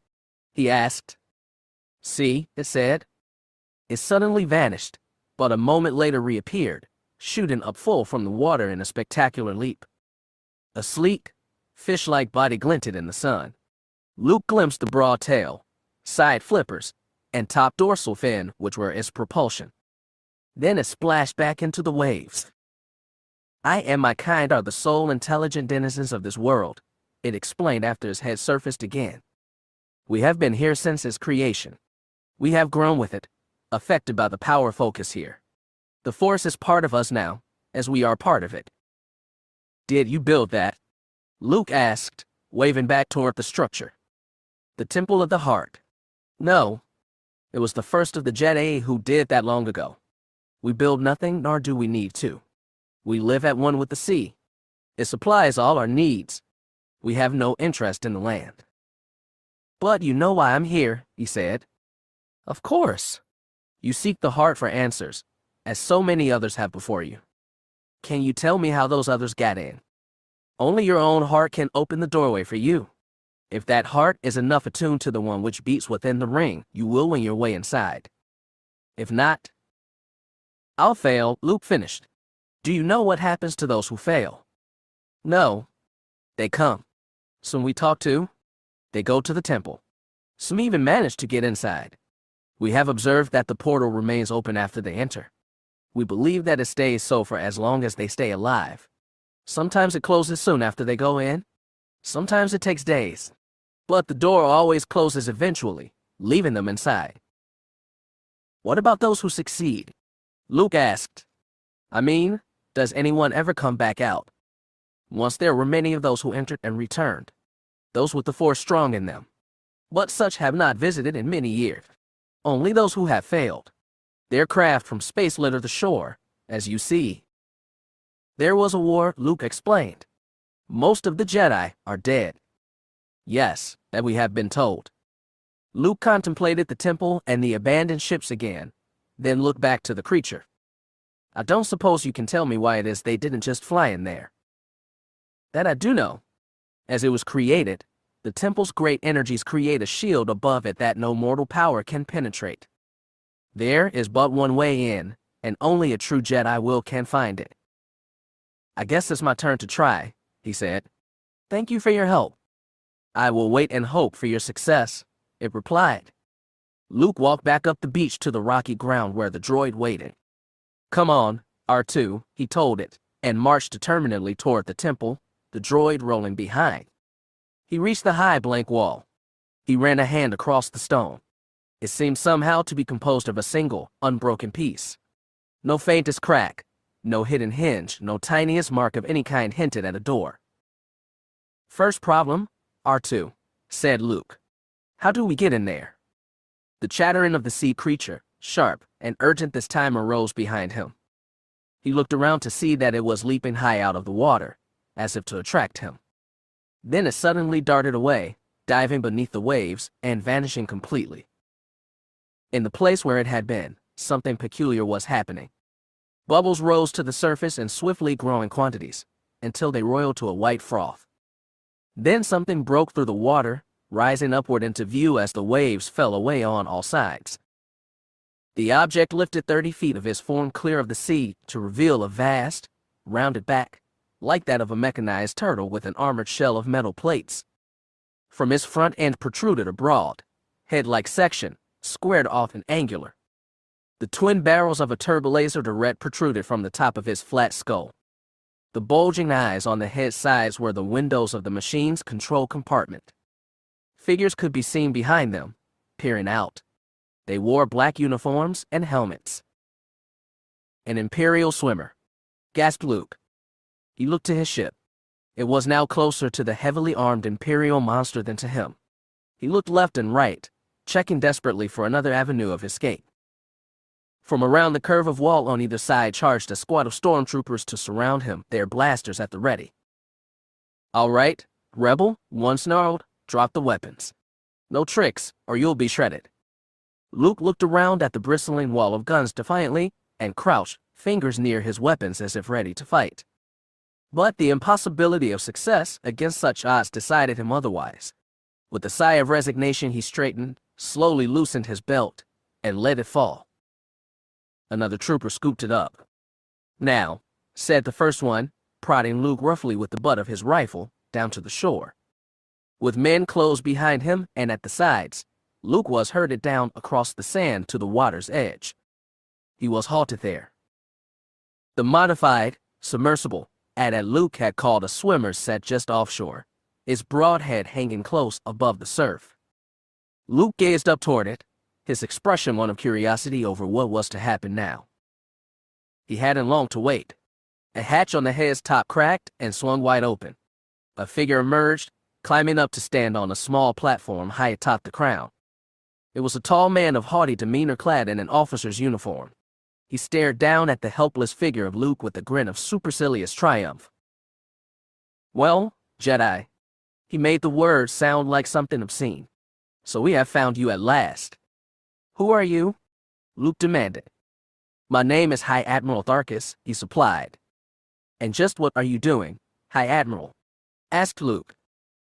He asked. See, it said. It suddenly vanished, but a moment later reappeared, shooting up full from the water in a spectacular leap. A sleek, fish-like body glinted in the sun. Luke glimpsed the broad tail, side flippers, and top dorsal fin, which were its propulsion. Then it splashed back into the waves. I and my kind are the sole intelligent denizens of this world, it explained after his head surfaced again. We have been here since its creation. We have grown with it, affected by the power focus here. The Force is part of us now, as we are part of it. Did you build that? Luke asked, waving back toward the structure. The Temple of the Heart. No. It was the first of the Jedi who did that long ago. We build nothing, nor do we need to. We live at one with the sea. It supplies all our needs. We have no interest in the land. But you know why I'm here, he said. Of course. You seek the heart for answers, as so many others have before you. Can you tell me how those others got in? Only your own heart can open the doorway for you. If that heart is enough attuned to the one which beats within the ring, you will win your way inside. If not, I'll fail, Luke finished. Do you know what happens to those who fail? No. They come. Some we talk to. They go to the temple. Some even manage to get inside. We have observed that the portal remains open after they enter. We believe that it stays so for as long as they stay alive. Sometimes it closes soon after they go in. Sometimes it takes days. But the door always closes eventually, leaving them inside. What about those who succeed? Luke asked. I mean, does anyone ever come back out? Once there were many of those who entered and returned, those with the Force strong in them. But such have not visited in many years. Only those who have failed. Their craft from space litter the shore, as you see. There was a war, Luke explained. Most of the Jedi are dead. Yes, that we have been told. Luke contemplated the temple and the abandoned ships again, then looked back to the creature. I don't suppose you can tell me why it is they didn't just fly in there. That I do know. As it was created, the temple's great energies create a shield above it that no mortal power can penetrate. There is but one way in, and only a true Jedi can find it. I guess it's my turn to try, he said. Thank you for your help. I will wait and hope for your success, it replied. Luke walked back up the beach to the rocky ground where the droid waited. Come on, R2, he told it, and marched determinedly toward the temple, the droid rolling behind. He reached the high blank wall. He ran a hand across the stone. It seemed somehow to be composed of a single, unbroken piece. No faintest crack, no hidden hinge, no tiniest mark of any kind hinted at a door. First problem, R2, said Luke. How do we get in there? The chattering of the sea creature, sharp and urgent this time, arose behind him. He looked around to see that it was leaping high out of the water, as if to attract him. Then it suddenly darted away, diving beneath the waves and vanishing completely. In the place where it had been, something peculiar was happening. Bubbles rose to the surface in swiftly growing quantities, until they roiled to a white froth. Then something broke through the water, rising upward into view as the waves fell away on all sides. The object lifted 30 feet of his form clear of the sea to reveal a vast, rounded back, like that of a mechanized turtle with an armored shell of metal plates. From his front end protruded a broad, head-like section, squared off and angular. The twin barrels of a turbolaser turret protruded from the top of his flat skull. The bulging eyes on the head sides were the windows of the machine's control compartment. Figures could be seen behind them, peering out. They wore black uniforms and helmets. An Imperial swimmer, gasped Luke. He looked to his ship. It was now closer to the heavily armed Imperial monster than to him. He looked left and right, checking desperately for another avenue of escape. From around the curve of wall on either side charged a squad of stormtroopers to surround him, their blasters at the ready. All right, Rebel, one snarled, drop the weapons. No tricks, or you'll be shredded. Luke looked around at the bristling wall of guns defiantly, and crouched, fingers near his weapons as if ready to fight. But the impossibility of success against such odds decided him otherwise. With a sigh of resignation, he straightened, slowly loosened his belt, and let it fall. Another trooper scooped it up. Now, said the first one, prodding Luke roughly with the butt of his rifle, down to the shore. With men close behind him and at the sides, Luke was herded down across the sand to the water's edge. He was halted there. The modified, submersible, that Luke had called a swimmer, sat just offshore, its broad head hanging close above the surf. Luke gazed up toward it, his expression one of curiosity over what was to happen now. He hadn't long to wait. A hatch on the head's top cracked and swung wide open. A figure emerged, climbing up to stand on a small platform high atop the crown. It was a tall man of haughty demeanor clad in an officer's uniform. He stared down at the helpless figure of Luke with a grin of supercilious triumph. Well, Jedi, he made the words sound like something obscene. So we have found you at last. Who are you? Luke demanded. My name is High Admiral Tharus, he supplied. And just what are you doing, High Admiral? Asked Luke.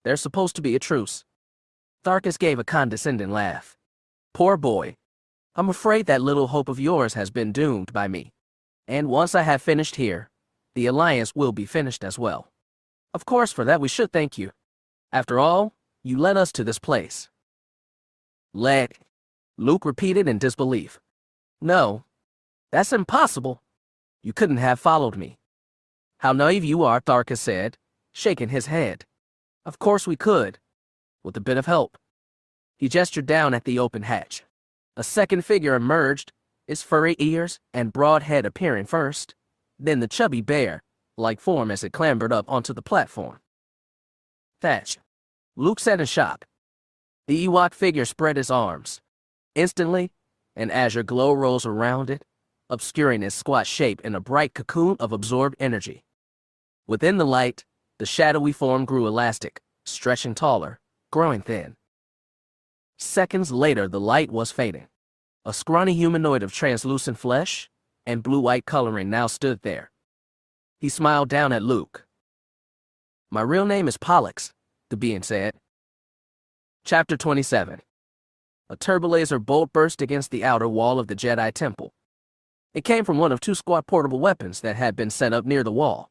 There's supposed to be a truce. Tharus gave a condescending laugh. Poor boy. I'm afraid that little hope of yours has been doomed by me. And once I have finished here, the Alliance will be finished as well. Of course, for that we should thank you. After all, you led us to this place. Led? Luke repeated in disbelief. No, that's impossible. You couldn't have followed me. How naive you are, Tharus said, shaking his head. Of course we could, with a bit of help. He gestured down at the open hatch. A second figure emerged, its furry ears and broad head appearing first, then the chubby bear-like form as it clambered up onto the platform. Thatch, Luke said in shock. The Ewok figure spread its arms. Instantly, an azure glow rose around it, obscuring its squat shape in a bright cocoon of absorbed energy. Within the light, the shadowy form grew elastic, stretching taller, growing thin. Seconds later, the light was fading. A scrawny humanoid of translucent flesh, and blue-white coloring now stood there. He smiled down at Luke. "My real name is Pollux," the being said. Chapter 27. A turbolaser bolt burst against the outer wall of the Jedi Temple. It came from one of 2 squad portable weapons that had been set up near the wall.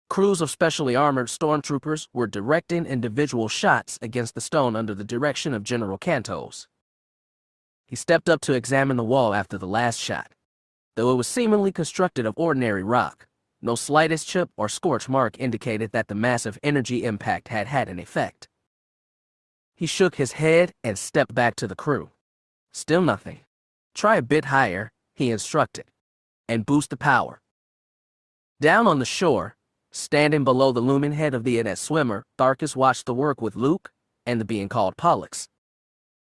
Crews of specially armored stormtroopers were directing individual shots against the stone under the direction of General Cantos. He stepped up to examine the wall after the last shot. Though it was seemingly constructed of ordinary rock, no slightest chip or scorch mark indicated that the massive energy impact had had an effect. He shook his head and stepped back to the crew. Still nothing. "Try a bit higher," he instructed, "and boost the power." Down on the shore, standing below the looming head of the inept swimmer, Tharus watched the work with Luke and the being called Pollux.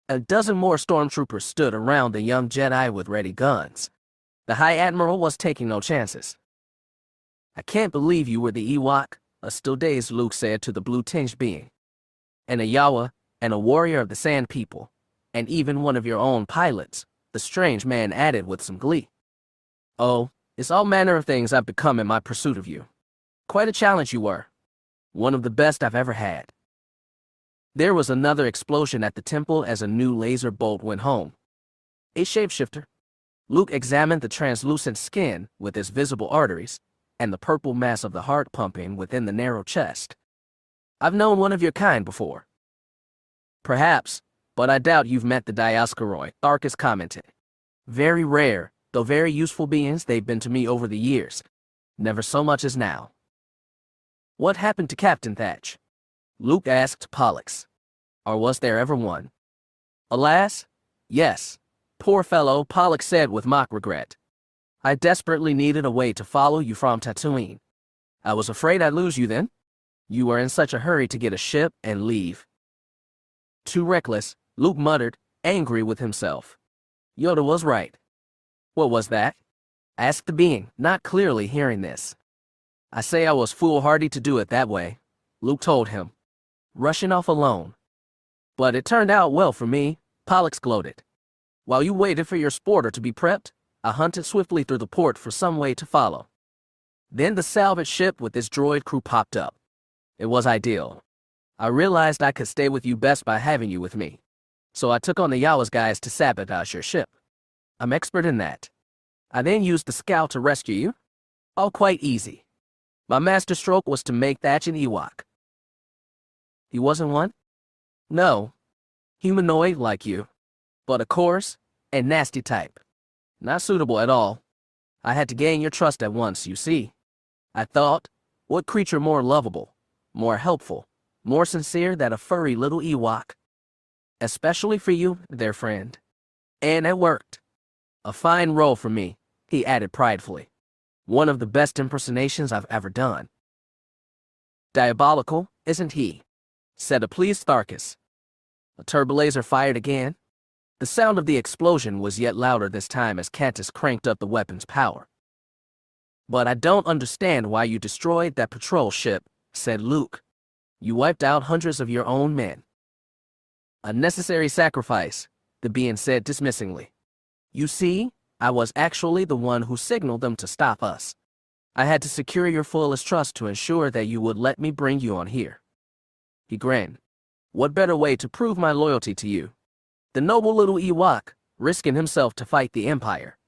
A dozen more stormtroopers stood around the young Jedi with ready guns. The High Admiral was taking no chances. "I can't believe you were the Ewok," a still dazed Luke said to the blue-tinged being. "And a Yawa, and a warrior of the Sand People, and even one of your own pilots," the strange man added with some glee. "Oh, it's all manner of things I've become in my pursuit of you. Quite a challenge you were. One of the best I've ever had." There was another explosion at the temple as a new laser bolt went home. A shapeshifter. Luke examined the translucent skin with its visible arteries, and the purple mass of the heart pumping within the narrow chest. "I've known one of your kind before." "Perhaps, but I doubt you've met the Dioscoroi," Tharus commented. "Very rare, though very useful beings they've been to me over the years. Never so much as now." "What happened to Captain Thatch?" Luke asked Pollux. "Or was there ever one?" "Alas, yes. Poor fellow," Pollux said with mock regret. "I desperately needed a way to follow you from Tatooine. I was afraid I'd lose you then. You were in such a hurry to get a ship and leave." "Too reckless," Luke muttered, angry with himself. Yoda was right. "What was that?" asked the being, not clearly hearing this. "I say I was foolhardy to do it that way," Luke told him. "Rushing off alone. But it turned out well for me," Pollux gloated. "While you waited for your sporter to be prepped, I hunted swiftly through the port for some way to follow. Then the salvage ship with its droid crew popped up. It was ideal. I realized I could stay with you best by having you with me. So I took on the Yawa's guys to sabotage your ship. I'm expert in that. I then used the scout to rescue you. All quite easy. My master stroke was to make Thatch an Ewok." "He wasn't one?" "No. Humanoid like you. But a coarse and nasty type. Not suitable at all. I had to gain your trust at once, you see. I thought, what creature more lovable, more helpful, more sincere than a furry little Ewok? Especially for you, their friend. And it worked. A fine role for me," he added pridefully. "One of the best impersonations I've ever done." "Diabolical, isn't he?" said a pleased Tharus. A turbolaser fired again. The sound of the explosion was yet louder this time as Cantus cranked up the weapon's power. "But I don't understand why you destroyed that patrol ship," said Luke. "You wiped out hundreds of your own men." "A necessary sacrifice," the being said dismissingly. "You see, I was actually the one who signaled them to stop us. I had to secure your fullest trust to ensure that you would let me bring you on here." He grinned. "What better way to prove my loyalty to you? The noble little Ewok, risking himself to fight the Empire."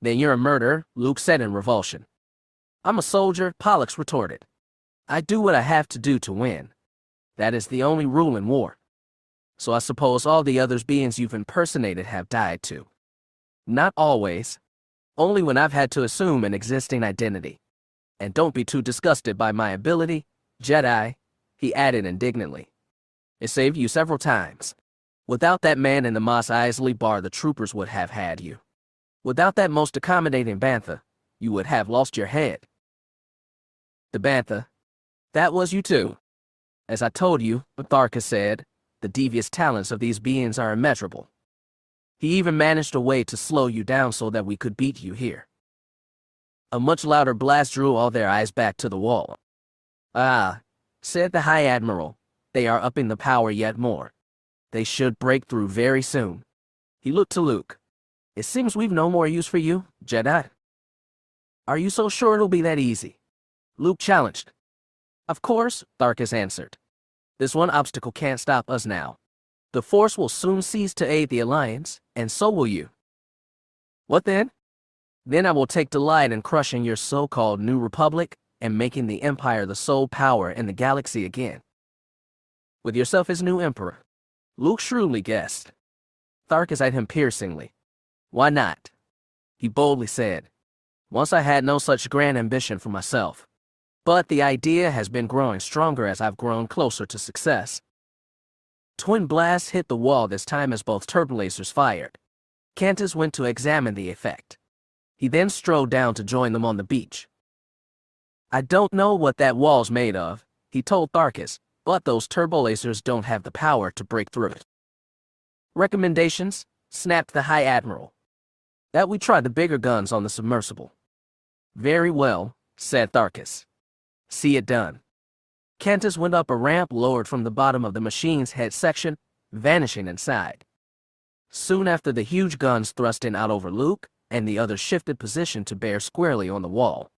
"Then you're a murderer," Luke said in revulsion. "I'm a soldier," Pollux retorted. "I do what I have to do to win. That is the only rule in war. So I suppose all the other beings you've impersonated have died too." "Not always. Only when I've had to assume an existing identity. And don't be too disgusted by my ability, Jedi," he added indignantly. "It saved you several times. Without that man in the Mos Eisley bar, the troopers would have had you. Without that most accommodating bantha, you would have lost your head." "The bantha? That was you too." "As I told you," Tharus said, "the devious talents of these beings are immeasurable. He even managed a way to slow you down so that we could beat you here." A much louder blast drew all their eyes back to the wall. "Ah," said the High Admiral, "they are upping the power yet more. They should break through very soon." He looked to Luke. It seems we've no more use for you, Jedi. Are you so sure it'll be that easy? Luke challenged. Of course, Tharkus answered. This one obstacle can't stop us now. The Force will soon cease to aid the Alliance, and so will you. What then? Then I will take delight in crushing your so-called New Republic and making the Empire the sole power in the galaxy again. With yourself as new Emperor, Luke shrewdly guessed. Tharkus eyed him piercingly. Why not? He boldly said. Once I had no such grand ambition for myself. But the idea has been growing stronger as I've grown closer to success. Twin blasts hit the wall this time as both turbolasers fired. Cantus went to examine the effect. He then strode down to join them on the beach. I don't know what that wall's made of, he told Tharkus, but those turbolasers don't have the power to break through it. Recommendations? Snapped the High Admiral. That we try the bigger guns on the submersible. Very well, said Tharkus. See it done. Cantus went up a ramp lowered from the bottom of the machine's head section, vanishing inside. Soon after, the huge guns thrust in out over Luke, and the others shifted position to bear squarely on the wall.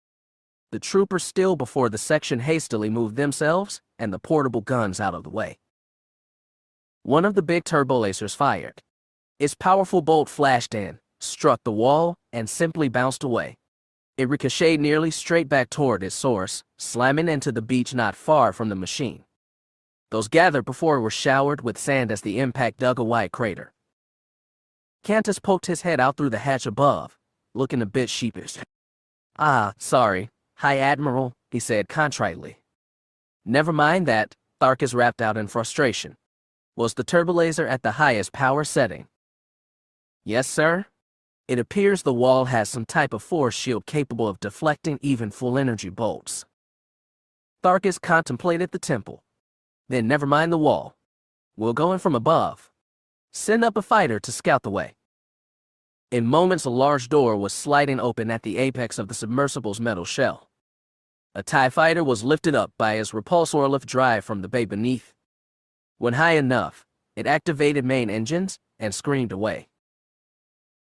The troopers still before the section hastily moved themselves and the portable guns out of the way. One of the big turbolasers fired. Its powerful bolt flashed in, struck the wall, and simply bounced away. It ricocheted nearly straight back toward its source, slamming into the beach not far from the machine. Those gathered before were showered with sand as the impact dug a wide crater. Cantus poked his head out through the hatch above, looking a bit sheepish. Ah, sorry, High Admiral, he said contritely. Never mind that, Tharkus rapped out in frustration. Was the turbolaser at the highest power setting? Yes, sir. It appears the wall has some type of force shield capable of deflecting even full-energy bolts. Tharkus contemplated the temple. Then never mind the wall. We'll go in from above. Send up a fighter to scout the way. In moments, a large door was sliding open at the apex of the submersible's metal shell. A TIE fighter was lifted up by its repulsor lift drive from the bay beneath. When high enough, it activated main engines and screamed away.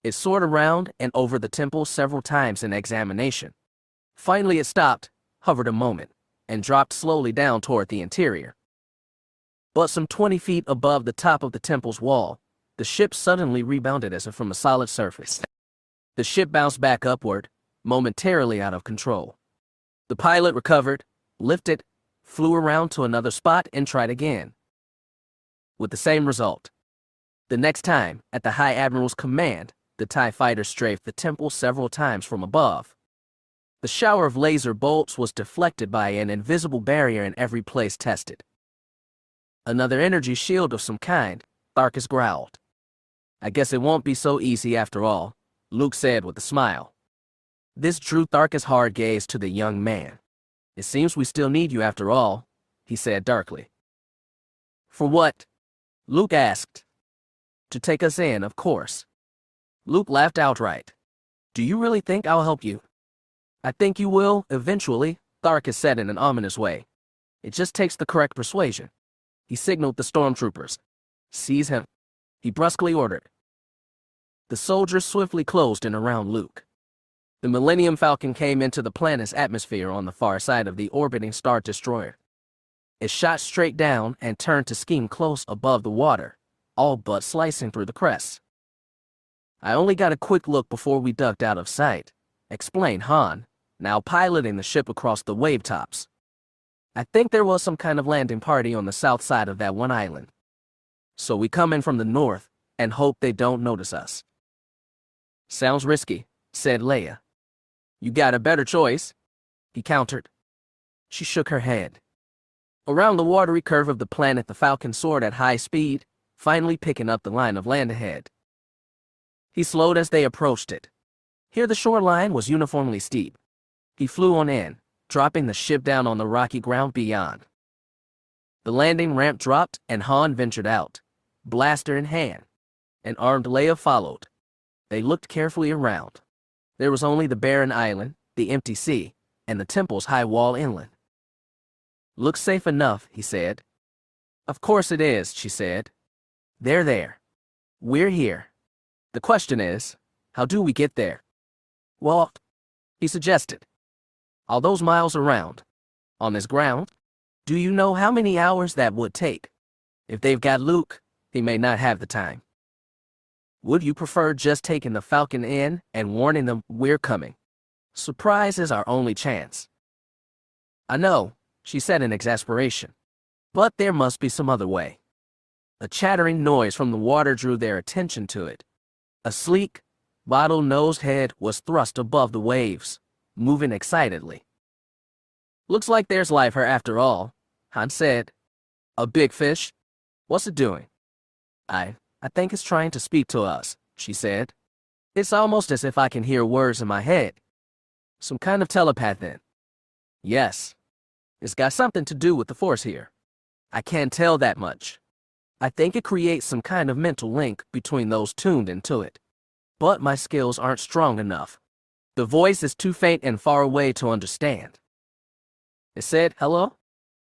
It soared around and over the temple several times in examination. Finally, it stopped, hovered a moment, and dropped slowly down toward the interior. But some 20 feet above the top of the temple's wall, the ship suddenly rebounded as if from a solid surface. The ship bounced back upward, momentarily out of control. The pilot recovered, lifted, flew around to another spot, and tried again. With the same result. The next time, at the High Admiral's command, the TIE fighter strafed the temple several times from above. The shower of laser bolts was deflected by an invisible barrier in every place tested. Another energy shield of some kind, Tharkus growled. I guess it won't be so easy after all, Luke said with a smile. This drew Tharkus' hard gaze to the young man. It seems we still need you after all, he said darkly. For what? Luke asked. To take us in, of course. Luke laughed outright. Do you really think I'll help you? I think you will, eventually, Tharkus said in an ominous way. It just takes the correct persuasion. He signaled the stormtroopers. Seize him, he brusquely ordered. The soldiers swiftly closed in around Luke. The Millennium Falcon came into the planet's atmosphere on the far side of the orbiting Star Destroyer. It shot straight down and turned to skim close above the water, all but slicing through the crest. I only got a quick look before we ducked out of sight, explained Han, now piloting the ship across the wave tops. I think there was some kind of landing party on the south side of that one island. So we come in from the north and hope they don't notice us. Sounds risky, said Leia. You got a better choice, he countered. She shook her head. Around the watery curve of the planet, the Falcon soared at high speed, finally picking up the line of land ahead. He slowed as they approached it. Here the shoreline was uniformly steep. He flew on in, dropping the ship down on the rocky ground beyond. The landing ramp dropped and Han ventured out, blaster in hand. An armed Leia followed. They looked carefully around. There was only the barren island, the empty sea, and the temple's high wall inland. Looks safe enough, he said. Of course it is, she said. They're there. We're here. The question is, How do we get there? Walk, he suggested. All those miles around. On this ground? Do you know how many hours that would take? If they've got Luke, he may not have the time. Would you prefer just taking the Falcon in and warning them we're coming? Surprise is our only chance. I know, she said in exasperation. But there must be some other way. A chattering noise from the water drew their attention to it. A sleek, bottle-nosed head was thrust above the waves, moving excitedly. Looks like there's life here after all, Han said. A big fish? What's it doing? I think it's trying to speak to us, she said. It's almost as if I can hear words in my head. Some kind of telepath then. Yes. It's got something to do with the Force here. I can't tell that much. I think it creates some kind of mental link between those tuned into it. But my skills aren't strong enough. The voice is too faint and far away to understand. It said, hello?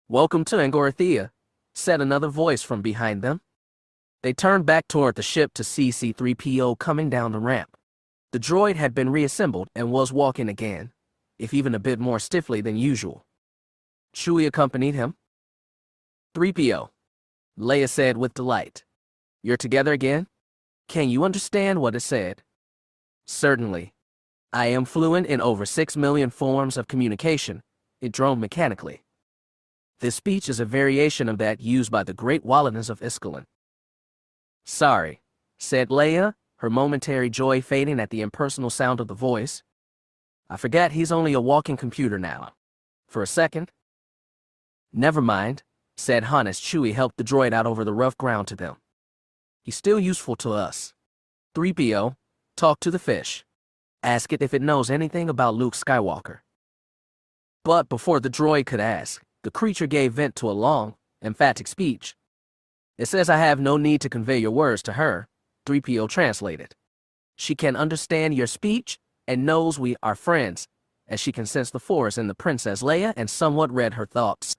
Welcome to Angorothea, said another voice from behind them. They turned back toward the ship to see C-3PO coming down the ramp. The droid had been reassembled and was walking again, if even a bit more stiffly than usual. Chewie accompanied him. 3PO, Leia said with delight. You're together again? Can you understand what it said? Certainly. I am fluent in over 6 million forms of communication, it droned mechanically. This speech is a variation of that used by the great Walleners of Iskalon. Sorry, said Leia, her momentary joy fading at the impersonal sound of the voice. I forgot he's only a walking computer now. For a second. Never mind, said Han as Chewie helped the droid out over the rough ground to them. He's still useful to us. 3PO, talk to the fish. Ask it if it knows anything about Luke Skywalker. But before the droid could ask, the creature gave vent to a long, emphatic speech. It says I have no need to convey your words to her, 3PO translated. She can understand your speech and knows we are friends, as she can sense the Force in the Princess Leia and somewhat read her thoughts.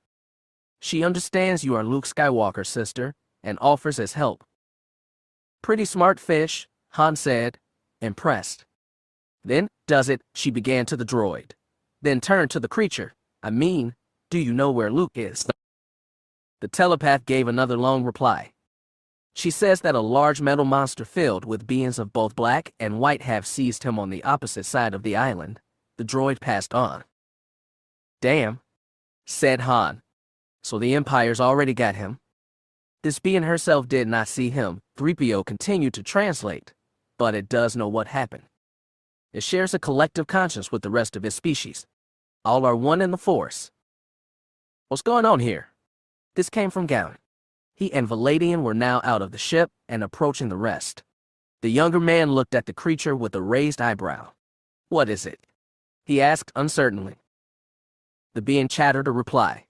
She understands you are Luke Skywalker's sister and offers his help. Pretty smart fish, Han said, impressed. Then, does it, she began to the droid. Then turned to the creature. I mean, do you know where Luke is? The telepath gave another long reply. She says that a large metal monster filled with beings of both black and white have seized him on the opposite side of the island. The droid passed on. Damn, said Han. So the Empire's already got him. This being herself did not see him, 3PO continued to translate, but it does know what happened. It shares a collective conscience with the rest of its species. All are one in the Force. What's going on here? This came from Gowan. He and Valadian were now out of the ship and approaching the rest. The younger man looked at the creature with a raised eyebrow. What is it? He asked uncertainly. The being chattered a reply.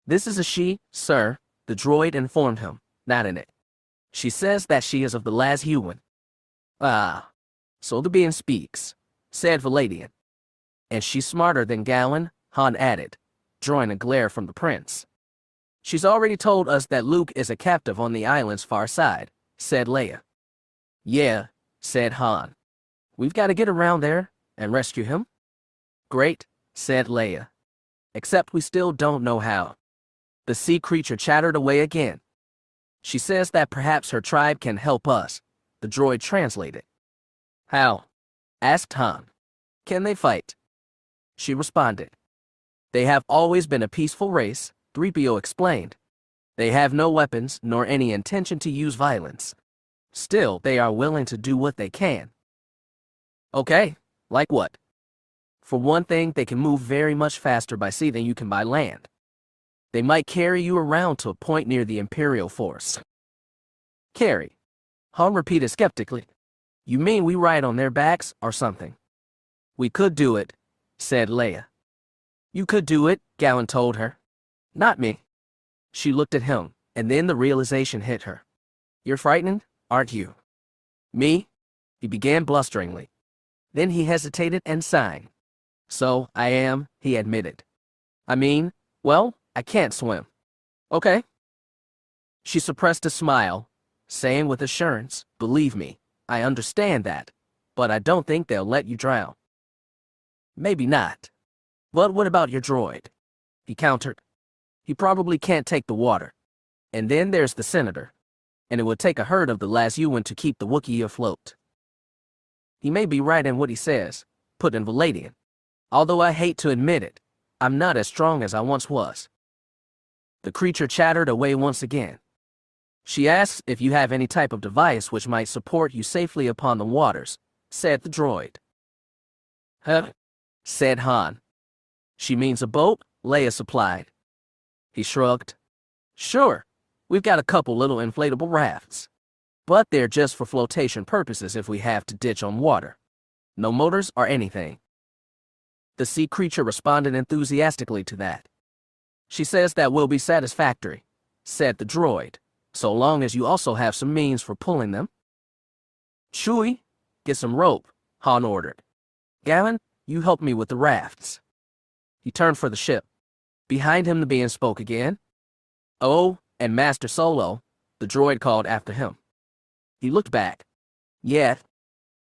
This is a she, sir, the droid informed him, not in it. She says that she is of the last human. Ah, so the being speaks, said Valadian. And she's smarter than Gowan, Han added, drawing a glare from the prince. She's already told us that Luke is a captive on the island's far side, said Leia. Yeah, said Han. We've got to get around there and rescue him. Great, said Leia. Except we still don't know how. The sea creature chattered away again. She says that perhaps her tribe can help us, the droid translated. How? Asked Han. Can they fight? She responded. They have always been a peaceful race, 3PO explained. They have no weapons nor any intention to use violence. Still, they are willing to do what they can. Okay, like what? For one thing, they can move very much faster by sea than you can by land. They might carry you around to a point near the Imperial force. Carry? Han repeated skeptically. You mean we ride on their backs or something? We could do it, said Leia. You could do it, Gowan told her. Not me. She looked at him, and then the realization hit her. You're frightened, aren't you? Me? He began blusteringly. Then he hesitated and sighed. So, I am, he admitted. I mean, well, I can't swim. Okay. She suppressed a smile, saying with assurance, believe me, I understand that. but I don't think they'll let you drown. Maybe not. But what about your droid? He countered. He probably can't take the water. And then there's the senator. And it would take a herd of the last Ewan to keep the Wookiee afloat. He may be right in what he says, put in Valadian. Although I hate to admit it, I'm not as strong as I once was. The creature chattered away once again. She asks if you have any type of device which might support you safely upon the waters, said the droid. Huh? Said Han. She means a boat, Leia supplied. He shrugged. Sure, we've got a couple little inflatable rafts. But they're just for flotation purposes if we have to ditch on water. No motors or anything. The sea creature responded enthusiastically to that. She says that will be satisfactory, said the droid, so long as you also have some means for pulling them. Chewie, get some rope, Han ordered. Gavin, you help me with the rafts. He turned for the ship. Behind him the being spoke again. Oh, and Master Solo, the droid called after him. He looked back. Yet,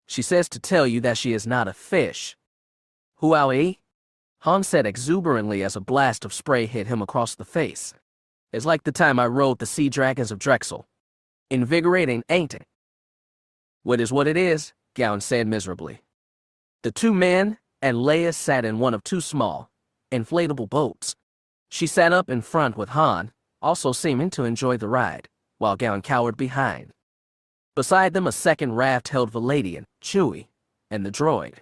she says to tell you that she is not a fish. Huawei? Han said exuberantly as a blast of spray hit him across the face. It's like the time I rode the sea dragons of Drexel. Invigorating, ain't it? What is what it is, Gowan said miserably. The two men and Leia sat in one of two small, inflatable boats. She sat up in front with Han, also seeming to enjoy the ride, while Gowan cowered behind. Beside them a second raft held Valadian, Chewie, and the droid.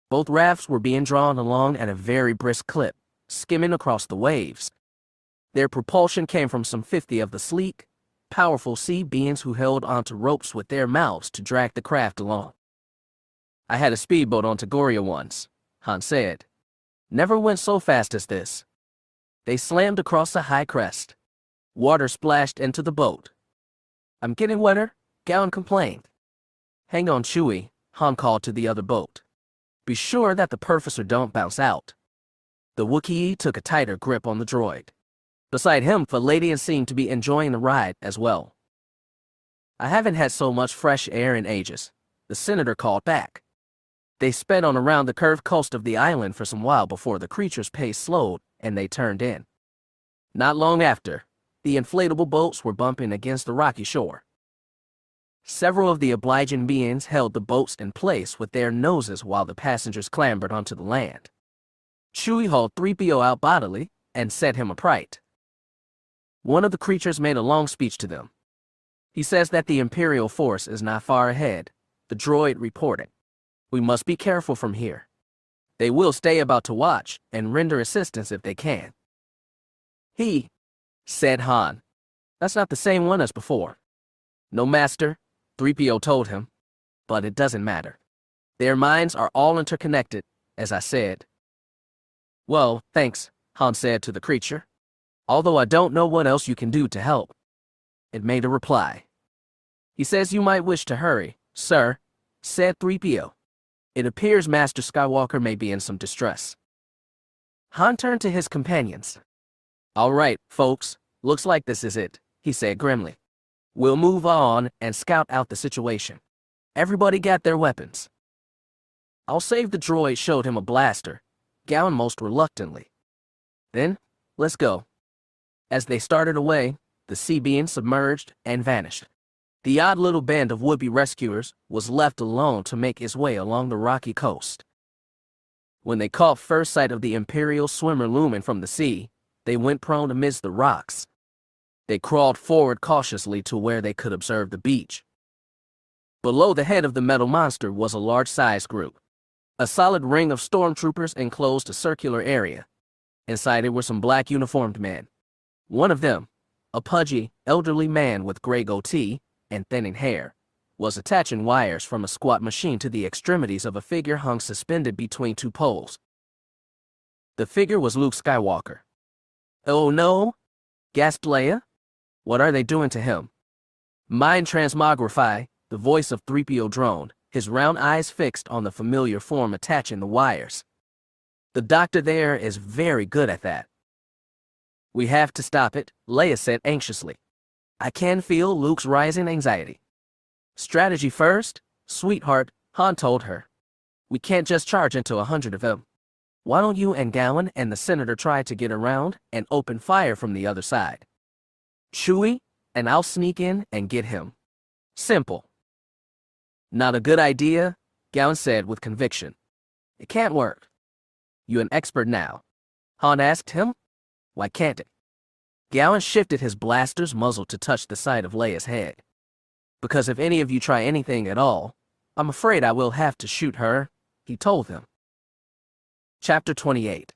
Both rafts were being drawn along at a very brisk clip, skimming across the waves. Their propulsion came from some 50 of the sleek, powerful sea beings who held onto ropes with their mouths to drag the craft along. I had a speedboat on Tagoria once, Han said. Never went so fast as this. They slammed across a high crest. Water splashed into the boat. I'm getting wetter, Gowan complained. Hang on, Chewie, Han called to the other boat. Be sure that the purfacer don't bounce out. The Wookiee took a tighter grip on the droid. Beside him, Valadian seemed to be enjoying the ride as well. I haven't had so much fresh air in ages, the senator called back. They sped on around the curved coast of the island for some while before the creature's pace slowed and they turned in. Not long after, the inflatable boats were bumping against the rocky shore. Several of the obliging beings held the boats in place with their noses while the passengers clambered onto the land. Chewie hauled 3PO out bodily and set him upright. One of the creatures made a long speech to them. He says that the Imperial force is not far ahead, the droid reported. We must be careful from here. They will stay about to watch and render assistance if they can. He, said Han. That's not the same one as before. No, Master, 3PO told him, but it doesn't matter. Their minds are all interconnected, as I said. Well, thanks, Han said to the creature. Although I don't know what else you can do to help. It made a reply. He says you might wish to hurry, sir, said 3PO. It appears Master Skywalker may be in some distress. Han turned to his companions. All right, folks, looks like this is it, he said grimly. We'll move on and scout out the situation. Everybody got their weapons. I'll save the droid showed him a blaster, Gowan most reluctantly. Then, let's go. As they started away, the sea being submerged and vanished. The odd little band of would-be rescuers was left alone to make its way along the rocky coast. When they caught first sight of the Imperial swimmer looming from the sea, they went prone amidst the rocks. They crawled forward cautiously to where they could observe the beach. Below the head of the metal monster was a large-sized group. A solid ring of stormtroopers enclosed a circular area. Inside it were some black uniformed men. One of them, a pudgy, elderly man with gray goatee and thinning hair, was attaching wires from a squat machine to the extremities of a figure hung suspended between two poles. The figure was Luke Skywalker. Oh no, gasped Leia. What are they doing to him? Mind transmogrify, the voice of 3PO droned, his round eyes fixed on the familiar form attaching the wires. The doctor there is very good at that. We have to stop it, Leia said anxiously. I can feel Luke's rising anxiety. Strategy first, sweetheart, Han told her. We can't just charge into 100 of them. Why don't you and Gowan and the senator try to get around and open fire from the other side? Chewie, and I'll sneak in and get him. Simple. Not a good idea, Gowan said with conviction. It can't work. You an expert now? Han asked him. Why can't it? Gowan shifted his blaster's muzzle to touch the side of Leia's head. Because if any of you try anything at all, I'm afraid I will have to shoot her, he told them. Chapter 28.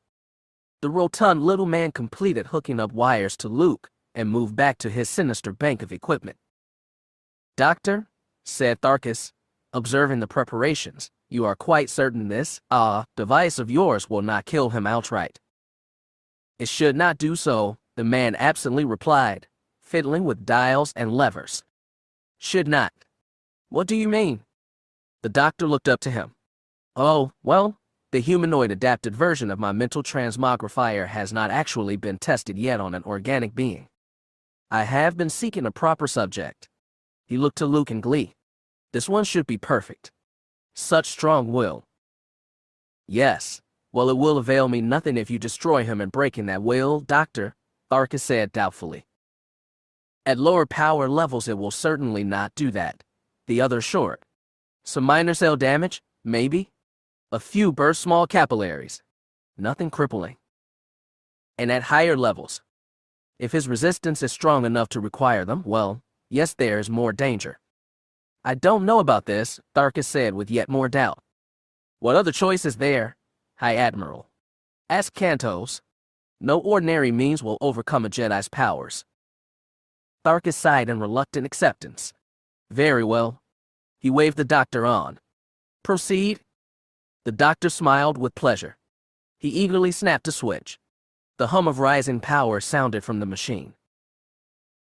The rotund little man completed hooking up wires to Luke and moved back to his sinister bank of equipment. Doctor, said Tharus, observing the preparations, you are quite certain this, device of yours will not kill him outright. It should not do so, the man absently replied, fiddling with dials and levers. Should not. What do you mean? The doctor looked up to him. Oh, well, the humanoid adapted version of my mental transmogrifier has not actually been tested yet on an organic being. I have been seeking a proper subject. He looked to Luke in glee. This one should be perfect. Such strong will. Yes, well, it will avail me nothing if you destroy him and breaking that will, Doctor, Tharus said doubtfully. At lower power levels it will certainly not do that. The other short. Some minor cell damage, maybe. A few burst small capillaries. Nothing crippling. And at higher levels, if his resistance is strong enough to require them, well, yes, there is more danger. I don't know about this, Tharus said with yet more doubt. What other choice is there, High Admiral? Ask Cantos. No ordinary means will overcome a Jedi's powers. Tharus sighed in reluctant acceptance. Very well. He waved the doctor on. Proceed. The doctor smiled with pleasure. He eagerly snapped a switch. The hum of rising power sounded from the machine.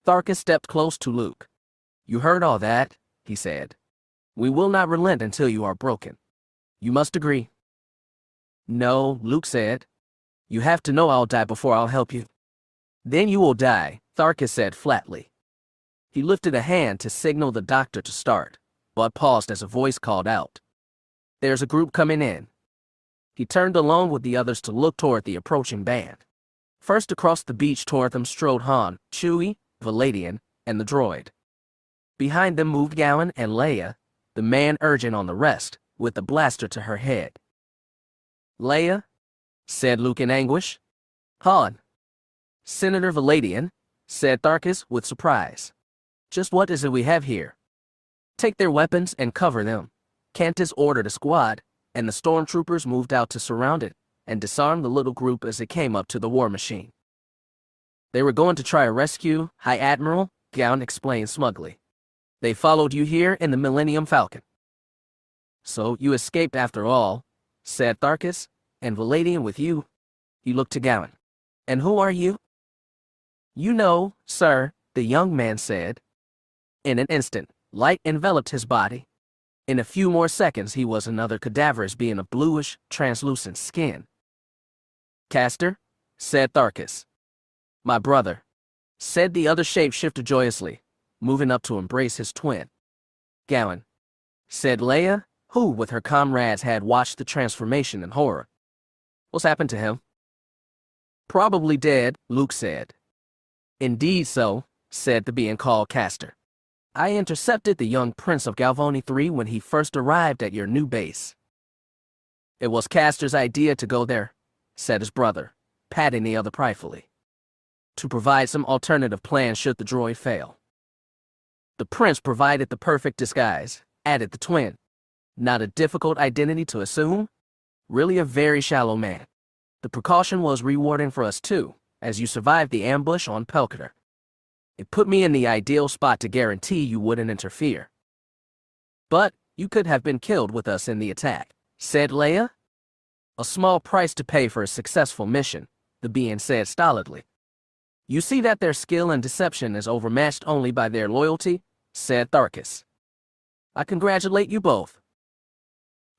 Tharus stepped close to Luke. You heard all that, he said. We will not relent until you are broken. You must agree. No, Luke said. You have to know I'll die before I'll help you. Then you will die, Tharus said flatly. He lifted a hand to signal the doctor to start, but paused as a voice called out. There's a group coming in. He turned alone with the others to look toward the approaching band. First across the beach toward them strode Han, Chewie, Valadian, and the droid. Behind them moved Gowan and Leia, the man urging on the rest, with the blaster to her head. Leia, said Luke in anguish. Han. Senator Valadian, said Tharus with surprise. Just what is it we have here? Take their weapons and cover them. Cantus ordered a squad, and the stormtroopers moved out to surround it and disarm the little group as it came up to the war machine. They were going to try a rescue, High Admiral, Gowan explained smugly. They followed you here in the Millennium Falcon. So you escaped after all, said Tharus, and Valadian with you. He looked to Gowan. And who are you? You know, sir, the young man said. In an instant, light enveloped his body. In a few more seconds he was another cadaverous being of bluish, translucent skin. Castor, said Tharus. My brother, said the other shapeshifter joyously, moving up to embrace his twin. Gowan, said Leia, who with her comrades had watched the transformation in horror. What's happened to him? Probably dead, Luke said. Indeed so, said the being called Castor. I intercepted the young Prince of Galvoni III when he first arrived at your new base. It was Castor's idea to go there, said his brother, patting the other pridefully. To provide some alternative plan should the droid fail. The prince provided the perfect disguise, added the twin. Not a difficult identity to assume. Really a very shallow man. The precaution was rewarding for us too, as you survived the ambush on Pelkator. It put me in the ideal spot to guarantee you wouldn't interfere. But you could have been killed with us in the attack, said Leia. A small price to pay for a successful mission, the being said stolidly. You see that their skill and deception is overmatched only by their loyalty, said Tharus. I congratulate you both.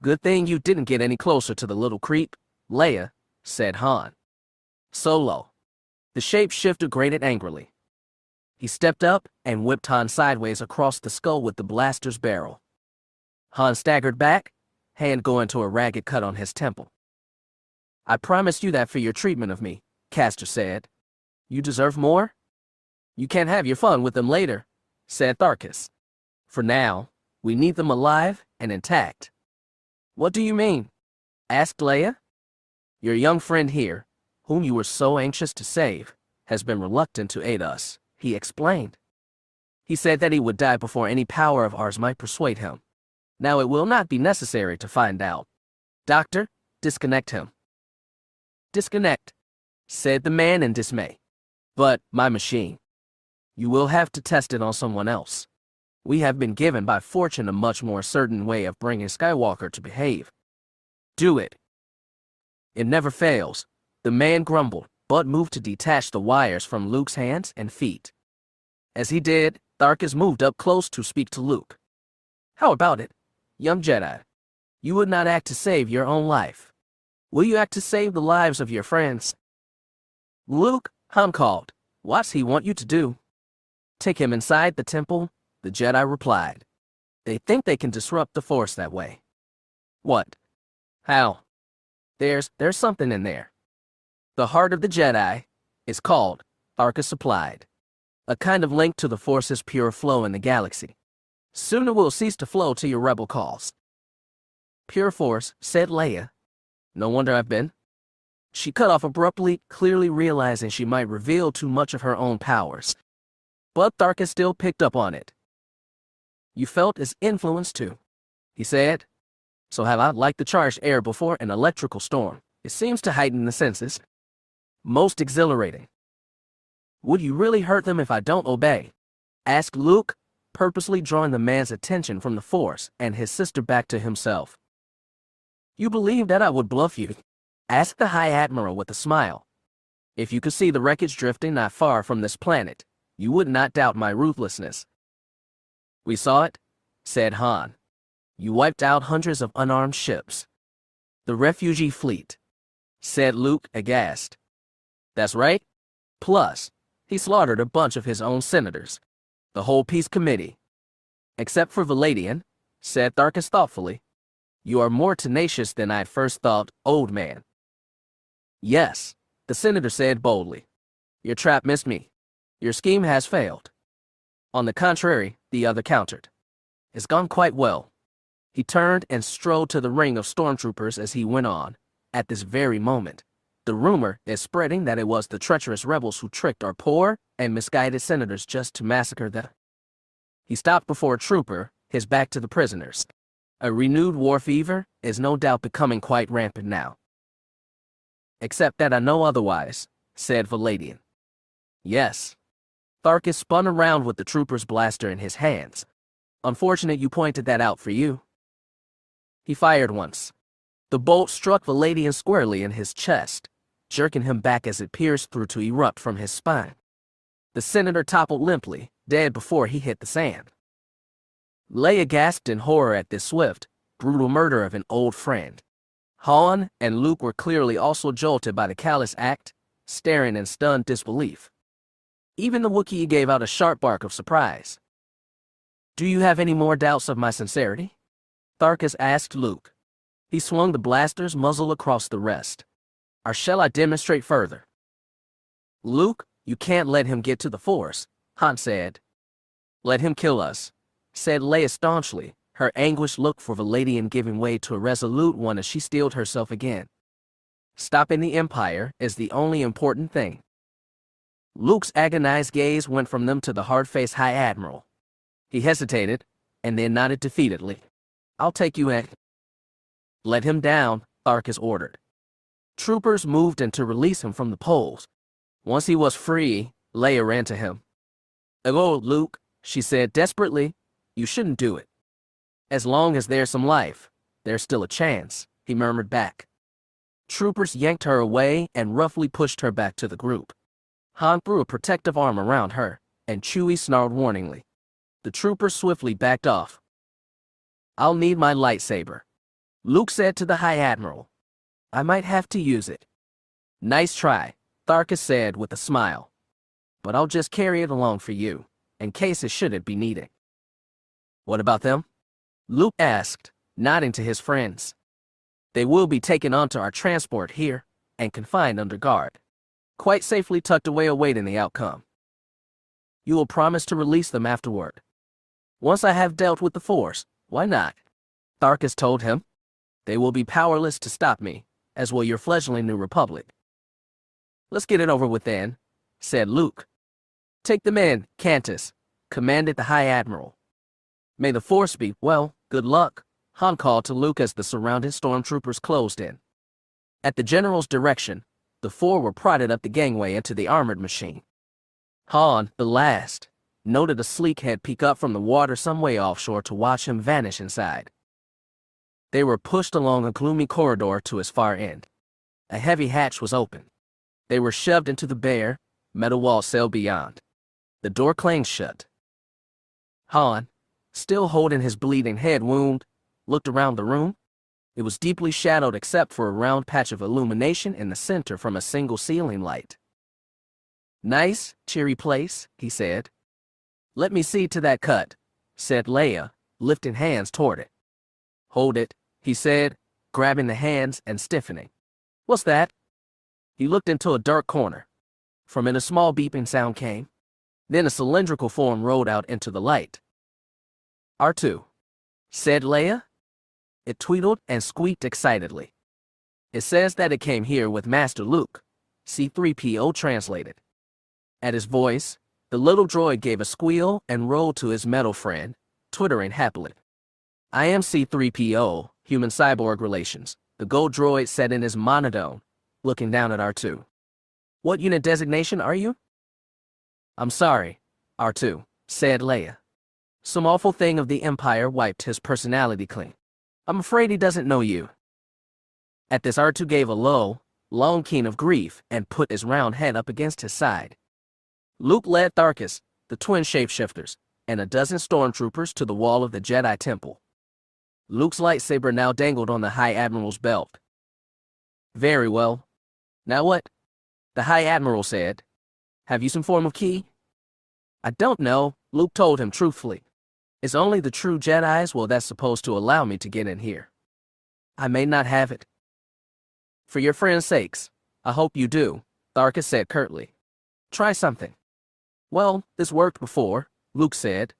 Good thing you didn't get any closer to the little creep, Leia, said Han. Solo. The shapeshifter grated angrily. He stepped up and whipped Han sideways across the skull with the blaster's barrel. Han staggered back, hand going to a ragged cut on his temple. I promised you that for your treatment of me, Castor said. You deserve more? You can't have your fun with them later, said Tharus. For now, we need them alive and intact. What do you mean? Asked Leia. Your young friend here, whom you were so anxious to save, has been reluctant to aid us, he explained. He said that he would die before any power of ours might persuade him. Now it will not be necessary to find out. Doctor, disconnect him. Disconnect, said the man in dismay. But, my machine. You will have to test it on someone else. We have been given by fortune a much more certain way of bringing Skywalker to behave. Do it. It never fails, the man grumbled, but moved to detach the wires from Luke's hands and feet. As he did, Tharus moved up close to speak to Luke. How about it, young Jedi? You would not act to save your own life. Will you act to save the lives of your friends? Luke, Han called. What's he want you to do? Take him inside the temple, the Jedi replied. They think they can disrupt the Force that way. What? How? There's something in there. The heart of the Jedi is called, Tharus supplied. A kind of link to the Force's pure flow in the galaxy. Soon it will cease to flow to your rebel cause. Pure Force, said Leia. No wonder I've been. She cut off abruptly, clearly realizing she might reveal too much of her own powers. But Tharus still picked up on it. You felt his influence too, he said. So have I like the charged air before an electrical storm. It seems to heighten the senses. Most exhilarating. Would you really hurt them if I don't obey? Asked Luke, purposely drawing the man's attention from the Force and his sister back to himself. You believe that I would bluff you? Asked the High Admiral with a smile. If you could see the wreckage drifting not far from this planet, you would not doubt my ruthlessness. We saw it, said Han. You wiped out hundreds of unarmed ships. The refugee fleet, said Luke, aghast. That's right. Plus, he slaughtered a bunch of his own senators. The whole peace committee. Except for Valadian, said Tharus thoughtfully. You are more tenacious than I first thought, old man. Yes, the senator said boldly. Your trap missed me. Your scheme has failed. On the contrary, the other countered. It's gone quite well. He turned and strode to the ring of stormtroopers as he went on. At this very moment, the rumor is spreading that it was the treacherous rebels who tricked our poor and misguided senators just to massacre them. He stopped before a trooper, his back to the prisoners. A renewed war fever is no doubt becoming quite rampant now. Except that I know otherwise, said Valadian. Yes. Tharus spun around with the trooper's blaster in his hands. Unfortunate you pointed that out for you. He fired once. The bolt struck Valadian squarely in his chest, jerking him back as it pierced through to erupt from his spine. The senator toppled limply, dead before he hit the sand. Leia gasped in horror at this swift, brutal murder of an old friend. Han and Luke were clearly also jolted by the callous act, staring in stunned disbelief. Even the Wookiee gave out a sharp bark of surprise. Do you have any more doubts of my sincerity? Tharus asked Luke. He swung the blaster's muzzle across the rest. Or shall I demonstrate further? Luke, you can't let him get to the Force, Han said. Let him kill us, said Leia staunchly, her anguished look for Valadian giving way to a resolute one as she steeled herself again. Stopping the Empire is the only important thing. Luke's agonized gaze went from them to the hard-faced High Admiral. He hesitated, and then nodded defeatedly. I'll take you in. Let him down, Tharus ordered. Troopers moved in to release him from the poles. Once he was free, Leia ran to him. Oh, Luke, she said desperately, you shouldn't do it. As long as there's some life, there's still a chance, he murmured back. Troopers yanked her away and roughly pushed her back to the group. Han threw a protective arm around her, and Chewie snarled warningly. The troopers swiftly backed off. I'll need my lightsaber, Luke said to the High Admiral. I might have to use it. Nice try, Tharus said with a smile. But I'll just carry it along for you, in case it shouldn't be needed. What about them? Luke asked, nodding to his friends. They will be taken onto our transport here and confined under guard, quite safely tucked away awaiting the outcome. You will promise to release them afterward. Once I have dealt with the Force, why not? Tharus told him. They will be powerless to stop me, as will your fledgling New Republic. Let's get it over with then, said Luke. Take them in, Cantus, commanded the High Admiral. May the Force be, well, good luck, Han called to Luke as the surrounding stormtroopers closed in. At the general's direction, the four were prodded up the gangway into the armored machine. Han, the last, noted a sleek head peek up from the water some way offshore to watch him vanish inside. They were pushed along a gloomy corridor to its far end. A heavy hatch was open. They were shoved into the bare, metal wall cell beyond. The door clanged shut. Han, still holding his bleeding head wound, looked around the room. It was deeply shadowed except for a round patch of illumination in the center from a single ceiling light. Nice, cheery place, he said. Let me see to that cut, said Leia, lifting hands toward it. Hold it, he said, grabbing the hands and stiffening. What's that? He looked into a dark corner. From it a small beeping sound came. Then a cylindrical form rolled out into the light. R2, said Leia. It tweetled and squeaked excitedly. It says that it came here with Master Luke, C-3PO translated. At his voice, the little droid gave a squeal and rolled to his metal friend, twittering happily. I am C-3PO, human-cyborg relations, the gold droid said in his monotone, looking down at R2. What unit designation are you? I'm sorry, R2, said Leia. Some awful thing of the Empire wiped his personality clean. I'm afraid he doesn't know you. At this, R2 gave a low, long keen of grief and put his round head up against his side. Luke led Tharus, the twin shapeshifters, and a dozen stormtroopers to the wall of the Jedi Temple. Luke's lightsaber now dangled on the High Admiral's belt. Very well. Now what? The High Admiral said. Have you some form of key? I don't know, Luke told him truthfully. It's only the true Jedis that's supposed to allow me to get in here. I may not have it. For your friends' sakes, I hope you do, Tharus said curtly. Try something. Well, this worked before, Luke said.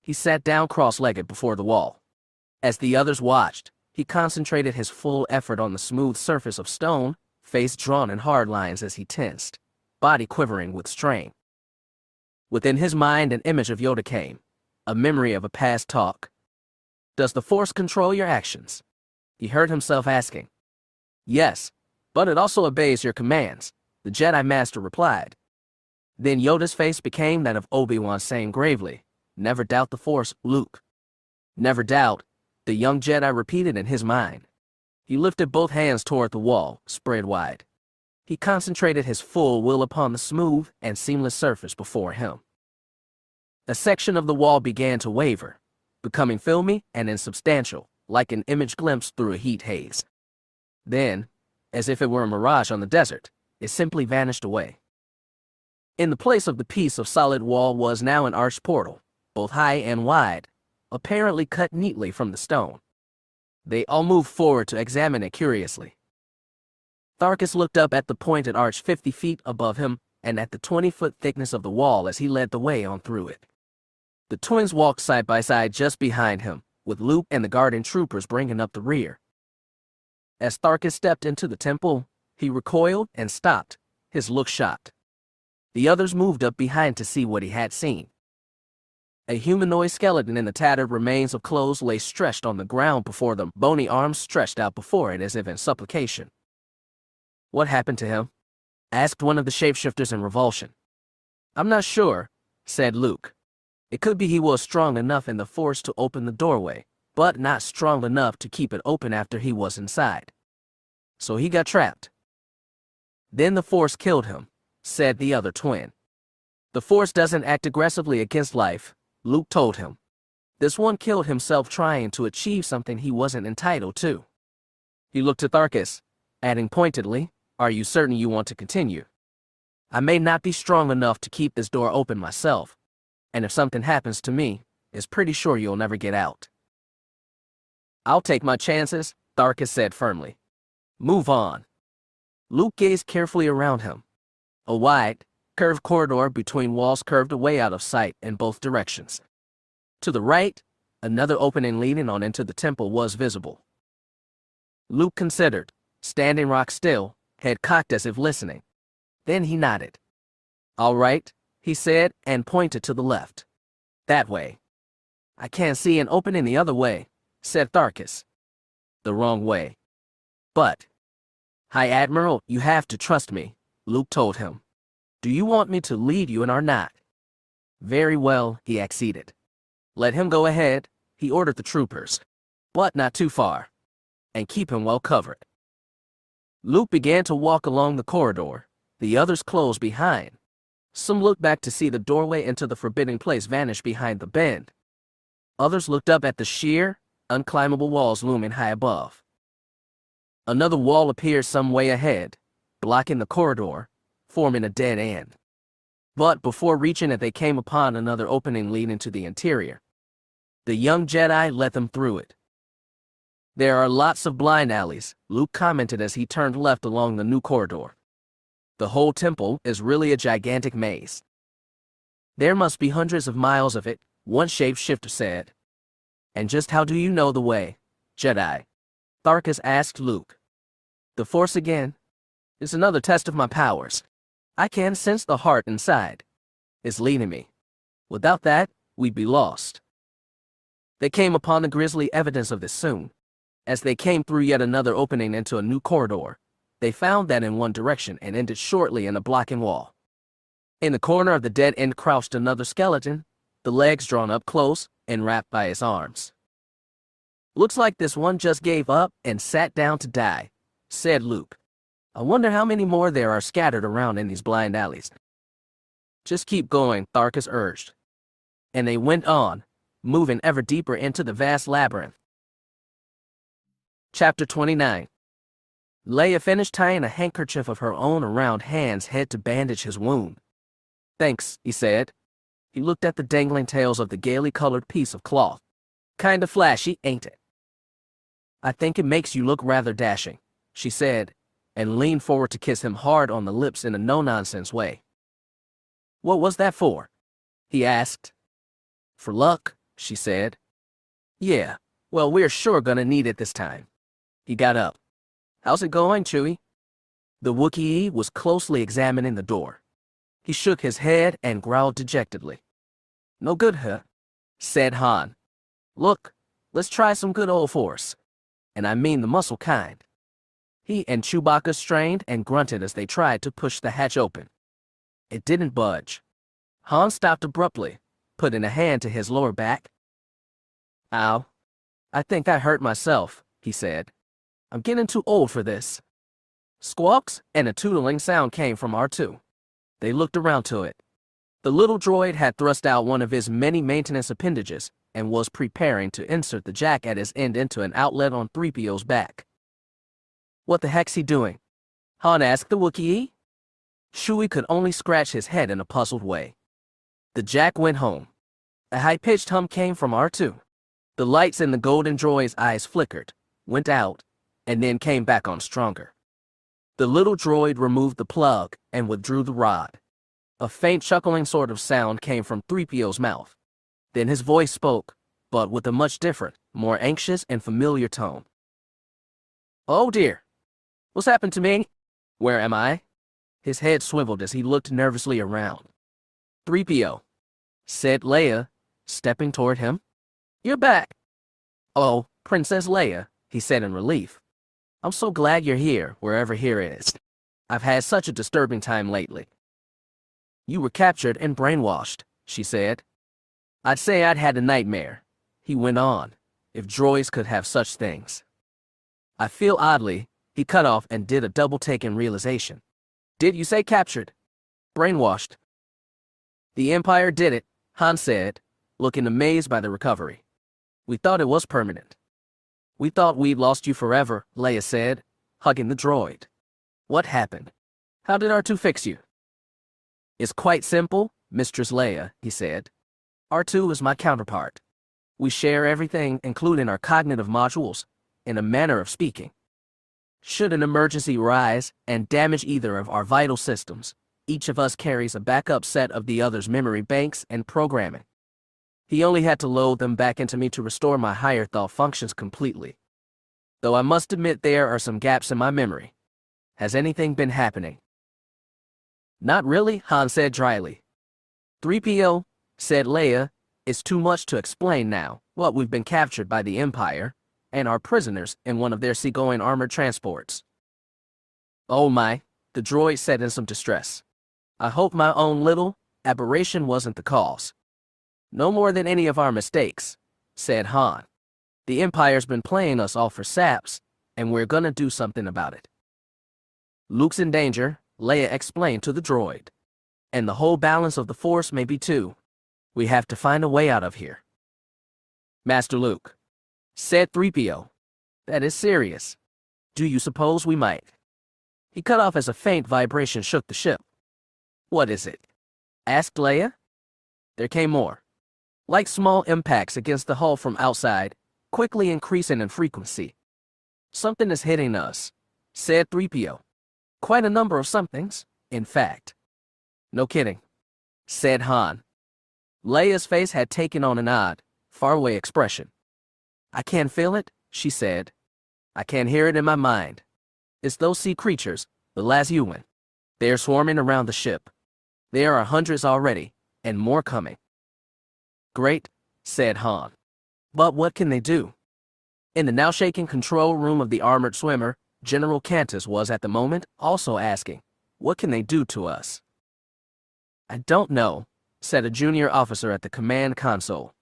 He sat down cross-legged before the wall. As the others watched, he concentrated his full effort on the smooth surface of stone, face drawn in hard lines as he tensed, body quivering with strain. Within his mind an image of Yoda came, a memory of a past talk. Does the Force control your actions? He heard himself asking. Yes, but it also obeys your commands, the Jedi Master replied. Then Yoda's face became that of Obi-Wan saying gravely, Never doubt the Force, Luke. Never doubt, the young Jedi repeated in his mind. He lifted both hands toward the wall, spread wide. He concentrated his full will upon the smooth and seamless surface before him. A section of the wall began to waver, becoming filmy and insubstantial, like an image glimpsed through a heat haze. Then, as if it were a mirage on the desert, it simply vanished away. In the place of the piece of solid wall was now an arched portal, both high and wide, apparently cut neatly from the stone. They all moved forward to examine it curiously. Tharus looked up at the pointed arch 50 feet above him and at the 20-foot thickness of the wall as he led the way on through it. The twins walked side by side just behind him, with Luke and the guarding troopers bringing up the rear. As Tharus stepped into the temple, he recoiled and stopped, his look shocked. The others moved up behind to see what he had seen. A humanoid skeleton in the tattered remains of clothes lay stretched on the ground before them, bony arms stretched out before it as if in supplication. What happened to him? Asked one of the shapeshifters in revulsion. I'm not sure, said Luke. It could be he was strong enough in the Force to open the doorway, but not strong enough to keep it open after he was inside. So he got trapped. Then the Force killed him, said the other twin. The Force doesn't act aggressively against life, Luke told him. This one killed himself trying to achieve something he wasn't entitled to. He looked to Tharus, adding pointedly, Are you certain you want to continue? I may not be strong enough to keep this door open myself, and if something happens to me, it's pretty sure you'll never get out. I'll take my chances, Tharus said firmly. Move on. Luke gazed carefully around him. A wide, curved corridor between walls curved away out of sight in both directions. To the right, another opening leading on into the temple was visible. Luke considered, standing rock still, head cocked as if listening. Then he nodded. All right, he said, and pointed to the left. That way. I can't see an opening the other way, said Tharus. The wrong way. But. Hi, Admiral, you have to trust me, Luke told him. Do you want me to lead you in or not? Very well, he acceded. Let him go ahead, he ordered the troopers. But not too far. And keep him well covered. Luke began to walk along the corridor. The others closed behind. Some looked back to see the doorway into the forbidden place vanish behind the bend. Others looked up at the sheer, unclimbable walls looming high above. Another wall appeared some way ahead, blocking the corridor, forming a dead end. But before reaching it, they came upon another opening leading to the interior. The young Jedi led them through it. There are lots of blind alleys, Luke commented as he turned left along the new corridor. The whole temple is really a gigantic maze. There must be hundreds of miles of it, one shapeshifter said. And just how do you know the way, Jedi? Tharus asked Luke. The Force again? It's another test of my powers. I can sense the heart inside. It's leading me. Without that, we'd be lost. They came upon the grisly evidence of this soon. As they came through yet another opening into a new corridor, they found that in one direction and ended shortly in a blocking wall. In the corner of the dead end crouched another skeleton, the legs drawn up close and wrapped by his arms. Looks like this one just gave up and sat down to die, said Luke. I wonder how many more there are scattered around in these blind alleys. Just keep going, Tharus urged. And they went on, moving ever deeper into the vast labyrinth. Chapter 29. Leia finished tying a handkerchief of her own around Han's head to bandage his wound. Thanks, he said. He looked at the dangling tails of the gaily colored piece of cloth. Kinda flashy, ain't it? I think it makes you look rather dashing, she said, and leaned forward to kiss him hard on the lips in a no-nonsense way. What was that for? He asked. For luck, she said. Yeah, well, we're sure gonna need it this time. He got up. How's it going, Chewie? The Wookiee was closely examining the door. He shook his head and growled dejectedly. No good, huh? Said Han. Look, let's try some good old Force. And I mean the muscle kind. He and Chewbacca strained and grunted as they tried to push the hatch open. It didn't budge. Han stopped abruptly, putting a hand to his lower back. Ow. I think I hurt myself, he said. I'm getting too old for this. Squawks and a tootling sound came from R2. They looked around to it. The little droid had thrust out one of his many maintenance appendages and was preparing to insert the jack at his end into an outlet on 3PO's back. What the heck's he doing? Han asked the Wookiee. Chewie could only scratch his head in a puzzled way. The jack went home. A high-pitched hum came from R2. The lights in the golden droid's eyes flickered, went out, and then came back on stronger. The little droid removed the plug and withdrew the rod. A faint chuckling sort of sound came from 3PO's mouth. Then his voice spoke, but with a much different, more anxious and familiar tone. Oh dear. What's happened to me? Where am I? His head swiveled as he looked nervously around. 3PO, said Leia, stepping toward him. You're back. Oh, Princess Leia, he said in relief. I'm so glad you're here, wherever here is. I've had such a disturbing time lately. You were captured and brainwashed, she said. I'd say I'd had a nightmare, he went on, if droids could have such things. I feel oddly, he cut off and did a double-take in realization. Did you say captured? Brainwashed. The Empire did it, Han said, looking amazed by the recovery. We thought it was permanent. We thought we'd lost you forever, Leia said, hugging the droid. What happened? How did R2 fix you? It's quite simple, Mistress Leia, he said. R2 is my counterpart. We share everything, including our cognitive modules, in a manner of speaking. Should an emergency rise and damage either of our vital systems, each of us carries a backup set of the other's memory banks and programming. He only had to load them back into me to restore my higher thought functions completely. Though I must admit there are some gaps in my memory. Has anything been happening? Not really, Han said dryly. 3PO, said Leia, it's too much to explain now. What, we've been captured by the Empire, and are prisoners in one of their seagoing armored transports. Oh my, the droid said in some distress. I hope my own little aberration wasn't the cause. No more than any of our mistakes, said Han. The Empire's been playing us all for saps, and we're gonna do something about it. Luke's in danger, Leia explained to the droid. And the whole balance of the Force may be too. We have to find a way out of here. Master Luke, said 3PO. That is serious. Do you suppose we might? He cut off as a faint vibration shook the ship. What is it? Asked Leia. There came more. Like small impacts against the hull from outside, quickly increasing in frequency. Something is hitting us, said 3PO. Quite a number of somethings, in fact. No kidding, said Han. Leia's face had taken on an odd, faraway expression. I can't feel it, she said. I can't hear it in my mind. It's those sea creatures, the Lasuen. They are swarming around the ship. There are hundreds already, and more coming. Great, said Han. But what can they do? In the now shaking control room of the armored swimmer, General Cantus was at the moment also asking, what can they do to us? I don't know, said a junior officer at the command console.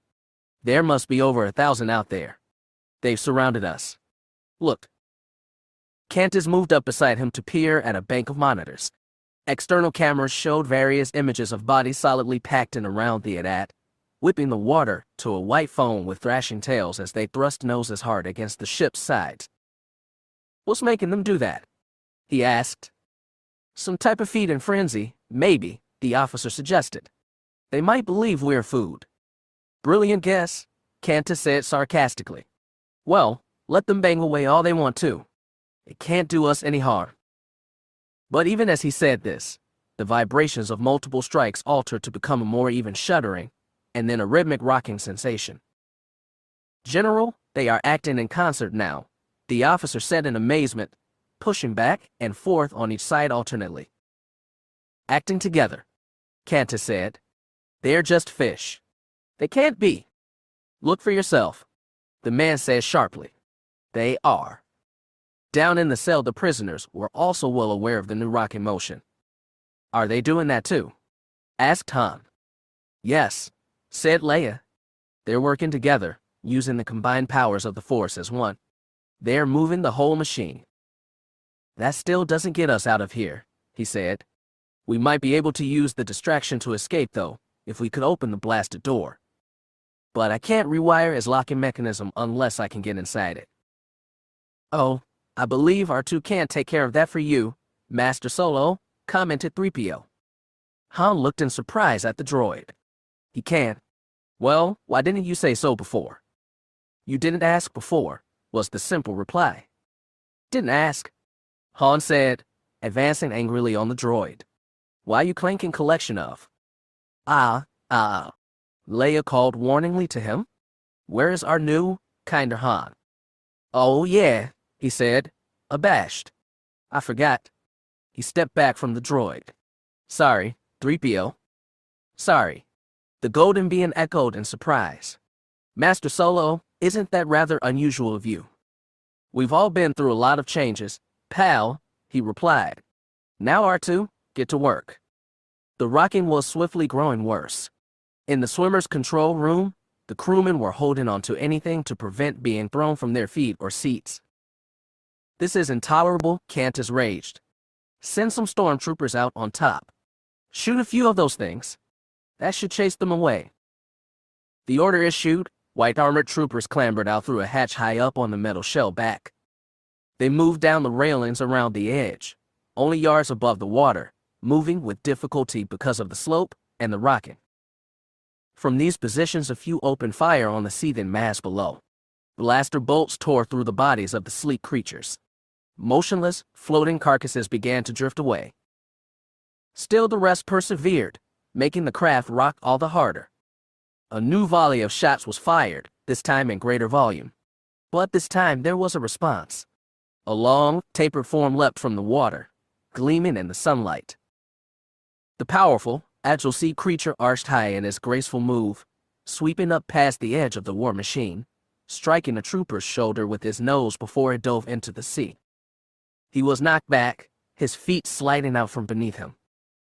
There must be over 1,000 out there. They've surrounded us. Look. Cantus moved up beside him to peer at a bank of monitors. External cameras showed various images of bodies solidly packed in around the AT-AT, whipping the water to a white foam with thrashing tails as they thrust noses hard against the ship's sides. What's making them do that? He asked. Some type of feeding frenzy, maybe, the officer suggested. They might believe we're food. Brilliant guess, Cantus said sarcastically. Well, let them bang away all they want to. It can't do us any harm. But even as he said this, the vibrations of multiple strikes altered to become a more even shuddering, and then a rhythmic rocking sensation. General, they are acting in concert now, the officer said in amazement, pushing back and forth on each side alternately. Acting together, Cantus said. They're just fish. They can't be. Look for yourself, the man said sharply. They are. Down in the cell, the prisoners were also well aware of the new rocking motion. Are they doing that too? Asked Han. Yes, said Leia. They're working together, using the combined powers of the Force as one. They're moving the whole machine. That still doesn't get us out of here, he said. We might be able to use the distraction to escape, though, if we could open the blasted door. But I can't rewire its locking mechanism unless I can get inside it. Oh, I believe R2 can't take care of that for you, Master Solo, commented 3PO. Han looked in surprise at the droid. He can't. Well, why didn't you say so before? You didn't ask before, was the simple reply. Didn't ask, Han said, advancing angrily on the droid. Why you clanking collection of? Leia called warningly to him. Where is our new, kinder Han? Oh yeah, he said, abashed. I forgot. He stepped back from the droid. Sorry, 3PO. Sorry. The golden being echoed in surprise. Master Solo, isn't that rather unusual of you? We've all been through a lot of changes, pal, he replied. Now R2, get to work. The rocking was swiftly growing worse. In the swimmer's control room, the crewmen were holding on to anything to prevent being thrown from their feet or seats. This is intolerable, Cantus raged. Send some stormtroopers out on top. Shoot a few of those things. That should chase them away. The order issued, white armored troopers clambered out through a hatch high up on the metal shell back. They moved down the railings around the edge, only yards above the water, moving with difficulty because of the slope and the rocking. From these positions, a few opened fire on the seething mass below. Blaster bolts tore through the bodies of the sleek creatures. Motionless, floating carcasses began to drift away. Still the rest persevered, making the craft rock all the harder. A new volley of shots was fired, this time in greater volume. But this time there was a response. A long, tapered form leapt from the water, gleaming in the sunlight. The powerful, agile sea creature arched high in its graceful move, sweeping up past the edge of the war machine, striking a trooper's shoulder with his nose before it dove into the sea. He was knocked back, his feet sliding out from beneath him.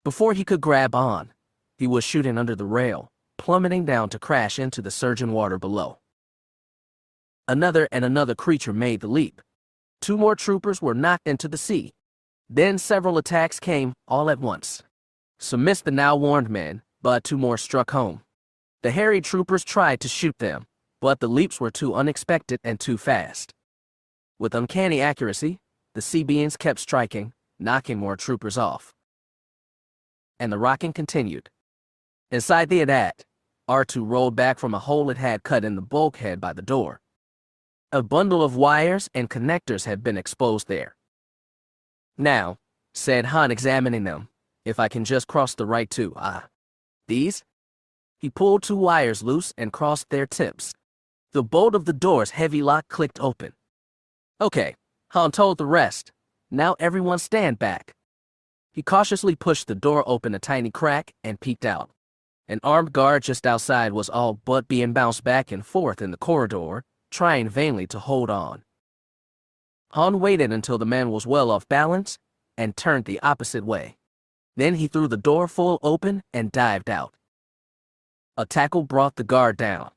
Before he could grab on, he was shooting under the rail, plummeting down to crash into the surging water below. Another and another creature made the leap. 2 more troopers were knocked into the sea. Then several attacks came all at once. Some missed the now warned men, but 2 more struck home. The harried troopers tried to shoot them, but the leaps were too unexpected and too fast. With uncanny accuracy, the sea beings kept striking, knocking more troopers off. And the rocking continued. Inside the AT-AT, R2 rolled back from a hole it had cut in the bulkhead by the door. A bundle of wires and connectors had been exposed there. "Now," said Han, examining them, "if I can just cross the right 2, these?" He pulled 2 wires loose and crossed their tips. The bolt of the door's heavy lock clicked open. "Okay," Han told the rest. "Now everyone stand back." He cautiously pushed the door open a tiny crack and peeked out. An armed guard just outside was all but being bounced back and forth in the corridor, trying vainly to hold on. Han waited until the man was well off balance and turned the opposite way. Then he threw the door full open and dived out. A tackle brought the guard down.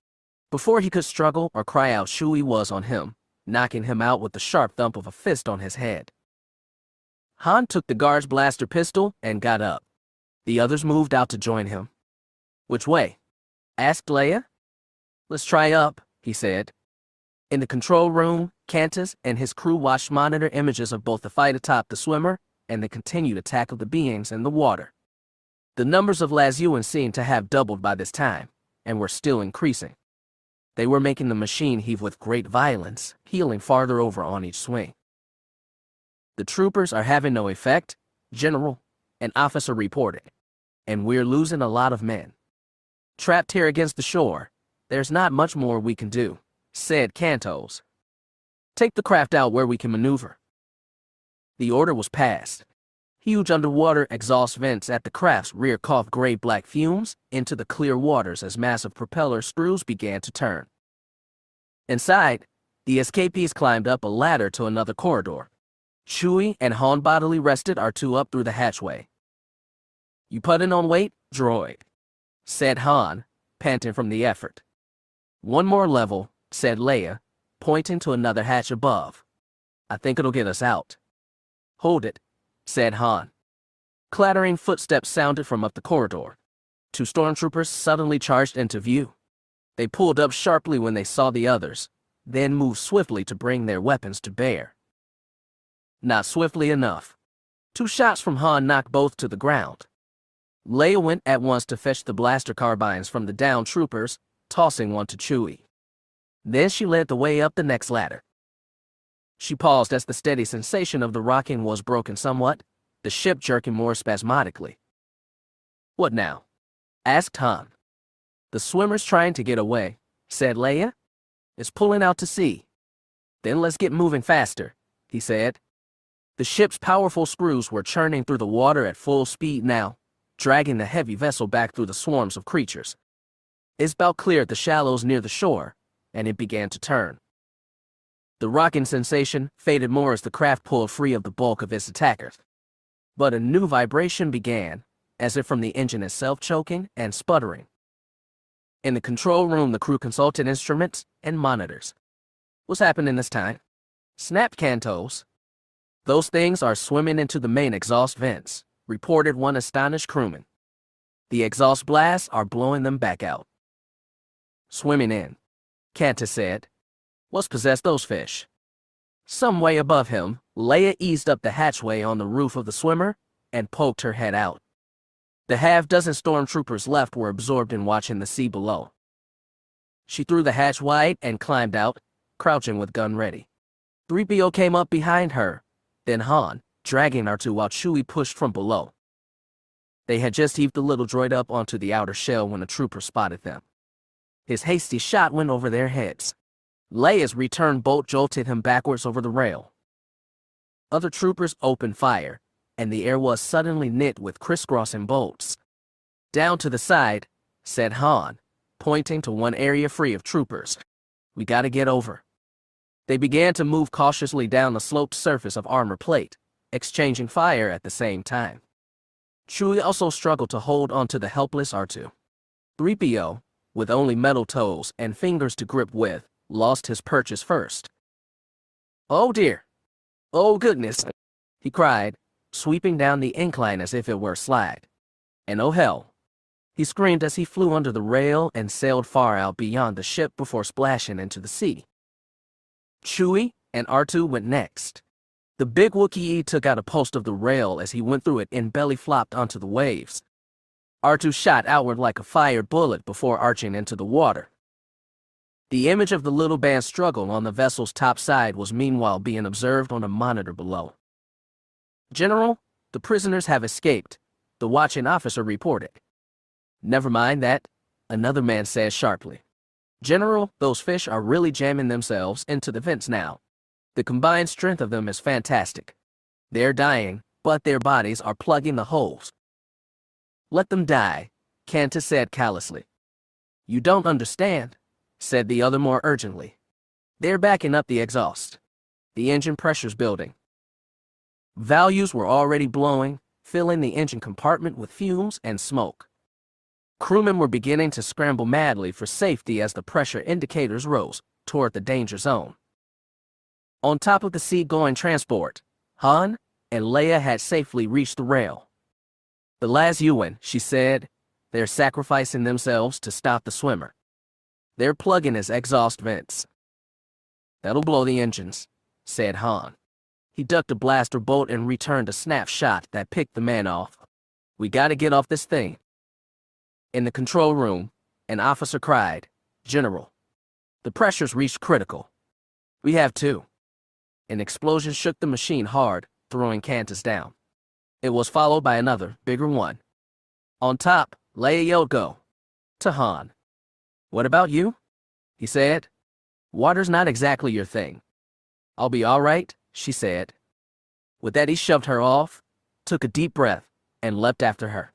Before he could struggle or cry out, Chewie was on him, knocking him out with the sharp thump of a fist on his head. Han took the guard's blaster pistol and got up. The others moved out to join him. "Which way?" asked Leia. "Let's try up," he said. In the control room, Cantus and his crew watched monitor images of both the fight atop the swimmer and the continued attack of the beings in the water. The numbers of Lazuans seemed to have doubled by this time, and were still increasing. They were making the machine heave with great violence, heeling farther over on each swing. "The troopers are having no effect," General, an officer reported, "and we're losing a lot of men. Trapped here against the shore, there's not much more we can do," said Cantos. "Take the craft out where we can maneuver." The order was passed. Huge underwater exhaust vents at the craft's rear coughed gray-black fumes into the clear waters as massive propeller screws began to turn. Inside, the escapees climbed up a ladder to another corridor. Chewie and Han bodily rested R2 up through the hatchway. "You putting on weight, droid?" said Han, panting from the effort. "One more level," said Leia, pointing to another hatch above. "I think it'll get us out." "Hold it," said Han. Clattering footsteps sounded from up the corridor. 2 stormtroopers suddenly charged into view. They pulled up sharply when they saw the others, then moved swiftly to bring their weapons to bear. Not swiftly enough. 2 shots from Han knocked both to the ground. Leia went at once to fetch the blaster carbines from the downed troopers, tossing one to Chewie. Then she led the way up the next ladder. She paused as the steady sensation of the rocking was broken somewhat, the ship jerking more spasmodically. "What now?" asked Han. "The swimmer's trying to get away," said Leia. "It's pulling out to sea." "Then let's get moving faster," he said. The ship's powerful screws were churning through the water at full speed now, dragging the heavy vessel back through the swarms of creatures. Its bow cleared the shallows near the shore, and it began to turn. The rocking sensation faded more as the craft pulled free of the bulk of its attackers. But a new vibration began, as if from the engine itself choking and sputtering. In the control room, the crew consulted instruments and monitors. "What's happening this time?" snapped Cantos. "Those things are swimming into the main exhaust vents," reported one astonished crewman. "The exhaust blasts are blowing them back out." "Swimming in," Cantus said. "What's possessed those fish?" Some way above him, Leia eased up the hatchway on the roof of the swimmer and poked her head out. The half-dozen stormtroopers left were absorbed in watching the sea below. She threw the hatch wide and climbed out, crouching with gun ready. 3PO came up behind her, then Han, dragging R2 while Chewie pushed from below. They had just heaved the little droid up onto the outer shell when a trooper spotted them. His hasty shot went over their heads. Leia's return bolt jolted him backwards over the rail. Other troopers opened fire, and the air was suddenly knit with crisscrossing bolts. "Down to the side," said Han, pointing to one area free of troopers. "We gotta get over." They began to move cautiously down the sloped surface of armor plate, exchanging fire at the same time. Chewie also struggled to hold onto the helpless R2. 3PO, with only metal toes and fingers to grip with, lost his purchase first. "Oh dear! Oh goodness!" he cried, sweeping down the incline as if it were a slide. "And oh hell!" he screamed as he flew under the rail and sailed far out beyond the ship before splashing into the sea. Chewie and R2 went next. The big Wookiee took out a post of the rail as he went through it and belly flopped onto the waves. R2 shot outward like a fired bullet before arching into the water. The image of the little band's struggle on the vessel's top side was meanwhile being observed on a monitor below. "General, the prisoners have escaped," the watching officer reported. "Never mind that," another man said sharply. "General, those fish are really jamming themselves into the vents now. The combined strength of them is fantastic. They're dying, but their bodies are plugging the holes." "Let them die," Kenneth said callously. "You don't understand," said the other more urgently. "They're backing up the exhaust. The engine pressure's building." Values were already blowing, filling the engine compartment with fumes and smoke. Crewmen were beginning to scramble madly for safety as the pressure indicators rose toward the danger zone. On top of the sea-going transport, Han and Leia had safely reached the rail. "The last Ewan," she said. "They're sacrificing themselves to stop the swimmer. They're plugging his exhaust vents." "That'll blow the engines," said Han. He ducked a blaster bolt and returned a snap shot that picked the man off. "We gotta get off this thing." In the control room, an officer cried, "General, the pressure's reached critical. We have to." An explosion shook the machine hard, throwing Cantus down. It was followed by another, bigger one. On top, Leia yelled "Go!" to Han. "What about you?" he said. "Water's not exactly your thing." "I'll be all right," she said. With that, he shoved her off, took a deep breath, and leapt after her.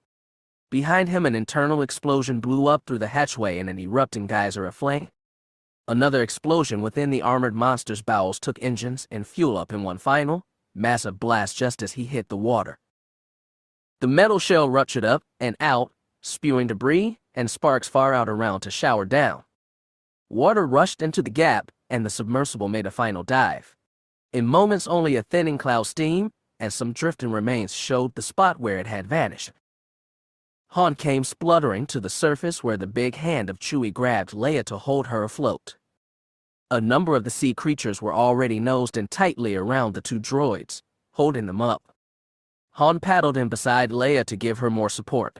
Behind him, an internal explosion blew up through the hatchway in an erupting geyser of flame. Another explosion within the armored monster's bowels took engines and fuel up in one final, massive blast just as he hit the water. The metal shell ruptured up and out, spewing debris and sparks far out around to shower down. Water rushed into the gap, and the submersible made a final dive. In moments, only a thinning cloud steam and some drifting remains showed the spot where it had vanished. Han came spluttering to the surface where the big hand of Chewie grabbed Leia to hold her afloat. A number of the sea creatures were already nosed in tightly around the two droids, holding them up. Han paddled in beside Leia to give her more support.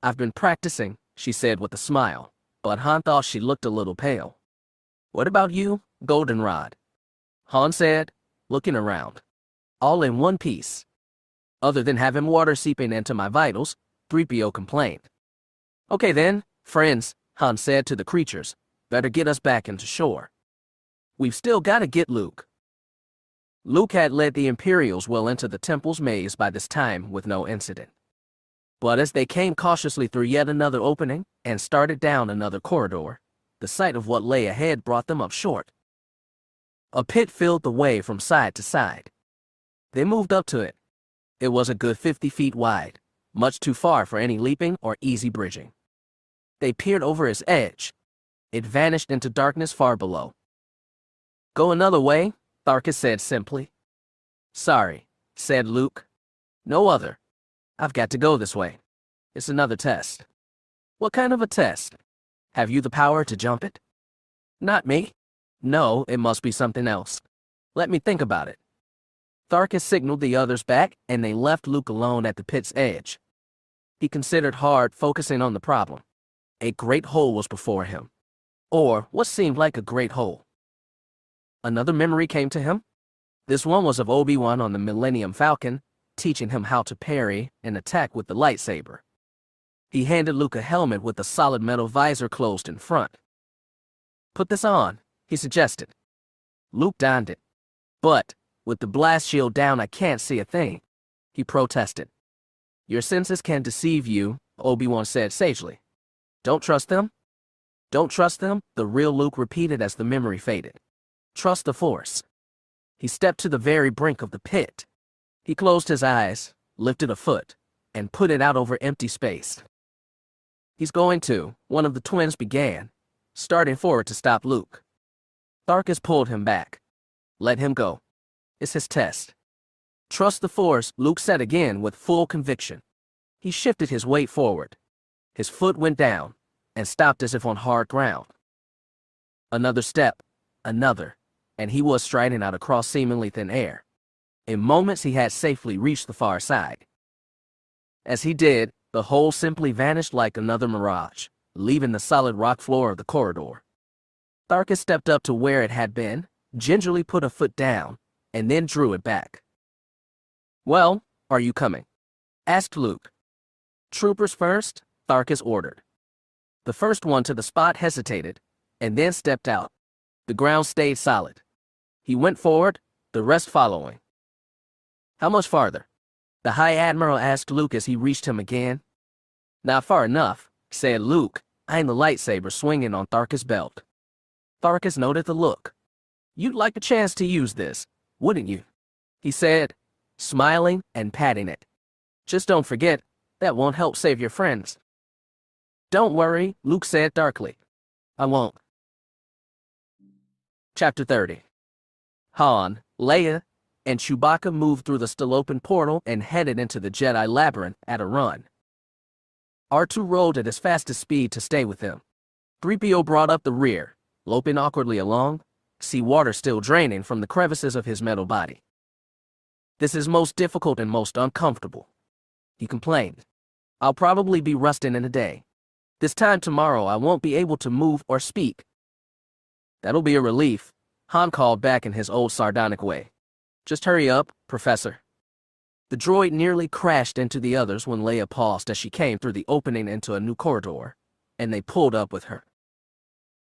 "I've been practicing," she said with a smile, but Han thought she looked a little pale. "What about you, Goldenrod?" Han said, looking around. "All in one piece. Other than having water seeping into my vitals," 3PO complained. "Okay then, friends," Han said to the creatures, "better get us back into shore. We've still got to get Luke." Luke had led the Imperials well into the temple's maze by this time with no incident. But as they came cautiously through yet another opening and started down another corridor, the sight of what lay ahead brought them up short. A pit filled the way from side to side. They moved up to it. It was a good 50 feet wide, much too far for any leaping or easy bridging. They peered over its edge. It vanished into darkness far below. "Go another way," Tharus said simply. "Sorry," said Luke. "No other. I've got to go this way. It's another test." "What kind of a test? Have you the power to jump it?" "Not me. No, it must be something else. Let me think about it." Tharus signaled the others back, and they left Luke alone at the pit's edge. He considered hard, focusing on the problem. A great hole was before him. Or what seemed like a great hole. Another memory came to him. This one was of Obi-Wan on the Millennium Falcon, teaching him how to parry and attack with the lightsaber. He handed Luke a helmet with a solid metal visor closed in front. "Put this on," he suggested. Luke donned it. "But, with the blast shield down, I can't see a thing," he protested. "Your senses can deceive you," Obi-Wan said sagely. "Don't trust them?" "Don't trust them," the real Luke repeated as the memory faded. "Trust the Force." He stepped to the very brink of the pit. He closed his eyes, lifted a foot, and put it out over empty space. "He's going to," one of the twins began, starting forward to stop Luke. Tharus pulled him back. "Let him go. It's his test." "Trust the Force," Luke said again with full conviction. He shifted his weight forward. His foot went down and stopped as if on hard ground. Another step, another, and he was striding out across seemingly thin air. In moments he had safely reached the far side. As he did, the hole simply vanished like another mirage, leaving the solid rock floor of the corridor. Tharus stepped up to where it had been, gingerly put a foot down, and then drew it back. "Well, are you coming?" asked Luke. "Troopers first," Tharus ordered. The first one to the spot hesitated, and then stepped out. The ground stayed solid. He went forward, the rest following. "How much farther?" the High Admiral asked Luke as he reached him again. "Not far enough," said Luke, eyeing the lightsaber swinging on Tharus' belt. Tharus noted the look. "You'd like a chance to use this, wouldn't you?" he said, smiling and patting it. "Just don't forget, that won't help save your friends." "Don't worry," Luke said darkly. "I won't." Chapter 30. Han, Leia, and Chewbacca moved through the still-open portal and headed into the Jedi labyrinth at a run. R2 rolled at his fastest speed to stay with him. 3PO brought up the rear, loping awkwardly along, sea water still draining from the crevices of his metal body. "This is most difficult and most uncomfortable," he complained. "I'll probably be rusting in a day. This time tomorrow I won't be able to move or speak." "That'll be a relief," Han called back in his old sardonic way. "Just hurry up, Professor." The droid nearly crashed into the others when Leia paused as she came through the opening into a new corridor, and they pulled up with her.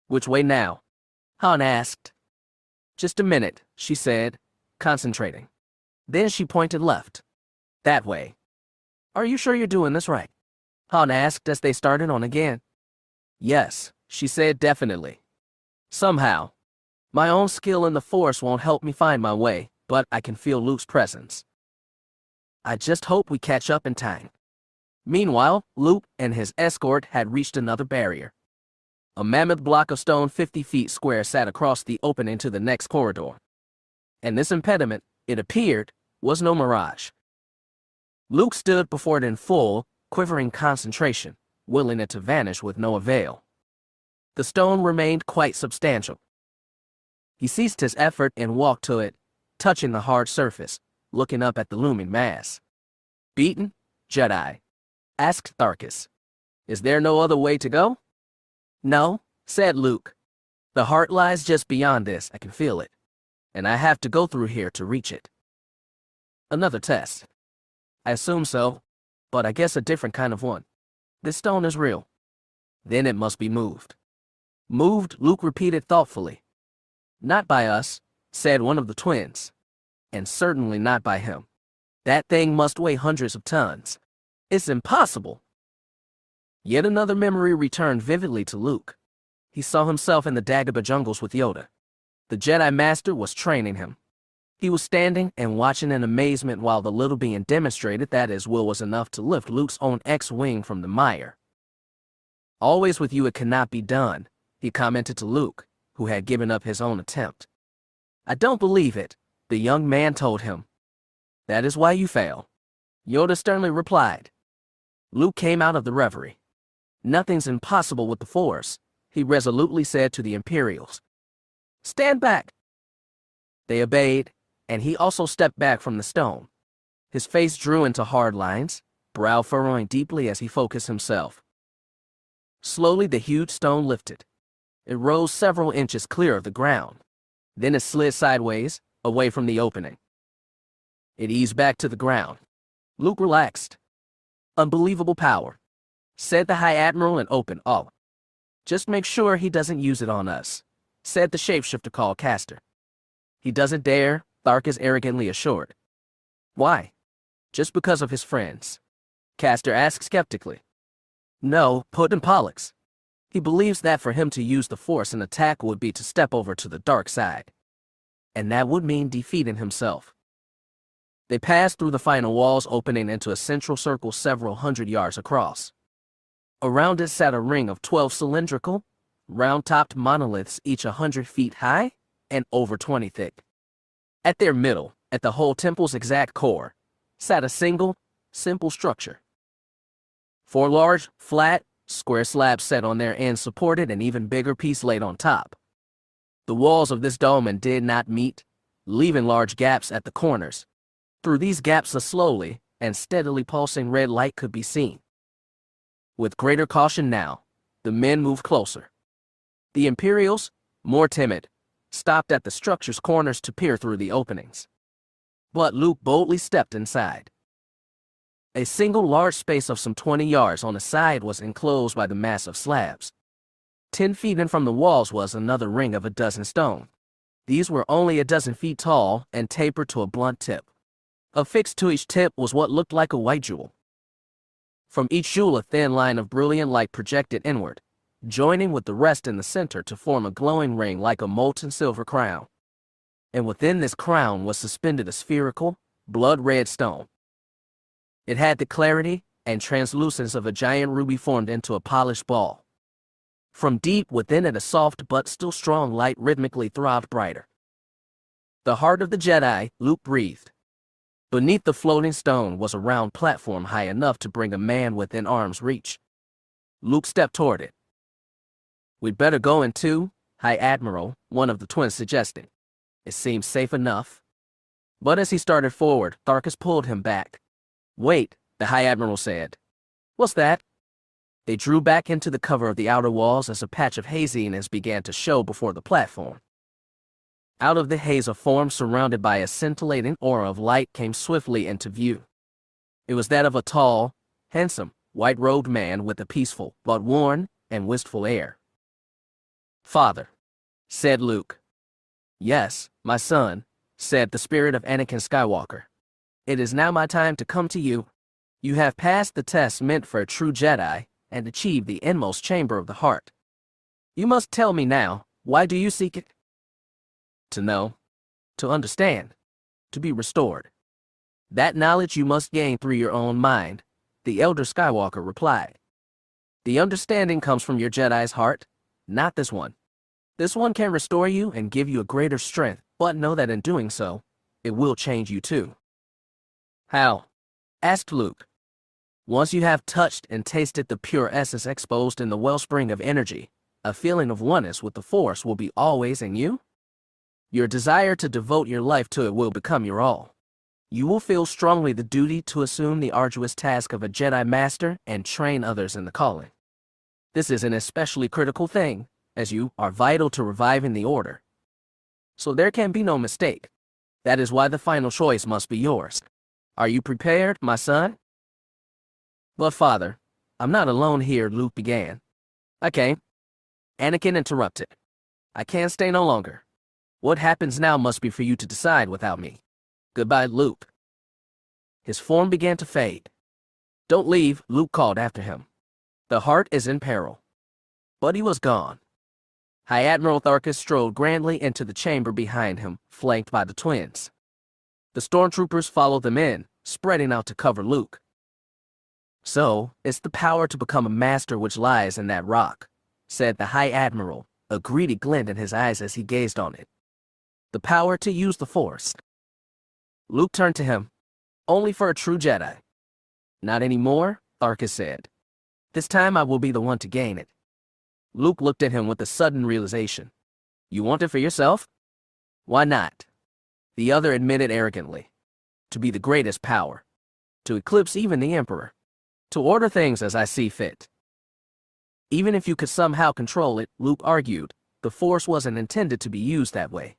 "Which way now?" Han asked. "Just a minute," she said, concentrating. Then she pointed left. "That way." "Are you sure you're doing this right?" Han asked as they started on again. "Yes," she said definitely. "Somehow. My own skill in the Force won't help me find my way, but I can feel Luke's presence. I just hope we catch up in time." Meanwhile, Luke and his escort had reached another barrier. A mammoth block of stone 50 feet square sat across the opening to the next corridor. And this impediment, it appeared, was no mirage. Luke stood before it in full, quivering concentration, willing it to vanish with no avail. The stone remained quite substantial. He ceased his effort and walked to it, touching the hard surface, looking up at the looming mass. "Beaten, Jedi?" asked Tharus. "Is there no other way to go?" "No," said Luke. "The heart lies just beyond this, I can feel it. And I have to go through here to reach it." "Another test." "I assume so, but I guess a different kind of one. This stone is real." "Then it must be moved." "Moved," Luke repeated thoughtfully. "Not by us," said one of the twins. "And certainly not by him. That thing must weigh hundreds of tons. It's impossible." Yet another memory returned vividly to Luke. He saw himself in the Dagobah jungles with Yoda. The Jedi Master was training him. He was standing and watching in amazement while the little being demonstrated that his will was enough to lift Luke's own X-wing from the mire. "Always with you it cannot be done," he commented to Luke, who had given up his own attempt. "I don't believe it," the young man told him. "That is why you fail," Yoda sternly replied. Luke came out of the reverie. "Nothing's impossible with the Force," he resolutely said to the Imperials. "Stand back." They obeyed, and he also stepped back from the stone. His face drew into hard lines, brow furrowing deeply as he focused himself. Slowly the huge stone lifted. It rose several inches clear of the ground. Then it slid sideways, away from the opening. It eased back to the ground. Luke relaxed. Unbelievable power, said the High Admiral in open awe. Just make sure he doesn't use it on us, said the shapeshifter called Castor. He doesn't dare, Tharkus arrogantly assured. Why? Just because of his friends? Castor asked skeptically. No, put in Pollux. He believes that for him to use the Force in attack would be to step over to the dark side. And that would mean defeating himself. They passed through the final walls opening into a central circle several hundred yards across. Around it sat a ring of 12 cylindrical, round-topped monoliths each 100 feet high and over 20 thick. At their middle, at the whole temple's exact core, sat a single, simple structure. 4 large, flat, square slabs set on their ends supported an even bigger piece laid on top. The walls of this dome did not meet, leaving large gaps at the corners. Through these gaps a slowly and steadily pulsing red light could be seen. With greater caution now, the men moved closer. The Imperials, more timid, stopped at the structure's corners to peer through the openings. But Luke boldly stepped inside. A single large space of some 20 yards on the side was enclosed by the massive slabs. 10 feet in from the walls was another ring of a dozen stone. These were only a dozen feet tall and tapered to a blunt tip. Affixed to each tip was what looked like a white jewel. From each jewel a thin line of brilliant light projected inward, joining with the rest in the center to form a glowing ring like a molten silver crown. And within this crown was suspended a spherical, blood-red stone. It had the clarity and translucence of a giant ruby formed into a polished ball. From deep within it a soft but still strong light rhythmically throbbed brighter. The heart of the Jedi, Luke breathed. Beneath the floating stone was a round platform high enough to bring a man within arm's reach. Luke stepped toward it. We'd better go in too, High Admiral, one of the twins suggested. It seems safe enough. But as he started forward, Tharkus pulled him back. Wait, the High Admiral said. What's that? They drew back into the cover of the outer walls as a patch of haziness began to show before the platform. Out of the haze a form surrounded by a scintillating aura of light came swiftly into view. It was that of a tall, handsome, white-robed man with a peaceful, but worn and wistful air. Father, said Luke. Yes, my son, said the spirit of Anakin Skywalker. It is now my time to come to you. You have passed the test meant for a true Jedi and achieved the inmost chamber of the heart. You must tell me now, why do you seek it? To know, to understand, to be restored. That knowledge you must gain through your own mind, the elder Skywalker replied. The understanding comes from your Jedi's heart, not this one. This one can restore you and give you a greater strength, but know that in doing so, it will change you too. How? Asked Luke. Once you have touched and tasted the pure essence exposed in the wellspring of energy, a feeling of oneness with the Force will be always in you. Your desire to devote your life to it will become your all. You will feel strongly the duty to assume the arduous task of a Jedi Master and train others in the calling. This is an especially critical thing, as you are vital to reviving the Order. So there can be no mistake. That is why the final choice must be yours. Are you prepared, my son? But father, I'm not alone here, Luke began. Okay. Anakin interrupted. I can't stay no longer. What happens now must be for you to decide without me. Goodbye, Luke. His form began to fade. Don't leave, Luke called after him. The heart is in peril. But he was gone. High Admiral Tharus strode grandly into the chamber behind him, flanked by the twins. The stormtroopers followed them in, spreading out to cover Luke. So, it's the power to become a master which lies in that rock, said the High Admiral, a greedy glint in his eyes as he gazed on it. The power to use the Force. Luke turned to him. Only for a true Jedi. Not anymore, Tharkus said. This time I will be the one to gain it. Luke looked at him with a sudden realization. You want it for yourself? Why not? The other admitted arrogantly. To be the greatest power. To eclipse even the Emperor. To order things as I see fit. Even if you could somehow control it, Luke argued, the Force wasn't intended to be used that way.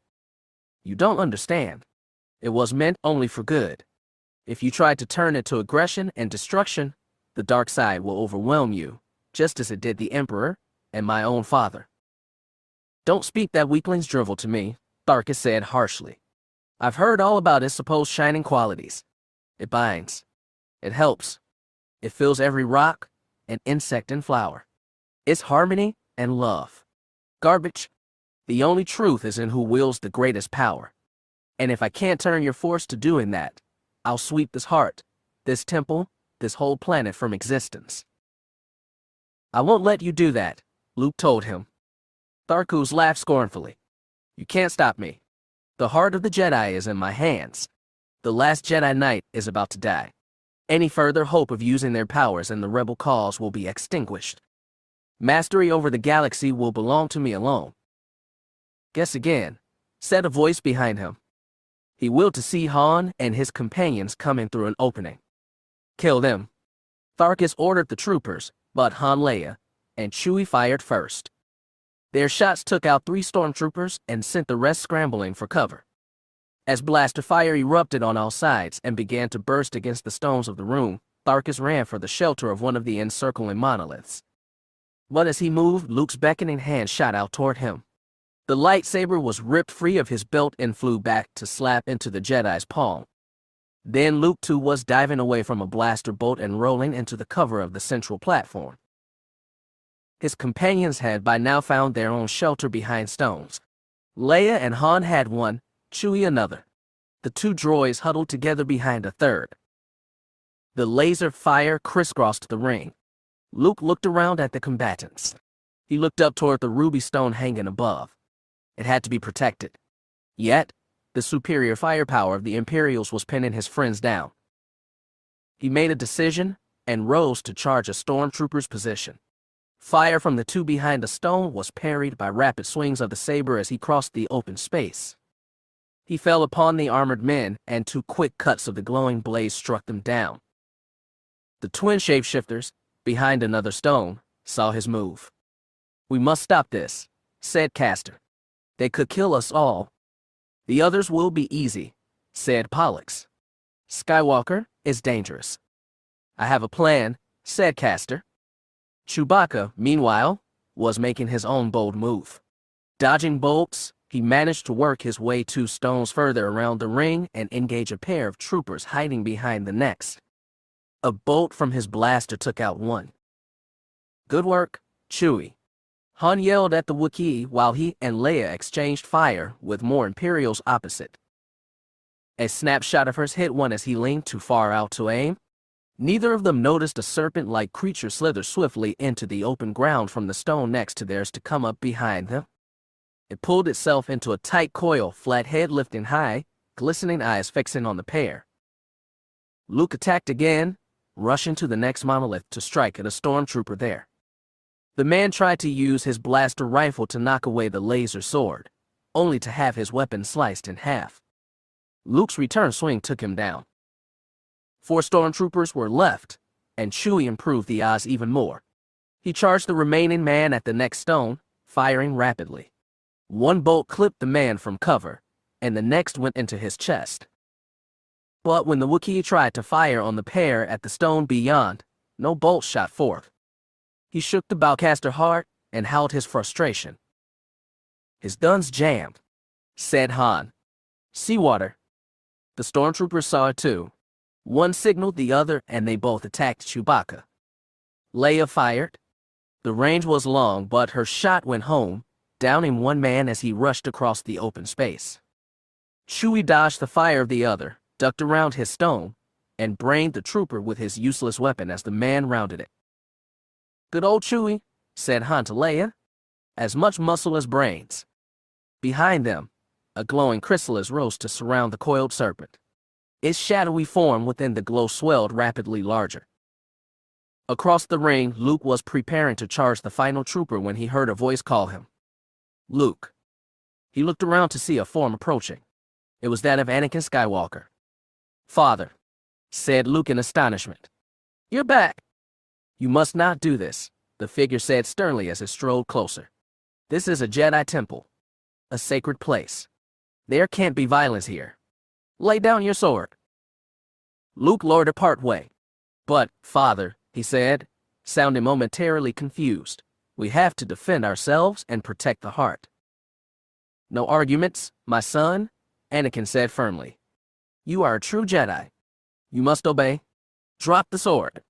You don't understand. It was meant only for good. If you tried to turn it to aggression and destruction, the dark side will overwhelm you, just as it did the Emperor and my own father. Don't speak that weakling's drivel to me, Tharus said harshly. I've heard all about its supposed shining qualities. It binds. It helps. It fills every rock and insect and flower. It's harmony and love. Garbage. The only truth is in who wields the greatest power. And if I can't turn your Force to doing that, I'll sweep this heart, this temple, this whole planet from existence. I won't let you do that, Luke told him. Tharus laughed scornfully. You can't stop me. The heart of the Jedi is in my hands. The last Jedi Knight is about to die. Any further hope of using their powers in the rebel cause will be extinguished. Mastery over the galaxy will belong to me alone. Guess again, said a voice behind him. He willed to see Han and his companions coming through an opening. Kill them. Tharus ordered the troopers, but Han, Leia, and Chewie fired first. Their shots took out 3 stormtroopers and sent the rest scrambling for cover. As blaster fire erupted on all sides and began to burst against the stones of the room, Tharus ran for the shelter of one of the encircling monoliths. But as he moved, Luke's beckoning hand shot out toward him. The lightsaber was ripped free of his belt and flew back to slap into the Jedi's palm. Then Luke too was diving away from a blaster bolt and rolling into the cover of the central platform. His companions had by now found their own shelter behind stones. Leia and Han had one, Chewie another. The 2 droids huddled together behind a third. The laser fire crisscrossed the ring. Luke looked around at the combatants. He looked up toward the ruby stone hanging above. It had to be protected. Yet, the superior firepower of the Imperials was pinning his friends down. He made a decision and rose to charge a stormtrooper's position. Fire from the 2 behind the stone was parried by rapid swings of the saber as he crossed the open space. He fell upon the armored men, and 2 quick cuts of the glowing blaze struck them down. The twin shapeshifters, behind another stone, saw his move. We must stop this, said Castor. They could kill us all. The others will be easy, said Pollux. Skywalker is dangerous. I have a plan, said Castor. Chewbacca, meanwhile, was making his own bold move. Dodging bolts, he managed to work his way 2 stones further around the ring and engage a pair of troopers hiding behind the next. A bolt from his blaster took out one. Good work, Chewie. Han yelled at the Wookiee while he and Leia exchanged fire with more Imperials opposite. A snapshot of hers hit one as he leaned too far out to aim. Neither of them noticed a serpent-like creature slither swiftly into the open ground from the stone next to theirs to come up behind them. It pulled itself into a tight coil, flat head lifting high, glistening eyes fixing on the pair. Luke attacked again, rushing to the next monolith to strike at a stormtrooper there. The man tried to use his blaster rifle to knock away the laser sword, only to have his weapon sliced in half. Luke's return swing took him down. 4 stormtroopers were left, and Chewie improved the odds even more. He charged the remaining man at the next stone, firing rapidly. 1 bolt clipped the man from cover, and the next went into his chest. But when the Wookiee tried to fire on the pair at the stone beyond, no bolt shot forth. He shook the bowcaster hard and howled his frustration. His gun's jammed, said Han. Seawater. The stormtroopers saw it too. One signaled the other and they both attacked Chewbacca. Leia fired. The range was long, but her shot went home, downing one man as he rushed across the open space. Chewie dodged the fire of the other, ducked around his stone, and brained the trooper with his useless weapon as the man rounded it. Good old Chewie, said Han to Leia. As much muscle as brains. Behind them, a glowing chrysalis rose to surround the coiled serpent. Its shadowy form within the glow swelled rapidly larger. Across the ring, Luke was preparing to charge the final trooper when he heard a voice call him. Luke. He looked around to see a form approaching. It was that of Anakin Skywalker. Father, said Luke in astonishment. You're back. You must not do this, the figure said sternly as it strode closer. This is a Jedi temple. A sacred place. There can't be violence here. Lay down your sword. Luke lowered it part way. But, Father, he said, sounding momentarily confused, we have to defend ourselves and protect the heart. No arguments, my son, Anakin said firmly. You are a true Jedi. You must obey. Drop the sword.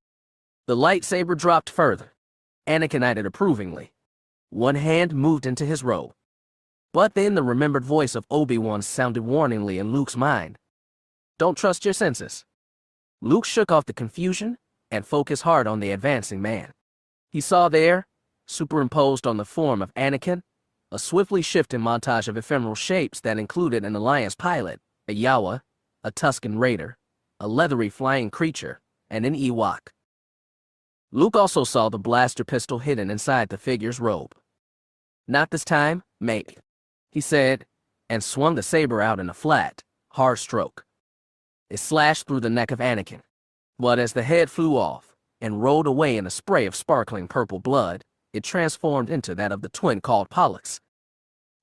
The lightsaber dropped further. Anakin eyed it approvingly. One hand moved into his robe. But then the remembered voice of Obi-Wan sounded warningly in Luke's mind. Don't trust your senses. Luke shook off the confusion and focused hard on the advancing man. He saw there, superimposed on the form of Anakin, a swiftly shifting montage of ephemeral shapes that included an Alliance pilot, a Yawa, a Tusken Raider, a leathery flying creature, and an Ewok. Luke also saw the blaster pistol hidden inside the figure's robe. Not this time, mate, he said, and swung the saber out in a flat, hard stroke. It slashed through the neck of Anakin, but as the head flew off and rolled away in a spray of sparkling purple blood, it transformed into that of the twin called Pollux.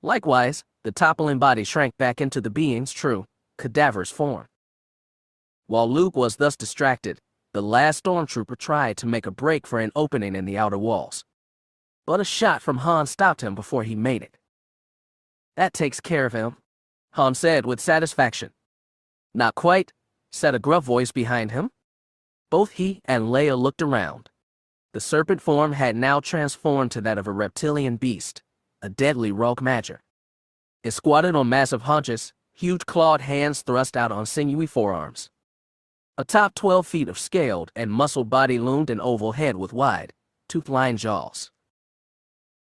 Likewise, the toppling body shrank back into the being's true, cadaverous form. While Luke was thus distracted, the last stormtrooper tried to make a break for an opening in the outer walls. But a shot from Han stopped him before he made it. That takes care of him, Han said with satisfaction. Not quite, said a gruff voice behind him. Both he and Leia looked around. The serpent form had now transformed to that of a reptilian beast, a deadly rogue Madger. It squatted on massive haunches, huge clawed hands thrust out on sinewy forearms. Atop 12 feet of scaled and muscled body loomed an oval head with wide, tooth-lined jaws.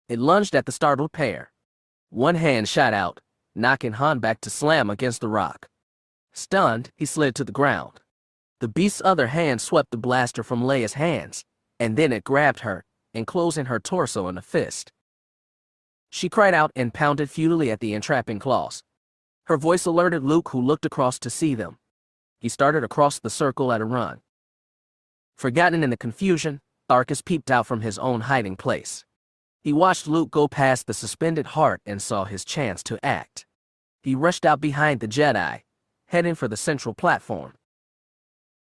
It lunged at the startled pair. One hand shot out, knocking Han back to slam against the rock. Stunned, he slid to the ground. The beast's other hand swept the blaster from Leia's hands, and then it grabbed her, enclosing her torso in a fist. She cried out and pounded futilely at the entrapping claws. Her voice alerted Luke, who looked across to see them. He started across the circle at a run. Forgotten in the confusion, Tharus peeped out from his own hiding place. He watched Luke go past the suspended heart and saw his chance to act. He rushed out behind the Jedi, heading for the central platform.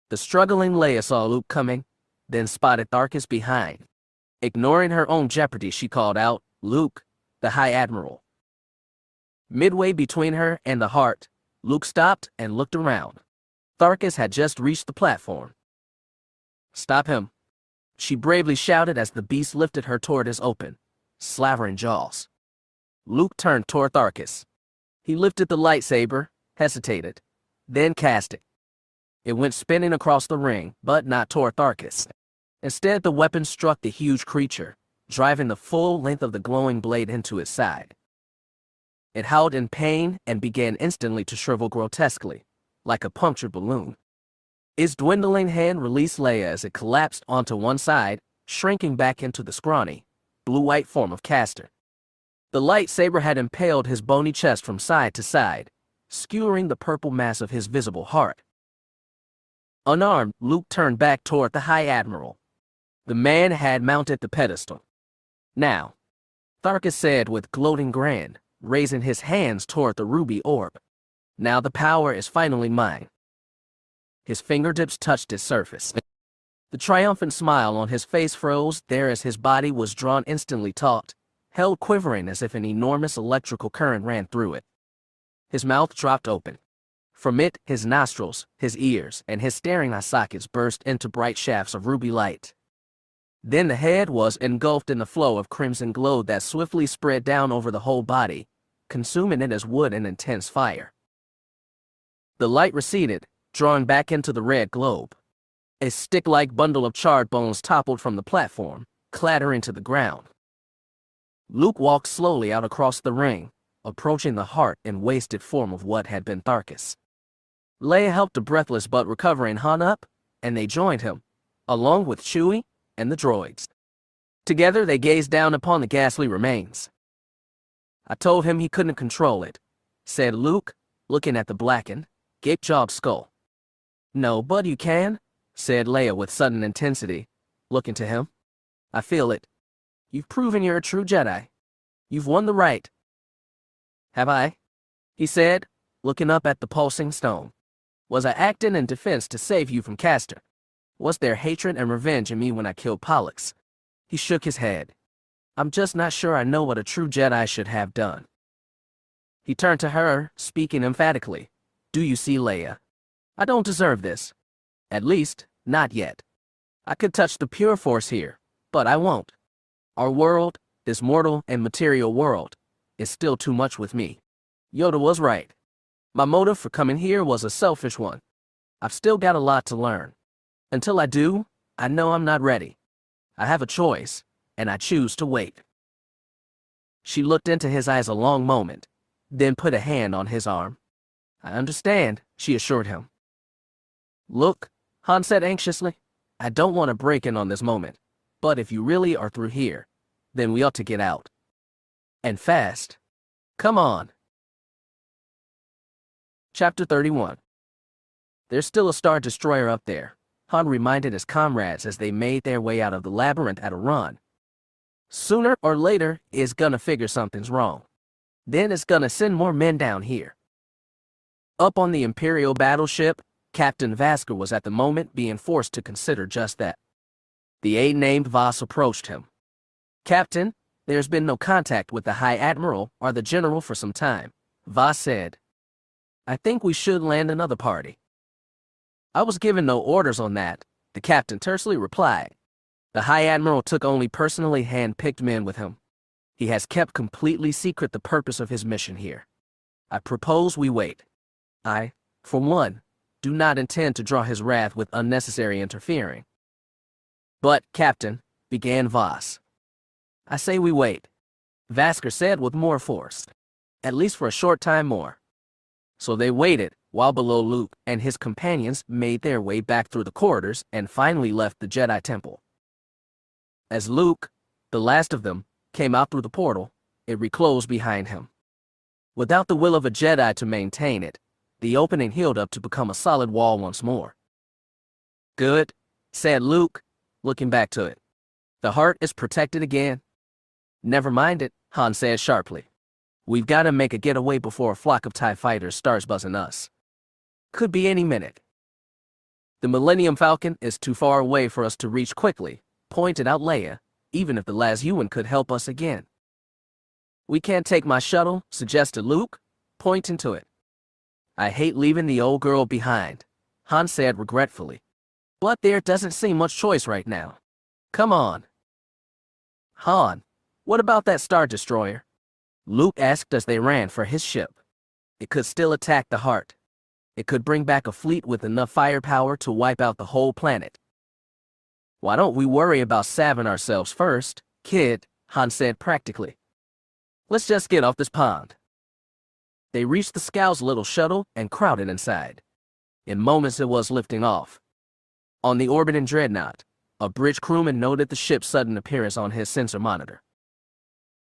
The struggling Leia saw Luke coming, then spotted Tharus behind. Ignoring her own jeopardy, she called out, Luke, the High Admiral. Midway between her and the heart, Luke stopped and looked around. Tharus had just reached the platform. Stop him, she bravely shouted as the beast lifted her toward his open, slavering jaws. Luke turned toward Tharus. He lifted the lightsaber, hesitated, then cast it. It went spinning across the ring, but not toward Tharus. Instead, the weapon struck the huge creature, driving the full length of the glowing blade into its side. It howled in pain and began instantly to shrivel grotesquely, like a punctured balloon. Its dwindling hand released Leia as it collapsed onto one side, shrinking back into the scrawny, blue-white form of Castor. The lightsaber had impaled his bony chest from side to side, skewering the purple mass of his visible heart. Unarmed, Luke turned back toward the High Admiral. The man had mounted the pedestal. Now, Tharus said with gloating grin, raising his hands toward the ruby orb. Now the power is finally mine. His fingertips touched its surface. The triumphant smile on his face froze there as his body was drawn instantly taut, held quivering as if an enormous electrical current ran through it. His mouth dropped open. From it, his nostrils, his ears, and his staring eye sockets burst into bright shafts of ruby light. Then the head was engulfed in the flow of crimson glow that swiftly spread down over the whole body, consuming it as wood in intense fire. The light receded, drawing back into the red globe. A stick-like bundle of charred bones toppled from the platform, clattering to the ground. Luke walked slowly out across the ring, approaching the heart and wasted form of what had been Tharus. Leia helped the breathless but recovering Han up, and they joined him, along with Chewie and the droids. Together they gazed down upon the ghastly remains. I told him he couldn't control it, said Luke, looking at the blackened, gape-jawed skull. No, but you can, said Leia with sudden intensity. looking to him. I feel it. You've proven you're a true Jedi. You've won the right. Have I? He said, looking up at the pulsing stone. Was I acting in defense to save you from Castor? Was there hatred and revenge in me when I killed Pollux? He shook his head. I'm just not sure I know what a true Jedi should have done. He turned to her, speaking emphatically. Do you see, Leia? I don't deserve this. At least, not yet. I could touch the pure force here, but I won't. Our world, this mortal and material world, is still too much with me. Yoda was right. My motive for coming here was a selfish one. I've still got a lot to learn. Until I do, I know I'm not ready. I have a choice, and I choose to wait. She looked into his eyes a long moment, then put a hand on his arm. I understand, she assured him. Look, Han said anxiously, I don't want to break in on this moment, but if you really are through here, then we ought to get out. And fast. Come on. Chapter 31. There's still a Star Destroyer up there, Han reminded his comrades as they made their way out of the labyrinth at a run. Sooner or later, it's gonna figure something's wrong. Then it's gonna send more men down here. Up on the Imperial battleship, Captain Vasker was at the moment being forced to consider just that. The aide named Voss approached him. Captain, there's been no contact with the High Admiral or the General for some time, Voss said. I think we should land another party. I was given no orders on that, the captain tersely replied. The High Admiral took only personally hand-picked men with him. He has kept completely secret the purpose of his mission here. I propose we wait. I, for one, do not intend to draw his wrath with unnecessary interfering. But, Captain, began Voss. I say we wait, Vasker said with more force. At least for a short time more. So they waited, while below Luke and his companions made their way back through the corridors and finally left the Jedi Temple. As Luke, the last of them, came out through the portal, it reclosed behind him. Without the will of a Jedi to maintain it, the opening healed up to become a solid wall once more. Good, said Luke, looking back to it. The heart is protected again. Never mind it, Han said sharply. We've got to make a getaway before a flock of TIE fighters starts buzzing us. Could be any minute. The Millennium Falcon is too far away for us to reach quickly, pointed out Leia, even if the last Ewan could help us again. We can't take my shuttle, suggested Luke, pointing to it. I hate leaving the old girl behind, Han said regretfully. But there doesn't seem much choice right now. Come on. Han, what about that Star Destroyer? Luke asked as they ran for his ship. It could still attack the heart. It could bring back a fleet with enough firepower to wipe out the whole planet. Why don't we worry about salving ourselves first, kid, Han said practically. Let's just get off this pond. They reached the Scow's little shuttle and crowded inside. In moments it was lifting off. On the orbiting dreadnought, a bridge crewman noted the ship's sudden appearance on his sensor monitor.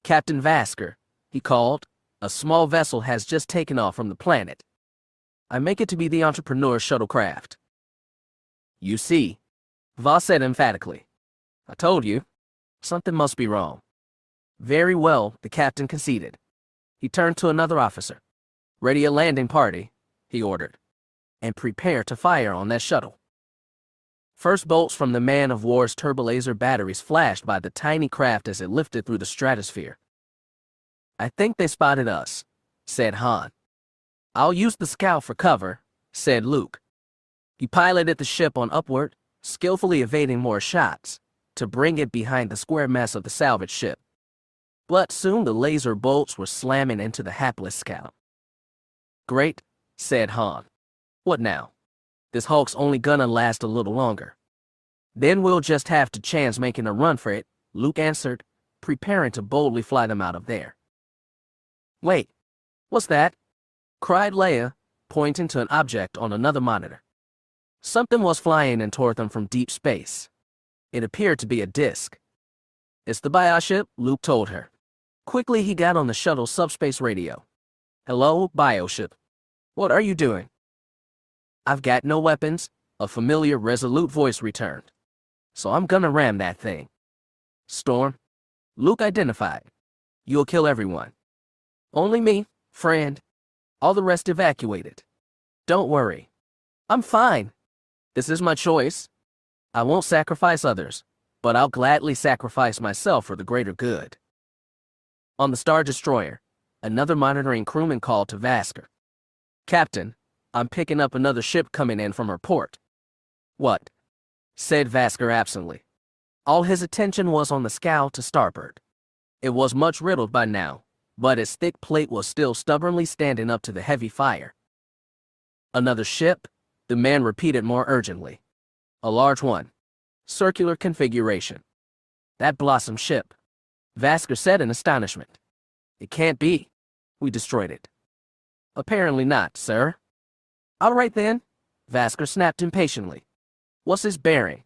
Captain Vasker, he called, a small vessel has just taken off from the planet. I make it to be the Entrepreneur shuttlecraft. You see, Voss said emphatically. I told you. Something must be wrong. Very well, the captain conceded. He turned to another officer. Ready a landing party, he ordered. And prepare to fire on that shuttle. First bolts from the man-of-war's turbolaser batteries flashed by the tiny craft as it lifted through the stratosphere. I think they spotted us, said Han. I'll use the scow for cover, said Luke. He piloted the ship on upward, skillfully evading more shots, to bring it behind the square mess of the salvage ship. But soon the laser bolts were slamming into the hapless scow. Great, said Han. What now? This hulk's only gonna last a little longer. Then we'll just have to chance making a run for it, Luke answered, preparing to boldly fly them out of there. Wait, what's that? Cried Leia, pointing to an object on another monitor. Something was flying in toward them from deep space. It appeared to be a disk. It's the bioship, Luke told her. Quickly he got on the shuttle's subspace radio. Hello, bioship. What are you doing? I've got no weapons, a familiar, resolute voice returned. So I'm gonna ram that thing. Storm. Luke identified. You'll kill everyone. Only me, friend. All the rest evacuated. Don't worry. I'm fine. This is my choice. I won't sacrifice others, but I'll gladly sacrifice myself for the greater good. On the Star Destroyer, another monitoring crewman called to Vasker. Captain, I'm picking up another ship coming in from her port. What? Said Vasker absently. All his attention was on the scow to starboard. It was much riddled by now, but its thick plate was still stubbornly standing up to the heavy fire. Another ship? The man repeated more urgently. A large one. Circular configuration. That Blossom ship. Vasker said in astonishment. It can't be. We destroyed it. Apparently not, sir. All right then, Vasker snapped impatiently. What's his bearing?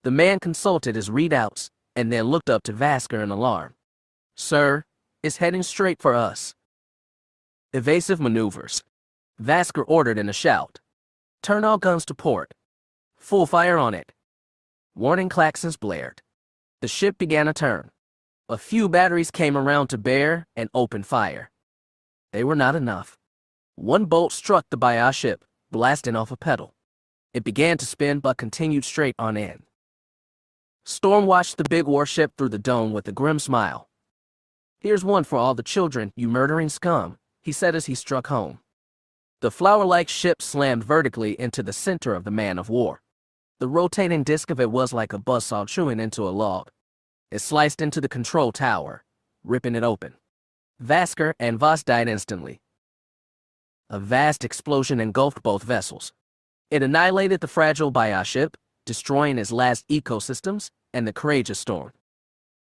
The man consulted his readouts and then looked up to Vasker in alarm. Sir, it's heading straight for us. Evasive maneuvers. Vasker ordered in a shout. Turn all guns to port. Full fire on it. Warning klaxons blared. The ship began a turn. A few batteries came around to bear and opened fire. They were not enough. One bolt struck the Baja ship, blasting off a pedal. It began to spin but continued straight on in. Storm watched the big warship through the dome with a grim smile. Here's one for all the children, you murdering scum, he said as he struck home. The flower-like ship slammed vertically into the center of the man of war. The rotating disc of it was like a buzzsaw chewing into a log. It sliced into the control tower, ripping it open. Vasker and Voss died instantly. A vast explosion engulfed both vessels. It annihilated the fragile Baja ship, destroying its last ecosystems and the courageous Storm.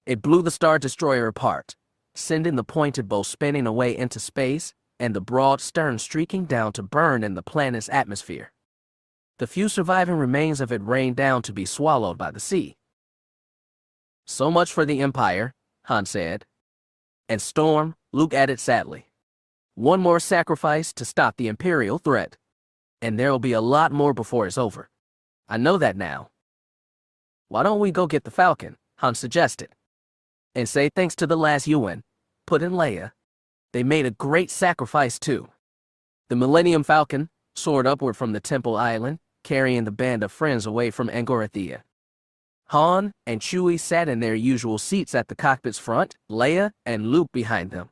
It blew the Star Destroyer apart, sending the pointed bow spinning away into space and the broad stern streaking down to burn in the planet's atmosphere. The few surviving remains of it rained down to be swallowed by the sea. So much for the Empire, Han said. And Storm, Luke added sadly. One more sacrifice to stop the Imperial threat. And there'll be a lot more before it's over. I know that now. Why don't we go get the Falcon, Han suggested. And say thanks to the last UN, put in Leia. They made a great sacrifice too. The Millennium Falcon soared upward from the Temple Island, carrying the band of friends away from Angorothea. Han and Chewie sat in their usual seats at the cockpit's front, Leia and Luke behind them.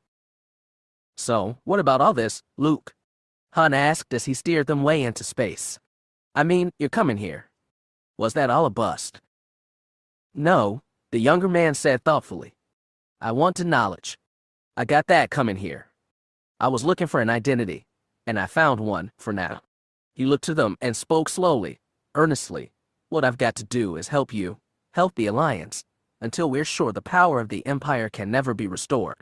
So, what about all this, Luke? Han asked as he steered them way into space. I mean, you're coming here. Was that all a bust? No, the younger man said thoughtfully. I wanted knowledge. I got that coming here. I was looking for an identity, and I found one for now. He looked to them and spoke slowly, earnestly. What I've got to do is help you, help the Alliance, until we're sure the power of the Empire can never be restored.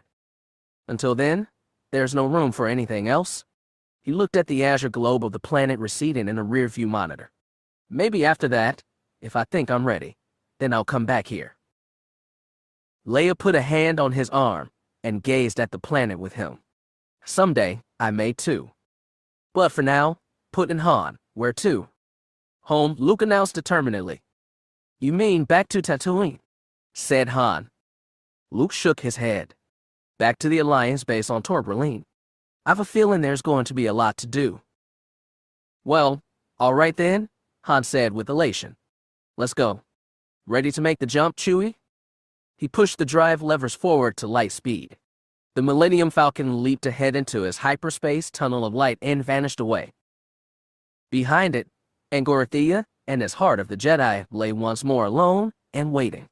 Until then, there's no room for anything else. He looked at the azure globe of the planet receding in a rear-view monitor. Maybe after that, if I think I'm ready, then I'll come back here. Leia put a hand on his arm and gazed at the planet with him. Someday, I may too. But for now, put in Han, where to? Home, Luke announced determinedly. You mean back to Tatooine? Said Han. Luke shook his head. Back to the Alliance base on Tor Burlene. I've a feeling there's going to be a lot to do. Well, all right then, Han said with elation. Let's go. Ready to make the jump, Chewie? He pushed the drive levers forward to light speed. The Millennium Falcon leaped ahead into his hyperspace tunnel of light and vanished away. Behind it, Angorothea and his heart of the Jedi lay once more alone and waiting.